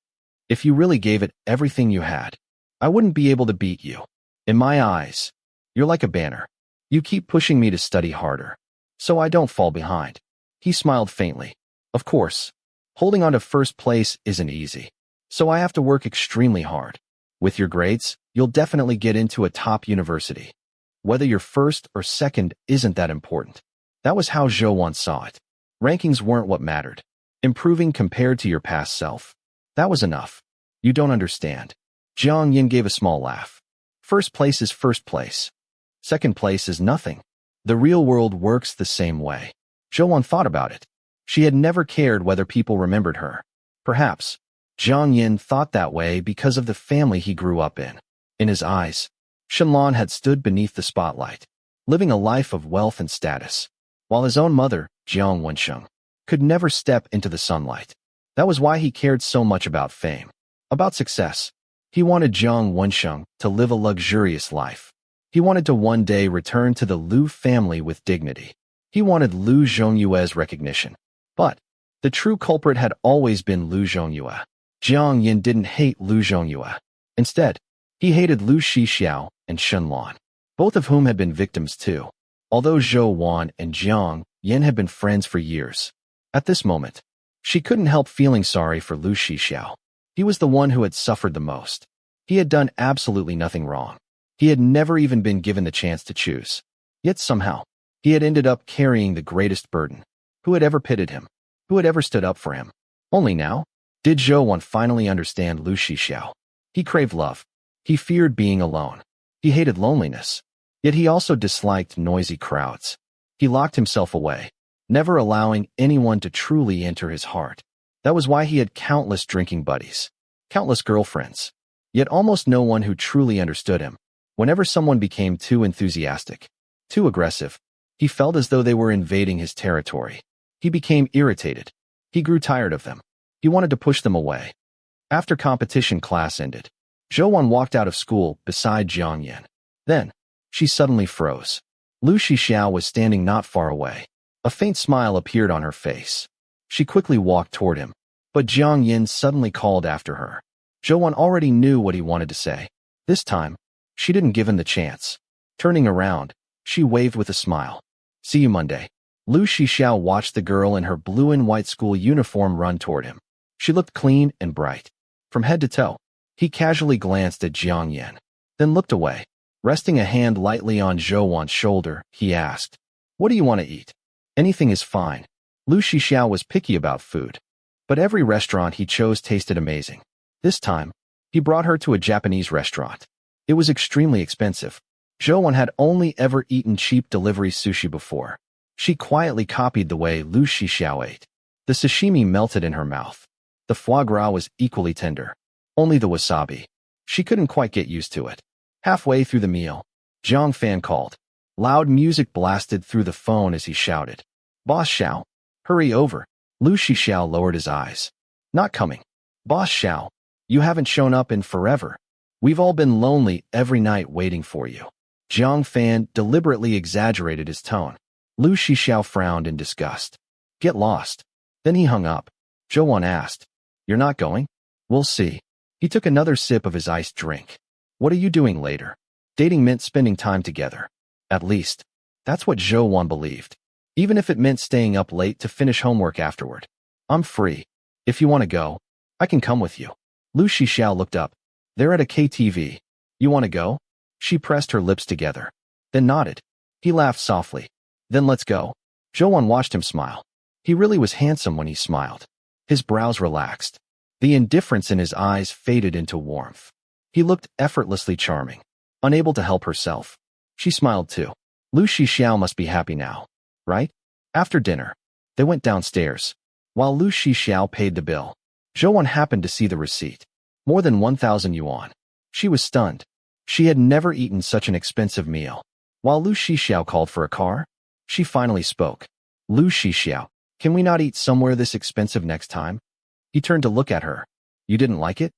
If you really gave it everything you had, I wouldn't be able to beat you. In my eyes, you're like a banner. You keep pushing me to study harder, so I don't fall behind. He smiled faintly. Of course, holding on to first place isn't easy, so I have to work extremely hard. With your grades, you'll definitely get into a top university. Whether you're first or second isn't that important. That was how Zhou Wan saw it. Rankings weren't what mattered. Improving compared to your past self. That was enough. You don't understand. Jiang Yin gave a small laugh. First place is first place. Second place is nothing. The real world works the same way. Zhou Wan thought about it. She had never cared whether people remembered her. Perhaps Jiang Yin thought that way because of the family he grew up in. In his eyes, Shenlan had stood beneath the spotlight, living a life of wealth and status, while his own mother, Jiang Wensheng, could never step into the sunlight. That was why he cared so much about fame, about success. He wanted Jiang Wensheng to live a luxurious life. He wanted to one day return to the Lu family with dignity. He wanted Lu Zhongyue's recognition. But the true culprit had always been Lu Zhongyue. Jiang Yin didn't hate Lu Zhongyue. Instead, he hated Lu Shixiao and Shen Lan, both of whom had been victims too, although Zhou Wan and Jiang Yin had been friends for years. At this moment, she couldn't help feeling sorry for Lu Shixiao. He was the one who had suffered the most. He had done absolutely nothing wrong. He had never even been given the chance to choose. Yet somehow, he had ended up carrying the greatest burden. Who had ever pitied him? Who had ever stood up for him? Only now did Zhou Wan finally understand Lu Shixiao. He craved love. He feared being alone. He hated loneliness. Yet he also disliked noisy crowds. He locked himself away, never allowing anyone to truly enter his heart. That was why he had countless drinking buddies, countless girlfriends, yet almost no one who truly understood him. Whenever someone became too enthusiastic, too aggressive, he felt as though they were invading his territory. He became irritated. He grew tired of them. He wanted to push them away. After competition class ended, Zhou Wan walked out of school beside Jiang Yin. Then, she suddenly froze. Lu Shixiao was standing not far away. A faint smile appeared on her face. She quickly walked toward him, but Jiang Yin suddenly called after her. Zhou Wan already knew what he wanted to say. This time, she didn't give him the chance. Turning around, she waved with a smile. "See you Monday." Lu Shixiao watched the girl in her blue and white school uniform run toward him. She looked clean and bright. From head to toe, he casually glanced at Jiang Yin, then looked away. Resting a hand lightly on Zhou Wan's shoulder, he asked, "What do you want to eat?" "Anything is fine." Lu Shixiao was picky about food, but every restaurant he chose tasted amazing. This time, he brought her to a Japanese restaurant. It was extremely expensive. Zhou Wan had only ever eaten cheap delivery sushi before. She quietly copied the way Lu Shixiao ate. The sashimi melted in her mouth. The foie gras was equally tender. Only the wasabi. She couldn't quite get used to it. Halfway through the meal, Zhang Fan called. Loud music blasted through the phone as he shouted, "Boss Xiao, hurry over." Lu Shixiao lowered his eyes. "Not coming." "Boss Xiao, you haven't shown up in forever. We've all been lonely every night waiting for you." Zhang Fan deliberately exaggerated his tone. Lu Shixiao frowned in disgust. "Get lost." Then he hung up. Zhou Wan asked, "You're not going?" "We'll see." He took another sip of his iced drink. "What are you doing later?" Dating meant spending time together. At least, that's what Zhou Wan believed. Even if it meant staying up late to finish homework afterward. "I'm free. If you want to go, I can come with you." Lu Shixiao looked up. "They're at a KTV. You want to go?" She pressed her lips together, then nodded. He laughed softly. "Then let's go." Zhou Wan watched him smile. He really was handsome when he smiled. His brows relaxed. The indifference in his eyes faded into warmth. He looked effortlessly charming, unable to help herself. She smiled too. Lu Shixiao must be happy now, right? After dinner, they went downstairs. While Lu Shixiao paid the bill, Zhou Wan happened to see the receipt. More than 1,000 yuan. She was stunned. She had never eaten such an expensive meal. While Lu Shixiao called for a car, she finally spoke. "Lu Shixiao, can we not eat somewhere this expensive next time?" He turned to look at her. "You didn't like it?"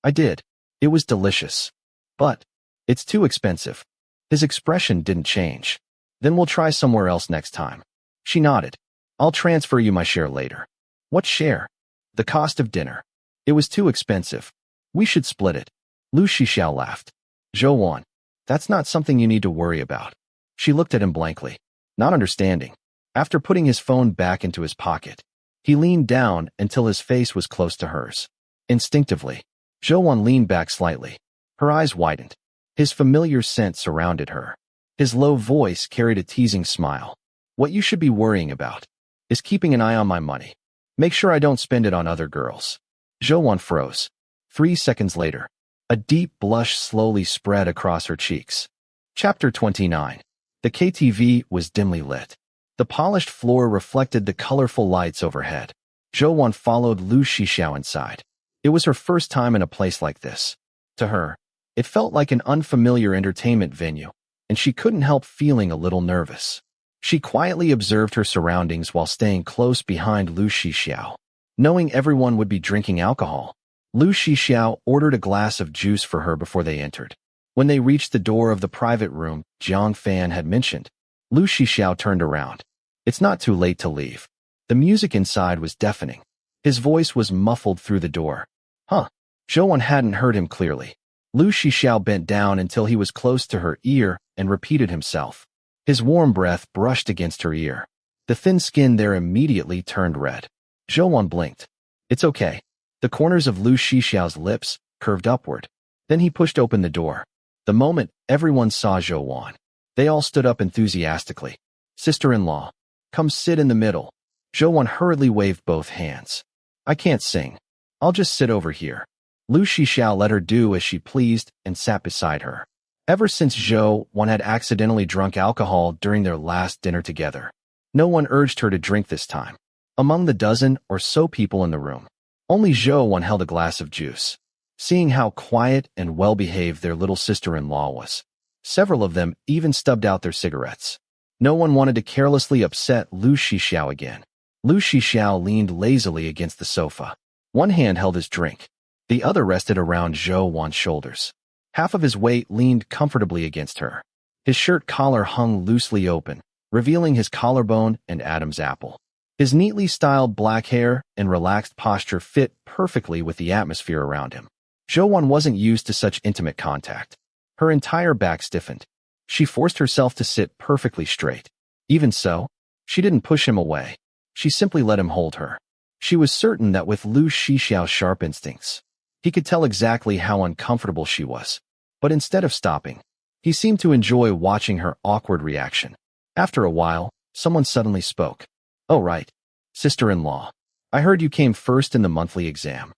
"I did. It was delicious. But it's too expensive." His expression didn't change. "Then we'll try somewhere else next time." She nodded. "I'll transfer you my share later." "What share?" "The cost of dinner. It was too expensive. We should split it." Lu Shixiao laughed. "Zhou Wan, that's not something you need to worry about." She looked at him blankly, not understanding. After putting his phone back into his pocket, he leaned down until his face was close to hers. Instinctively, Zhou Wan leaned back slightly. Her eyes widened. His familiar scent surrounded her. His low voice carried a teasing smile. "What you should be worrying about is keeping an eye on my money. Make sure I don't spend it on other girls." Zhou Wan froze. 3 seconds later, a deep blush slowly spread across her cheeks. Chapter 29. The KTV was dimly lit. The polished floor reflected the colorful lights overhead. Zhou Wan followed Lu Shixiao inside. It was her first time in a place like this. To her, it felt like an unfamiliar entertainment venue, and she couldn't help feeling a little nervous. She quietly observed her surroundings while staying close behind Lu Shixiao. Knowing everyone would be drinking alcohol, Lu Shixiao ordered a glass of juice for her before they entered. When they reached the door of the private room Zhang Fan had mentioned, Lu Shixiao turned around. "It's not too late to leave." The music inside was deafening. His voice was muffled through the door. Huh. Zhou hadn't heard him clearly. Lu Shixiao bent down until he was close to her ear and repeated himself. His warm breath brushed against her ear. The thin skin there immediately turned red. Zhou blinked. It's okay. The corners of Lu Shixiao's lips curved upward. Then he pushed open the door. The moment everyone saw Zhou, they all stood up enthusiastically. Sister-in-law, come sit in the middle. Zhou hurriedly waved both hands. I can't sing. I'll just sit over here. Lu Shixiao let her do as she pleased and sat beside her. Ever since Zhou had accidentally drunk alcohol during their last dinner together, no one urged her to drink this time. Among the dozen or so people in the room, only Zhou held a glass of juice. Seeing how quiet and well-behaved their little sister-in-law was, several of them even stubbed out their cigarettes. No one wanted to carelessly upset Lu Shixiao again. Lu Shixiao leaned lazily against the sofa. One hand held his drink. The other rested around Zhou's shoulders. Half of his weight leaned comfortably against her. His shirt collar hung loosely open, revealing his collarbone and Adam's apple. His neatly styled black hair and relaxed posture fit perfectly with the atmosphere around him. Zhou wasn't used to such intimate contact. Her entire back stiffened. She forced herself to sit perfectly straight. Even so, she didn't push him away. She simply let him hold her. She was certain that with Lu Shixiao's sharp instincts, he could tell exactly how uncomfortable she was. But instead of stopping, he seemed to enjoy watching her awkward reaction. After a while, someone suddenly spoke. Oh right, sister-in-law. I heard you came first in the monthly exam.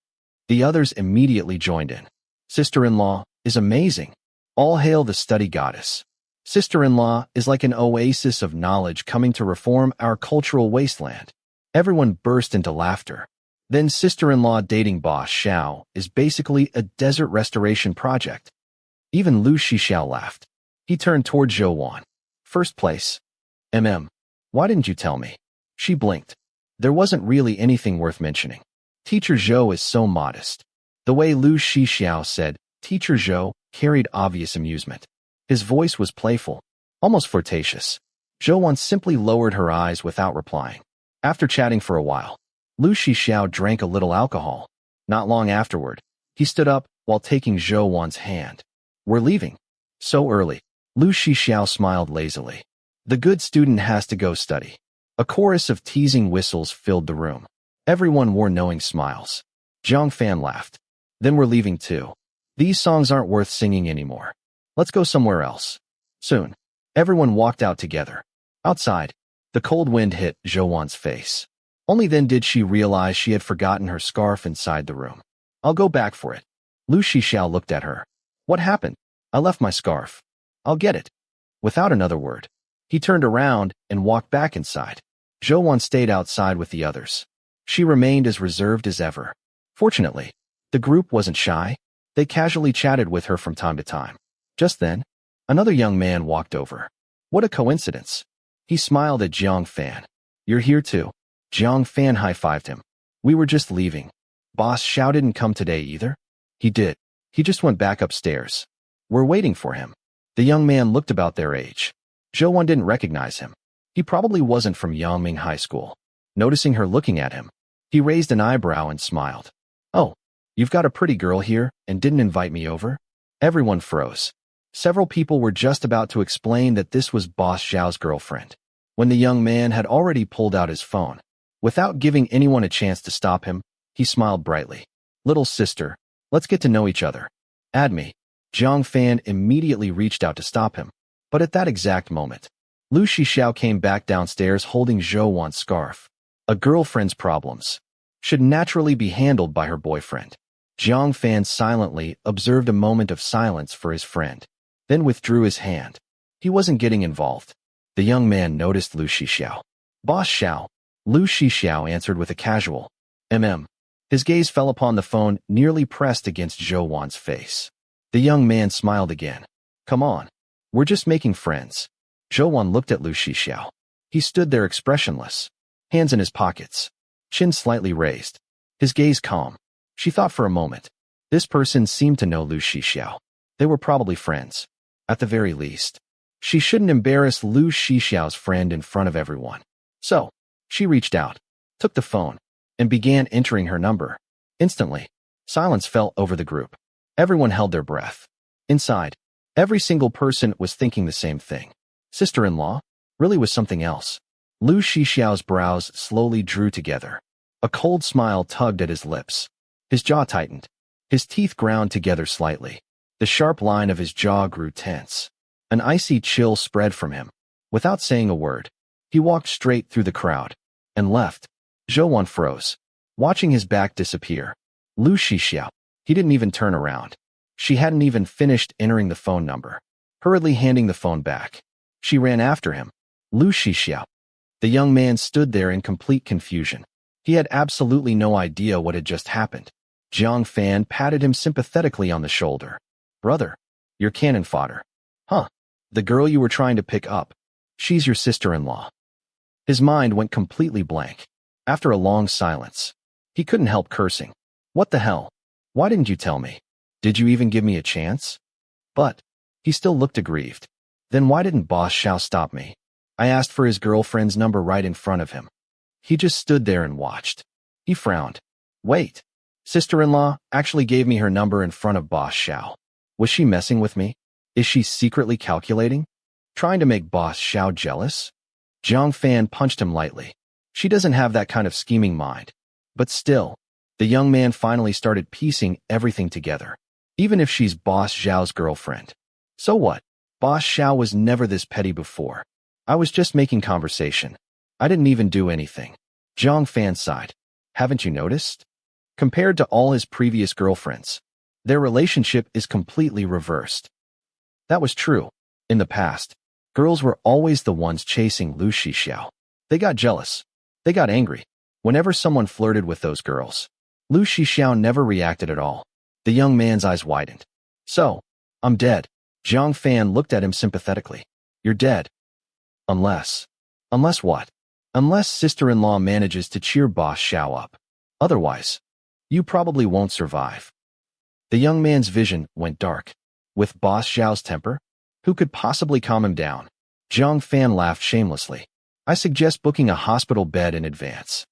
The others immediately joined in. Sister-in-law is amazing. All hail the study goddess. Sister-in-law is like an oasis of knowledge coming to reform our cultural wasteland. Everyone burst into laughter. Then sister-in-law dating boss Xiao is basically a desert restoration project. Even Lu Shixiao laughed. He turned toward Zhou. First place. Why didn't you tell me? She blinked. There wasn't really anything worth mentioning. Teacher Zhou is so modest. The way Lu Shixiao said, Teacher Zhou, carried obvious amusement. His voice was playful, almost flirtatious. Zhou simply lowered her eyes without replying. After chatting for a while, Lu Shixiao drank a little alcohol. Not long afterward, he stood up while taking Zhou's hand. We're leaving. So early. Lu Shixiao smiled lazily. The good student has to go study. A chorus of teasing whistles filled the room. Everyone wore knowing smiles. Jiang Fan laughed. Then we're leaving too. These songs aren't worth singing anymore. Let's go somewhere else. Soon. Everyone walked out together. Outside, the cold wind hit Zhou's face. Only then did she realize she had forgotten her scarf inside the room. I'll go back for it. Lu Shixiao looked at her. What happened? I left my scarf. I'll get it. Without another word, he turned around and walked back inside. Zhou stayed outside with the others. She remained as reserved as ever. Fortunately, the group wasn't shy. They casually chatted with her from time to time. Just then, another young man walked over. What a coincidence. He smiled at Jiang Fan. You're here too. Jiang Fan high-fived him. We were just leaving. Boss Xiao didn't come today either? He did. He just went back upstairs. We're waiting for him. The young man looked about their age. Zhou didn't recognize him. He probably wasn't from Yangming High School. Noticing her looking at him, he raised an eyebrow and smiled. Oh, you've got a pretty girl here and didn't invite me over? Everyone froze. Several people were just about to explain that this was Boss Xiao's girlfriend, when the young man had already pulled out his phone. Without giving anyone a chance to stop him, he smiled brightly. Little sister, let's get to know each other. Add me. Jiang Fan immediately reached out to stop him. But at that exact moment, Lu Shixiao came back downstairs holding Zhou's scarf. A girlfriend's problems should naturally be handled by her boyfriend. Jiang Fan silently observed a moment of silence for his friend, then withdrew his hand. He wasn't getting involved. The young man noticed Lu Shixiao. Boss Xiao. Lu Shixiao answered with a casual, His gaze fell upon the phone nearly pressed against Zhou's face. The young man smiled again. Come on. We're just making friends. Zhou looked at Lu Shixiao. He stood there expressionless, hands in his pockets, chin slightly raised, his gaze calm. She thought for a moment. This person seemed to know Lu Shixiao. They were probably friends. At the very least, she shouldn't embarrass Lu Shixiao's friend in front of everyone. So, she reached out, took the phone, and began entering her number. Instantly, Silence fell over the group. Everyone held their breath. Inside, every single person was thinking the same thing. Sister-in-law? Really was something else. Lu Shixiao's brows slowly drew together. A cold smile tugged at his lips. His jaw tightened. His teeth ground together slightly. The sharp line of his jaw grew tense. An icy chill spread from him. Without saying a word, he walked straight through the crowd and left. Zhou froze, watching his back disappear. Lu Shixiao. He didn't even turn around. She hadn't even finished entering the phone number. Hurriedly handing the phone back, she ran after him. Lu Shixiao. The young man stood there in complete confusion. He had absolutely no idea what had just happened. Jiang Fan patted him sympathetically on the shoulder. Brother, you're cannon fodder. Huh? The girl you were trying to pick up. She's your sister-in-law. His mind went completely blank. After a long silence, he couldn't help cursing. What the hell? Why didn't you tell me? Did you even give me a chance? But he still looked aggrieved. Then why didn't Boss Xiao stop me? I asked for his girlfriend's number right in front of him. He just stood there and watched. He frowned. Wait. Sister-in-law actually gave me her number in front of Boss Xiao. Was she messing with me? Is she secretly calculating? Trying to make Boss Xiao jealous? Jiang Fan punched him lightly. She doesn't have that kind of scheming mind. But still, the young man finally started piecing everything together. Even if she's Boss Xiao's girlfriend. So what? Boss Xiao was never this petty before. I was just making conversation. I didn't even do anything. Jiang Fan sighed. Haven't you noticed? Compared to all his previous girlfriends, their relationship is completely reversed. That was true. In the past, girls were always the ones chasing Lu Shixiao. They got jealous. They got angry. Whenever someone flirted with those girls, Lu Shixiao never reacted at all. The young man's eyes widened. So, I'm dead. Jiang Fan looked at him sympathetically. You're dead. Unless what? Unless sister-in-law manages to cheer Boss Xiao up. Otherwise, you probably won't survive. The young man's vision went dark. With Boss Xiao's temper? Who could possibly calm him down? Jiang Fan laughed shamelessly. I suggest booking a hospital bed in advance.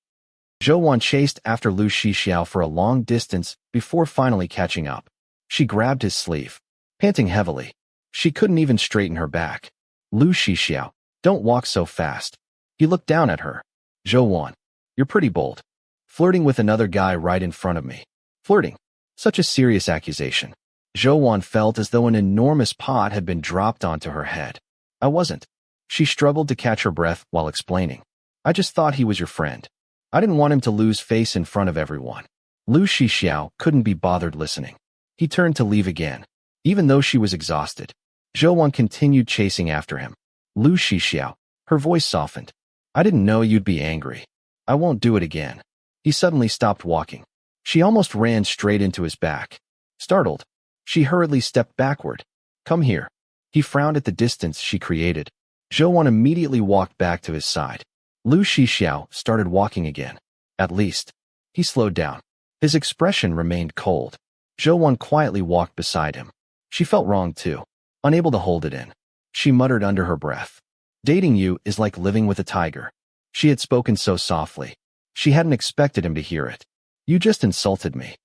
Zhou chased after Lu Shixiao for a long distance before finally catching up. She grabbed his sleeve, panting heavily. She couldn't even straighten her back. Lu Shixiao, don't walk so fast. He looked down at her. Zhou, you're pretty bold. Flirting with another guy right in front of me. Flirting. Such a serious accusation. Zhou felt as though an enormous pot had been dropped onto her head. I wasn't. She struggled to catch her breath while explaining. I just thought he was your friend. I didn't want him to lose face in front of everyone. Lu Shixiao couldn't be bothered listening. He turned to leave again. Even though she was exhausted, Zhou continued chasing after him. Lu Shixiao, her voice softened. I didn't know you'd be angry. I won't do it again. He suddenly stopped walking. She almost ran straight into his back. Startled, she hurriedly stepped backward. Come here. He frowned at the distance she created. Zhou immediately walked back to his side. Lu Shixiao started walking again. At least, he slowed down. His expression remained cold. Zhou quietly walked beside him. She felt wrong too, unable to hold it in. She muttered under her breath. Dating you is like living with a tiger. She had spoken so softly. She hadn't expected him to hear it. You just insulted me.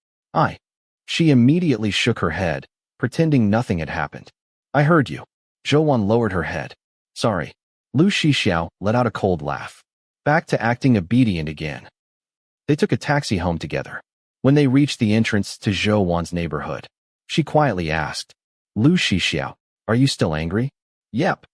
She immediately shook her head, pretending nothing had happened. I heard you. Zhou lowered her head. Sorry. Lu Shixiao let out a cold laugh. Back to acting obedient again. They took a taxi home together. When they reached the entrance to Zhou neighborhood, she quietly asked, Lu Shixiao, are you still angry? Yep.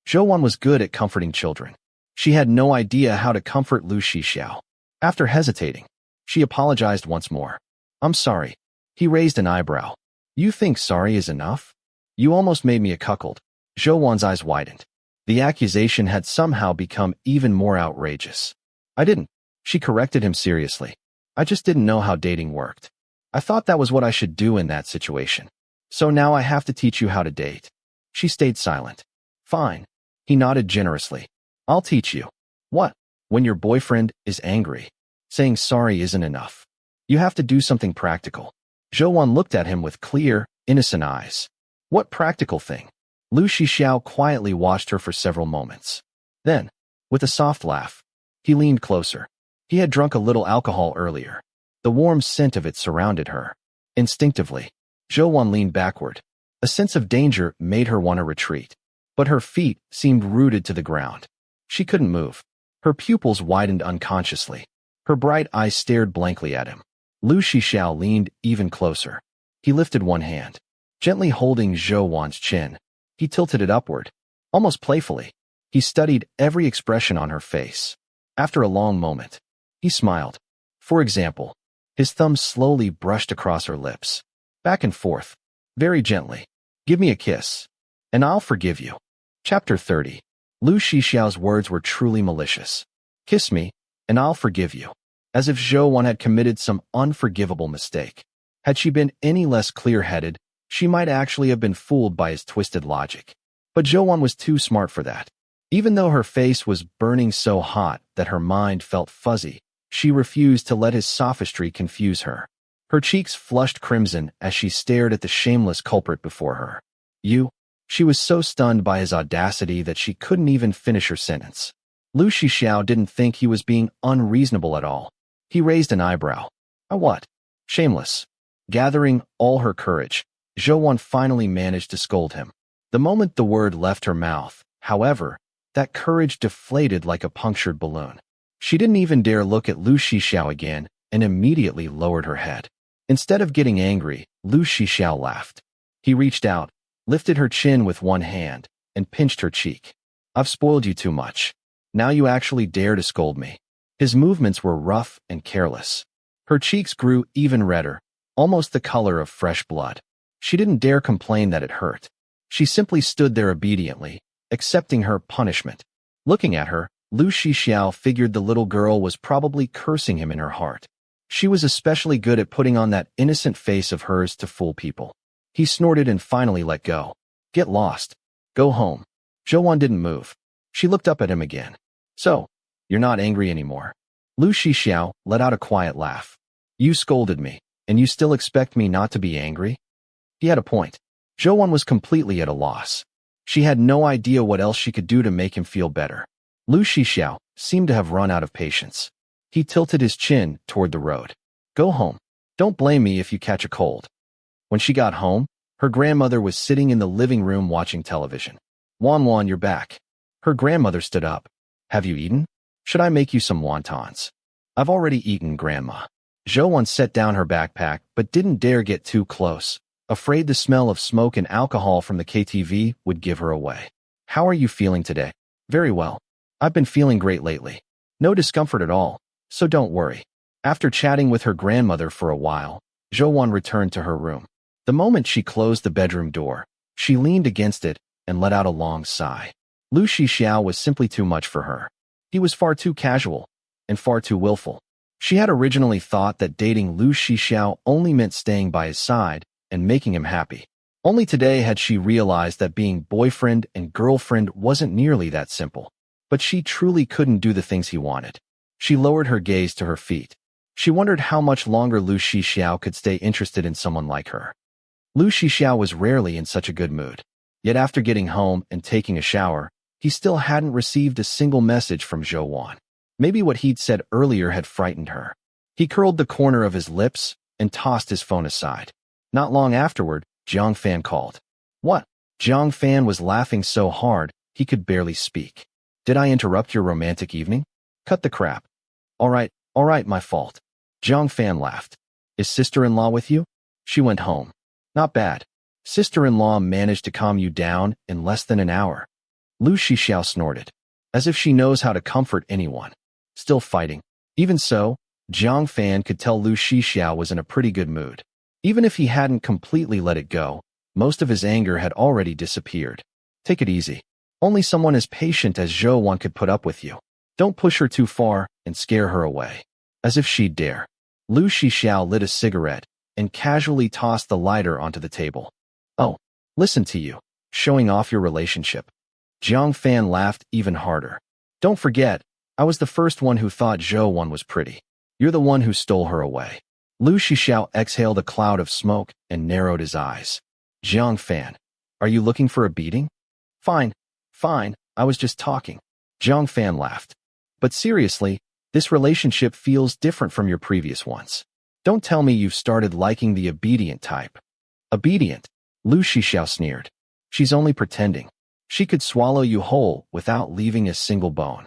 Zhou was good at comforting children. She had no idea how to comfort Lu Shixiao. After hesitating, she apologized once more. I'm sorry. He raised an eyebrow. You think sorry is enough? You almost made me a cuckold. Zhou eyes widened. The accusation had somehow become even more outrageous. I didn't. She corrected him seriously. I just didn't know how dating worked. I thought that was what I should do in that situation. So now I have to teach you how to date. She stayed silent. Fine. He nodded generously. I'll teach you. What? When your boyfriend is angry, saying sorry isn't enough. You have to do something practical. Zhou looked at him with clear, innocent eyes. What practical thing? Lu Shixiao quietly watched her for several moments. Then, with a soft laugh, he leaned closer. He had drunk a little alcohol earlier. The warm scent of it surrounded her. Instinctively, Zhou leaned backward. A sense of danger made her want to retreat. But her feet seemed rooted to the ground. She couldn't move. Her pupils widened unconsciously. Her bright eyes stared blankly at him. Lu Shixiao leaned even closer. He lifted one hand. Gently holding Zhou chin, he tilted it upward. Almost playfully, he studied every expression on her face. After a long moment, he smiled. For example, his thumb slowly brushed across her lips. Back and forth. Very gently. Give me a kiss, and I'll forgive you. Chapter 30. Lu Shixiao's words were truly malicious. Kiss me, and I'll forgive you. As if Zhou had committed some unforgivable mistake. Had she been any less clear-headed, she might actually have been fooled by his twisted logic. But Zhou was too smart for that. Even though her face was burning so hot that her mind felt fuzzy, she refused to let his sophistry confuse her. Her cheeks flushed crimson as she stared at the shameless culprit before her. You? She was so stunned by his audacity that she couldn't even finish her sentence. Lu Shixiao didn't think he was being unreasonable at all. He raised an eyebrow. What? Shameless. Gathering all her courage, Zhou finally managed to scold him. The moment the word left her mouth, however, that courage deflated like a punctured balloon. She didn't even dare look at Lu Shixiao again and immediately lowered her head. Instead of getting angry, Lu Shixiao laughed. He reached out, lifted her chin with one hand, and pinched her cheek. I've spoiled you too much. Now you actually dare to scold me. His movements were rough and careless. Her cheeks grew even redder, almost the color of fresh blood. She didn't dare complain that it hurt. She simply stood there obediently, accepting her punishment. Looking at her, Lu Shixiao figured the little girl was probably cursing him in her heart. She was especially good at putting on that innocent face of hers to fool people. He snorted and finally let go. Get lost. Go home. Zhou didn't move. She looked up at him again. So, you're not angry anymore. Lu Shixiao let out a quiet laugh. You scolded me, and you still expect me not to be angry? He had a point. Zhou was completely at a loss. She had no idea what else she could do to make him feel better. Lu Shixiao seemed to have run out of patience. He tilted his chin toward the road. Go home. Don't blame me if you catch a cold. When she got home, her grandmother was sitting in the living room watching television. Wan, you're back. Her grandmother stood up. Have you eaten? Should I make you some wontons? I've already eaten, Grandma. Zhou set down her backpack but didn't dare get too close, afraid the smell of smoke and alcohol from the KTV would give her away. How are you feeling today? Very well. I've been feeling great lately. No discomfort at all, so don't worry. After chatting with her grandmother for a while, Zhou returned to her room. The moment she closed the bedroom door, she leaned against it and let out a long sigh. Lu Shixiao was simply too much for her. He was far too casual and far too willful. She had originally thought that dating Lu Shixiao only meant staying by his side and making him happy. Only today had she realized that being boyfriend and girlfriend wasn't nearly that simple. But she truly couldn't do the things he wanted. She lowered her gaze to her feet. She wondered how much longer Lu Shixiao could stay interested in someone like her. Lu Shixiao was rarely in such a good mood. Yet after getting home and taking a shower, he still hadn't received a single message from Zhou. Maybe what he'd said earlier had frightened her. He curled the corner of his lips and tossed his phone aside. Not long afterward, Jiang Fan called. What? Jiang Fan was laughing so hard, he could barely speak. Did I interrupt your romantic evening? Cut the crap. All right, my fault. Jiang Fan laughed. Is sister-in-law with you? She went home. Not bad. Sister-in-law managed to calm you down in less than an hour. Lu Shixiao snorted. As if she knows how to comfort anyone. Still fighting. Even so, Jiang Fan could tell Lu Shixiao was in a pretty good mood. Even if he hadn't completely let it go, most of his anger had already disappeared. Take it easy. Only someone as patient as Zhou could put up with you. Don't push her too far and scare her away. As if she'd dare. Lu Shixiao lit a cigarette and casually tossed the lighter onto the table. Oh, listen to you. Showing off your relationship. Jiang Fan laughed even harder. Don't forget, I was the first one who thought Zhou was pretty. You're the one who stole her away. Lu Shixiao exhaled a cloud of smoke and narrowed his eyes. Jiang Fan, are you looking for a beating? Fine, I was just talking. Jiang Fan laughed. But seriously, this relationship feels different from your previous ones. Don't tell me you've started liking the obedient type. Obedient? Lu Shixiao sneered. She's only pretending. She could swallow you whole without leaving a single bone.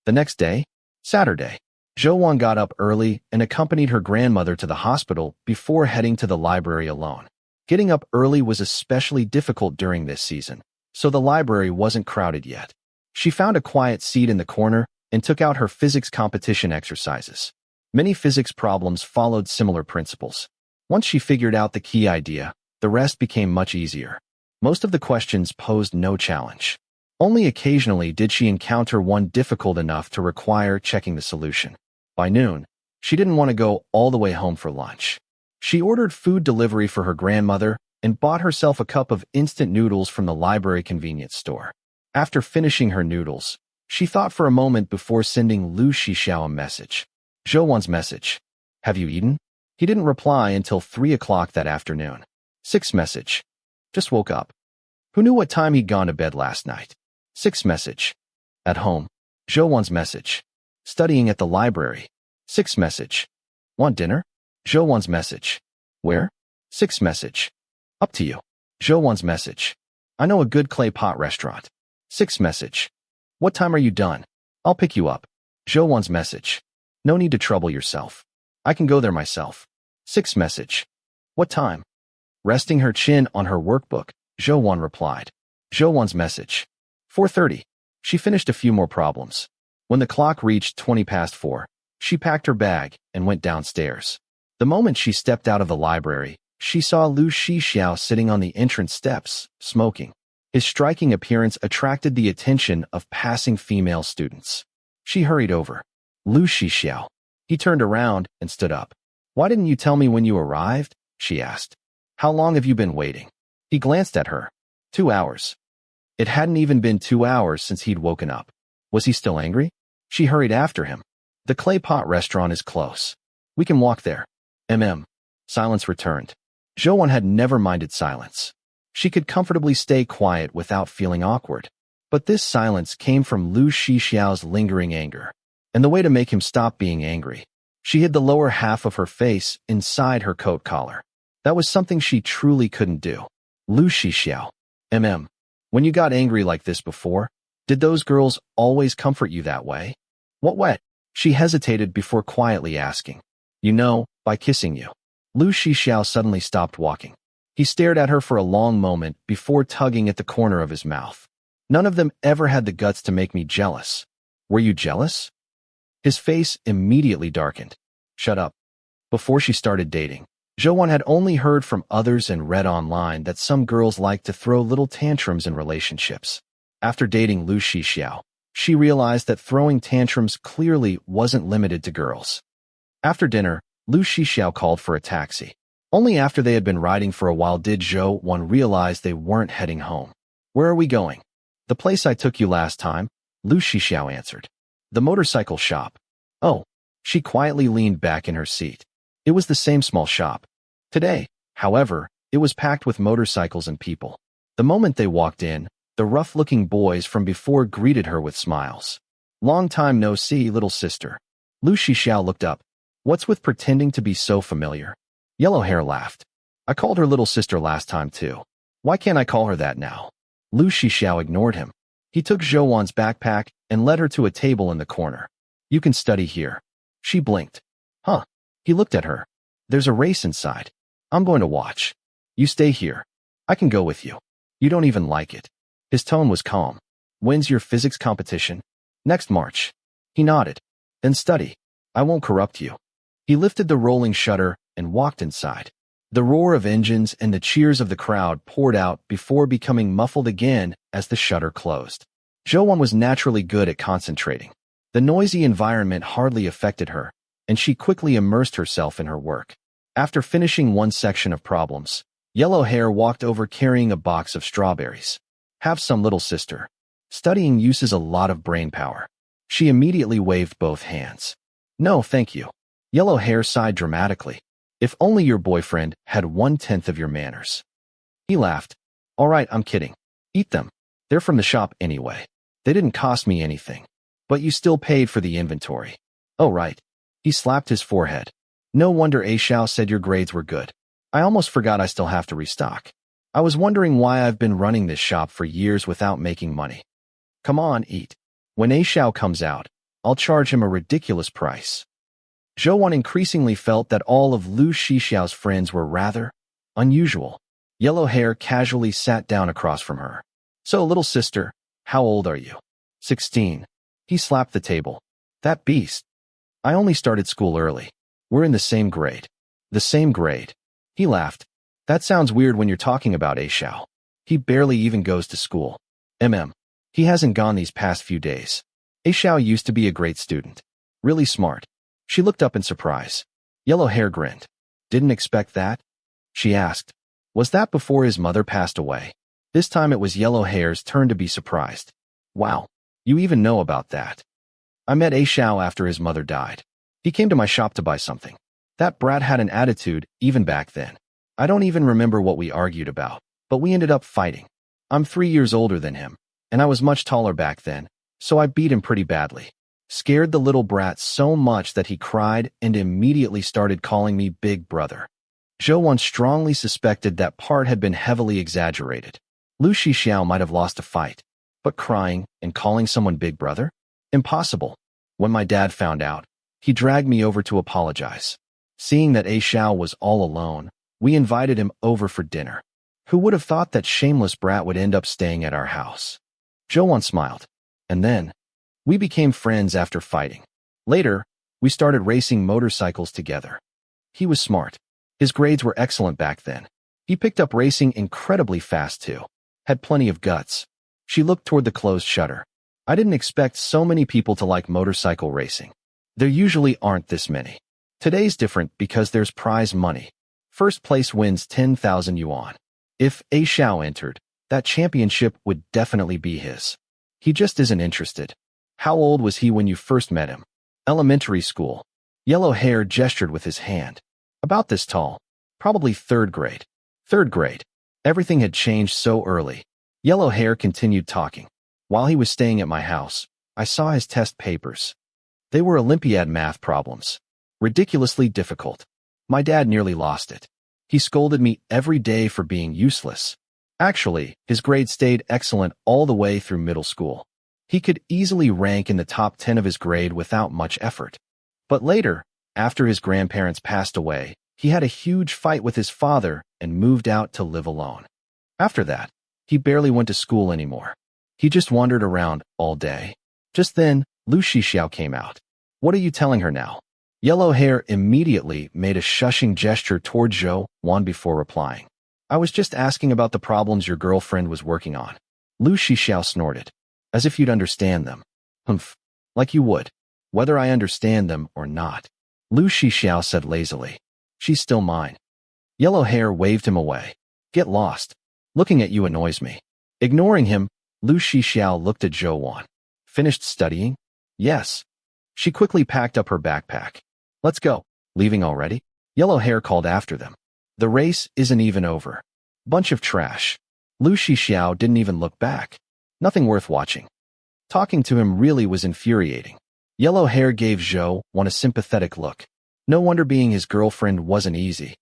The next day, Saturday, Zhou got up early and accompanied her grandmother to the hospital before heading to the library alone. Getting up early was especially difficult during this season, so the library wasn't crowded yet. She found a quiet seat in the corner and took out her physics competition exercises. Many physics problems followed similar principles. Once she figured out the key idea, the rest became much easier. Most of the questions posed no challenge. Only occasionally did she encounter one difficult enough to require checking the solution. By noon, she didn't want to go all the way home for lunch. She ordered food delivery for her grandmother and bought herself a cup of instant noodles from the library convenience store. After finishing her noodles, she thought for a moment before sending Lu Shixiao a message. Zhouwan's message. Have you eaten? He didn't reply until 3 o'clock that afternoon. 6 message. Just woke up. Who knew what time he'd gone to bed last night? 6 message. At home. Zhouwan's message. Studying at the library. 6 message. Want dinner? Zhouwan's message. Where? 6 message. Up to you. Zhouwan's message. I know a good clay pot restaurant. 6 message. What time are you done? I'll pick you up. Zhouwan's message. No need to trouble yourself. I can go there myself. 6 message. What time? Resting her chin on her workbook, Zhouwan replied. Zhouwan's message. 4:30. She finished a few more problems. When the clock reached 20 past 4, she packed her bag and went downstairs. The moment she stepped out of the library, she saw Lu Shixiao sitting on the entrance steps, smoking. His striking appearance attracted the attention of passing female students. She hurried over. Lu Shixiao. He turned around and stood up. Why didn't you tell me when you arrived? She asked. How long have you been waiting? He glanced at her. 2 hours. It hadn't even been 2 hours since he'd woken up. Was he still angry? She hurried after him. The clay pot restaurant is close. We can walk there. Silence returned. Zhouwan had never minded silence. She could comfortably stay quiet without feeling awkward. But this silence came from Lu Shixiao's lingering anger. And the way to make him stop being angry, she hid the lower half of her face inside her coat collar. That was something she truly couldn't do. Lu Shixiao. When you got angry like this before, did those girls always comfort you that way? What way? She hesitated before quietly asking. You know, by kissing you. Lu Shixiao suddenly stopped walking. He stared at her for a long moment before tugging at the corner of his mouth. None of them ever had the guts to make me jealous. Were you jealous? His face immediately darkened. Shut up. Before she started dating, Zhouwan had only heard from others and read online that some girls like to throw little tantrums in relationships. After dating Lu Shixiao, she realized that throwing tantrums clearly wasn't limited to girls. After dinner, Lu Shixiao called for a taxi. Only after they had been riding for a while did Zhouwan realize they weren't heading home. Where are we going? The place I took you last time, Lu Shixiao answered. The motorcycle shop. Oh. She quietly leaned back in her seat. It was the same small shop. Today, however, it was packed with motorcycles and people. The moment they walked in, the rough-looking boys from before greeted her with smiles. Long time no see, little sister. Lu Shixiao looked up. What's with pretending to be so familiar? Yellowhair laughed. I called her little sister last time too. Why can't I call her that now? Lu Shixiao ignored him. He took Zhouwan's backpack and led her to a table in the corner. You can study here. She blinked. Huh. He looked at her. There's a race inside. I'm going to watch. You stay here. I can go with you. You don't even like it. His tone was calm. When's your physics competition? Next March. He nodded. Then study. I won't corrupt you. He lifted the rolling shutter and walked inside. The roar of engines and the cheers of the crowd poured out before becoming muffled again as the shutter closed. Zhouwan was naturally good at concentrating. The noisy environment hardly affected her, and she quickly immersed herself in her work. After finishing one section of problems, Yellowhair walked over carrying a box of strawberries. Have some, little sister. Studying uses a lot of brain power. She immediately waved both hands. No, thank you. Yellowhair sighed dramatically. If only your boyfriend had 1/10 of your manners. He laughed. All right, I'm kidding. Eat them. They're from the shop anyway. They didn't cost me anything. But you still paid for the inventory. Oh, right. He slapped his forehead. No wonder A Xiao said your grades were good. I almost forgot I still have to restock. I was wondering why I've been running this shop for years without making money. Come on, eat. When A Xiao comes out, I'll charge him a ridiculous price. Zhou increasingly felt that all of Lu Shixiao's friends were rather unusual. Yellow Hair casually sat down across from her. So, little sister, how old are you? 16. He slapped the table. That beast. I only started school early. We're in the same grade. The same grade. He laughed. That sounds weird when you're talking about A Xiao. He barely even goes to school. He hasn't gone these past few days. A Xiao used to be a great student. Really smart. She looked up in surprise. Yellow Hair grinned. Didn't expect that? She asked. Was that before his mother passed away? This time it was Yellow Hair's turn to be surprised. Wow, you even know about that. I met A Xiao after his mother died. He came to my shop to buy something. That brat had an attitude, even back then. I don't even remember what we argued about, but we ended up fighting. I'm 3 years older than him, and I was much taller back then, so I beat him pretty badly. Scared the little brat so much that he cried and immediately started calling me Big Brother. Zhou strongly suspected that part had been heavily exaggerated. Lu Shixiao might have lost a fight, but crying and calling someone Big Brother? Impossible. When my dad found out, he dragged me over to apologize. Seeing that A Xiao was all alone, we invited him over for dinner. Who would have thought that shameless brat would end up staying at our house? Zhou smiled. And then, we became friends after fighting. Later, we started racing motorcycles together. He was smart. His grades were excellent back then. He picked up racing incredibly fast too. Had plenty of guts. She looked toward the closed shutter. I didn't expect so many people to like motorcycle racing. There usually aren't this many. Today's different because there's prize money. First place wins 10,000 yuan. If A Xiao entered, that championship would definitely be his. He just isn't interested. How old was he when you first met him? Elementary school. Yellow Hair gestured with his hand. About this tall. Probably 3rd grade. 3rd grade. Everything had changed so early. Yellow Hair continued talking. While he was staying at my house, I saw his test papers. They were Olympiad math problems. Ridiculously difficult. My dad nearly lost it. He scolded me every day for being useless. Actually, his grades stayed excellent all the way through middle school. He could easily rank in the top 10 of his grade without much effort. But later, after his grandparents passed away, he had a huge fight with his father and moved out to live alone. After that, he barely went to school anymore. He just wandered around all day. Just then, Lu Shixiao came out. What are you telling her now? Yellow Hair immediately made a shushing gesture toward Zhou before replying. I was just asking about the problems your girlfriend was working on. Lu Shixiao snorted. As if you'd understand them. Humph. Like you would. Whether I understand them or not. Lu Shixiao said lazily. She's still mine. Yellow Hair waved him away. Get lost. Looking at you annoys me. Ignoring him, Lu Shixiao looked at Zhou. Finished studying? Yes. She quickly packed up her backpack. Let's go. Leaving already? Yellow Hair called after them. The race isn't even over. Bunch of trash. Lu Shixiao didn't even look back. Nothing worth watching. Talking to him really was infuriating. Yellow Hair gave Zhou a sympathetic look. No wonder being his girlfriend wasn't easy.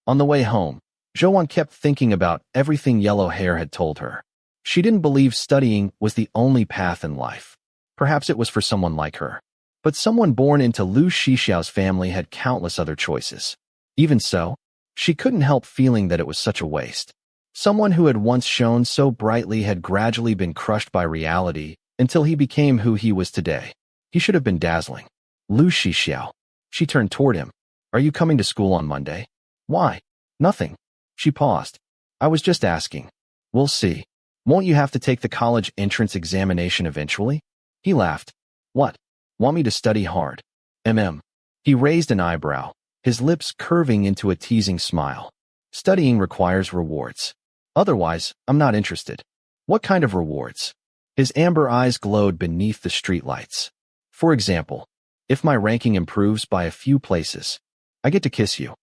On the way home, Zhou kept thinking about everything Yellow Hair had told her. She didn't believe studying was the only path in life. Perhaps it was for someone like her. But someone born into Lu Shixiao's family had countless other choices. Even so, she couldn't help feeling that it was such a waste. Someone who had once shone so brightly had gradually been crushed by reality until he became who he was today. He should have been dazzling. Lu Shixiao. She turned toward him. Are you coming to school on Monday? Why? Nothing. She paused. I was just asking. We'll see. Won't you have to take the college entrance examination eventually? He laughed. What? Want me to study hard? He raised an eyebrow, his lips curving into a teasing smile. Studying requires rewards. Otherwise, I'm not interested. What kind of rewards? His amber eyes glowed beneath the streetlights. For example, if my ranking improves by a few places, I get to kiss you.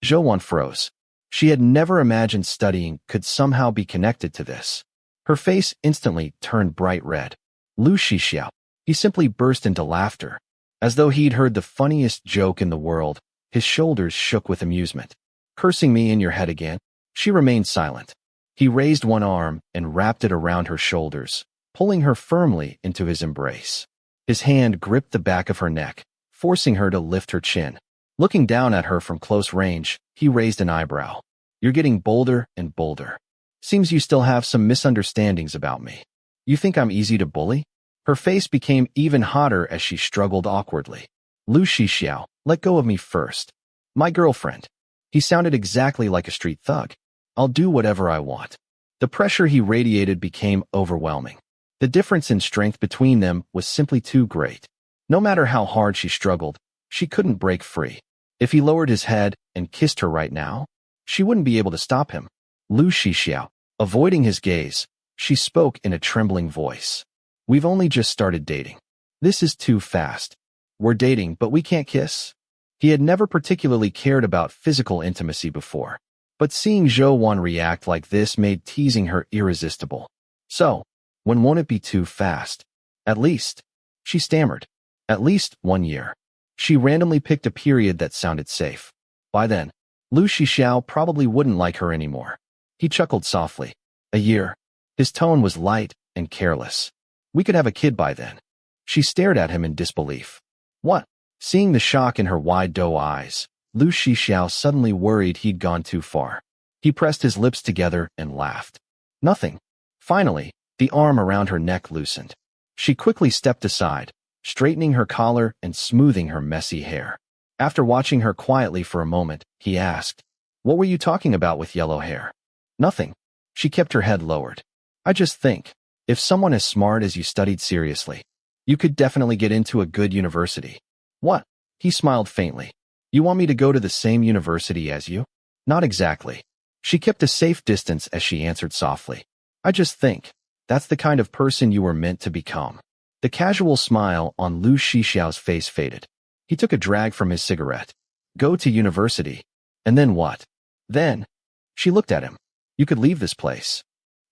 Zhou froze. She had never imagined studying could somehow be connected to this. Her face instantly turned bright red. Lu Shixiao. He simply burst into laughter. As though he'd heard the funniest joke in the world, His shoulders shook with amusement. Cursing me in your head again? She remained silent. He raised one arm and wrapped it around her shoulders, pulling her firmly into his embrace. His hand gripped the back of her neck, forcing her to lift her chin. Looking down at her from close range, he raised an eyebrow. You're getting bolder and bolder. Seems you still have some misunderstandings about me. You think I'm easy to bully? Her face became even hotter as she struggled awkwardly. Lu Shixiao, let go of me first. My girlfriend. He sounded exactly like a street thug. I'll do whatever I want. The pressure he radiated became overwhelming. The difference in strength between them was simply too great. No matter how hard she struggled, she couldn't break free. If he lowered his head and kissed her right now, she wouldn't be able to stop him. Lu Shixiao, avoiding his gaze, she spoke in a trembling voice. We've only just started dating. This is too fast. We're dating, but we can't kiss? He had never particularly cared about physical intimacy before, but seeing Zhou Wan react like this made teasing her irresistible. So, when won't it be too fast? At least, she stammered. At least 1 year. She randomly picked a period that sounded safe. By then, Lu Shixiao probably wouldn't like her anymore. He chuckled softly. A year. His tone was light and careless. We could have a kid by then. She stared at him in disbelief. What? Seeing the shock in her wide doe eyes, Lu Shixiao suddenly worried he'd gone too far. He pressed his lips together and laughed. Nothing. Finally, the arm around her neck loosened. She quickly stepped aside, straightening her collar and smoothing her messy hair. After watching her quietly for a moment, he asked, What were you talking about with yellow hair? Nothing. She kept her head lowered. I just think, if someone as smart as you studied seriously, you could definitely get into a good university. What? He smiled faintly. You want me to go to the same university as you? Not exactly. She kept a safe distance as she answered softly. I just think, that's the kind of person you were meant to become. The casual smile on Lu Shixiao's face faded. He took a drag from his cigarette. Go to university. And then what? Then, she looked at him. You could leave this place.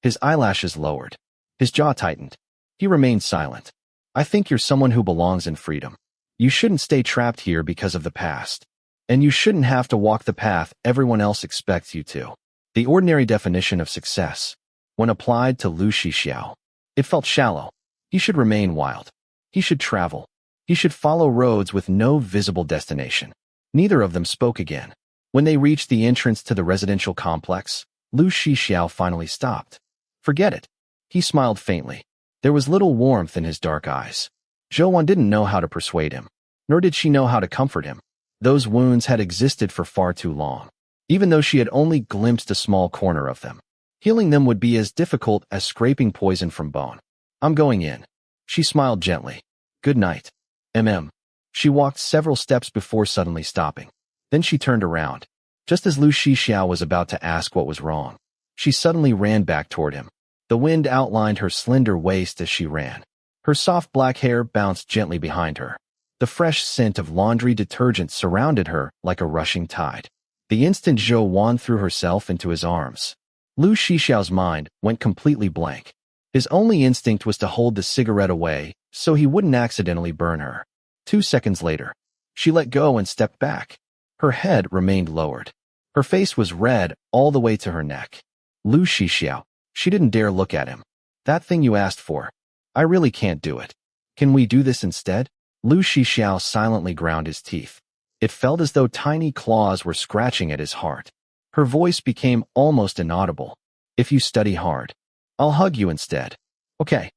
His eyelashes lowered. His jaw tightened. He remained silent. I think you're someone who belongs in freedom. You shouldn't stay trapped here because of the past. And you shouldn't have to walk the path everyone else expects you to. The ordinary definition of success, when applied to Lu Shixiao, it felt shallow. He should remain wild. He should travel. He should follow roads with no visible destination. Neither of them spoke again. When they reached the entrance to the residential complex, Lu Shixiao finally stopped. Forget it. He smiled faintly. There was little warmth in his dark eyes. Zhou Wan didn't know how to persuade him, nor did she know how to comfort him. Those wounds had existed for far too long, even though she had only glimpsed a small corner of them. Healing them would be as difficult as scraping poison from bone. I'm going in. She smiled gently. Good night. She walked several steps before suddenly stopping. Then she turned around. Just as Lu Shixiao was about to ask what was wrong, she suddenly ran back toward him. The wind outlined her slender waist as she ran. Her soft black hair bounced gently behind her. The fresh scent of laundry detergent surrounded her like a rushing tide. The instant Zhou Wan threw herself into his arms, Lu Shixiao's mind went completely blank. His only instinct was to hold the cigarette away so he wouldn't accidentally burn her. 2 seconds later, she let go and stepped back. Her head remained lowered. Her face was red all the way to her neck. Lu Shixiao. She didn't dare look at him. That thing you asked for. I really can't do it. Can we do this instead? Lu Shixiao silently ground his teeth. It felt as though tiny claws were scratching at his heart. Her voice became almost inaudible. If you study hard, I'll hug you instead. Okay.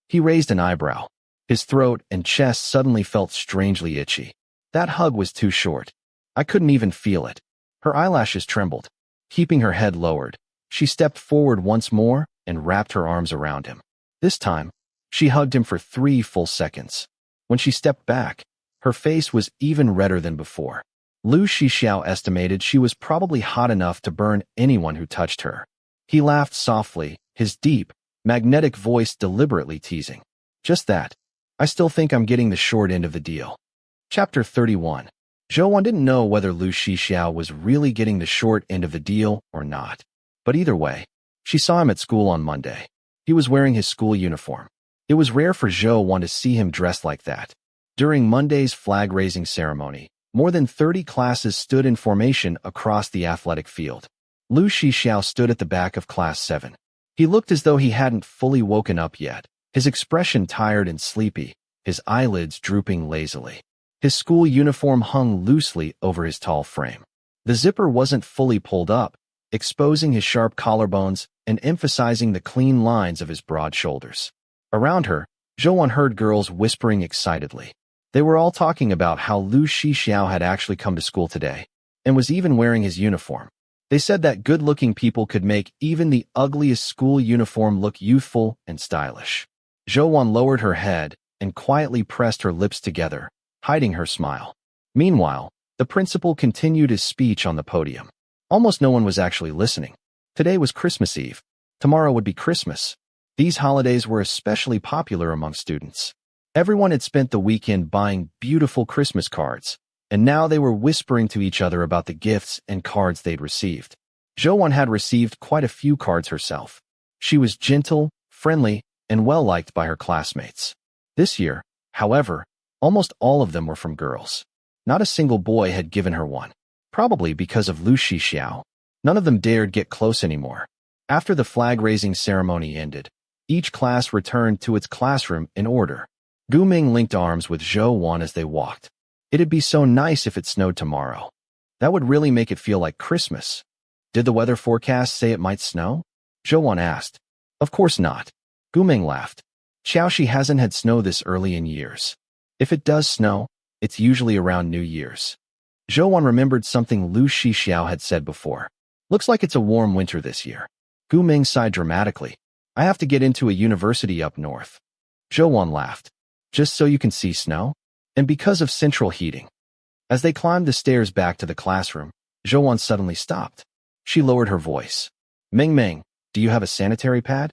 He raised an eyebrow. His throat and chest suddenly felt strangely itchy. That hug was too short. I couldn't even feel it. Her eyelashes trembled. Keeping her head lowered, she stepped forward once more and wrapped her arms around him. This time, she hugged him for 3 full seconds. When she stepped back, her face was even redder than before. Lu Shixiao estimated she was probably hot enough to burn anyone who touched her. He laughed softly, his deep, magnetic voice deliberately teasing. Just that. I still think I'm getting the short end of the deal. Chapter 31. Zhou Wan didn't know whether Lu Shixiao was really getting the short end of the deal or not. But either way, she saw him at school on Monday. He was wearing his school uniform. It was rare for Zhou Wan to see him dressed like that. During Monday's flag-raising ceremony, More than 30 classes stood in formation across the athletic field. Lu Shixiao stood at the back of Class 7. He looked as though he hadn't fully woken up yet, his expression tired and sleepy, his eyelids drooping lazily. His school uniform hung loosely over his tall frame. The zipper wasn't fully pulled up, exposing his sharp collarbones and emphasizing the clean lines of his broad shoulders. Around her, Zhou heard girls whispering excitedly. They were all talking about how Lu Shixiao had actually come to school today, and was even wearing his uniform. They said that good-looking people could make even the ugliest school uniform look youthful and stylish. Zhou lowered her head and quietly pressed her lips together, hiding her smile. Meanwhile, the principal continued his speech on the podium. Almost no one was actually listening. Today was Christmas Eve. Tomorrow would be Christmas. These holidays were especially popular among students. Everyone had spent the weekend buying beautiful Christmas cards, and now they were whispering to each other about the gifts and cards they'd received. Zhou had received quite a few cards herself. She was gentle, friendly, and well-liked by her classmates. This year, however, almost all of them were from girls. Not a single boy had given her one. Probably because of Lu Shixiao. None of them dared get close anymore. After the flag-raising ceremony ended, each class returned to its classroom in order. Gu Ming linked arms with Zhou as they walked. It'd be so nice if it snowed tomorrow. That would really make it feel like Christmas. Did the weather forecast say it might snow? Zhou asked. Of course not. Gu Ming laughed. Xiaoxi hasn't had snow this early in years. If it does snow, it's usually around New Year's. Zhou remembered something Lu Shixiao had said before. Looks like it's a warm winter this year. Gu Ming sighed dramatically. I have to get into a university up north. Zhou laughed. Just so you can see snow? And because of central heating. As they climbed the stairs back to the classroom, Zhou suddenly stopped. She lowered her voice. Ming, do you have a sanitary pad?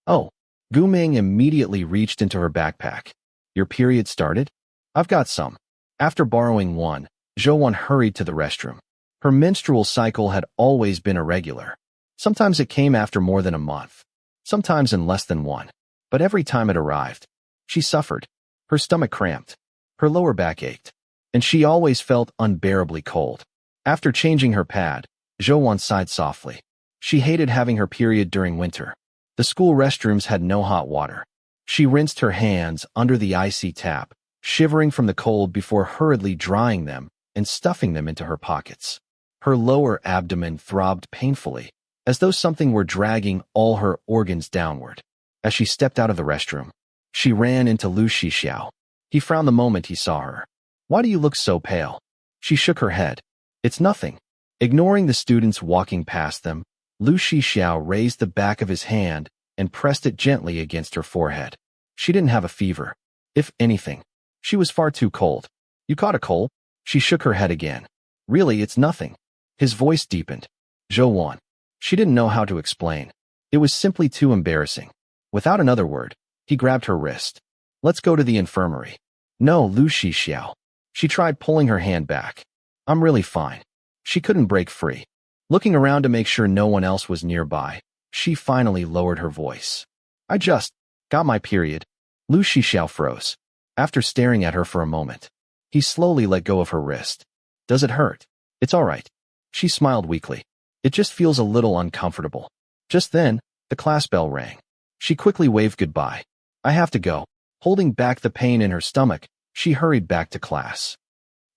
Oh. Gu Ming immediately reached into her backpack. Your period started? I've got some. After borrowing one, Zhou hurried to the restroom. Her menstrual cycle had always been irregular. Sometimes it came after more than a month. Sometimes in less than one. But every time it arrived, she suffered. Her stomach cramped. Her lower back ached. And she always felt unbearably cold. After changing her pad, Zhou sighed softly. She hated having her period during winter. The school restrooms had no hot water. She rinsed her hands under the icy tap, shivering from the cold before hurriedly drying them and stuffing them into her pockets. Her lower abdomen throbbed painfully, as though something were dragging all her organs downward. As she stepped out of the restroom, she ran into Lu Shixiao. He frowned the moment he saw her. Why do you look so pale? She shook her head. It's nothing. Ignoring the students walking past them, Lu Shixiao raised the back of his hand and pressed it gently against her forehead. She didn't have a fever. If anything, she was far too cold. You caught a cold? She shook her head again. Really, it's nothing. His voice deepened. Zhou. She didn't know how to explain. It was simply too embarrassing. Without another word, he grabbed her wrist. Let's go to the infirmary. No, Lu Shixiao. She tried pulling her hand back. I'm really fine. She couldn't break free. Looking around to make sure no one else was nearby, she finally lowered her voice. I just got my period. Lu Shixiao froze. After staring at her for a moment, he slowly let go of her wrist. Does it hurt? It's all right. She smiled weakly. It just feels a little uncomfortable. Just then, the class bell rang. She quickly waved goodbye. I have to go. Holding back the pain in her stomach, she hurried back to class.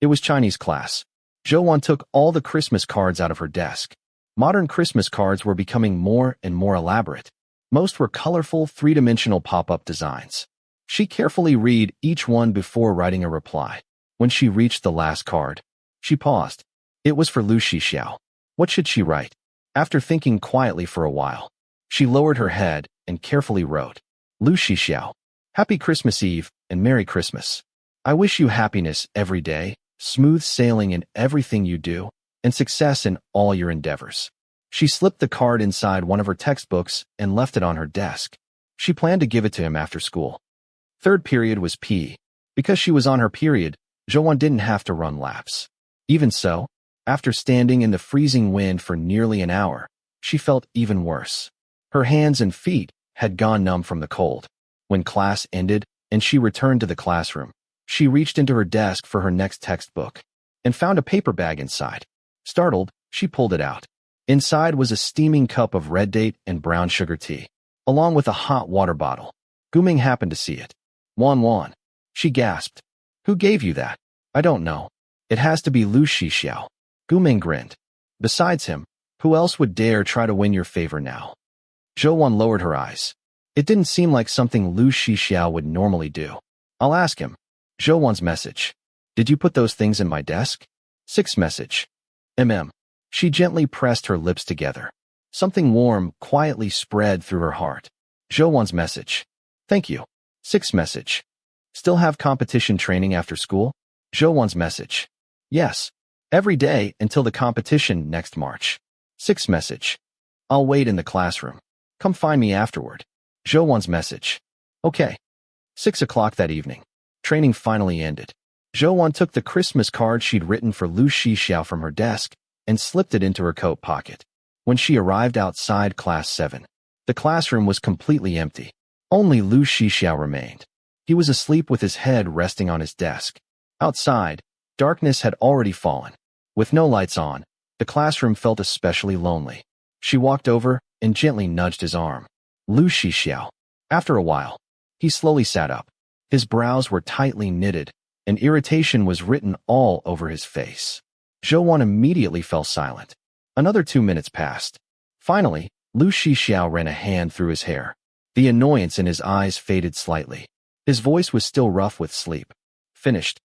It was Chinese class. Zhou took all the Christmas cards out of her desk. Modern Christmas cards were becoming more and more elaborate. Most were colorful, three-dimensional pop-up designs. She carefully read each one before writing a reply. When she reached the last card, she paused. It was for Lu Shixiao. What should she write? After thinking quietly for a while, she lowered her head and carefully wrote, Lu Shixiao, Happy Christmas Eve and Merry Christmas. I wish you happiness every day, smooth sailing in everything you do, and success in all your endeavors. She slipped the card inside one of her textbooks and left it on her desk. She planned to give it to him after school. Third period was P. Because she was on her period, Zhou didn't have to run laps. Even so, after standing in the freezing wind for nearly an hour, she felt even worse. Her hands and feet had gone numb from the cold. When class ended and she returned to the classroom, she reached into her desk for her next textbook. and found a paper bag inside. Startled, she pulled it out. Inside was a steaming cup of red date and brown sugar tea, along with a hot water bottle. Guming happened to see it. Wan. She gasped. Who gave you that? I don't know. It has to be Lu Shixiao. Guming grinned. Besides him, who else would dare try to win your favor now? Zhou lowered her eyes. It didn't seem like something Lu Shixiao would normally do. I'll ask him. Zhou's message. Did you put those things in my desk? 6 message. She gently pressed her lips together. Something warm quietly spread through her heart. Zhou's message. Thank you. 6 message. Still have competition training after school? Zhou's message. Yes. Every day until the competition next March. 6 message. I'll wait in the classroom. Come find me afterward. Zhou's message. Okay. 6 o'clock that evening. Training finally ended. Zhou took the Christmas card she'd written for Lu Shixiao from her desk and slipped it into her coat pocket. When she arrived outside Class 7, the classroom was completely empty. Only Lu Shixiao remained. He was asleep with his head resting on his desk. Outside, darkness had already fallen. With no lights on, the classroom felt especially lonely. She walked over and gently nudged his arm. Lu Shixiao. After a while, he slowly sat up. His brows were tightly knitted, and irritation was written all over his face. Zhou immediately fell silent. Another 2 minutes passed. Finally, Lu Shixiao ran a hand through his hair. The annoyance in his eyes faded slightly. His voice was still rough with sleep. Finished.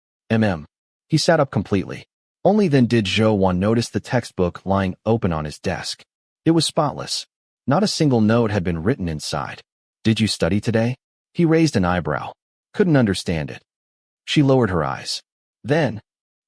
He sat up completely. Only then did Zhou notice the textbook lying open on his desk. It was spotless. Not a single note had been written inside. Did you study today? He raised an eyebrow. Couldn't understand it. She lowered her eyes. Then,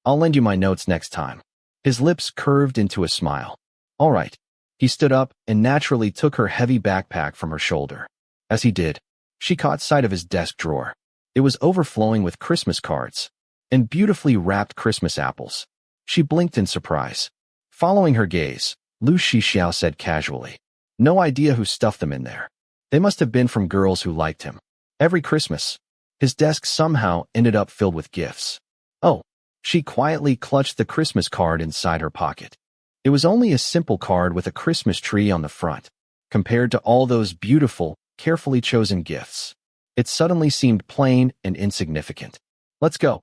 I'll lend you my notes next time. His lips curved into a smile. All right. He stood up and naturally took her heavy backpack from her shoulder. As he did, she caught sight of his desk drawer. It was overflowing with Christmas cards and beautifully wrapped Christmas apples. She blinked in surprise. Following her gaze, Lu Shixiao said casually, "No idea who stuffed them in there. They must have been from girls who liked him." Every Christmas, his desk somehow ended up filled with gifts. Oh, she quietly clutched the Christmas card inside her pocket. It was only a simple card with a Christmas tree on the front. Compared to all those beautiful, carefully chosen gifts, it suddenly seemed plain and insignificant. Let's go,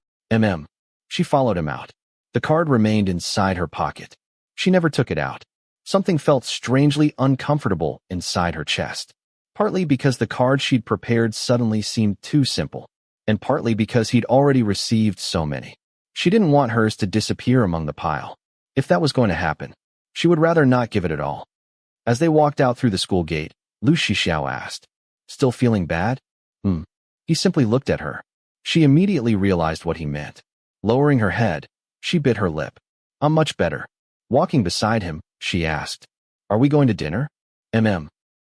She followed him out. The card remained inside her pocket. She never took it out. Something felt strangely uncomfortable inside her chest. Partly because the card she'd prepared suddenly seemed too simple, and partly because he'd already received so many. She didn't want hers to disappear among the pile. If that was going to happen, she would rather not give it at all. As they walked out through the school gate, Lu Shixiao asked, "Still feeling bad?" He simply looked at her. She immediately realized what he meant. Lowering her head, she bit her lip. "I'm much better." Walking beside him, she asked, "Are we going to dinner?"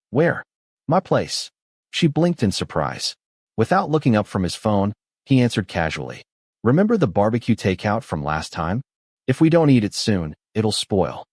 Where?" "My place." She blinked in surprise. Without looking up from his phone, he answered casually, "Remember the barbecue takeout from last time? If we don't eat it soon, it'll spoil."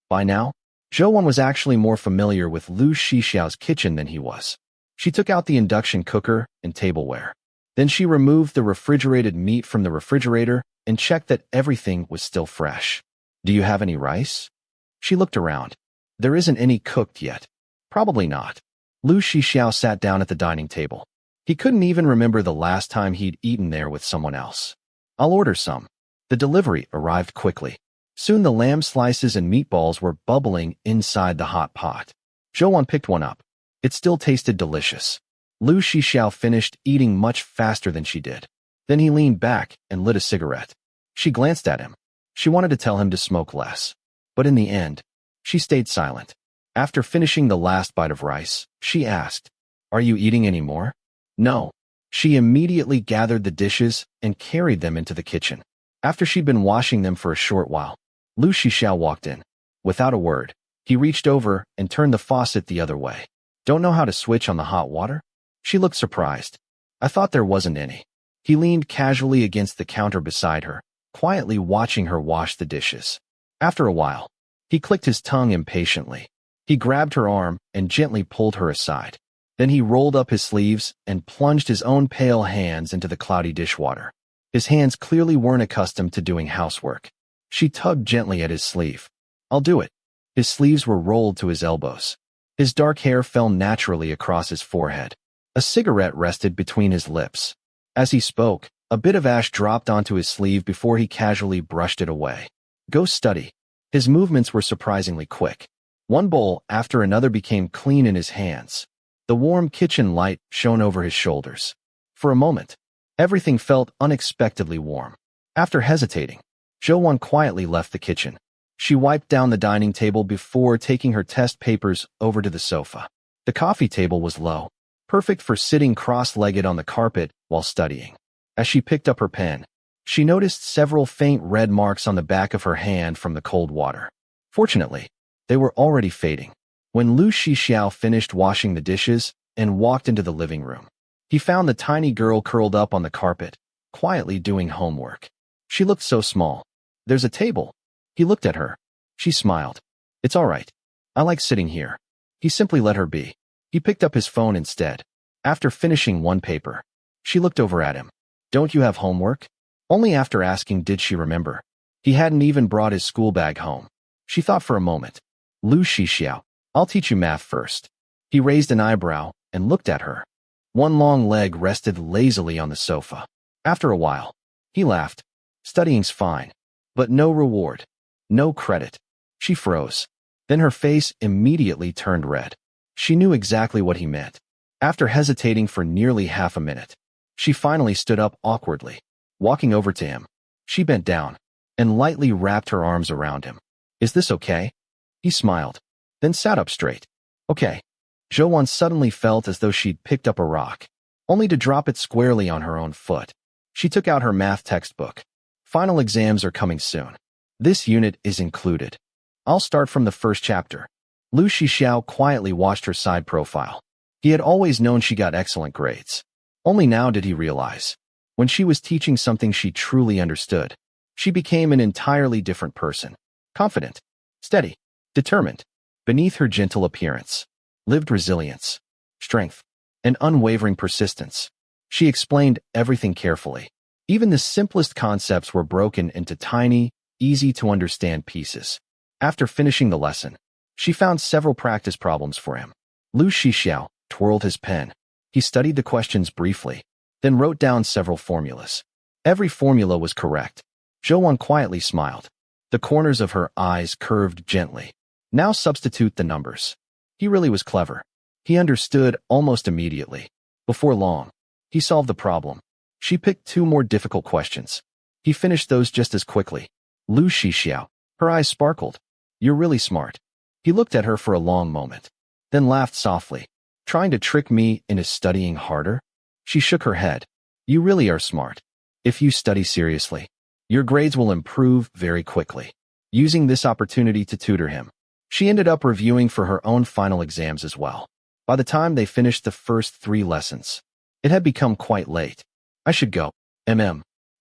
By now, Zhou was actually more familiar with Lu Shixiao's kitchen than he was. She took out the induction cooker and tableware. Then she removed the refrigerated meat from the refrigerator and checked that everything was still fresh. "Do you have any rice?" She looked around. "There isn't any cooked yet." "Probably not." Lu Shixiao sat down at the dining table. He couldn't even remember the last time he'd eaten there with someone else. "I'll order some." The delivery arrived quickly. Soon the lamb slices and meatballs were bubbling inside the hot pot. Zhou picked one up. It still tasted delicious. Lu Shixiao finished eating much faster than she did. Then he leaned back and lit a cigarette. She glanced at him. She wanted to tell him to smoke less. But in the end, she stayed silent. After finishing the last bite of rice, she asked, "Are you eating any more?" "No." She immediately gathered the dishes and carried them into the kitchen. After she'd been washing them for a short while, Lu Shixiao walked in. Without a word, he reached over and turned the faucet the other way. "Don't know how to switch on the hot water?" She looked surprised. "I thought there wasn't any." He leaned casually against the counter beside her, quietly watching her wash the dishes. After a while, he clicked his tongue impatiently. He grabbed her arm and gently pulled her aside. Then he rolled up his sleeves and plunged his own pale hands into the cloudy dishwater. His hands clearly weren't accustomed to doing housework. She tugged gently at his sleeve. "I'll do it." His sleeves were rolled to his elbows. His dark hair fell naturally across his forehead. A cigarette rested between his lips. As he spoke, a bit of ash dropped onto his sleeve before he casually brushed it away. "Go study." His movements were surprisingly quick. One bowl after another became clean in his hands. The warm kitchen light shone over his shoulders. For a moment, everything felt unexpectedly warm. After hesitating, Zhui quietly left the kitchen. She wiped down the dining table before taking her test papers over to the sofa. The coffee table was low, perfect for sitting cross-legged on the carpet while studying. As she picked up her pen, she noticed several faint red marks on the back of her hand from the cold water. Fortunately, they were already fading. When Lu Shixiao finished washing the dishes and walked into the living room, he found the tiny girl curled up on the carpet, quietly doing homework. She looked so small. "There's a table." He looked at her. She smiled. "It's all right. I like sitting here." He simply let her be. He picked up his phone instead. After finishing one paper, she looked over at him. "Don't you have homework?" Only after asking did she remember. He hadn't even brought his school bag home. She thought for a moment. "Lu Shixiao, I'll teach you math first." He raised an eyebrow and looked at her. One long leg rested lazily on the sofa. After a while, he laughed. "Studying's fine, but no reward, no credit." She froze. Then her face immediately turned red. She knew exactly what he meant. After hesitating for nearly half a minute, she finally stood up awkwardly. Walking over to him, she bent down and lightly wrapped her arms around him. "Is this okay?" He smiled, then sat up straight. "Okay." Zhui suddenly felt as though she'd picked up a rock, only to drop it squarely on her own foot. She took out her math textbook. "Final exams are coming soon. This unit is included. I'll start from the first chapter." Lu Shixiao quietly watched her side profile. He had always known she got excellent grades. Only now did he realize. When she was teaching something she truly understood, she became an entirely different person. Confident, steady, determined. Beneath her gentle appearance lived resilience, strength, and unwavering persistence. She explained everything carefully. Even the simplest concepts were broken into tiny, easy-to-understand pieces. After finishing the lesson, she found several practice problems for him. Lu Shixiao twirled his pen. He studied the questions briefly, then wrote down several formulas. Every formula was correct. Zhui quietly smiled. The corners of her eyes curved gently. "Now substitute the numbers." He really was clever. He understood almost immediately. Before long, he solved the problem. She picked two more difficult questions. He finished those just as quickly. Lu Shixiao, her eyes sparkled. "You're really smart." He looked at her for a long moment, then laughed softly. "Trying to trick me into studying harder?" She shook her head. "You really are smart. If you study seriously, your grades will improve very quickly." Using this opportunity to tutor him, she ended up reviewing for her own final exams as well. By the time they finished the first 3 lessons, it had become quite late. "I should go.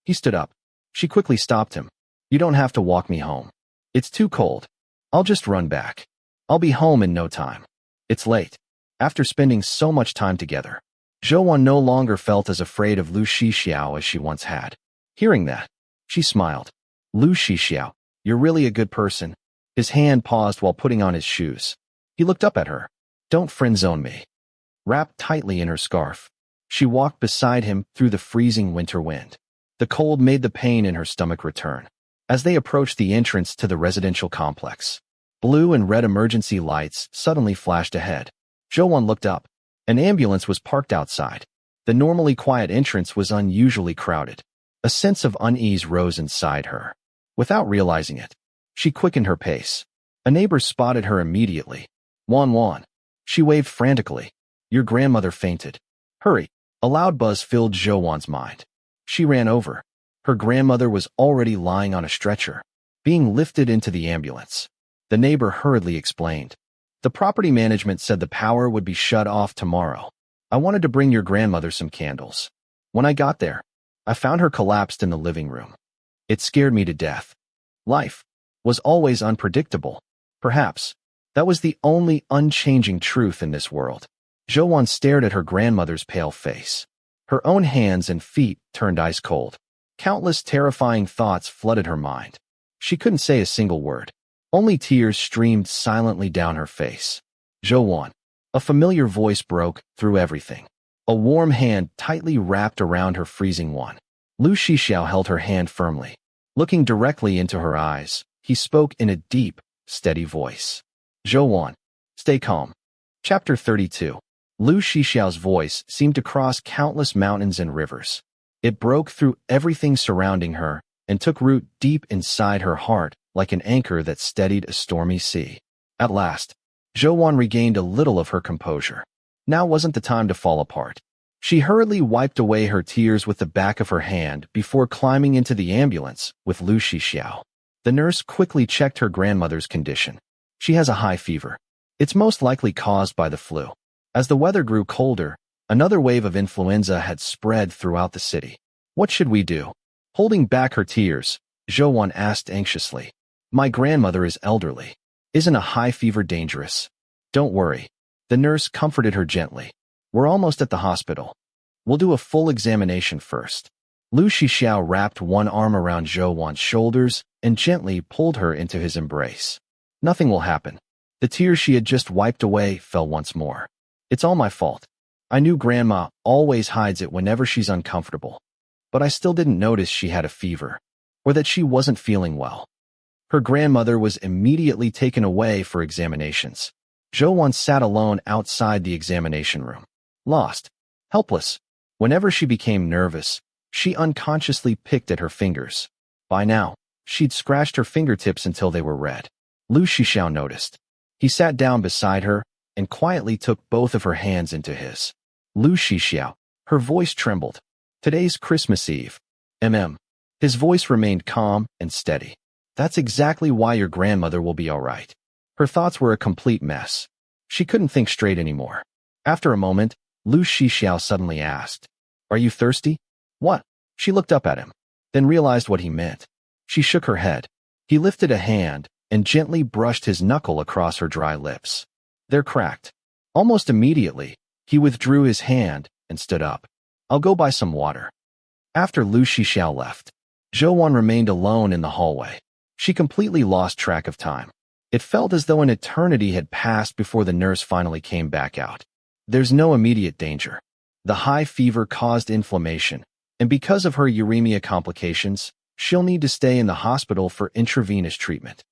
He stood up. She quickly stopped him. "You don't have to walk me home. It's too cold. I'll just run back. I'll be home in no time. It's late." After spending so much time together, Zhui no longer felt as afraid of Lu Shixiao as she once had. Hearing that, she smiled. "Lu Shixiao, you're really a good person." His hand paused while putting on his shoes. He looked up at her. "Don't friend-zone me." Wrapped tightly in her scarf, she walked beside him through the freezing winter wind. The cold made the pain in her stomach return. As they approached the entrance to the residential complex, blue and red emergency lights suddenly flashed ahead. Zhui looked up. An ambulance was parked outside. The normally quiet entrance was unusually crowded. A sense of unease rose inside her. Without realizing it, she quickened her pace. A neighbor spotted her immediately. "Wan." She waved frantically. "Your grandmother fainted. Hurry." A loud buzz filled Zhouan's mind. She ran over. Her grandmother was already lying on a stretcher, being lifted into the ambulance. The neighbor hurriedly explained. "The property management said the power would be shut off tomorrow. I wanted to bring your grandmother some candles. When I got there, I found her collapsed in the living room. It scared me to death." Life was always unpredictable. Perhaps that was the only unchanging truth in this world. Zhouan stared at her grandmother's pale face. Her own hands and feet turned ice cold. Countless terrifying thoughts flooded her mind. She couldn't say a single word. Only tears streamed silently down her face. Zhou. A familiar voice broke through everything. A warm hand tightly wrapped around her freezing one. Lu Shixiao held her hand firmly. Looking directly into her eyes, he spoke in a deep, steady voice. Zhou, stay calm. Chapter 32. Lu Shixiao's voice seemed to cross countless mountains and rivers. It broke through everything surrounding her and took root deep inside her heart like an anchor that steadied a stormy sea. At last, Zhou regained a little of her composure. Now wasn't the time to fall apart. She hurriedly wiped away her tears with the back of her hand before climbing into the ambulance with Lu Shixiao. The nurse quickly checked her grandmother's condition. She has a high fever. It's most likely caused by the flu. As the weather grew colder, another wave of influenza had spread throughout the city. What should we do? Holding back her tears, Zhou asked anxiously. My grandmother is elderly. Isn't a high fever dangerous? Don't worry. The nurse comforted her gently. We're almost at the hospital. We'll do a full examination first. Lu Shixiao wrapped one arm around Zhou's shoulders and gently pulled her into his embrace. Nothing will happen. The tears she had just wiped away fell once more. It's all my fault. I knew Grandma always hides it whenever she's uncomfortable. But I still didn't notice she had a fever, or that she wasn't feeling well. Her grandmother was immediately taken away for examinations. Zhou sat alone outside the examination room. Lost. Helpless. Whenever she became nervous, she unconsciously picked at her fingers. By now, she'd scratched her fingertips until they were red. Lu Shixiao noticed. He sat down beside her and quietly took both of her hands into his. Lu Shixiao. Her voice trembled. Today's Christmas Eve. His voice remained calm and steady. That's exactly why your grandmother will be all right. Her thoughts were a complete mess. She couldn't think straight anymore. After a moment, Lu Shixiao suddenly asked, Are you thirsty? What? She looked up at him, then realized what he meant. She shook her head. He lifted a hand and gently brushed his knuckle across her dry lips. They're cracked. Almost immediately, he withdrew his hand and stood up. I'll go buy some water. After Lu Shixiao left, Zhou remained alone in the hallway. She completely lost track of time. It felt as though an eternity had passed before the nurse finally came back out. There's no immediate danger. The high fever caused inflammation, and because of her uremia complications, she'll need to stay in the hospital for intravenous treatment.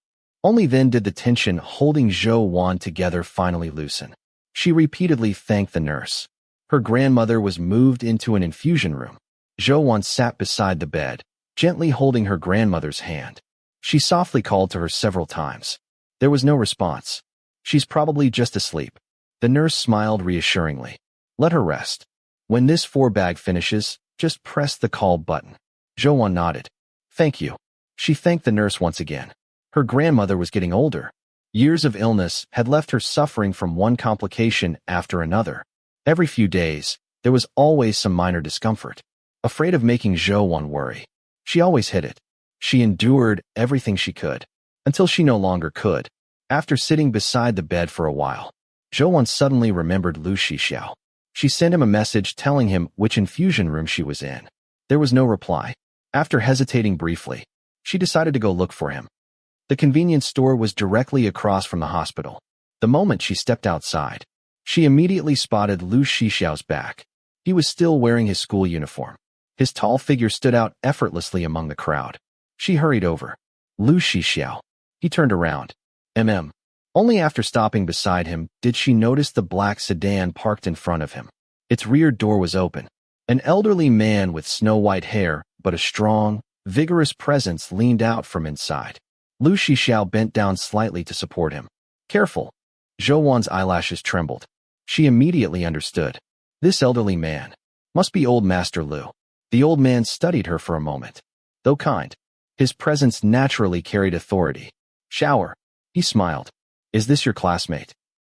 Only then did the tension holding Zhou together finally loosen. She repeatedly thanked the nurse. Her grandmother was moved into an infusion room. Zhou sat beside the bed, gently holding her grandmother's hand. She softly called to her several times. There was no response. She's probably just asleep. The nurse smiled reassuringly. Let her rest. When this 4-bag finishes, just press the call button. Zhou nodded. Thank you. She thanked the nurse once again. Her grandmother was getting older. Years of illness had left her suffering from one complication after another. Every few days, there was always some minor discomfort. Afraid of making Zhou worry, she always hid it. She endured everything she could, until she no longer could. After sitting beside the bed for a while, Zhou suddenly remembered Lu Shixiao. She sent him a message telling him which infusion room she was in. There was no reply. After hesitating briefly, she decided to go look for him. The convenience store was directly across from the hospital. The moment she stepped outside, she immediately spotted Lu Shixiao's back. He was still wearing his school uniform. His tall figure stood out effortlessly among the crowd. She hurried over. Lu Shixiao. He turned around. Only after stopping beside him did she notice the black sedan parked in front of him. Its rear door was open. An elderly man with snow-white hair, but a strong, vigorous presence leaned out from inside. Lu Shixiao bent down slightly to support him. Careful. Zhou's eyelashes trembled. She immediately understood. This elderly man must be old Master Lu. The old man studied her for a moment. Though kind, his presence naturally carried authority. Shower. He smiled. Is this your classmate?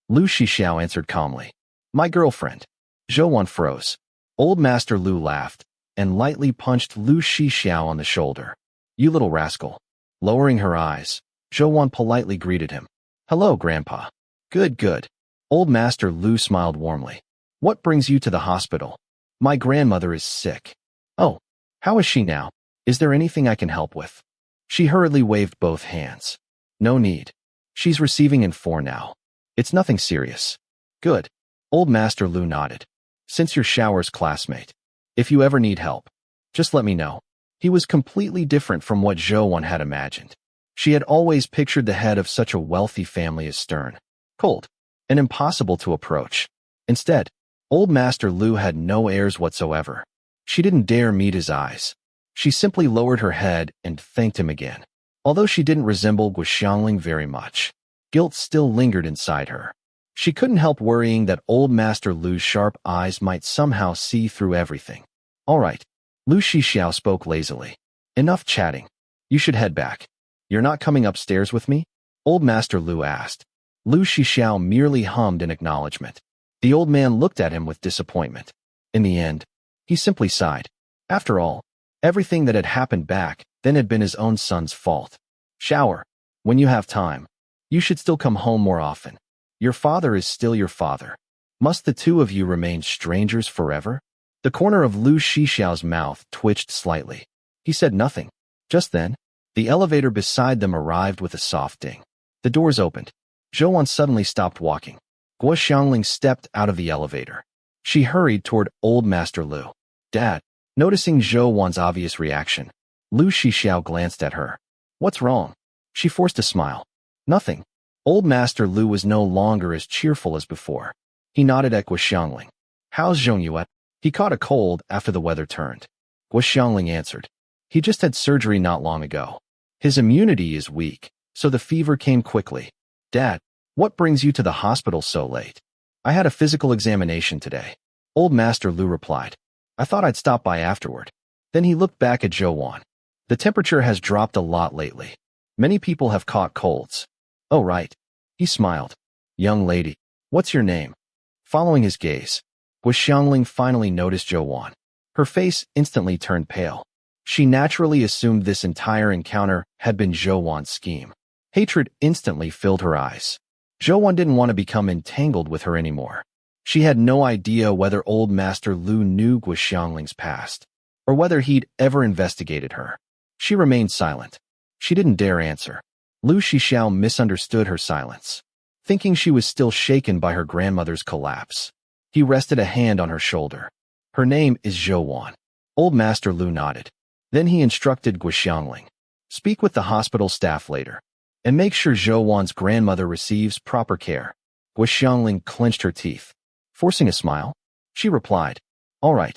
Lu Shixiao answered calmly. My girlfriend. Zhou froze. Old Master Lu laughed and lightly punched Lu Shixiao on the shoulder. You little rascal. Lowering her eyes, Zhou politely greeted him. Hello, Grandpa. Good. Old Master Lu smiled warmly. What brings you to the hospital? My grandmother is sick. Oh, how is she now? Is there anything I can help with? She hurriedly waved both hands. No need. She's receiving in 4 now. It's nothing serious. Good. Old Master Lu nodded. Since you're Shower's classmate, if you ever need help, just let me know. He was completely different from what Zhou had imagined. She had always pictured the head of such a wealthy family as stern, cold, and impossible to approach. Instead, Old Master Lu had no airs whatsoever. She didn't dare meet his eyes. She simply lowered her head and thanked him again. Although she didn't resemble Guoxiangling very much, guilt still lingered inside her. She couldn't help worrying that Old Master Lu's sharp eyes might somehow see through everything. All right, Lu Shixiao spoke lazily. Enough chatting. You should head back. You're not coming upstairs with me? Old Master Lu asked. Lu Shixiao merely hummed in acknowledgement. The old man looked at him with disappointment. In the end, he simply sighed. After all, everything that had happened back then had been his own son's fault. Shower, when you have time, you should still come home more often. Your father is still your father. Must the two of you remain strangers forever? The corner of Lu Shixiao's mouth twitched slightly. He said nothing. Just then, the elevator beside them arrived with a soft ding. The doors opened. Zhou suddenly stopped walking. Guoxiangling stepped out of the elevator. She hurried toward Old Master Lu. Dad. Noticing Zhou's obvious reaction, Lu Shixiao glanced at her. What's wrong? She forced a smile. Nothing. Old Master Lu was no longer as cheerful as before. He nodded at Guoxiangling. How's Zhongyuet? He caught a cold after the weather turned. Guoxiangling answered. He just had surgery not long ago. His immunity is weak, so the fever came quickly. Dad, what brings you to the hospital so late? I had a physical examination today. Old Master Lu replied. I thought I'd stop by afterward. Then he looked back at Zhou. The temperature has dropped a lot lately. Many people have caught colds. Oh, right. He smiled. Young lady, what's your name? Following his gaze, Guoxiangling finally noticed Zhou. Her face instantly turned pale. She naturally assumed this entire encounter had been Zhou's scheme. Hatred instantly filled her eyes. Zhou didn't want to become entangled with her anymore. She had no idea whether Old Master Lu knew Guoxiangling's past, or whether he'd ever investigated her. She remained silent. She didn't dare answer. Lu Shixiao misunderstood her silence, thinking she was still shaken by her grandmother's collapse. He rested a hand on her shoulder. Her name is Zhou. Old Master Lu nodded. Then he instructed Guoxiangling. Speak with the hospital staff later, and make sure Zhou's grandmother receives proper care. Guoxiangling clenched her teeth. Forcing a smile, she replied, All right.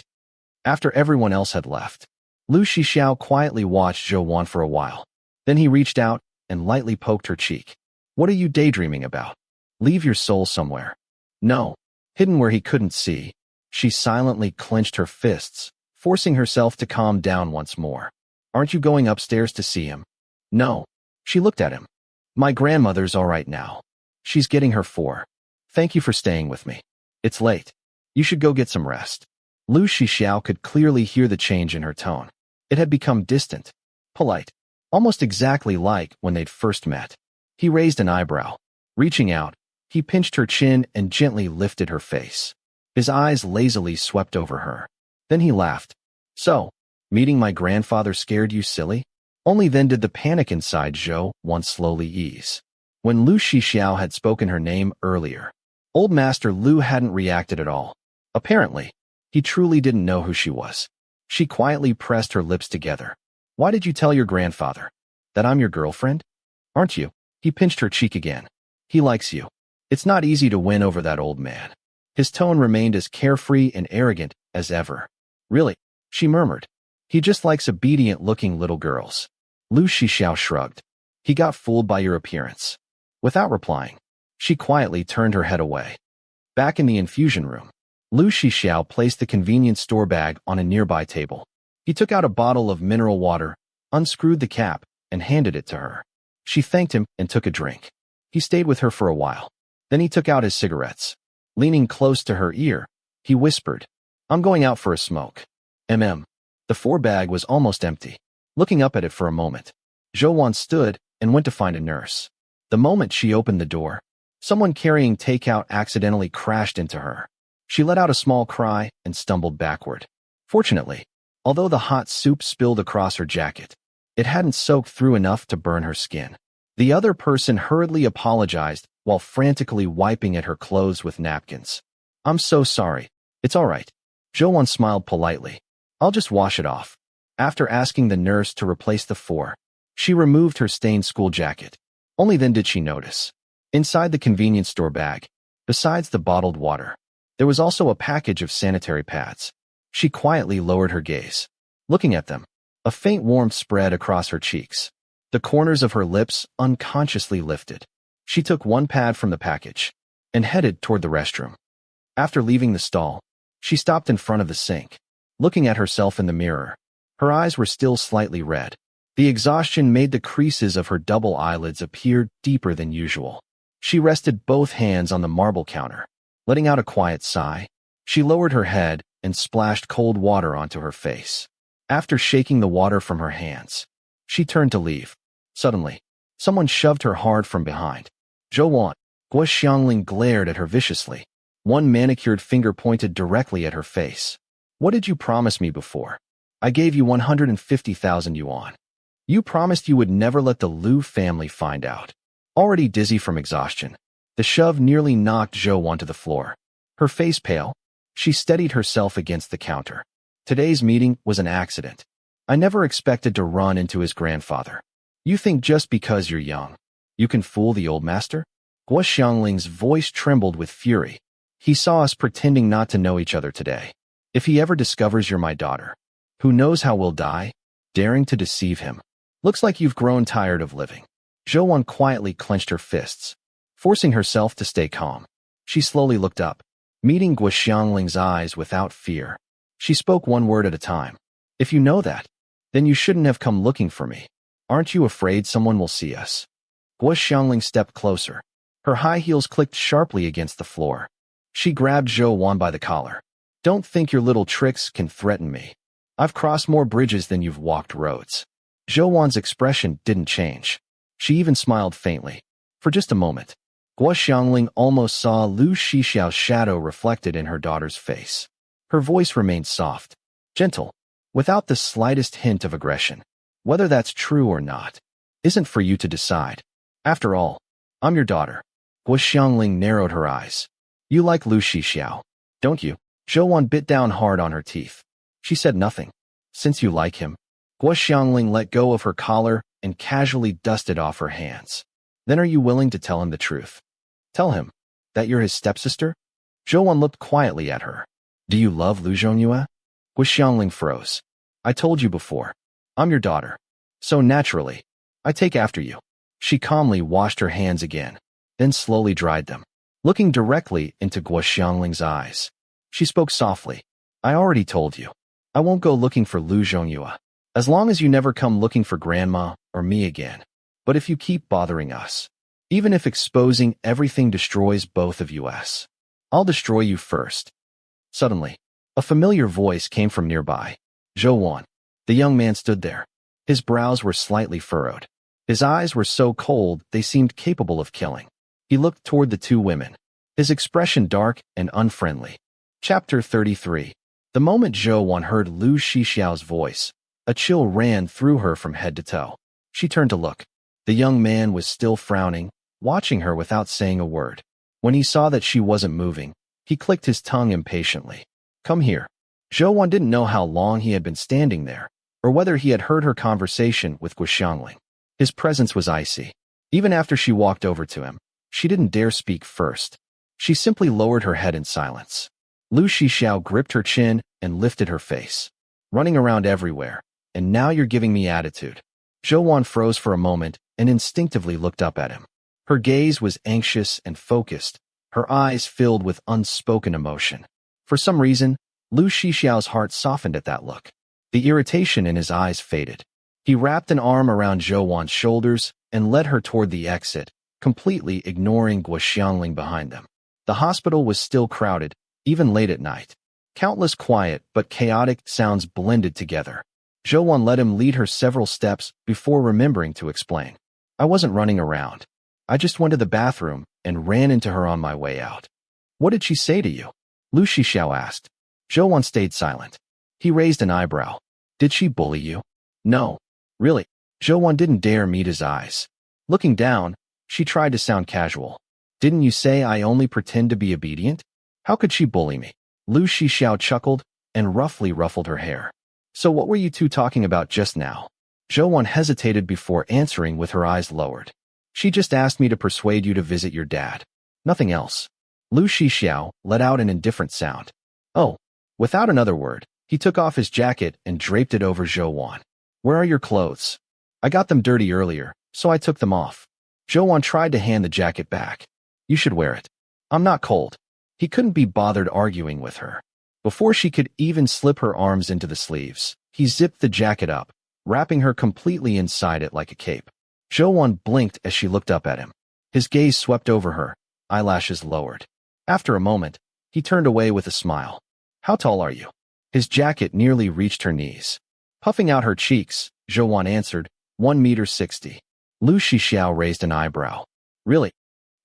After everyone else had left, Lu Shixiao quietly watched Zhou for a while. Then he reached out and lightly poked her cheek. What are you daydreaming about? Leave your soul somewhere. No. Hidden where he couldn't see, she silently clenched her fists, forcing herself to calm down once more. Aren't you going upstairs to see him? No. She looked at him. My grandmother's all right now. She's getting her 4. Thank you for staying with me. It's late. You should go get some rest. Lu Shixiao could clearly hear the change in her tone. It had become distant, polite, almost exactly like when they'd first met. He raised an eyebrow. Reaching out, he pinched her chin and gently lifted her face. His eyes lazily swept over her. Then he laughed. So, meeting my grandfather scared you silly? Only then did the panic inside Zhou slowly ease. When Lu Shixiao had spoken her name earlier, Old Master Lu hadn't reacted at all. Apparently, he truly didn't know who she was. She quietly pressed her lips together. Why did you tell your grandfather? That I'm your girlfriend? Aren't you? He pinched her cheek again. He likes you. It's not easy to win over that old man. His tone remained as carefree and arrogant as ever. Really? She murmured. He just likes obedient-looking little girls. Lu Shixiao shrugged. He got fooled by your appearance. Without replying, she quietly turned her head away. Back in the infusion room, Lu Shixiao placed the convenience store bag on a nearby table. He took out a bottle of mineral water, unscrewed the cap, and handed it to her. She thanked him and took a drink. He stayed with her for a while. Then he took out his cigarettes. Leaning close to her ear, he whispered, I'm going out for a smoke. The 4 bag was almost empty. Looking up at it for a moment, Zhou stood and went to find a nurse. The moment she opened the door, someone carrying takeout accidentally crashed into her. She let out a small cry and stumbled backward. Fortunately, Although the hot soup spilled across her jacket, it hadn't soaked through enough to burn her skin. The other person hurriedly apologized while frantically wiping at her clothes with napkins. I'm so sorry. It's all right. Zhou smiled politely. I'll just wash it off. After asking the nurse to replace the four, she removed her stained school jacket. Only then did she notice. Inside the convenience store bag, besides the bottled water, there was also a package of sanitary pads. She quietly lowered her gaze. Looking at them, a faint warmth spread across her cheeks. The corners of her lips unconsciously lifted. She took one pad from the package and headed toward the restroom. After leaving the stall, she stopped in front of the sink. Looking at herself in the mirror, her eyes were still slightly red. The exhaustion made the creases of her double eyelids appear deeper than usual. She rested both hands on the marble counter. Letting out a quiet sigh, she lowered her head and splashed cold water onto her face. After shaking the water from her hands, she turned to leave. Suddenly, someone shoved her hard from behind. Zhou. Guo Xiangling glared at her viciously. One manicured finger pointed directly at her face. What did you promise me before? I gave you 150,000 yuan. You promised you would never let the Liu family find out. Already dizzy from exhaustion, the shove nearly knocked Zhou onto the floor. Her face pale, she steadied herself against the counter. Today's meeting was an accident. I never expected to run into his grandfather. You think just because you're young, you can fool the old master? Guo Xiangling's voice trembled with fury. He saw us pretending not to know each other today. If he ever discovers you're my daughter, who knows how we'll die? Daring to deceive him. Looks like you've grown tired of living. Zhou quietly clenched her fists, forcing herself to stay calm. She slowly looked up, meeting Guo Xiangling's eyes without fear. She spoke one word at a time. If you know that, then you shouldn't have come looking for me. Aren't you afraid someone will see us? Guo Xiangling stepped closer. Her high heels clicked sharply against the floor. She grabbed Zhou by the collar. Don't think your little tricks can threaten me. I've crossed more bridges than you've walked roads. Zhou expression didn't change. She even smiled faintly. For just a moment, Guo Xiangling almost saw Liu Shixiao's shadow reflected in her daughter's face. Her voice remained soft, gentle, without the slightest hint of aggression. Whether that's true or not isn't for you to decide. After all, I'm your daughter. Guo Xiangling narrowed her eyes. You like Liu Shixiao, don't you? Zhou bit down hard on her teeth. She said nothing. Since you like him, Guo Xiangling let go of her collar and casually dusted off her hands. Then are you willing to tell him the truth? Tell him that you're his stepsister? Zhou looked quietly at her. Do you love Liu Zhongyue? Guo Xiangling froze. I told you before. I'm your daughter. So naturally, I take after you. She calmly washed her hands again, then slowly dried them. Looking directly into Guo Xiangling's eyes, she spoke softly. I already told you. I won't go looking for Liu Zhongyue, as long as you never come looking for Grandma or me again. But if you keep bothering us, even if exposing everything destroys both of us, I'll destroy you first. Suddenly, a familiar voice came from nearby. Zhou. The young man stood there. His brows were slightly furrowed. His eyes were so cold they seemed capable of killing. He looked toward the two women, his expression dark and unfriendly. Chapter 33. The moment Zhou heard Liu Shixiao's voice, a chill ran through her from head to toe. She turned to look. The young man was still frowning, watching her without saying a word. When he saw that she wasn't moving, he clicked his tongue impatiently. Come here. Zhou didn't know how long he had been standing there, or whether he had heard her conversation with Guo Xiangling. His presence was icy. Even after she walked over to him, she didn't dare speak first. She simply lowered her head in silence. Liu Shixiao gripped her chin and lifted her face. Running around everywhere, and now you're giving me attitude. Zhou froze for a moment and instinctively looked up at him. Her gaze was anxious and focused, her eyes filled with unspoken emotion. For some reason, Liu Shixiao's heart softened at that look. The irritation in his eyes faded. He wrapped an arm around Zhou shoulders and led her toward the exit, completely ignoring Guo Xiangling behind them. The hospital was still crowded, even late at night. Countless quiet but chaotic sounds blended together. Zhou let him lead her several steps before remembering to explain. I wasn't running around. I just went to the bathroom and ran into her on my way out. What did she say to you? Liu Shixiao asked. Zhou stayed silent. He raised an eyebrow. Did she bully you? No. Really? Zhou didn't dare meet his eyes. Looking down, she tried to sound casual. Didn't you say I only pretend to be obedient? How could she bully me? Lu Shixiao chuckled and roughly ruffled her hair. So what were you two talking about just now? Zhou hesitated before answering with her eyes lowered. She just asked me to persuade you to visit your dad. Nothing else. Lu Shixiao let out an indifferent sound. Oh. Without another word, he took off his jacket and draped it over Zhou. Where are your clothes? I got them dirty earlier, so I took them off. Zhou tried to hand the jacket back. You should wear it. I'm not cold. He couldn't be bothered arguing with her. Before she could even slip her arms into the sleeves, he zipped the jacket up, wrapping her completely inside it like a cape. Zhou blinked as she looked up at him. His gaze swept over her, eyelashes lowered. After a moment, he turned away with a smile. How tall are you? His jacket nearly reached her knees. Puffing out her cheeks, Zhou answered, 1.60 meters. Lu Shixiao raised an eyebrow. Really?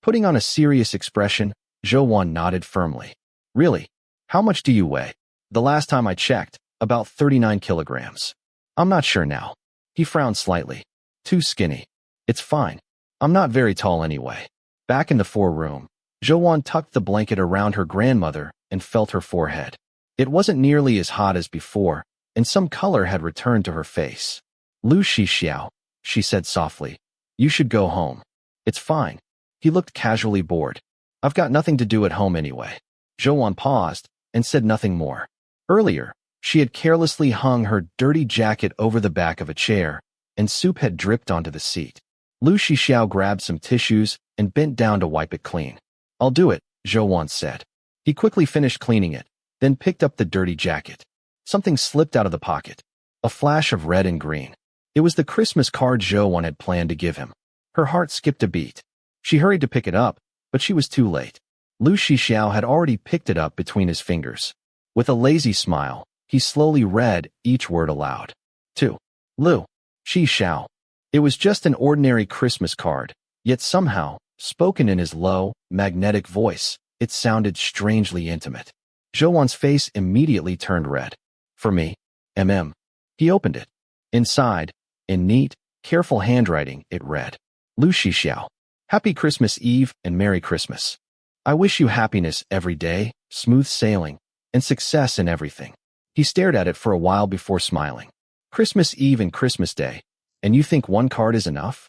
Putting on a serious expression, Zhou nodded firmly. Really? How much do you weigh? The last time I checked, about 39 kilograms. I'm not sure now. He frowned slightly. Too skinny. It's fine. I'm not very tall anyway. Back in the four-room, Zhou tucked the blanket around her grandmother and felt her forehead. It wasn't nearly as hot as before, and some color had returned to her face. Lu Shixiao, she said softly. You should go home. It's fine. He looked casually bored. I've got nothing to do at home anyway. Zhou paused and said nothing more. Earlier, she had carelessly hung her dirty jacket over the back of a chair, and soup had dripped onto the seat. Lu Shixiao grabbed some tissues and bent down to wipe it clean. I'll do it, Zhou said. He quickly finished cleaning it, then picked up the dirty jacket. Something slipped out of the pocket. A flash of red and green. It was the Christmas card Zhou had planned to give him. Her heart skipped a beat. She hurried to pick it up, but she was too late. Lu Shixiao had already picked it up between his fingers. With a lazy smile, he slowly read each word aloud. To Lu Shixiao. It was just an ordinary Christmas card, yet somehow, spoken in his low, magnetic voice, it sounded strangely intimate. Zhou's face immediately turned red. For me, MM. He opened it. Inside, in neat, careful handwriting, it read, Lu Shixiao. Happy Christmas Eve and Merry Christmas. I wish you happiness every day, smooth sailing, and success in everything. He stared at it for a while before smiling. Christmas Eve and Christmas Day, and you think one card is enough?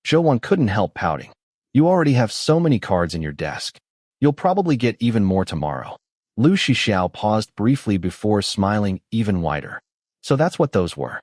Zhou couldn't help pouting. You already have so many cards in your desk. You'll probably get even more tomorrow. Lu Shixiao paused briefly before smiling even wider. So that's what those were.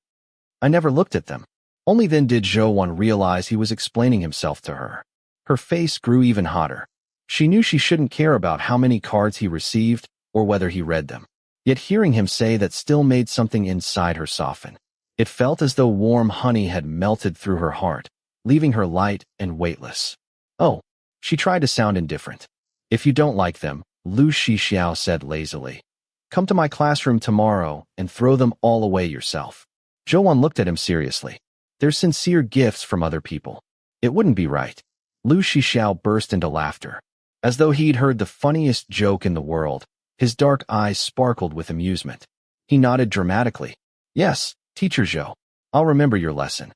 I never looked at them. Only then did Zhou realize he was explaining himself to her. Her face grew even hotter. She knew she shouldn't care about how many cards he received or whether he read them. Yet hearing him say that still made something inside her soften. It felt as though warm honey had melted through her heart, leaving her light and weightless. Oh, she tried to sound indifferent. If you don't like them, Lu Shixiao said lazily, come to my classroom tomorrow and throw them all away yourself. Zhou looked at him seriously. They're sincere gifts from other people. It wouldn't be right. Lu Shixiao burst into laughter. As though he'd heard the funniest joke in the world, his dark eyes sparkled with amusement. He nodded dramatically. Yes, Teacher Zhou. I'll remember your lesson.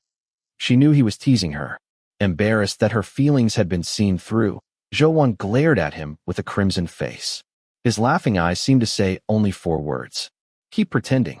She knew he was teasing her. Embarrassed that her feelings had been seen through, Zhou glared at him with a crimson face. His laughing eyes seemed to say only 4 words. Keep pretending.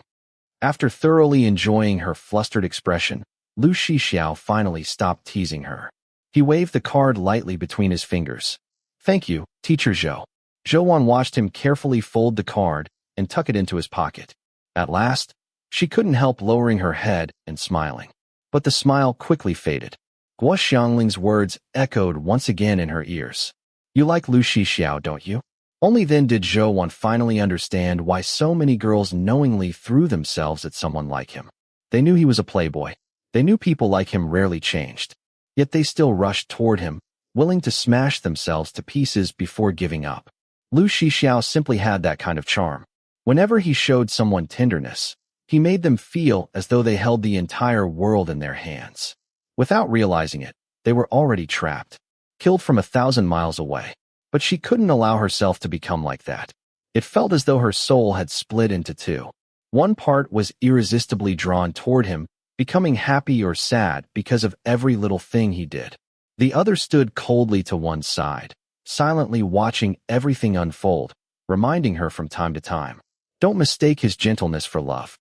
After thoroughly enjoying her flustered expression, Lu Shixiao finally stopped teasing her. He waved the card lightly between his fingers. Thank you, Teacher Zhou. Zhou watched him carefully fold the card and tuck it into his pocket. At last, she couldn't help lowering her head and smiling. But the smile quickly faded. Guo Xiangling's words echoed once again in her ears. You like Lu Shixiao, don't you? Only then did Zhou finally understand why so many girls knowingly threw themselves at someone like him. They knew he was a playboy. They knew people like him rarely changed. Yet they still rushed toward him, willing to smash themselves to pieces before giving up. Lu Shixiao simply had that kind of charm. Whenever he showed someone tenderness, he made them feel as though they held the entire world in their hands. Without realizing it, they were already trapped, killed from 1,000 miles away. But she couldn't allow herself to become like that. It felt as though her soul had split into 2. One part was irresistibly drawn toward him, becoming happy or sad because of every little thing he did. The other stood coldly to one side, silently watching everything unfold, reminding her from time to time, "Don't mistake his gentleness for love."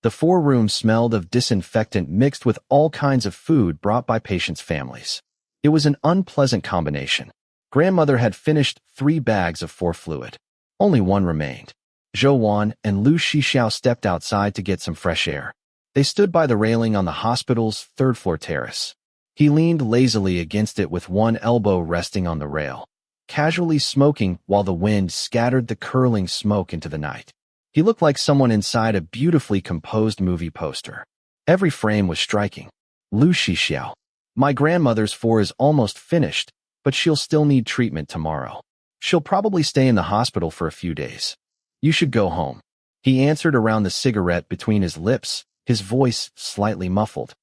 The 4 room smelled of disinfectant mixed with all kinds of food brought by patients' families. It was an unpleasant combination. Grandmother had finished 3 bags of 4 fluid. Only 1 remained. Zhou and Lu Shixiao stepped outside to get some fresh air. They stood by the railing on the hospital's 3rd-floor terrace. He leaned lazily against it with one elbow resting on the rail, casually smoking while the wind scattered the curling smoke into the night. He looked like someone inside a beautifully composed movie poster. Every frame was striking. "Lu Shixiao, my grandmother's 4 is almost finished, but she'll still need treatment tomorrow. She'll probably stay in the hospital for a few days. You should go home." He answered around the cigarette between his lips, his voice slightly muffled.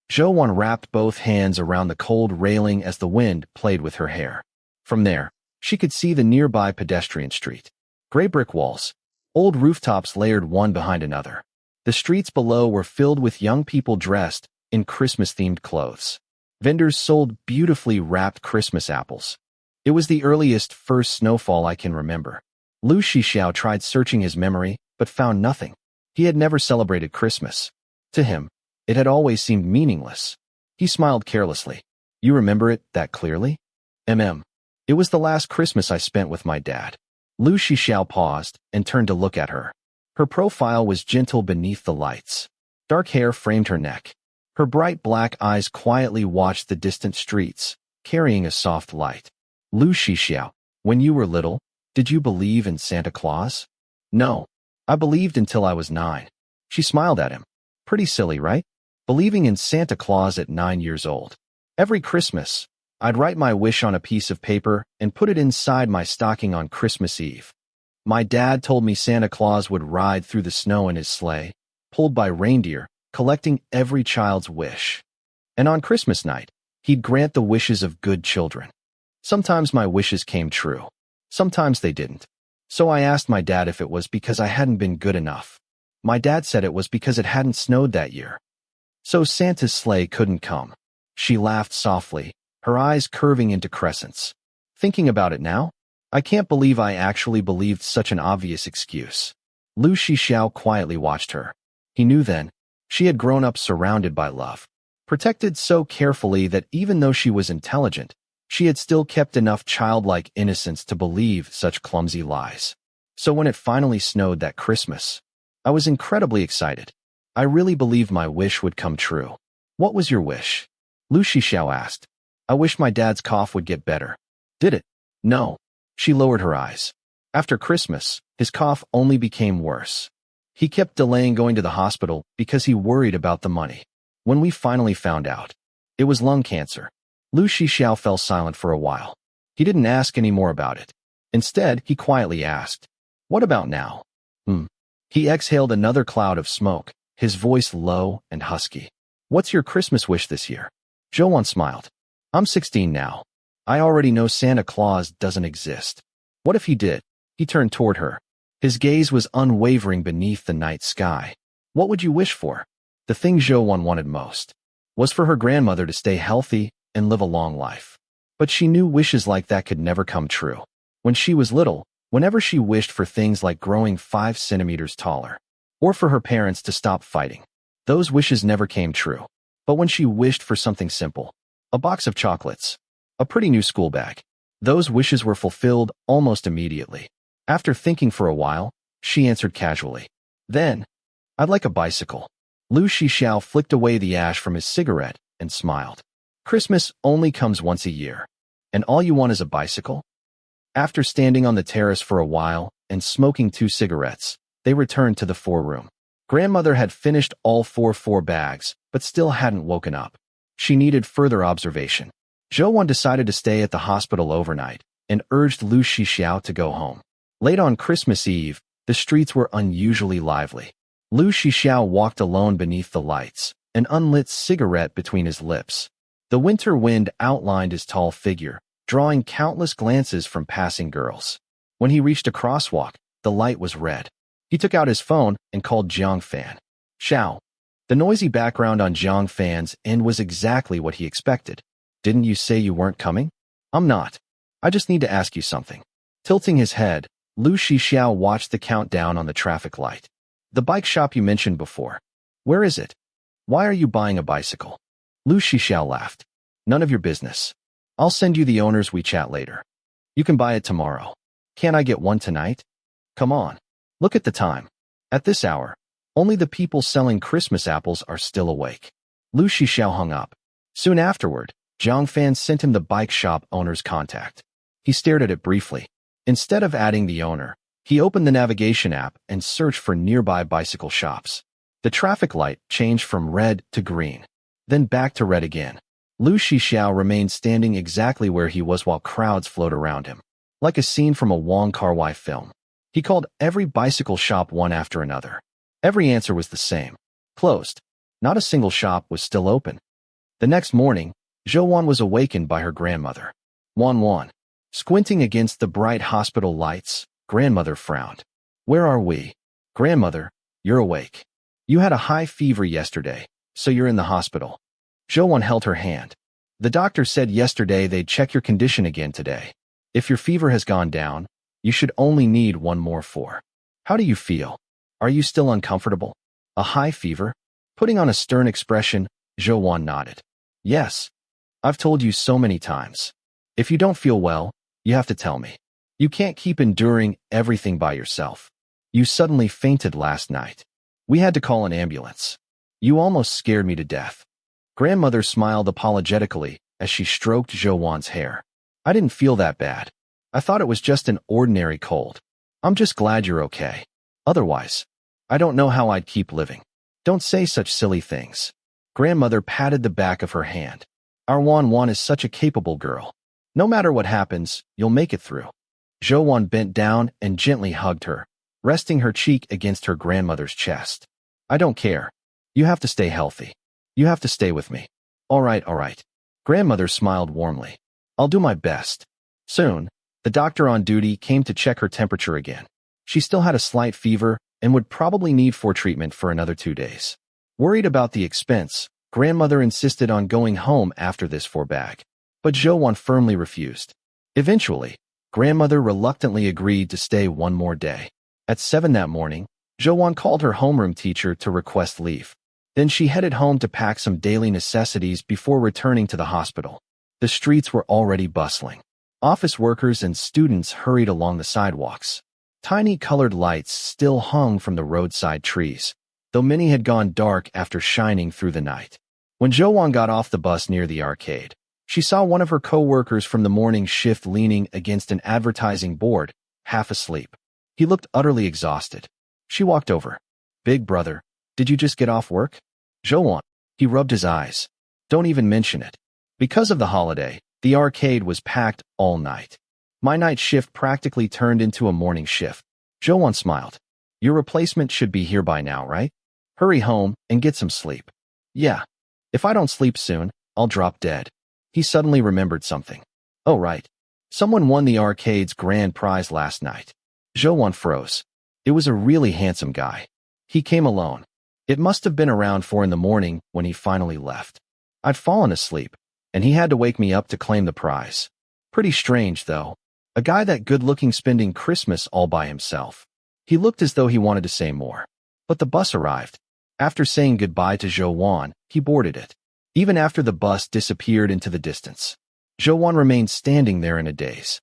Zhou wrapped both hands around the cold railing as the wind played with her hair. From there, she could see the nearby pedestrian street. Gray brick walls, old rooftops layered one behind another. The streets below were filled with young people dressed in Christmas-themed clothes. Vendors sold beautifully wrapped Christmas apples. It was the earliest first snowfall I can remember. Lu Shixiao tried searching his memory, but found nothing. He had never celebrated Christmas. To him, it had always seemed meaningless. He smiled carelessly. "You remember it that clearly?" It was the last Christmas I spent with my dad." Lu Shixiao paused and turned to look at her. Her profile was gentle beneath the lights. Dark hair framed her neck. Her bright black eyes quietly watched the distant streets, carrying a soft light. "Lu Shixiao, when you were little, did you believe in Santa Claus?" "No. I believed until I was 9. She smiled at him. "Pretty silly, right? Believing in Santa Claus at 9 years old. Every Christmas, I'd write my wish on a piece of paper and put it inside my stocking on Christmas Eve. My dad told me Santa Claus would ride through the snow in his sleigh, pulled by reindeer, collecting every child's wish. And on Christmas night, he'd grant the wishes of good children. Sometimes my wishes came true. Sometimes they didn't. So I asked my dad if it was because I hadn't been good enough. My dad said it was because it hadn't snowed that year. So Santa's sleigh couldn't come." She laughed softly, her eyes curving into crescents. "Thinking about it now, I can't believe I actually believed such an obvious excuse." Lu Shixiao quietly watched her. He knew then, she had grown up surrounded by love, protected so carefully that even though she was intelligent, she had still kept enough childlike innocence to believe such clumsy lies. So when it finally snowed that Christmas, I was incredibly excited. I really believed my wish would come true. "What was your wish?" Lu Shixiao asked. "I wish my dad's cough would get better." "Did it?" "No." She lowered her eyes. "After Christmas, his cough only became worse. He kept delaying going to the hospital because he worried about the money. When we finally found out, it was lung cancer." Lu Shixiao fell silent for a while. He didn't ask any more about it. Instead, he quietly asked, "What about now?" He exhaled another cloud of smoke, his voice low and husky. "What's your Christmas wish this year?" Zhou smiled. "I'm 16 now. I already know Santa Claus doesn't exist. What if he did?" He turned toward her. His gaze was unwavering beneath the night sky. "What would you wish for?" The thing Zhou wanted most was for her grandmother to stay healthy and live a long life. But she knew wishes like that could never come true. When she was little, whenever she wished for things like growing 5 centimeters taller, or for her parents to stop fighting, those wishes never came true. But when she wished for something simple, a box of chocolates, a pretty new school bag, those wishes were fulfilled almost immediately. After thinking for a while, she answered casually, "Then, I'd like a bicycle." Lu Shixiao flicked away the ash from his cigarette and smiled. "Christmas only comes once a year, and all you want is a bicycle?" After standing on the terrace for a while and smoking 2 cigarettes, they returned to the 4-room. Grandmother had finished all 4 bags, but still hadn't woken up. She needed further observation. Zhou decided to stay at the hospital overnight and urged Lu Shixiao to go home. Late on Christmas Eve, the streets were unusually lively. Lu Shixiao walked alone beneath the lights, an unlit cigarette between his lips. The winter wind outlined his tall figure, drawing countless glances from passing girls. When he reached a crosswalk, the light was red. He took out his phone and called Jiang Fan. Xiao. The noisy background on Jiang Fan's end was exactly what he expected. Didn't you say you weren't coming? I'm not. I just need to ask you something. Tilting his head, Lu Shixiao watched the countdown on the traffic light. The bike shop you mentioned before. Where is it? Why are you buying a bicycle? Lu Shixiao laughed. None of your business. I'll send you the owner's WeChat later. You can buy it tomorrow. Can't I get one tonight? Come on. Look at the time. At this hour, only the people selling Christmas apples are still awake. Lu Shixiao hung up. Soon afterward, Jiang Fan sent him the bike shop owner's contact. He stared at it briefly. Instead of adding the owner, he opened the navigation app and searched for nearby bicycle shops. The traffic light changed from red to green, then back to red again. Lu Shixiao remained standing exactly where he was while crowds flowed around him, like a scene from a Wong Kar-wai film. He called every bicycle shop one after another. Every answer was the same. Closed. Not a single shop was still open. The next morning, Zhou Wan was awakened by her grandmother. Wan. Squinting against the bright hospital lights, grandmother frowned. Where are we? Grandmother, you're awake. You had a high fever yesterday, so you're in the hospital. Zhou Wan held her hand. The doctor said yesterday they'd check your condition again today. If your fever has gone down, you should only need one more for. How do you feel? Are you still uncomfortable? A high fever? Putting on a stern expression, Zhou Wan nodded. Yes. I've told you so many times. If you don't feel well, you have to tell me. You can't keep enduring everything by yourself. You suddenly fainted last night. We had to call an ambulance. You almost scared me to death. Grandmother smiled apologetically as she stroked Zhou Wan's hair. I didn't feel that bad. I thought it was just an ordinary cold. I'm just glad you're okay. Otherwise, I don't know how I'd keep living. Don't say such silly things. Grandmother patted the back of her hand. Our Wan is such a capable girl. No matter what happens, you'll make it through. Zhou Wan bent down and gently hugged her, resting her cheek against her grandmother's chest. I don't care. You have to stay healthy. You have to stay with me. All right. Grandmother smiled warmly. I'll do my best. Soon, the doctor on duty came to check her temperature again. She still had a slight fever and would probably need treatment for another 2 days. Worried about the expense, grandmother insisted on going home after this bag. But Zhou Wan firmly refused. Eventually, grandmother reluctantly agreed to stay one more day. At 7 that morning, Zhou Wan called her homeroom teacher to request leave. Then she headed home to pack some daily necessities before returning to the hospital. The streets were already bustling. Office workers and students hurried along the sidewalks. Tiny colored lights still hung from the roadside trees, though many had gone dark after shining through the night. When Zhou Wan got off the bus near the arcade, she saw one of her co-workers from the morning shift leaning against an advertising board, half asleep. He looked utterly exhausted. She walked over. Big brother, did you just get off work? Zhou Wan. He rubbed his eyes. Don't even mention it. Because of the holiday, the arcade was packed all night. My night shift practically turned into a morning shift. Zhou Wan smiled. Your replacement should be here by now, right? Hurry home and get some sleep. Yeah. If I don't sleep soon, I'll drop dead. He suddenly remembered something. Oh, right. Someone won the arcade's grand prize last night. Zhou Wan froze. It was a really handsome guy. He came alone. It must have been around 4 in the morning when he finally left. I'd fallen asleep, and he had to wake me up to claim the prize. Pretty strange, though. A guy that good-looking spending Christmas all by himself. He looked as though he wanted to say more. But the bus arrived. After saying goodbye to Zhou Wan, he boarded it. Even after the bus disappeared into the distance, Zhou Wan remained standing there in a daze.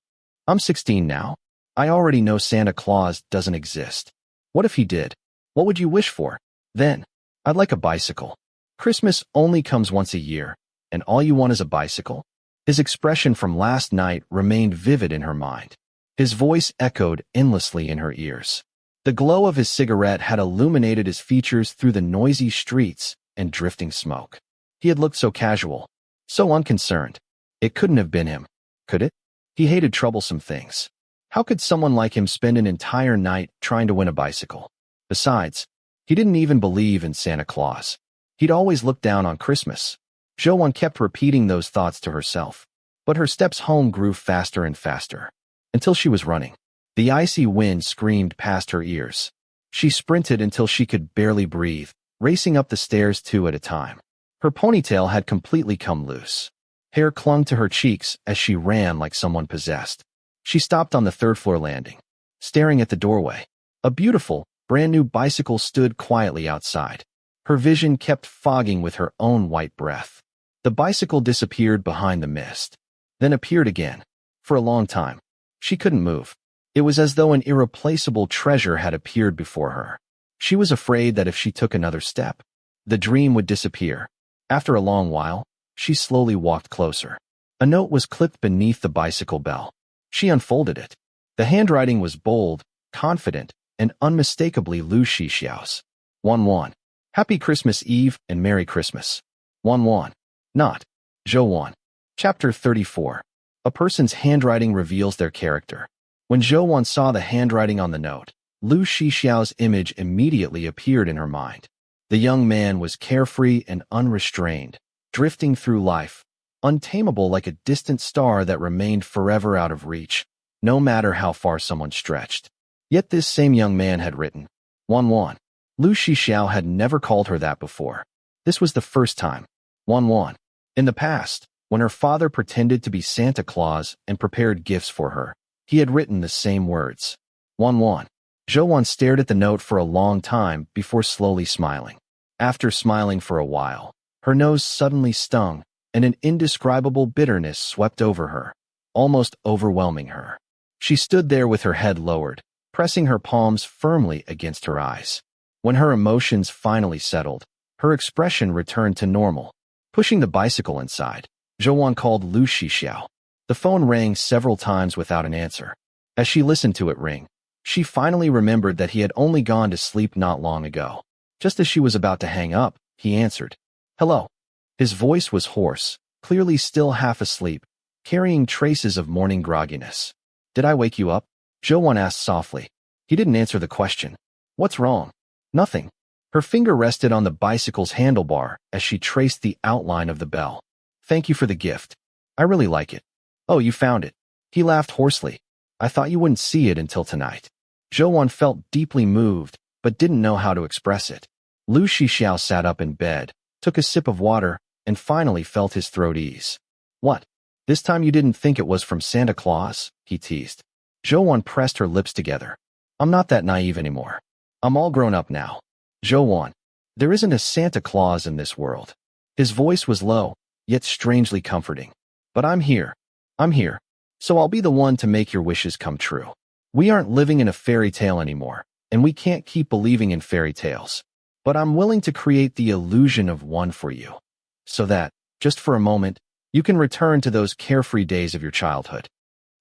I'm 16 now. I already know Santa Claus doesn't exist. What if he did? What would you wish for? Then, I'd like a bicycle. Christmas only comes once a year, and all you want is a bicycle? His expression from last night remained vivid in her mind. His voice echoed endlessly in her ears. The glow of his cigarette had illuminated his features through the noisy streets and drifting smoke. He had looked so casual, so unconcerned. It couldn't have been him, could it? He hated troublesome things. How could someone like him spend an entire night trying to win a bicycle? Besides, he didn't even believe in Santa Claus. He'd always looked down on Christmas. Zhou Wan kept repeating those thoughts to herself, but her steps home grew faster and faster, until she was running. The icy wind screamed past her ears. She sprinted until she could barely breathe, racing up the stairs 2 at a time. Her ponytail had completely come loose. Hair clung to her cheeks as she ran like someone possessed. She stopped on the 3rd-floor landing, staring at the doorway. A beautiful, brand-new bicycle stood quietly outside. Her vision kept fogging with her own white breath. The bicycle disappeared behind the mist, then appeared again. For a long time, she couldn't move. It was as though an irreplaceable treasure had appeared before her. She was afraid that if she took another step, the dream would disappear. After a long while, she slowly walked closer. A note was clipped beneath the bicycle bell. She unfolded it. The handwriting was bold, confident, and unmistakably Lu Shixiao's. 1-1. Happy Christmas Eve and Merry Christmas. 1-1. Not. Zhou 1. Chapter 34. A person's handwriting reveals their character. When Zhou 1 saw the handwriting on the note, Lu Shixiao's image immediately appeared in her mind. The young man was carefree and unrestrained, drifting through life, untamable like a distant star that remained forever out of reach, no matter how far someone stretched. Yet this same young man had written 1-1. Lu Shixiao had never called her that before. This was the first time. 1-1. In the past, when her father pretended to be Santa Claus and prepared gifts for her, he had written the same words. 1-1. Zhou 1 stared at the note for a long time before slowly smiling. After smiling for a while, her nose suddenly stung, and an indescribable bitterness swept over her, almost overwhelming her. She stood there with her head lowered, pressing her palms firmly against her eyes. When her emotions finally settled, her expression returned to normal. Pushing the bicycle inside, Zhou 1 called Lu Shixiao. The phone rang several times without an answer. As she listened to it ring, she finally remembered that he had only gone to sleep not long ago. Just as she was about to hang up, he answered. Hello. His voice was hoarse, clearly still half asleep, carrying traces of morning grogginess. Did I wake you up? Zhou 1 asked softly. He didn't answer the question. What's wrong? Nothing. Her finger rested on the bicycle's handlebar as she traced the outline of the bell. Thank you for the gift. I really like it. Oh, you found it. He laughed hoarsely. I thought you wouldn't see it until tonight. Zhou 1 felt deeply moved, but didn't know how to express it. Lu Shixiao sat up in bed, took a sip of water, and finally felt his throat ease. What? This time you didn't think it was from Santa Claus? He teased. Zhou 1 pressed her lips together. I'm not that naive anymore. I'm all grown up now. Zhou 1. There isn't a Santa Claus in this world. His voice was low, yet strangely comforting. But I'm here. I'm here. So I'll be the one to make your wishes come true. We aren't living in a fairy tale anymore, and we can't keep believing in fairy tales. But I'm willing to create the illusion of one for you, so that, just for a moment, you can return to those carefree days of your childhood.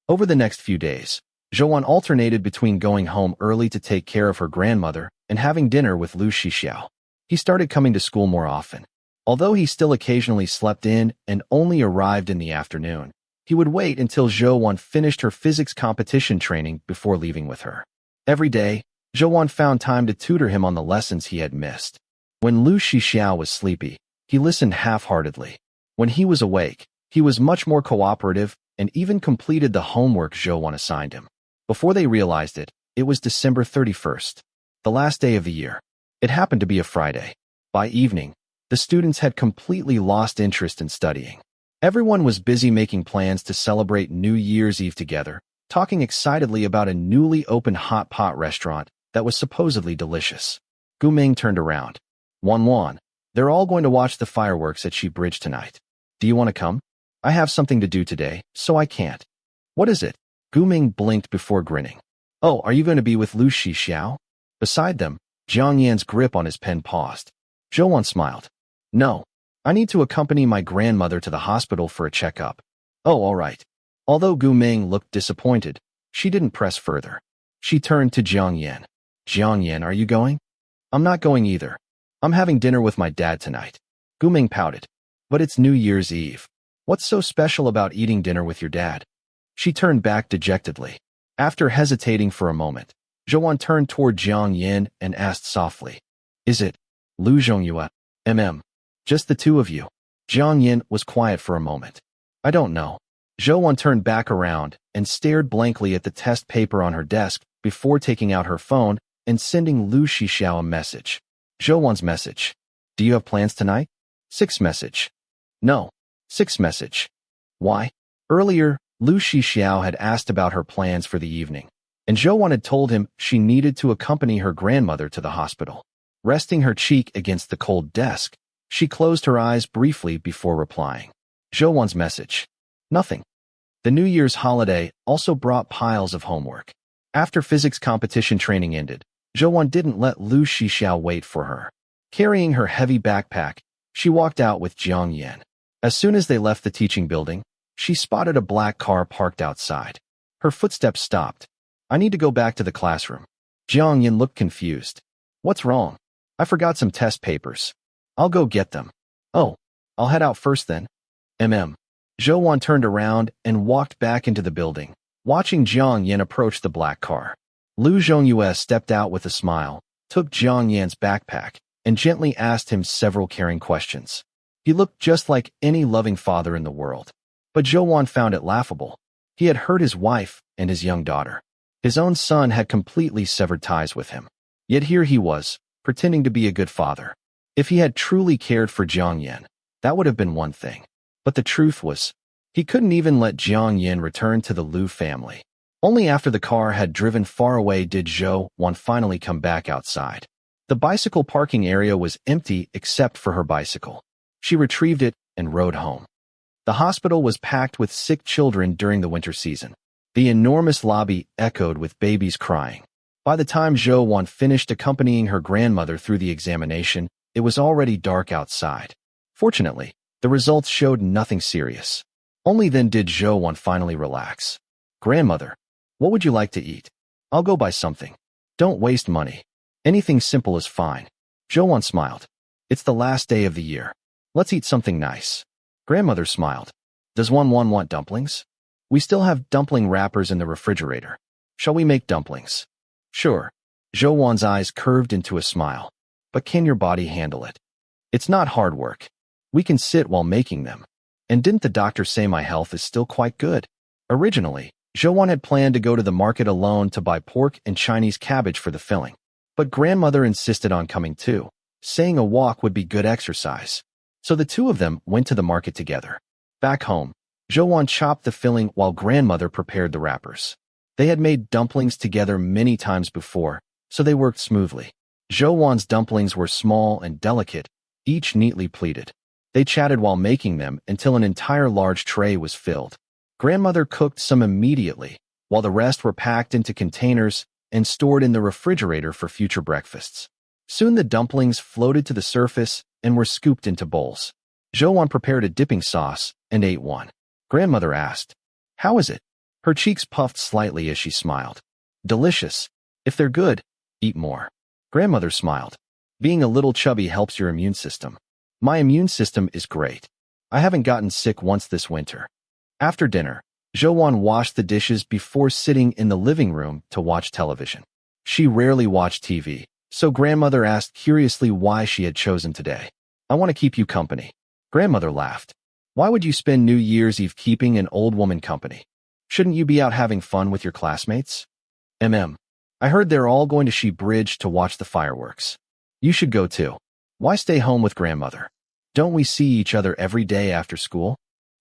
Over the next few days, Zhou 1 alternated between going home early to take care of her grandmother and having dinner with Lu Shixiao. He started coming to school more often. Although he still occasionally slept in and only arrived in the afternoon, he would wait until Zhou 1 finished her physics competition training before leaving with her. Every day, Zhou 1 found time to tutor him on the lessons he had missed. When Lu Shixiao was sleepy, he listened half-heartedly. When he was awake, he was much more cooperative and even completed the homework Zhou 1 assigned him. Before they realized it, it was December 31st, the last day of the year. It happened to be a Friday. By evening, the students had completely lost interest in studying. Everyone was busy making plans to celebrate New Year's Eve together, talking excitedly about a newly opened hot pot restaurant that was supposedly delicious. Gu Ming turned around. 1-1. They're all going to watch the fireworks at Xi Bridge tonight. Do you want to come? I have something to do today, so I can't. What is it? Gu Ming blinked before grinning. Oh, are you going to be with Lu Shixiao? Beside them, Jiang Yan's grip on his pen paused. Zhou 1 smiled. No. I need to accompany my grandmother to the hospital for a checkup. Oh, all right. Although Gu Ming looked disappointed, she didn't press further. She turned to Jiang Yan. Jiang Yan, are you going? I'm not going either. I'm having dinner with my dad tonight. Gu Ming pouted. But it's New Year's Eve. What's so special about eating dinner with your dad? She turned back dejectedly. After hesitating for a moment, Zhou 1 turned toward Jiang Yan and asked softly. Is it Lu Zhongyue? Just the two of you? Jiang Yan was quiet for a moment. I don't know. Zhou 1 turned back around and stared blankly at the test paper on her desk before taking out her phone and sending Lu Shixiao a message. Zhou message. Do you have plans tonight? 6 message. No. 6 message. Why? Earlier, Lu Shixiao had asked about her plans for the evening, and Zhou had told him she needed to accompany her grandmother to the hospital. Resting her cheek against the cold desk, she closed her eyes briefly before replying. Zhou message. Nothing. The New Year's holiday also brought piles of homework. After physics competition training ended, Zhou didn't let Lu Shixiao wait for her. Carrying her heavy backpack, she walked out with Jiang Yan. As soon as they left the teaching building, she spotted a black car parked outside. Her footsteps stopped. I need to go back to the classroom. Jiang Yan looked confused. What's wrong? I forgot some test papers. I'll go get them. Oh, I'll head out first then. Zhou turned around and walked back into the building, watching Jiang Yan approach the black car. Lu Zhongyue stepped out with a smile, took Jiang Yan's backpack, and gently asked him several caring questions. He looked just like any loving father in the world. But Zhou found it laughable. He had hurt his wife and his young daughter. His own son had completely severed ties with him. Yet here he was, pretending to be a good father. If he had truly cared for Jiang Yan, that would have been one thing. But the truth was, he couldn't even let Jiang Yan return to the Lu family. Only after the car had driven far away did Zhou finally come back outside. The bicycle parking area was empty except for her bicycle. She retrieved it and rode home. The hospital was packed with sick children during the winter season. The enormous lobby echoed with babies crying. By the time Zhou finished accompanying her grandmother through the examination, it was already dark outside. Fortunately, the results showed nothing serious. Only then did Zhou finally relax. Grandmother, what would you like to eat? I'll go buy something. Don't waste money. Anything simple is fine. Zhou smiled. It's the last day of the year. Let's eat something nice. Grandmother smiled. Does one want dumplings? We still have dumpling wrappers in the refrigerator. Shall we make dumplings? Sure. Zhou eyes curved into a smile. But can your body handle it? It's not hard work. We can sit while making them. And didn't the doctor say my health is still quite good? Originally, Zhou had planned to go to the market alone to buy pork and Chinese cabbage for the filling. But grandmother insisted on coming too, saying a walk would be good exercise. So the two of them went to the market together. Back home, Zhou chopped the filling while grandmother prepared the wrappers. They had made dumplings together many times before, so they worked smoothly. Zhou's dumplings were small and delicate, each neatly pleated. They chatted while making them until an entire large tray was filled. Grandmother cooked some immediately, while the rest were packed into containers and stored in the refrigerator for future breakfasts. Soon the dumplings floated to the surface and were scooped into bowls. Zhou prepared a dipping sauce and ate one. Grandmother asked, "How is it?" Her cheeks puffed slightly as she smiled. "Delicious. If they're good, eat more." Grandmother smiled. "Being a little chubby helps your immune system." "My immune system is great. I haven't gotten sick once this winter." After dinner, Zhou washed the dishes before sitting in the living room to watch television. She rarely watched TV, so grandmother asked curiously why she had chosen today. "I want to keep you company." Grandmother laughed. "Why would you spend New Year's Eve keeping an old woman company? Shouldn't you be out having fun with your classmates?" I heard they're all going to She Bridge to watch the fireworks. You should go too. Why stay home with grandmother? Don't we see each other every day after school?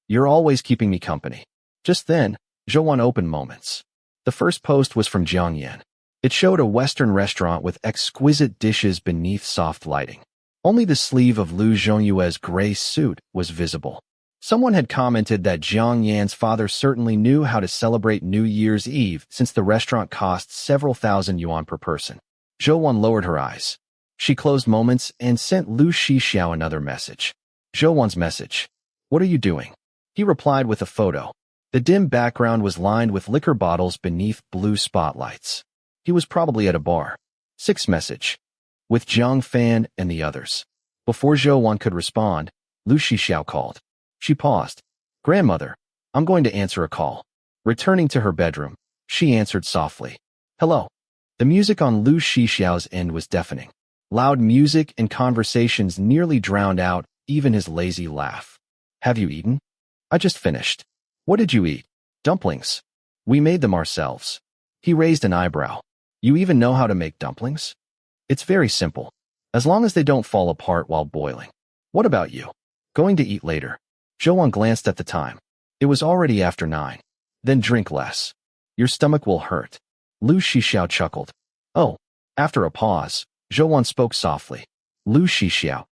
You're always keeping me company." Just then, Zhou opened Moments. The first post was from Jiang Yan. It showed a Western restaurant with exquisite dishes beneath soft lighting. Only the sleeve of Lu Zhongyue's gray suit was visible. Someone had commented that Jiang Yan's father certainly knew how to celebrate New Year's Eve since the restaurant cost several thousand yuan per person. Zhou lowered her eyes. She closed Moments and sent Lu Shixiao another message. Zhou's message. "What are you doing?" He replied with a photo. The dim background was lined with liquor bottles beneath blue spotlights. He was probably at a bar. 6 message. With Zhang Fan and the others. Before Zhou could respond, Lu Shixiao called. She paused. "Grandmother, I'm going to answer a call." Returning to her bedroom, she answered softly. "Hello." The music on Lu Shixiao's end was deafening. Loud music and conversations nearly drowned out even his lazy laugh. "Have you eaten?" "I just finished." "What did you eat?" "Dumplings. We made them ourselves." He raised an eyebrow. You even know how to make dumplings? It's very simple, as long as they don't fall apart while boiling. What about you? Going to eat later. Zhou glanced at the time. It was already after 9. Then drink less. Your stomach will hurt. Lu Shixiao chuckled. Oh. After a pause, Zhou spoke softly. Lu Shixiao,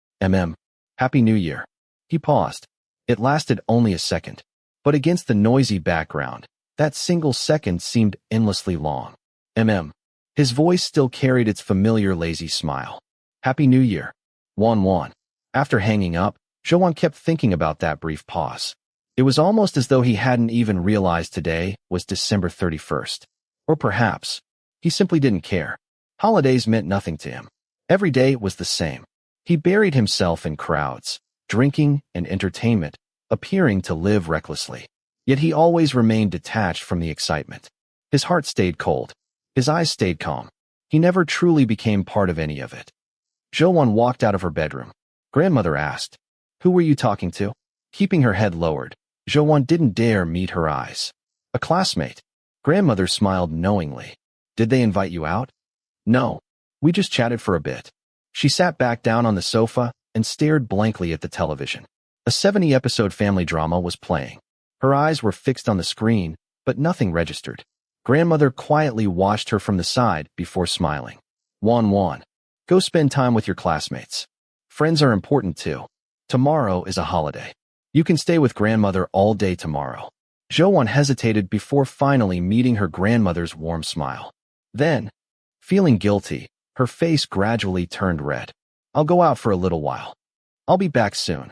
Happy New Year. He paused. It lasted only a second, but against the noisy background, that single second seemed endlessly long. His voice still carried its familiar lazy smile. Happy New Year. Wan. After hanging up, Zhou kept thinking about that brief pause. It was almost as though he hadn't even realized today was December 31st. Or perhaps, he simply didn't care. Holidays meant nothing to him. Every day was the same. He buried himself in crowds, drinking and entertainment, appearing to live recklessly. Yet he always remained detached from the excitement. His heart stayed cold. His eyes stayed calm. He never truly became part of any of it. Zhou walked out of her bedroom. Grandmother asked, "Who were you talking to?" Keeping her head lowered, Zhou didn't dare meet her eyes. "A classmate." Grandmother smiled knowingly. "Did they invite you out?" "No. We just chatted for a bit." She sat back down on the sofa and stared blankly at the television. A 70-episode family drama was playing. Her eyes were fixed on the screen, but nothing registered. Grandmother quietly watched her from the side before smiling. Wan, go spend time with your classmates. Friends are important too. Tomorrow is a holiday. You can stay with grandmother all day tomorrow. Zhou hesitated before finally meeting her grandmother's warm smile. Then, feeling guilty, her face gradually turned red. "I'll go out for a little while. I'll be back soon."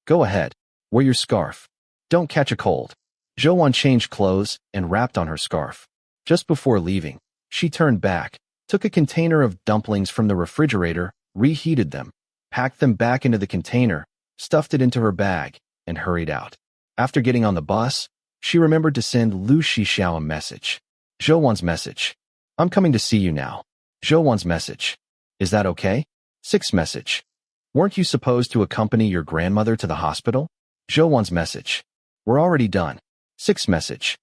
Go ahead. Wear your scarf. Don't catch a cold." Zhou changed clothes and wrapped on her scarf. Just before leaving, she turned back, took a container of dumplings from the refrigerator, reheated them, packed them back into the container, stuffed it into her bag, and hurried out. After getting on the bus, she remembered to send Lu Shixiao a message. Zhou message. "I'm coming to see you now." Zhou message. "Is that okay?" 6 message. "Weren't you supposed to accompany your grandmother to the hospital?" Zhou message. "We're already done." 6 message.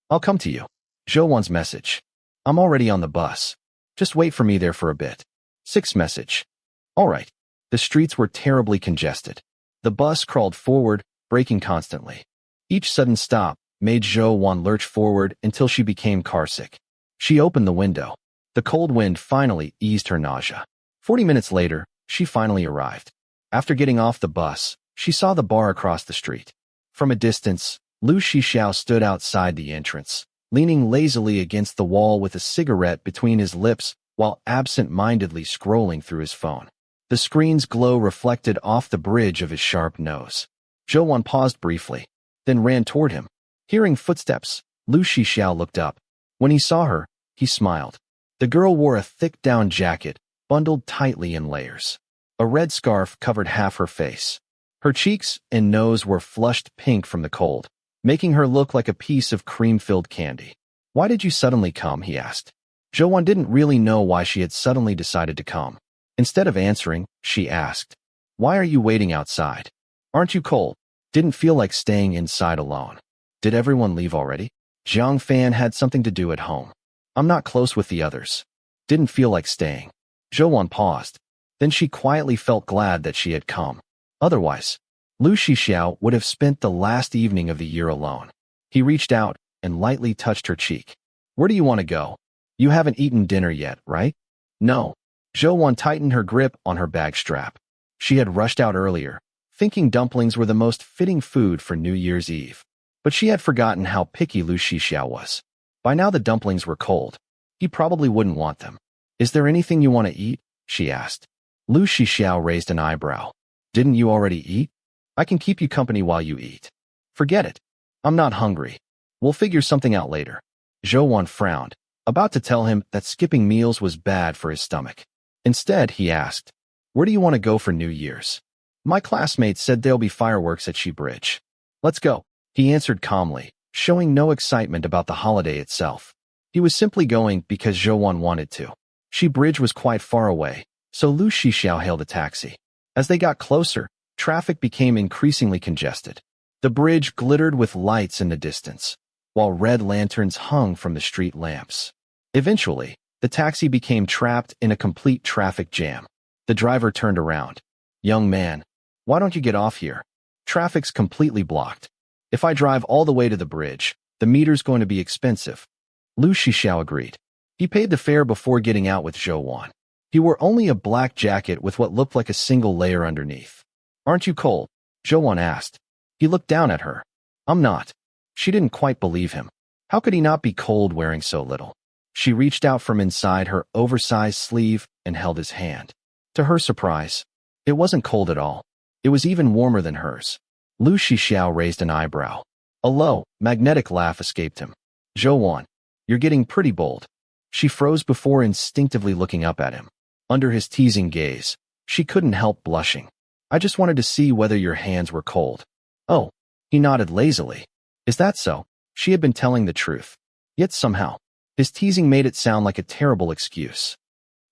"I'll come to you." Zhou message. "I'm already on the bus. Just wait for me there for a bit." 6 message. "All right." The streets were terribly congested. The bus crawled forward, braking constantly. Each sudden stop made Zhou lurch forward until she became carsick. She opened the window. The cold wind finally eased her nausea. 40 minutes later, she finally arrived. After getting off the bus, she saw the bar across the street. From a distance, Lu Shixiao stood outside the entrance, leaning lazily against the wall with a cigarette between his lips while absent-mindedly scrolling through his phone. The screen's glow reflected off the bridge of his sharp nose. Zhou paused briefly, then ran toward him. Hearing footsteps, Lu Shixiao looked up. When he saw her, he smiled. The girl wore a thick down jacket, bundled tightly in layers. A red scarf covered half her face. Her cheeks and nose were flushed pink from the cold, making her look like a piece of cream-filled candy. "Why did you suddenly come?" he asked. Zhou didn't really know why she had suddenly decided to come. Instead of answering, she asked, "Why are you waiting outside? Aren't you cold?" "Didn't feel like staying inside alone." "Did everyone leave already?" "Jiang Fan had something to do at home. I'm not close with the others. Didn't feel like staying." Zhou paused. Then she quietly felt glad that she had come. Otherwise, Lu Shixiao would have spent the last evening of the year alone. He reached out and lightly touched her cheek. "Where do you want to go? You haven't eaten dinner yet, right?" "No." Zhou tightened her grip on her bag strap. She had rushed out earlier, thinking dumplings were the most fitting food for New Year's Eve. But she had forgotten how picky Lu Shixiao was. By now the dumplings were cold. He probably wouldn't want them. "Is there anything you want to eat?" she asked. Lu Shixiao raised an eyebrow. "Didn't you already eat? I can keep you company while you eat." "Forget it. I'm not hungry. We'll figure something out later." Zhou frowned, about to tell him that skipping meals was bad for his stomach. Instead, he asked, "Where do you want to go for New Year's?" "My classmates said there'll be fireworks at Shi Bridge." "Let's go," he answered calmly, showing no excitement about the holiday itself. He was simply going because Zhou wanted to. Shi Bridge was quite far away, so Lu Shixiao hailed a taxi. As they got closer, traffic became increasingly congested. The bridge glittered with lights in the distance, while red lanterns hung from the street lamps. Eventually, the taxi became trapped in a complete traffic jam. The driver turned around. "Young man, why don't you get off here? Traffic's completely blocked. If I drive all the way to the bridge, the meter's going to be expensive." Lu Shixiao agreed. He paid the fare before getting out with Zhou. He wore only a black jacket with what looked like a single layer underneath. "Aren't you cold?" Zhou asked. He looked down at her. "I'm not." She didn't quite believe him. How could he not be cold wearing so little? She reached out from inside her oversized sleeve and held his hand. To her surprise, it wasn't cold at all. It was even warmer than hers. Lu Shixiao raised an eyebrow. A low, magnetic laugh escaped him. "Zhou, you're getting pretty bold." She froze before instinctively looking up at him. Under his teasing gaze, she couldn't help blushing. "I just wanted to see whether your hands were cold." "Oh." He nodded lazily. "Is that so?" She had been telling the truth. Yet somehow, his teasing made it sound like a terrible excuse.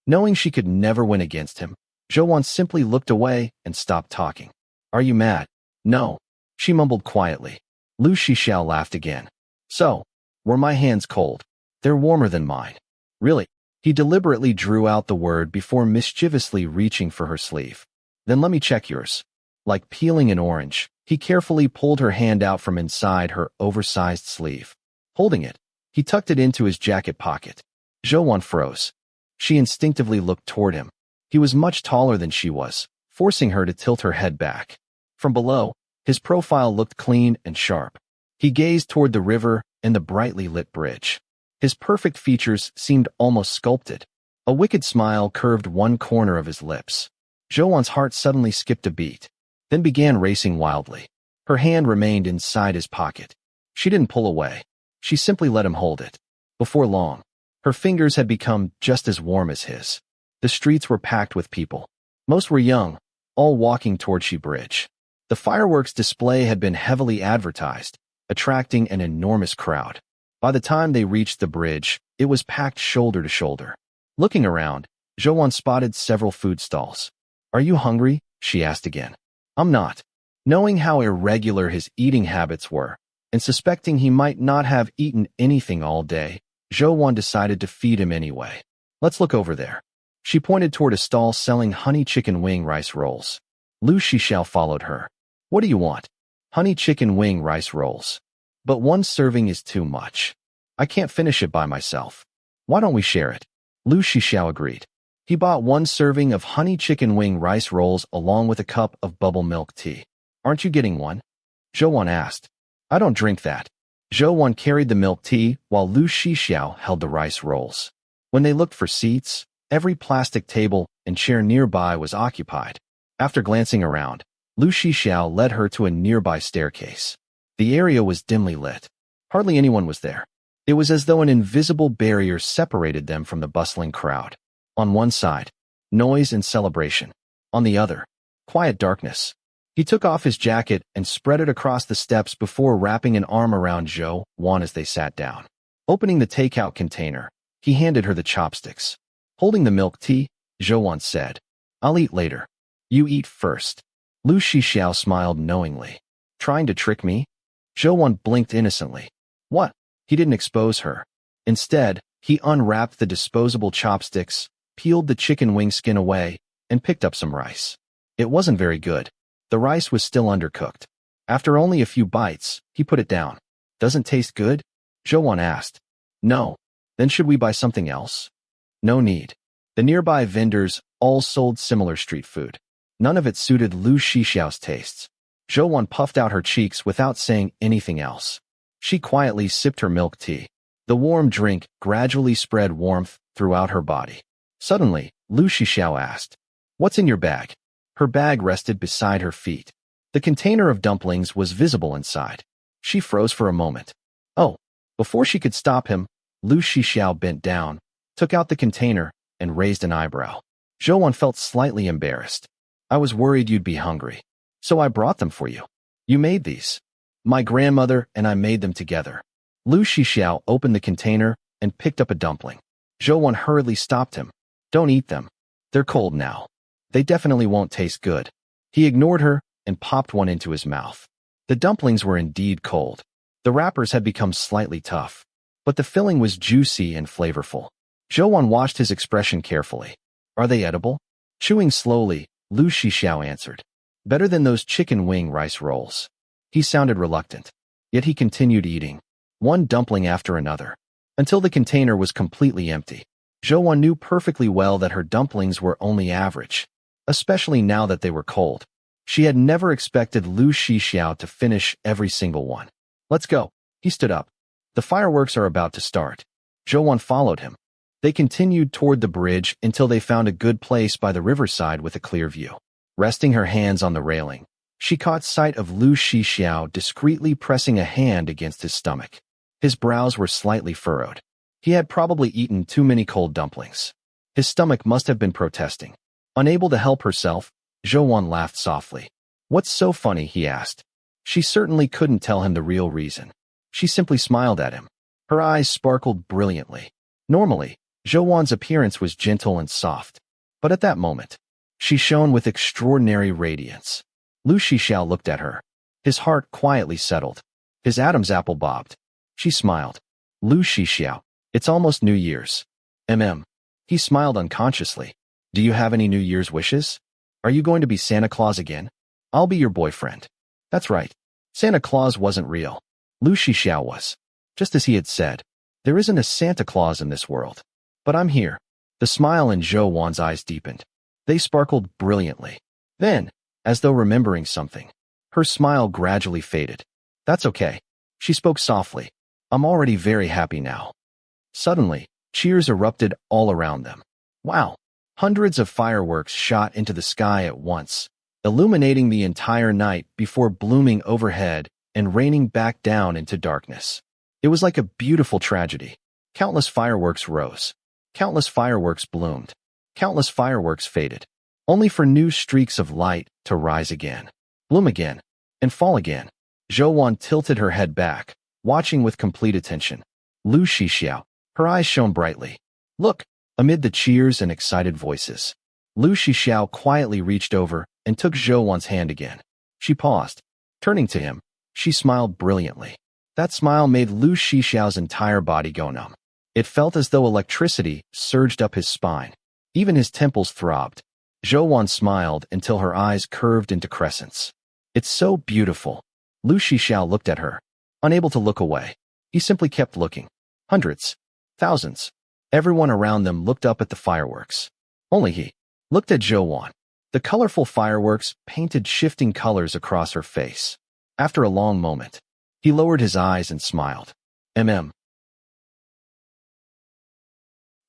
Knowing she could never win against him, Zhou simply looked away and stopped talking. "Are you mad?" "No," she mumbled quietly. Lu Shixiao laughed again. "So, were my hands cold? They're warmer than mine." "Really?" He deliberately drew out the word before mischievously reaching for her sleeve. "Then let me check yours." Like peeling an orange, he carefully pulled her hand out from inside her oversized sleeve. Holding it, he tucked it into his jacket pocket. Zhou froze. She instinctively looked toward him. He was much taller than she was, forcing her to tilt her head back. From below, his profile looked clean and sharp. He gazed toward the river and the brightly lit bridge. His perfect features seemed almost sculpted. A wicked smile curved one corner of his lips. Zhou's heart suddenly skipped a beat, then began racing wildly. Her hand remained inside his pocket. She didn't pull away. She simply let him hold it. Before long, her fingers had become just as warm as his. The streets were packed with people. Most were young, all walking toward Shi Bridge. The fireworks display had been heavily advertised, attracting an enormous crowd. By the time they reached the bridge, it was packed shoulder to shoulder. Looking around, Zhou spotted several food stalls. "Are you hungry?" she asked again. "I'm not." Knowing how irregular his eating habits were, and suspecting he might not have eaten anything all day, Zhou decided to feed him anyway. "Let's look over there." She pointed toward a stall selling honey chicken wing rice rolls. Lu Shixiao followed her. "What do you want?" "Honey chicken wing rice rolls. But one serving is too much. I can't finish it by myself. Why don't we share it?" Lu Shixiao agreed. He bought one serving of honey chicken wing rice rolls along with a cup of bubble milk tea. "Aren't you getting one?" Zhou asked. "I don't drink that." Zhou carried the milk tea while Lu Shixiao held the rice rolls. When they looked for seats, every plastic table and chair nearby was occupied. After glancing around, Lu Shixiao led her to a nearby staircase. The area was dimly lit. Hardly anyone was there. It was as though an invisible barrier separated them from the bustling crowd. On one side, noise and celebration. On the other, quiet darkness. He took off his jacket and spread it across the steps before wrapping an arm around Zhou as they sat down. Opening the takeout container, he handed her the chopsticks. Holding the milk tea, Zhou said, "I'll eat later. You eat first." Lu Shixiao smiled knowingly. "Trying to trick me?" Zhou blinked innocently. "What?" He didn't expose her. Instead, he unwrapped the disposable chopsticks, peeled the chicken wing skin away, and picked up some rice. It wasn't very good. The rice was still undercooked. After only a few bites, he put it down. "Doesn't taste good?" Zhou asked. "No." "Then should we buy something else?" "No need." The nearby vendors all sold similar street food. None of it suited Lu Shixiao's tastes. Zhou puffed out her cheeks without saying anything else. She quietly sipped her milk tea. The warm drink gradually spread warmth throughout her body. Suddenly, Lu Shixiao asked, "What's in your bag?" Her bag rested beside her feet. The container of dumplings was visible inside. She froze for a moment. "Oh." Before she could stop him, Lu Shixiao bent down, took out the container, and raised an eyebrow. Zhou felt slightly embarrassed. "I was worried you'd be hungry, so I brought them for you." "You made these?" "My grandmother and I made them together." Lu Shixiao opened the container and picked up a dumpling. Zhou hurriedly stopped him. "Don't eat them. They're cold now. They definitely won't taste good." He ignored her and popped one into his mouth. The dumplings were indeed cold. The wrappers had become slightly tough. but the filling was juicy and flavorful. Zhou watched his expression carefully. Are they edible? Chewing slowly, Lu Shixiao answered. Better than those chicken wing rice rolls. He sounded reluctant. Yet he continued eating, one dumpling after another, until the container was completely empty. Zhou knew perfectly well that her dumplings were only average, especially now that they were cold. She had never expected Lu Shixiao to finish every single one. Let's go. He stood up. The fireworks are about to start. Zhou followed him. They continued toward the bridge until they found a good place by the riverside with a clear view. Resting her hands on the railing, she caught sight of Lu Shixiao discreetly pressing a hand against his stomach. His brows were slightly furrowed. He had probably eaten too many cold dumplings. His stomach must have been protesting. Unable to help herself, Zhou laughed softly. What's so funny? He asked. She certainly couldn't tell him the real reason. She simply smiled at him. Her eyes sparkled brilliantly. Normally, Zhou appearance was gentle and soft. But at that moment, she shone with extraordinary radiance. Lu Shixiao looked at her. His heart quietly settled. His Adam's apple bobbed. She smiled. Lu Shixiao, it's almost New Year's. He smiled unconsciously. Do you have any New Year's wishes? Are you going to be Santa Claus again? I'll be your boyfriend. That's right. Santa Claus wasn't real. Lu Shixiao was. Just as he had said, there isn't a Santa Claus in this world. But I'm here. The smile in Zhou eyes deepened. They sparkled brilliantly. Then, as though remembering something, her smile gradually faded. That's okay. She spoke softly. I'm already very happy now. Suddenly, cheers erupted all around them. Wow! Hundreds of fireworks shot into the sky at once, illuminating the entire night before blooming overhead and raining back down into darkness. It was like a beautiful tragedy. Countless fireworks rose. Countless fireworks bloomed. Countless fireworks faded, only for new streaks of light to rise again, bloom again, and fall again. Zhou tilted her head back, watching with complete attention. Lu Shixiao, her eyes shone brightly. Look! Amid the cheers and excited voices, Lu Shixiao quietly reached over and took Zhou hand again. She paused. Turning to him, she smiled brilliantly. That smile made Lu Shixiao's entire body go numb. It felt as though electricity surged up his spine. Even his temples throbbed. Zhou smiled until her eyes curved into crescents. It's so beautiful. Lu Shixiao looked at her, unable to look away. He simply kept looking. Hundreds, thousands. Everyone around them looked up at the fireworks. Only he looked at Zhou. The colorful fireworks painted shifting colors across her face. After a long moment, he lowered his eyes and smiled.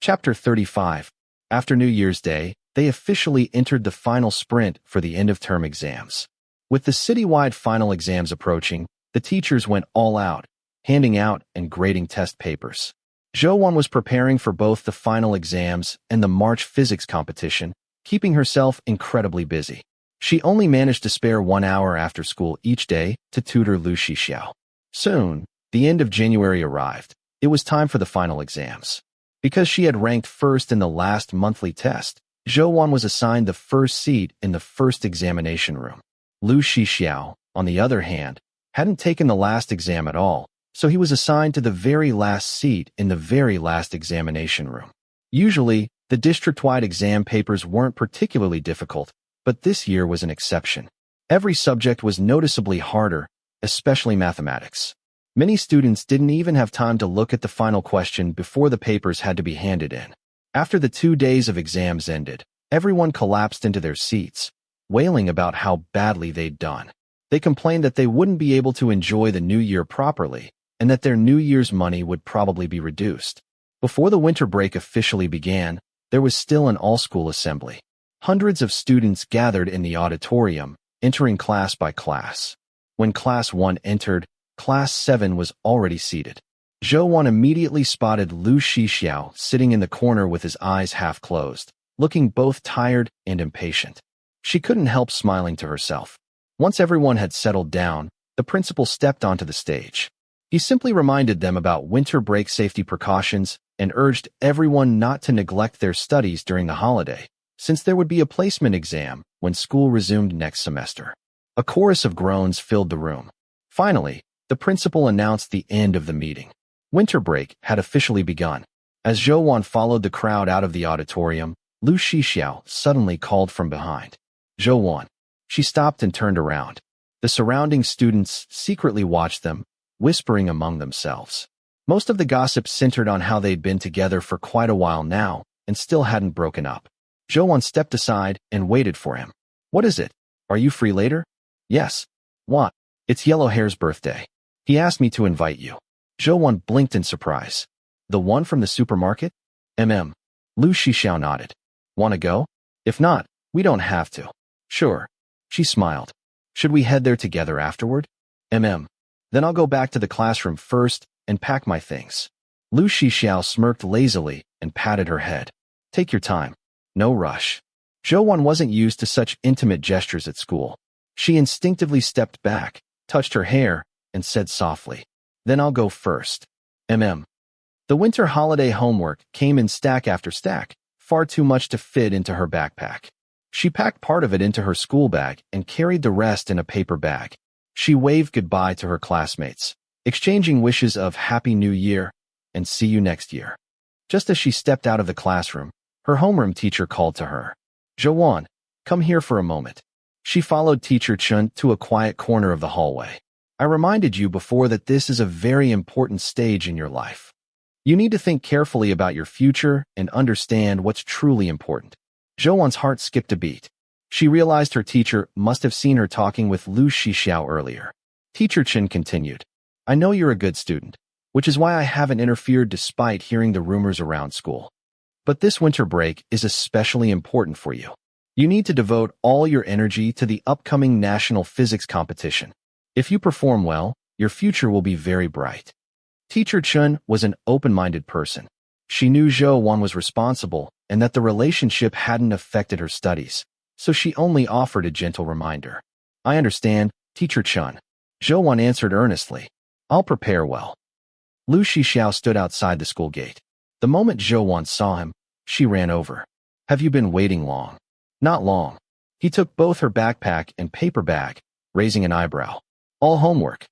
Chapter 35. After New Year's Day, they officially entered the final sprint for the end-of-term exams. With the citywide final exams approaching, the teachers went all out, handing out and grading test papers. Zhou was preparing for both the final exams and the March physics competition, keeping herself incredibly busy. She only managed to spare 1 hour after school each day to tutor Lu Shixiao. Soon, the end of January arrived. It was time for the final exams. Because she had ranked first in the last monthly test, Zhou was assigned the first seat in the first examination room. Lu Shixiao, on the other hand, hadn't taken the last exam at all, so he was assigned to the very last seat in the very last examination room. Usually, the district-wide exam papers weren't particularly difficult, but this year was an exception. Every subject was noticeably harder, especially mathematics. Many students didn't even have time to look at the final question before the papers had to be handed in. After the 2 days of exams ended, everyone collapsed into their seats, wailing about how badly they'd done. They complained that they wouldn't be able to enjoy the new year properly, and that their New Year's money would probably be reduced. Before the winter break officially began, there was still an all-school assembly. Hundreds of students gathered in the auditorium, entering class by class. When Class 1 entered, Class 7 was already seated. Zhou immediately spotted Lu Shixiao sitting in the corner with his eyes half closed, looking both tired and impatient. She couldn't help smiling to herself. Once everyone had settled down, the principal stepped onto the stage. He simply reminded them about winter break safety precautions and urged everyone not to neglect their studies during the holiday, since there would be a placement exam when school resumed next semester. A chorus of groans filled the room. Finally, the principal announced the end of the meeting. Winter break had officially begun. As Zhou followed the crowd out of the auditorium, Lu Shixiao suddenly called from behind. Zhou. She stopped and turned around. The surrounding students secretly watched them, whispering among themselves. Most of the gossip centered on how they'd been together for quite a while now and still hadn't broken up. Zhou stepped aside and waited for him. What is it? Are you free later? Yes. What? It's Yellow Hair's birthday. He asked me to invite you. Zhou blinked in surprise. The one from the supermarket? Lu Shixiao nodded. Wanna go? If not, we don't have to. Sure. She smiled. Should we head there together afterward? Then I'll go back to the classroom first and pack my things. Lu Shixiao smirked lazily and patted her head. Take your time. No rush. Zhou wasn't used to such intimate gestures at school. She instinctively stepped back, touched her hair, and said softly, Then I'll go first. The winter holiday homework came in stack after stack, far too much to fit into her backpack. She packed part of it into her school bag and carried the rest in a paper bag. She waved goodbye to her classmates, exchanging wishes of Happy New Year and see you next year. Just as she stepped out of the classroom, her homeroom teacher called to her. Zhou, come here for a moment. She followed Teacher Chun to a quiet corner of the hallway. I reminded you before that this is a very important stage in your life. You need to think carefully about your future and understand what's truly important. Zhou's heart skipped a beat. She realized her teacher must have seen her talking with Lu Shixiao earlier. Teacher Chen continued, I know you're a good student, which is why I haven't interfered despite hearing the rumors around school. But this winter break is especially important for you. You need to devote all your energy to the upcoming national physics competition. If you perform well, your future will be very bright. Teacher Chun was an open-minded person. She knew Zhou was responsible and that the relationship hadn't affected her studies, so she only offered a gentle reminder. I understand, Teacher Chun. Zhou answered earnestly. I'll prepare well. Lu Shixiao stood outside the school gate. The moment Zhou saw him, she ran over. Have you been waiting long? Not long. He took both her backpack and paper bag, raising an eyebrow. All homework.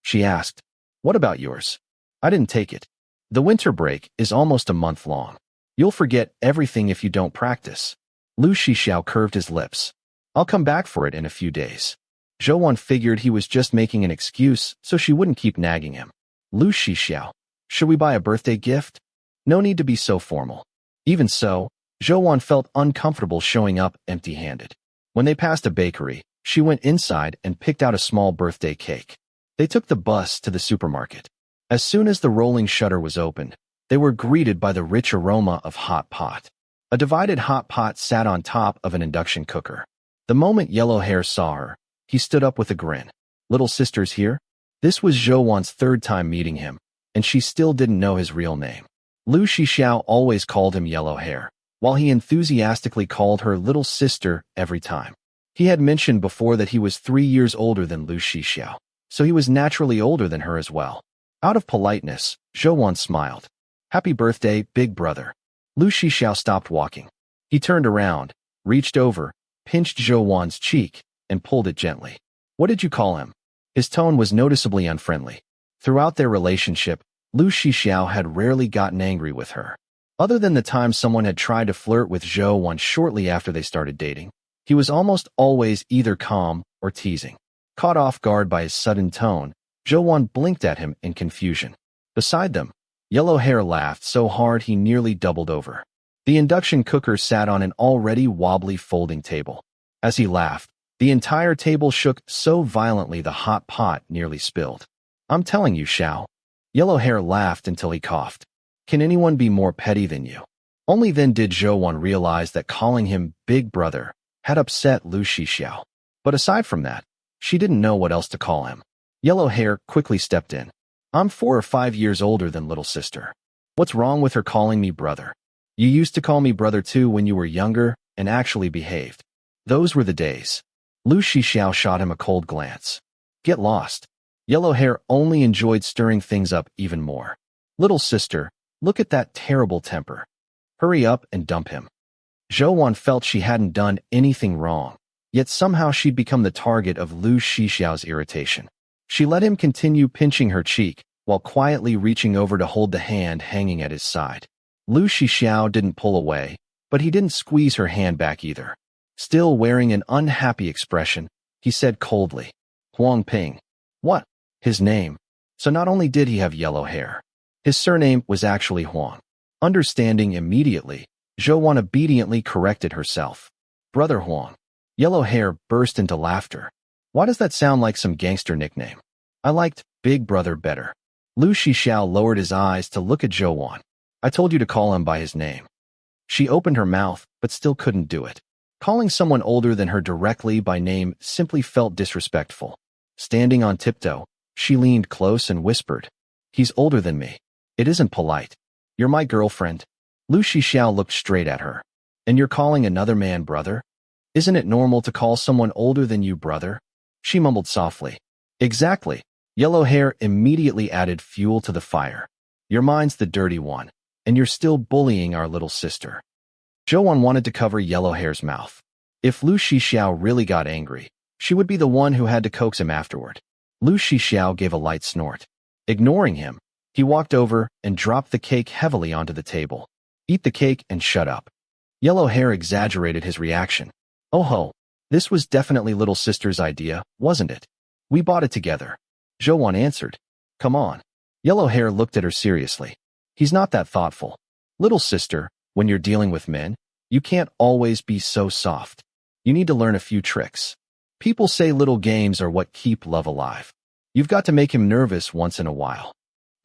She asked. What about yours? I didn't take it. The winter break is almost a month long. You'll forget everything if you don't practice. Lu Shixiao curved his lips. I'll come back for it in a few days. Zhou figured he was just making an excuse so she wouldn't keep nagging him. Lu Shixiao, should we buy a birthday gift? No need to be so formal. Even so, Zhou felt uncomfortable showing up empty-handed. When they passed a bakery, she went inside and picked out a small birthday cake. They took the bus to the supermarket. As soon as the rolling shutter was opened, they were greeted by the rich aroma of hot pot. A divided hot pot sat on top of an induction cooker. The moment Yellow Hair saw her, he stood up with a grin. Little sister's here? This was Zhou's third time meeting him, and she still didn't know his real name. Lu Shixiao always called him Yellow Hair, while he enthusiastically called her little sister every time. He had mentioned before that he was 3 years older than Lu Shixiao, so he was naturally older than her as well. Out of politeness, Zhou smiled. Happy birthday, big brother. Lu Shixiao stopped walking. He turned around, reached over, pinched Zhou's cheek, and pulled it gently. What did you call him? His tone was noticeably unfriendly. Throughout their relationship, Lu Shixiao had rarely gotten angry with her. Other than the time someone had tried to flirt with Zhou shortly after they started dating, he was almost always either calm or teasing. Caught off guard by his sudden tone, Zhou blinked at him in confusion. Beside them, Yellow Hair laughed so hard he nearly doubled over. The induction cooker sat on an already wobbly folding table. As he laughed, the entire table shook so violently the hot pot nearly spilled. I'm telling you, Xiao. Yellow Hair laughed until he coughed. Can anyone be more petty than you? Only then did Zhou realize that calling him Big Brother had upset Lu Shixiao. But aside from that, she didn't know what else to call him. Yellow Hair quickly stepped in. I'm 4 or 5 years older than little sister. What's wrong with her calling me brother? You used to call me brother too when you were younger and actually behaved. Those were the days. Lu Shixiao shot him a cold glance. Get lost. Yellow Hair only enjoyed stirring things up even more. Little sister, look at that terrible temper. Hurry up and dump him. Zhou felt she hadn't done anything wrong, yet somehow she'd become the target of Lu Shixiao's irritation. She let him continue pinching her cheek, while quietly reaching over to hold the hand hanging at his side. Lu Shixiao didn't pull away, but he didn't squeeze her hand back either. Still wearing an unhappy expression, he said coldly, "Huang Ping." What? His name. So not only did he have yellow hair, his surname was actually Huang. Understanding immediately, Zhou obediently corrected herself. "Brother Huang." Yellow Hair burst into laughter. "Why does that sound like some gangster nickname? I liked Big Brother better." Lu Shixiao lowered his eyes to look at Zhou. "I told you to call him by his name." She opened her mouth, but still couldn't do it. Calling someone older than her directly by name simply felt disrespectful. Standing on tiptoe, she leaned close and whispered, "He's older than me. It isn't polite. You're my girlfriend." Lu Shixiao looked straight at her. "And you're calling another man brother? Isn't it normal to call someone older than you brother?" She mumbled softly. "Exactly." Yellow Hair immediately added fuel to the fire. "Your mind's the dirty one, and you're still bullying our little sister." Zhou wanted to cover Yellow Hair's mouth. If Lu Shixiao really got angry, she would be the one who had to coax him afterward. Lu Shixiao gave a light snort. Ignoring him, he walked over and dropped the cake heavily onto the table. "Eat the cake and shut up." Yellow Hair exaggerated his reaction. "Oh ho, this was definitely little sister's idea, wasn't it? We bought it together." Zhou answered. "Come on." Yellow Hair looked at her seriously. "He's not that thoughtful. Little sister, when you're dealing with men, you can't always be so soft. You need to learn a few tricks. People say little games are what keep love alive. You've got to make him nervous once in a while."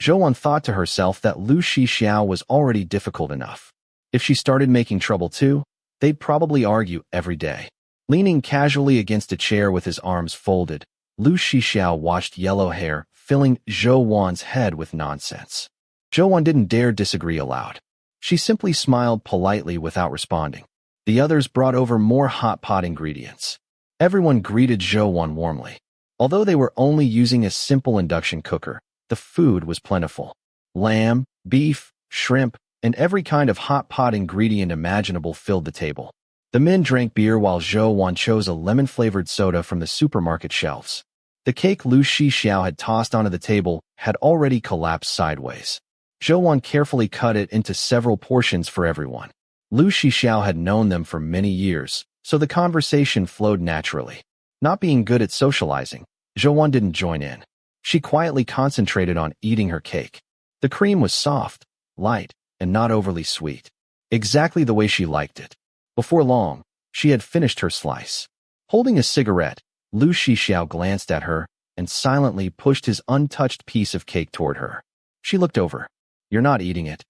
Zhou thought to herself that Lu Shixiao was already difficult enough. If she started making trouble too, they'd probably argue every day. Leaning casually against a chair with his arms folded, Lu Shixiao watched Yellow Hair filling Zhou head with nonsense. Zhou didn't dare disagree aloud. She simply smiled politely without responding. The others brought over more hot pot ingredients. Everyone greeted Zhou warmly. Although they were only using a simple induction cooker, the food was plentiful. Lamb, beef, shrimp, and every kind of hot pot ingredient imaginable filled the table. The men drank beer while Zhou chose a lemon-flavored soda from the supermarket shelves. The cake Lu Shixiao had tossed onto the table had already collapsed sideways. Zhou carefully cut it into several portions for everyone. Lu Shixiao had known them for many years, so the conversation flowed naturally. Not being good at socializing, Zhou didn't join in. She quietly concentrated on eating her cake. The cream was soft, light, and not overly sweet. Exactly the way she liked it. Before long, she had finished her slice. Holding a cigarette, Lu Shixiao glanced at her and silently pushed his untouched piece of cake toward her. She looked over. "You're not eating it."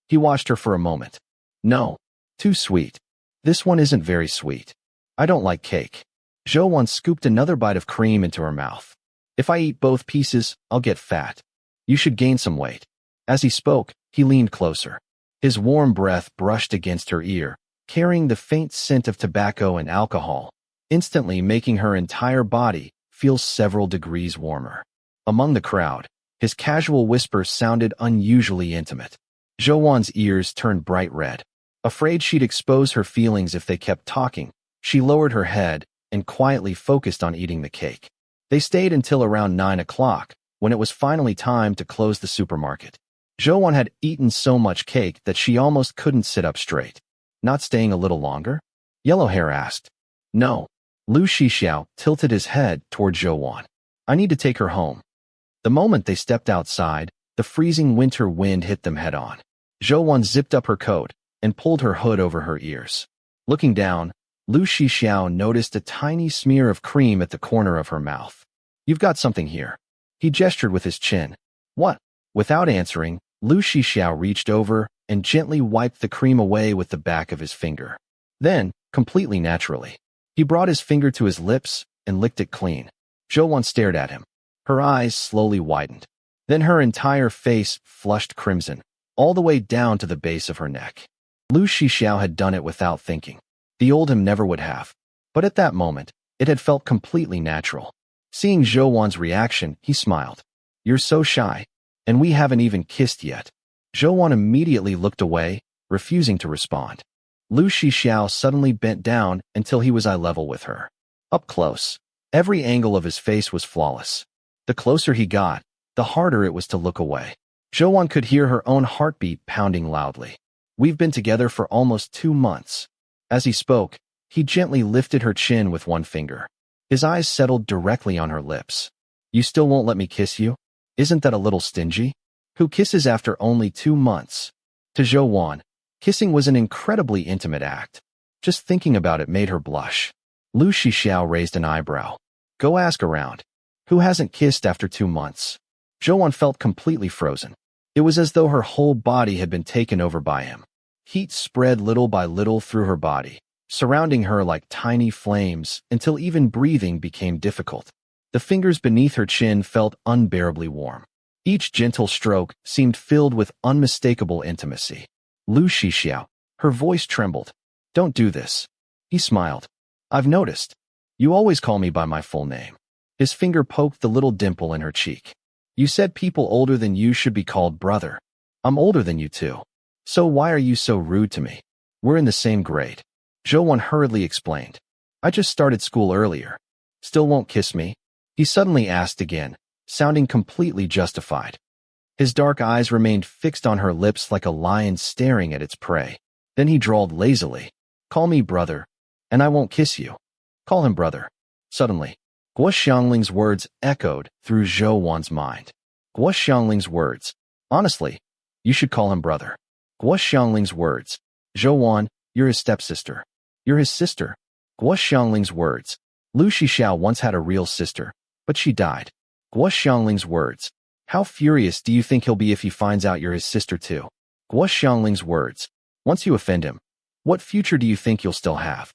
He watched her for a moment. "No. Too sweet. This one isn't very sweet. I don't like cake." Zhou scooped another bite of cream into her mouth. "If I eat both pieces, I'll get fat. You should gain some weight." As he spoke, he leaned closer. His warm breath brushed against her ear, carrying the faint scent of tobacco and alcohol, instantly making her entire body feel several degrees warmer. Among the crowd, his casual whisper sounded unusually intimate. Zhou ears turned bright red. Afraid she'd expose her feelings if they kept talking, she lowered her head and quietly focused on eating the cake. They stayed until around 9 o'clock, when it was finally time to close the supermarket. Zhou had eaten so much cake that she almost couldn't sit up straight. "Not staying a little longer?" Yellow Hair asked. "No." Lu Shixiao tilted his head toward Zhou. "I need to take her home." The moment they stepped outside, the freezing winter wind hit them head-on. Zhou zipped up her coat and pulled her hood over her ears. Looking down, Lu Shixiao noticed a tiny smear of cream at the corner of her mouth. "You've got something here." He gestured with his chin. "What?" Without answering, Lu Shixiao reached over and gently wiped the cream away with the back of his finger. Then, completely naturally, he brought his finger to his lips and licked it clean. Zhou stared at him. Her eyes slowly widened. Then her entire face flushed crimson, all the way down to the base of her neck. Lu Shixiao had done it without thinking. The old him never would have. But at that moment, it had felt completely natural. Seeing Zhou reaction, he smiled. "You're so shy, and we haven't even kissed yet." Zhou immediately looked away, refusing to respond. Lu Shixiao suddenly bent down until he was eye level with her. Up close, every angle of his face was flawless. The closer he got, the harder it was to look away. Zhou could hear her own heartbeat pounding loudly. We've been together for almost 2 months. As he spoke, he gently lifted her chin with one finger. His eyes settled directly on her lips. You still won't let me kiss you? Isn't that a little stingy? Who kisses after only 2 months? To Zhou, kissing was an incredibly intimate act. Just thinking about it made her blush. Lu Shixiao raised an eyebrow. Go ask around. Who hasn't kissed after 2 months? Zhou felt completely frozen. It was as though her whole body had been taken over by him. Heat spread little by little through her body, surrounding her like tiny flames until even breathing became difficult. The fingers beneath her chin felt unbearably warm. Each gentle stroke seemed filled with unmistakable intimacy. Lu Shixiao, her voice trembled. Don't do this. He smiled. I've noticed. You always call me by my full name. His finger poked the little dimple in her cheek. You said people older than you should be called brother. I'm older than you too. So why are you so rude to me? We're in the same grade. Zhou hurriedly explained. I just started school earlier. Still won't kiss me? He suddenly asked again, sounding completely justified. His dark eyes remained fixed on her lips like a lion staring at its prey. Then he drawled lazily. Call me brother, and I won't kiss you. Call him brother. Suddenly, Guo Xiangling's words echoed through Zhou mind. Guo Xiangling's words. Honestly, you should call him brother. Guo Xiangling's words. Zhou, you're his stepsister. You're his sister. Guo Xiangling's words. Lu Shixiao once had a real sister, but she died. Guo Xiangling's words. How furious do you think he'll be if he finds out you're his sister too? Guo Xiangling's words. Once you offend him, what future do you think you'll still have?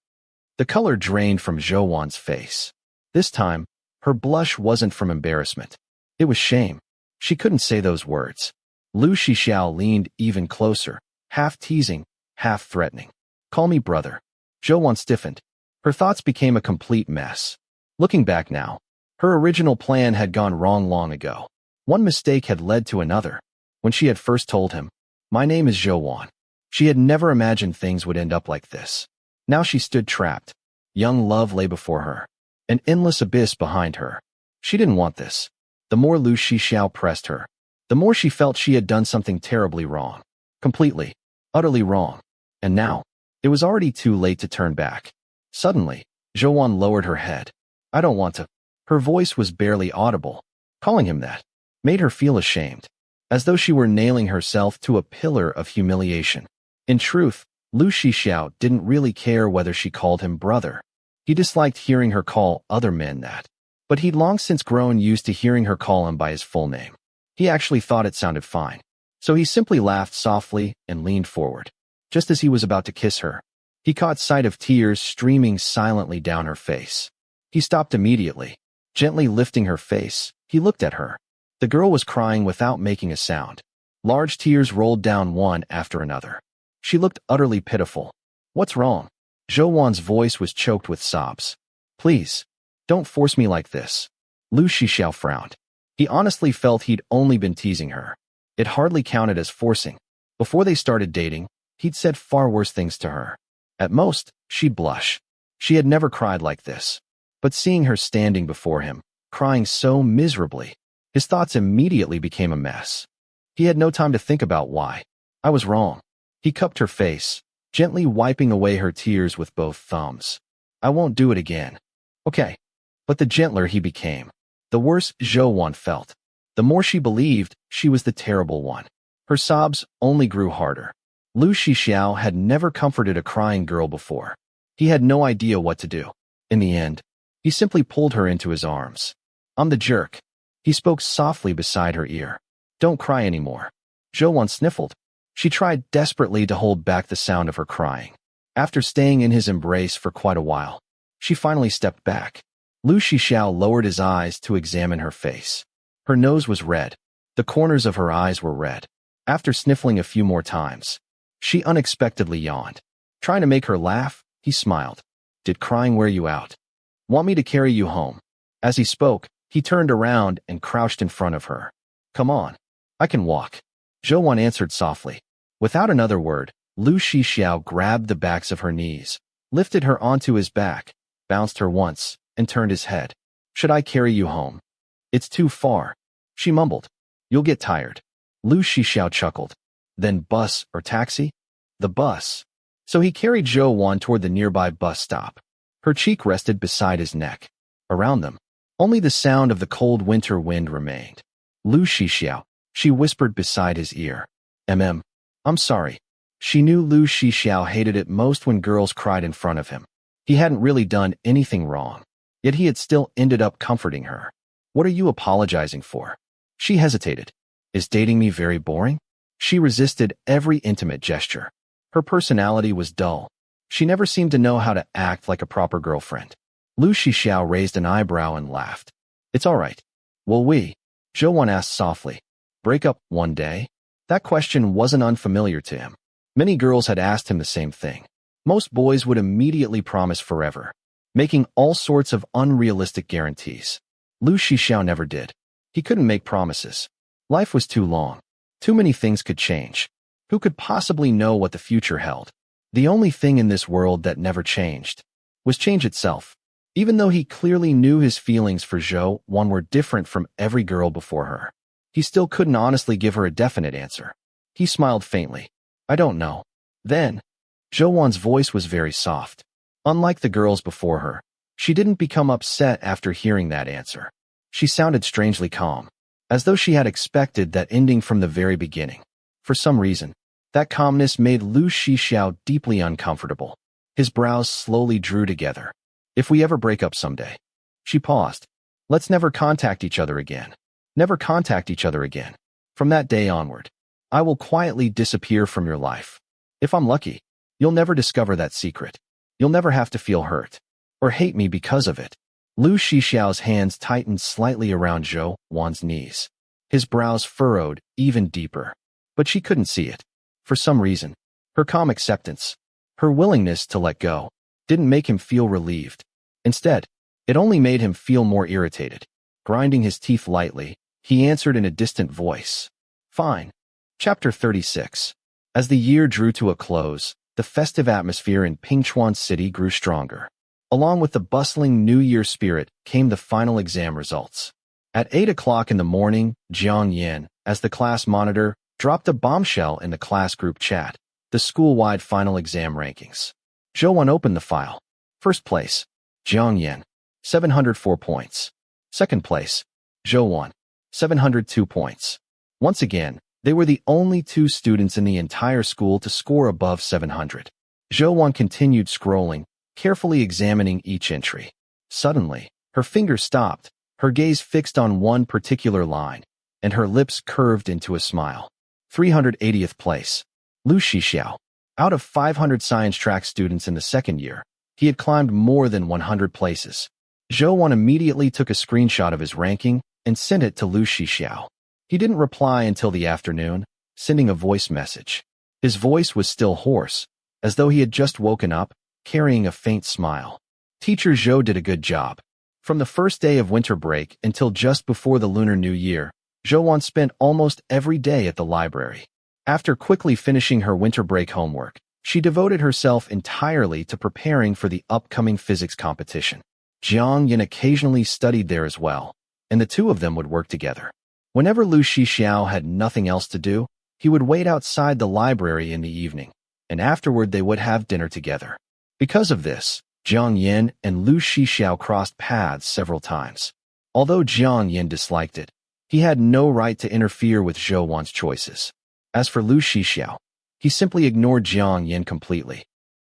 The color drained from Zhou face. This time, her blush wasn't from embarrassment. It was shame. She couldn't say those words. Lu Shixiao leaned even closer, half teasing, half threatening. Call me brother. Zhou stiffened. Her thoughts became a complete mess. Looking back now, her original plan had gone wrong long ago. One mistake had led to another. When she had first told him, my name is Zhou, she had never imagined things would end up like this. Now she stood trapped. Young love lay before her. An endless abyss behind her. She didn't want this. The more Lu Shixiao pressed her, the more she felt she had done something terribly wrong. Completely, utterly wrong. And now, it was already too late to turn back. Suddenly, Zhou lowered her head. I don't want to. Her voice was barely audible. Calling him that made her feel ashamed, as though she were nailing herself to a pillar of humiliation. In truth, Lu Shixiao didn't really care whether she called him brother. He disliked hearing her call other men that. But he'd long since grown used to hearing her call him by his full name. He actually thought it sounded fine. So he simply laughed softly and leaned forward. Just as he was about to kiss her, he caught sight of tears streaming silently down her face. He stopped immediately. Gently lifting her face, he looked at her. The girl was crying without making a sound. Large tears rolled down one after another. She looked utterly pitiful. What's wrong? Zhou voice was choked with sobs. Please, don't force me like this. Lu Shixiao frowned. He honestly felt he'd only been teasing her. It hardly counted as forcing. Before they started dating, he'd said far worse things to her. At most, she'd blush. She had never cried like this. But seeing her standing before him, crying so miserably, his thoughts immediately became a mess. He had no time to think about why. I was wrong. He cupped her face, gently wiping away her tears with both thumbs. I won't do it again. Okay. But the gentler he became, the worse Zhou felt. The more she believed she was the terrible one. Her sobs only grew harder. Lu Shixiao had never comforted a crying girl before. He had no idea what to do. In the end, he simply pulled her into his arms. I'm the jerk. He spoke softly beside her ear. Don't cry anymore. Zhou sniffled. She tried desperately to hold back the sound of her crying. After staying in his embrace for quite a while, she finally stepped back. Lu Shixiao lowered his eyes to examine her face. Her nose was red. The corners of her eyes were red. After sniffling a few more times, she unexpectedly yawned. Trying to make her laugh, he smiled. Did crying wear you out? Want me to carry you home? As he spoke, he turned around and crouched in front of her. Come on. I can walk. Zhou answered softly. Without another word, Lu Shixiao grabbed the backs of her knees, lifted her onto his back, bounced her once, and turned his head. Should I carry you home? It's too far. She mumbled. You'll get tired. Lu Shixiao chuckled. Then bus or taxi? The bus. So he carried Zhou Wan toward the nearby bus stop. Her cheek rested beside his neck. Around them, only the sound of the cold winter wind remained. Lu Shixiao, she whispered beside his ear. I'm sorry. She knew Lu Shixiao hated it most when girls cried in front of him. He hadn't really done anything wrong, yet he had still ended up comforting her. What are you apologizing for? She hesitated. Is dating me very boring? She resisted every intimate gesture. Her personality was dull. She never seemed to know how to act like a proper girlfriend. Lu Shixiao raised an eyebrow and laughed. It's all right. Will we? Zhou Wan asked softly. Break up one day? That question wasn't unfamiliar to him. Many girls had asked him the same thing. Most boys would immediately promise forever, making all sorts of unrealistic guarantees. Lu Shixiao never did. He couldn't make promises. Life was too long. Too many things could change. Who could possibly know what the future held? The only thing in this world that never changed was change itself. Even though he clearly knew his feelings for Zhou Wan were different from every girl before her, he still couldn't honestly give her a definite answer. He smiled faintly. I don't know. Then, Zhou Wan's voice was very soft. Unlike the girls before her, she didn't become upset after hearing that answer. She sounded strangely calm, as though she had expected that ending from the very beginning. For some reason, that calmness made Lu Shixiao deeply uncomfortable. His brows slowly drew together. If we ever break up someday. She paused. Let's never contact each other again. Never contact each other again. From that day onward, I will quietly disappear from your life. If I'm lucky, you'll never discover that secret. You'll never have to feel hurt or hate me because of it. Lu Shixiao's hands tightened slightly around Zhou Wan's knees. His brows furrowed even deeper, but she couldn't see it. For some reason, her calm acceptance, her willingness to let go, didn't make him feel relieved. Instead, it only made him feel more irritated. Grinding his teeth lightly, he answered in a distant voice. Fine. Chapter 36. As the year drew to a close, the festive atmosphere in Pingchuan City grew stronger. Along with the bustling New Year spirit came the final exam results. At 8 o'clock in the morning, Jiang Yan, as the class monitor, dropped a bombshell in the class group chat, the school-wide final exam rankings. Zhou Wan opened the file. First place, Jiang Yan, 704 points. Second place, Zhou Wan, 702 points. Once again, they were the only two students in the entire school to score above 700. Zhou Wan continued scrolling, carefully examining each entry. Suddenly, her finger stopped, her gaze fixed on one particular line, and her lips curved into a smile. 380th place, Lu Shixiao. Out of 500 science track students in the second year, he had climbed more than 100 places. Zhou Wan immediately took a screenshot of his ranking and sent it to Lu Shixiao. He didn't reply until the afternoon, sending a voice message. His voice was still hoarse, as though he had just woken up, carrying a faint smile. Teacher Zhou did a good job. From the first day of winter break until just before the Lunar New Year, Zhou Wan spent almost every day at the library. After quickly finishing her winter break homework, she devoted herself entirely to preparing for the upcoming physics competition. Jiang Yan occasionally studied there as well, and the two of them would work together. Whenever Lu Shixiao had nothing else to do, he would wait outside the library in the evening, and afterward they would have dinner together. Because of this, Jiang Yan and Lu Shixiao crossed paths several times. Although Jiang Yan disliked it, he had no right to interfere with Zhou Wan's choices. As for Lu Shixiao, he simply ignored Jiang Yan completely.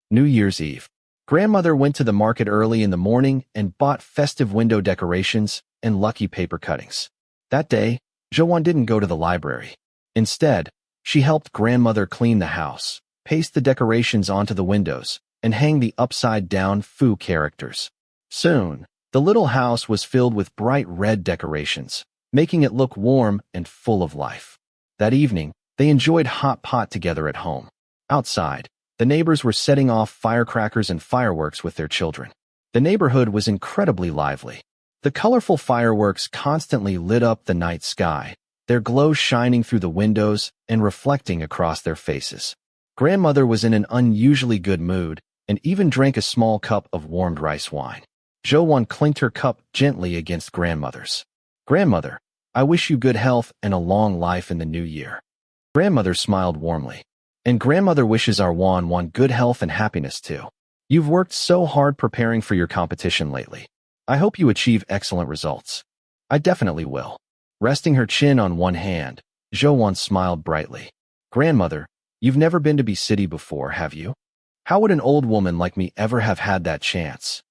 New Year's Eve. Grandmother went to the market early in the morning and bought festive window decorations and lucky paper cuttings. That day, Zhou Wan didn't go to the library. Instead, she helped grandmother clean the house, paste the decorations onto the windows, and hang the upside-down Fu characters. Soon, the little house was filled with bright red decorations, making it look warm and full of life. That evening, they enjoyed hot pot together at home. Outside, the neighbors were setting off firecrackers and fireworks with their children. The neighborhood was incredibly lively. The colorful fireworks constantly lit up the night sky, their glow shining through the windows and reflecting across their faces. Grandmother was in an unusually good mood and even drank a small cup of warmed rice wine. Zhou Wan clinked her cup gently against grandmother's. Grandmother, I wish you good health and a long life in the new year. Grandmother smiled warmly. And grandmother wishes our Wan good health and happiness too. You've worked so hard preparing for your competition lately. I hope you achieve excellent results. I definitely will. Resting her chin on one hand, Zhou smiled brightly. Grandmother, you've never been to B-City before, have you? How would an old woman like me ever have had that chance?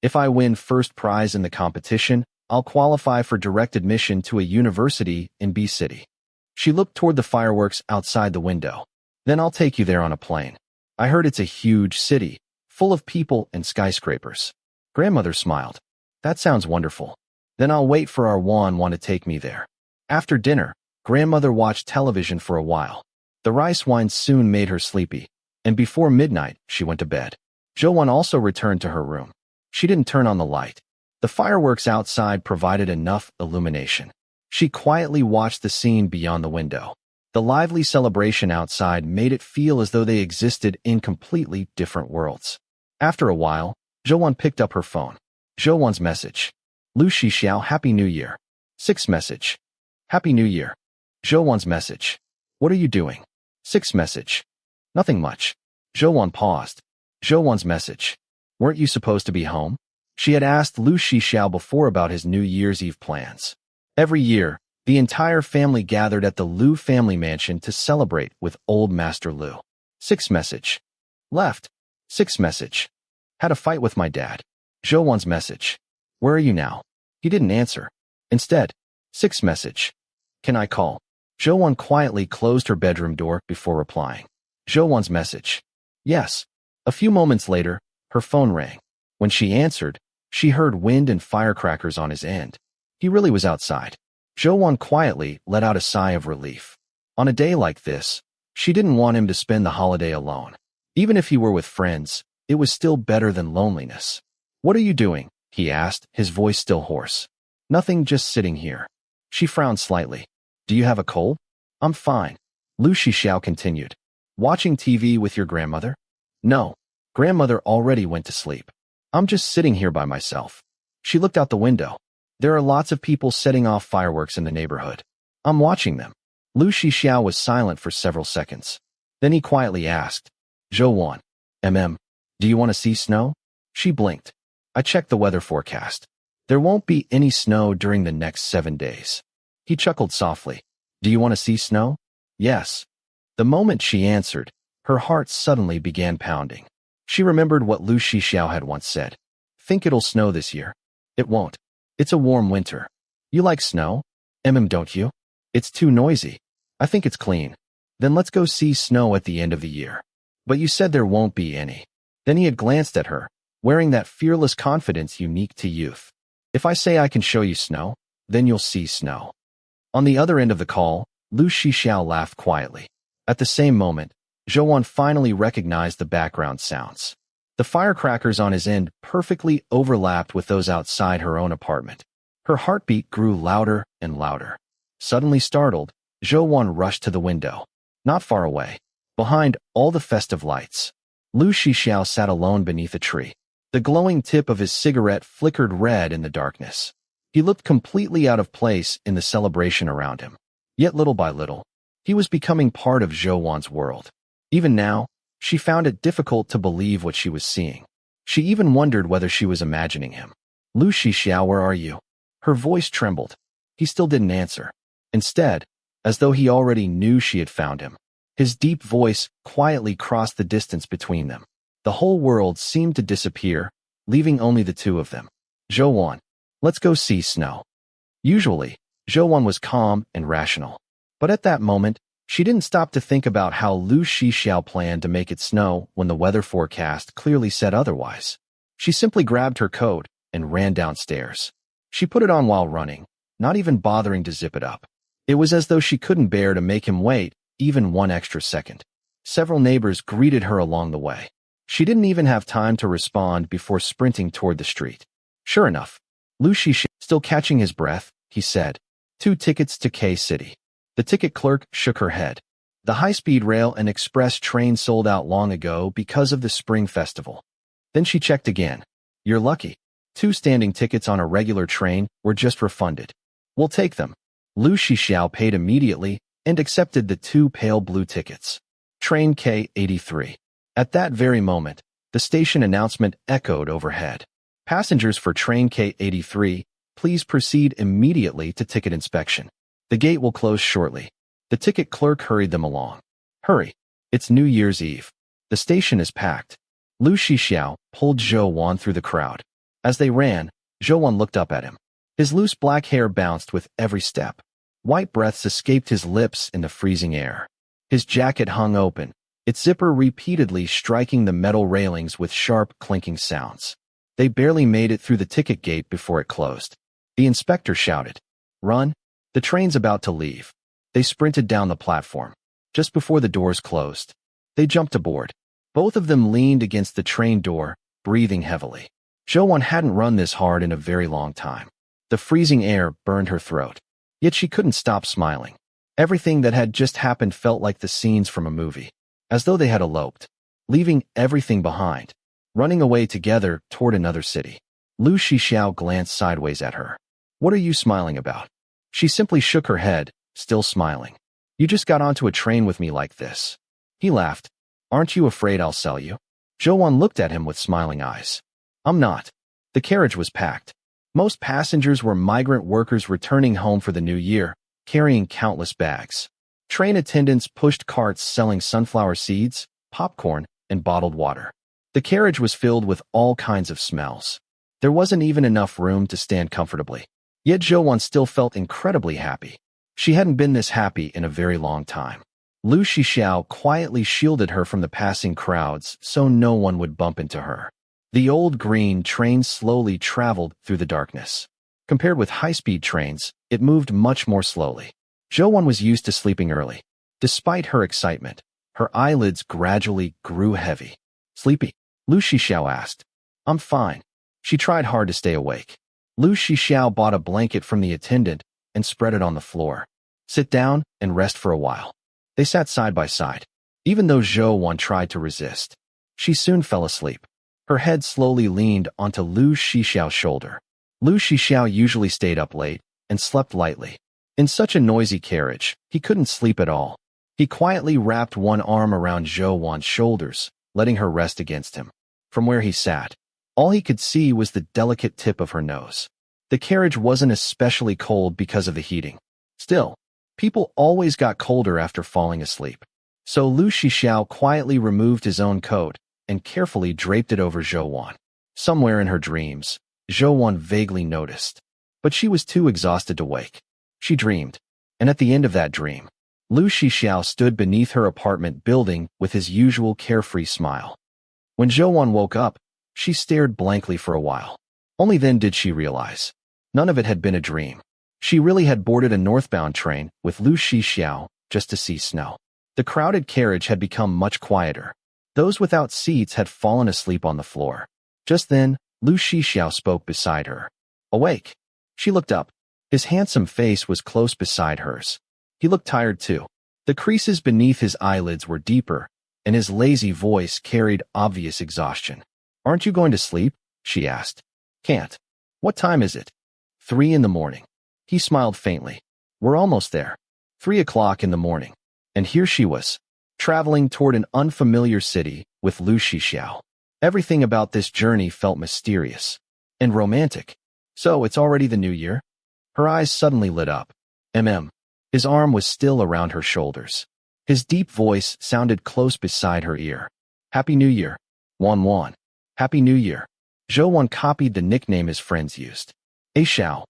If I win first prize in the competition, I'll qualify for direct admission to a university in B-City. She looked toward the fireworks outside the window. Then I'll take you there on a plane. I heard it's a huge city, full of people and skyscrapers. Grandmother smiled. That sounds wonderful. Then I'll wait for our Wan to take me there. After dinner, grandmother watched television for a while. The rice wine soon made her sleepy, and before midnight, she went to bed. Zhou also returned to her room. She didn't turn on the light. The fireworks outside provided enough illumination. She quietly watched the scene beyond the window. The lively celebration outside made it feel as though they existed in completely different worlds. After a while, Zhou picked up her phone. Zhou's message. Lu Shixiao, Happy New Year. 6 message. Happy New Year. Zhou's message. What are you doing? 6 message. Nothing much. Zhou paused. Zhou's message. Weren't you supposed to be home? She had asked Lu Shixiao before about his New Year's Eve plans. Every year, the entire family gathered at the Lu family mansion to celebrate with old Master Lu. 6 message. Left. 6 message. Had a fight with my dad. Zhou's message. Where are you now? He didn't answer. Instead, 6 message. Can I call? Zhou quietly closed her bedroom door before replying. Zhou's message. Yes. A few moments later, her phone rang. When she answered, she heard wind and firecrackers on his end. He really was outside. Zhou quietly let out a sigh of relief. On a day like this, she didn't want him to spend the holiday alone. Even if he were with friends, it was still better than loneliness. What are you doing? He asked, his voice still hoarse. Nothing, just sitting here. She frowned slightly. Do you have a cold? I'm fine. Lu Shixiao continued. Watching TV with your grandmother? No. Grandmother already went to sleep. I'm just sitting here by myself. She looked out the window. There are lots of people setting off fireworks in the neighborhood. I'm watching them. Lu Shixiao was silent for several seconds. Then he quietly asked, Zhou, do you want to see snow? She blinked. I checked the weather forecast. There won't be any snow during the next 7 days. He chuckled softly. Do you want to see snow? Yes. The moment she answered, her heart suddenly began pounding. She remembered what Lu Shixiao had once said. Think it'll snow this year? It won't. It's a warm winter. You like snow? Don't you? It's too noisy. I think it's clean. Then let's go see snow at the end of the year. But you said there won't be any. Then he had glanced at her, wearing that fearless confidence unique to youth. If I say I can show you snow, then you'll see snow. On the other end of the call, Lu Shixiao laughed quietly. At the same moment, Zhou finally recognized the background sounds. The firecrackers on his end perfectly overlapped with those outside her own apartment. Her heartbeat grew louder and louder. Suddenly startled, Zhou rushed to the window. Not far away, behind all the festive lights, Lu Shixiao sat alone beneath a tree. The glowing tip of his cigarette flickered red in the darkness. He looked completely out of place in the celebration around him. Yet little by little, he was becoming part of Zhou's world. Even now, she found it difficult to believe what she was seeing. She even wondered whether she was imagining him. Lu Shixiao, where are you? Her voice trembled. He still didn't answer. Instead, as though he already knew she had found him, his deep voice quietly crossed the distance between them. The whole world seemed to disappear, leaving only the two of them. Zhou, let's go see snow. Usually, Zhou was calm and rational. But at that moment, she didn't stop to think about how Lu Shixiao planned to make it snow when the weather forecast clearly said otherwise. She simply grabbed her coat and ran downstairs. She put it on while running, not even bothering to zip it up. It was as though she couldn't bear to make him wait even one extra second. Several neighbors greeted her along the way. She didn't even have time to respond before sprinting toward the street. Sure enough, Lu Shixiao, still catching his breath, he said, 2 tickets to K-City. The ticket clerk shook her head. The high-speed rail and express train sold out long ago because of the Spring Festival. Then she checked again. You're lucky. 2 standing tickets on a regular train were just refunded. We'll take them. Lu Shixiao paid immediately and accepted the 2 pale blue tickets. Train K83. At that very moment, the station announcement echoed overhead. Passengers for train K83, please proceed immediately to ticket inspection. The gate will close shortly. The ticket clerk hurried them along. Hurry. It's New Year's Eve. The station is packed. Lu Shixiao pulled Zhou Wan through the crowd. As they ran, Zhou Wan looked up at him. His loose black hair bounced with every step. White breaths escaped his lips in the freezing air. His jacket hung open, its zipper repeatedly striking the metal railings with sharp, clinking sounds. They barely made it through the ticket gate before it closed. The inspector shouted, "Run! The train's about to leave." They sprinted down the platform. Just before the doors closed, they jumped aboard. Both of them leaned against the train door, breathing heavily. Zhou Wan hadn't run this hard in a very long time. The freezing air burned her throat. Yet she couldn't stop smiling. Everything that had just happened felt like the scenes from a movie, as though they had eloped, leaving everything behind, running away together toward another city. Lu Shixiao glanced sideways at her. "What are you smiling about?" She simply shook her head, still smiling. "You just got onto a train with me like this." He laughed. "Aren't you afraid I'll sell you?" Zhou Wan looked at him with smiling eyes. "I'm not." The carriage was packed. Most passengers were migrant workers returning home for the new year, carrying countless bags. Train attendants pushed carts selling sunflower seeds, popcorn, and bottled water. The carriage was filled with all kinds of smells. There wasn't even enough room to stand comfortably. Yet Zhou Wan still felt incredibly happy. She hadn't been this happy in a very long time. Lu Shixiao quietly shielded her from the passing crowds so no one would bump into her. The old green train slowly traveled through the darkness. Compared with high-speed trains, it moved much more slowly. Zhou Wan was used to sleeping early. Despite her excitement, her eyelids gradually grew heavy. "Sleepy?" Lu Shixiao asked. "I'm fine." She tried hard to stay awake. Lu Shixiao bought a blanket from the attendant and spread it on the floor. "Sit down and rest for a while." They sat side by side. Even though Zhou Wan tried to resist, she soon fell asleep. Her head slowly leaned onto Lu Shixiao's shoulder. Lu Shixiao usually stayed up late and slept lightly. In such a noisy carriage, he couldn't sleep at all. He quietly wrapped one arm around Zhou Wan's shoulders, letting her rest against him. From where he sat, all he could see was the delicate tip of her nose. The carriage wasn't especially cold because of the heating. Still, people always got colder after falling asleep. So Lu Shixiao quietly removed his own coat and carefully draped it over Zhou Wan. Somewhere in her dreams, Zhou Wan vaguely noticed. But she was too exhausted to wake. She dreamed, and at the end of that dream, Lu Shixiao stood beneath her apartment building with his usual carefree smile. When Zhou Wan woke up, she stared blankly for a while. Only then did she realize. None of it had been a dream. She really had boarded a northbound train with Lu Shixiao just to see snow. The crowded carriage had become much quieter. Those without seats had fallen asleep on the floor. Just then, Lu Shixiao spoke beside her. "Awake." She looked up. His handsome face was close beside hers. He looked tired too. The creases beneath his eyelids were deeper, and his lazy voice carried obvious exhaustion. "Aren't you going to sleep?" she asked. "Can't." "What time is it?" 3 in the morning. He smiled faintly. "We're almost there." 3 o'clock in the morning. And here she was, traveling toward an unfamiliar city with Lu Shixiao. Everything about this journey felt mysterious and romantic. So it's already the new year? Her eyes suddenly lit up. His arm was still around her shoulders. His deep voice sounded close beside her ear. "Happy New Year, Wan Wan." "Happy New Year." Zhou Wan copied the nickname his friends used. "A Xiao."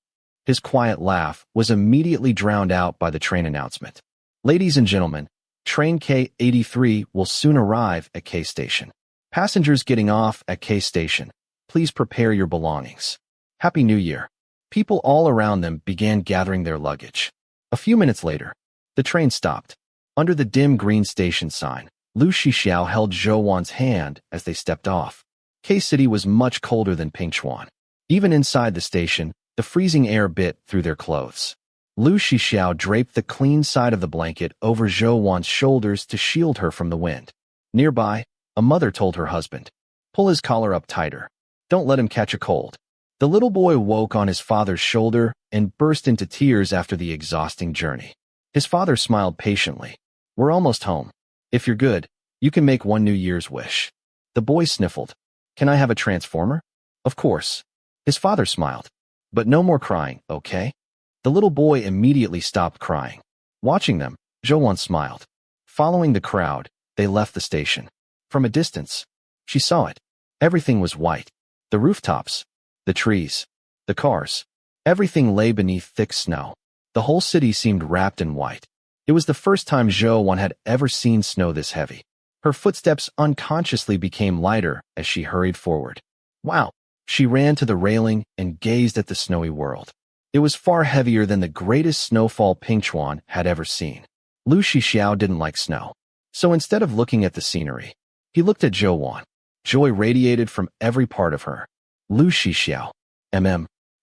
His quiet laugh was immediately drowned out by the train announcement. "Ladies and gentlemen, train K83 will soon arrive at K Station. Passengers getting off at K Station, please prepare your belongings. Happy New Year." People all around them began gathering their luggage. A few minutes later, the train stopped. Under the dim green station sign, Lu Shixiao held Zhou Wan's hand as they stepped off. K City was much colder than Pingchuan. Even inside the station, the freezing air bit through their clothes. Lu Shixiao draped the clean side of the blanket over Zhou Wan's shoulders to shield her from the wind. Nearby, a mother told her husband, "Pull his collar up tighter. Don't let him catch a cold." The little boy woke on his father's shoulder and burst into tears after the exhausting journey. His father smiled patiently. We're almost home. If you're good, you can make one New Year's wish. The boy sniffled. Can I have a transformer? Of course. His father smiled. But no more crying, okay? The little boy immediately stopped crying. Watching them, Zhui smiled. Following the crowd, they left the station. From a distance, she saw it. Everything was white. The rooftops, the trees, the cars. Everything lay beneath thick snow. The whole city seemed wrapped in white. It was the first time Zhui had ever seen snow this heavy. Her footsteps unconsciously became lighter as she hurried forward. Wow! She ran to the railing and gazed at the snowy world. It was far heavier than the greatest snowfall Pingchuan had ever seen. Lu Shixiao didn't like snow. So instead of looking at the scenery, he looked at Zhui. Joy radiated from every part of her. Lu Shixiao.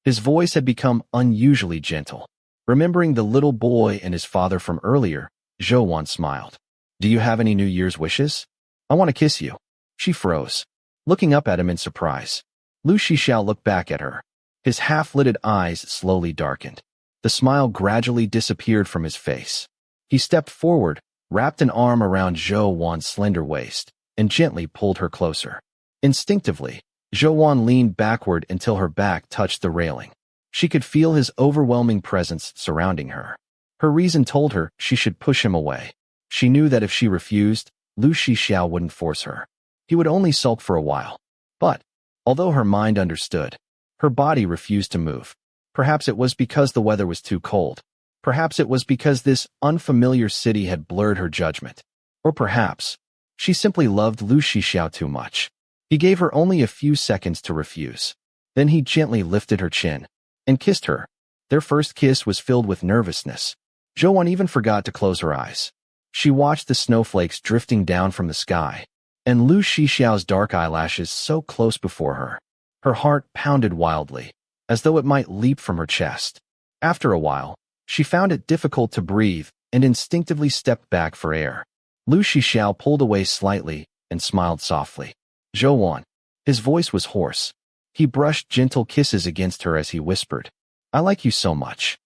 His voice had become unusually gentle. Remembering the little boy and his father from earlier, Zhui smiled. Do you have any New Year's wishes? I want to kiss you. She froze, looking up at him in surprise. Lu Shixiao looked back at her. His half-lidded eyes slowly darkened. The smile gradually disappeared from his face. He stepped forward, wrapped an arm around Zhui's slender waist, and gently pulled her closer. Instinctively, Zhui leaned backward until her back touched the railing. She could feel his overwhelming presence surrounding her. Her reason told her she should push him away. She knew that if she refused, Lu Shixiao wouldn't force her. He would only sulk for a while. But, although her mind understood, her body refused to move. Perhaps it was because the weather was too cold. Perhaps it was because this unfamiliar city had blurred her judgment. Or perhaps, she simply loved Lu Shixiao too much. He gave her only a few seconds to refuse. Then he gently lifted her chin and kissed her. Their first kiss was filled with nervousness. Zhui even forgot to close her eyes. She watched the snowflakes drifting down from the sky, and Lu Shixiao's dark eyelashes so close before her. Her heart pounded wildly, as though it might leap from her chest. After a while, she found it difficult to breathe and instinctively stepped back for air. Lu Shixiao pulled away slightly and smiled softly. Zhui. His voice was hoarse. He brushed gentle kisses against her as he whispered, I like you so much.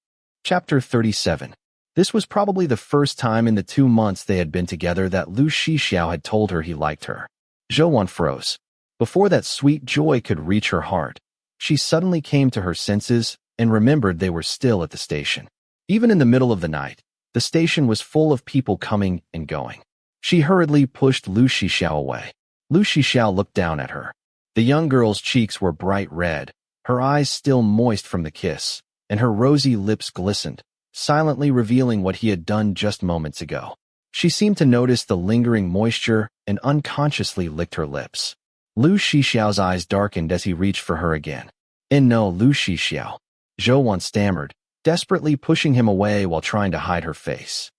Chapter 37. This was probably the first time in the 2 months they had been together that Lu Shixiao had told her he liked her. Zhui froze. Before that sweet joy could reach her heart, she suddenly came to her senses and remembered they were still at the station. Even in the middle of the night, the station was full of people coming and going. She hurriedly pushed Lu Shixiao away. Lu Shixiao looked down at her. The young girl's cheeks were bright red, her eyes still moist from the kiss, and her rosy lips glistened, silently revealing what he had done just moments ago. She seemed to notice the lingering moisture and unconsciously licked her lips. Lu Shixiao's eyes darkened as he reached for her again. No, Lu Shixiao. Zhui stammered, desperately pushing him away while trying to hide her face.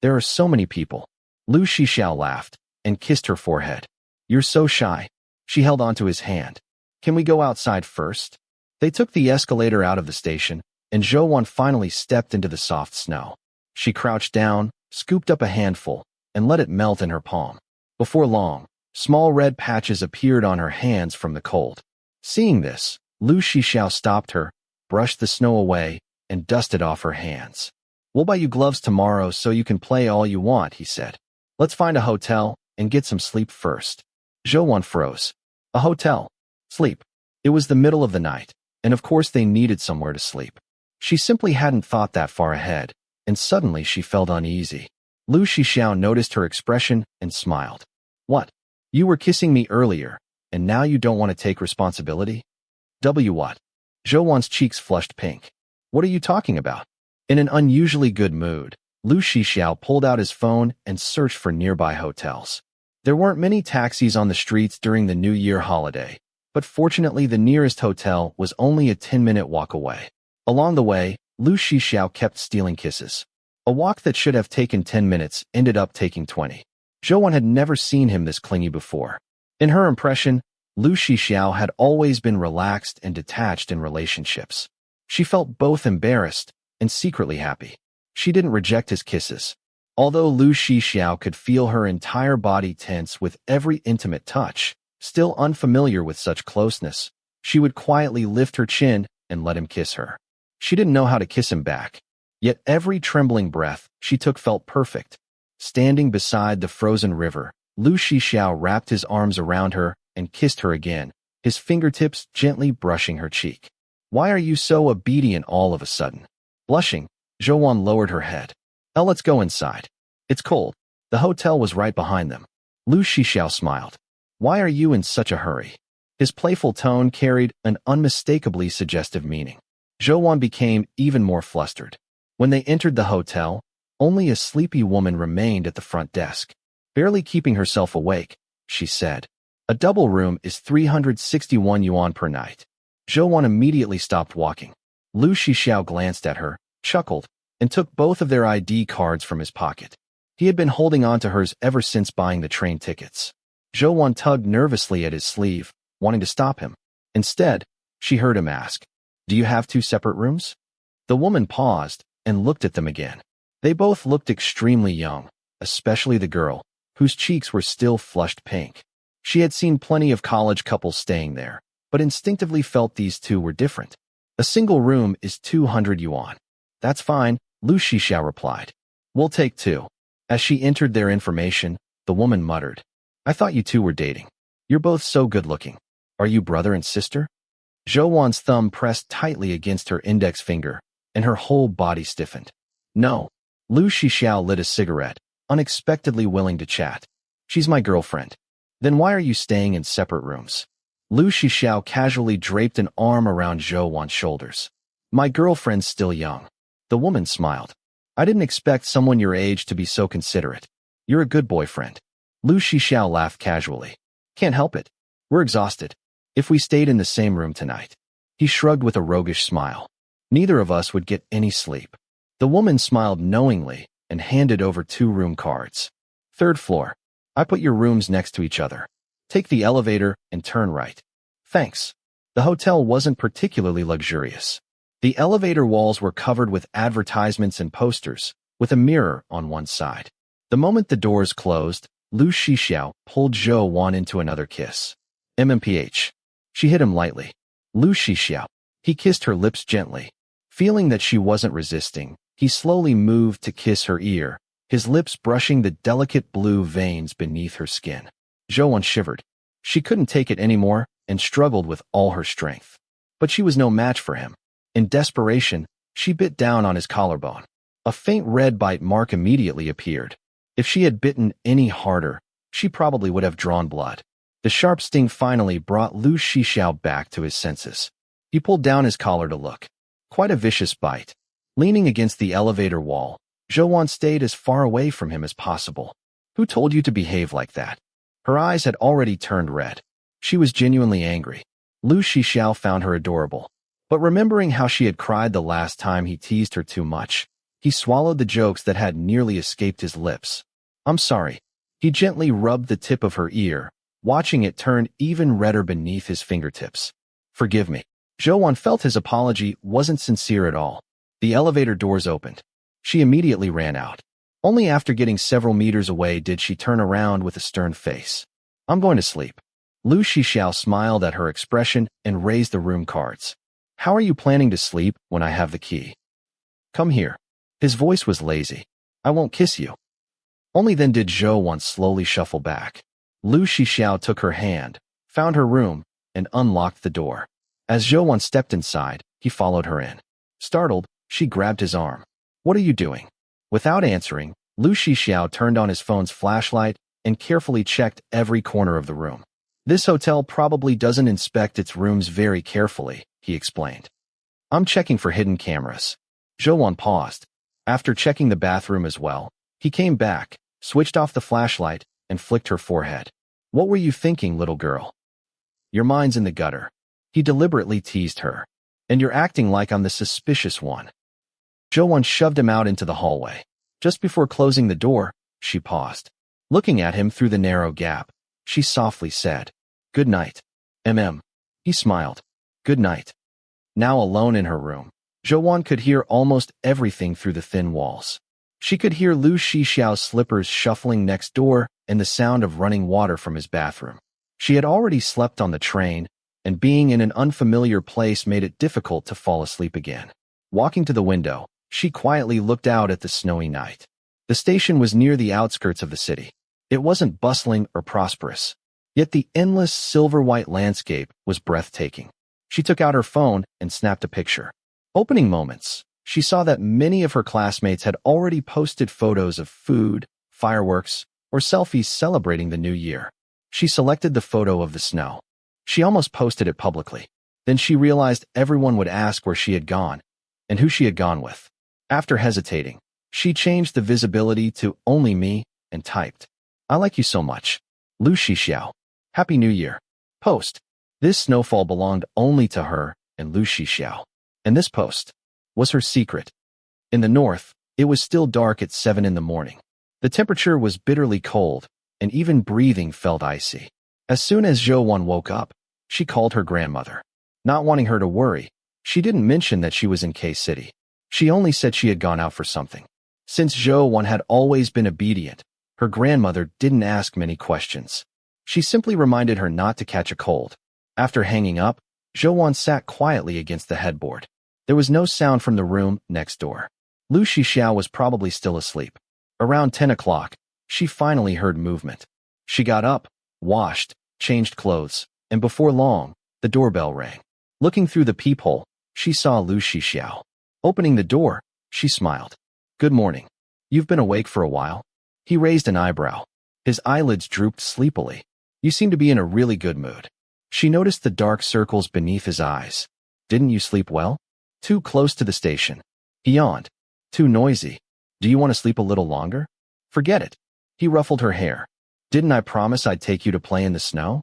There are so many people. Lu Shixiao laughed and kissed her forehead. You're so shy. She held onto his hand. Can we go outside first? They took the escalator out of the station, and Zhui finally stepped into the soft snow. She crouched down, scooped up a handful, and let it melt in her palm. Before long, small red patches appeared on her hands from the cold. Seeing this, Lu Shixiao stopped her, brushed the snow away, and dusted off her hands. We'll buy you gloves tomorrow so you can play all you want, he said. Let's find a hotel and get some sleep first. Zhui froze. A hotel. Sleep. It was the middle of the night, and of course they needed somewhere to sleep. She simply hadn't thought that far ahead, and suddenly she felt uneasy. Lu Shixiao noticed her expression and smiled. What? You were kissing me earlier, and now you don't want to take responsibility? What? Zhui's cheeks flushed pink. What are you talking about? In an unusually good mood, Lu Shixiao pulled out his phone and searched for nearby hotels. There weren't many taxis on the streets during the New Year holiday, but fortunately the nearest hotel was only a 10-minute walk away. Along the way, Lu Shixiao kept stealing kisses. A walk that should have taken 10 minutes ended up taking 20. Zhui had never seen him this clingy before. In her impression, Lu Shixiao had always been relaxed and detached in relationships. She felt both embarrassed and secretly happy. She didn't reject his kisses. Although Lu Shixiao could feel her entire body tense with every intimate touch, still unfamiliar with such closeness, She would quietly lift her chin and let him kiss her. She didn't know how to kiss him back. Yet every trembling breath she took felt perfect. Standing beside the frozen river, Lu Shixiao wrapped his arms around her and kissed her again, his fingertips gently brushing her cheek. "Why are you so obedient all of a sudden?" Blushing, Zhou lowered her head. "Oh, let's go inside. It's cold." The hotel was right behind them. Lu Shixiao smiled. "Why are you in such a hurry?" His playful tone carried an unmistakably suggestive meaning. Zhou became even more flustered. When they entered the hotel, only a sleepy woman remained at the front desk. Barely keeping herself awake, she said, "A double room is 361 yuan per night." Zhou immediately stopped walking. Lu Shixiao glanced at her, chuckled, and took both of their ID cards from his pocket. He had been holding on to hers ever since buying the train tickets. Zhou tugged nervously at his sleeve, wanting to stop him. Instead, she heard him ask, "Do you have two separate rooms?" The woman paused and looked at them again. They both looked extremely young, especially the girl, whose cheeks were still flushed pink. She had seen plenty of college couples staying there, but instinctively felt these two were different. "A single room is 200 yuan. "That's fine," Lu Shixiao replied. "We'll take two." As she entered their information, the woman muttered, "I thought you two were dating. You're both so good-looking. Are you brother and sister?" Zhou thumb pressed tightly against her index finger, and her whole body stiffened. "No." Lu Shixiao lit a cigarette, unexpectedly willing to chat. "She's my girlfriend." "Then why are you staying in separate rooms?" Lu Shixiao casually draped an arm around Zhou's shoulders. "My girlfriend's still young." The woman smiled. "I didn't expect someone your age to be so considerate. You're a good boyfriend." Lu Shixiao laughed casually. "Can't help it. We're exhausted. If we stayed in the same room tonight." He shrugged with a roguish smile. "Neither of us would get any sleep." The woman smiled knowingly and handed over 2 room cards. "Third floor. I put your rooms next to each other. Take the elevator and turn right." "Thanks." The hotel wasn't particularly luxurious. The elevator walls were covered with advertisements and posters, with a mirror on one side. The moment the doors closed, Lu Shixiao pulled Zhou into another kiss. MMPH. She hit him lightly. Lu Shixiao. He kissed her lips gently. Feeling that she wasn't resisting, he slowly moved to kiss her ear, his lips brushing the delicate blue veins beneath her skin. Zhou shivered. She couldn't take it anymore and struggled with all her strength. But she was no match for him. In desperation, she bit down on his collarbone. A faint red bite mark immediately appeared. If she had bitten any harder, she probably would have drawn blood. The sharp sting finally brought Lu Shixiao back to his senses. He pulled down his collar to look. Quite a vicious bite. Leaning against the elevator wall, Zhou stayed as far away from him as possible. "Who told you to behave like that?" Her eyes had already turned red. She was genuinely angry. Lu Shixiao found her adorable. But remembering how she had cried the last time he teased her too much, he swallowed the jokes that had nearly escaped his lips. "I'm sorry." He gently rubbed the tip of her ear, watching it turn even redder beneath his fingertips. "Forgive me." Zhou felt his apology wasn't sincere at all. The elevator doors opened. She immediately ran out. Only after getting several meters away did she turn around with a stern face. "I'm going to sleep." Lu Shixiao smiled at her expression and raised the room cards. "How are you planning to sleep when I have the key?" "Come here." His voice was lazy. "I won't kiss you." Only then did Zhou slowly shuffle back. Lu Shixiao took her hand, found her room, and unlocked the door. As Zhou stepped inside, he followed her in. Startled, she grabbed his arm. "What are you doing?" Without answering, Lu Shixiao turned on his phone's flashlight and carefully checked every corner of the room. "This hotel probably doesn't inspect its rooms very carefully," he explained. "I'm checking for hidden cameras." Zhou paused. After checking the bathroom as well, he came back, switched off the flashlight, and flicked her forehead. "What were you thinking, little girl? Your mind's in the gutter." He deliberately teased her. "And you're acting like I'm the suspicious one." Zhou shoved him out into the hallway. Just before closing the door, she paused. Looking at him through the narrow gap, she softly said, "Good night." He smiled. "Good night." Now alone in her room, Zhou could hear almost everything through the thin walls. She could hear Lu Shixiao's slippers shuffling next door and the sound of running water from his bathroom. She had already slept on the train, and being in an unfamiliar place made it difficult to fall asleep again. Walking to the window, she quietly looked out at the snowy night. The station was near the outskirts of the city. It wasn't bustling or prosperous, yet the endless silver-white landscape was breathtaking. She took out her phone and snapped a picture. Opening moments, she saw that many of her classmates had already posted photos of food, fireworks, or selfies celebrating the new year. She selected the photo of the snow. She almost posted it publicly. Then she realized everyone would ask where she had gone and who she had gone with. After hesitating, she changed the visibility to only me and typed, "I like you so much. Lu Shixiao. Happy New Year." Post. This snowfall belonged only to her and Lu Shixiao. And this post was her secret. In the north, it was still dark at 7 in the morning. The temperature was bitterly cold, and even breathing felt icy. As soon as Zhou woke up, she called her grandmother. Not wanting her to worry, she didn't mention that she was in K-City. She only said she had gone out for something. Since Zhou had always been obedient, her grandmother didn't ask many questions. She simply reminded her not to catch a cold. After hanging up, Zhou sat quietly against the headboard. There was no sound from the room next door. Lu Shixiao was probably still asleep. Around 10 o'clock, she finally heard movement. She got up, washed, changed clothes, and before long, the doorbell rang. Looking through the peephole, she saw Lu Shixiao. Opening the door, she smiled. "Good morning. You've been awake for a while?" He raised an eyebrow. His eyelids drooped sleepily. "You seem to be in a really good mood." She noticed the dark circles beneath his eyes. "Didn't you sleep well?" "Too close to the station." He yawned. "Too noisy. Do you want to sleep a little longer?" "Forget it." He ruffled her hair. "Didn't I promise I'd take you to play in the snow?"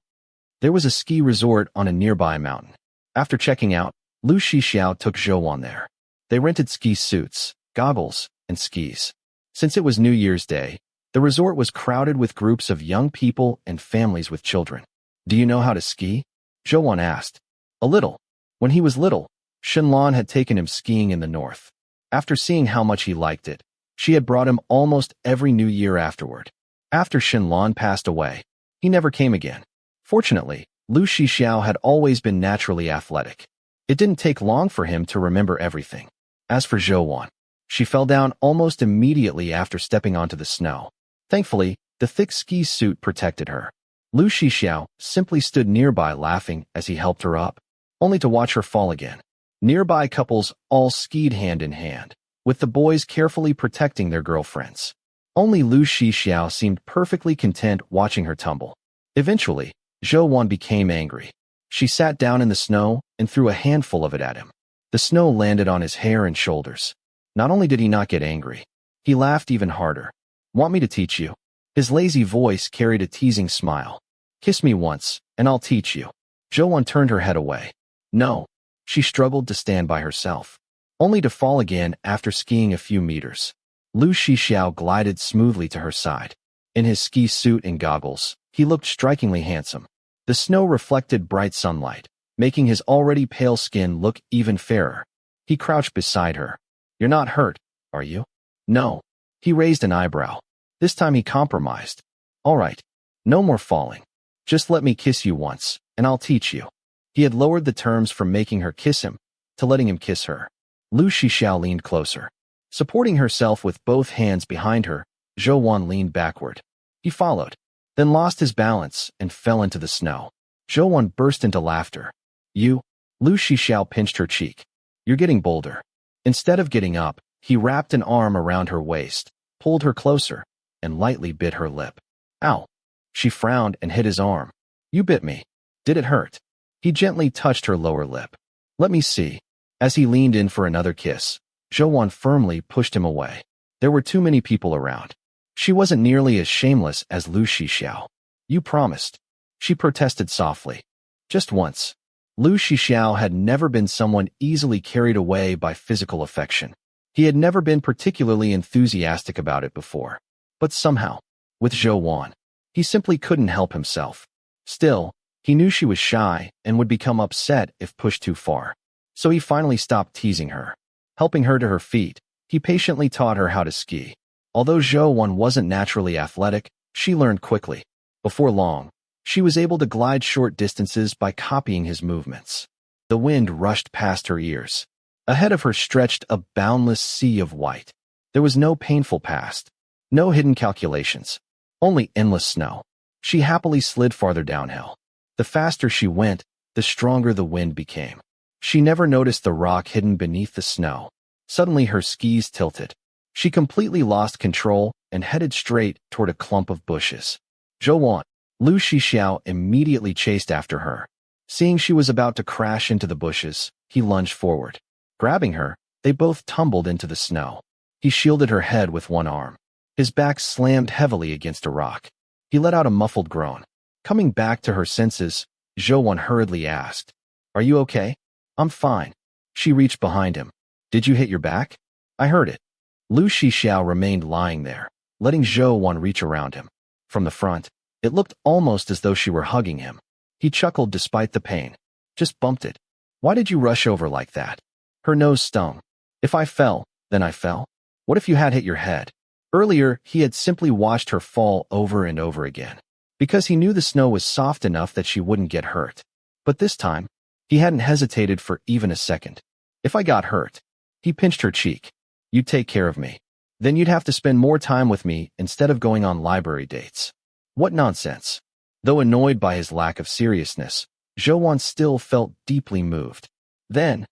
There was a ski resort on a nearby mountain. After checking out, Lu Shixiao took Zhou there. They rented ski suits, goggles, and skis. Since it was New Year's Day, the resort was crowded with groups of young people and families with children. "Do you know how to ski?" Zhou asked. "A little." When he was little, Shenlan had taken him skiing in the north. After seeing how much he liked it, she had brought him almost every New Year afterward. After Shenlan passed away, he never came again. Fortunately, Lu Shixiao had always been naturally athletic. It didn't take long for him to remember everything. As for Zhou, she fell down almost immediately after stepping onto the snow. Thankfully, the thick ski suit protected her. Lu Shixiao simply stood nearby laughing as he helped her up, only to watch her fall again. Nearby couples all skied hand in hand, with the boys carefully protecting their girlfriends. Only Lu Shixiao seemed perfectly content watching her tumble. Eventually, Zhou became angry. She sat down in the snow and threw a handful of it at him. The snow landed on his hair and shoulders. Not only did he not get angry, he laughed even harder. "Want me to teach you?" His lazy voice carried a teasing smile. "Kiss me once, and I'll teach you." Zhou turned her head away. "No." She struggled to stand by herself, only to fall again after skiing a few meters. Lu Shixiao glided smoothly to her side. In his ski suit and goggles, he looked strikingly handsome. The snow reflected bright sunlight, making his already pale skin look even fairer. He crouched beside her. "You're not hurt, are you?" "No." He raised an eyebrow. This time he compromised. "All right. No more falling. Just let me kiss you once, and I'll teach you." He had lowered the terms from making her kiss him to letting him kiss her. Lu Shixiao leaned closer. Supporting herself with both hands behind her, Zhou leaned backward. He followed, then lost his balance and fell into the snow. Zhou burst into laughter. "You?" Lu Shixiao pinched her cheek. "You're getting bolder." Instead of getting up, he wrapped an arm around her waist, pulled her closer, and lightly bit her lip. "Ow." She frowned and hit his arm. "You bit me. Did it hurt?" He gently touched her lower lip. "Let me see." As he leaned in for another kiss, Zhou firmly pushed him away. There were too many people around. She wasn't nearly as shameless as Lu Shixiao. "You promised." She protested softly. "Just once." Lu Shixiao had never been someone easily carried away by physical affection. He had never been particularly enthusiastic about it before. But somehow, with Zhou, he simply couldn't help himself. Still, he knew she was shy and would become upset if pushed too far. So he finally stopped teasing her. Helping her to her feet, he patiently taught her how to ski. Although Zhou wasn't naturally athletic, she learned quickly. Before long, She was able to glide short distances by copying his movements. The wind rushed past her ears. Ahead of her stretched a boundless sea of white. There was no painful past, no hidden calculations, only endless snow. She happily slid farther downhill. The faster she went, the stronger the wind became. She never noticed the rock hidden beneath the snow. Suddenly her skis tilted. She completely lost control and headed straight toward a clump of bushes. Zhou, Lu Shixiao immediately chased after her. Seeing she was about to crash into the bushes, he lunged forward. Grabbing her, they both tumbled into the snow. He shielded her head with one arm. His back slammed heavily against a rock. He let out a muffled groan. Coming back to her senses, Zhou hurriedly asked, "Are you okay?" "I'm fine." She reached behind him. "Did you hit your back?" "I heard it." Lu Shixiao remained lying there, letting Zhou reach around him. From the front, it looked almost as though she were hugging him. He chuckled despite the pain. "Just bumped it." "Why did you rush over like that?" Her nose stung. "If I fell, then I fell. What if you had hit your head?" Earlier, he had simply watched her fall over and over again, because he knew the snow was soft enough that she wouldn't get hurt. But this time, he hadn't hesitated for even a second. "If I got hurt," he pinched her cheek, "you'd take care of me. Then you'd have to spend more time with me instead of going on library dates." What nonsense. Though annoyed by his lack of seriousness, Zhou still felt deeply moved. "Then,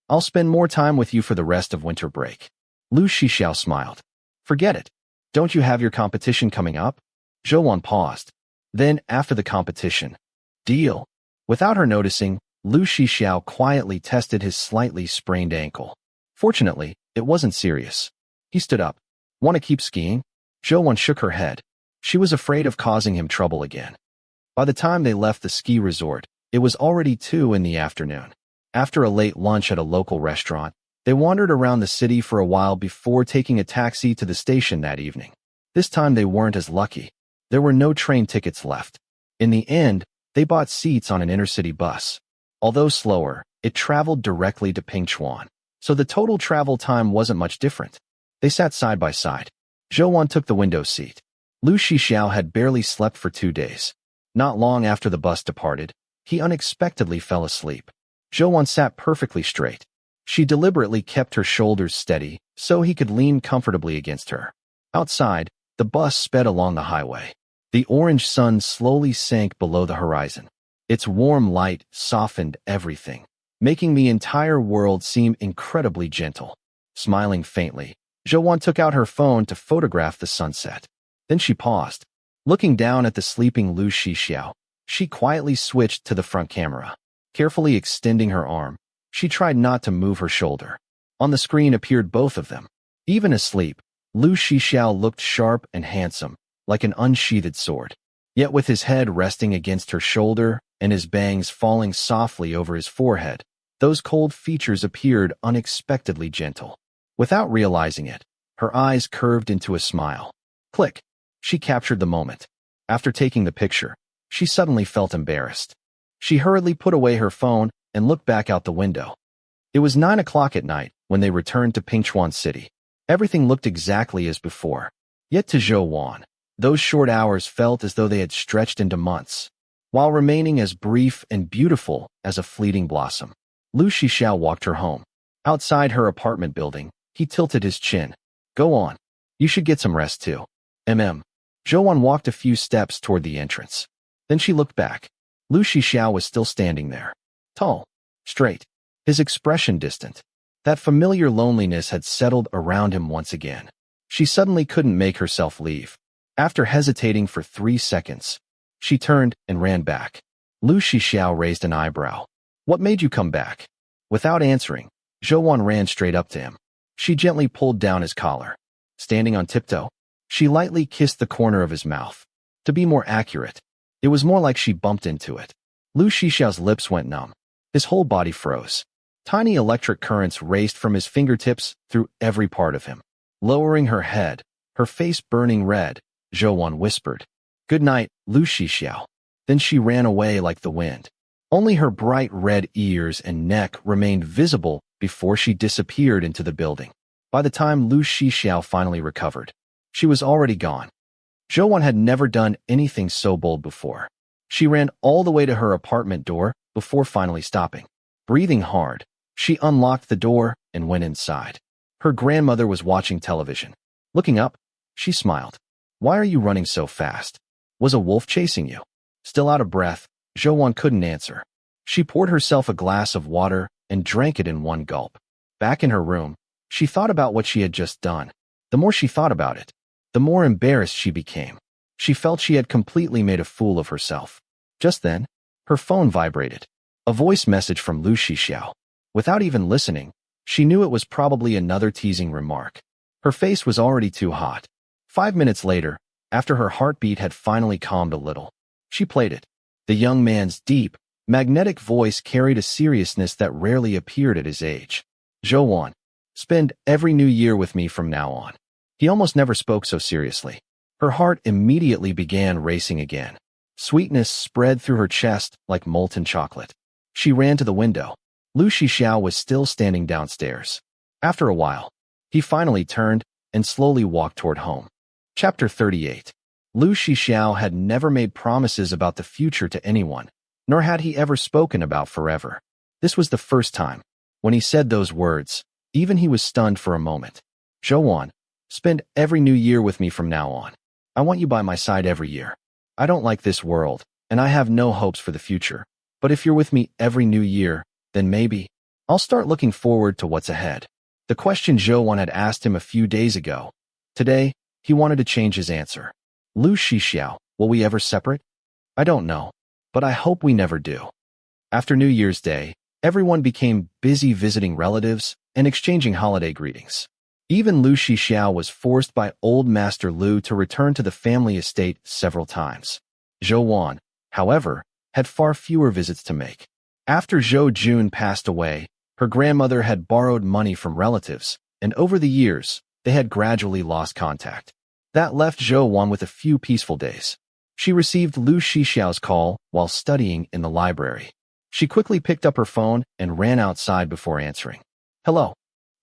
I'll spend more time with you for the rest of winter break." Lu Shixiao smiled. "Forget it. Don't you have your competition coming up?" Zhou paused. "Then, after the competition." "Deal." Without her noticing, Lu Shixiao quietly tested his slightly sprained ankle. Fortunately, it wasn't serious. He stood up. "Want to keep skiing?" Zhou shook her head. She was afraid of causing him trouble again. By the time they left the ski resort, it was already 2 in the afternoon. After a late lunch at a local restaurant, they wandered around the city for a while before taking a taxi to the station that evening. This time they weren't as lucky. There were no train tickets left. In the end, they bought seats on an intercity bus. Although slower, it traveled directly to Pingchuan, so the total travel time wasn't much different. They sat side by side. Zhou took the window seat. Lu Shixiao had barely slept for 2 days. Not long after the bus departed, he unexpectedly fell asleep. Zhou sat perfectly straight. She deliberately kept her shoulders steady so he could lean comfortably against her. Outside, the bus sped along the highway. The orange sun slowly sank below the horizon. Its warm light softened everything, making the entire world seem incredibly gentle. Smiling faintly, Zhou took out her phone to photograph the sunset. Then she paused. Looking down at the sleeping Lu Shixiao, she quietly switched to the front camera. Carefully extending her arm, she tried not to move her shoulder. On the screen appeared both of them. Even asleep, Lu Shixiao looked sharp and handsome, like an unsheathed sword. Yet with his head resting against her shoulder and his bangs falling softly over his forehead, those cold features appeared unexpectedly gentle. Without realizing it, her eyes curved into a smile. Click. She captured the moment. After taking the picture, she suddenly felt embarrassed. She hurriedly put away her phone and looked back out the window. It was 9 o'clock at night when they returned to Pingchuan City. Everything looked exactly as before. Yet to Zhou, those short hours felt as though they had stretched into months. While remaining as brief and beautiful as a fleeting blossom, Lu Shixiao walked her home. Outside her apartment building, he tilted his chin. "Go on. You should get some rest too." Zhou walked a few steps toward the entrance. Then she looked back. Lu Shixiao was still standing there. Tall, straight, his expression distant. That familiar loneliness had settled around him once again. She suddenly couldn't make herself leave. After hesitating for 3 seconds, she turned and ran back. Lu Shixiao raised an eyebrow. "What made you come back?" Without answering, Zhou ran straight up to him. She gently pulled down his collar. Standing on tiptoe, she lightly kissed the corner of his mouth. To be more accurate, it was more like she bumped into it. Lu Shixiao's lips went numb. His whole body froze. Tiny electric currents raced from his fingertips through every part of him. Lowering her head, her face burning red, Zhou whispered, "Good night, Lu Shixiao." Then she ran away like the wind. Only her bright red ears and neck remained visible before she disappeared into the building. By the time Lu Shixiao finally recovered, she was already gone. Zhou had never done anything so bold before. She ran all the way to her apartment door before finally stopping. Breathing hard, she unlocked the door and went inside. Her grandmother was watching television. Looking up, she smiled. "Why are you running so fast? Was a wolf chasing you?" Still out of breath, Zhou couldn't answer. She poured herself a glass of water and drank it in one gulp. Back in her room, she thought about what she had just done. The more she thought about it, the more embarrassed she became. She felt she had completely made a fool of herself. Just then, her phone vibrated. A voice message from Lu Shixiao. Without even listening, she knew it was probably another teasing remark. Her face was already too hot. 5 minutes later, after her heartbeat had finally calmed a little, she played it. The young man's deep, magnetic voice carried a seriousness that rarely appeared at his age. "Zhou, spend every new year with me from now on." He almost never spoke so seriously. Her heart immediately began racing again. Sweetness spread through her chest like molten chocolate. She ran to the window. Lu Shixiao was still standing downstairs. After a while, he finally turned and slowly walked toward home. Chapter 38. Lu Shixiao had never made promises about the future to anyone, nor had he ever spoken about forever. This was the first time. When he said those words, even he was stunned for a moment. "Zhou, spend every new year with me from now on. I want you by my side every year. I don't like this world, and I have no hopes for the future. But if you're with me every new year, then maybe I'll start looking forward to what's ahead." The question Zhou had asked him a few days ago. Today, he wanted to change his answer. "Lu Shixiao, will we ever separate? I don't know, but I hope we never do." After New Year's Day, everyone became busy visiting relatives and exchanging holiday greetings. Even Lu Shixiao was forced by old Master Lu to return to the family estate several times. Zhou, however, had far fewer visits to make. After Zhou Jun passed away, her grandmother had borrowed money from relatives, and over the years, they had gradually lost contact. That left Zhou with a few peaceful days. She received Lu Shixiao's call while studying in the library. She quickly picked up her phone and ran outside before answering. "Hello."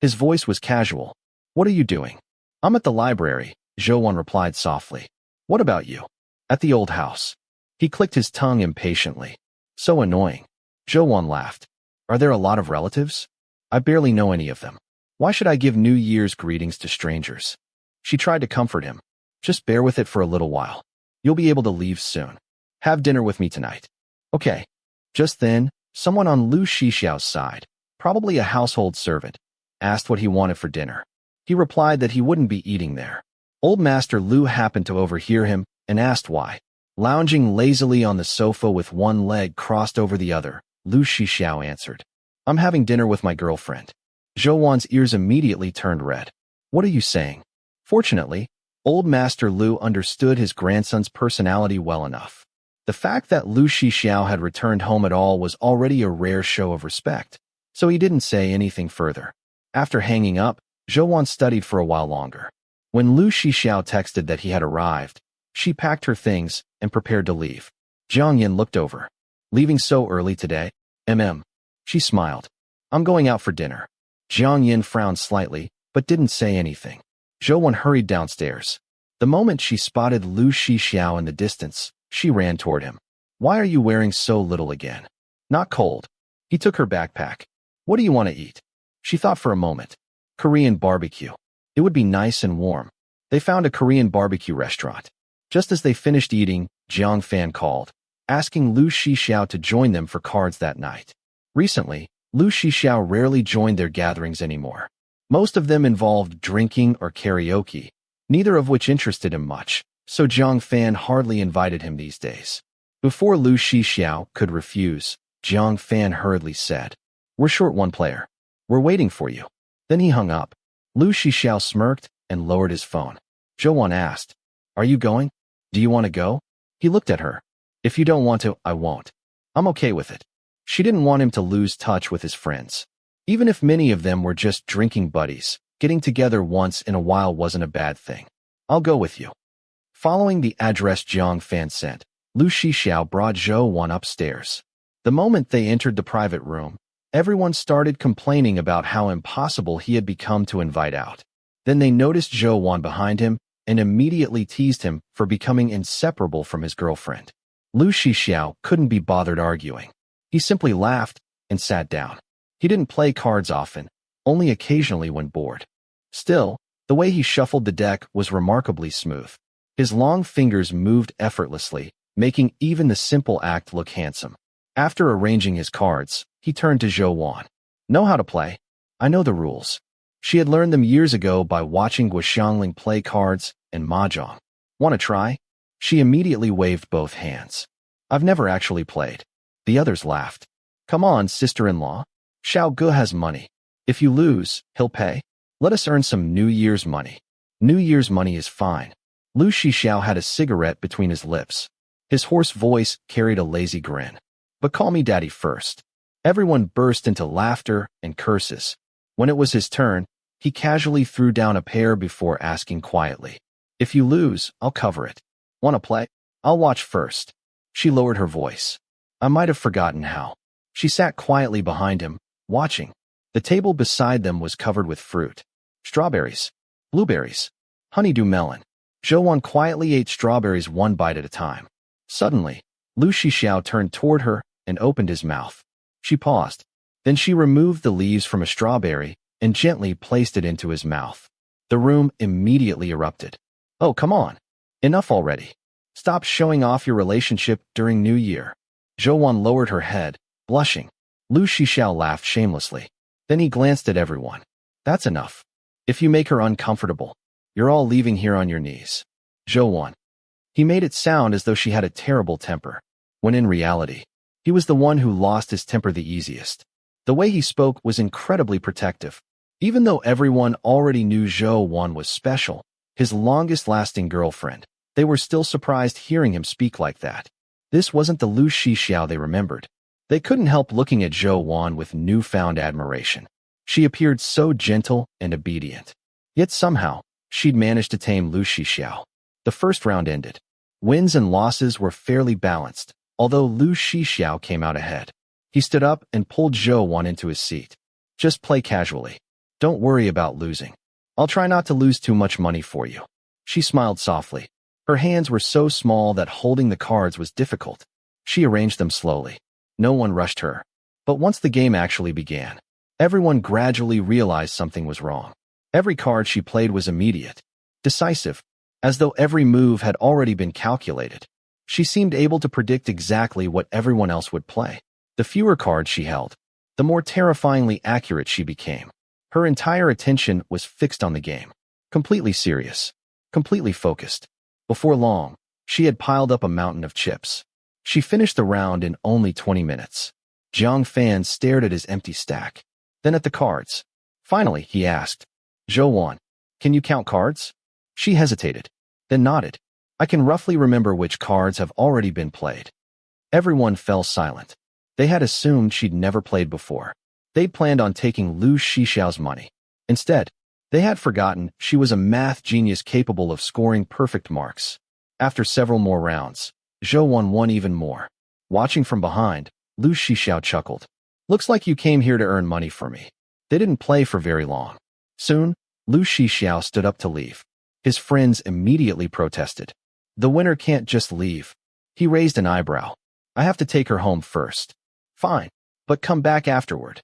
His voice was casual. "What are you doing?" "I'm at the library," Zhou replied softly. "What about you?" "At the old house." He clicked his tongue impatiently. "So annoying." Zhou laughed. "Are there a lot of relatives?" "I barely know any of them. Why should I give New Year's greetings to strangers?" She tried to comfort him. "Just bear with it for a little while. You'll be able to leave soon. Have dinner with me tonight." "Okay." Just then, someone on Lu Shixiao's side, probably a household servant, asked what he wanted for dinner. He replied that he wouldn't be eating there. Old Master Lu happened to overhear him and asked why. Lounging lazily on the sofa with one leg crossed over the other, Lu Shixiao answered, "I'm having dinner with my girlfriend." Zhou ears immediately turned red. "What are you saying?" Fortunately, old Master Lu understood his grandson's personality well enough. The fact that Lu Shixiao had returned home at all was already a rare show of respect, so he didn't say anything further. After hanging up, Zhou studied for a while longer. When Lu Shixiao texted that he had arrived, she packed her things and prepared to leave. Jiang Yin looked over. "Leaving so early today?" She smiled. "I'm going out for dinner." Jiang Yin frowned slightly, but didn't say anything. Zhou hurried downstairs. The moment she spotted Lu Shixiao in the distance, she ran toward him. "Why are you wearing so little again?" "Not cold." He took her backpack. "What do you want to eat?" She thought for a moment. "Korean barbecue. It would be nice and warm." They found a Korean barbecue restaurant. Just as they finished eating, Jiang Fan called, asking Lu Shixiao to join them for cards that night. Recently, Lu Shixiao rarely joined their gatherings anymore. Most of them involved drinking or karaoke, neither of which interested him much, so Jiang Fan hardly invited him these days. Before Lu Shixiao could refuse, Jiang Fan hurriedly said, "We're short one player. We're waiting for you." Then he hung up. Lu Shixiao smirked and lowered his phone. Zhou asked, "Are you going? Do you want to go?" He looked at her. "If you don't want to, I won't. I'm okay with it." She didn't want him to lose touch with his friends. Even if many of them were just drinking buddies, getting together once in a while wasn't a bad thing. "I'll go with you." Following the address Jiang Fan sent, Lu Shixiao brought Zhou upstairs. The moment they entered the private room, everyone started complaining about how impossible he had become to invite out. Then they noticed Zhou behind him and immediately teased him for becoming inseparable from his girlfriend. Lu Shixiao couldn't be bothered arguing. He simply laughed and sat down. He didn't play cards often, only occasionally when bored. Still, the way he shuffled the deck was remarkably smooth. His long fingers moved effortlessly, making even the simple act look handsome. After arranging his cards, he turned to Zhou Wan. Know how to play? I know the rules. She had learned them years ago by watching Guo Xiangling play cards and mahjong. Want to try? She immediately waved both hands. I've never actually played. The others laughed. Come on, sister-in-law. Xiao Ge has money. If you lose, he'll pay. Let us earn some New Year's money. New Year's money is fine. Lu Shixiao had a cigarette between his lips. His hoarse voice carried a lazy grin. But call me daddy first. Everyone burst into laughter and curses. When it was his turn, he casually threw down a pair before asking quietly. If you lose, I'll cover it. Want to play? I'll watch first. She lowered her voice. I might have forgotten how. She sat quietly behind him, watching. The table beside them was covered with fruit. Strawberries, blueberries, honeydew melon. Zhou Wan quietly ate strawberries one bite at a time. Suddenly, Lu Shixiao turned toward her and opened his mouth. She paused. Then she removed the leaves from a strawberry and gently placed it into his mouth. The room immediately erupted. Oh, come on. Enough already. Stop showing off your relationship during New Year. Zhou Wan lowered her head, blushing. Lu Shixiao laughed shamelessly. Then he glanced at everyone. That's enough. If you make her uncomfortable, you're all leaving here on your knees. Zhou Wan. He made it sound as though she had a terrible temper, when in reality, he was the one who lost his temper the easiest. The way he spoke was incredibly protective. Even though everyone already knew Zhou Wan was special, his longest-lasting girlfriend, they were still surprised hearing him speak like that. This wasn't the Lu Shixiao they remembered. They couldn't help looking at Zhou Wan with newfound admiration. She appeared so gentle and obedient. Yet somehow, she'd managed to tame Lu Shixiao. The first round ended. Wins and losses were fairly balanced, although Lu Shixiao came out ahead. He stood up and pulled Zhou Wan into his seat. Just play casually. Don't worry about losing. I'll try not to lose too much money for you. She smiled softly. Her hands were so small that holding the cards was difficult. She arranged them slowly. No one rushed her. But once the game actually began, everyone gradually realized something was wrong. Every card she played was immediate, decisive, as though every move had already been calculated. She seemed able to predict exactly what everyone else would play. The fewer cards she held, the more terrifyingly accurate she became. Her entire attention was fixed on the game, completely serious, completely focused. Before long, she had piled up a mountain of chips. She finished the round in only 20 minutes. Jiang Fan stared at his empty stack, then at the cards. Finally, he asked, Zhou Wan, can you count cards? She hesitated, then nodded. I can roughly remember which cards have already been played. Everyone fell silent. They had assumed she'd never played before. They'd planned on taking Lu Shixiao's money. Instead, they had forgotten she was a math genius capable of scoring perfect marks. After several more rounds, Zhou Wan won even more. Watching from behind, Lu Shixiao chuckled. Looks like you came here to earn money for me. They didn't play for very long. Soon, Lu Shixiao stood up to leave. His friends immediately protested. The winner can't just leave. He raised an eyebrow. I have to take her home first. Fine, but come back afterward.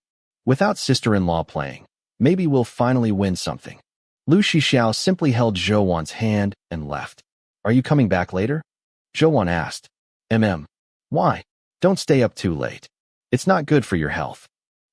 Without sister-in-law playing, maybe we'll finally win something. Lu Shixiao simply held Zhou Wan's hand and left. Are you coming back later? Zhou Wan asked. Why? Don't stay up too late. It's not good for your health.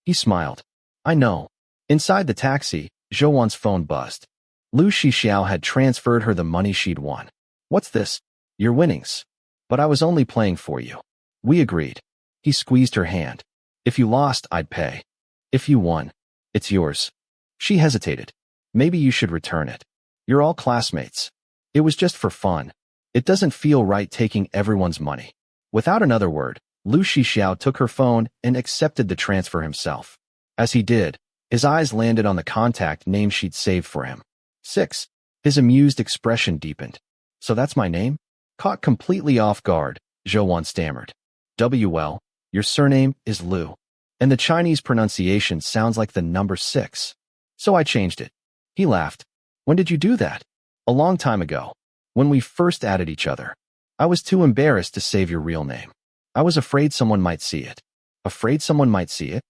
He smiled. I know. Inside the taxi, Zhou Wan's phone buzzed. Lu Shixiao had transferred her the money she'd won. What's this? Your winnings. But I was only playing for you. We agreed. He squeezed her hand. If you lost, I'd pay. If you won, it's yours. She hesitated. Maybe you should return it. You're all classmates. It was just for fun. It doesn't feel right taking everyone's money. Without another word, Lu Shixiao took her phone and accepted the transfer himself. As he did, his eyes landed on the contact name she'd saved for him. 6. His amused expression deepened. So that's my name? Caught completely off guard, Zhou Wan stammered. Well, your surname is Lu. And the Chinese pronunciation sounds like the number 6. So I changed it. He laughed. When did you do that? A long time ago. When we first added each other. I was too embarrassed to save your real name. I was afraid someone might see it. Afraid someone might see it?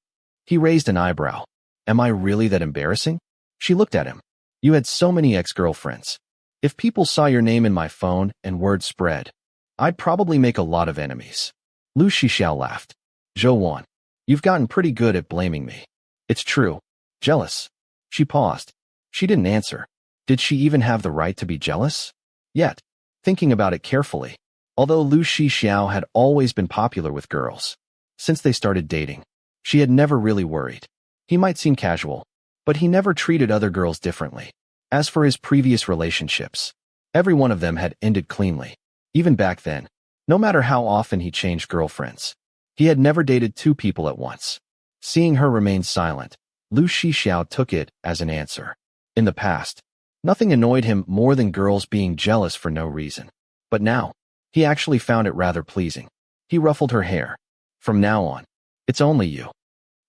He raised an eyebrow. Am I really that embarrassing? She looked at him. You had so many ex-girlfriends. If people saw your name in my phone and word spread, I'd probably make a lot of enemies. Lu Shixiao laughed. Zhou, you've gotten pretty good at blaming me. It's true. Jealous. She paused. She didn't answer. Did she even have the right to be jealous? Yet, thinking about it carefully, although Lu Shixiao had always been popular with girls, since they started dating, she had never really worried. He might seem casual, but he never treated other girls differently. As for his previous relationships, every one of them had ended cleanly. Even back then, no matter how often he changed girlfriends, he had never dated two people at once. Seeing her remain silent, Lu Shixiao took it as an answer. In the past, nothing annoyed him more than girls being jealous for no reason. But now, he actually found it rather pleasing. He ruffled her hair. From now on, it's only you.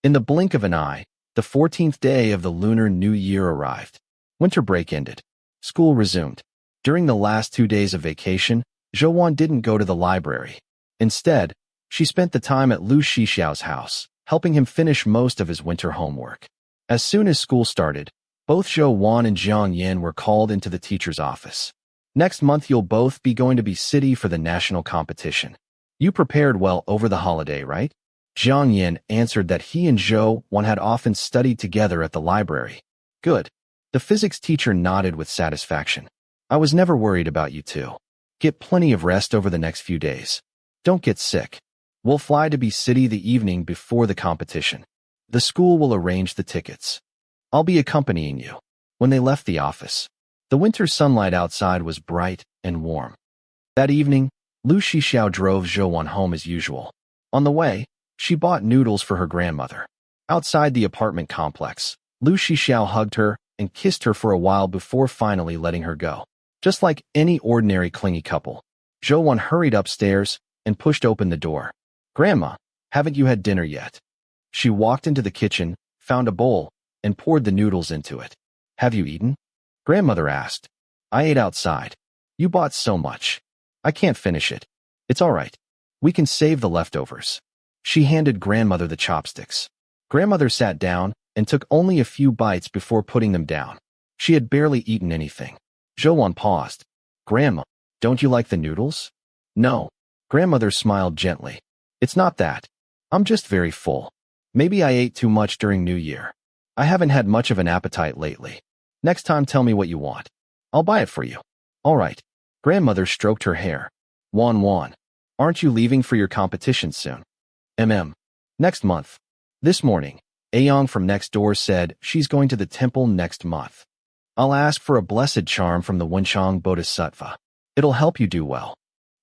In the blink of an eye, the 14th day of the Lunar New Year arrived. Winter break ended. School resumed. During the last 2 days of vacation, Zhou didn't go to the library. Instead, she spent the time at Lu Shixiao's house, helping him finish most of his winter homework. As soon as school started, both Zhou and Jiang Yan were called into the teacher's office. Next month you'll both be going to be city for the national competition. You prepared well over the holiday, right? Jiang Yan answered that he and Zhou had often studied together at the library. Good. The physics teacher nodded with satisfaction. I was never worried about you two. Get plenty of rest over the next few days. Don't get sick. We'll fly to be city the evening before the competition. The school will arrange the tickets. I'll be accompanying you. When they left the office, the winter sunlight outside was bright and warm. That evening, Lu Shixiao drove Zhou home as usual. On the way, she bought noodles for her grandmother. Outside the apartment complex, Lu Shixiao hugged her and kissed her for a while before finally letting her go. Just like any ordinary clingy couple, Zhou hurried upstairs and pushed open the door. Grandma, haven't you had dinner yet? She walked into the kitchen, found a bowl, and poured the noodles into it. Have you eaten? Grandmother asked. I ate outside. You bought so much. I can't finish it. It's all right. We can save the leftovers. She handed grandmother the chopsticks. Grandmother sat down and took only a few bites before putting them down. She had barely eaten anything. Zhou paused. Grandma, don't you like the noodles? No. Grandmother smiled gently. It's not that. I'm just very full. Maybe I ate too much during New Year. I haven't had much of an appetite lately. Next time tell me what you want. I'll buy it for you. All right. Grandmother stroked her hair. Wan, aren't you leaving for your competition soon? Next month. This morning, Ayong from next door said she's going to the temple next month. I'll ask for a blessed charm from the Wenchang Bodhisattva. It'll help you do well.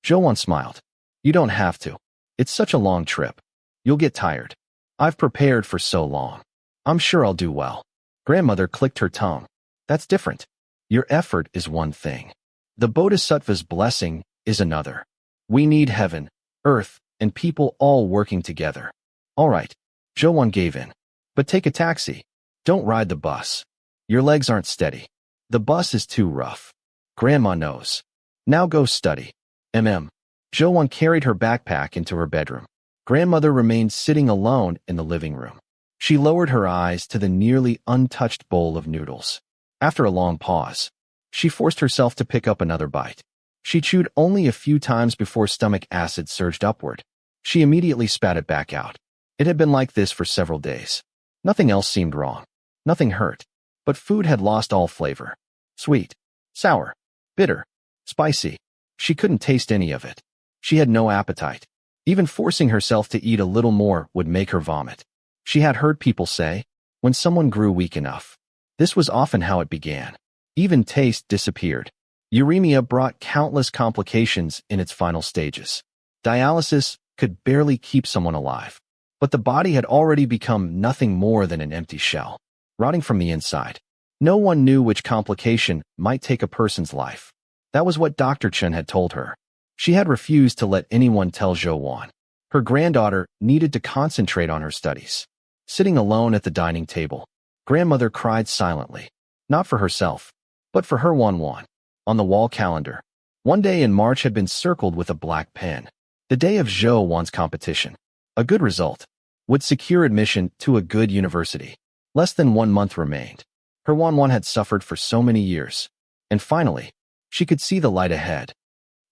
Zhou smiled. You don't have to. It's such a long trip. You'll get tired. I've prepared for so long. I'm sure I'll do well. Grandmother clicked her tongue. That's different. Your effort is one thing. The Bodhisattva's blessing is another. We need heaven, earth, and people all working together. All right. Zhou gave in. But take a taxi. Don't ride the bus. Your legs aren't steady. The bus is too rough. Grandma knows. Now go study. Zhou carried her backpack into her bedroom. Grandmother remained sitting alone in the living room. She lowered her eyes to the nearly untouched bowl of noodles. After a long pause, she forced herself to pick up another bite. She chewed only a few times before stomach acid surged upward. She immediately spat it back out. It had been like this for several days. Nothing else seemed wrong. Nothing hurt. But food had lost all flavor. Sweet, sour, bitter, spicy. She couldn't taste any of it. She had no appetite. Even forcing herself to eat a little more would make her vomit. She had heard people say, when someone grew weak enough, this was often how it began. Even taste disappeared. Uremia brought countless complications in its final stages. Dialysis could barely keep someone alive. But the body had already become nothing more than an empty shell, rotting from the inside. No one knew which complication might take a person's life. That was what Dr. Chen had told her. She had refused to let anyone tell Zhou. Her granddaughter needed to concentrate on her studies. Sitting alone at the dining table, grandmother cried silently. Not for herself, but for her Wan. On the wall calendar, One day in March had been circled with a black pen. The day of Zhou Wan's competition. A good result would secure admission to a good university. Less than 1 month remained. Her Wan had suffered for so many years. And finally, she could see the light ahead.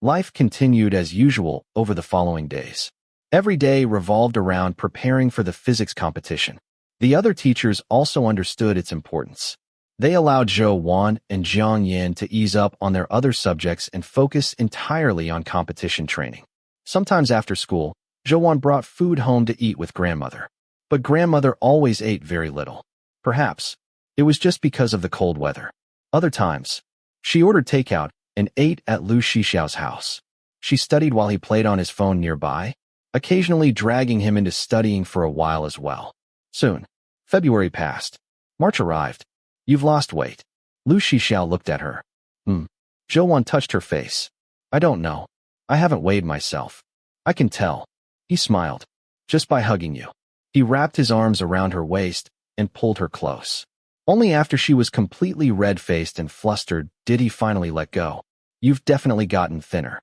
Life continued as usual over the following days. Every day revolved around preparing for the physics competition. The other teachers also understood its importance. They allowed Zhou Wan and Jiang Yin to ease up on their other subjects and focus entirely on competition training. Sometimes after school, Zhou Wan brought food home to eat with grandmother. But grandmother always ate very little. Perhaps it was just because of the cold weather. Other times, she ordered takeout and ate at Lu Shixiao's house. She studied while he played on his phone nearby, occasionally dragging him into studying for a while as well. Soon, February passed. March arrived. You've lost weight. Lu Shixiao looked at her. Zhou Wan touched her face. I don't know. I haven't weighed myself. I can tell. He smiled. Just by hugging you. He wrapped his arms around her waist and pulled her close. Only after she was completely red-faced and flustered did he finally let go. You've definitely gotten thinner.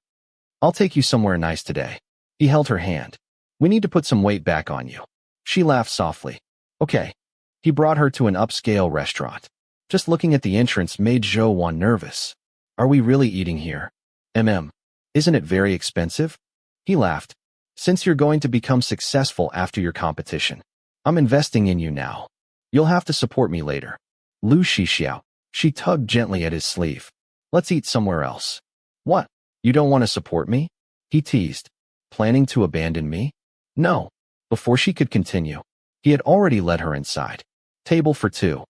I'll take you somewhere nice today. He held her hand. We need to put some weight back on you. She laughed softly. Okay. He brought her to an upscale restaurant. Just looking at the entrance made Zhou Wan nervous. Are we really eating here? Isn't it very expensive? He laughed. Since you're going to become successful after your competition, I'm investing in you now. You'll have to support me later. Lu Shixiao. She tugged gently at his sleeve. Let's eat somewhere else. What? You don't want to support me? He teased. Planning to abandon me? No. Before she could continue, he had already led her inside. Table for two.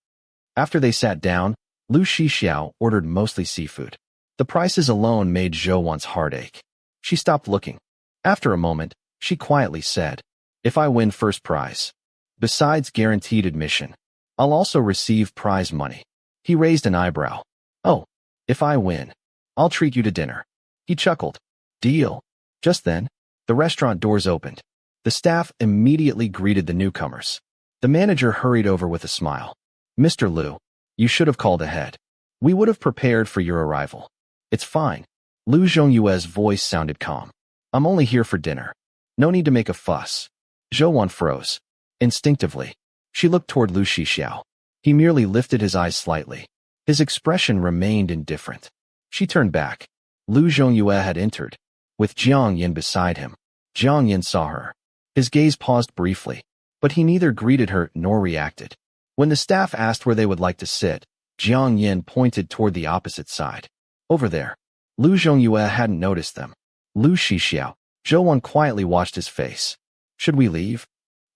After they sat down, Lu Shixiao ordered mostly seafood. The prices alone made Zhou Wan's heart ache. She stopped looking. After a moment, she quietly said, If I win first prize, besides guaranteed admission, I'll also receive prize money. He raised an eyebrow. Oh, if I win, I'll treat you to dinner. He chuckled. Deal. Just then, the restaurant doors opened. The staff immediately greeted the newcomers. The manager hurried over with a smile. Mr. Lu, you should have called ahead. We would have prepared for your arrival. It's fine. Lu Zhongyue's voice sounded calm. I'm only here for dinner. No need to make a fuss. Zhou Wan froze. Instinctively, she looked toward Lu Shixiao. He merely lifted his eyes slightly. His expression remained indifferent. She turned back. Lu Zhongyue had entered, with Jiang Yin beside him. Jiang Yin saw her. His gaze paused briefly, but he neither greeted her nor reacted. When the staff asked where they would like to sit, Jiang Yin pointed toward the opposite side. Over there. Lu Zhongyue hadn't noticed them. Lu Shixiao. Zhou Wan quietly watched his face. Should we leave?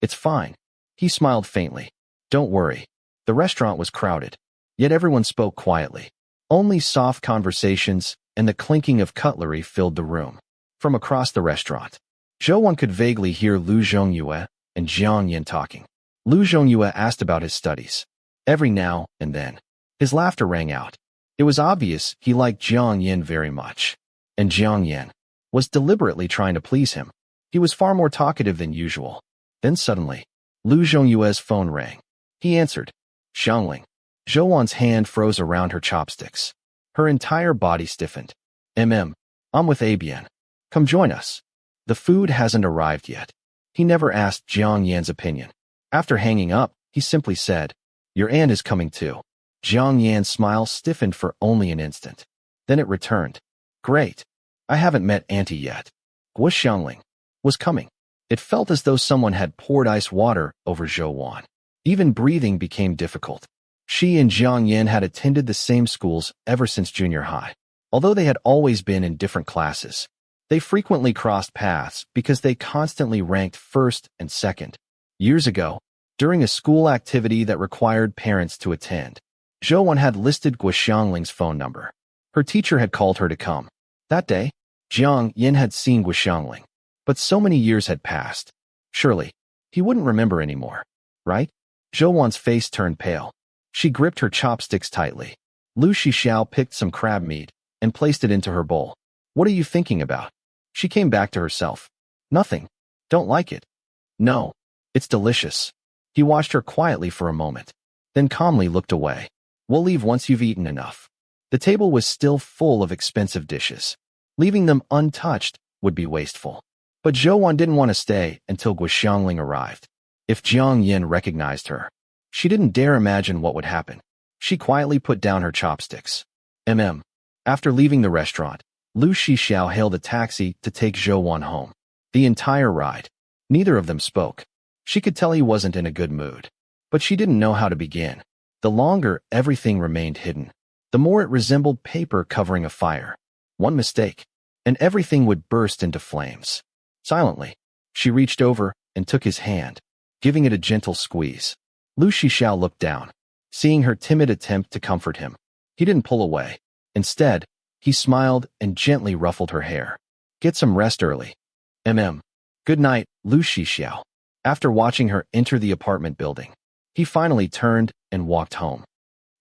It's fine. He smiled faintly. Don't worry. The restaurant was crowded, yet everyone spoke quietly. Only soft conversations and the clinking of cutlery filled the room. From across the restaurant, Zhou Wan could vaguely hear Lu Zhongyue and Jiang Yin talking. Lu Zhongyue asked about his studies. Every now and then, his laughter rang out. It was obvious he liked Jiang Yin very much. And Jiang Yin was deliberately trying to please him. He was far more talkative than usual. Then suddenly, Lu Zhongyue's phone rang. He answered. Xiangling. Zhou Wan's hand froze around her chopsticks. Her entire body stiffened. I'm with Abian. Come join us. The food hasn't arrived yet. He never asked Jiang Yan's opinion. After hanging up, he simply said, Your aunt is coming too. Jiang Yan's smile stiffened for only an instant. Then it returned. Great. I haven't met Auntie yet. Guo Xiangling was coming. It felt as though someone had poured ice water over Zhou Wan. Even breathing became difficult. She and Jiang Yin had attended the same schools ever since junior high. Although they had always been in different classes, they frequently crossed paths because they constantly ranked first and second. Years ago, during a school activity that required parents to attend, Zhou Wan had listed Guo Xiangling's phone number. Her teacher had called her to come. That day, Jiang Yin had seen Guo Xiangling. But so many years had passed. Surely, he wouldn't remember anymore, right? Zhou Wan's face turned pale. She gripped her chopsticks tightly. Lu Shixiao picked some crab meat and placed it into her bowl. What are you thinking about? She came back to herself. Nothing. Don't like it. No. It's delicious. He watched her quietly for a moment, then calmly looked away. We'll leave once you've eaten enough. The table was still full of expensive dishes. Leaving them untouched would be wasteful. But Zhou didn't want to stay until Guoxiangling arrived. If Jiang Yin recognized her, she didn't dare imagine what would happen. She quietly put down her chopsticks. After leaving the restaurant, Lu Shixiao hailed a taxi to take Zhou home. The entire ride, neither of them spoke. She could tell he wasn't in a good mood. But she didn't know how to begin. The longer everything remained hidden, the more it resembled paper covering a fire. One mistake, and everything would burst into flames. Silently, she reached over and took his hand, giving it a gentle squeeze. Lu Shixiao looked down, seeing her timid attempt to comfort him. He didn't pull away. Instead, he smiled and gently ruffled her hair. Get some rest early. Good night, Lu Shixiao. After watching her enter the apartment building, he finally turned and walked home.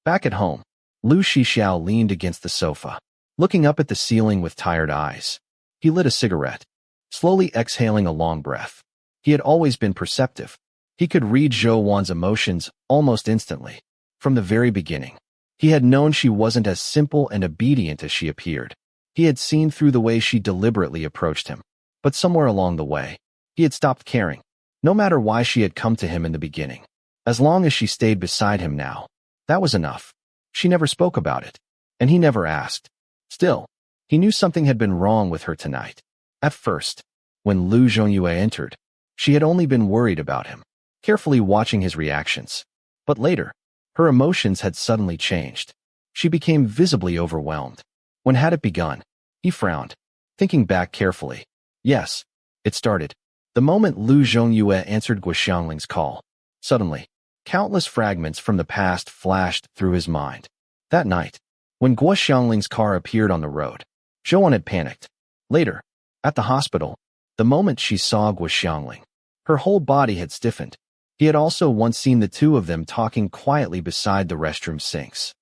Back at home, Lu Shixiao leaned against the sofa, looking up at the ceiling with tired eyes. He lit a cigarette, slowly exhaling a long breath. He had always been perceptive. He could read Zhou emotions almost instantly. From the very beginning, he had known she wasn't as simple and obedient as she appeared. He had seen through the way she deliberately approached him. But somewhere along the way, he had stopped caring. No matter why she had come to him in the beginning, as long as she stayed beside him now, that was enough. She never spoke about it, and he never asked. Still, he knew something had been wrong with her tonight. At first, when Lu Zhongyue entered, she had only been worried about him, carefully watching his reactions. But later, her emotions had suddenly changed. She became visibly overwhelmed. When had it begun? He frowned, thinking back carefully. Yes, it started. The moment Lu Zhongyue answered Guoxiangling's call. Suddenly, countless fragments from the past flashed through his mind. That night, when Guoxiangling's car appeared on the road, Zhou had panicked. Later, at the hospital, the moment she saw Guoxiangling, her whole body had stiffened. He had also once seen the two of them talking quietly beside the restroom sinks.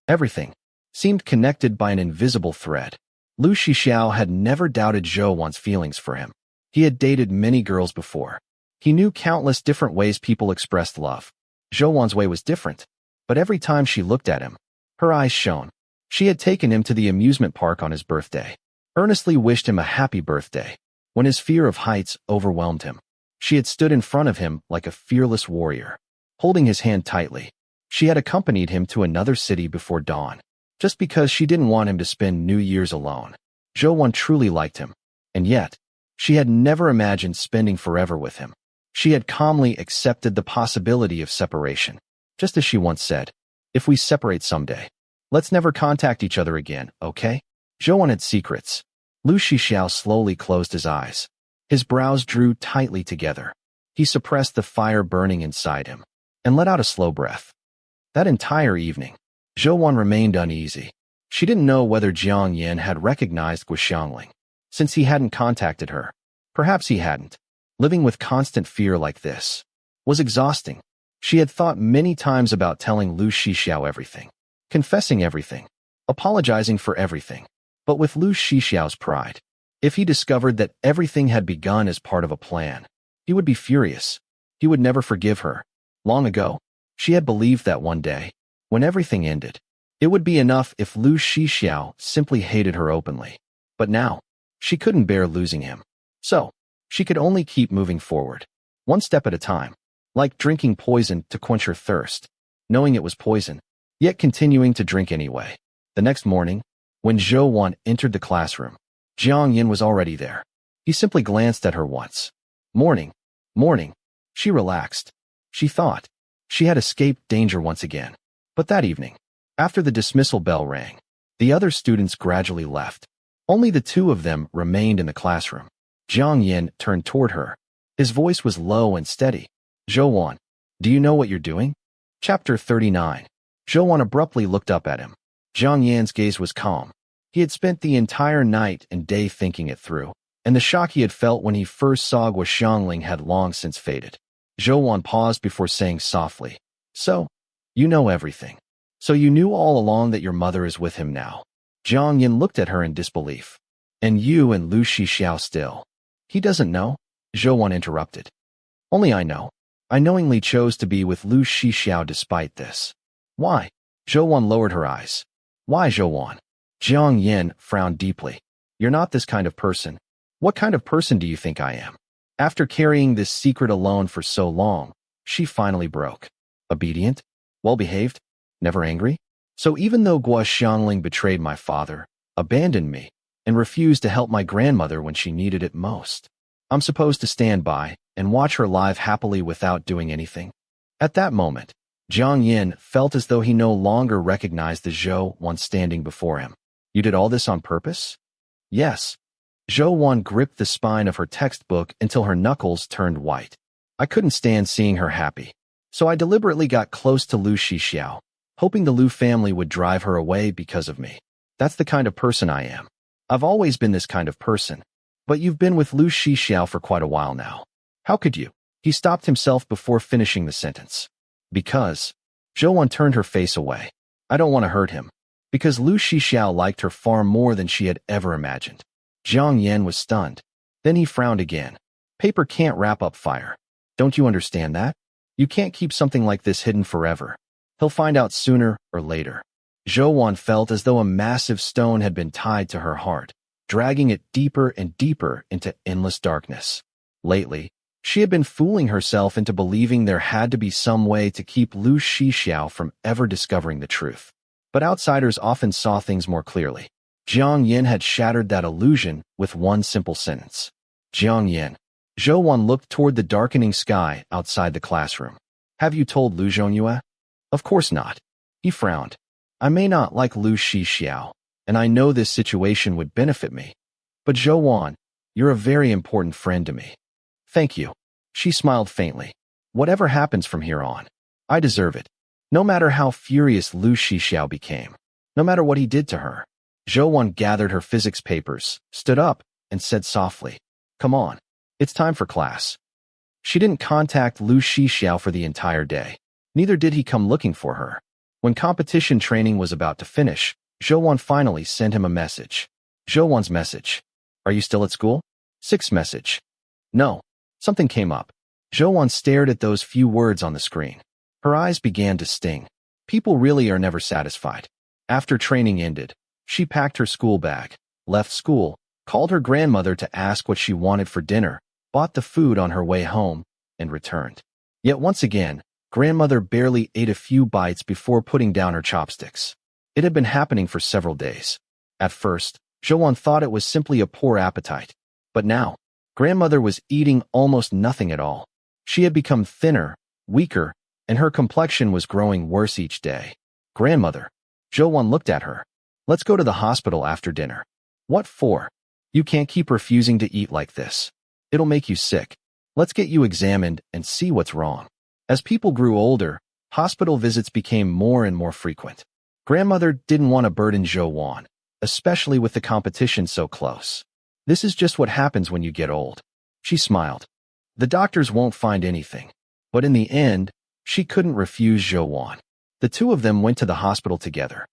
Everything seemed connected by an invisible thread. Lu Shixiao had never doubted Zhou's feelings for him. He had dated many girls before. He knew countless different ways people expressed love. Zhou's way was different, but every time she looked at him, her eyes shone. She had taken him to the amusement park on his birthday, earnestly wished him a happy birthday. When his fear of heights overwhelmed him, she had stood in front of him like a fearless warrior, holding his hand tightly. She had accompanied him to another city before dawn, just because she didn't want him to spend New Year's alone. Zhou truly liked him, and yet, she had never imagined spending forever with him. She had calmly accepted the possibility of separation, just as she once said, if we separate someday, let's never contact each other again, okay? Zhou had secrets. Lu Shixiao slowly closed his eyes. His brows drew tightly together. He suppressed the fire burning inside him and let out a slow breath. That entire evening, Zhou remained uneasy. She didn't know whether Jiang Yin had recognized Guoxiangling, since he hadn't contacted her. Perhaps he hadn't. Living with constant fear like this was exhausting. She had thought many times about telling Lu Shixiao everything, confessing everything, apologizing for everything. But with Lu Shixiao's pride, if he discovered that everything had begun as part of a plan, he would be furious. He would never forgive her. Long ago, she had believed that one day, when everything ended, it would be enough if Lu Shixiao simply hated her openly. But now, she couldn't bear losing him. So, she could only keep moving forward, one step at a time, like drinking poison to quench her thirst, knowing it was poison, yet continuing to drink anyway. The next morning, when Zhou entered the classroom, Jiang Yin was already there. He simply glanced at her once. Morning. She relaxed. She thought she had escaped danger once again. But that evening, after the dismissal bell rang, the other students gradually left. Only the two of them remained in the classroom. Jiang Yin turned toward her. His voice was low and steady. Zhou, do you know what you're doing? Chapter 39. Zhou abruptly looked up at him. Jiang Yin's gaze was calm. He had spent the entire night and day thinking it through, and the shock he had felt when he first saw Guoxiangling had long since faded. Zhou paused before saying softly, So, you know everything. So you knew all along that your mother is with him now. Jiang Yin looked at her in disbelief. And you and Lu Shixiao still. He doesn't know? Zhou interrupted. Only I know. I knowingly chose to be with Lu Shixiao despite this. Why? Zhou lowered her eyes. Why, Zhou? Jiang Yin frowned deeply. You're not this kind of person. What kind of person do you think I am? After carrying this secret alone for so long, she finally broke. Obedient? Well-behaved? Never angry? So even though Gua Xiangling betrayed my father, abandoned me, and refused to help my grandmother when she needed it most, I'm supposed to stand by and watch her live happily without doing anything? At that moment, Jiang Yin felt as though he no longer recognized the Zhou Wan standing before him. You did all this on purpose? Yes. Zhou Wan gripped the spine of her textbook until her knuckles turned white. I couldn't stand seeing her happy, so I deliberately got close to Lu Shixiao, hoping the Lu family would drive her away because of me. That's the kind of person I am. I've always been this kind of person. But you've been with Lu Shixiao for quite a while now. How could you? He stopped himself before finishing the sentence. Because. Zhou Wan turned her face away. I don't want to hurt him. Because Lu Shixiao liked her far more than she had ever imagined. Jiang Yan was stunned. Then he frowned again. Paper can't wrap up fire. Don't you understand that? You can't keep something like this hidden forever. He'll find out sooner or later. Zhou Wan felt as though a massive stone had been tied to her heart, dragging it deeper and deeper into endless darkness. Lately, she had been fooling herself into believing there had to be some way to keep Lu Shixiao from ever discovering the truth. But outsiders often saw things more clearly. Jiang Yin had shattered that illusion with one simple sentence. Jiang Yin. Zhou Wan looked toward the darkening sky outside the classroom. Have you told Lu Zhongyue? Of course not. He frowned. I may not like Lu Shixiao, and I know this situation would benefit me. But Zhou Wan, you're a very important friend to me. Thank you. She smiled faintly. Whatever happens from here on, I deserve it. No matter how furious Lu Shixiao became, no matter what he did to her. Zhou Wan gathered her physics papers, stood up, and said softly, Come on. It's time for class. She didn't contact Lu Shixiao for the entire day. Neither did he come looking for her. When competition training was about to finish, Zhou Wan finally sent him a message. Zhou Wan's message. Are you still at school? 6 message. No. Something came up. Zhou Wan stared at those few words on the screen. Her eyes began to sting. People really are never satisfied. After training ended, she packed her school bag, left school, called her grandmother to ask what she wanted for dinner, bought the food on her way home, and returned. Yet once again, grandmother barely ate a few bites before putting down her chopsticks. It had been happening for several days. At first, Zhou Wan thought it was simply a poor appetite. But now, grandmother was eating almost nothing at all. She had become thinner, weaker, and her complexion was growing worse each day. Grandmother. Zhou Wan looked at her. Let's go to the hospital after dinner. What for? You can't keep refusing to eat like this. It'll make you sick. Let's get you examined and see what's wrong. As people grew older, hospital visits became more and more frequent. Grandmother didn't want to burden Zhou Wan, especially with the competition so close. This is just what happens when you get old. She smiled. The doctors won't find anything. But in the end, she couldn't refuse Zhou Wan. The two of them went to the hospital together.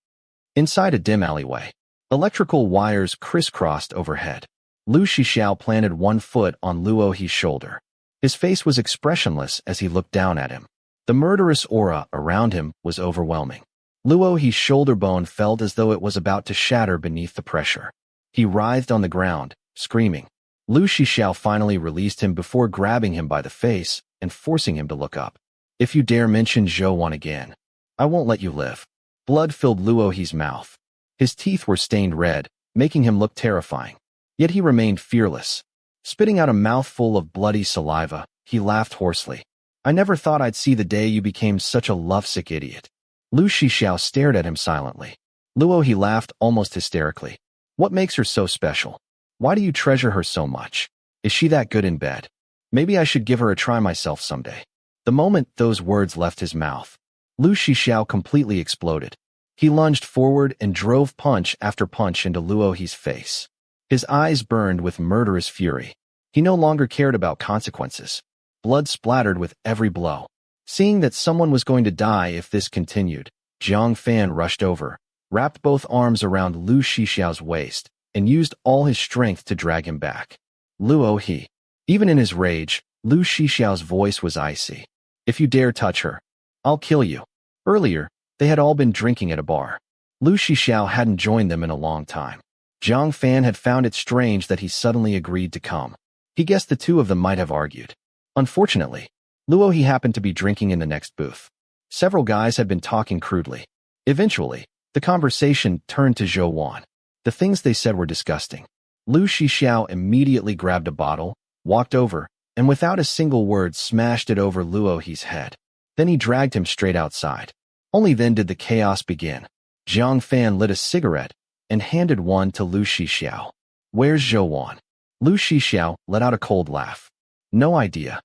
Inside a dim alleyway, electrical wires crisscrossed overhead. Lu Shixiao planted one foot on Luo He's shoulder. His face was expressionless as he looked down at him. The murderous aura around him was overwhelming. Luo He's shoulder bone felt as though it was about to shatter beneath the pressure. He writhed on the ground, screaming. Lu Shixiao finally released him before grabbing him by the face and forcing him to look up. If you dare mention Zhou Wan again, I won't let you live. Blood filled Luo He's mouth. His teeth were stained red, making him look terrifying. Yet he remained fearless. Spitting out a mouthful of bloody saliva, he laughed hoarsely. I never thought I'd see the day you became such a lovesick idiot. Lu Shixiao stared at him silently. Luo He laughed almost hysterically. What makes her so special? Why do you treasure her so much? Is she that good in bed? Maybe I should give her a try myself someday. The moment those words left his mouth, Lu Shixiao completely exploded. He lunged forward and drove punch after punch into Luo He's face. His eyes burned with murderous fury. He no longer cared about consequences. Blood splattered with every blow. Seeing that someone was going to die if this continued, Jiang Fan rushed over, wrapped both arms around Lu Shixiao's waist, and used all his strength to drag him back. Luo He. Even in his rage, Lu Shixiao's voice was icy. If you dare touch her, I'll kill you. Earlier, they had all been drinking at a bar. Lu Shixiao hadn't joined them in a long time. Zhang Fan had found it strange that he suddenly agreed to come. He guessed the two of them might have argued. Unfortunately, Luo he happened to be drinking in the next booth. Several guys had been talking crudely. Eventually, the conversation turned to Zhou Wan. The things they said were disgusting. Lu Shixiao immediately grabbed a bottle, walked over, and without a single word smashed it over Luo He's head. Then he dragged him straight outside. Only then did the chaos begin. Zhang Fan lit a cigarette and handed one to Lu Shixiao. Where's Zhou Wan? Lu Shixiao let out a cold laugh. No idea.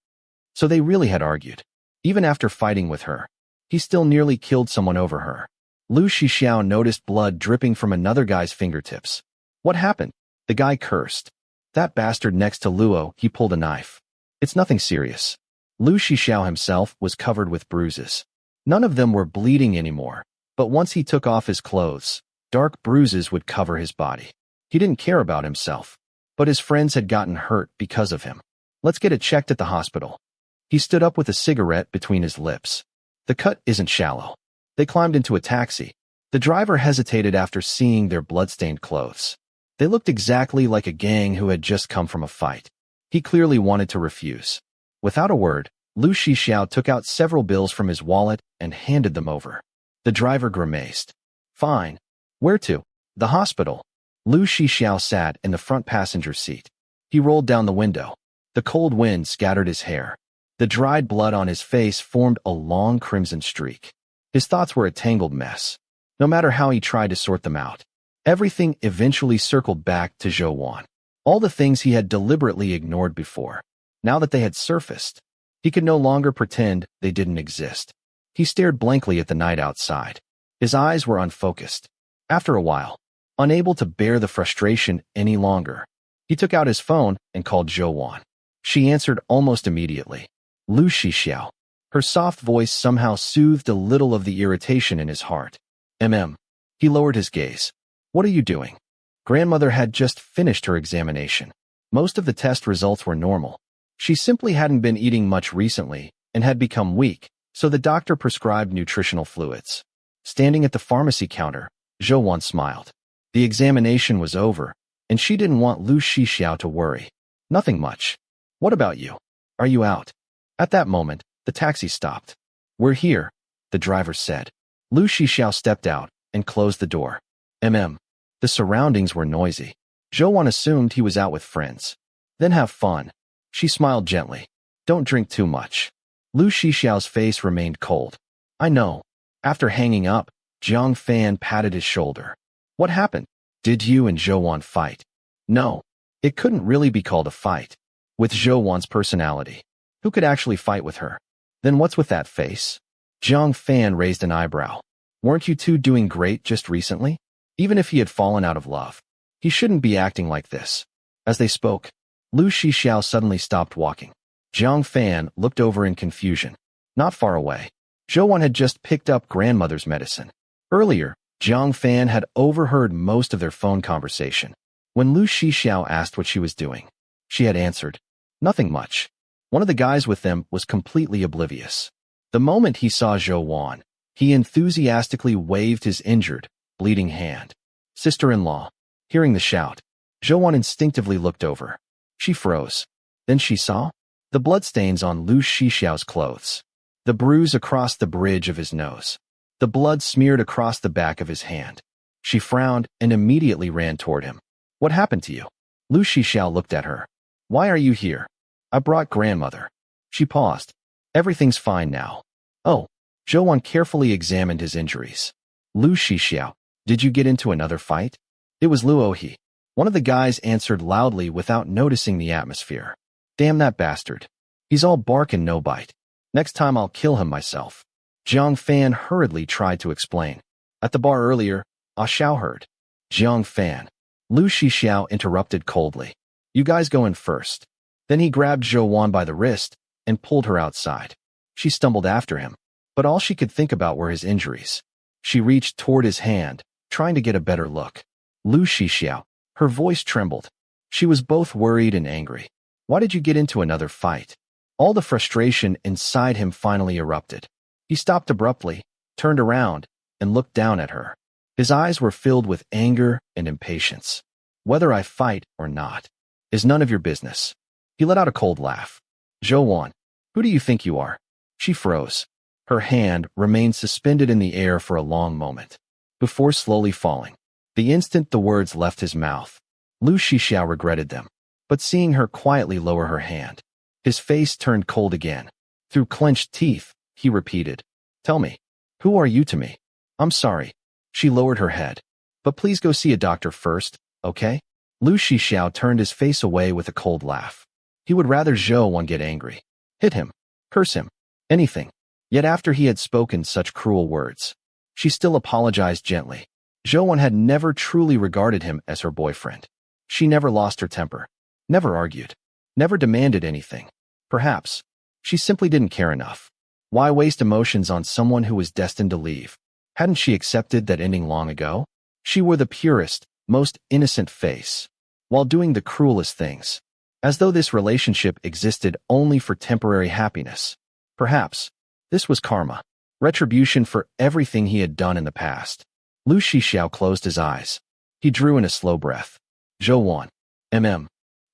So they really had argued. Even after fighting with her, he still nearly killed someone over her. Lu Shixiao noticed blood dripping from another guy's fingertips. What happened? The guy cursed. That bastard next to Luo, he pulled a knife. It's nothing serious. Lu Shixiao himself was covered with bruises. None of them were bleeding anymore, but once he took off his clothes, dark bruises would cover his body. He didn't care about himself, but his friends had gotten hurt because of him. Let's get it checked at the hospital. He stood up with a cigarette between his lips. The cut isn't shallow. They climbed into a taxi. The driver hesitated after seeing their blood-stained clothes. They looked exactly like a gang who had just come from a fight. He clearly wanted to refuse. Without a word, Lu Shixiao took out several bills from his wallet and handed them over. The driver grimaced. Fine. Where to? The hospital. Lu Shixiao sat in the front passenger seat. He rolled down the window. The cold wind scattered his hair. The dried blood on his face formed a long crimson streak. His thoughts were a tangled mess. No matter how he tried to sort them out, everything eventually circled back to Zhou Wan. All the things he had deliberately ignored before. Now that they had surfaced, he could no longer pretend they didn't exist. He stared blankly at the night outside. His eyes were unfocused. After a while, unable to bear the frustration any longer, he took out his phone and called Zhou Wan. She answered almost immediately. Lu Shixiao. Her soft voice somehow soothed a little of the irritation in his heart. He lowered his gaze. What are you doing? Grandmother had just finished her examination. Most of the test results were normal. She simply hadn't been eating much recently and had become weak, so the doctor prescribed nutritional fluids. Standing at the pharmacy counter, Zhou Wan smiled. The examination was over, and she didn't want Lu Shixiao to worry. Nothing much. What about you? Are you out? At that moment, the taxi stopped. We're here, the driver said. Lu Shixiao stepped out and closed the door. The surroundings were noisy. Zhou Wan assumed he was out with friends. Then have fun. She smiled gently. Don't drink too much. Lu Shixiao's face remained cold. I know. After hanging up, Zhang Fan patted his shoulder. What happened? Did you and Zhou Wan fight? No. It couldn't really be called a fight. With Zhou Wan's personality, who could actually fight with her? Then what's with that face? Zhang Fan raised an eyebrow. Weren't you two doing great just recently? Even if he had fallen out of love, he shouldn't be acting like this. As they spoke, Lu Shixiao suddenly stopped walking. Zhang Fan looked over in confusion. Not far away, Zhou Wan had just picked up grandmother's medicine. Earlier, Zhang Fan had overheard most of their phone conversation. When Lu Shixiao asked what she was doing, she had answered, nothing much. One of the guys with them was completely oblivious. The moment he saw Zhou Wan, he enthusiastically waved his injured, bleeding hand. Sister-in-law. Hearing the shout, Zhou Wan instinctively looked over. She froze. Then she saw the bloodstains on Lu Shixiao's clothes, the bruise across the bridge of his nose, the blood smeared across the back of his hand. She frowned and immediately ran toward him. What happened to you? Lu Shixiao looked at her. Why are you here? I brought grandmother. She paused. Everything's fine now. Oh. Zhou Wan carefully examined his injuries. Lu Shixiao. Did you get into another fight? It was Luo He. One of the guys answered loudly without noticing the atmosphere. Damn that bastard. He's all bark and no bite. Next time I'll kill him myself. Zhang Fan hurriedly tried to explain. At the bar earlier, Ah Xiao heard. Zhang Fan. Lu Shixiao interrupted coldly. You guys go in first. Then he grabbed Zhou Wan by the wrist and pulled her outside. She stumbled after him, but all she could think about were his injuries. She reached toward his hand, trying to get a better look. Lu Shixiao. Her voice trembled. She was both worried and angry. Why did you get into another fight? All the frustration inside him finally erupted. He stopped abruptly, turned around, and looked down at her. His eyes were filled with anger and impatience. Whether I fight or not is none of your business. He let out a cold laugh. Zhou, who do you think you are? She froze. Her hand remained suspended in the air for a long moment, before slowly falling. The instant the words left his mouth, Lu Shixiao regretted them. But seeing her quietly lower her hand, his face turned cold again. Through clenched teeth, he repeated, Tell me, who are you to me? I'm sorry. She lowered her head. But please go see a doctor first, okay? Lu Shixiao turned his face away with a cold laugh. He would rather Zhou get angry, hit him, curse him, anything. Yet after he had spoken such cruel words, she still apologized gently. Zhou had never truly regarded him as her boyfriend. She never lost her temper, never argued, never demanded anything. Perhaps she simply didn't care enough. Why waste emotions on someone who was destined to leave? Hadn't she accepted that ending long ago? She wore the purest, most innocent face, while doing the cruelest things, as though this relationship existed only for temporary happiness. Perhaps this was karma, retribution for everything he had done in the past. Lu Shixiao closed his eyes. He drew in a slow breath. Zhou,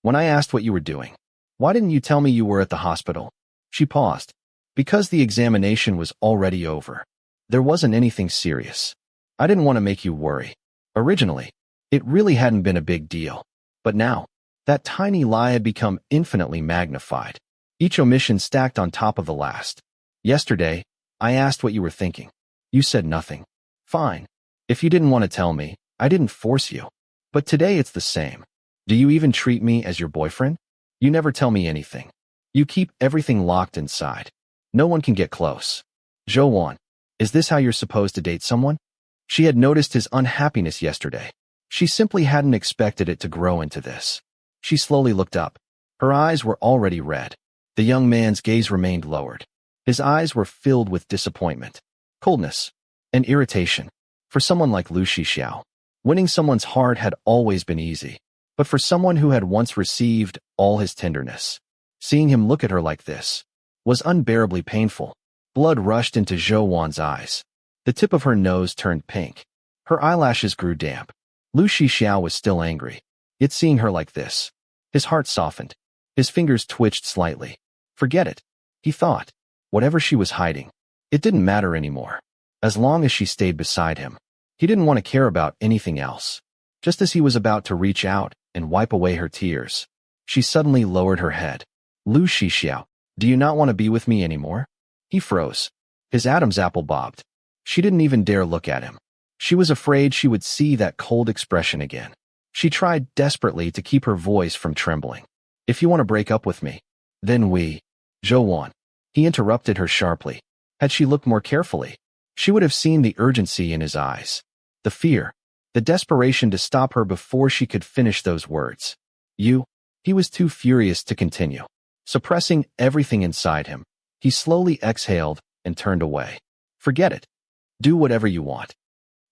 when I asked what you were doing, why didn't you tell me you were at the hospital? She paused. Because the examination was already over. There wasn't anything serious. I didn't want to make you worry. Originally, it really hadn't been a big deal. But now, that tiny lie had become infinitely magnified. Each omission stacked on top of the last. Yesterday, I asked what you were thinking. You said nothing. Fine. If you didn't want to tell me, I didn't force you. But today it's the same. Do you even treat me as your boyfriend? You never tell me anything. You keep everything locked inside. No one can get close. Zhou, is this how you're supposed to date someone? She had noticed his unhappiness yesterday. She simply hadn't expected it to grow into this. She slowly looked up. Her eyes were already red. The young man's gaze remained lowered. His eyes were filled with disappointment, coldness, and irritation. For someone like Lu Shixiao, winning someone's heart had always been easy. But for someone who had once received all his tenderness, seeing him look at her like this was unbearably painful. Blood rushed into Zhou eyes. The tip of her nose turned pink. Her eyelashes grew damp. Lu Shixiao was still angry. Yet seeing her like this, his heart softened. His fingers twitched slightly. Forget it, he thought. Whatever she was hiding, it didn't matter anymore. As long as she stayed beside him, he didn't want to care about anything else. Just as he was about to reach out and wipe away her tears, she suddenly lowered her head. Lu Shixiao, do you not want to be with me anymore? He froze. His Adam's apple bobbed. She didn't even dare look at him. She was afraid she would see that cold expression again. She tried desperately to keep her voice from trembling. If you want to break up with me, then Zhou. He interrupted her sharply. Had she looked more carefully, she would have seen the urgency in his eyes, the fear, the desperation to stop her before she could finish those words. He was too furious to continue. Suppressing everything inside him, he slowly exhaled and turned away. Forget it. Do whatever you want.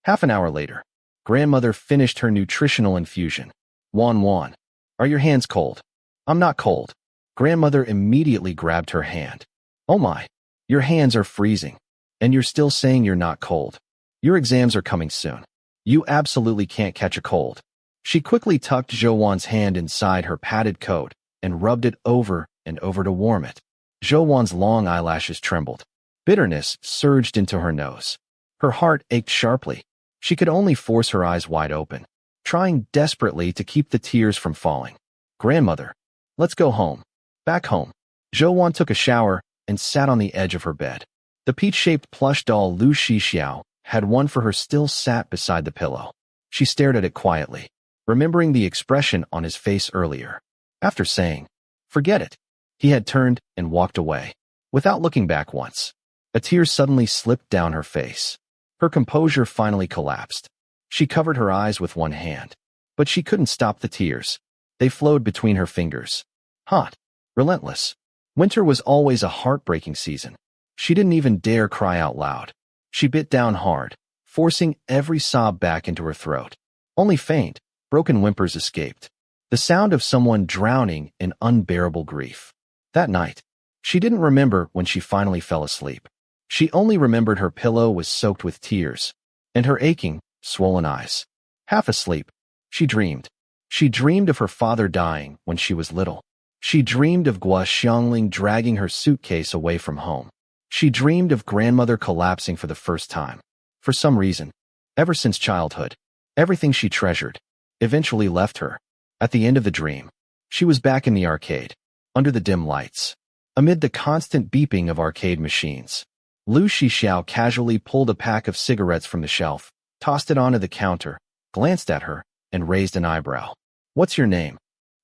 Half an hour later, grandmother finished her nutritional infusion. Wan, are your hands cold? I'm not cold. Grandmother immediately grabbed her hand. Oh my, your hands are freezing. And you're still saying you're not cold. Your exams are coming soon. You absolutely can't catch a cold. She quickly tucked Zhou's hand inside her padded coat and rubbed it over and over to warm it. Zhou's long eyelashes trembled. Bitterness surged into her nose. Her heart ached sharply. She could only force her eyes wide open, trying desperately to keep the tears from falling. Grandmother, let's go home. Back home. Zhou took a shower and sat on the edge of her bed. The peach-shaped plush doll Lu Shixiao had won for her still sat beside the pillow. She stared at it quietly, remembering the expression on his face earlier. After saying, "Forget it," he had turned and walked away, without looking back once. A tear suddenly slipped down her face. Her composure finally collapsed. She covered her eyes with one hand, but she couldn't stop the tears. They flowed between her fingers. Hot, relentless. Winter was always a heartbreaking season. She didn't even dare cry out loud. She bit down hard, forcing every sob back into her throat. Only faint, broken whimpers escaped. The sound of someone drowning in unbearable grief. That night, she didn't remember when she finally fell asleep. She only remembered her pillow was soaked with tears, and her aching, swollen eyes. Half asleep, she dreamed. She dreamed of her father dying when she was little. She dreamed of Gua Xiangling dragging her suitcase away from home. She dreamed of grandmother collapsing for the first time. For some reason, ever since childhood, everything she treasured eventually left her. At the end of the dream, she was back in the arcade, under the dim lights. Amid the constant beeping of arcade machines, Lu Shixiao casually pulled a pack of cigarettes from the shelf, tossed it onto the counter, glanced at her, and raised an eyebrow. "What's your name?"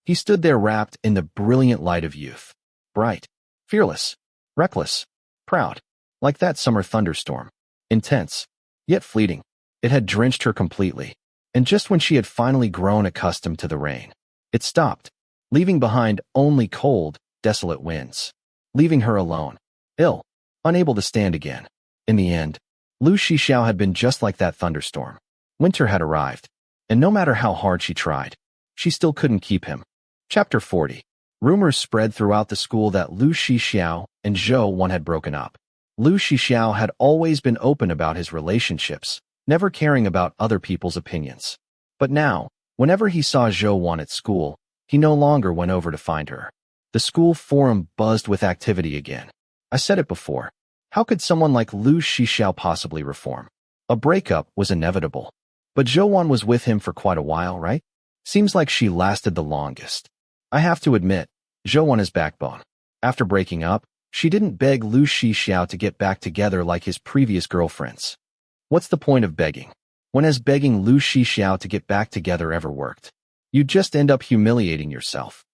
He stood there wrapped in the brilliant light of youth. Bright, fearless, reckless, proud, like that summer thunderstorm. Intense, yet fleeting. It had drenched her completely, and just when she had finally grown accustomed to the rain, it stopped, leaving behind only cold, desolate winds. Leaving her alone, ill, unable to stand again. In the end, Lu Shixiao had been just like that thunderstorm. Winter had arrived, and no matter how hard she tried, she still couldn't keep him. Chapter 40. Rumors spread throughout the school that Lu Shixiao and Zhou Wan had broken up. Lu Shixiao had always been open about his relationships, never caring about other people's opinions. But now, whenever he saw Zhou Wan at school, he no longer went over to find her. The school forum buzzed with activity again. I said it before. How could someone like Lu Shixiao possibly reform? A breakup was inevitable. But Zhou Wan was with him for quite a while, right? Seems like she lasted the longest. I have to admit, Zhou Wan is backbone. After breaking up, she didn't beg Lu Shixiao to get back together like his previous girlfriends. What's the point of begging? When has begging Lu Shixiao to get back together ever worked? You just end up humiliating yourself.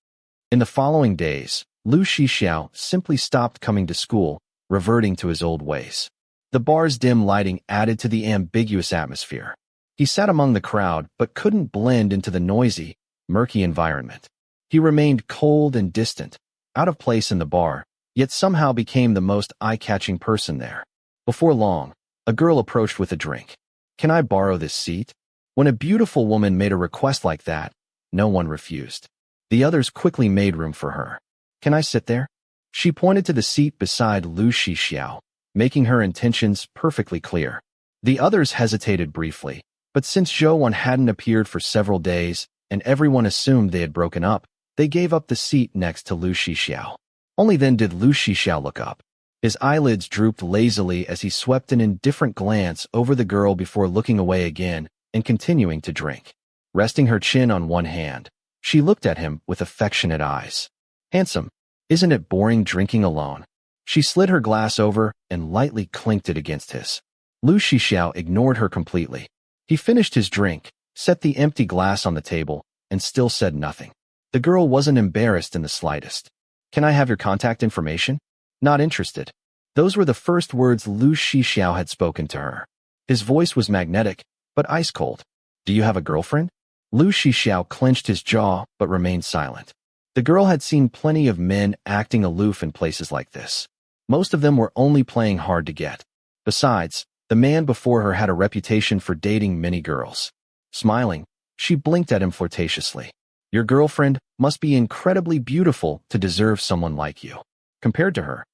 In the following days, Lu Shixiao simply stopped coming to school, reverting to his old ways. The bar's dim lighting added to the ambiguous atmosphere. He sat among the crowd but couldn't blend into the noisy, murky environment. He remained cold and distant, out of place in the bar, yet somehow became the most eye-catching person there. Before long, a girl approached with a drink. "Can I borrow this seat?" When a beautiful woman made a request like that, no one refused. The others quickly made room for her. "Can I sit there?" She pointed to the seat beside Lu Shixiao, making her intentions perfectly clear. The others hesitated briefly, but since Zhou Wan hadn't appeared for several days, and everyone assumed they had broken up, they gave up the seat next to Lu Shixiao. Only then did Lu Shixiao look up. His eyelids drooped lazily as he swept an indifferent glance over the girl before looking away again and continuing to drink. Resting her chin on one hand, she looked at him with affectionate eyes. "Handsome, isn't it boring drinking alone?" She slid her glass over and lightly clinked it against his. Lu Shixiao ignored her completely. He finished his drink, set the empty glass on the table, and still said nothing. The girl wasn't embarrassed in the slightest. "Can I have your contact information?" "Not interested." Those were the first words Lu Shixiao had spoken to her. His voice was magnetic, but ice cold. "Do you have a girlfriend?" Lu Shixiao clenched his jaw but remained silent. The girl had seen plenty of men acting aloof in places like this. Most of them were only playing hard to get. Besides, the man before her had a reputation for dating many girls. Smiling, she blinked at him flirtatiously. "Your girlfriend must be incredibly beautiful to deserve someone like you." Compared to her,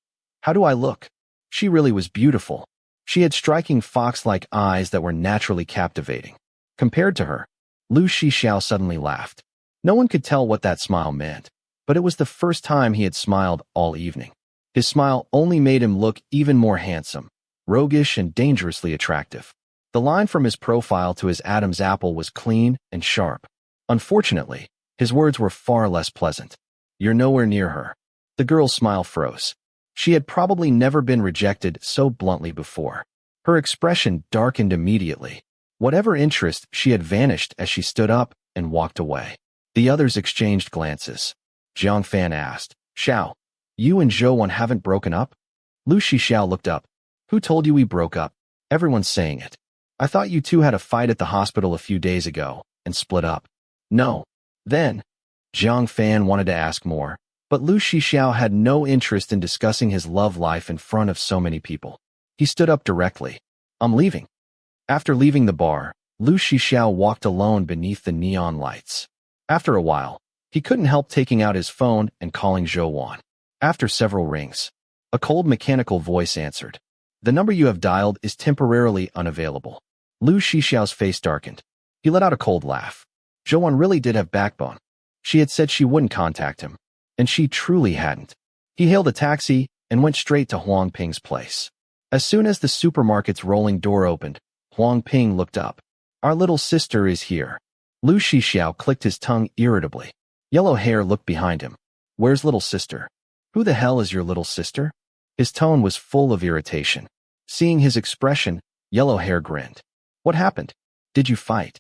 how do I look? She really was beautiful. She had striking fox-like eyes that were naturally captivating. Compared to her, Lu Shixiao suddenly laughed. No one could tell what that smile meant, but it was the first time he had smiled all evening. His smile only made him look even more handsome, roguish and dangerously attractive. The line from his profile to his Adam's apple was clean and sharp. Unfortunately, his words were far less pleasant. "You're nowhere near her." The girl's smile froze. She had probably never been rejected so bluntly before. Her expression darkened immediately. Whatever interest she had vanished as she stood up and walked away. The others exchanged glances. Jiang Fan asked, "Xiao, you and Zhou Wan haven't broken up?" Lu Shixiao looked up. "Who told you we broke up? Everyone's saying it. I thought you two had a fight at the hospital a few days ago and split up." "No." "Then?" Jiang Fan wanted to ask more, but Lu Shixiao had no interest in discussing his love life in front of so many people. He stood up directly. "I'm leaving." After leaving the bar, Lu Shixiao walked alone beneath the neon lights. After a while, he couldn't help taking out his phone and calling Zhou Wan. After several rings, a cold mechanical voice answered. "The number you have dialed is temporarily unavailable." Lu Shixiao's face darkened. He let out a cold laugh. Zhouan really did have backbone. She had said she wouldn't contact him, and she truly hadn't. He hailed a taxi and went straight to Huang Ping's place. As soon as the supermarket's rolling door opened, Huang Ping looked up. Our little sister is here. Lu Shixiao clicked his tongue irritably. Yellow Hair looked behind him. Where's little sister? Who the hell is your little sister? His tone was full of irritation. Seeing his expression, Yellow Hair grinned. What happened? Did you fight?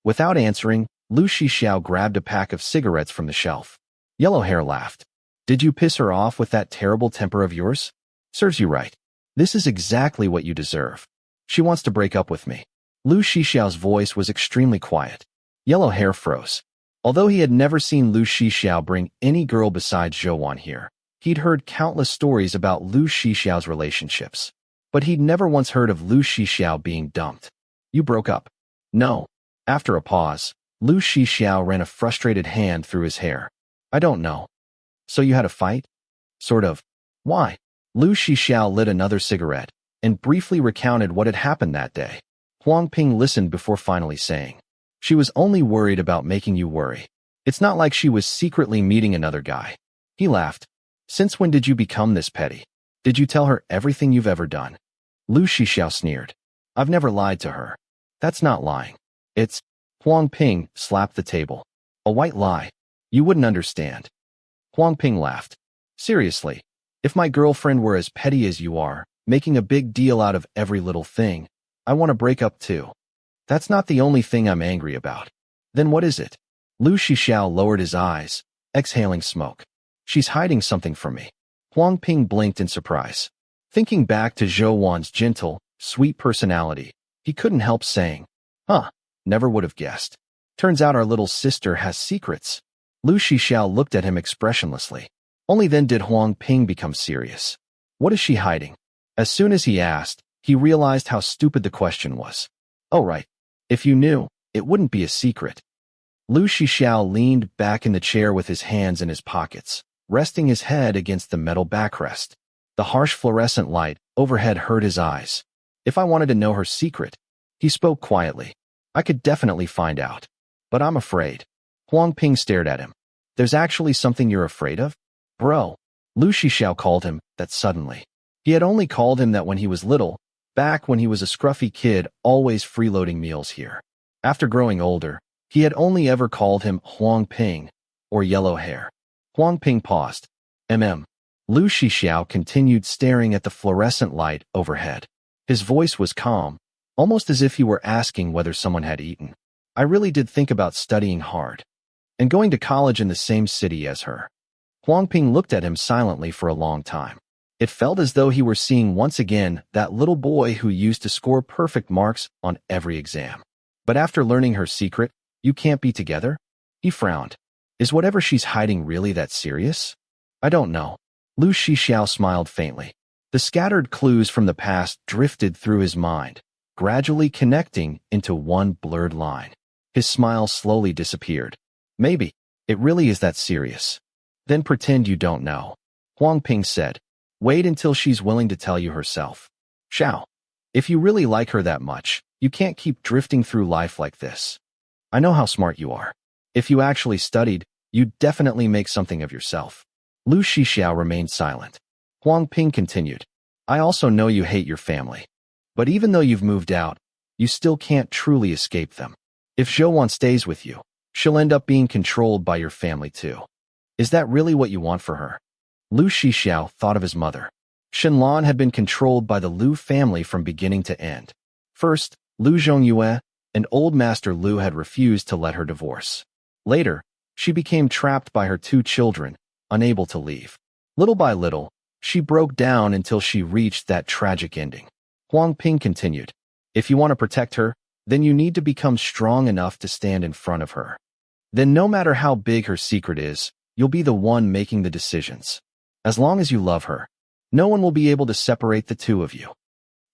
Without answering, Lu Shixiao grabbed a pack of cigarettes from the shelf. Yellow Hair laughed. Did you piss her off with that terrible temper of yours? Serves you right. This is exactly what you deserve. She wants to break up with me. Lu Shixiao's voice was extremely quiet. Yellow Hair froze. Although he had never seen Lu Shixiao bring any girl besides Zhouan here, he'd heard countless stories about Lu Shixiao's relationships. But he'd never once heard of Lu Shixiao being dumped. You broke up? No. After a pause, Lu Shixiao ran a frustrated hand through his hair. I don't know. So you had a fight? Sort of. Why? Lu Shixiao lit another cigarette and briefly recounted what had happened that day. Huang Ping listened before finally saying, She was only worried about making you worry. It's not like she was secretly meeting another guy. He laughed. Since when did you become this petty? Did you tell her everything you've ever done? Lu Shixiao sneered. I've never lied to her. That's not lying. It's... Huang Ping slapped the table. A white lie. You wouldn't understand. Huang Ping laughed. Seriously, if my girlfriend were as petty as you are, making a big deal out of every little thing, I want to break up too. That's not the only thing I'm angry about. Then what is it? Lu Shixiao lowered his eyes, exhaling smoke. She's hiding something from me. Huang Ping blinked in surprise. Thinking back to Zhouan's gentle, sweet personality, he couldn't help saying, never would have guessed. Turns out our little sister has secrets. Lu Shixiao looked at him expressionlessly. Only then did Huang Ping become serious. What is she hiding? As soon as he asked, he realized how stupid the question was. Oh right. If you knew, it wouldn't be a secret. Lu Shixiao leaned back in the chair with his hands in his pockets, resting his head against the metal backrest. The harsh fluorescent light overhead hurt his eyes. If I wanted to know her secret, he spoke quietly, I could definitely find out. But I'm afraid. Huang Ping stared at him. There's actually something you're afraid of? Bro. Lu Shixiao called him that suddenly. He had only called him that when he was little, back when he was a scruffy kid always freeloading meals here. After growing older, he had only ever called him Huang Ping, or Yellow Hair. Huang Ping paused. Lu Shixiao continued staring at the fluorescent light overhead. His voice was calm, almost as if he were asking whether someone had eaten. I really did think about studying hard and going to college in the same city as her. Huang Ping looked at him silently for a long time. It felt as though he were seeing once again that little boy who used to score perfect marks on every exam. But after learning her secret, you can't be together? He frowned. Is whatever she's hiding really that serious? I don't know. Lu Shixiao smiled faintly. The scattered clues from the past drifted through his mind, gradually connecting into one blurred line. His smile slowly disappeared. Maybe. It really is that serious. Then pretend you don't know. Huang Ping said. Wait until she's willing to tell you herself. Xiao. If you really like her that much, you can't keep drifting through life like this. I know how smart you are. If you actually studied, you'd definitely make something of yourself. Lu Shixiao remained silent. Huang Ping continued. I also know you hate your family. But even though you've moved out, you still can't truly escape them. If Zhouan stays with you, she'll end up being controlled by your family too. Is that really what you want for her? Lu Shixiao thought of his mother. Shenlan had been controlled by the Lu family from beginning to end. First, Lu Zhongyue and Old Master Lu had refused to let her divorce. Later, she became trapped by her two children, unable to leave. Little by little, she broke down until she reached that tragic ending. Huang Ping continued. If you want to protect her, then you need to become strong enough to stand in front of her. Then no matter how big her secret is, you'll be the one making the decisions. As long as you love her, no one will be able to separate the two of you.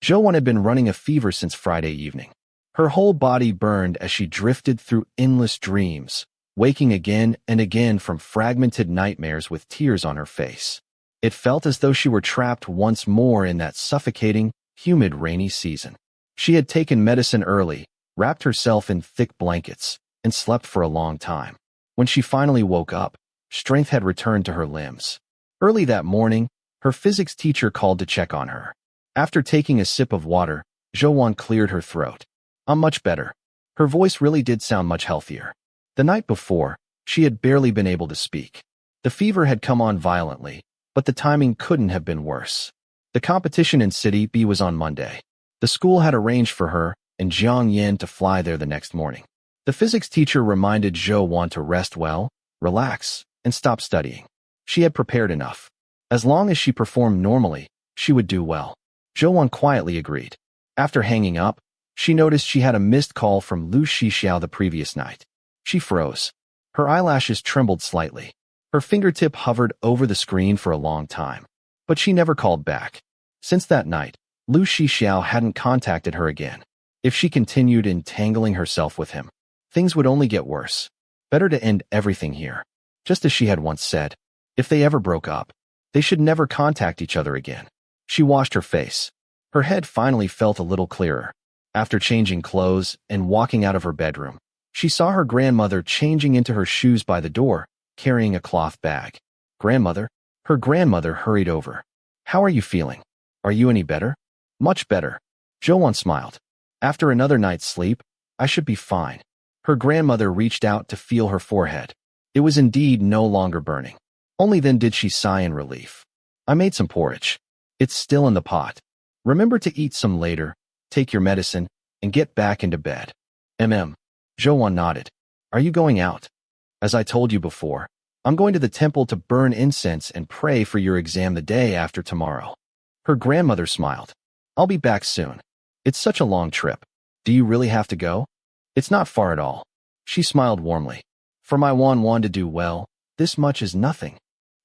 Zhouan had been running a fever since Friday evening. Her whole body burned as she drifted through endless dreams, waking again and again from fragmented nightmares with tears on her face. It felt as though she were trapped once more in that suffocating, humid rainy season. She had taken medicine early, wrapped herself in thick blankets, and slept for a long time. When she finally woke up, strength had returned to her limbs. Early that morning, her physics teacher called to check on her. After taking a sip of water, Zhou cleared her throat. "I'm much better." Her voice really did sound much healthier. The night before, she had barely been able to speak. The fever had come on violently, but the timing couldn't have been worse. The competition in City B was on Monday. The school had arranged for her and Jiang Yin to fly there the next morning. The physics teacher reminded Zhou to rest well, relax, and stop studying. She had prepared enough. As long as she performed normally, she would do well. Zhou quietly agreed. After hanging up, she noticed she had a missed call from Lu Shixiao the previous night. She froze. Her eyelashes trembled slightly. Her fingertip hovered over the screen for a long time. But she never called back. Since that night, Lu Shixiao hadn't contacted her again. If she continued entangling herself with him, things would only get worse. Better to end everything here. Just as she had once said, if they ever broke up, they should never contact each other again. She washed her face. Her head finally felt a little clearer. After changing clothes and walking out of her bedroom, she saw her grandmother changing into her shoes by the door, carrying a cloth bag. "Grandmother?" Her grandmother hurried over. "How are you feeling? Are you any better?" "Much better." Zhou smiled. "After another night's sleep, I should be fine." Her grandmother reached out to feel her forehead. It was indeed no longer burning. Only then did she sigh in relief. "I made some porridge. It's still in the pot. Remember to eat some later, take your medicine, and get back into bed." Zhou nodded. "Are you going out?" "As I told you before, I'm going to the temple to burn incense and pray for your exam the day after tomorrow." Her grandmother smiled. "I'll be back soon. It's such a long trip. Do you really have to go?" "It's not far at all." She smiled warmly. "For my Wan to do well, this much is nothing.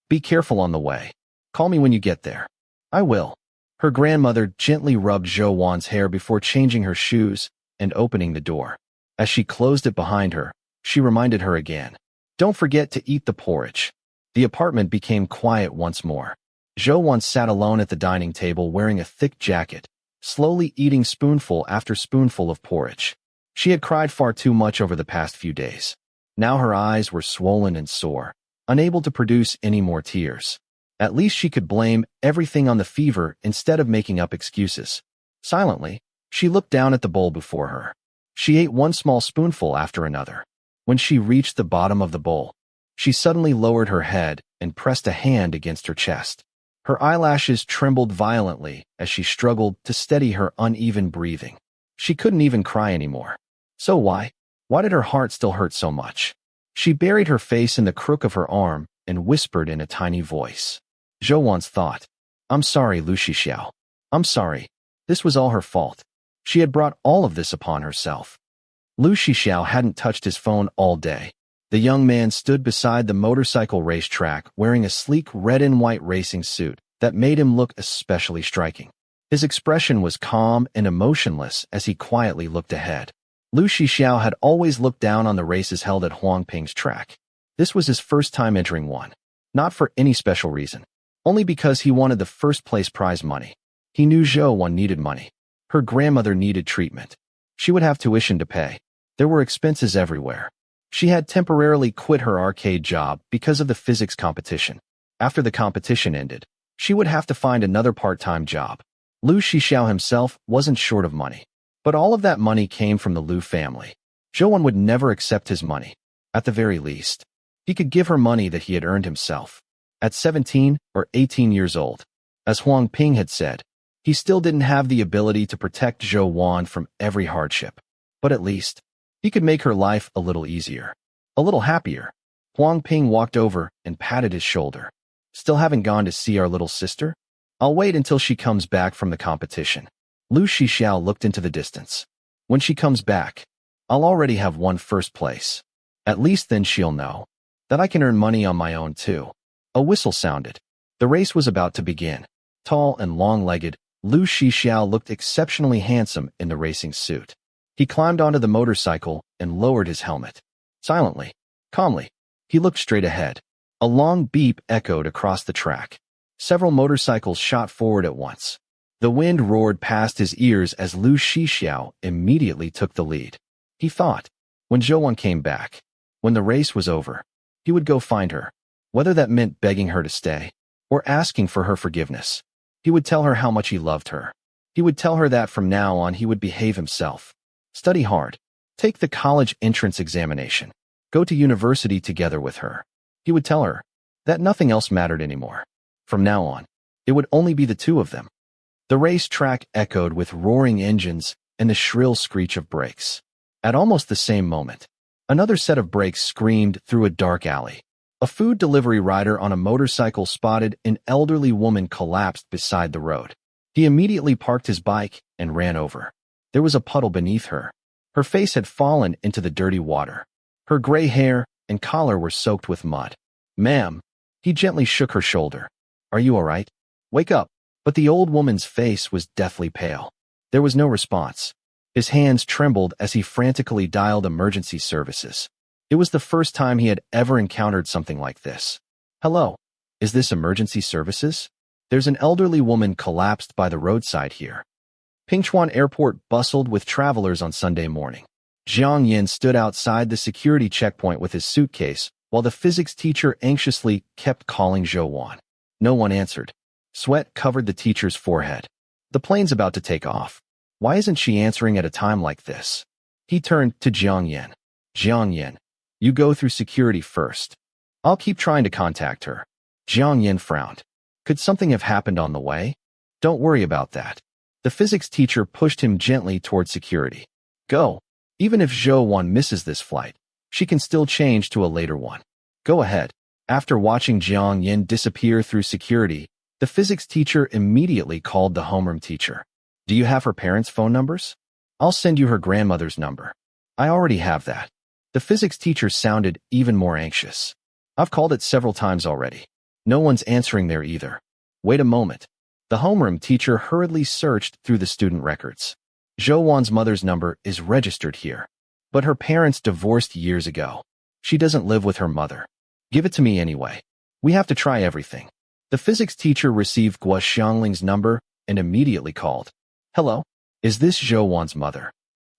Be careful on the way. Call me when you get there." "I will." Her grandmother gently rubbed Zhou hair before changing her shoes and opening the door. As she closed it behind her, she reminded her again, "Don't forget to eat the porridge." The apartment became quiet once more. Zhou sat alone at the dining table wearing a thick jacket, slowly eating spoonful after spoonful of porridge. She had cried far too much over the past few days. Now her eyes were swollen and sore, unable to produce any more tears. At least she could blame everything on the fever instead of making up excuses. Silently, she looked down at the bowl before her. She ate one small spoonful after another. When she reached the bottom of the bowl, she suddenly lowered her head and pressed a hand against her chest. Her eyelashes trembled violently as she struggled to steady her uneven breathing. She couldn't even cry anymore. So why did her heart still hurt so much? She buried her face in the crook of her arm and whispered in a tiny voice. Zhou thought, "I'm sorry, Lu Shixiao. I'm sorry. This was all her fault. She had brought all of this upon herself." Lu Shixiao hadn't touched his phone all day. The young man stood beside the motorcycle racetrack wearing a sleek red and white racing suit that made him look especially striking. His expression was calm and emotionless as he quietly looked ahead. Lu Shixiao had always looked down on the races held at Huangping's track. This was his first time entering one. Not for any special reason. Only because he wanted the first-place prize money. He knew Zhou needed money. Her grandmother needed treatment. She would have tuition to pay. There were expenses everywhere. She had temporarily quit her arcade job because of the physics competition. After the competition ended, she would have to find another part-time job. Lu Shixiao himself wasn't short of money. But all of that money came from the Lu family. Zhou would never accept his money. At the very least, he could give her money that he had earned himself. At 17 or 18 years old, as Huang Ping had said, he still didn't have the ability to protect Zhou from every hardship. But at least, he could make her life a little easier, a little happier. Huang Ping walked over and patted his shoulder. "Still haven't gone to see our little sister? I'll wait until she comes back from the competition." Lu Shixiao looked into the distance. "When she comes back, I'll already have won first place. At least then she'll know that I can earn money on my own too." A whistle sounded. The race was about to begin. Tall and long-legged, Lu Shixiao looked exceptionally handsome in the racing suit. He climbed onto the motorcycle and lowered his helmet. Silently, calmly, he looked straight ahead. A long beep echoed across the track. Several motorcycles shot forward at once. The wind roared past his ears as Lu Shixiao immediately took the lead. He thought, When Zhou came back, when the race was over, he would go find her, whether that meant begging her to stay or asking for her forgiveness. He would tell her how much he loved her. He would tell her that from now on he would behave himself, study hard, take the college entrance examination, go to university together with her. He would tell her that nothing else mattered anymore. From now on, it would only be the two of them. The racetrack echoed with roaring engines and the shrill screech of brakes. At almost the same moment, another set of brakes screamed through a dark alley. A food delivery rider on a motorcycle spotted an elderly woman collapsed beside the road. He immediately parked his bike and ran over. There was a puddle beneath her. Her face had fallen into the dirty water. Her gray hair and collar were soaked with mud. "Ma'am," he gently shook her shoulder. "Are you all right? Wake up." But the old woman's face was deathly pale. There was no response. His hands trembled as he frantically dialed emergency services. It was the first time he had ever encountered something like this. "Hello, is this emergency services? There's an elderly woman collapsed by the roadside here." Pingchuan Airport bustled with travelers on Sunday morning. Jiang Yin stood outside the security checkpoint with his suitcase, while the physics teacher anxiously kept calling Zhou. No one answered. Sweat covered the teacher's forehead. The plane's about to take off. Why isn't she answering at a time like this? He turned to Jiang Yin. "Jiang Yin, you go through security first. I'll keep trying to contact her." Jiang Yin frowned. Could something have happened on the way? "Don't worry about that." The physics teacher pushed him gently toward security. "Go. Even if Zhou misses this flight, she can still change to a later one. Go ahead." After watching Jiang Yin disappear through security, the physics teacher immediately called the homeroom teacher. "Do you have her parents' phone numbers? I'll send you her grandmother's number." "I already have that." The physics teacher sounded even more anxious. "I've called it several times already. No one's answering there either." "Wait a moment." The homeroom teacher hurriedly searched through the student records. "Zhou's mother's number is registered here, but her parents divorced years ago. She doesn't live with her mother. Give it to me anyway. We have to try everything." The physics teacher received Guo Xiangling's number and immediately called. "Hello, is this Zhou's mother?"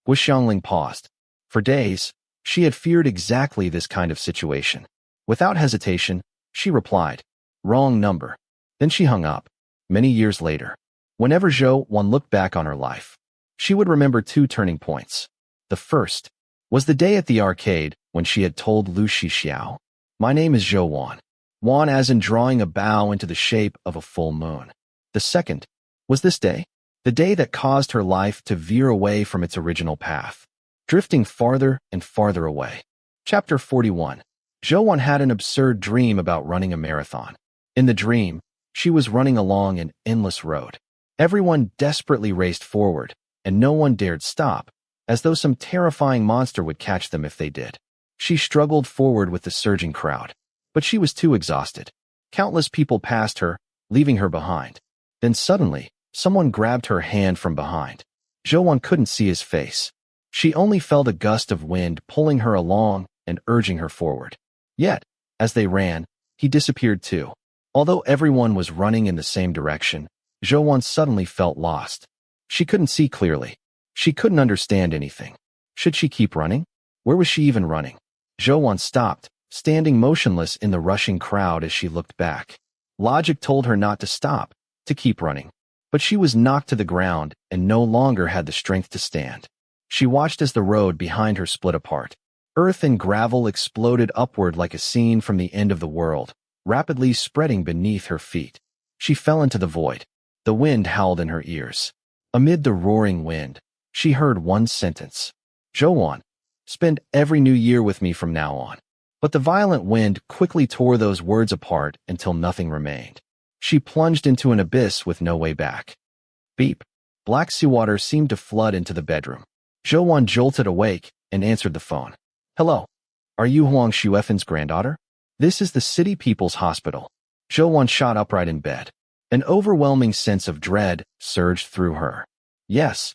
Guo Xiangling paused. For days, she had feared exactly this kind of situation. Without hesitation, she replied, "Wrong number." Then she hung up. Many years later, whenever Zhou looked back on her life, she would remember two turning points. The first was the day at the arcade when she had told Lu Shixiao, "My name is Zhou." Wan as in drawing a bow into the shape of a full moon. The second was this day, the day that caused her life to veer away from its original path, drifting farther and farther away. Chapter 41. Zhou had an absurd dream about running a marathon. In the dream, she was running along an endless road. Everyone desperately raced forward, and no one dared stop, as though some terrifying monster would catch them if they did. She struggled forward with the surging crowd, but she was too exhausted. Countless people passed her, leaving her behind. Then suddenly, someone grabbed her hand from behind. Zhou couldn't see his face. She only felt a gust of wind pulling her along and urging her forward. Yet, as they ran, he disappeared too. Although everyone was running in the same direction, Zhou suddenly felt lost. She couldn't see clearly. She couldn't understand anything. Should she keep running? Where was she even running? Zhou stopped, standing motionless in the rushing crowd as she looked back. Logic told her not to stop, to keep running. But she was knocked to the ground and no longer had the strength to stand. She watched as the road behind her split apart. Earth and gravel exploded upward like a scene from the end of the world, rapidly spreading beneath her feet. She fell into the void. The wind howled in her ears. Amid the roaring wind, she heard one sentence. "Zhou, spend every new year with me from now on." But the violent wind quickly tore those words apart until nothing remained. She plunged into an abyss with no way back. Beep. Black seawater seemed to flood into the bedroom. Zhou jolted awake and answered the phone. "Hello. Are you Huang Xuefen's granddaughter? This is the City People's Hospital." Zhou shot upright in bed. An overwhelming sense of dread surged through her. "Yes."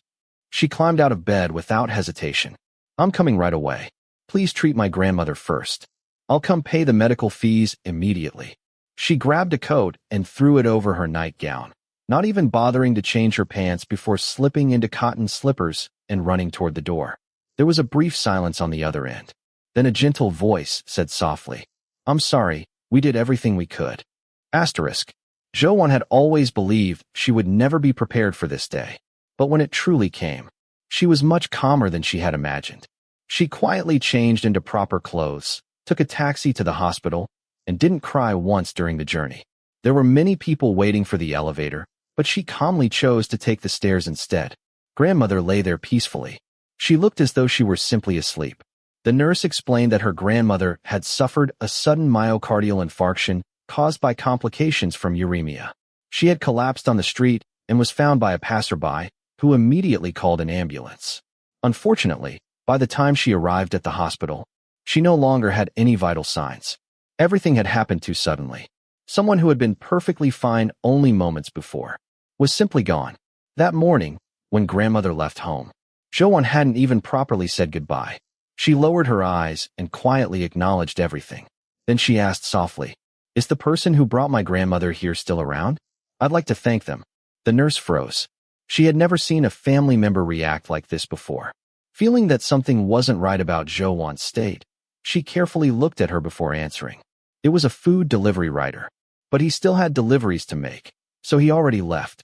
She climbed out of bed without hesitation. "I'm coming right away. Please treat my grandmother first. I'll come pay the medical fees immediately." She grabbed a coat and threw it over her nightgown, not even bothering to change her pants before slipping into cotton slippers and running toward the door. There was a brief silence on the other end. Then a gentle voice said softly, "I'm sorry, we did everything we could." Asterisk. Zhou had always believed she would never be prepared for this day. But when it truly came, she was much calmer than she had imagined. She quietly changed into proper clothes, took a taxi to the hospital, and didn't cry once during the journey. There were many people waiting for the elevator, but she calmly chose to take the stairs instead. Grandmother lay there peacefully. She looked as though she were simply asleep. The nurse explained that her grandmother had suffered a sudden myocardial infarction caused by complications from uremia. She had collapsed on the street and was found by a passerby, who immediately called an ambulance. Unfortunately, by the time she arrived at the hospital, she no longer had any vital signs. Everything had happened too suddenly. Someone who had been perfectly fine only moments before was simply gone. That morning, when grandmother left home, Zhou hadn't even properly said goodbye. She lowered her eyes and quietly acknowledged everything. Then she asked softly, "Is the person who brought my grandmother here still around? I'd like to thank them." The nurse froze. She had never seen a family member react like this before. Feeling that something wasn't right about Zhou state, she carefully looked at her before answering. It was a food delivery rider, but he still had deliveries to make, so he already left.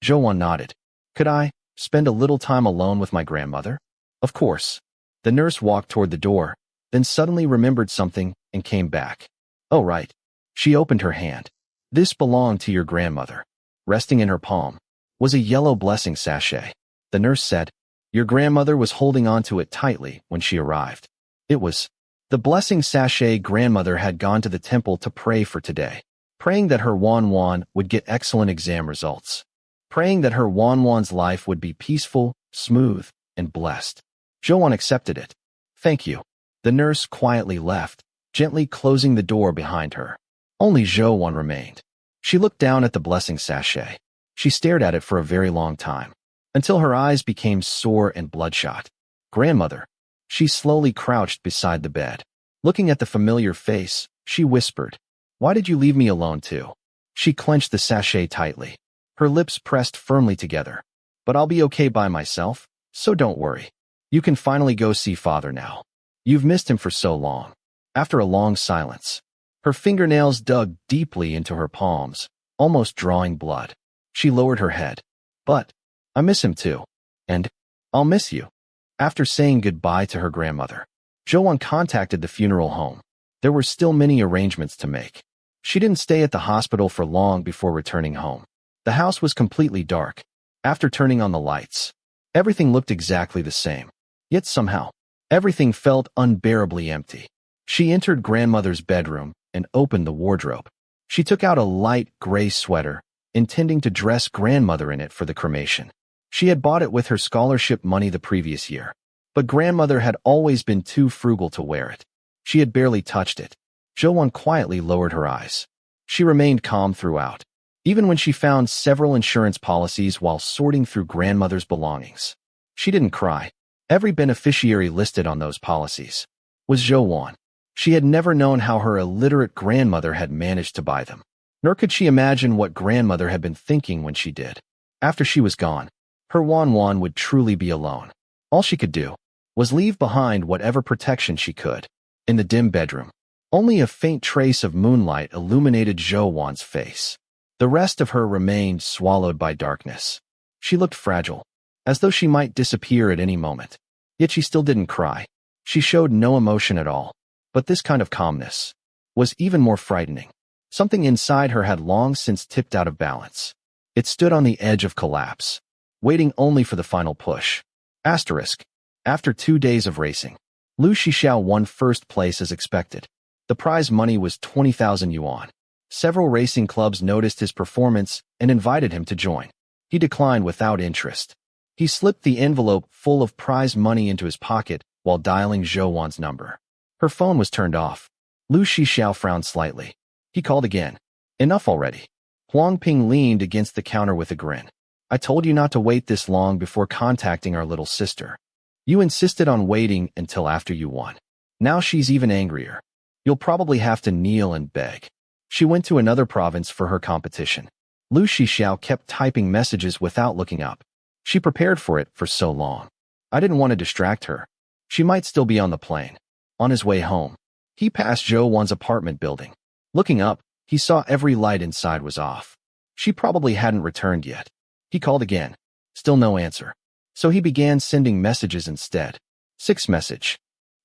Zhou nodded. "Could I spend a little time alone with my grandmother?" "Of course." The nurse walked toward the door, then suddenly remembered something and came back. "Oh, right." She opened her hand. This belonged to your grandmother. Resting in her palm was a yellow blessing sachet. The nurse said, "Your grandmother was holding onto it tightly when she arrived." It was the blessing sachet. Grandmother had gone to the temple to pray for today, praying that her Wan would get excellent exam results, praying that her Wan's life would be peaceful, smooth, and blessed. Zhou accepted it. "Thank you." The nurse quietly left, gently closing the door behind her. Only Zhou remained. She looked down at the blessing sachet. She stared at it for a very long time, until her eyes became sore and bloodshot. "Grandmother." She slowly crouched beside the bed. Looking at the familiar face, she whispered, "Why did you leave me alone too?" She clenched the sachet tightly. Her lips pressed firmly together. "But I'll be okay by myself, so don't worry. You can finally go see father now. You've missed him for so long." After a long silence, her fingernails dug deeply into her palms, almost drawing blood. She lowered her head. "But I miss him too. And I'll miss you." After saying goodbye to her grandmother, Zhou contacted the funeral home. There were still many arrangements to make. She didn't stay at the hospital for long before returning home. The house was completely dark. After turning on the lights, everything looked exactly the same. Yet somehow, everything felt unbearably empty. She entered grandmother's bedroom and opened the wardrobe. She took out a light gray sweater, intending to dress grandmother in it for the cremation. She had bought it with her scholarship money the previous year, but grandmother had always been too frugal to wear it. She had barely touched it. Zhou quietly lowered her eyes. She remained calm throughout, even when she found several insurance policies while sorting through grandmother's belongings. She didn't cry. Every beneficiary listed on those policies was Zhou. She had never known how her illiterate grandmother had managed to buy them, nor could she imagine what grandmother had been thinking when she did. After she was gone, her Wan would truly be alone. All she could do was leave behind whatever protection she could. In the dim bedroom, only a faint trace of moonlight illuminated Zhou's face. The rest of her remained swallowed by darkness. She looked fragile, as though she might disappear at any moment. Yet she still didn't cry. She showed no emotion at all. But this kind of calmness was even more frightening. Something inside her had long since tipped out of balance. It stood on the edge of collapse, waiting only for the final push. Asterisk. After 2 days of racing, Lu Shixiao won first place as expected. The prize money was 20,000 yuan. Several racing clubs noticed his performance and invited him to join. He declined without interest. He slipped the envelope full of prize money into his pocket while dialing Zhou's number. Her phone was turned off. Lu Shixiao frowned slightly. He called again. "Enough already." Huang Ping leaned against the counter with a grin. "I told you not to wait this long before contacting our little sister. You insisted on waiting until after you won. Now she's even angrier. You'll probably have to kneel and beg." She went to another province for her competition. Lu Shixiao kept typing messages without looking up. She prepared for it for so long. "I didn't want to distract her. She might still be on the plane. On his way home, he passed Zhou Wan's apartment building. Looking up, he saw every light inside was off. She probably hadn't returned yet. He called again. Still no answer. So he began sending messages instead. 6th message.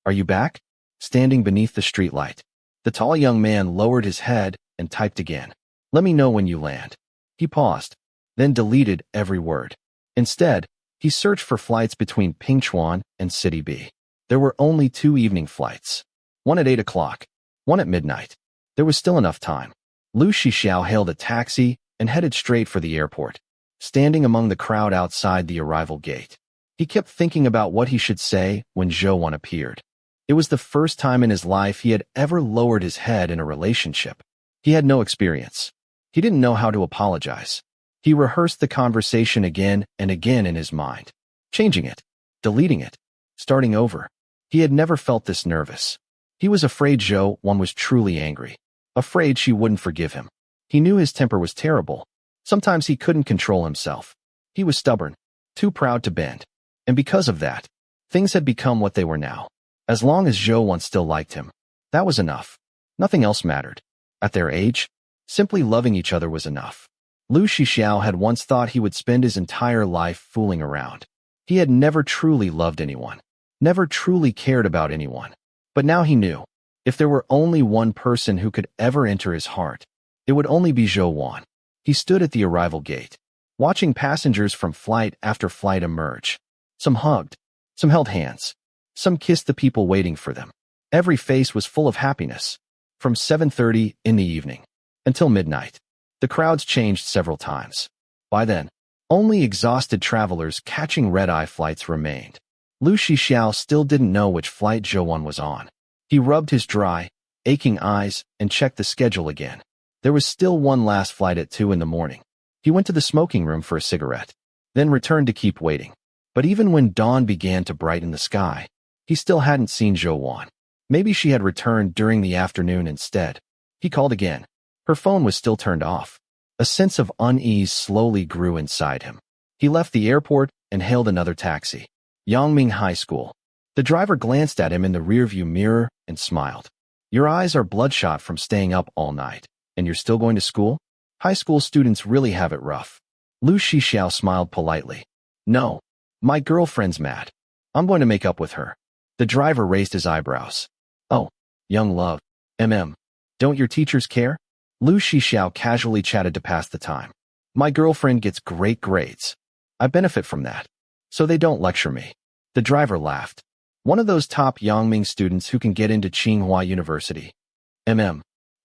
Are you back? Standing beneath the streetlight. The tall young man lowered his head and typed again. Let me know when you land. He paused, then deleted every word. Instead, he searched for flights between Pingchuan and City B. There were only 2 evening flights. One at 8 o'clock, one at midnight. There was still enough time. Lu Shixiao hailed a taxi and headed straight for the airport. Standing among the crowd outside the arrival gate, he kept thinking about what he should say when Zhou Wan appeared. It was the first time in his life he had ever lowered his head in a relationship. He had no experience. He didn't know how to apologize. He rehearsed the conversation again and again in his mind, changing it, deleting it, starting over. He had never felt this nervous. He was afraid Zhou Wan was truly angry, afraid she wouldn't forgive him. He knew his temper was terrible. Sometimes he couldn't control himself. He was stubborn, too proud to bend. And because of that, things had become what they were now. As long as Zhou Wan still liked him, that was enough. Nothing else mattered. At their age, simply loving each other was enough. Lu Shixiao had once thought he would spend his entire life fooling around. He had never truly loved anyone, never truly cared about anyone. But now he knew, if there were only one person who could ever enter his heart, it would only be Zhou Wan. He stood at the arrival gate, watching passengers from flight after flight emerge. Some hugged, some held hands, some kissed the people waiting for them. Every face was full of happiness. From 7:30 in the evening until midnight, the crowds changed several times. By then, only exhausted travelers catching red-eye flights remained. Lu Shixiao still didn't know which flight Zhou Wan was on. He rubbed his dry, aching eyes and checked the schedule again. There was still one last flight at 2 in the morning. He went to the smoking room for a cigarette, then returned to keep waiting. But even when dawn began to brighten the sky, he still hadn't seen Zhou Wan. Maybe she had returned during the afternoon instead. He called again. Her phone was still turned off. A sense of unease slowly grew inside him. He left the airport and hailed another taxi. Yangming High School. The driver glanced at him in the rearview mirror and smiled. Your eyes are bloodshot from staying up all night. And you're still going to school? High school students really have it rough. Lu Shixiao smiled politely. No, my girlfriend's mad. I'm going to make up with her. The driver raised his eyebrows. Oh, young love. Don't your teachers care? Lu Shixiao casually chatted to pass the time. My girlfriend gets great grades. I benefit from that. So they don't lecture me. The driver laughed. One of those top Yangming students who can get into Tsinghua University.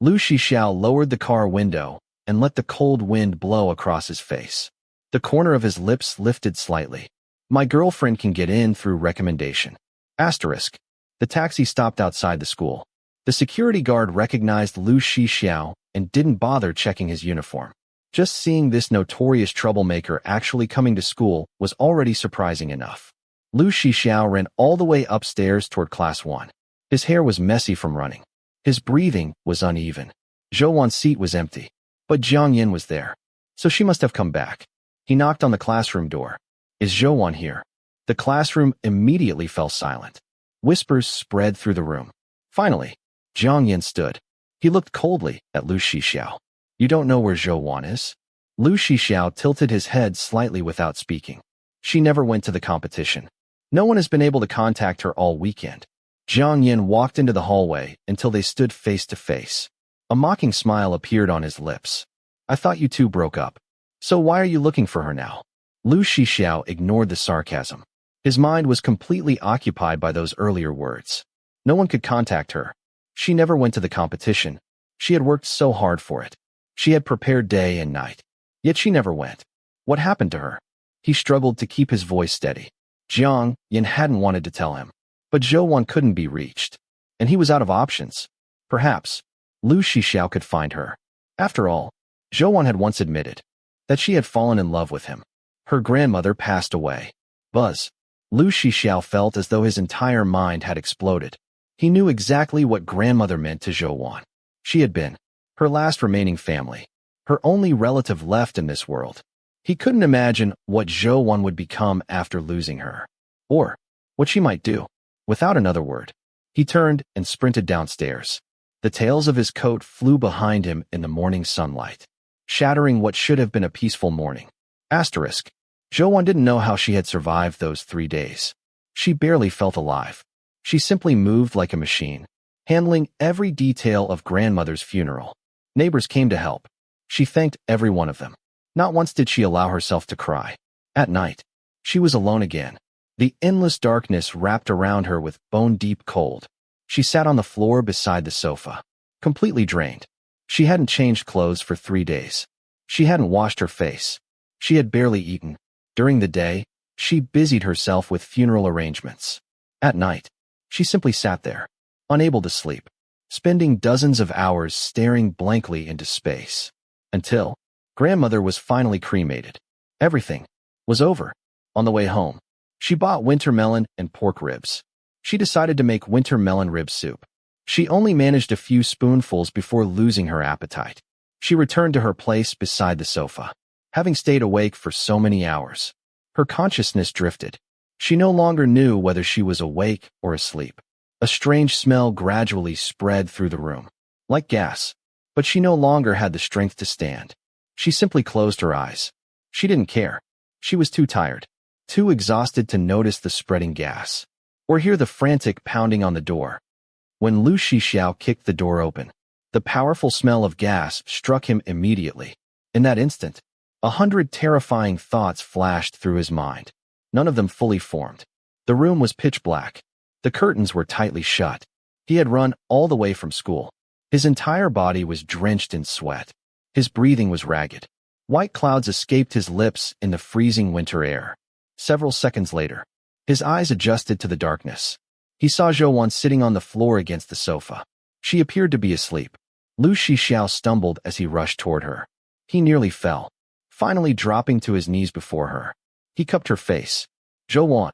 Lu Shixiao lowered the car window and let the cold wind blow across his face. The corner of his lips lifted slightly. My girlfriend can get in through recommendation. Asterisk. The taxi stopped outside the school. The security guard recognized Lu Shixiao and didn't bother checking his uniform. Just seeing this notorious troublemaker actually coming to school was already surprising enough. Lu Shixiao ran all the way upstairs toward Class 1. His hair was messy from running. His breathing was uneven. Zhou Wan's seat was empty, but Jiang Yin was there, so she must have come back. He knocked on the classroom door. Is Zhou Wan here? The classroom immediately fell silent. Whispers spread through the room. Finally, Jiang Yin stood. He looked coldly at Lu Shixiao. You don't know where Zhou Wan is? Lu Shixiao tilted his head slightly without speaking. She never went to the competition. No one has been able to contact her all weekend. Jiang Yin walked into the hallway until they stood face to face. A mocking smile appeared on his lips. I thought you two broke up. So why are you looking for her now? Lu Shixiao ignored the sarcasm. His mind was completely occupied by those earlier words. No one could contact her. She never went to the competition. She had worked so hard for it. She had prepared day and night. Yet she never went. What happened to her? He struggled to keep his voice steady. Jiang Yin hadn't wanted to tell him. But Zhou Wan couldn't be reached, and he was out of options. Perhaps Lu Shixiao could find her. After all, Zhou Wan had once admitted that she had fallen in love with him. Her grandmother passed away. Buzz. Lu Shixiao felt as though his entire mind had exploded. He knew exactly what grandmother meant to Zhou Wan. She had been her last remaining family, her only relative left in this world. He couldn't imagine what Zhou Wan would become after losing her, or what she might do. Without another word, he turned and sprinted downstairs. The tails of his coat flew behind him in the morning sunlight, shattering what should have been a peaceful morning. Asterisk. Zhou didn't know how she had survived those 3 days. She barely felt alive. She simply moved like a machine, handling every detail of grandmother's funeral. Neighbors came to help. She thanked every one of them. Not once did she allow herself to cry. At night, she was alone again. The endless darkness wrapped around her with bone-deep cold. She sat on the floor beside the sofa, completely drained. She hadn't changed clothes for 3 days. She hadn't washed her face. She had barely eaten. During the day, she busied herself with funeral arrangements. At night, she simply sat there, unable to sleep, spending dozens of hours staring blankly into space. Until grandmother was finally cremated. Everything was over. On the way home, she bought winter melon and pork ribs. She decided to make winter melon rib soup. She only managed a few spoonfuls before losing her appetite. She returned to her place beside the sofa. Having stayed awake for so many hours, her consciousness drifted. She no longer knew whether she was awake or asleep. A strange smell gradually spread through the room, like gas, but she no longer had the strength to stand. She simply closed her eyes. She didn't care. She was too tired, too exhausted to notice the spreading gas, or hear the frantic pounding on the door. When Lu Shixiao kicked the door open, the powerful smell of gas struck him immediately. In that instant, 100 terrifying thoughts flashed through his mind, none of them fully formed. The room was pitch black. The curtains were tightly shut. He had run all the way from school. His entire body was drenched in sweat. His breathing was ragged. White clouds escaped his lips in the freezing winter air. Several seconds later, his eyes adjusted to the darkness. He saw Zhou sitting on the floor against the sofa. She appeared to be asleep. Lu Shixiao stumbled as he rushed toward her. He nearly fell, finally dropping to his knees before her. He cupped her face. Zhou,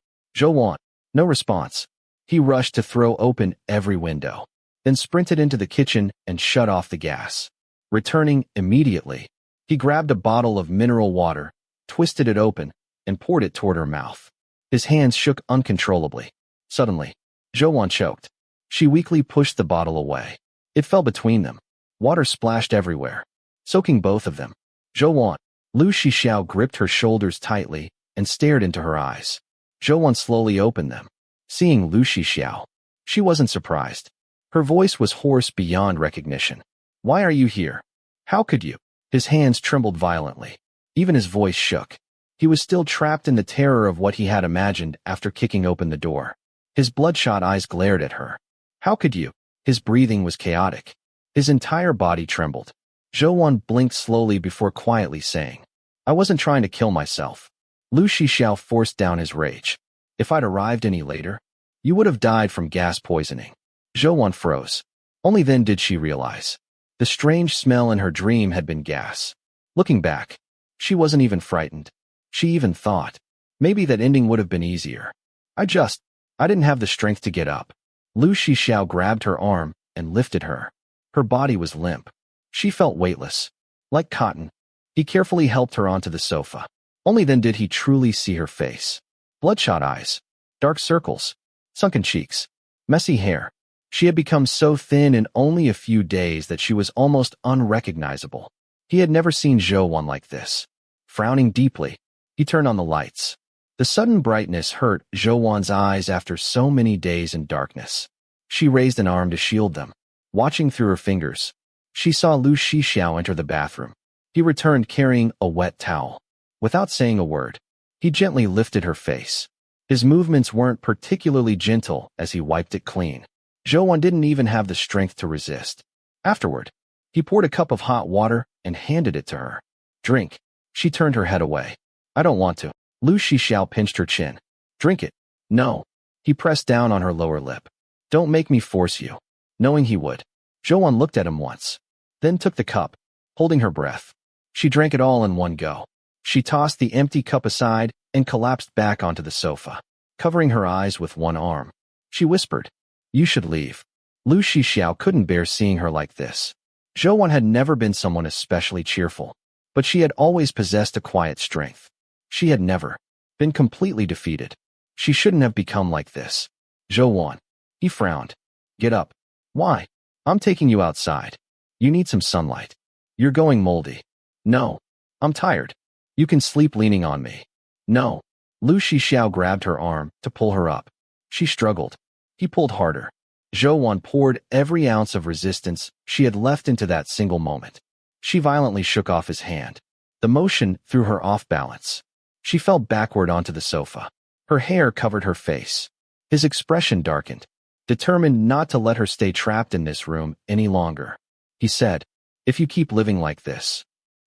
no response. He rushed to throw open every window, then sprinted into the kitchen and shut off the gas. Returning immediately, he grabbed a bottle of mineral water, twisted it open, and poured it toward her mouth. His hands shook uncontrollably. Suddenly, Zhou choked. She weakly pushed the bottle away. It fell between them. Water splashed everywhere, soaking both of them. Zhou, Lu Shixiao gripped her shoulders tightly and stared into her eyes. Zhou slowly opened them. Seeing Lu Shixiao, she wasn't surprised. Her voice was hoarse beyond recognition. Why are you here? How could you? His hands trembled violently. Even his voice shook. He was still trapped in the terror of what he had imagined after kicking open the door. His bloodshot eyes glared at her. How could you? His breathing was chaotic. His entire body trembled. Zhou blinked slowly before quietly saying, I wasn't trying to kill myself. Lu Shixiao forced down his rage. If I'd arrived any later, you would have died from gas poisoning. Zhou froze. Only then did she realize. The strange smell in her dream had been gas. Looking back, she wasn't even frightened. She even thought, maybe that ending would have been easier. I didn't have the strength to get up. Lu Shixiao grabbed her arm and lifted her. Her body was limp. She felt weightless, like cotton. He carefully helped her onto the sofa. Only then did he truly see her face. Bloodshot eyes, dark circles, sunken cheeks, messy hair. She had become so thin in only a few days that she was almost unrecognizable. He had never seen Zhou like this. Frowning deeply, he turned on the lights. The sudden brightness hurt Zhou's eyes after so many days in darkness. She raised an arm to shield them. Watching through her fingers, she saw Lu Shixiao enter the bathroom. He returned carrying a wet towel. Without saying a word, he gently lifted her face. His movements weren't particularly gentle as he wiped it clean. Zhou didn't even have the strength to resist. Afterward, he poured a cup of hot water and handed it to her. Drink. She turned her head away. I don't want to. Lu Shixiao pinched her chin. Drink it. No. He pressed down on her lower lip. Don't make me force you. Knowing he would, Zhou looked at him once, then took the cup, holding her breath. She drank it all in one go. She tossed the empty cup aside and collapsed back onto the sofa, covering her eyes with one arm. She whispered, You should leave. Lu Shixiao couldn't bear seeing her like this. Zhou had never been someone especially cheerful, but she had always possessed a quiet strength. She had never been completely defeated. She shouldn't have become like this. Zhou. He frowned. Get up. Why? I'm taking you outside. You need some sunlight. You're going moldy. No. I'm tired. You can sleep leaning on me. No. Lu Shixiao grabbed her arm to pull her up. She struggled. He pulled harder. Zhou poured every ounce of resistance she had left into that single moment. She violently shook off his hand. The motion threw her off balance. She fell backward onto the sofa. Her hair covered her face. His expression darkened, determined not to let her stay trapped in this room any longer. He said, "If you keep living like this,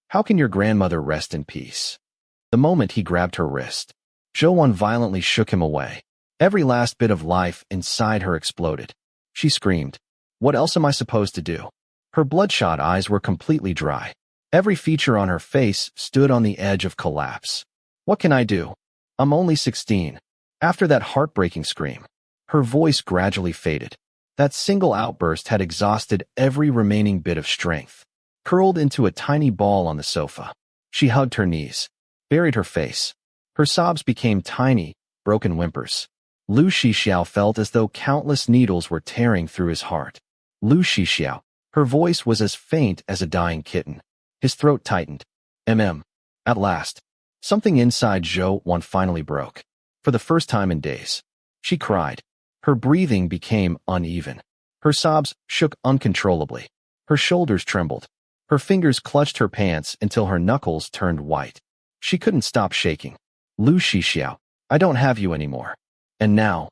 how can your grandmother rest in peace?" The moment he grabbed her wrist, Zhou violently shook him away. Every last bit of life inside her exploded. She screamed, "What else am I supposed to do?" Her bloodshot eyes were completely dry. Every feature on her face stood on the edge of collapse. "What can I do? I'm only 16. After that heartbreaking scream, her voice gradually faded. That single outburst had exhausted every remaining bit of strength. Curled into a tiny ball on the sofa, she hugged her knees, buried her face. Her sobs became tiny, broken whimpers. Lu Shixiao felt as though countless needles were tearing through his heart. Lu Shixiao. Her voice was as faint as a dying kitten. His throat tightened. At last, something inside Zhou finally broke. For the first time in days, she cried. Her breathing became uneven. Her sobs shook uncontrollably. Her shoulders trembled. Her fingers clutched her pants until her knuckles turned white. She couldn't stop shaking. "Lu Shixiao, I don't have you anymore. And now,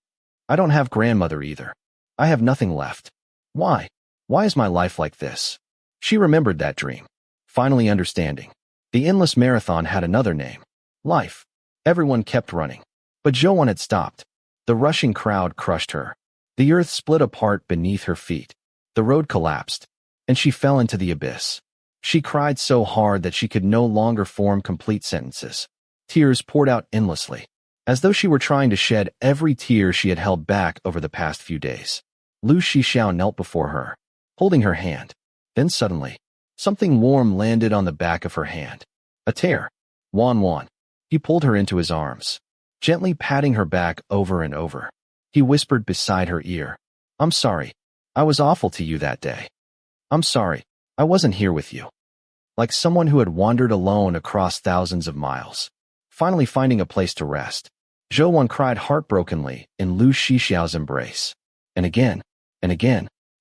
I don't have grandmother either. I have nothing left. Why? Why is my life like this?" She remembered that dream, finally understanding. The endless marathon had another name. Life. Everyone kept running. But Zhou had stopped. The rushing crowd crushed her. The earth split apart beneath her feet. The road collapsed, and she fell into the abyss. She cried so hard that she could no longer form complete sentences. Tears poured out endlessly, as though she were trying to shed every tear she had held back over the past few days. Lu Shixiao knelt before her, holding her hand. Then suddenly, something warm landed on the back of her hand. A tear. Wan. He pulled her into his arms, gently patting her back over and over. He whispered beside her ear, "I'm sorry. I was awful to you that day. I'm sorry. I wasn't here with you." Like someone who had wandered alone across thousands of miles, finally finding a place to rest, Zhou cried heartbrokenly in Lu Shixiao's embrace. And again,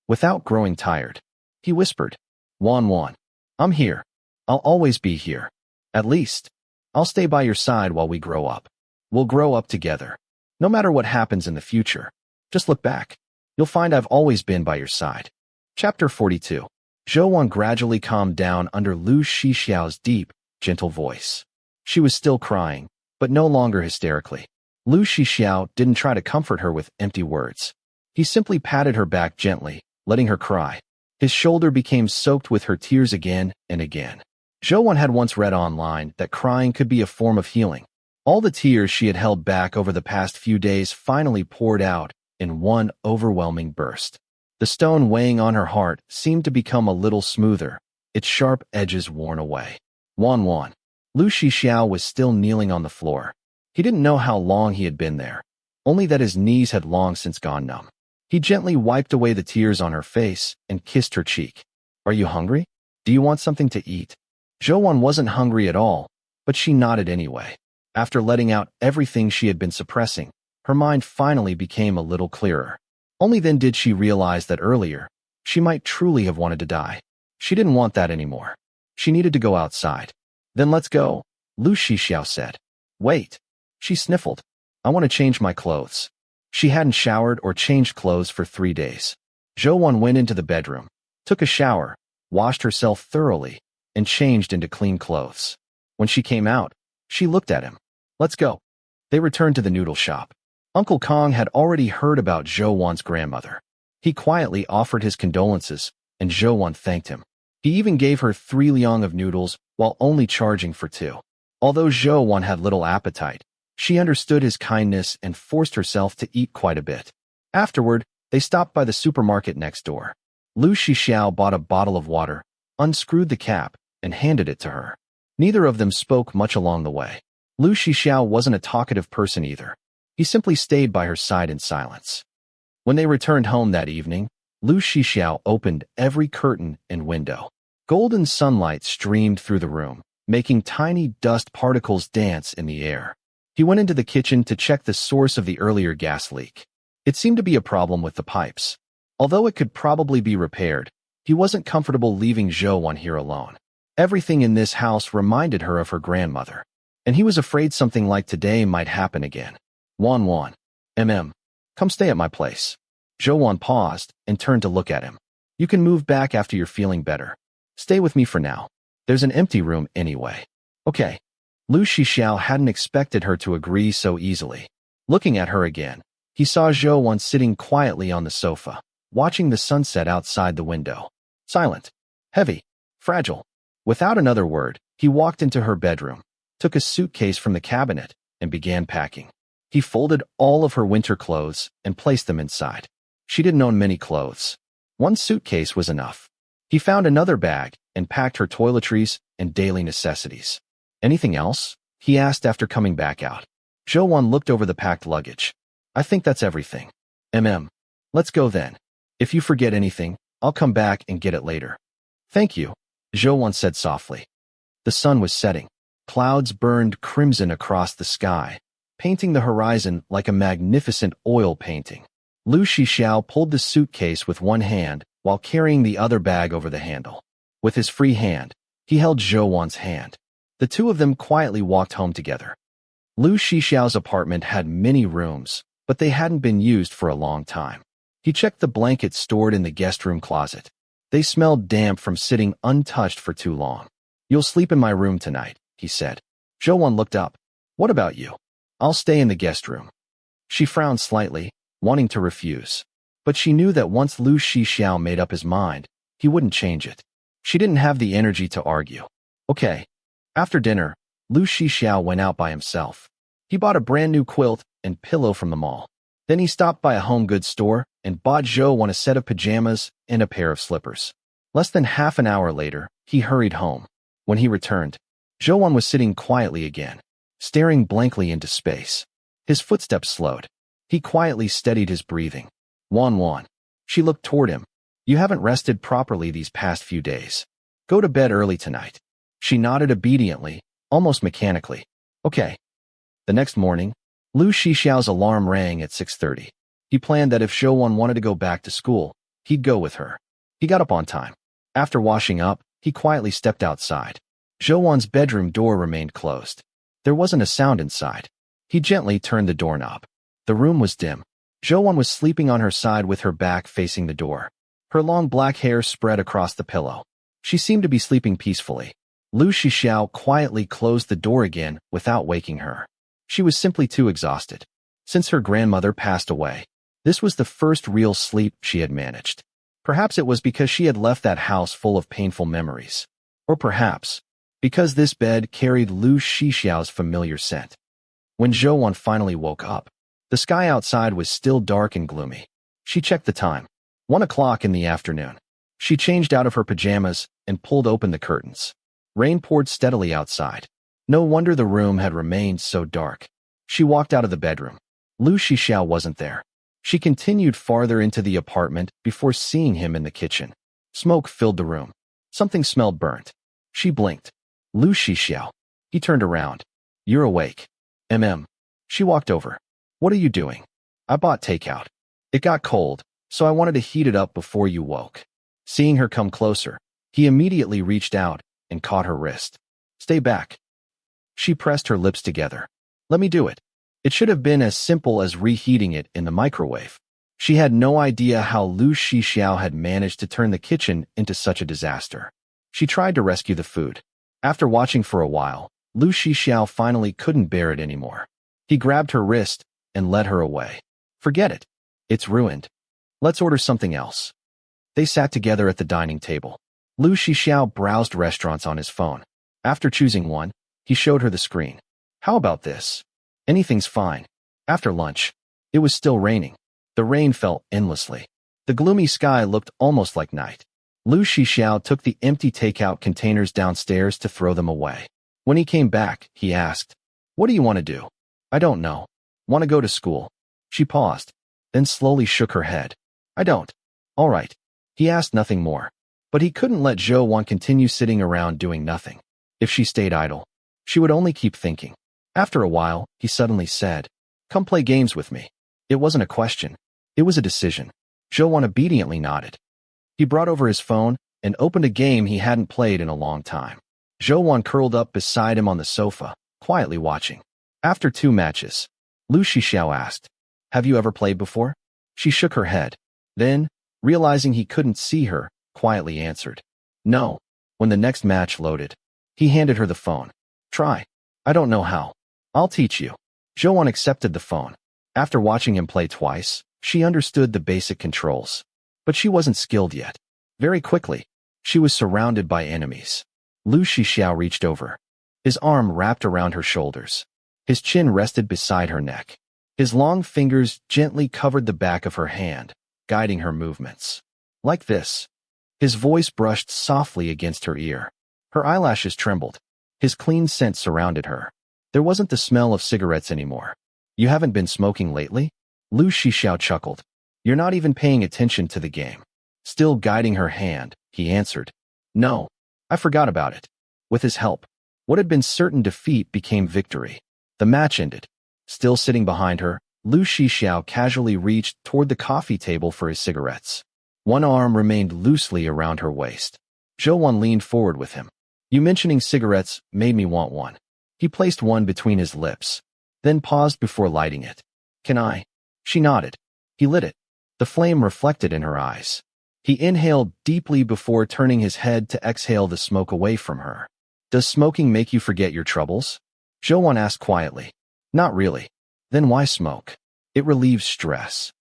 without growing tired, he whispered, Wan, I'm here. I'll always be here. At least, I'll stay by your side while we grow up. We'll grow up together. No matter what happens in the future, just look back. You'll find I've always been by your side." Chapter 42. Zhou gradually calmed down under Lu Shixiao's deep, gentle voice. She was still crying, but no longer hysterically. Lu Shixiao didn't try to comfort her with empty words. He simply patted her back gently, letting her cry. His shoulder became soaked with her tears again and again. Zhou had once read online that crying could be a form of healing. All the tears she had held back over the past few days finally poured out in one overwhelming burst. The stone weighing on her heart seemed to become a little smoother, its sharp edges worn away. Wan. Lu Shixiao was still kneeling on the floor. He didn't know how long he had been there, only that his knees had long since gone numb. He gently wiped away the tears on her face and kissed her cheek. "Are you hungry? Do you want something to eat?" Zhou wasn't hungry at all, but she nodded anyway. After letting out everything she had been suppressing, her mind finally became a little clearer. Only then did she realize that earlier, she might truly have wanted to die. She didn't want that anymore. She needed to go outside. "Then let's go," Lu Shixiao said. "Wait." She sniffled. "I want to change my clothes." She hadn't showered or changed clothes for 3 days. Zhou went into the bedroom, took a shower, washed herself thoroughly, and changed into clean clothes. When she came out, she looked at him. "Let's go." They returned to the noodle shop. Uncle Kong had already heard about Zhou grandmother. He quietly offered his condolences, and Zhou thanked him. He even gave her 3 liang of noodles while only charging for 2. Although Zhou had little appetite, she understood his kindness and forced herself to eat quite a bit. Afterward, they stopped by the supermarket next door. Lu Shixiao bought a bottle of water, unscrewed the cap, and handed it to her. Neither of them spoke much along the way. Lu Shixiao wasn't a talkative person either. He simply stayed by her side in silence. When they returned home that evening, Lu Shixiao opened every curtain and window. Golden sunlight streamed through the room, making tiny dust particles dance in the air. He went into the kitchen to check the source of the earlier gas leak. It seemed to be a problem with the pipes. Although it could probably be repaired, he wasn't comfortable leaving Zhou here alone. Everything in this house reminded her of her grandmother, and he was afraid something like today might happen again. Wan, come stay at my place. Zhou paused and turned to look at him. You can move back after you're feeling better. Stay with me for now. There's an empty room anyway. Okay. Lu Shixiao hadn't expected her to agree so easily. Looking at her again, he saw Zhou sitting quietly on the sofa, watching the sunset outside the window. Silent, heavy, fragile. Without another word, he walked into her bedroom, took a suitcase from the cabinet, and began packing. He folded all of her winter clothes and placed them inside. She didn't own many clothes. One suitcase was enough. He found another bag and packed her toiletries and daily necessities. Anything else? He asked after coming back out. Zhou looked over the packed luggage. I think that's everything. Let's go then. If you forget anything, I'll come back and get it later. Thank you, Zhou said softly. The sun was setting. Clouds burned crimson across the sky, painting the horizon like a magnificent oil painting. Lu Shixiao pulled the suitcase with one hand while carrying the other bag over the handle. With his free hand, he held Zhou hand. The two of them quietly walked home together. Lu Shixiao's apartment had many rooms, but they hadn't been used for a long time. He checked the blankets stored in the guest room closet. They smelled damp from sitting untouched for too long. You'll sleep in my room tonight, he said. Zhou looked up. What about you? I'll stay in the guest room. She frowned slightly, wanting to refuse. But she knew that once Lu Shixiao made up his mind, he wouldn't change it. She didn't have the energy to argue. Okay. After dinner, Lu Shixiao went out by himself. He bought a brand new quilt and pillow from the mall. Then he stopped by a home goods store and bought Zhou a set of pajamas and a pair of slippers. Less than half an hour later, he hurried home. When he returned, Zhou was sitting quietly again, staring blankly into space. His footsteps slowed. He quietly steadied his breathing. Wan. She looked toward him. You haven't rested properly these past few days. Go to bed early tonight. She nodded obediently, almost mechanically. Okay. The next morning, Lu Shixiao's alarm rang at 6:30. He planned that if Zhou wanted to go back to school, he'd go with her. He got up on time. After washing up, he quietly stepped outside. Zhou's bedroom door remained closed. There wasn't a sound inside. He gently turned the doorknob. The room was dim. Zhou was sleeping on her side with her back facing the door. Her long black hair spread across the pillow. She seemed to be sleeping peacefully. Lu Shixiao quietly closed the door again without waking her. She was simply too exhausted. Since her grandmother passed away, this was the first real sleep she had managed. Perhaps it was because she had left that house full of painful memories. Or perhaps because this bed carried Lu Shixiao's familiar scent. When Zhou finally woke up, the sky outside was still dark and gloomy. She checked the time. 1 o'clock in the afternoon. She changed out of her pajamas and pulled open the curtains. Rain poured steadily outside. No wonder the room had remained so dark. She walked out of the bedroom. Lu Shixiao wasn't there. She continued farther into the apartment before seeing him in the kitchen. Smoke filled the room. Something smelled burnt. She blinked. Lu Shixiao. He turned around. You're awake. She walked over. What are you doing? I bought takeout. It got cold, so I wanted to heat it up before you woke. Seeing her come closer, he immediately reached out and caught her wrist. Stay back. She pressed her lips together. Let me do it. It should have been as simple as reheating it in the microwave. She had no idea how Lu Shixiao had managed to turn the kitchen into such a disaster. She tried to rescue the food. After watching for a while, Lu Shixiao finally couldn't bear it anymore. He grabbed her wrist and led her away. Forget it. It's ruined. Let's order something else. They sat together at the dining table. Lu Shixiao browsed restaurants on his phone. After choosing one, he showed her the screen. How about this? Anything's fine. After lunch, it was still raining. The rain fell endlessly. The gloomy sky looked almost like night. Lu Shixiao took the empty takeout containers downstairs to throw them away. When he came back, he asked, What do you want to do? I don't know. Want to go to school? She paused. then slowly shook her head. I don't. All right. He asked nothing more. But he couldn't let Zhou continue sitting around doing nothing. If she stayed idle, she would only keep thinking. After a while, he suddenly said, Come play games with me. It wasn't a question. It was a decision. Zhou obediently nodded. He brought over his phone and opened a game he hadn't played in a long time. Zhou curled up beside him on the sofa, quietly watching. After 2 matches, Lu Shixiao asked, Have you ever played before? She shook her head. Then, realizing he couldn't see her, quietly answered, No. When the next match loaded, he handed her the phone. Try. I don't know how. I'll teach you. Zhou accepted the phone. After watching him play twice, she understood the basic controls. But she wasn't skilled yet. Very quickly, she was surrounded by enemies. Lu Shixiao reached over. His arm wrapped around her shoulders. His chin rested beside her neck. His long fingers gently covered the back of her hand, guiding her movements. Like this. His voice brushed softly against her ear. Her eyelashes trembled. His clean scent surrounded her. There wasn't the smell of cigarettes anymore. You haven't been smoking lately? Lu Shixiao chuckled. You're not even paying attention to the game. Still guiding her hand, he answered. No. I forgot about it. With his help, what had been certain defeat became victory. The match ended. Still sitting behind her, Lu Shixiao casually reached toward the coffee table for his cigarettes. One arm remained loosely around her waist. Zhou leaned forward with him. You mentioning cigarettes made me want one. He placed one between his lips, then paused before lighting it. Can I? She nodded. He lit it. The flame reflected in her eyes. He inhaled deeply before turning his head to exhale the smoke away from her. Does smoking make you forget your troubles? Zhou asked quietly. Not really. Then why smoke? It relieves stress.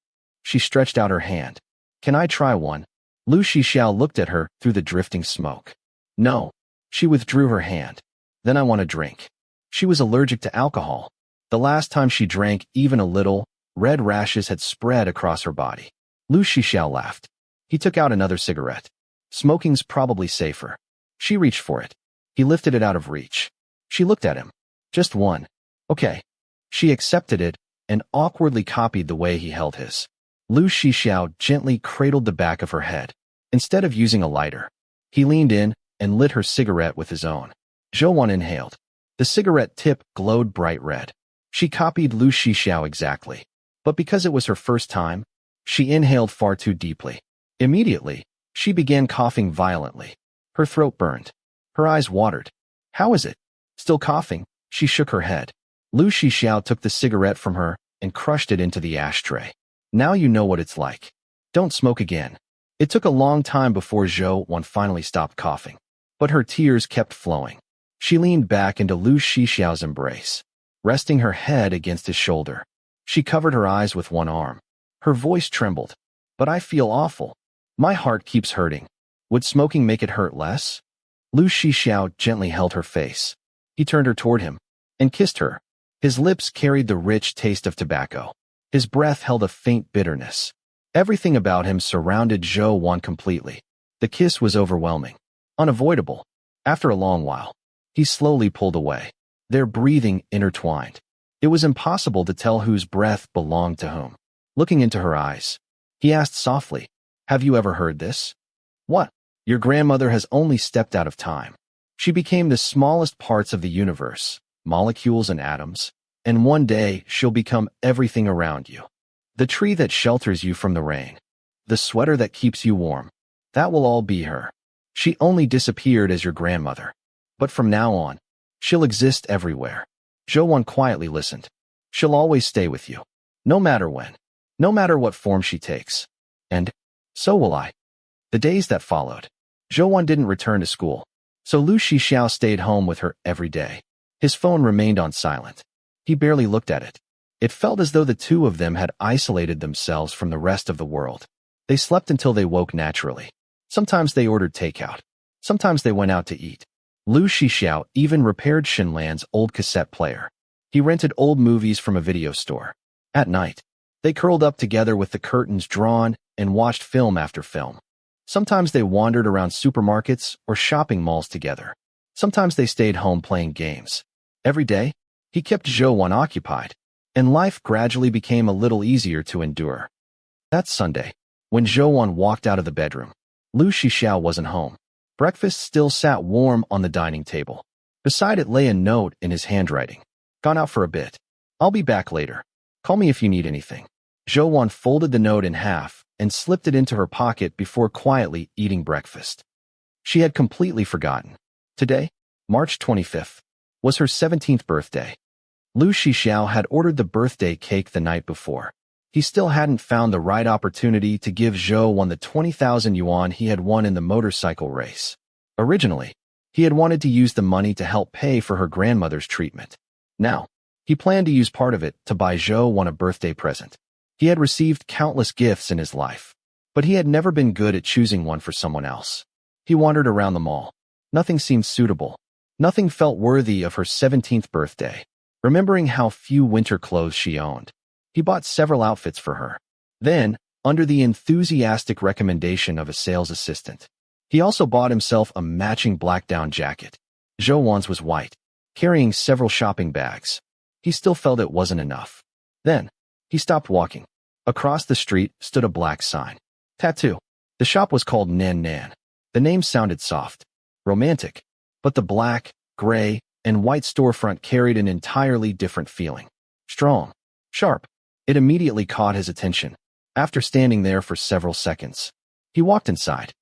She stretched out her hand. Can I try one? Lu Shixiao looked at her through the drifting smoke. No. She withdrew her hand. Then I want a drink. She was allergic to alcohol. The last time she drank even a little, red rashes had spread across her body. Lu Shixiao laughed. He took out another cigarette. Smoking's probably safer. She reached for it. He lifted it out of reach. She looked at him. Just one. Okay. She accepted it and awkwardly copied the way he held his. Lu Shixiao gently cradled the back of her head. Instead of using a lighter, he leaned in and lit her cigarette with his own. Zhou inhaled. The cigarette tip glowed bright red. She copied Lu Shixiao exactly. But because it was her first time, she inhaled far too deeply. Immediately, she began coughing violently. Her throat burned. Her eyes watered. How is it? Still coughing? She shook her head. Lu Shixiao took the cigarette from her and crushed it into the ashtray. Now you know what it's like. Don't smoke again. It took a long time before Zhou finally stopped coughing. But her tears kept flowing. She leaned back into Lu Shixiao's embrace, resting her head against his shoulder. She covered her eyes with one arm. Her voice trembled. But I feel awful. My heart keeps hurting. Would smoking make it hurt less? Lu Shixiao gently held her face. He turned her toward him and kissed her. His lips carried the rich taste of tobacco. His breath held a faint bitterness. Everything about him surrounded Zhou completely. The kiss was overwhelming, unavoidable. After a long while, he slowly pulled away. Their breathing intertwined. It was impossible to tell whose breath belonged to whom. Looking into her eyes, he asked softly, Have you ever heard this? What? Your grandmother has only stepped out of time. She became the smallest parts of the universe, molecules and atoms, and one day she'll become everything around you. The tree that shelters you from the rain, the sweater that keeps you warm, that will all be her. She only disappeared as your grandmother. But from now on, she'll exist everywhere. Zhou quietly listened. She'll always stay with you, no matter when, no matter what form she takes. And so will I. The days that followed, Zhou didn't return to school, so Lu Shixiao stayed home with her every day. His phone remained on silent. He barely looked at it. It felt as though the two of them had isolated themselves from the rest of the world. They slept until they woke naturally. Sometimes they ordered takeout. Sometimes they went out to eat. Lu Shixiao even repaired Shenlan's old cassette player. He rented old movies from a video store. At night, they curled up together with the curtains drawn and watched film after film. Sometimes they wandered around supermarkets or shopping malls together. Sometimes they stayed home playing games. Every day, he kept Zhou occupied, and life gradually became a little easier to endure. That Sunday, when Zhou walked out of the bedroom, Lu Shixiao wasn't home. Breakfast still sat warm on the dining table. Beside it lay a note in his handwriting. Gone out for a bit. I'll be back later. Call me if you need anything. Zhou folded the note in half and slipped it into her pocket before quietly eating breakfast. She had completely forgotten. Today, March 25th, was her 17th birthday. Lu Shixiao had ordered the birthday cake the night before. He still hadn't found the right opportunity to give Zhou the 20,000 yuan he had won in the motorcycle race. Originally, he had wanted to use the money to help pay for her grandmother's treatment. Now, he planned to use part of it to buy Zhou a birthday present. He had received countless gifts in his life, but he had never been good at choosing one for someone else. He wandered around the mall. Nothing seemed suitable. Nothing felt worthy of her 17th birthday. Remembering how few winter clothes she owned, he bought several outfits for her. Then, under the enthusiastic recommendation of a sales assistant, he also bought himself a matching black down jacket. Zhou was white, carrying several shopping bags. He still felt it wasn't enough. Then, he stopped walking. Across the street stood a black sign. Tattoo. The shop was called Nan Nan. The name sounded soft, romantic, but the black, gray, and white storefront carried an entirely different feeling. Strong, sharp. It immediately caught his attention. After standing there for several seconds, he walked inside.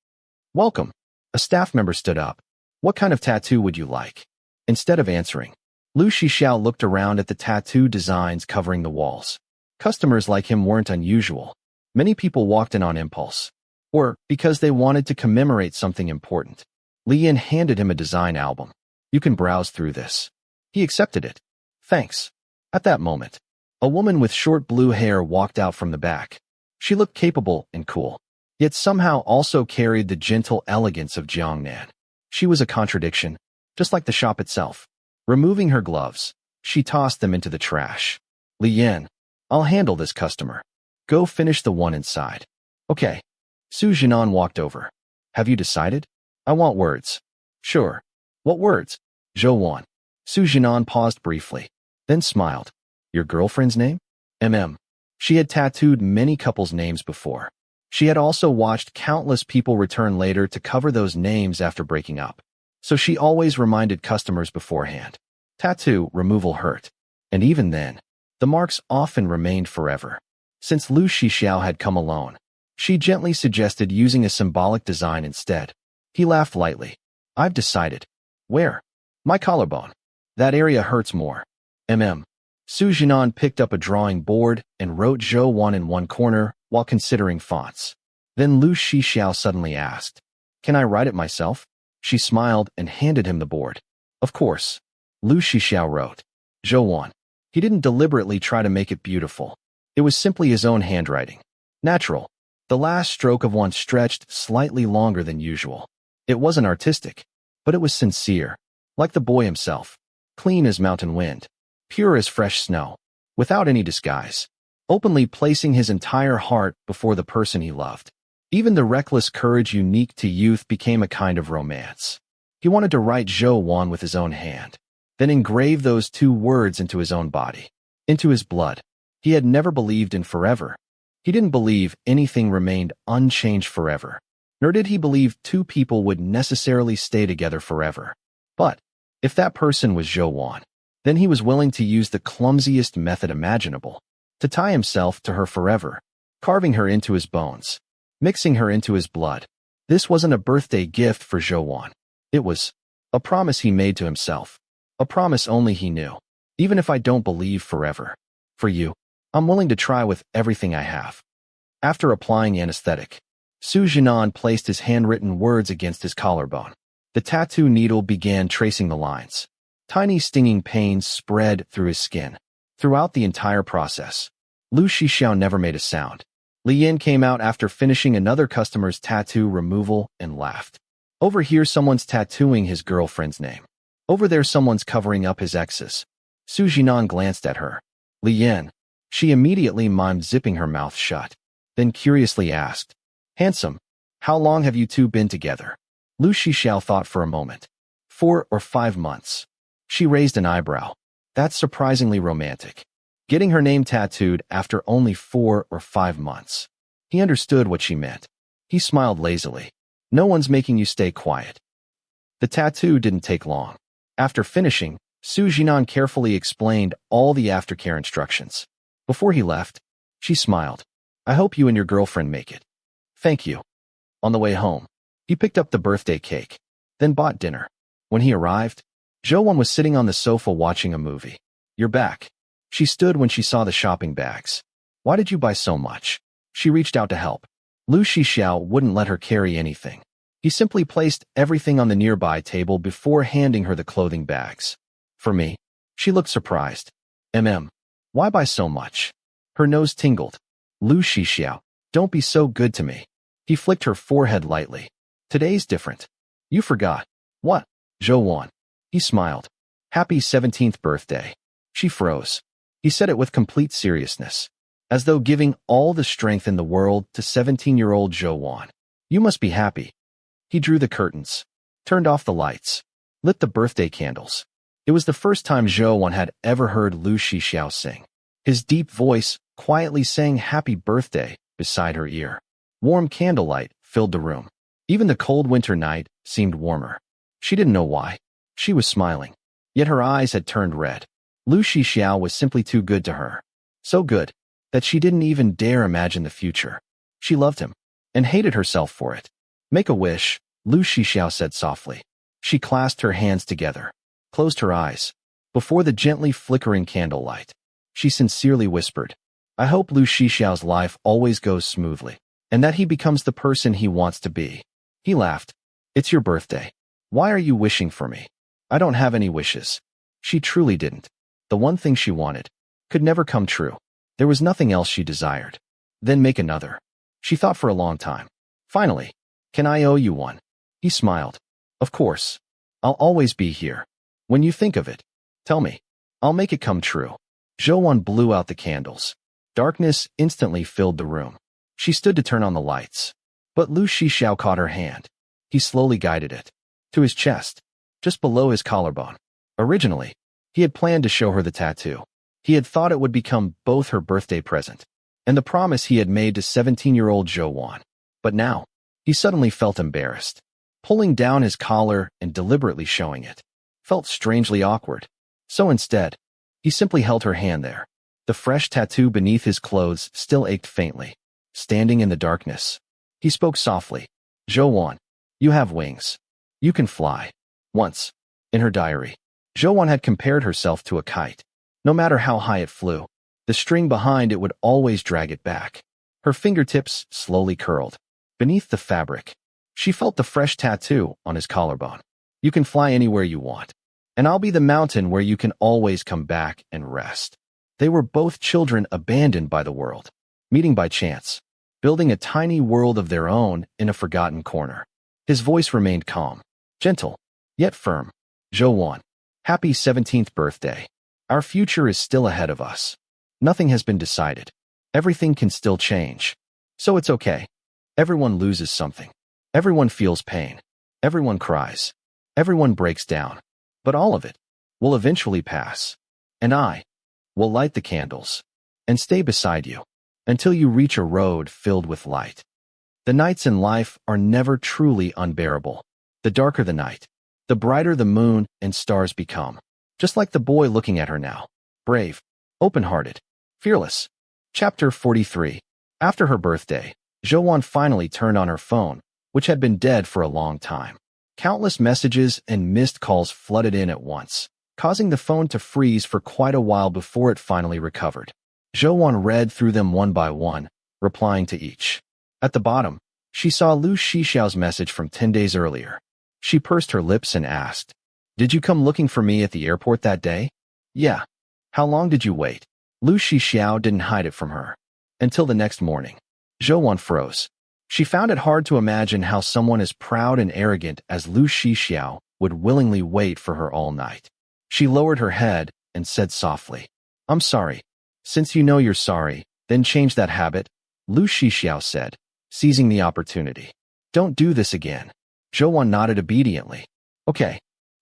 Welcome. A staff member stood up. What kind of tattoo would you like? Instead of answering, Lu Shixiao looked around at the tattoo designs covering the walls. Customers like him weren't unusual. Many people walked in on impulse, or because they wanted to commemorate something important. Lian handed him a design album. You can browse through this. He accepted it. Thanks. At that moment, a woman with short blue hair walked out from the back. She looked capable and cool, yet somehow also carried the gentle elegance of Jiangnan. She was a contradiction, just like the shop itself. Removing her gloves, she tossed them into the trash. Lian, I'll handle this customer. Go finish the one inside. Okay. Su Jinan walked over. Have you decided? I want words. Sure. What words? Zhou. Su Jinan paused briefly, then smiled. Your girlfriend's name? She had tattooed many couples' names before. She had also watched countless people return later to cover those names after breaking up. So she always reminded customers beforehand. Tattoo removal hurt. And even then, the marks often remained forever. Since Lu Shixiao had come alone, she gently suggested using a symbolic design instead. He laughed lightly. I've decided. Where? My collarbone. That area hurts more. Su Jinan picked up a drawing board and wrote Zhou in one corner while considering fonts. Then Lu Shixiao suddenly asked, Can I write it myself? She smiled and handed him the board. Of course. Lu Shixiao wrote. Zhou. He didn't deliberately try to make it beautiful. It was simply his own handwriting. Natural. The last stroke of one stretched slightly longer than usual. It wasn't artistic, but it was sincere. Like the boy himself. Clean as mountain wind. Pure as fresh snow. Without any disguise. Openly placing his entire heart before the person he loved. Even the reckless courage unique to youth became a kind of romance. He wanted to write Zhou with his own hand, then engrave those two words into his own body, into his blood. He had never believed in forever. He didn't believe anything remained unchanged forever, nor did he believe two people would necessarily stay together forever. But if that person was Zhou, then he was willing to use the clumsiest method imaginable, to tie himself to her forever, carving her into his bones, mixing her into his blood. This wasn't a birthday gift for Zhou. It was a promise he made to himself, a promise only he knew. Even if I don't believe forever, for you, I'm willing to try with everything I have. After applying anesthetic, Su Jinan placed his handwritten words against his collarbone. The tattoo needle began tracing the lines. Tiny stinging pains spread through his skin. Throughout the entire process, Lu Shixiao never made a sound. Lian came out after finishing another customer's tattoo removal and laughed. Over here someone's tattooing his girlfriend's name. Over there someone's covering up his ex's. Su Jinan glanced at her. Lian. She immediately mimed zipping her mouth shut, then curiously asked, Handsome, how long have you two been together? Lu Shixiao thought for a moment. 4 or 5 months. She raised an eyebrow. That's surprisingly romantic. Getting her name tattooed after only 4 or 5 months. He understood what she meant. He smiled lazily. No one's making you stay quiet. The tattoo didn't take long. After finishing, Su Jinan carefully explained all the aftercare instructions. Before he left, she smiled. I hope you and your girlfriend make it. Thank you. On the way home, he picked up the birthday cake, then bought dinner. When he arrived, Zhou was sitting on the sofa watching a movie. You're back. She stood when she saw the shopping bags. Why did you buy so much? She reached out to help. Lu Shixiao wouldn't let her carry anything. He simply placed everything on the nearby table before handing her the clothing bags. For me, she looked surprised. Why buy so much? Her nose tingled. Lu Shixiao, don't be so good to me. He flicked her forehead lightly. Today's different. You forgot. What? Zhou. He smiled. Happy 17th birthday. She froze. He said it with complete seriousness, as though giving all the strength in the world to 17-year-old Zhou. You must be happy. He drew the curtains, turned off the lights, lit the birthday candles. It was the first time Zhou had ever heard Lu Shixiao sing. His deep voice quietly sang happy birthday beside her ear. Warm candlelight filled the room. Even the cold winter night seemed warmer. She didn't know why. She was smiling, yet her eyes had turned red. Lu Shixiao was simply too good to her. So good that she didn't even dare imagine the future. She loved him and hated herself for it. Make a wish, Lu Shixiao said softly. She clasped her hands together, closed her eyes. Before the gently flickering candlelight, she sincerely whispered, I hope Lu Shixiao's life always goes smoothly, and that he becomes the person he wants to be. He laughed. It's your birthday. Why are you wishing for me? I don't have any wishes. She truly didn't. The one thing she wanted could never come true. There was nothing else she desired. Then make another. She thought for a long time. Finally, can I owe you one? He smiled. Of course. I'll always be here. When you think of it, tell me. I'll make it come true. Zhou blew out the candles. Darkness instantly filled the room. She stood to turn on the lights. But Lu Shixiao caught her hand. He slowly guided it to his chest, just below his collarbone. Originally, he had planned to show her the tattoo. He had thought it would become both her birthday present and the promise he had made to 17-year-old Zhou. But now, he suddenly felt embarrassed. Pulling down his collar and deliberately showing it felt strangely awkward. So instead, he simply held her hand there. The fresh tattoo beneath his clothes still ached faintly. Standing in the darkness, he spoke softly. Zhou, you have wings. You can fly. Once, in her diary, Zhou had compared herself to a kite. No matter how high it flew, the string behind it would always drag it back. Her fingertips slowly curled. Beneath the fabric, she felt the fresh tattoo on his collarbone. You can fly anywhere you want, and I'll be the mountain where you can always come back and rest. They were both children abandoned by the world, meeting by chance, building a tiny world of their own in a forgotten corner. His voice remained calm, gentle, yet firm. Zhou, happy 17th birthday. Our future is still ahead of us. Nothing has been decided. Everything can still change. So it's okay. Everyone loses something. Everyone feels pain. Everyone cries. Everyone breaks down. But all of it will eventually pass. And I will light the candles and stay beside you until you reach a road filled with light. The nights in life are never truly unbearable. The darker the night, the brighter the moon and stars become. Just like the boy looking at her now. Brave, open-hearted, fearless. Chapter 43. After her birthday, Zhou finally turned on her phone, which had been dead for a long time. Countless messages and missed calls flooded in at once, causing the phone to freeze for quite a while before it finally recovered. Zhou read through them one by one, replying to each. At the bottom, she saw Lu Shixiao's message from 10 days earlier. She pursed her lips and asked, Did you come looking for me at the airport that day? Yeah. How long did you wait? Lu Shixiao didn't hide it from her. Until the next morning. Zhou froze. She found it hard to imagine how someone as proud and arrogant as Lu Shixiao would willingly wait for her all night. She lowered her head and said softly, I'm sorry. Since you know you're sorry, then change that habit, Lu Shixiao said, seizing the opportunity. Don't do this again. Zhou nodded obediently. Okay.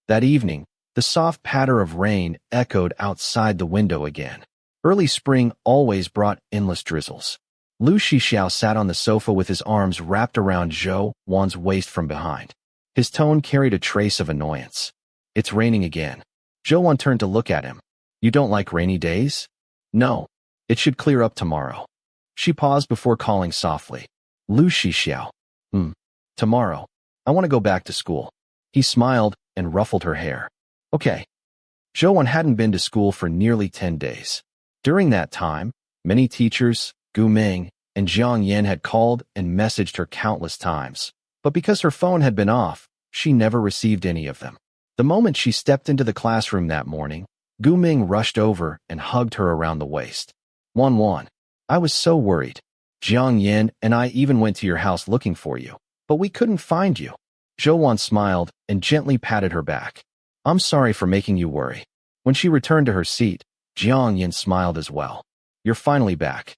That evening, the soft patter of rain echoed outside the window again. Early spring always brought endless drizzles. Lu Shixiao sat on the sofa with his arms wrapped around Zhou Wan's waist from behind. His tone carried a trace of annoyance. It's raining again. Zhou Wan turned to look at him. You don't like rainy days? No. It should clear up tomorrow. She paused before calling softly. Lu Shixiao. Tomorrow. I want to go back to school. He smiled and ruffled her hair. Okay. Zhou Wan hadn't been to school for nearly 10 days. During that time, many teachers, Gu Ming, and Jiang Yan had called and messaged her countless times. But because her phone had been off, she never received any of them. The moment she stepped into the classroom that morning, Gu Ming rushed over and hugged her around the waist. Wan, I was so worried. Jiang Yan and I even went to your house looking for you, but we couldn't find you. Zhou Wan smiled and gently patted her back. I'm sorry for making you worry. When she returned to her seat, Jiang Yan smiled as well. You're finally back.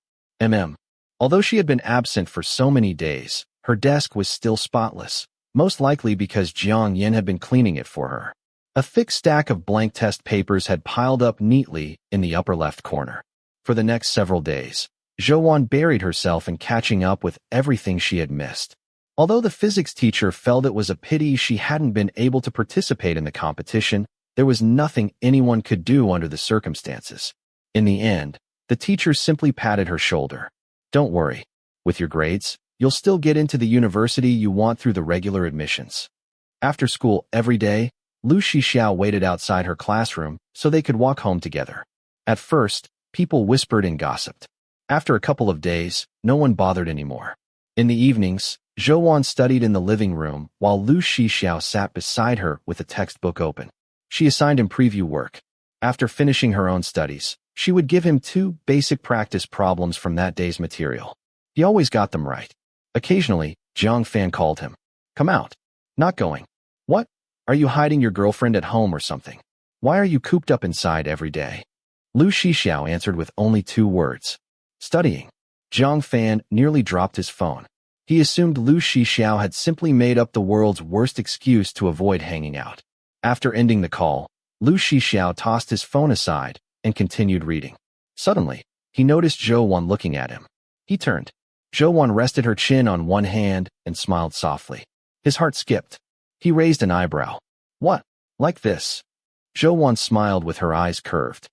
Although she had been absent for so many days, her desk was still spotless, most likely because Jiang Yan had been cleaning it for her. A thick stack of blank test papers had piled up neatly in the upper left corner. For the next several days, Zhou Wan buried herself in catching up with everything she had missed. Although the physics teacher felt it was a pity she hadn't been able to participate in the competition, there was nothing anyone could do under the circumstances. In the end, the teacher simply patted her shoulder. Don't worry. With your grades, you'll still get into the university you want through the regular admissions. After school every day, Lu Shixiao waited outside her classroom so they could walk home together. At first, people whispered and gossiped. After a couple of days, no one bothered anymore. In the evenings, Zhou Wan studied in the living room while Lu Shixiao sat beside her with a textbook open. She assigned him preview work. After finishing her own studies, she would give him 2 basic practice problems from that day's material. He always got them right. Occasionally, Jiang Fan called him. Come out. Not going. What? Are you hiding your girlfriend at home or something? Why are you cooped up inside every day? Lu Shixiao answered with only 2 words. Studying. Jiang Fan nearly dropped his phone. He assumed Lu Shixiao had simply made up the world's worst excuse to avoid hanging out. After ending the call, Lu Shixiao tossed his phone aside and continued reading. Suddenly, he noticed Zhou Wan looking at him. He turned. Zhou Wan rested her chin on one hand and smiled softly. His heart skipped. He raised an eyebrow. What? Like this? Zhou Wan smiled with her eyes curved.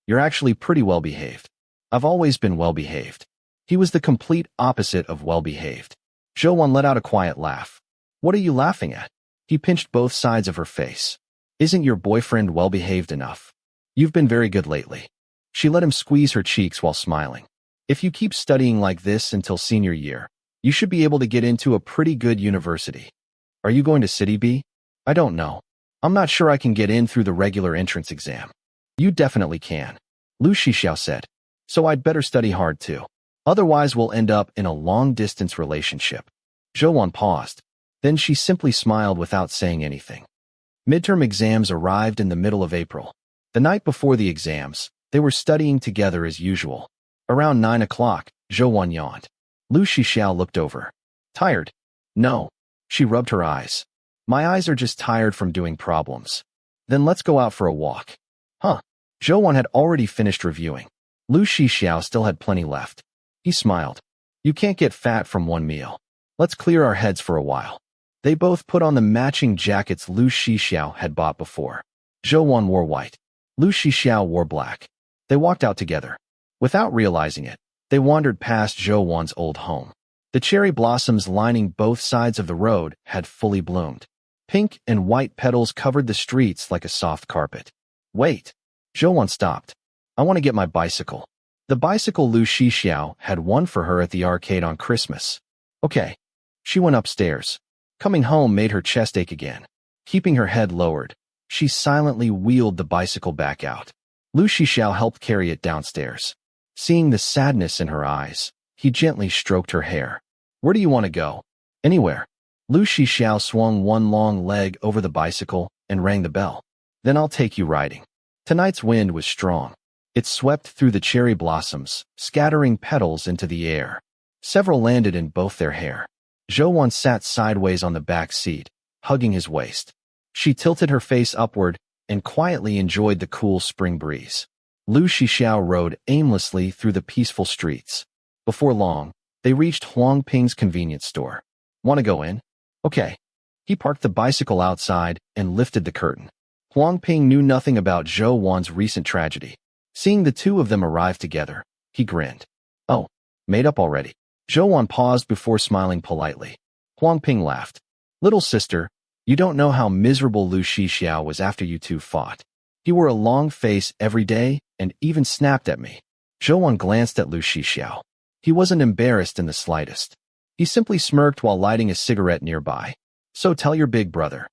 You're actually pretty well-behaved. I've always been well-behaved. He was the complete opposite of well-behaved. Zhou Wan let out a quiet laugh. What are you laughing at? He pinched both sides of her face. Isn't your boyfriend well-behaved enough? You've been very good lately. She let him squeeze her cheeks while smiling. If you keep studying like this until senior year, you should be able to get into a pretty good university. Are you going to City B? I don't know. I'm not sure I can get in through the regular entrance exam. You definitely can. Lu Shixiao said. So I'd better study hard too. Otherwise we'll end up in a long-distance relationship. Zhou Wan paused. Then she simply smiled without saying anything. Midterm exams arrived in the middle of April. The night before the exams, they were studying together as usual. Around 9 o'clock, Zhou Wan yawned. Lu Shixiao looked over. Tired? No. She rubbed her eyes. My eyes are just tired from doing problems. Then let's go out for a walk. Huh. Zhou Wan had already finished reviewing. Lu Shixiao still had plenty left. He smiled. You can't get fat from one meal. Let's clear our heads for a while. They both put on the matching jackets Lu Shixiao had bought before. Zhou Wan wore white. Lu Shixiao wore black. They walked out together. Without realizing it, they wandered past Zhou Wan's old home. The cherry blossoms lining both sides of the road had fully bloomed. Pink and white petals covered the streets like a soft carpet. Wait. Zhou Wan stopped. I want to get my bicycle. The bicycle Lu Shixiao had won for her at the arcade on Christmas. Okay. She went upstairs. Coming home made her chest ache again. Keeping her head lowered, she silently wheeled the bicycle back out. Lu Shixiao helped carry it downstairs. Seeing the sadness in her eyes, he gently stroked her hair. Where do you want to go? Anywhere. Lu Shixiao swung one long leg over the bicycle and rang the bell. Then I'll take you riding. Tonight's wind was strong. It swept through the cherry blossoms, scattering petals into the air. Several landed in both their hair. Zhou Wan sat sideways on the back seat, hugging his waist. She tilted her face upward and quietly enjoyed the cool spring breeze. Lu Shixiao rode aimlessly through the peaceful streets. Before long, they reached Huang Ping's convenience store. Want to go in? Okay. He parked the bicycle outside and lifted the curtain. Huang Ping knew nothing about Zhou Wan's recent tragedy. Seeing the two of them arrive together, he grinned. Oh, made up already. Zhou Wan paused before smiling politely. Huang Ping laughed. Little sister, you don't know how miserable Lu Shixiao was after you two fought. He wore a long face every day and even snapped at me. Zhou Wan glanced at Lu Shixiao. He wasn't embarrassed in the slightest. He simply smirked while lighting a cigarette nearby. So tell your big brother.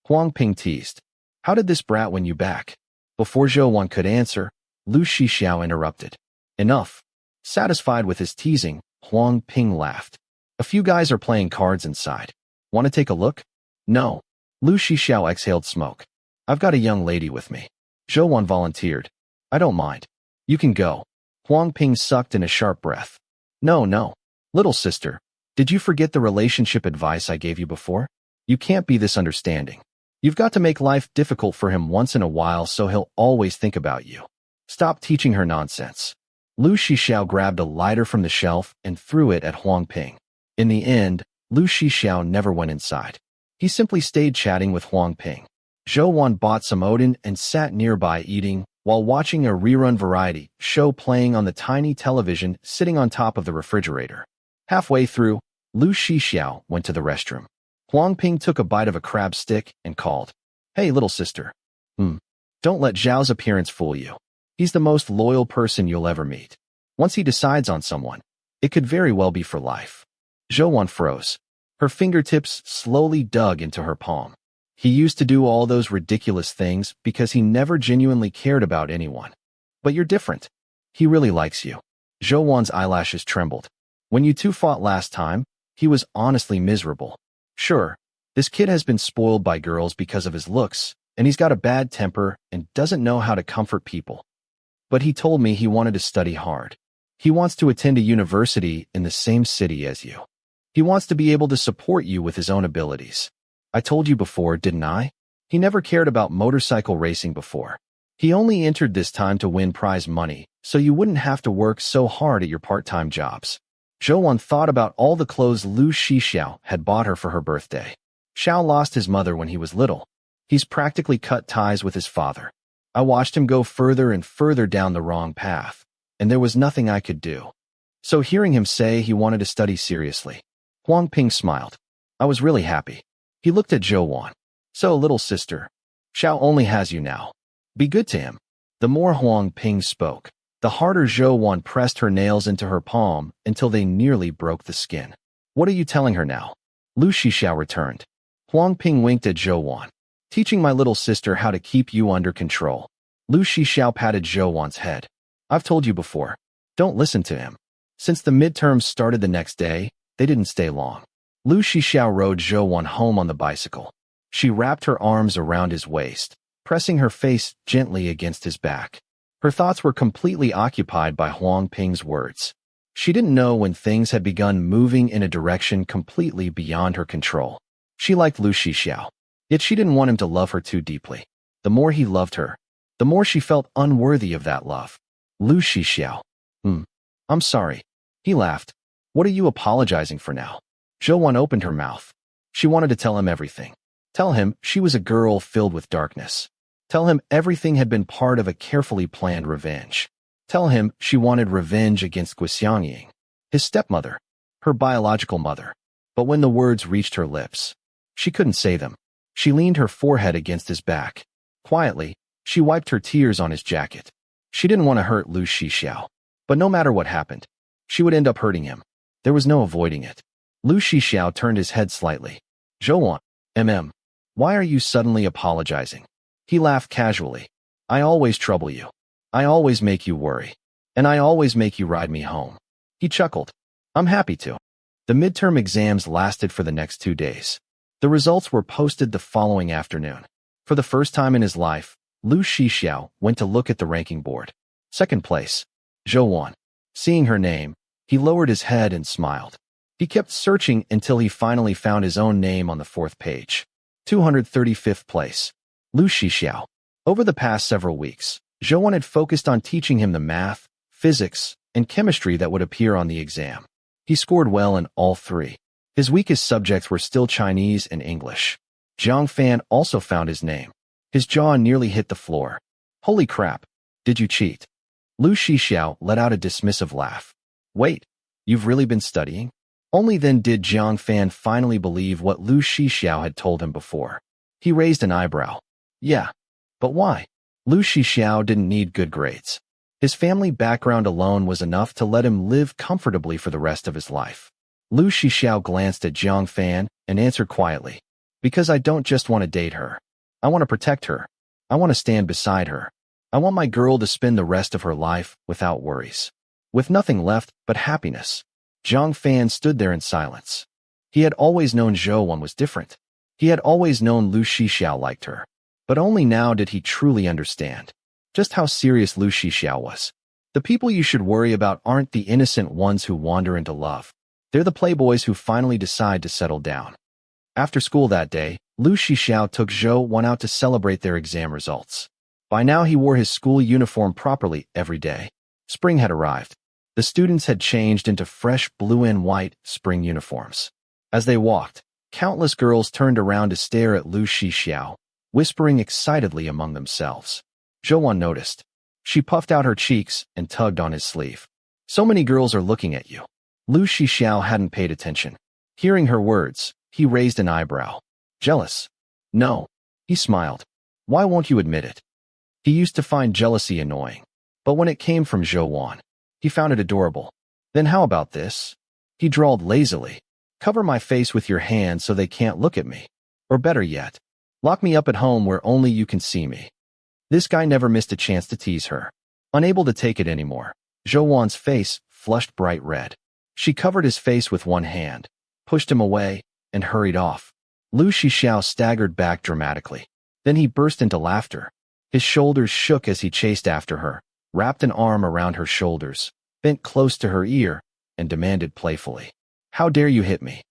Huang Ping teased. How did this brat win you back? Before Zhou Wan could answer, Lu Shixiao interrupted. Enough. Satisfied with his teasing, Huang Ping laughed. A few guys are playing cards inside. Want to take a look? No. Lu Shixiao exhaled smoke. I've got a young lady with me. Zhou Wan volunteered. I don't mind. You can go. Huang Ping sucked in a sharp breath. No. Little sister, did you forget the relationship advice I gave you before? You can't be this understanding. You've got to make life difficult for him once in a while so he'll always think about you. Stop teaching her nonsense. Lu Shixiao grabbed a lighter from the shelf and threw it at Huang Ping. In the end, Lu Shixiao never went inside. He simply stayed chatting with Huang Ping. Zhou Wan bought some oden and sat nearby eating, while watching a rerun variety show playing on the tiny television sitting on top of the refrigerator. Halfway through, Lu Shixiao went to the restroom. Huang Ping took a bite of a crab stick and called, Hey, little sister. Don't let Zhao's appearance fool you. He's the most loyal person you'll ever meet. Once he decides on someone, it could very well be for life. Zhou Wan froze. Her fingertips slowly dug into her palm. He used to do all those ridiculous things because he never genuinely cared about anyone. But you're different. He really likes you. Zhou Wan's eyelashes trembled. When you two fought last time, he was honestly miserable. Sure, this kid has been spoiled by girls because of his looks, and he's got a bad temper and doesn't know how to comfort people. But he told me he wanted to study hard. He wants to attend a university in the same city as you. He wants to be able to support you with his own abilities. I told you before, didn't I? He never cared about motorcycle racing before. He only entered this time to win prize money, so you wouldn't have to work so hard at your part-time jobs. Zhou Wan thought about all the clothes Lu Shixiao had bought her for her birthday. Xiao lost his mother when he was little. He's practically cut ties with his father. I watched him go further and further down the wrong path, and there was nothing I could do. So hearing him say he wanted to study seriously, Huang Ping smiled. I was really happy. He looked at Zhou Wan. So, little sister, Xiao only has you now. Be good to him. The more Huang Ping spoke, the harder Zhou Wan pressed her nails into her palm until they nearly broke the skin. What are you telling her now? Lu Shixiao returned. Huang Ping winked at Zhou Wan. Teaching my little sister how to keep you under control. Lu Shixiao patted Zhou Wan's head. I've told you before. Don't listen to him. Since the midterms started the next day, they didn't stay long. Lu Shixiao rode Zhou Wan home on the bicycle. She wrapped her arms around his waist, pressing her face gently against his back. Her thoughts were completely occupied by Huang Ping's words. She didn't know when things had begun moving in a direction completely beyond her control. She liked Lu Shixiao, yet she didn't want him to love her too deeply. The more he loved her, the more she felt unworthy of that love. Lu Shixiao. I'm sorry. He laughed. What are you apologizing for now? Zhou Wan opened her mouth. She wanted to tell him everything. Tell him she was a girl filled with darkness. Tell him everything had been part of a carefully planned revenge. Tell him she wanted revenge against Guxiangying, his stepmother, her biological mother. But when the words reached her lips, she couldn't say them. She leaned her forehead against his back. Quietly, she wiped her tears on his jacket. She didn't want to hurt Lu Shixiao. But no matter what happened, she would end up hurting him. There was no avoiding it. Lu Shixiao turned his head slightly. Zhou Wan, why are you suddenly apologizing? He laughed casually. I always trouble you. I always make you worry. And I always make you ride me home. He chuckled. I'm happy to. The midterm exams lasted for the next 2 days. The results were posted the following afternoon. For the first time in his life, Lu Shixiao went to look at the ranking board. Second place, Zhou Wan. Seeing her name, he lowered his head and smiled. He kept searching until he finally found his own name on the 4th page. 235th place, Lu Shixiao. Over the past several weeks, Zhou Wan had focused on teaching him the math, physics, and chemistry that would appear on the exam. He scored well in all three. His weakest subjects were still Chinese and English. Zhang Fan also found his name. His jaw nearly hit the floor. Holy crap, did you cheat? Lu Shixiao let out a dismissive laugh. Wait, you've really been studying? Only then did Zhang Fan finally believe what Lu Shixiao had told him before. He raised an eyebrow. Yeah, but why? Lu Shixiao didn't need good grades. His family background alone was enough to let him live comfortably for the rest of his life. Lu Shixiao glanced at Zhang Fan and answered quietly. Because I don't just want to date her. I want to protect her. I want to stand beside her. I want my girl to spend the rest of her life without worries. With nothing left but happiness. Zhang Fan stood there in silence. He had always known Zhou was different. He had always known Lu Shixiao liked her. But only now did he truly understand just how serious Lu Shixiao was. The people you should worry about aren't the innocent ones who wander into love. They're the playboys who finally decide to settle down. After school that day, Lu Shixiao took Zhou out to celebrate their exam results. By now he wore his school uniform properly every day. Spring had arrived. The students had changed into fresh blue and white spring uniforms. As they walked, countless girls turned around to stare at Lu Shixiao, whispering excitedly among themselves. Zhou noticed. She puffed out her cheeks and tugged on his sleeve. So many girls are looking at you. Lu Shixiao hadn't paid attention. Hearing her words, he raised an eyebrow. Jealous? No. He smiled. Why won't you admit it? He used to find jealousy annoying. But when it came from Zhou, he found it adorable. Then how about this? He drawled lazily. Cover my face with your hand so they can't look at me. Or better yet, lock me up at home where only you can see me. This guy never missed a chance to tease her. Unable to take it anymore, Zhou's face flushed bright red. She covered his face with one hand, pushed him away, and hurried off. Lu Shixiao staggered back dramatically. Then he burst into laughter. His shoulders shook as he chased after her, wrapped an arm around her shoulders, bent close to her ear, and demanded playfully, "How dare you hit me?"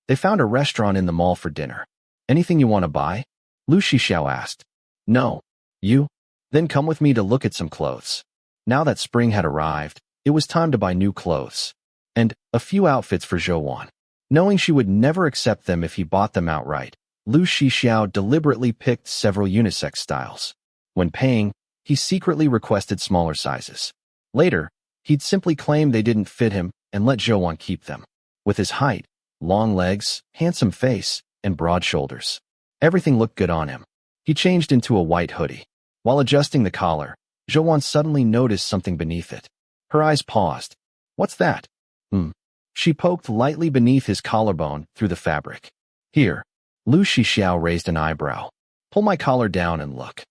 They found a restaurant in the mall for dinner. "Anything you want to buy?" Lu Shixiao asked. "No. You? Then come with me to look at some clothes." Now that spring had arrived, it was time to buy new clothes. And a few outfits for Zhou. Knowing she would never accept them if he bought them outright, Lu Shixiao deliberately picked several unisex styles. When paying, he secretly requested smaller sizes. Later, he'd simply claim they didn't fit him and let Zhou keep them. With his height, long legs, handsome face, and broad shoulders, everything looked good on him. He changed into a white hoodie. While adjusting the collar, Zhou suddenly noticed something beneath it. Her eyes paused. "What's that?" She poked lightly beneath his collarbone through the fabric. "Here." Lu Shixiao raised an eyebrow. "Pull my collar down and look."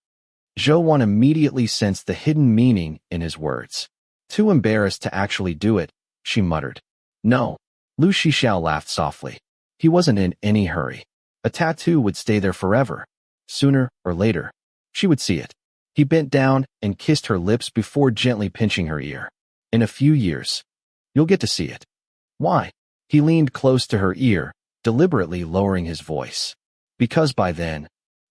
Zhou immediately sensed the hidden meaning in his words. Too embarrassed to actually do it, she muttered, "No." Lu Shixiao laughed softly. He wasn't in any hurry. A tattoo would stay there forever. Sooner or later, she would see it. He bent down and kissed her lips before gently pinching her ear. "In a few years, you'll get to see it." "Why?" He leaned close to her ear, deliberately lowering his voice. "Because by then,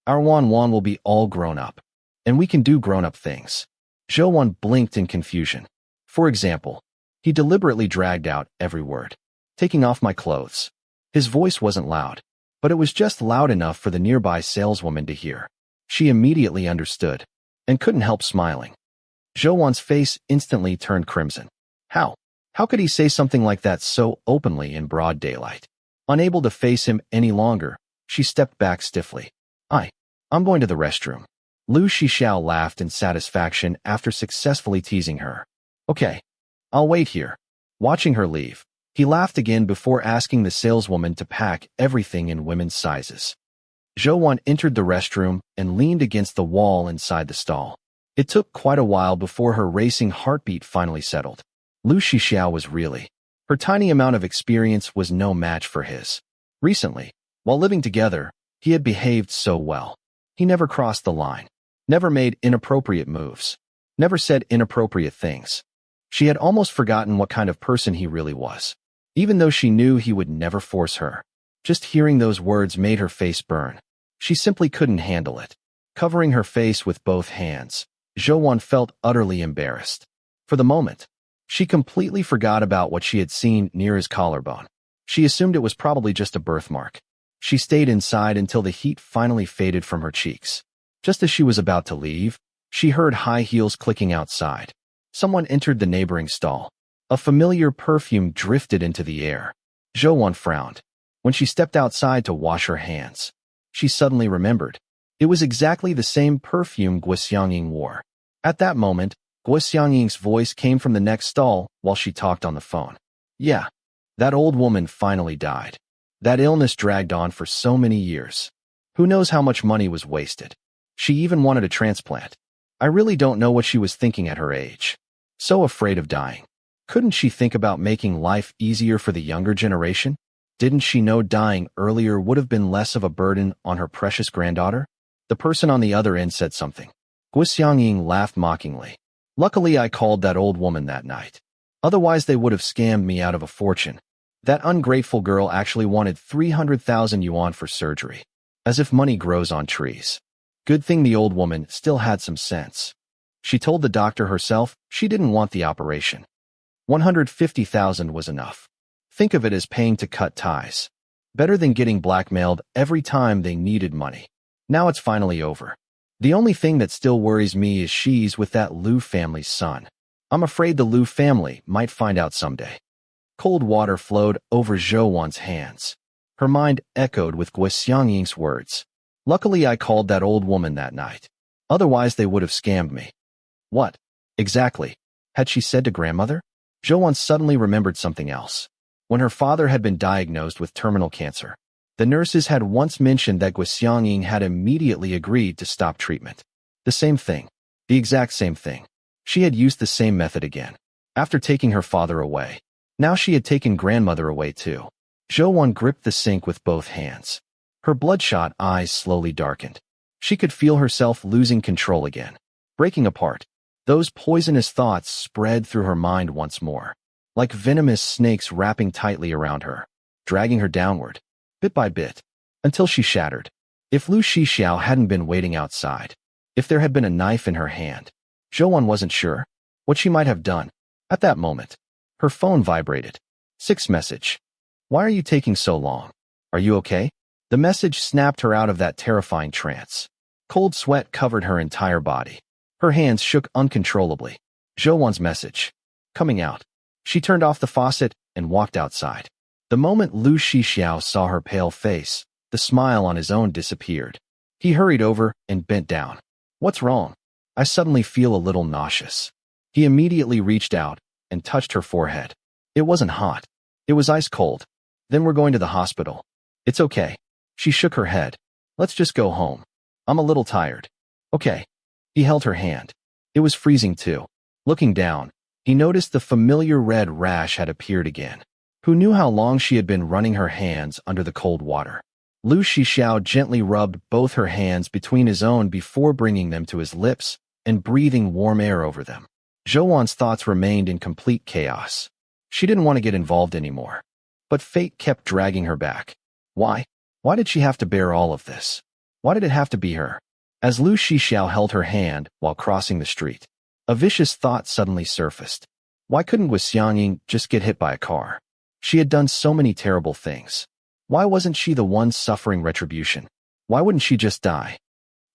our Wan will be all grown up. And we can do grown-up things." Zhou blinked in confusion. For example, he deliberately dragged out every word. "Taking off my clothes." His voice wasn't loud, but it was just loud enough for the nearby saleswoman to hear. She immediately understood, and couldn't help smiling. Zhou's face instantly turned crimson. How? How could he say something like that so openly in broad daylight? Unable to face him any longer, she stepped back stiffly. I'm going to the restroom." Lu Shixiao laughed in satisfaction after successfully teasing her. "Okay, I'll wait here." Watching her leave, he laughed again before asking the saleswoman to pack everything in women's sizes. Zhou entered the restroom and leaned against the wall inside the stall. It took quite a while before her racing heartbeat finally settled. Lu Shixiao was really. Her tiny amount of experience was no match for his. Recently, while living together, he had behaved so well. He never crossed the line, never made inappropriate moves, never said inappropriate things. She had almost forgotten what kind of person he really was, even though she knew he would never force her. Just hearing those words made her face burn. She simply couldn't handle it. Covering her face with both hands, Zhou felt utterly embarrassed. For the moment, She completely forgot about what she had seen near his collarbone. She assumed it was probably just a birthmark. She stayed inside until the heat finally faded from her cheeks. Just as she was about to leave, she heard high heels clicking outside. Someone entered the neighboring stall. A familiar perfume drifted into the air. Zhou frowned. When she stepped outside to wash her hands, she suddenly remembered. It was exactly the same perfume Guo Xiangying wore. At that moment, Guo Xiangying's voice came from the next stall while she talked on the phone. Yeah, that old woman finally died. That illness dragged on for so many years. Who knows how much money was wasted. She even wanted a transplant. I really don't know what she was thinking at her age. So afraid of dying. Couldn't she think about making life easier for the younger generation? Didn't she know dying earlier would have been less of a burden on her precious granddaughter? The person on the other end said something. Guo Xiangying laughed mockingly. Luckily I called that old woman that night. Otherwise they would have scammed me out of a fortune. That ungrateful girl actually wanted 300,000 yuan for surgery. As if money grows on trees. Good thing the old woman still had some sense. She told the doctor herself she didn't want the operation. 150,000 was enough. Think of it as paying to cut ties. Better than getting blackmailed every time they needed money. Now it's finally over. The only thing that still worries me is she's with that Liu family's son. I'm afraid the Liu family might find out someday. Cold water flowed over Zhou hands. Her mind echoed with Guo Xiangying's words. Luckily I called that old woman that night. Otherwise they would have scammed me. What? Exactly, had she said to grandmother? Zhou suddenly remembered something else. When her father had been diagnosed with terminal cancer, the nurses had once mentioned that Guo Xiangying had immediately agreed to stop treatment. The same thing. The exact same thing. She had used the same method again. After taking her father away. Now she had taken grandmother away too. Zhou gripped the sink with both hands. Her bloodshot eyes slowly darkened. She could feel herself losing control again. Breaking apart. Those poisonous thoughts spread through her mind once more. Like venomous snakes wrapping tightly around her. Dragging her downward. Bit by bit. Until she shattered. If Liu Shixiao hadn't been waiting outside. If there had been a knife in her hand. Zhou wasn't sure what she might have done. At that moment. Her phone vibrated. 6 message. Why are you taking so long? Are you okay? The message snapped her out of that terrifying trance. Cold sweat covered her entire body. Her hands shook uncontrollably. Zhou message. Coming out. She turned off the faucet and walked outside. The moment Liu Shixiao saw her pale face, the smile on his own disappeared. He hurried over and bent down. What's wrong? I suddenly feel a little nauseous. He immediately reached out and touched her forehead. It wasn't hot. It was ice cold. Then we're going to the hospital. It's okay. She shook her head. Let's just go home. I'm a little tired. Okay. He held her hand. It was freezing too. Looking down, he noticed the familiar red rash had appeared again. Who knew how long she had been running her hands under the cold water? Liu Shixiao gently rubbed both her hands between his own before bringing them to his lips and breathing warm air over them. Zhou thoughts remained in complete chaos. She didn't want to get involved anymore. But fate kept dragging her back. Why? Why did she have to bear all of this? Why did it have to be her? As Liu Shixiao held her hand while crossing the street, a vicious thought suddenly surfaced. Why couldn't Guo Xiangying just get hit by a car? She had done so many terrible things. Why wasn't she the one suffering retribution? Why wouldn't she just die?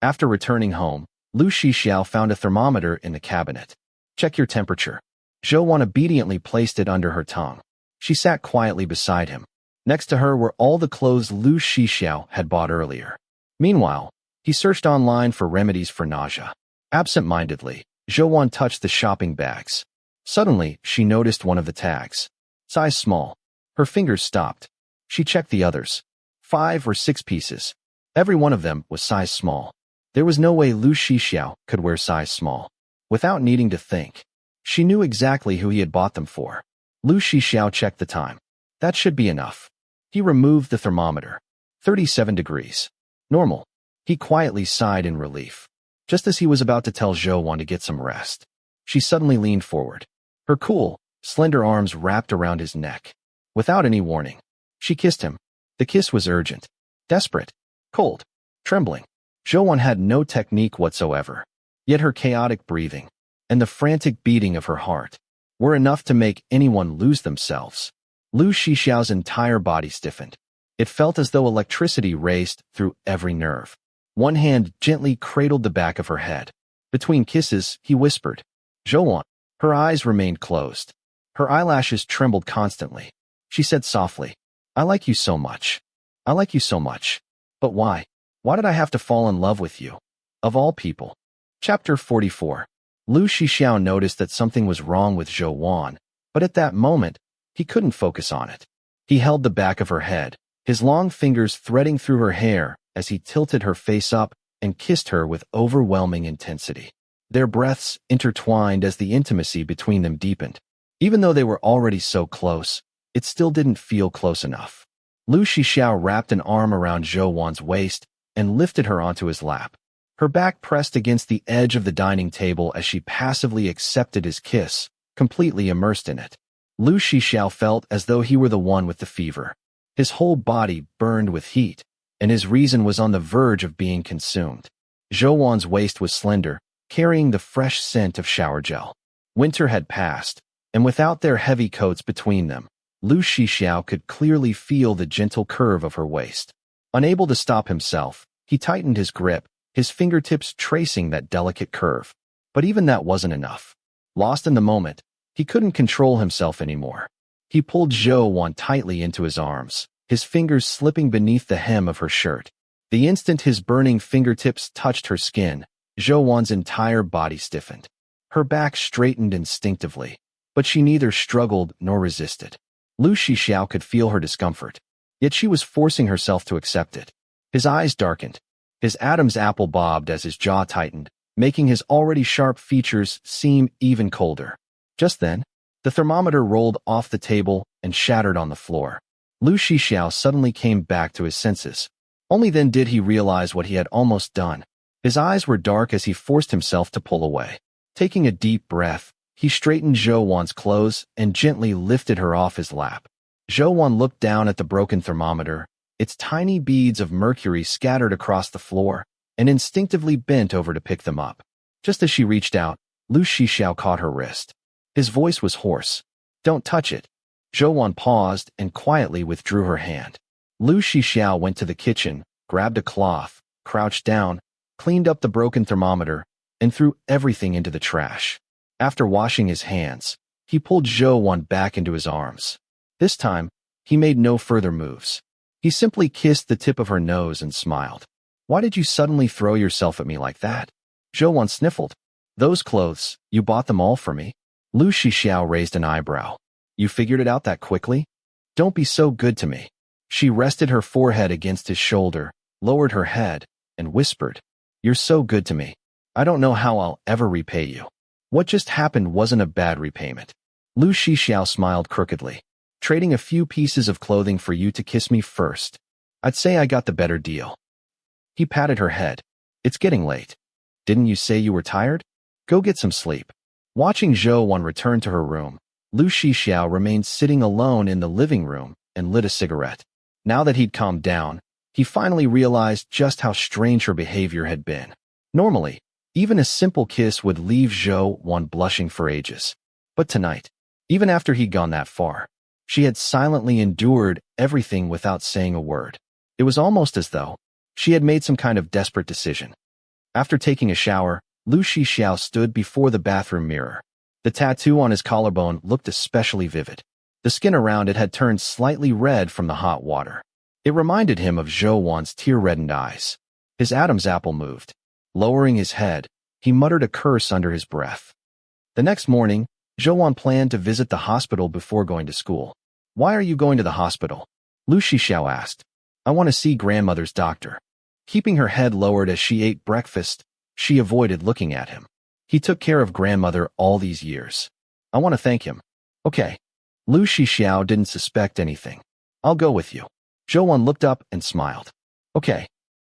After returning home, Liu Shixiao found a thermometer in the cabinet. Check your temperature. Zhou obediently placed it under her tongue. She sat quietly beside him. Next to her were all the clothes Liu Shixiao had bought earlier. Meanwhile, he searched online for remedies for nausea. Absent-mindedly, Zhou touched the shopping bags. Suddenly, she noticed one of the tags. Size small. Her fingers stopped. She checked the others. 5 or 6 pieces. Every one of them was size small. There was no way Liu Shixiao could wear size small. Without needing to think, she knew exactly who he had bought them for. Liu Shixiao checked the time. That should be enough. He removed the thermometer. 37 degrees. Normal. He quietly sighed in relief. Just as he was about to tell Zhou to get some rest, she suddenly leaned forward. Her cool, slender arms wrapped around his neck. Without any warning, she kissed him. The kiss was urgent, desperate, cold, trembling. Zhou had no technique whatsoever. Yet her chaotic breathing and the frantic beating of her heart were enough to make anyone lose themselves. Lu Shixiao's entire body stiffened. It felt as though electricity raced through every nerve. One hand gently cradled the back of her head. Between kisses, he whispered, "Zhouwan." Her eyes remained closed. Her eyelashes trembled constantly. She said softly, "I like you so much. I like you so much. But why? Why did I have to fall in love with you? Of all people." Chapter 44. Lu Shixiao noticed that something was wrong with Zhouwan, but at that moment, he couldn't focus on it. He held the back of her head, his long fingers threading through her hair as he tilted her face up and kissed her with overwhelming intensity. Their breaths intertwined as the intimacy between them deepened. Even though they were already so close, it still didn't feel close enough. Lu Shixiao wrapped an arm around Zhouwan's waist and lifted her onto his lap. Her back pressed against the edge of the dining table as she passively accepted his kiss, completely immersed in it. Lu Shixiao felt as though he were the one with the fever. His whole body burned with heat, and his reason was on the verge of being consumed. Zhouwan's waist was slender, carrying the fresh scent of shower gel. Winter had passed, and without their heavy coats between them, Lu Shixiao could clearly feel the gentle curve of her waist. Unable to stop himself, he tightened his grip, his fingertips tracing that delicate curve. But even that wasn't enough. Lost in the moment, he couldn't control himself anymore. He pulled Zhouwan tightly into his arms, his fingers slipping beneath the hem of her shirt. The instant his burning fingertips touched her skin, Zhouwan's entire body stiffened. Her back straightened instinctively, but she neither struggled nor resisted. Lu Shixiao could feel her discomfort, yet she was forcing herself to accept it. His eyes darkened. His Adam's apple bobbed as his jaw tightened, making his already sharp features seem even colder. Just then, the thermometer rolled off the table and shattered on the floor. Lu Shixiao suddenly came back to his senses. Only then did he realize what he had almost done. His eyes were dark as he forced himself to pull away. Taking a deep breath, he straightened Zhouwan's clothes and gently lifted her off his lap. Zhouwan looked down at the broken thermometer, its tiny beads of mercury scattered across the floor, and instinctively bent over to pick them up. Just as she reached out, Lu Shixiao caught her wrist. His voice was hoarse. "Don't touch it." Zhouwan paused and quietly withdrew her hand. Lu Shixiao went to the kitchen, grabbed a cloth, crouched down, cleaned up the broken thermometer, and threw everything into the trash. After washing his hands, he pulled Zhouwan back into his arms. This time, he made no further moves. He simply kissed the tip of her nose and smiled. "Why did you suddenly throw yourself at me like that?" Zhouwan sniffled. "Those clothes, you bought them all for me?" Lu Shixiao raised an eyebrow. "You figured it out that quickly? Don't be so good to me." She rested her forehead against his shoulder, lowered her head, and whispered, "You're so good to me. I don't know how I'll ever repay you." What just happened wasn't a bad repayment. Lu Shixiao smiled crookedly. "Trading a few pieces of clothing for you to kiss me first. I'd say I got the better deal." He patted her head. "It's getting late. Didn't you say you were tired? Go get some sleep." Watching Zhouwan return to her room, Lu Shixiao remained sitting alone in the living room and lit a cigarette. Now that he'd calmed down, he finally realized just how strange her behavior had been. Normally, even a simple kiss would leave Zhouwan blushing for ages. But tonight, even after he'd gone that far, she had silently endured everything without saying a word. It was almost as though she had made some kind of desperate decision. After taking a shower, Lu Shixiao stood before the bathroom mirror. The tattoo on his collarbone looked especially vivid. The skin around it had turned slightly red from the hot water. It reminded him of Zhouwan's tear-reddened eyes. His Adam's apple moved. Lowering his head, he muttered a curse under his breath. The next morning, Zhouwan planned to visit the hospital before going to school. "Why are you going to the hospital?" Lu Shixiao asked. "I want to see grandmother's doctor." Keeping her head lowered as she ate breakfast, she avoided looking at him. "He took care of grandmother all these years. I want to thank him." "Okay." Lu Shixiao didn't suspect anything. "I'll go with you." Zhouwan looked up and smiled. "Okay."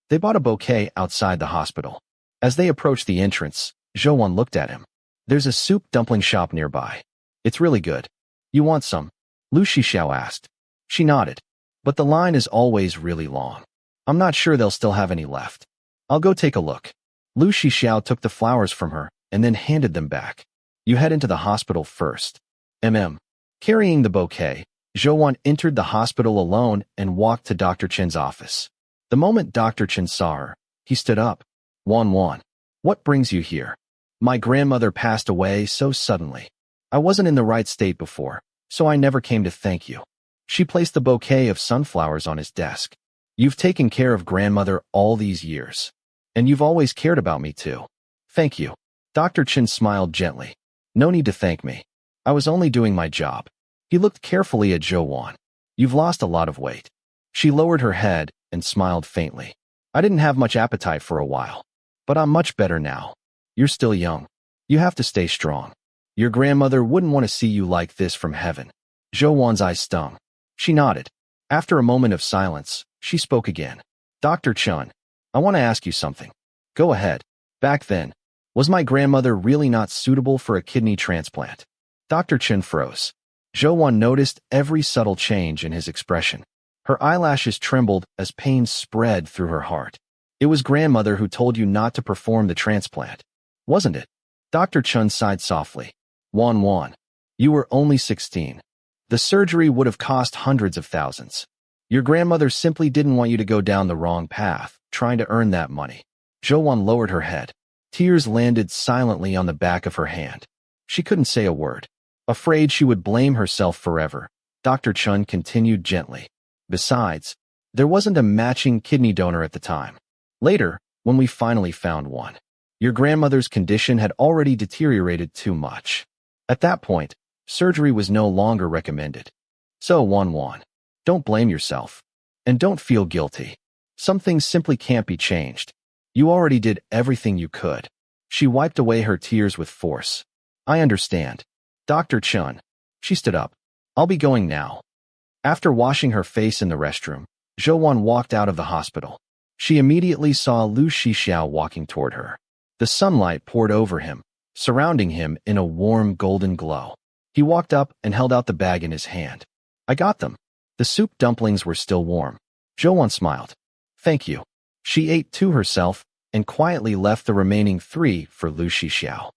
They bought a bouquet outside the hospital. As they approached the entrance, Zhouwan looked at him. "There's a soup dumpling shop nearby. It's really good. You want some?" Lu Shixiao asked. She nodded. "But the line is always really long. I'm not sure they'll still have any left. I'll go take a look." Lu Shixiao took the flowers from her and then handed them back. "You head into the hospital first. Carrying the bouquet, Zhou entered the hospital alone and walked to Dr. Chen's office. The moment Dr. Chen saw her, he stood up. Wan, what brings you here? My grandmother passed away so suddenly. I wasn't in the right state before, so I never came to thank you. She placed the bouquet of sunflowers on his desk. You've taken care of grandmother all these years. And you've always cared about me too. Thank you. Dr. Chen smiled gently. No need to thank me. I was only doing my job. He looked carefully at Zhou. You've lost a lot of weight. She lowered her head and smiled faintly. I didn't have much appetite for a while, but I'm much better now. You're still young. You have to stay strong. Your grandmother wouldn't want to see you like this from heaven. Zhou's eyes stung. She nodded. After a moment of silence, she spoke again. Dr. Chen, I want to ask you something. Go ahead. Back then, was my grandmother really not suitable for a kidney transplant? Dr. Chen froze. Zhou noticed every subtle change in his expression. Her eyelashes trembled as pain spread through her heart. It was grandmother who told you not to perform the transplant, wasn't it? Dr. Chen sighed softly. Wan, you were only 16. The surgery would have cost hundreds of thousands. Your grandmother simply didn't want you to go down the wrong path, trying to earn that money. Zhou lowered her head. Tears landed silently on the back of her hand. She couldn't say a word. Afraid she would blame herself forever, Dr. Chen continued gently. Besides, there wasn't a matching kidney donor at the time. Later, when we finally found one, your grandmother's condition had already deteriorated too much. At that point, surgery was no longer recommended. So, Wan, don't blame yourself. And don't feel guilty. Some things simply can't be changed. You already did everything you could. She wiped away her tears with force. I understand. Dr. Chen. She stood up. I'll be going now. After washing her face in the restroom, Zhou walked out of the hospital. She immediately saw Lu Shixiao walking toward her. The sunlight poured over him, surrounding him in a warm golden glow. He walked up and held out the bag in his hand. I got them. The soup dumplings were still warm. Zhou smiled. Thank you. She ate two herself and quietly left the remaining 3 for Lu Shixiao.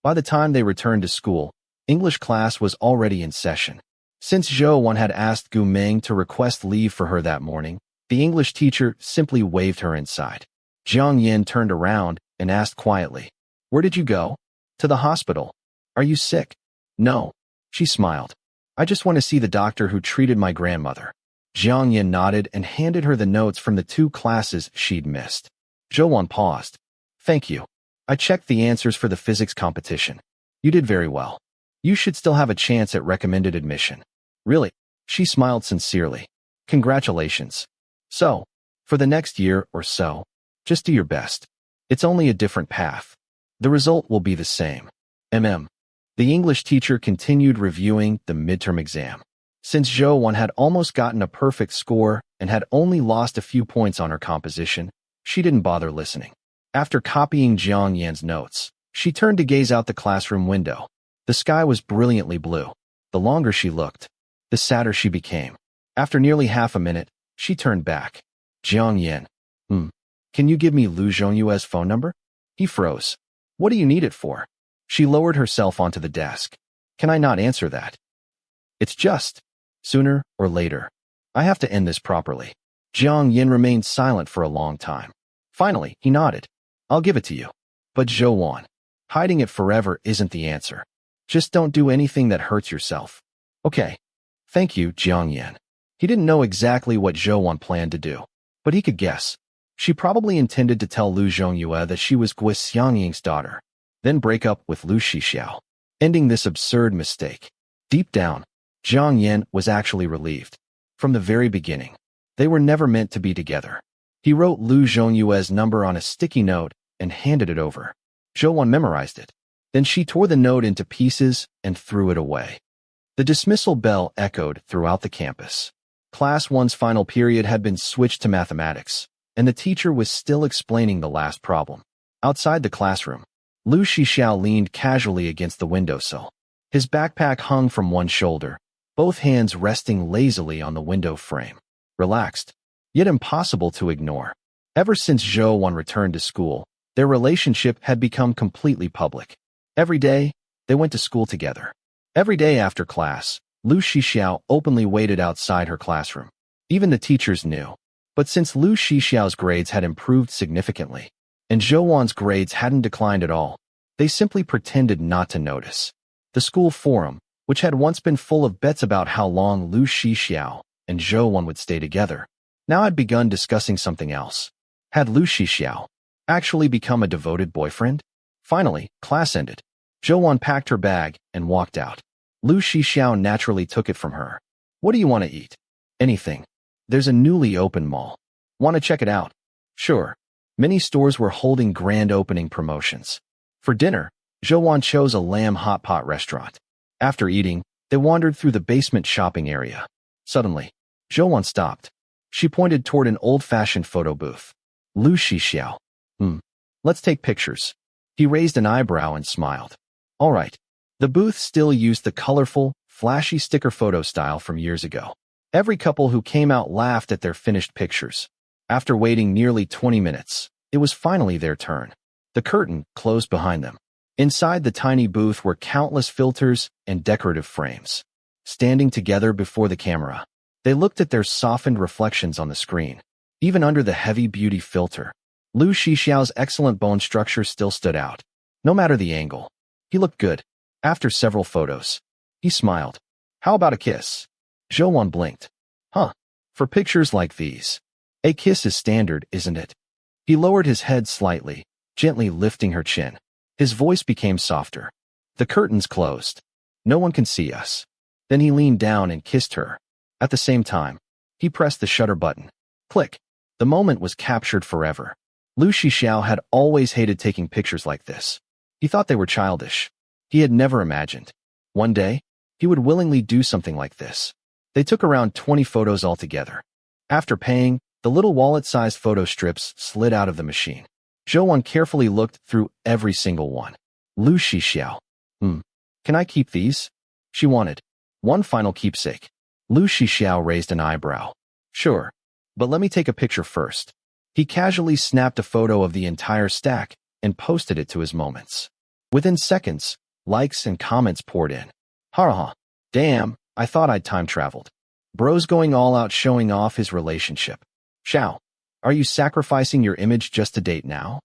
By the time they returned to school, English class was already in session. Since Zhou had asked Gu Meng to request leave for her that morning, the English teacher simply waved her inside. Jiang Yin turned around and asked quietly, Where did you go? To the hospital. Are you sick? No. She smiled. I just want to see the doctor who treated my grandmother. Jiang Yin nodded and handed her the notes from the 2 classes she'd missed. Zhou paused. Thank you. I checked the answers for the physics competition. You did very well. You should still have a chance at recommended admission. Really? She smiled sincerely. Congratulations. So, for the next year or so, just do your best. It's only a different path. The result will be the same. The English teacher continued reviewing the midterm exam. Since Zhou had almost gotten a perfect score and had only lost a few points on her composition, she didn't bother listening. After copying Jiang Yan's notes, she turned to gaze out the classroom window. The sky was brilliantly blue. The longer she looked, the sadder she became. After nearly half a minute, she turned back. Jiang Yan. Can you give me Lu Zhongyue's phone number? He froze. What do you need it for? She lowered herself onto the desk. Can I not answer that? It's just, sooner or later, I have to end this properly. Jiang Yin remained silent for a long time. Finally, he nodded. I'll give it to you. But Zhou, hiding it forever isn't the answer. Just don't do anything that hurts yourself. Okay. Thank you, Jiang Yin. He didn't know exactly what Zhou planned to do, but he could guess. She probably intended to tell Lu Zhongyue that she was Gui Xiangying's daughter, then break up with Lu Shixiao, ending this absurd mistake. Deep down, Jiang Yin was actually relieved. From the very beginning, they were never meant to be together. He wrote Lu Zhongyue's number on a sticky note and handed it over. Zhou memorized it. Then she tore the note into pieces and threw it away. The dismissal bell echoed throughout the campus. Class 1's final period had been switched to mathematics, and the teacher was still explaining the last problem. Outside the classroom, Lu Shixiao leaned casually against the windowsill. His backpack hung from one shoulder, both hands resting lazily on the window frame. Relaxed, yet impossible to ignore. Ever since Zhou returned to school, their relationship had become completely public. Every day, they went to school together. Every day after class, Lu Shixiao openly waited outside her classroom. Even the teachers knew. But since Lu Shixiao's grades had improved significantly, and Zhou Wan's grades hadn't declined at all, they simply pretended not to notice. The school forum, which had once been full of bets about how long Lu Shixiao and Zhou Wan would stay together, now had begun discussing something else. Had Lu Shixiao actually become a devoted boyfriend? Finally, class ended. Zhou Wan packed her bag and walked out. Lu Shixiao naturally took it from her. What do you want to eat? Anything. There's a newly opened mall. Want to check it out? Sure. Many stores were holding grand opening promotions. For dinner, Zhou Wan chose a lamb hot pot restaurant. After eating, they wandered through the basement shopping area. Suddenly, Zhou Wan stopped. She pointed toward an old-fashioned photo booth. Lu Shixiao. Let's take pictures. He raised an eyebrow and smiled. All right. The booth still used the colorful, flashy sticker photo style from years ago. Every couple who came out laughed at their finished pictures. After waiting nearly 20 minutes, it was finally their turn. The curtain closed behind them. Inside the tiny booth were countless filters and decorative frames. Standing together before the camera, they looked at their softened reflections on the screen. Even under the heavy beauty filter, Lu Shixiao's excellent bone structure still stood out. No matter the angle, he looked good. After several photos, he smiled. How about a kiss? Zhou Wan blinked. For pictures like these, a kiss is standard, isn't it? He lowered his head slightly, gently lifting her chin. His voice became softer. The curtains closed. No one can see us. Then he leaned down and kissed her. At the same time, he pressed the shutter button. Click. The moment was captured forever. Lu Shixiao had always hated taking pictures like this. He thought they were childish. He had never imagined. One day, he would willingly do something like this. They took around 20 photos altogether. After paying, the little wallet-sized photo strips slid out of the machine. Zhou Wan carefully looked through every single one. Lu Shixiao. Can I keep these? She wanted one final keepsake. Lu Shixiao raised an eyebrow. Sure, but let me take a picture first. He casually snapped a photo of the entire stack and posted it to his moments. Within seconds, likes and comments poured in. Damn, I thought I'd time traveled. Bro's going all out showing off his relationship. Xiao, are you sacrificing your image just to date now?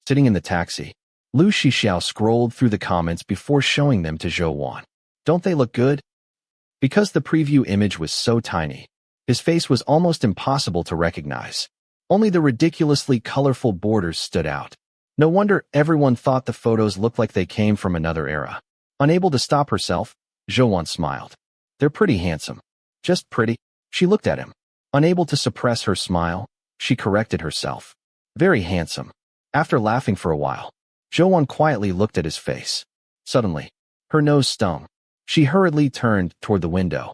Sitting in the taxi, Lu Shixiao scrolled through the comments before showing them to Zhou Wan. Don't they look good? Because the preview image was so tiny, his face was almost impossible to recognize. Only the ridiculously colorful borders stood out. No wonder everyone thought the photos looked like they came from another era. Unable to stop herself, Zhou Wan smiled. They're pretty handsome. Just pretty. She looked at him. Unable to suppress her smile, she corrected herself. Very handsome. After laughing for a while, Zhou Wan quietly looked at his face. Suddenly, her nose stung. She hurriedly turned toward the window.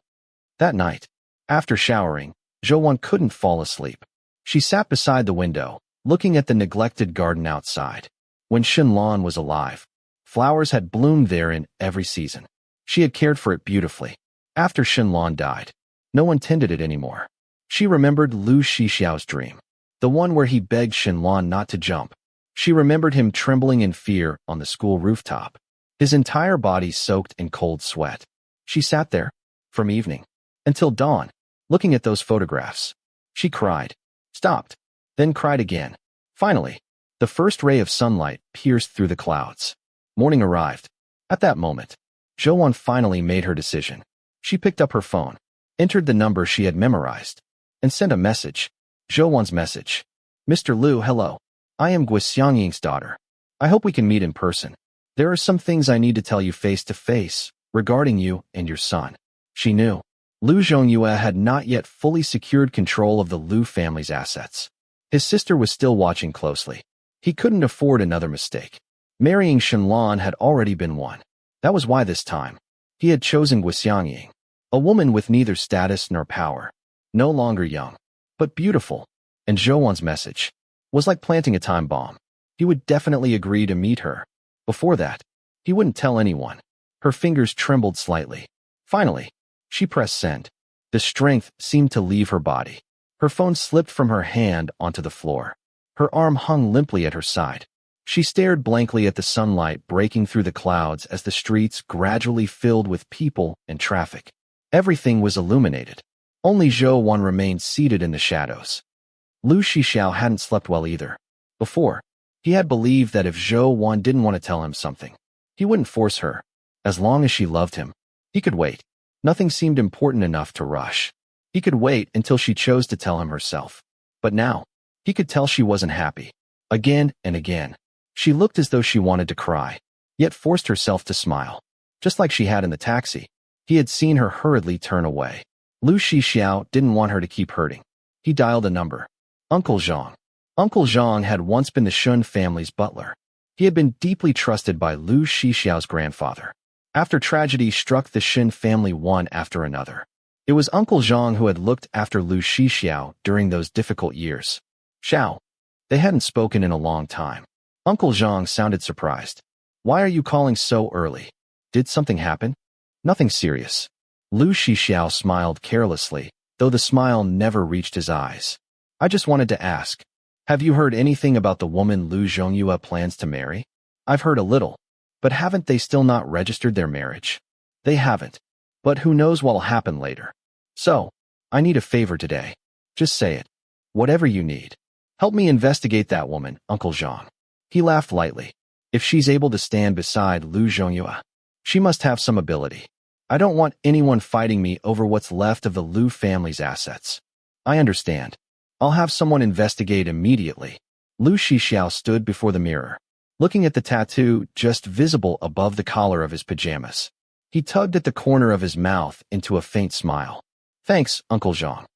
That night, after showering, Zhou Wan couldn't fall asleep. She sat beside the window, looking at the neglected garden outside. When Shenlan was alive, flowers had bloomed there in every season. She had cared for it beautifully. After Shenlan died, no one tended it anymore. She remembered Lu Shixiao's dream, the one where he begged Shenlan not to jump. She remembered him trembling in fear on the school rooftop, his entire body soaked in cold sweat. She sat there, from evening until dawn, looking at those photographs. She cried, stopped, then cried again. Finally, the first ray of sunlight pierced through the clouds. Morning arrived. At that moment, Zhou Wan finally made her decision. She picked up her phone, entered the number she had memorized, and sent a message. Zhou Wan's message. Mr. Lu, hello. I am Guixiangying's daughter. I hope we can meet in person. There are some things I need to tell you face to face regarding you and your son. She knew Lu Zhongyue had not yet fully secured control of the Lu family's assets. His sister was still watching closely. He couldn't afford another mistake. Marrying Shenlan had already been one. That was why this time, he had chosen Guixiangying, a woman with neither status nor power, no longer young, but beautiful. And Zhou Wan's message was like planting a time bomb. He would definitely agree to meet her. Before that, he wouldn't tell anyone. Her fingers trembled slightly. Finally, she pressed send. The strength seemed to leave her body. Her phone slipped from her hand onto the floor. Her arm hung limply at her side. She stared blankly at the sunlight breaking through the clouds as the streets gradually filled with people and traffic. Everything was illuminated. Only Zhou Wan remained seated in the shadows. Lu Shixiao hadn't slept well either. Before, he had believed that if Zhou Wan didn't want to tell him something, he wouldn't force her. As long as she loved him, he could wait. Nothing seemed important enough to rush. He could wait until she chose to tell him herself. But now, he could tell she wasn't happy. Again and again, she looked as though she wanted to cry, yet forced herself to smile. Just like she had in the taxi, he had seen her hurriedly turn away. Lu Shixiao didn't want her to keep hurting. He dialed a number. Uncle Zhang. Uncle Zhang had once been the Shun family's butler. He had been deeply trusted by Lu Shixiao's grandfather. After tragedy struck the Shin family one after another, it was Uncle Zhang who had looked after Lu Shixiao during those difficult years. Xiao. They hadn't spoken in a long time. Uncle Zhang sounded surprised. Why are you calling so early? Did something happen? Nothing serious. Lu Shixiao smiled carelessly, though the smile never reached his eyes. I just wanted to ask, have you heard anything about the woman Lu Zhongyue plans to marry? I've heard a little, but haven't they still not registered their marriage? They haven't, but who knows what'll happen later. So, I need a favor today. Just say it. Whatever you need. Help me investigate that woman, Uncle Zhang. He laughed lightly. If she's able to stand beside Lu Zhongyue, she must have some ability. I don't want anyone fighting me over what's left of the Lu family's assets. I understand. I'll have someone investigate immediately. Lu Shixiao stood before the mirror, looking at the tattoo just visible above the collar of his pajamas. He tugged at the corner of his mouth into a faint smile. Thanks, Uncle Zhang.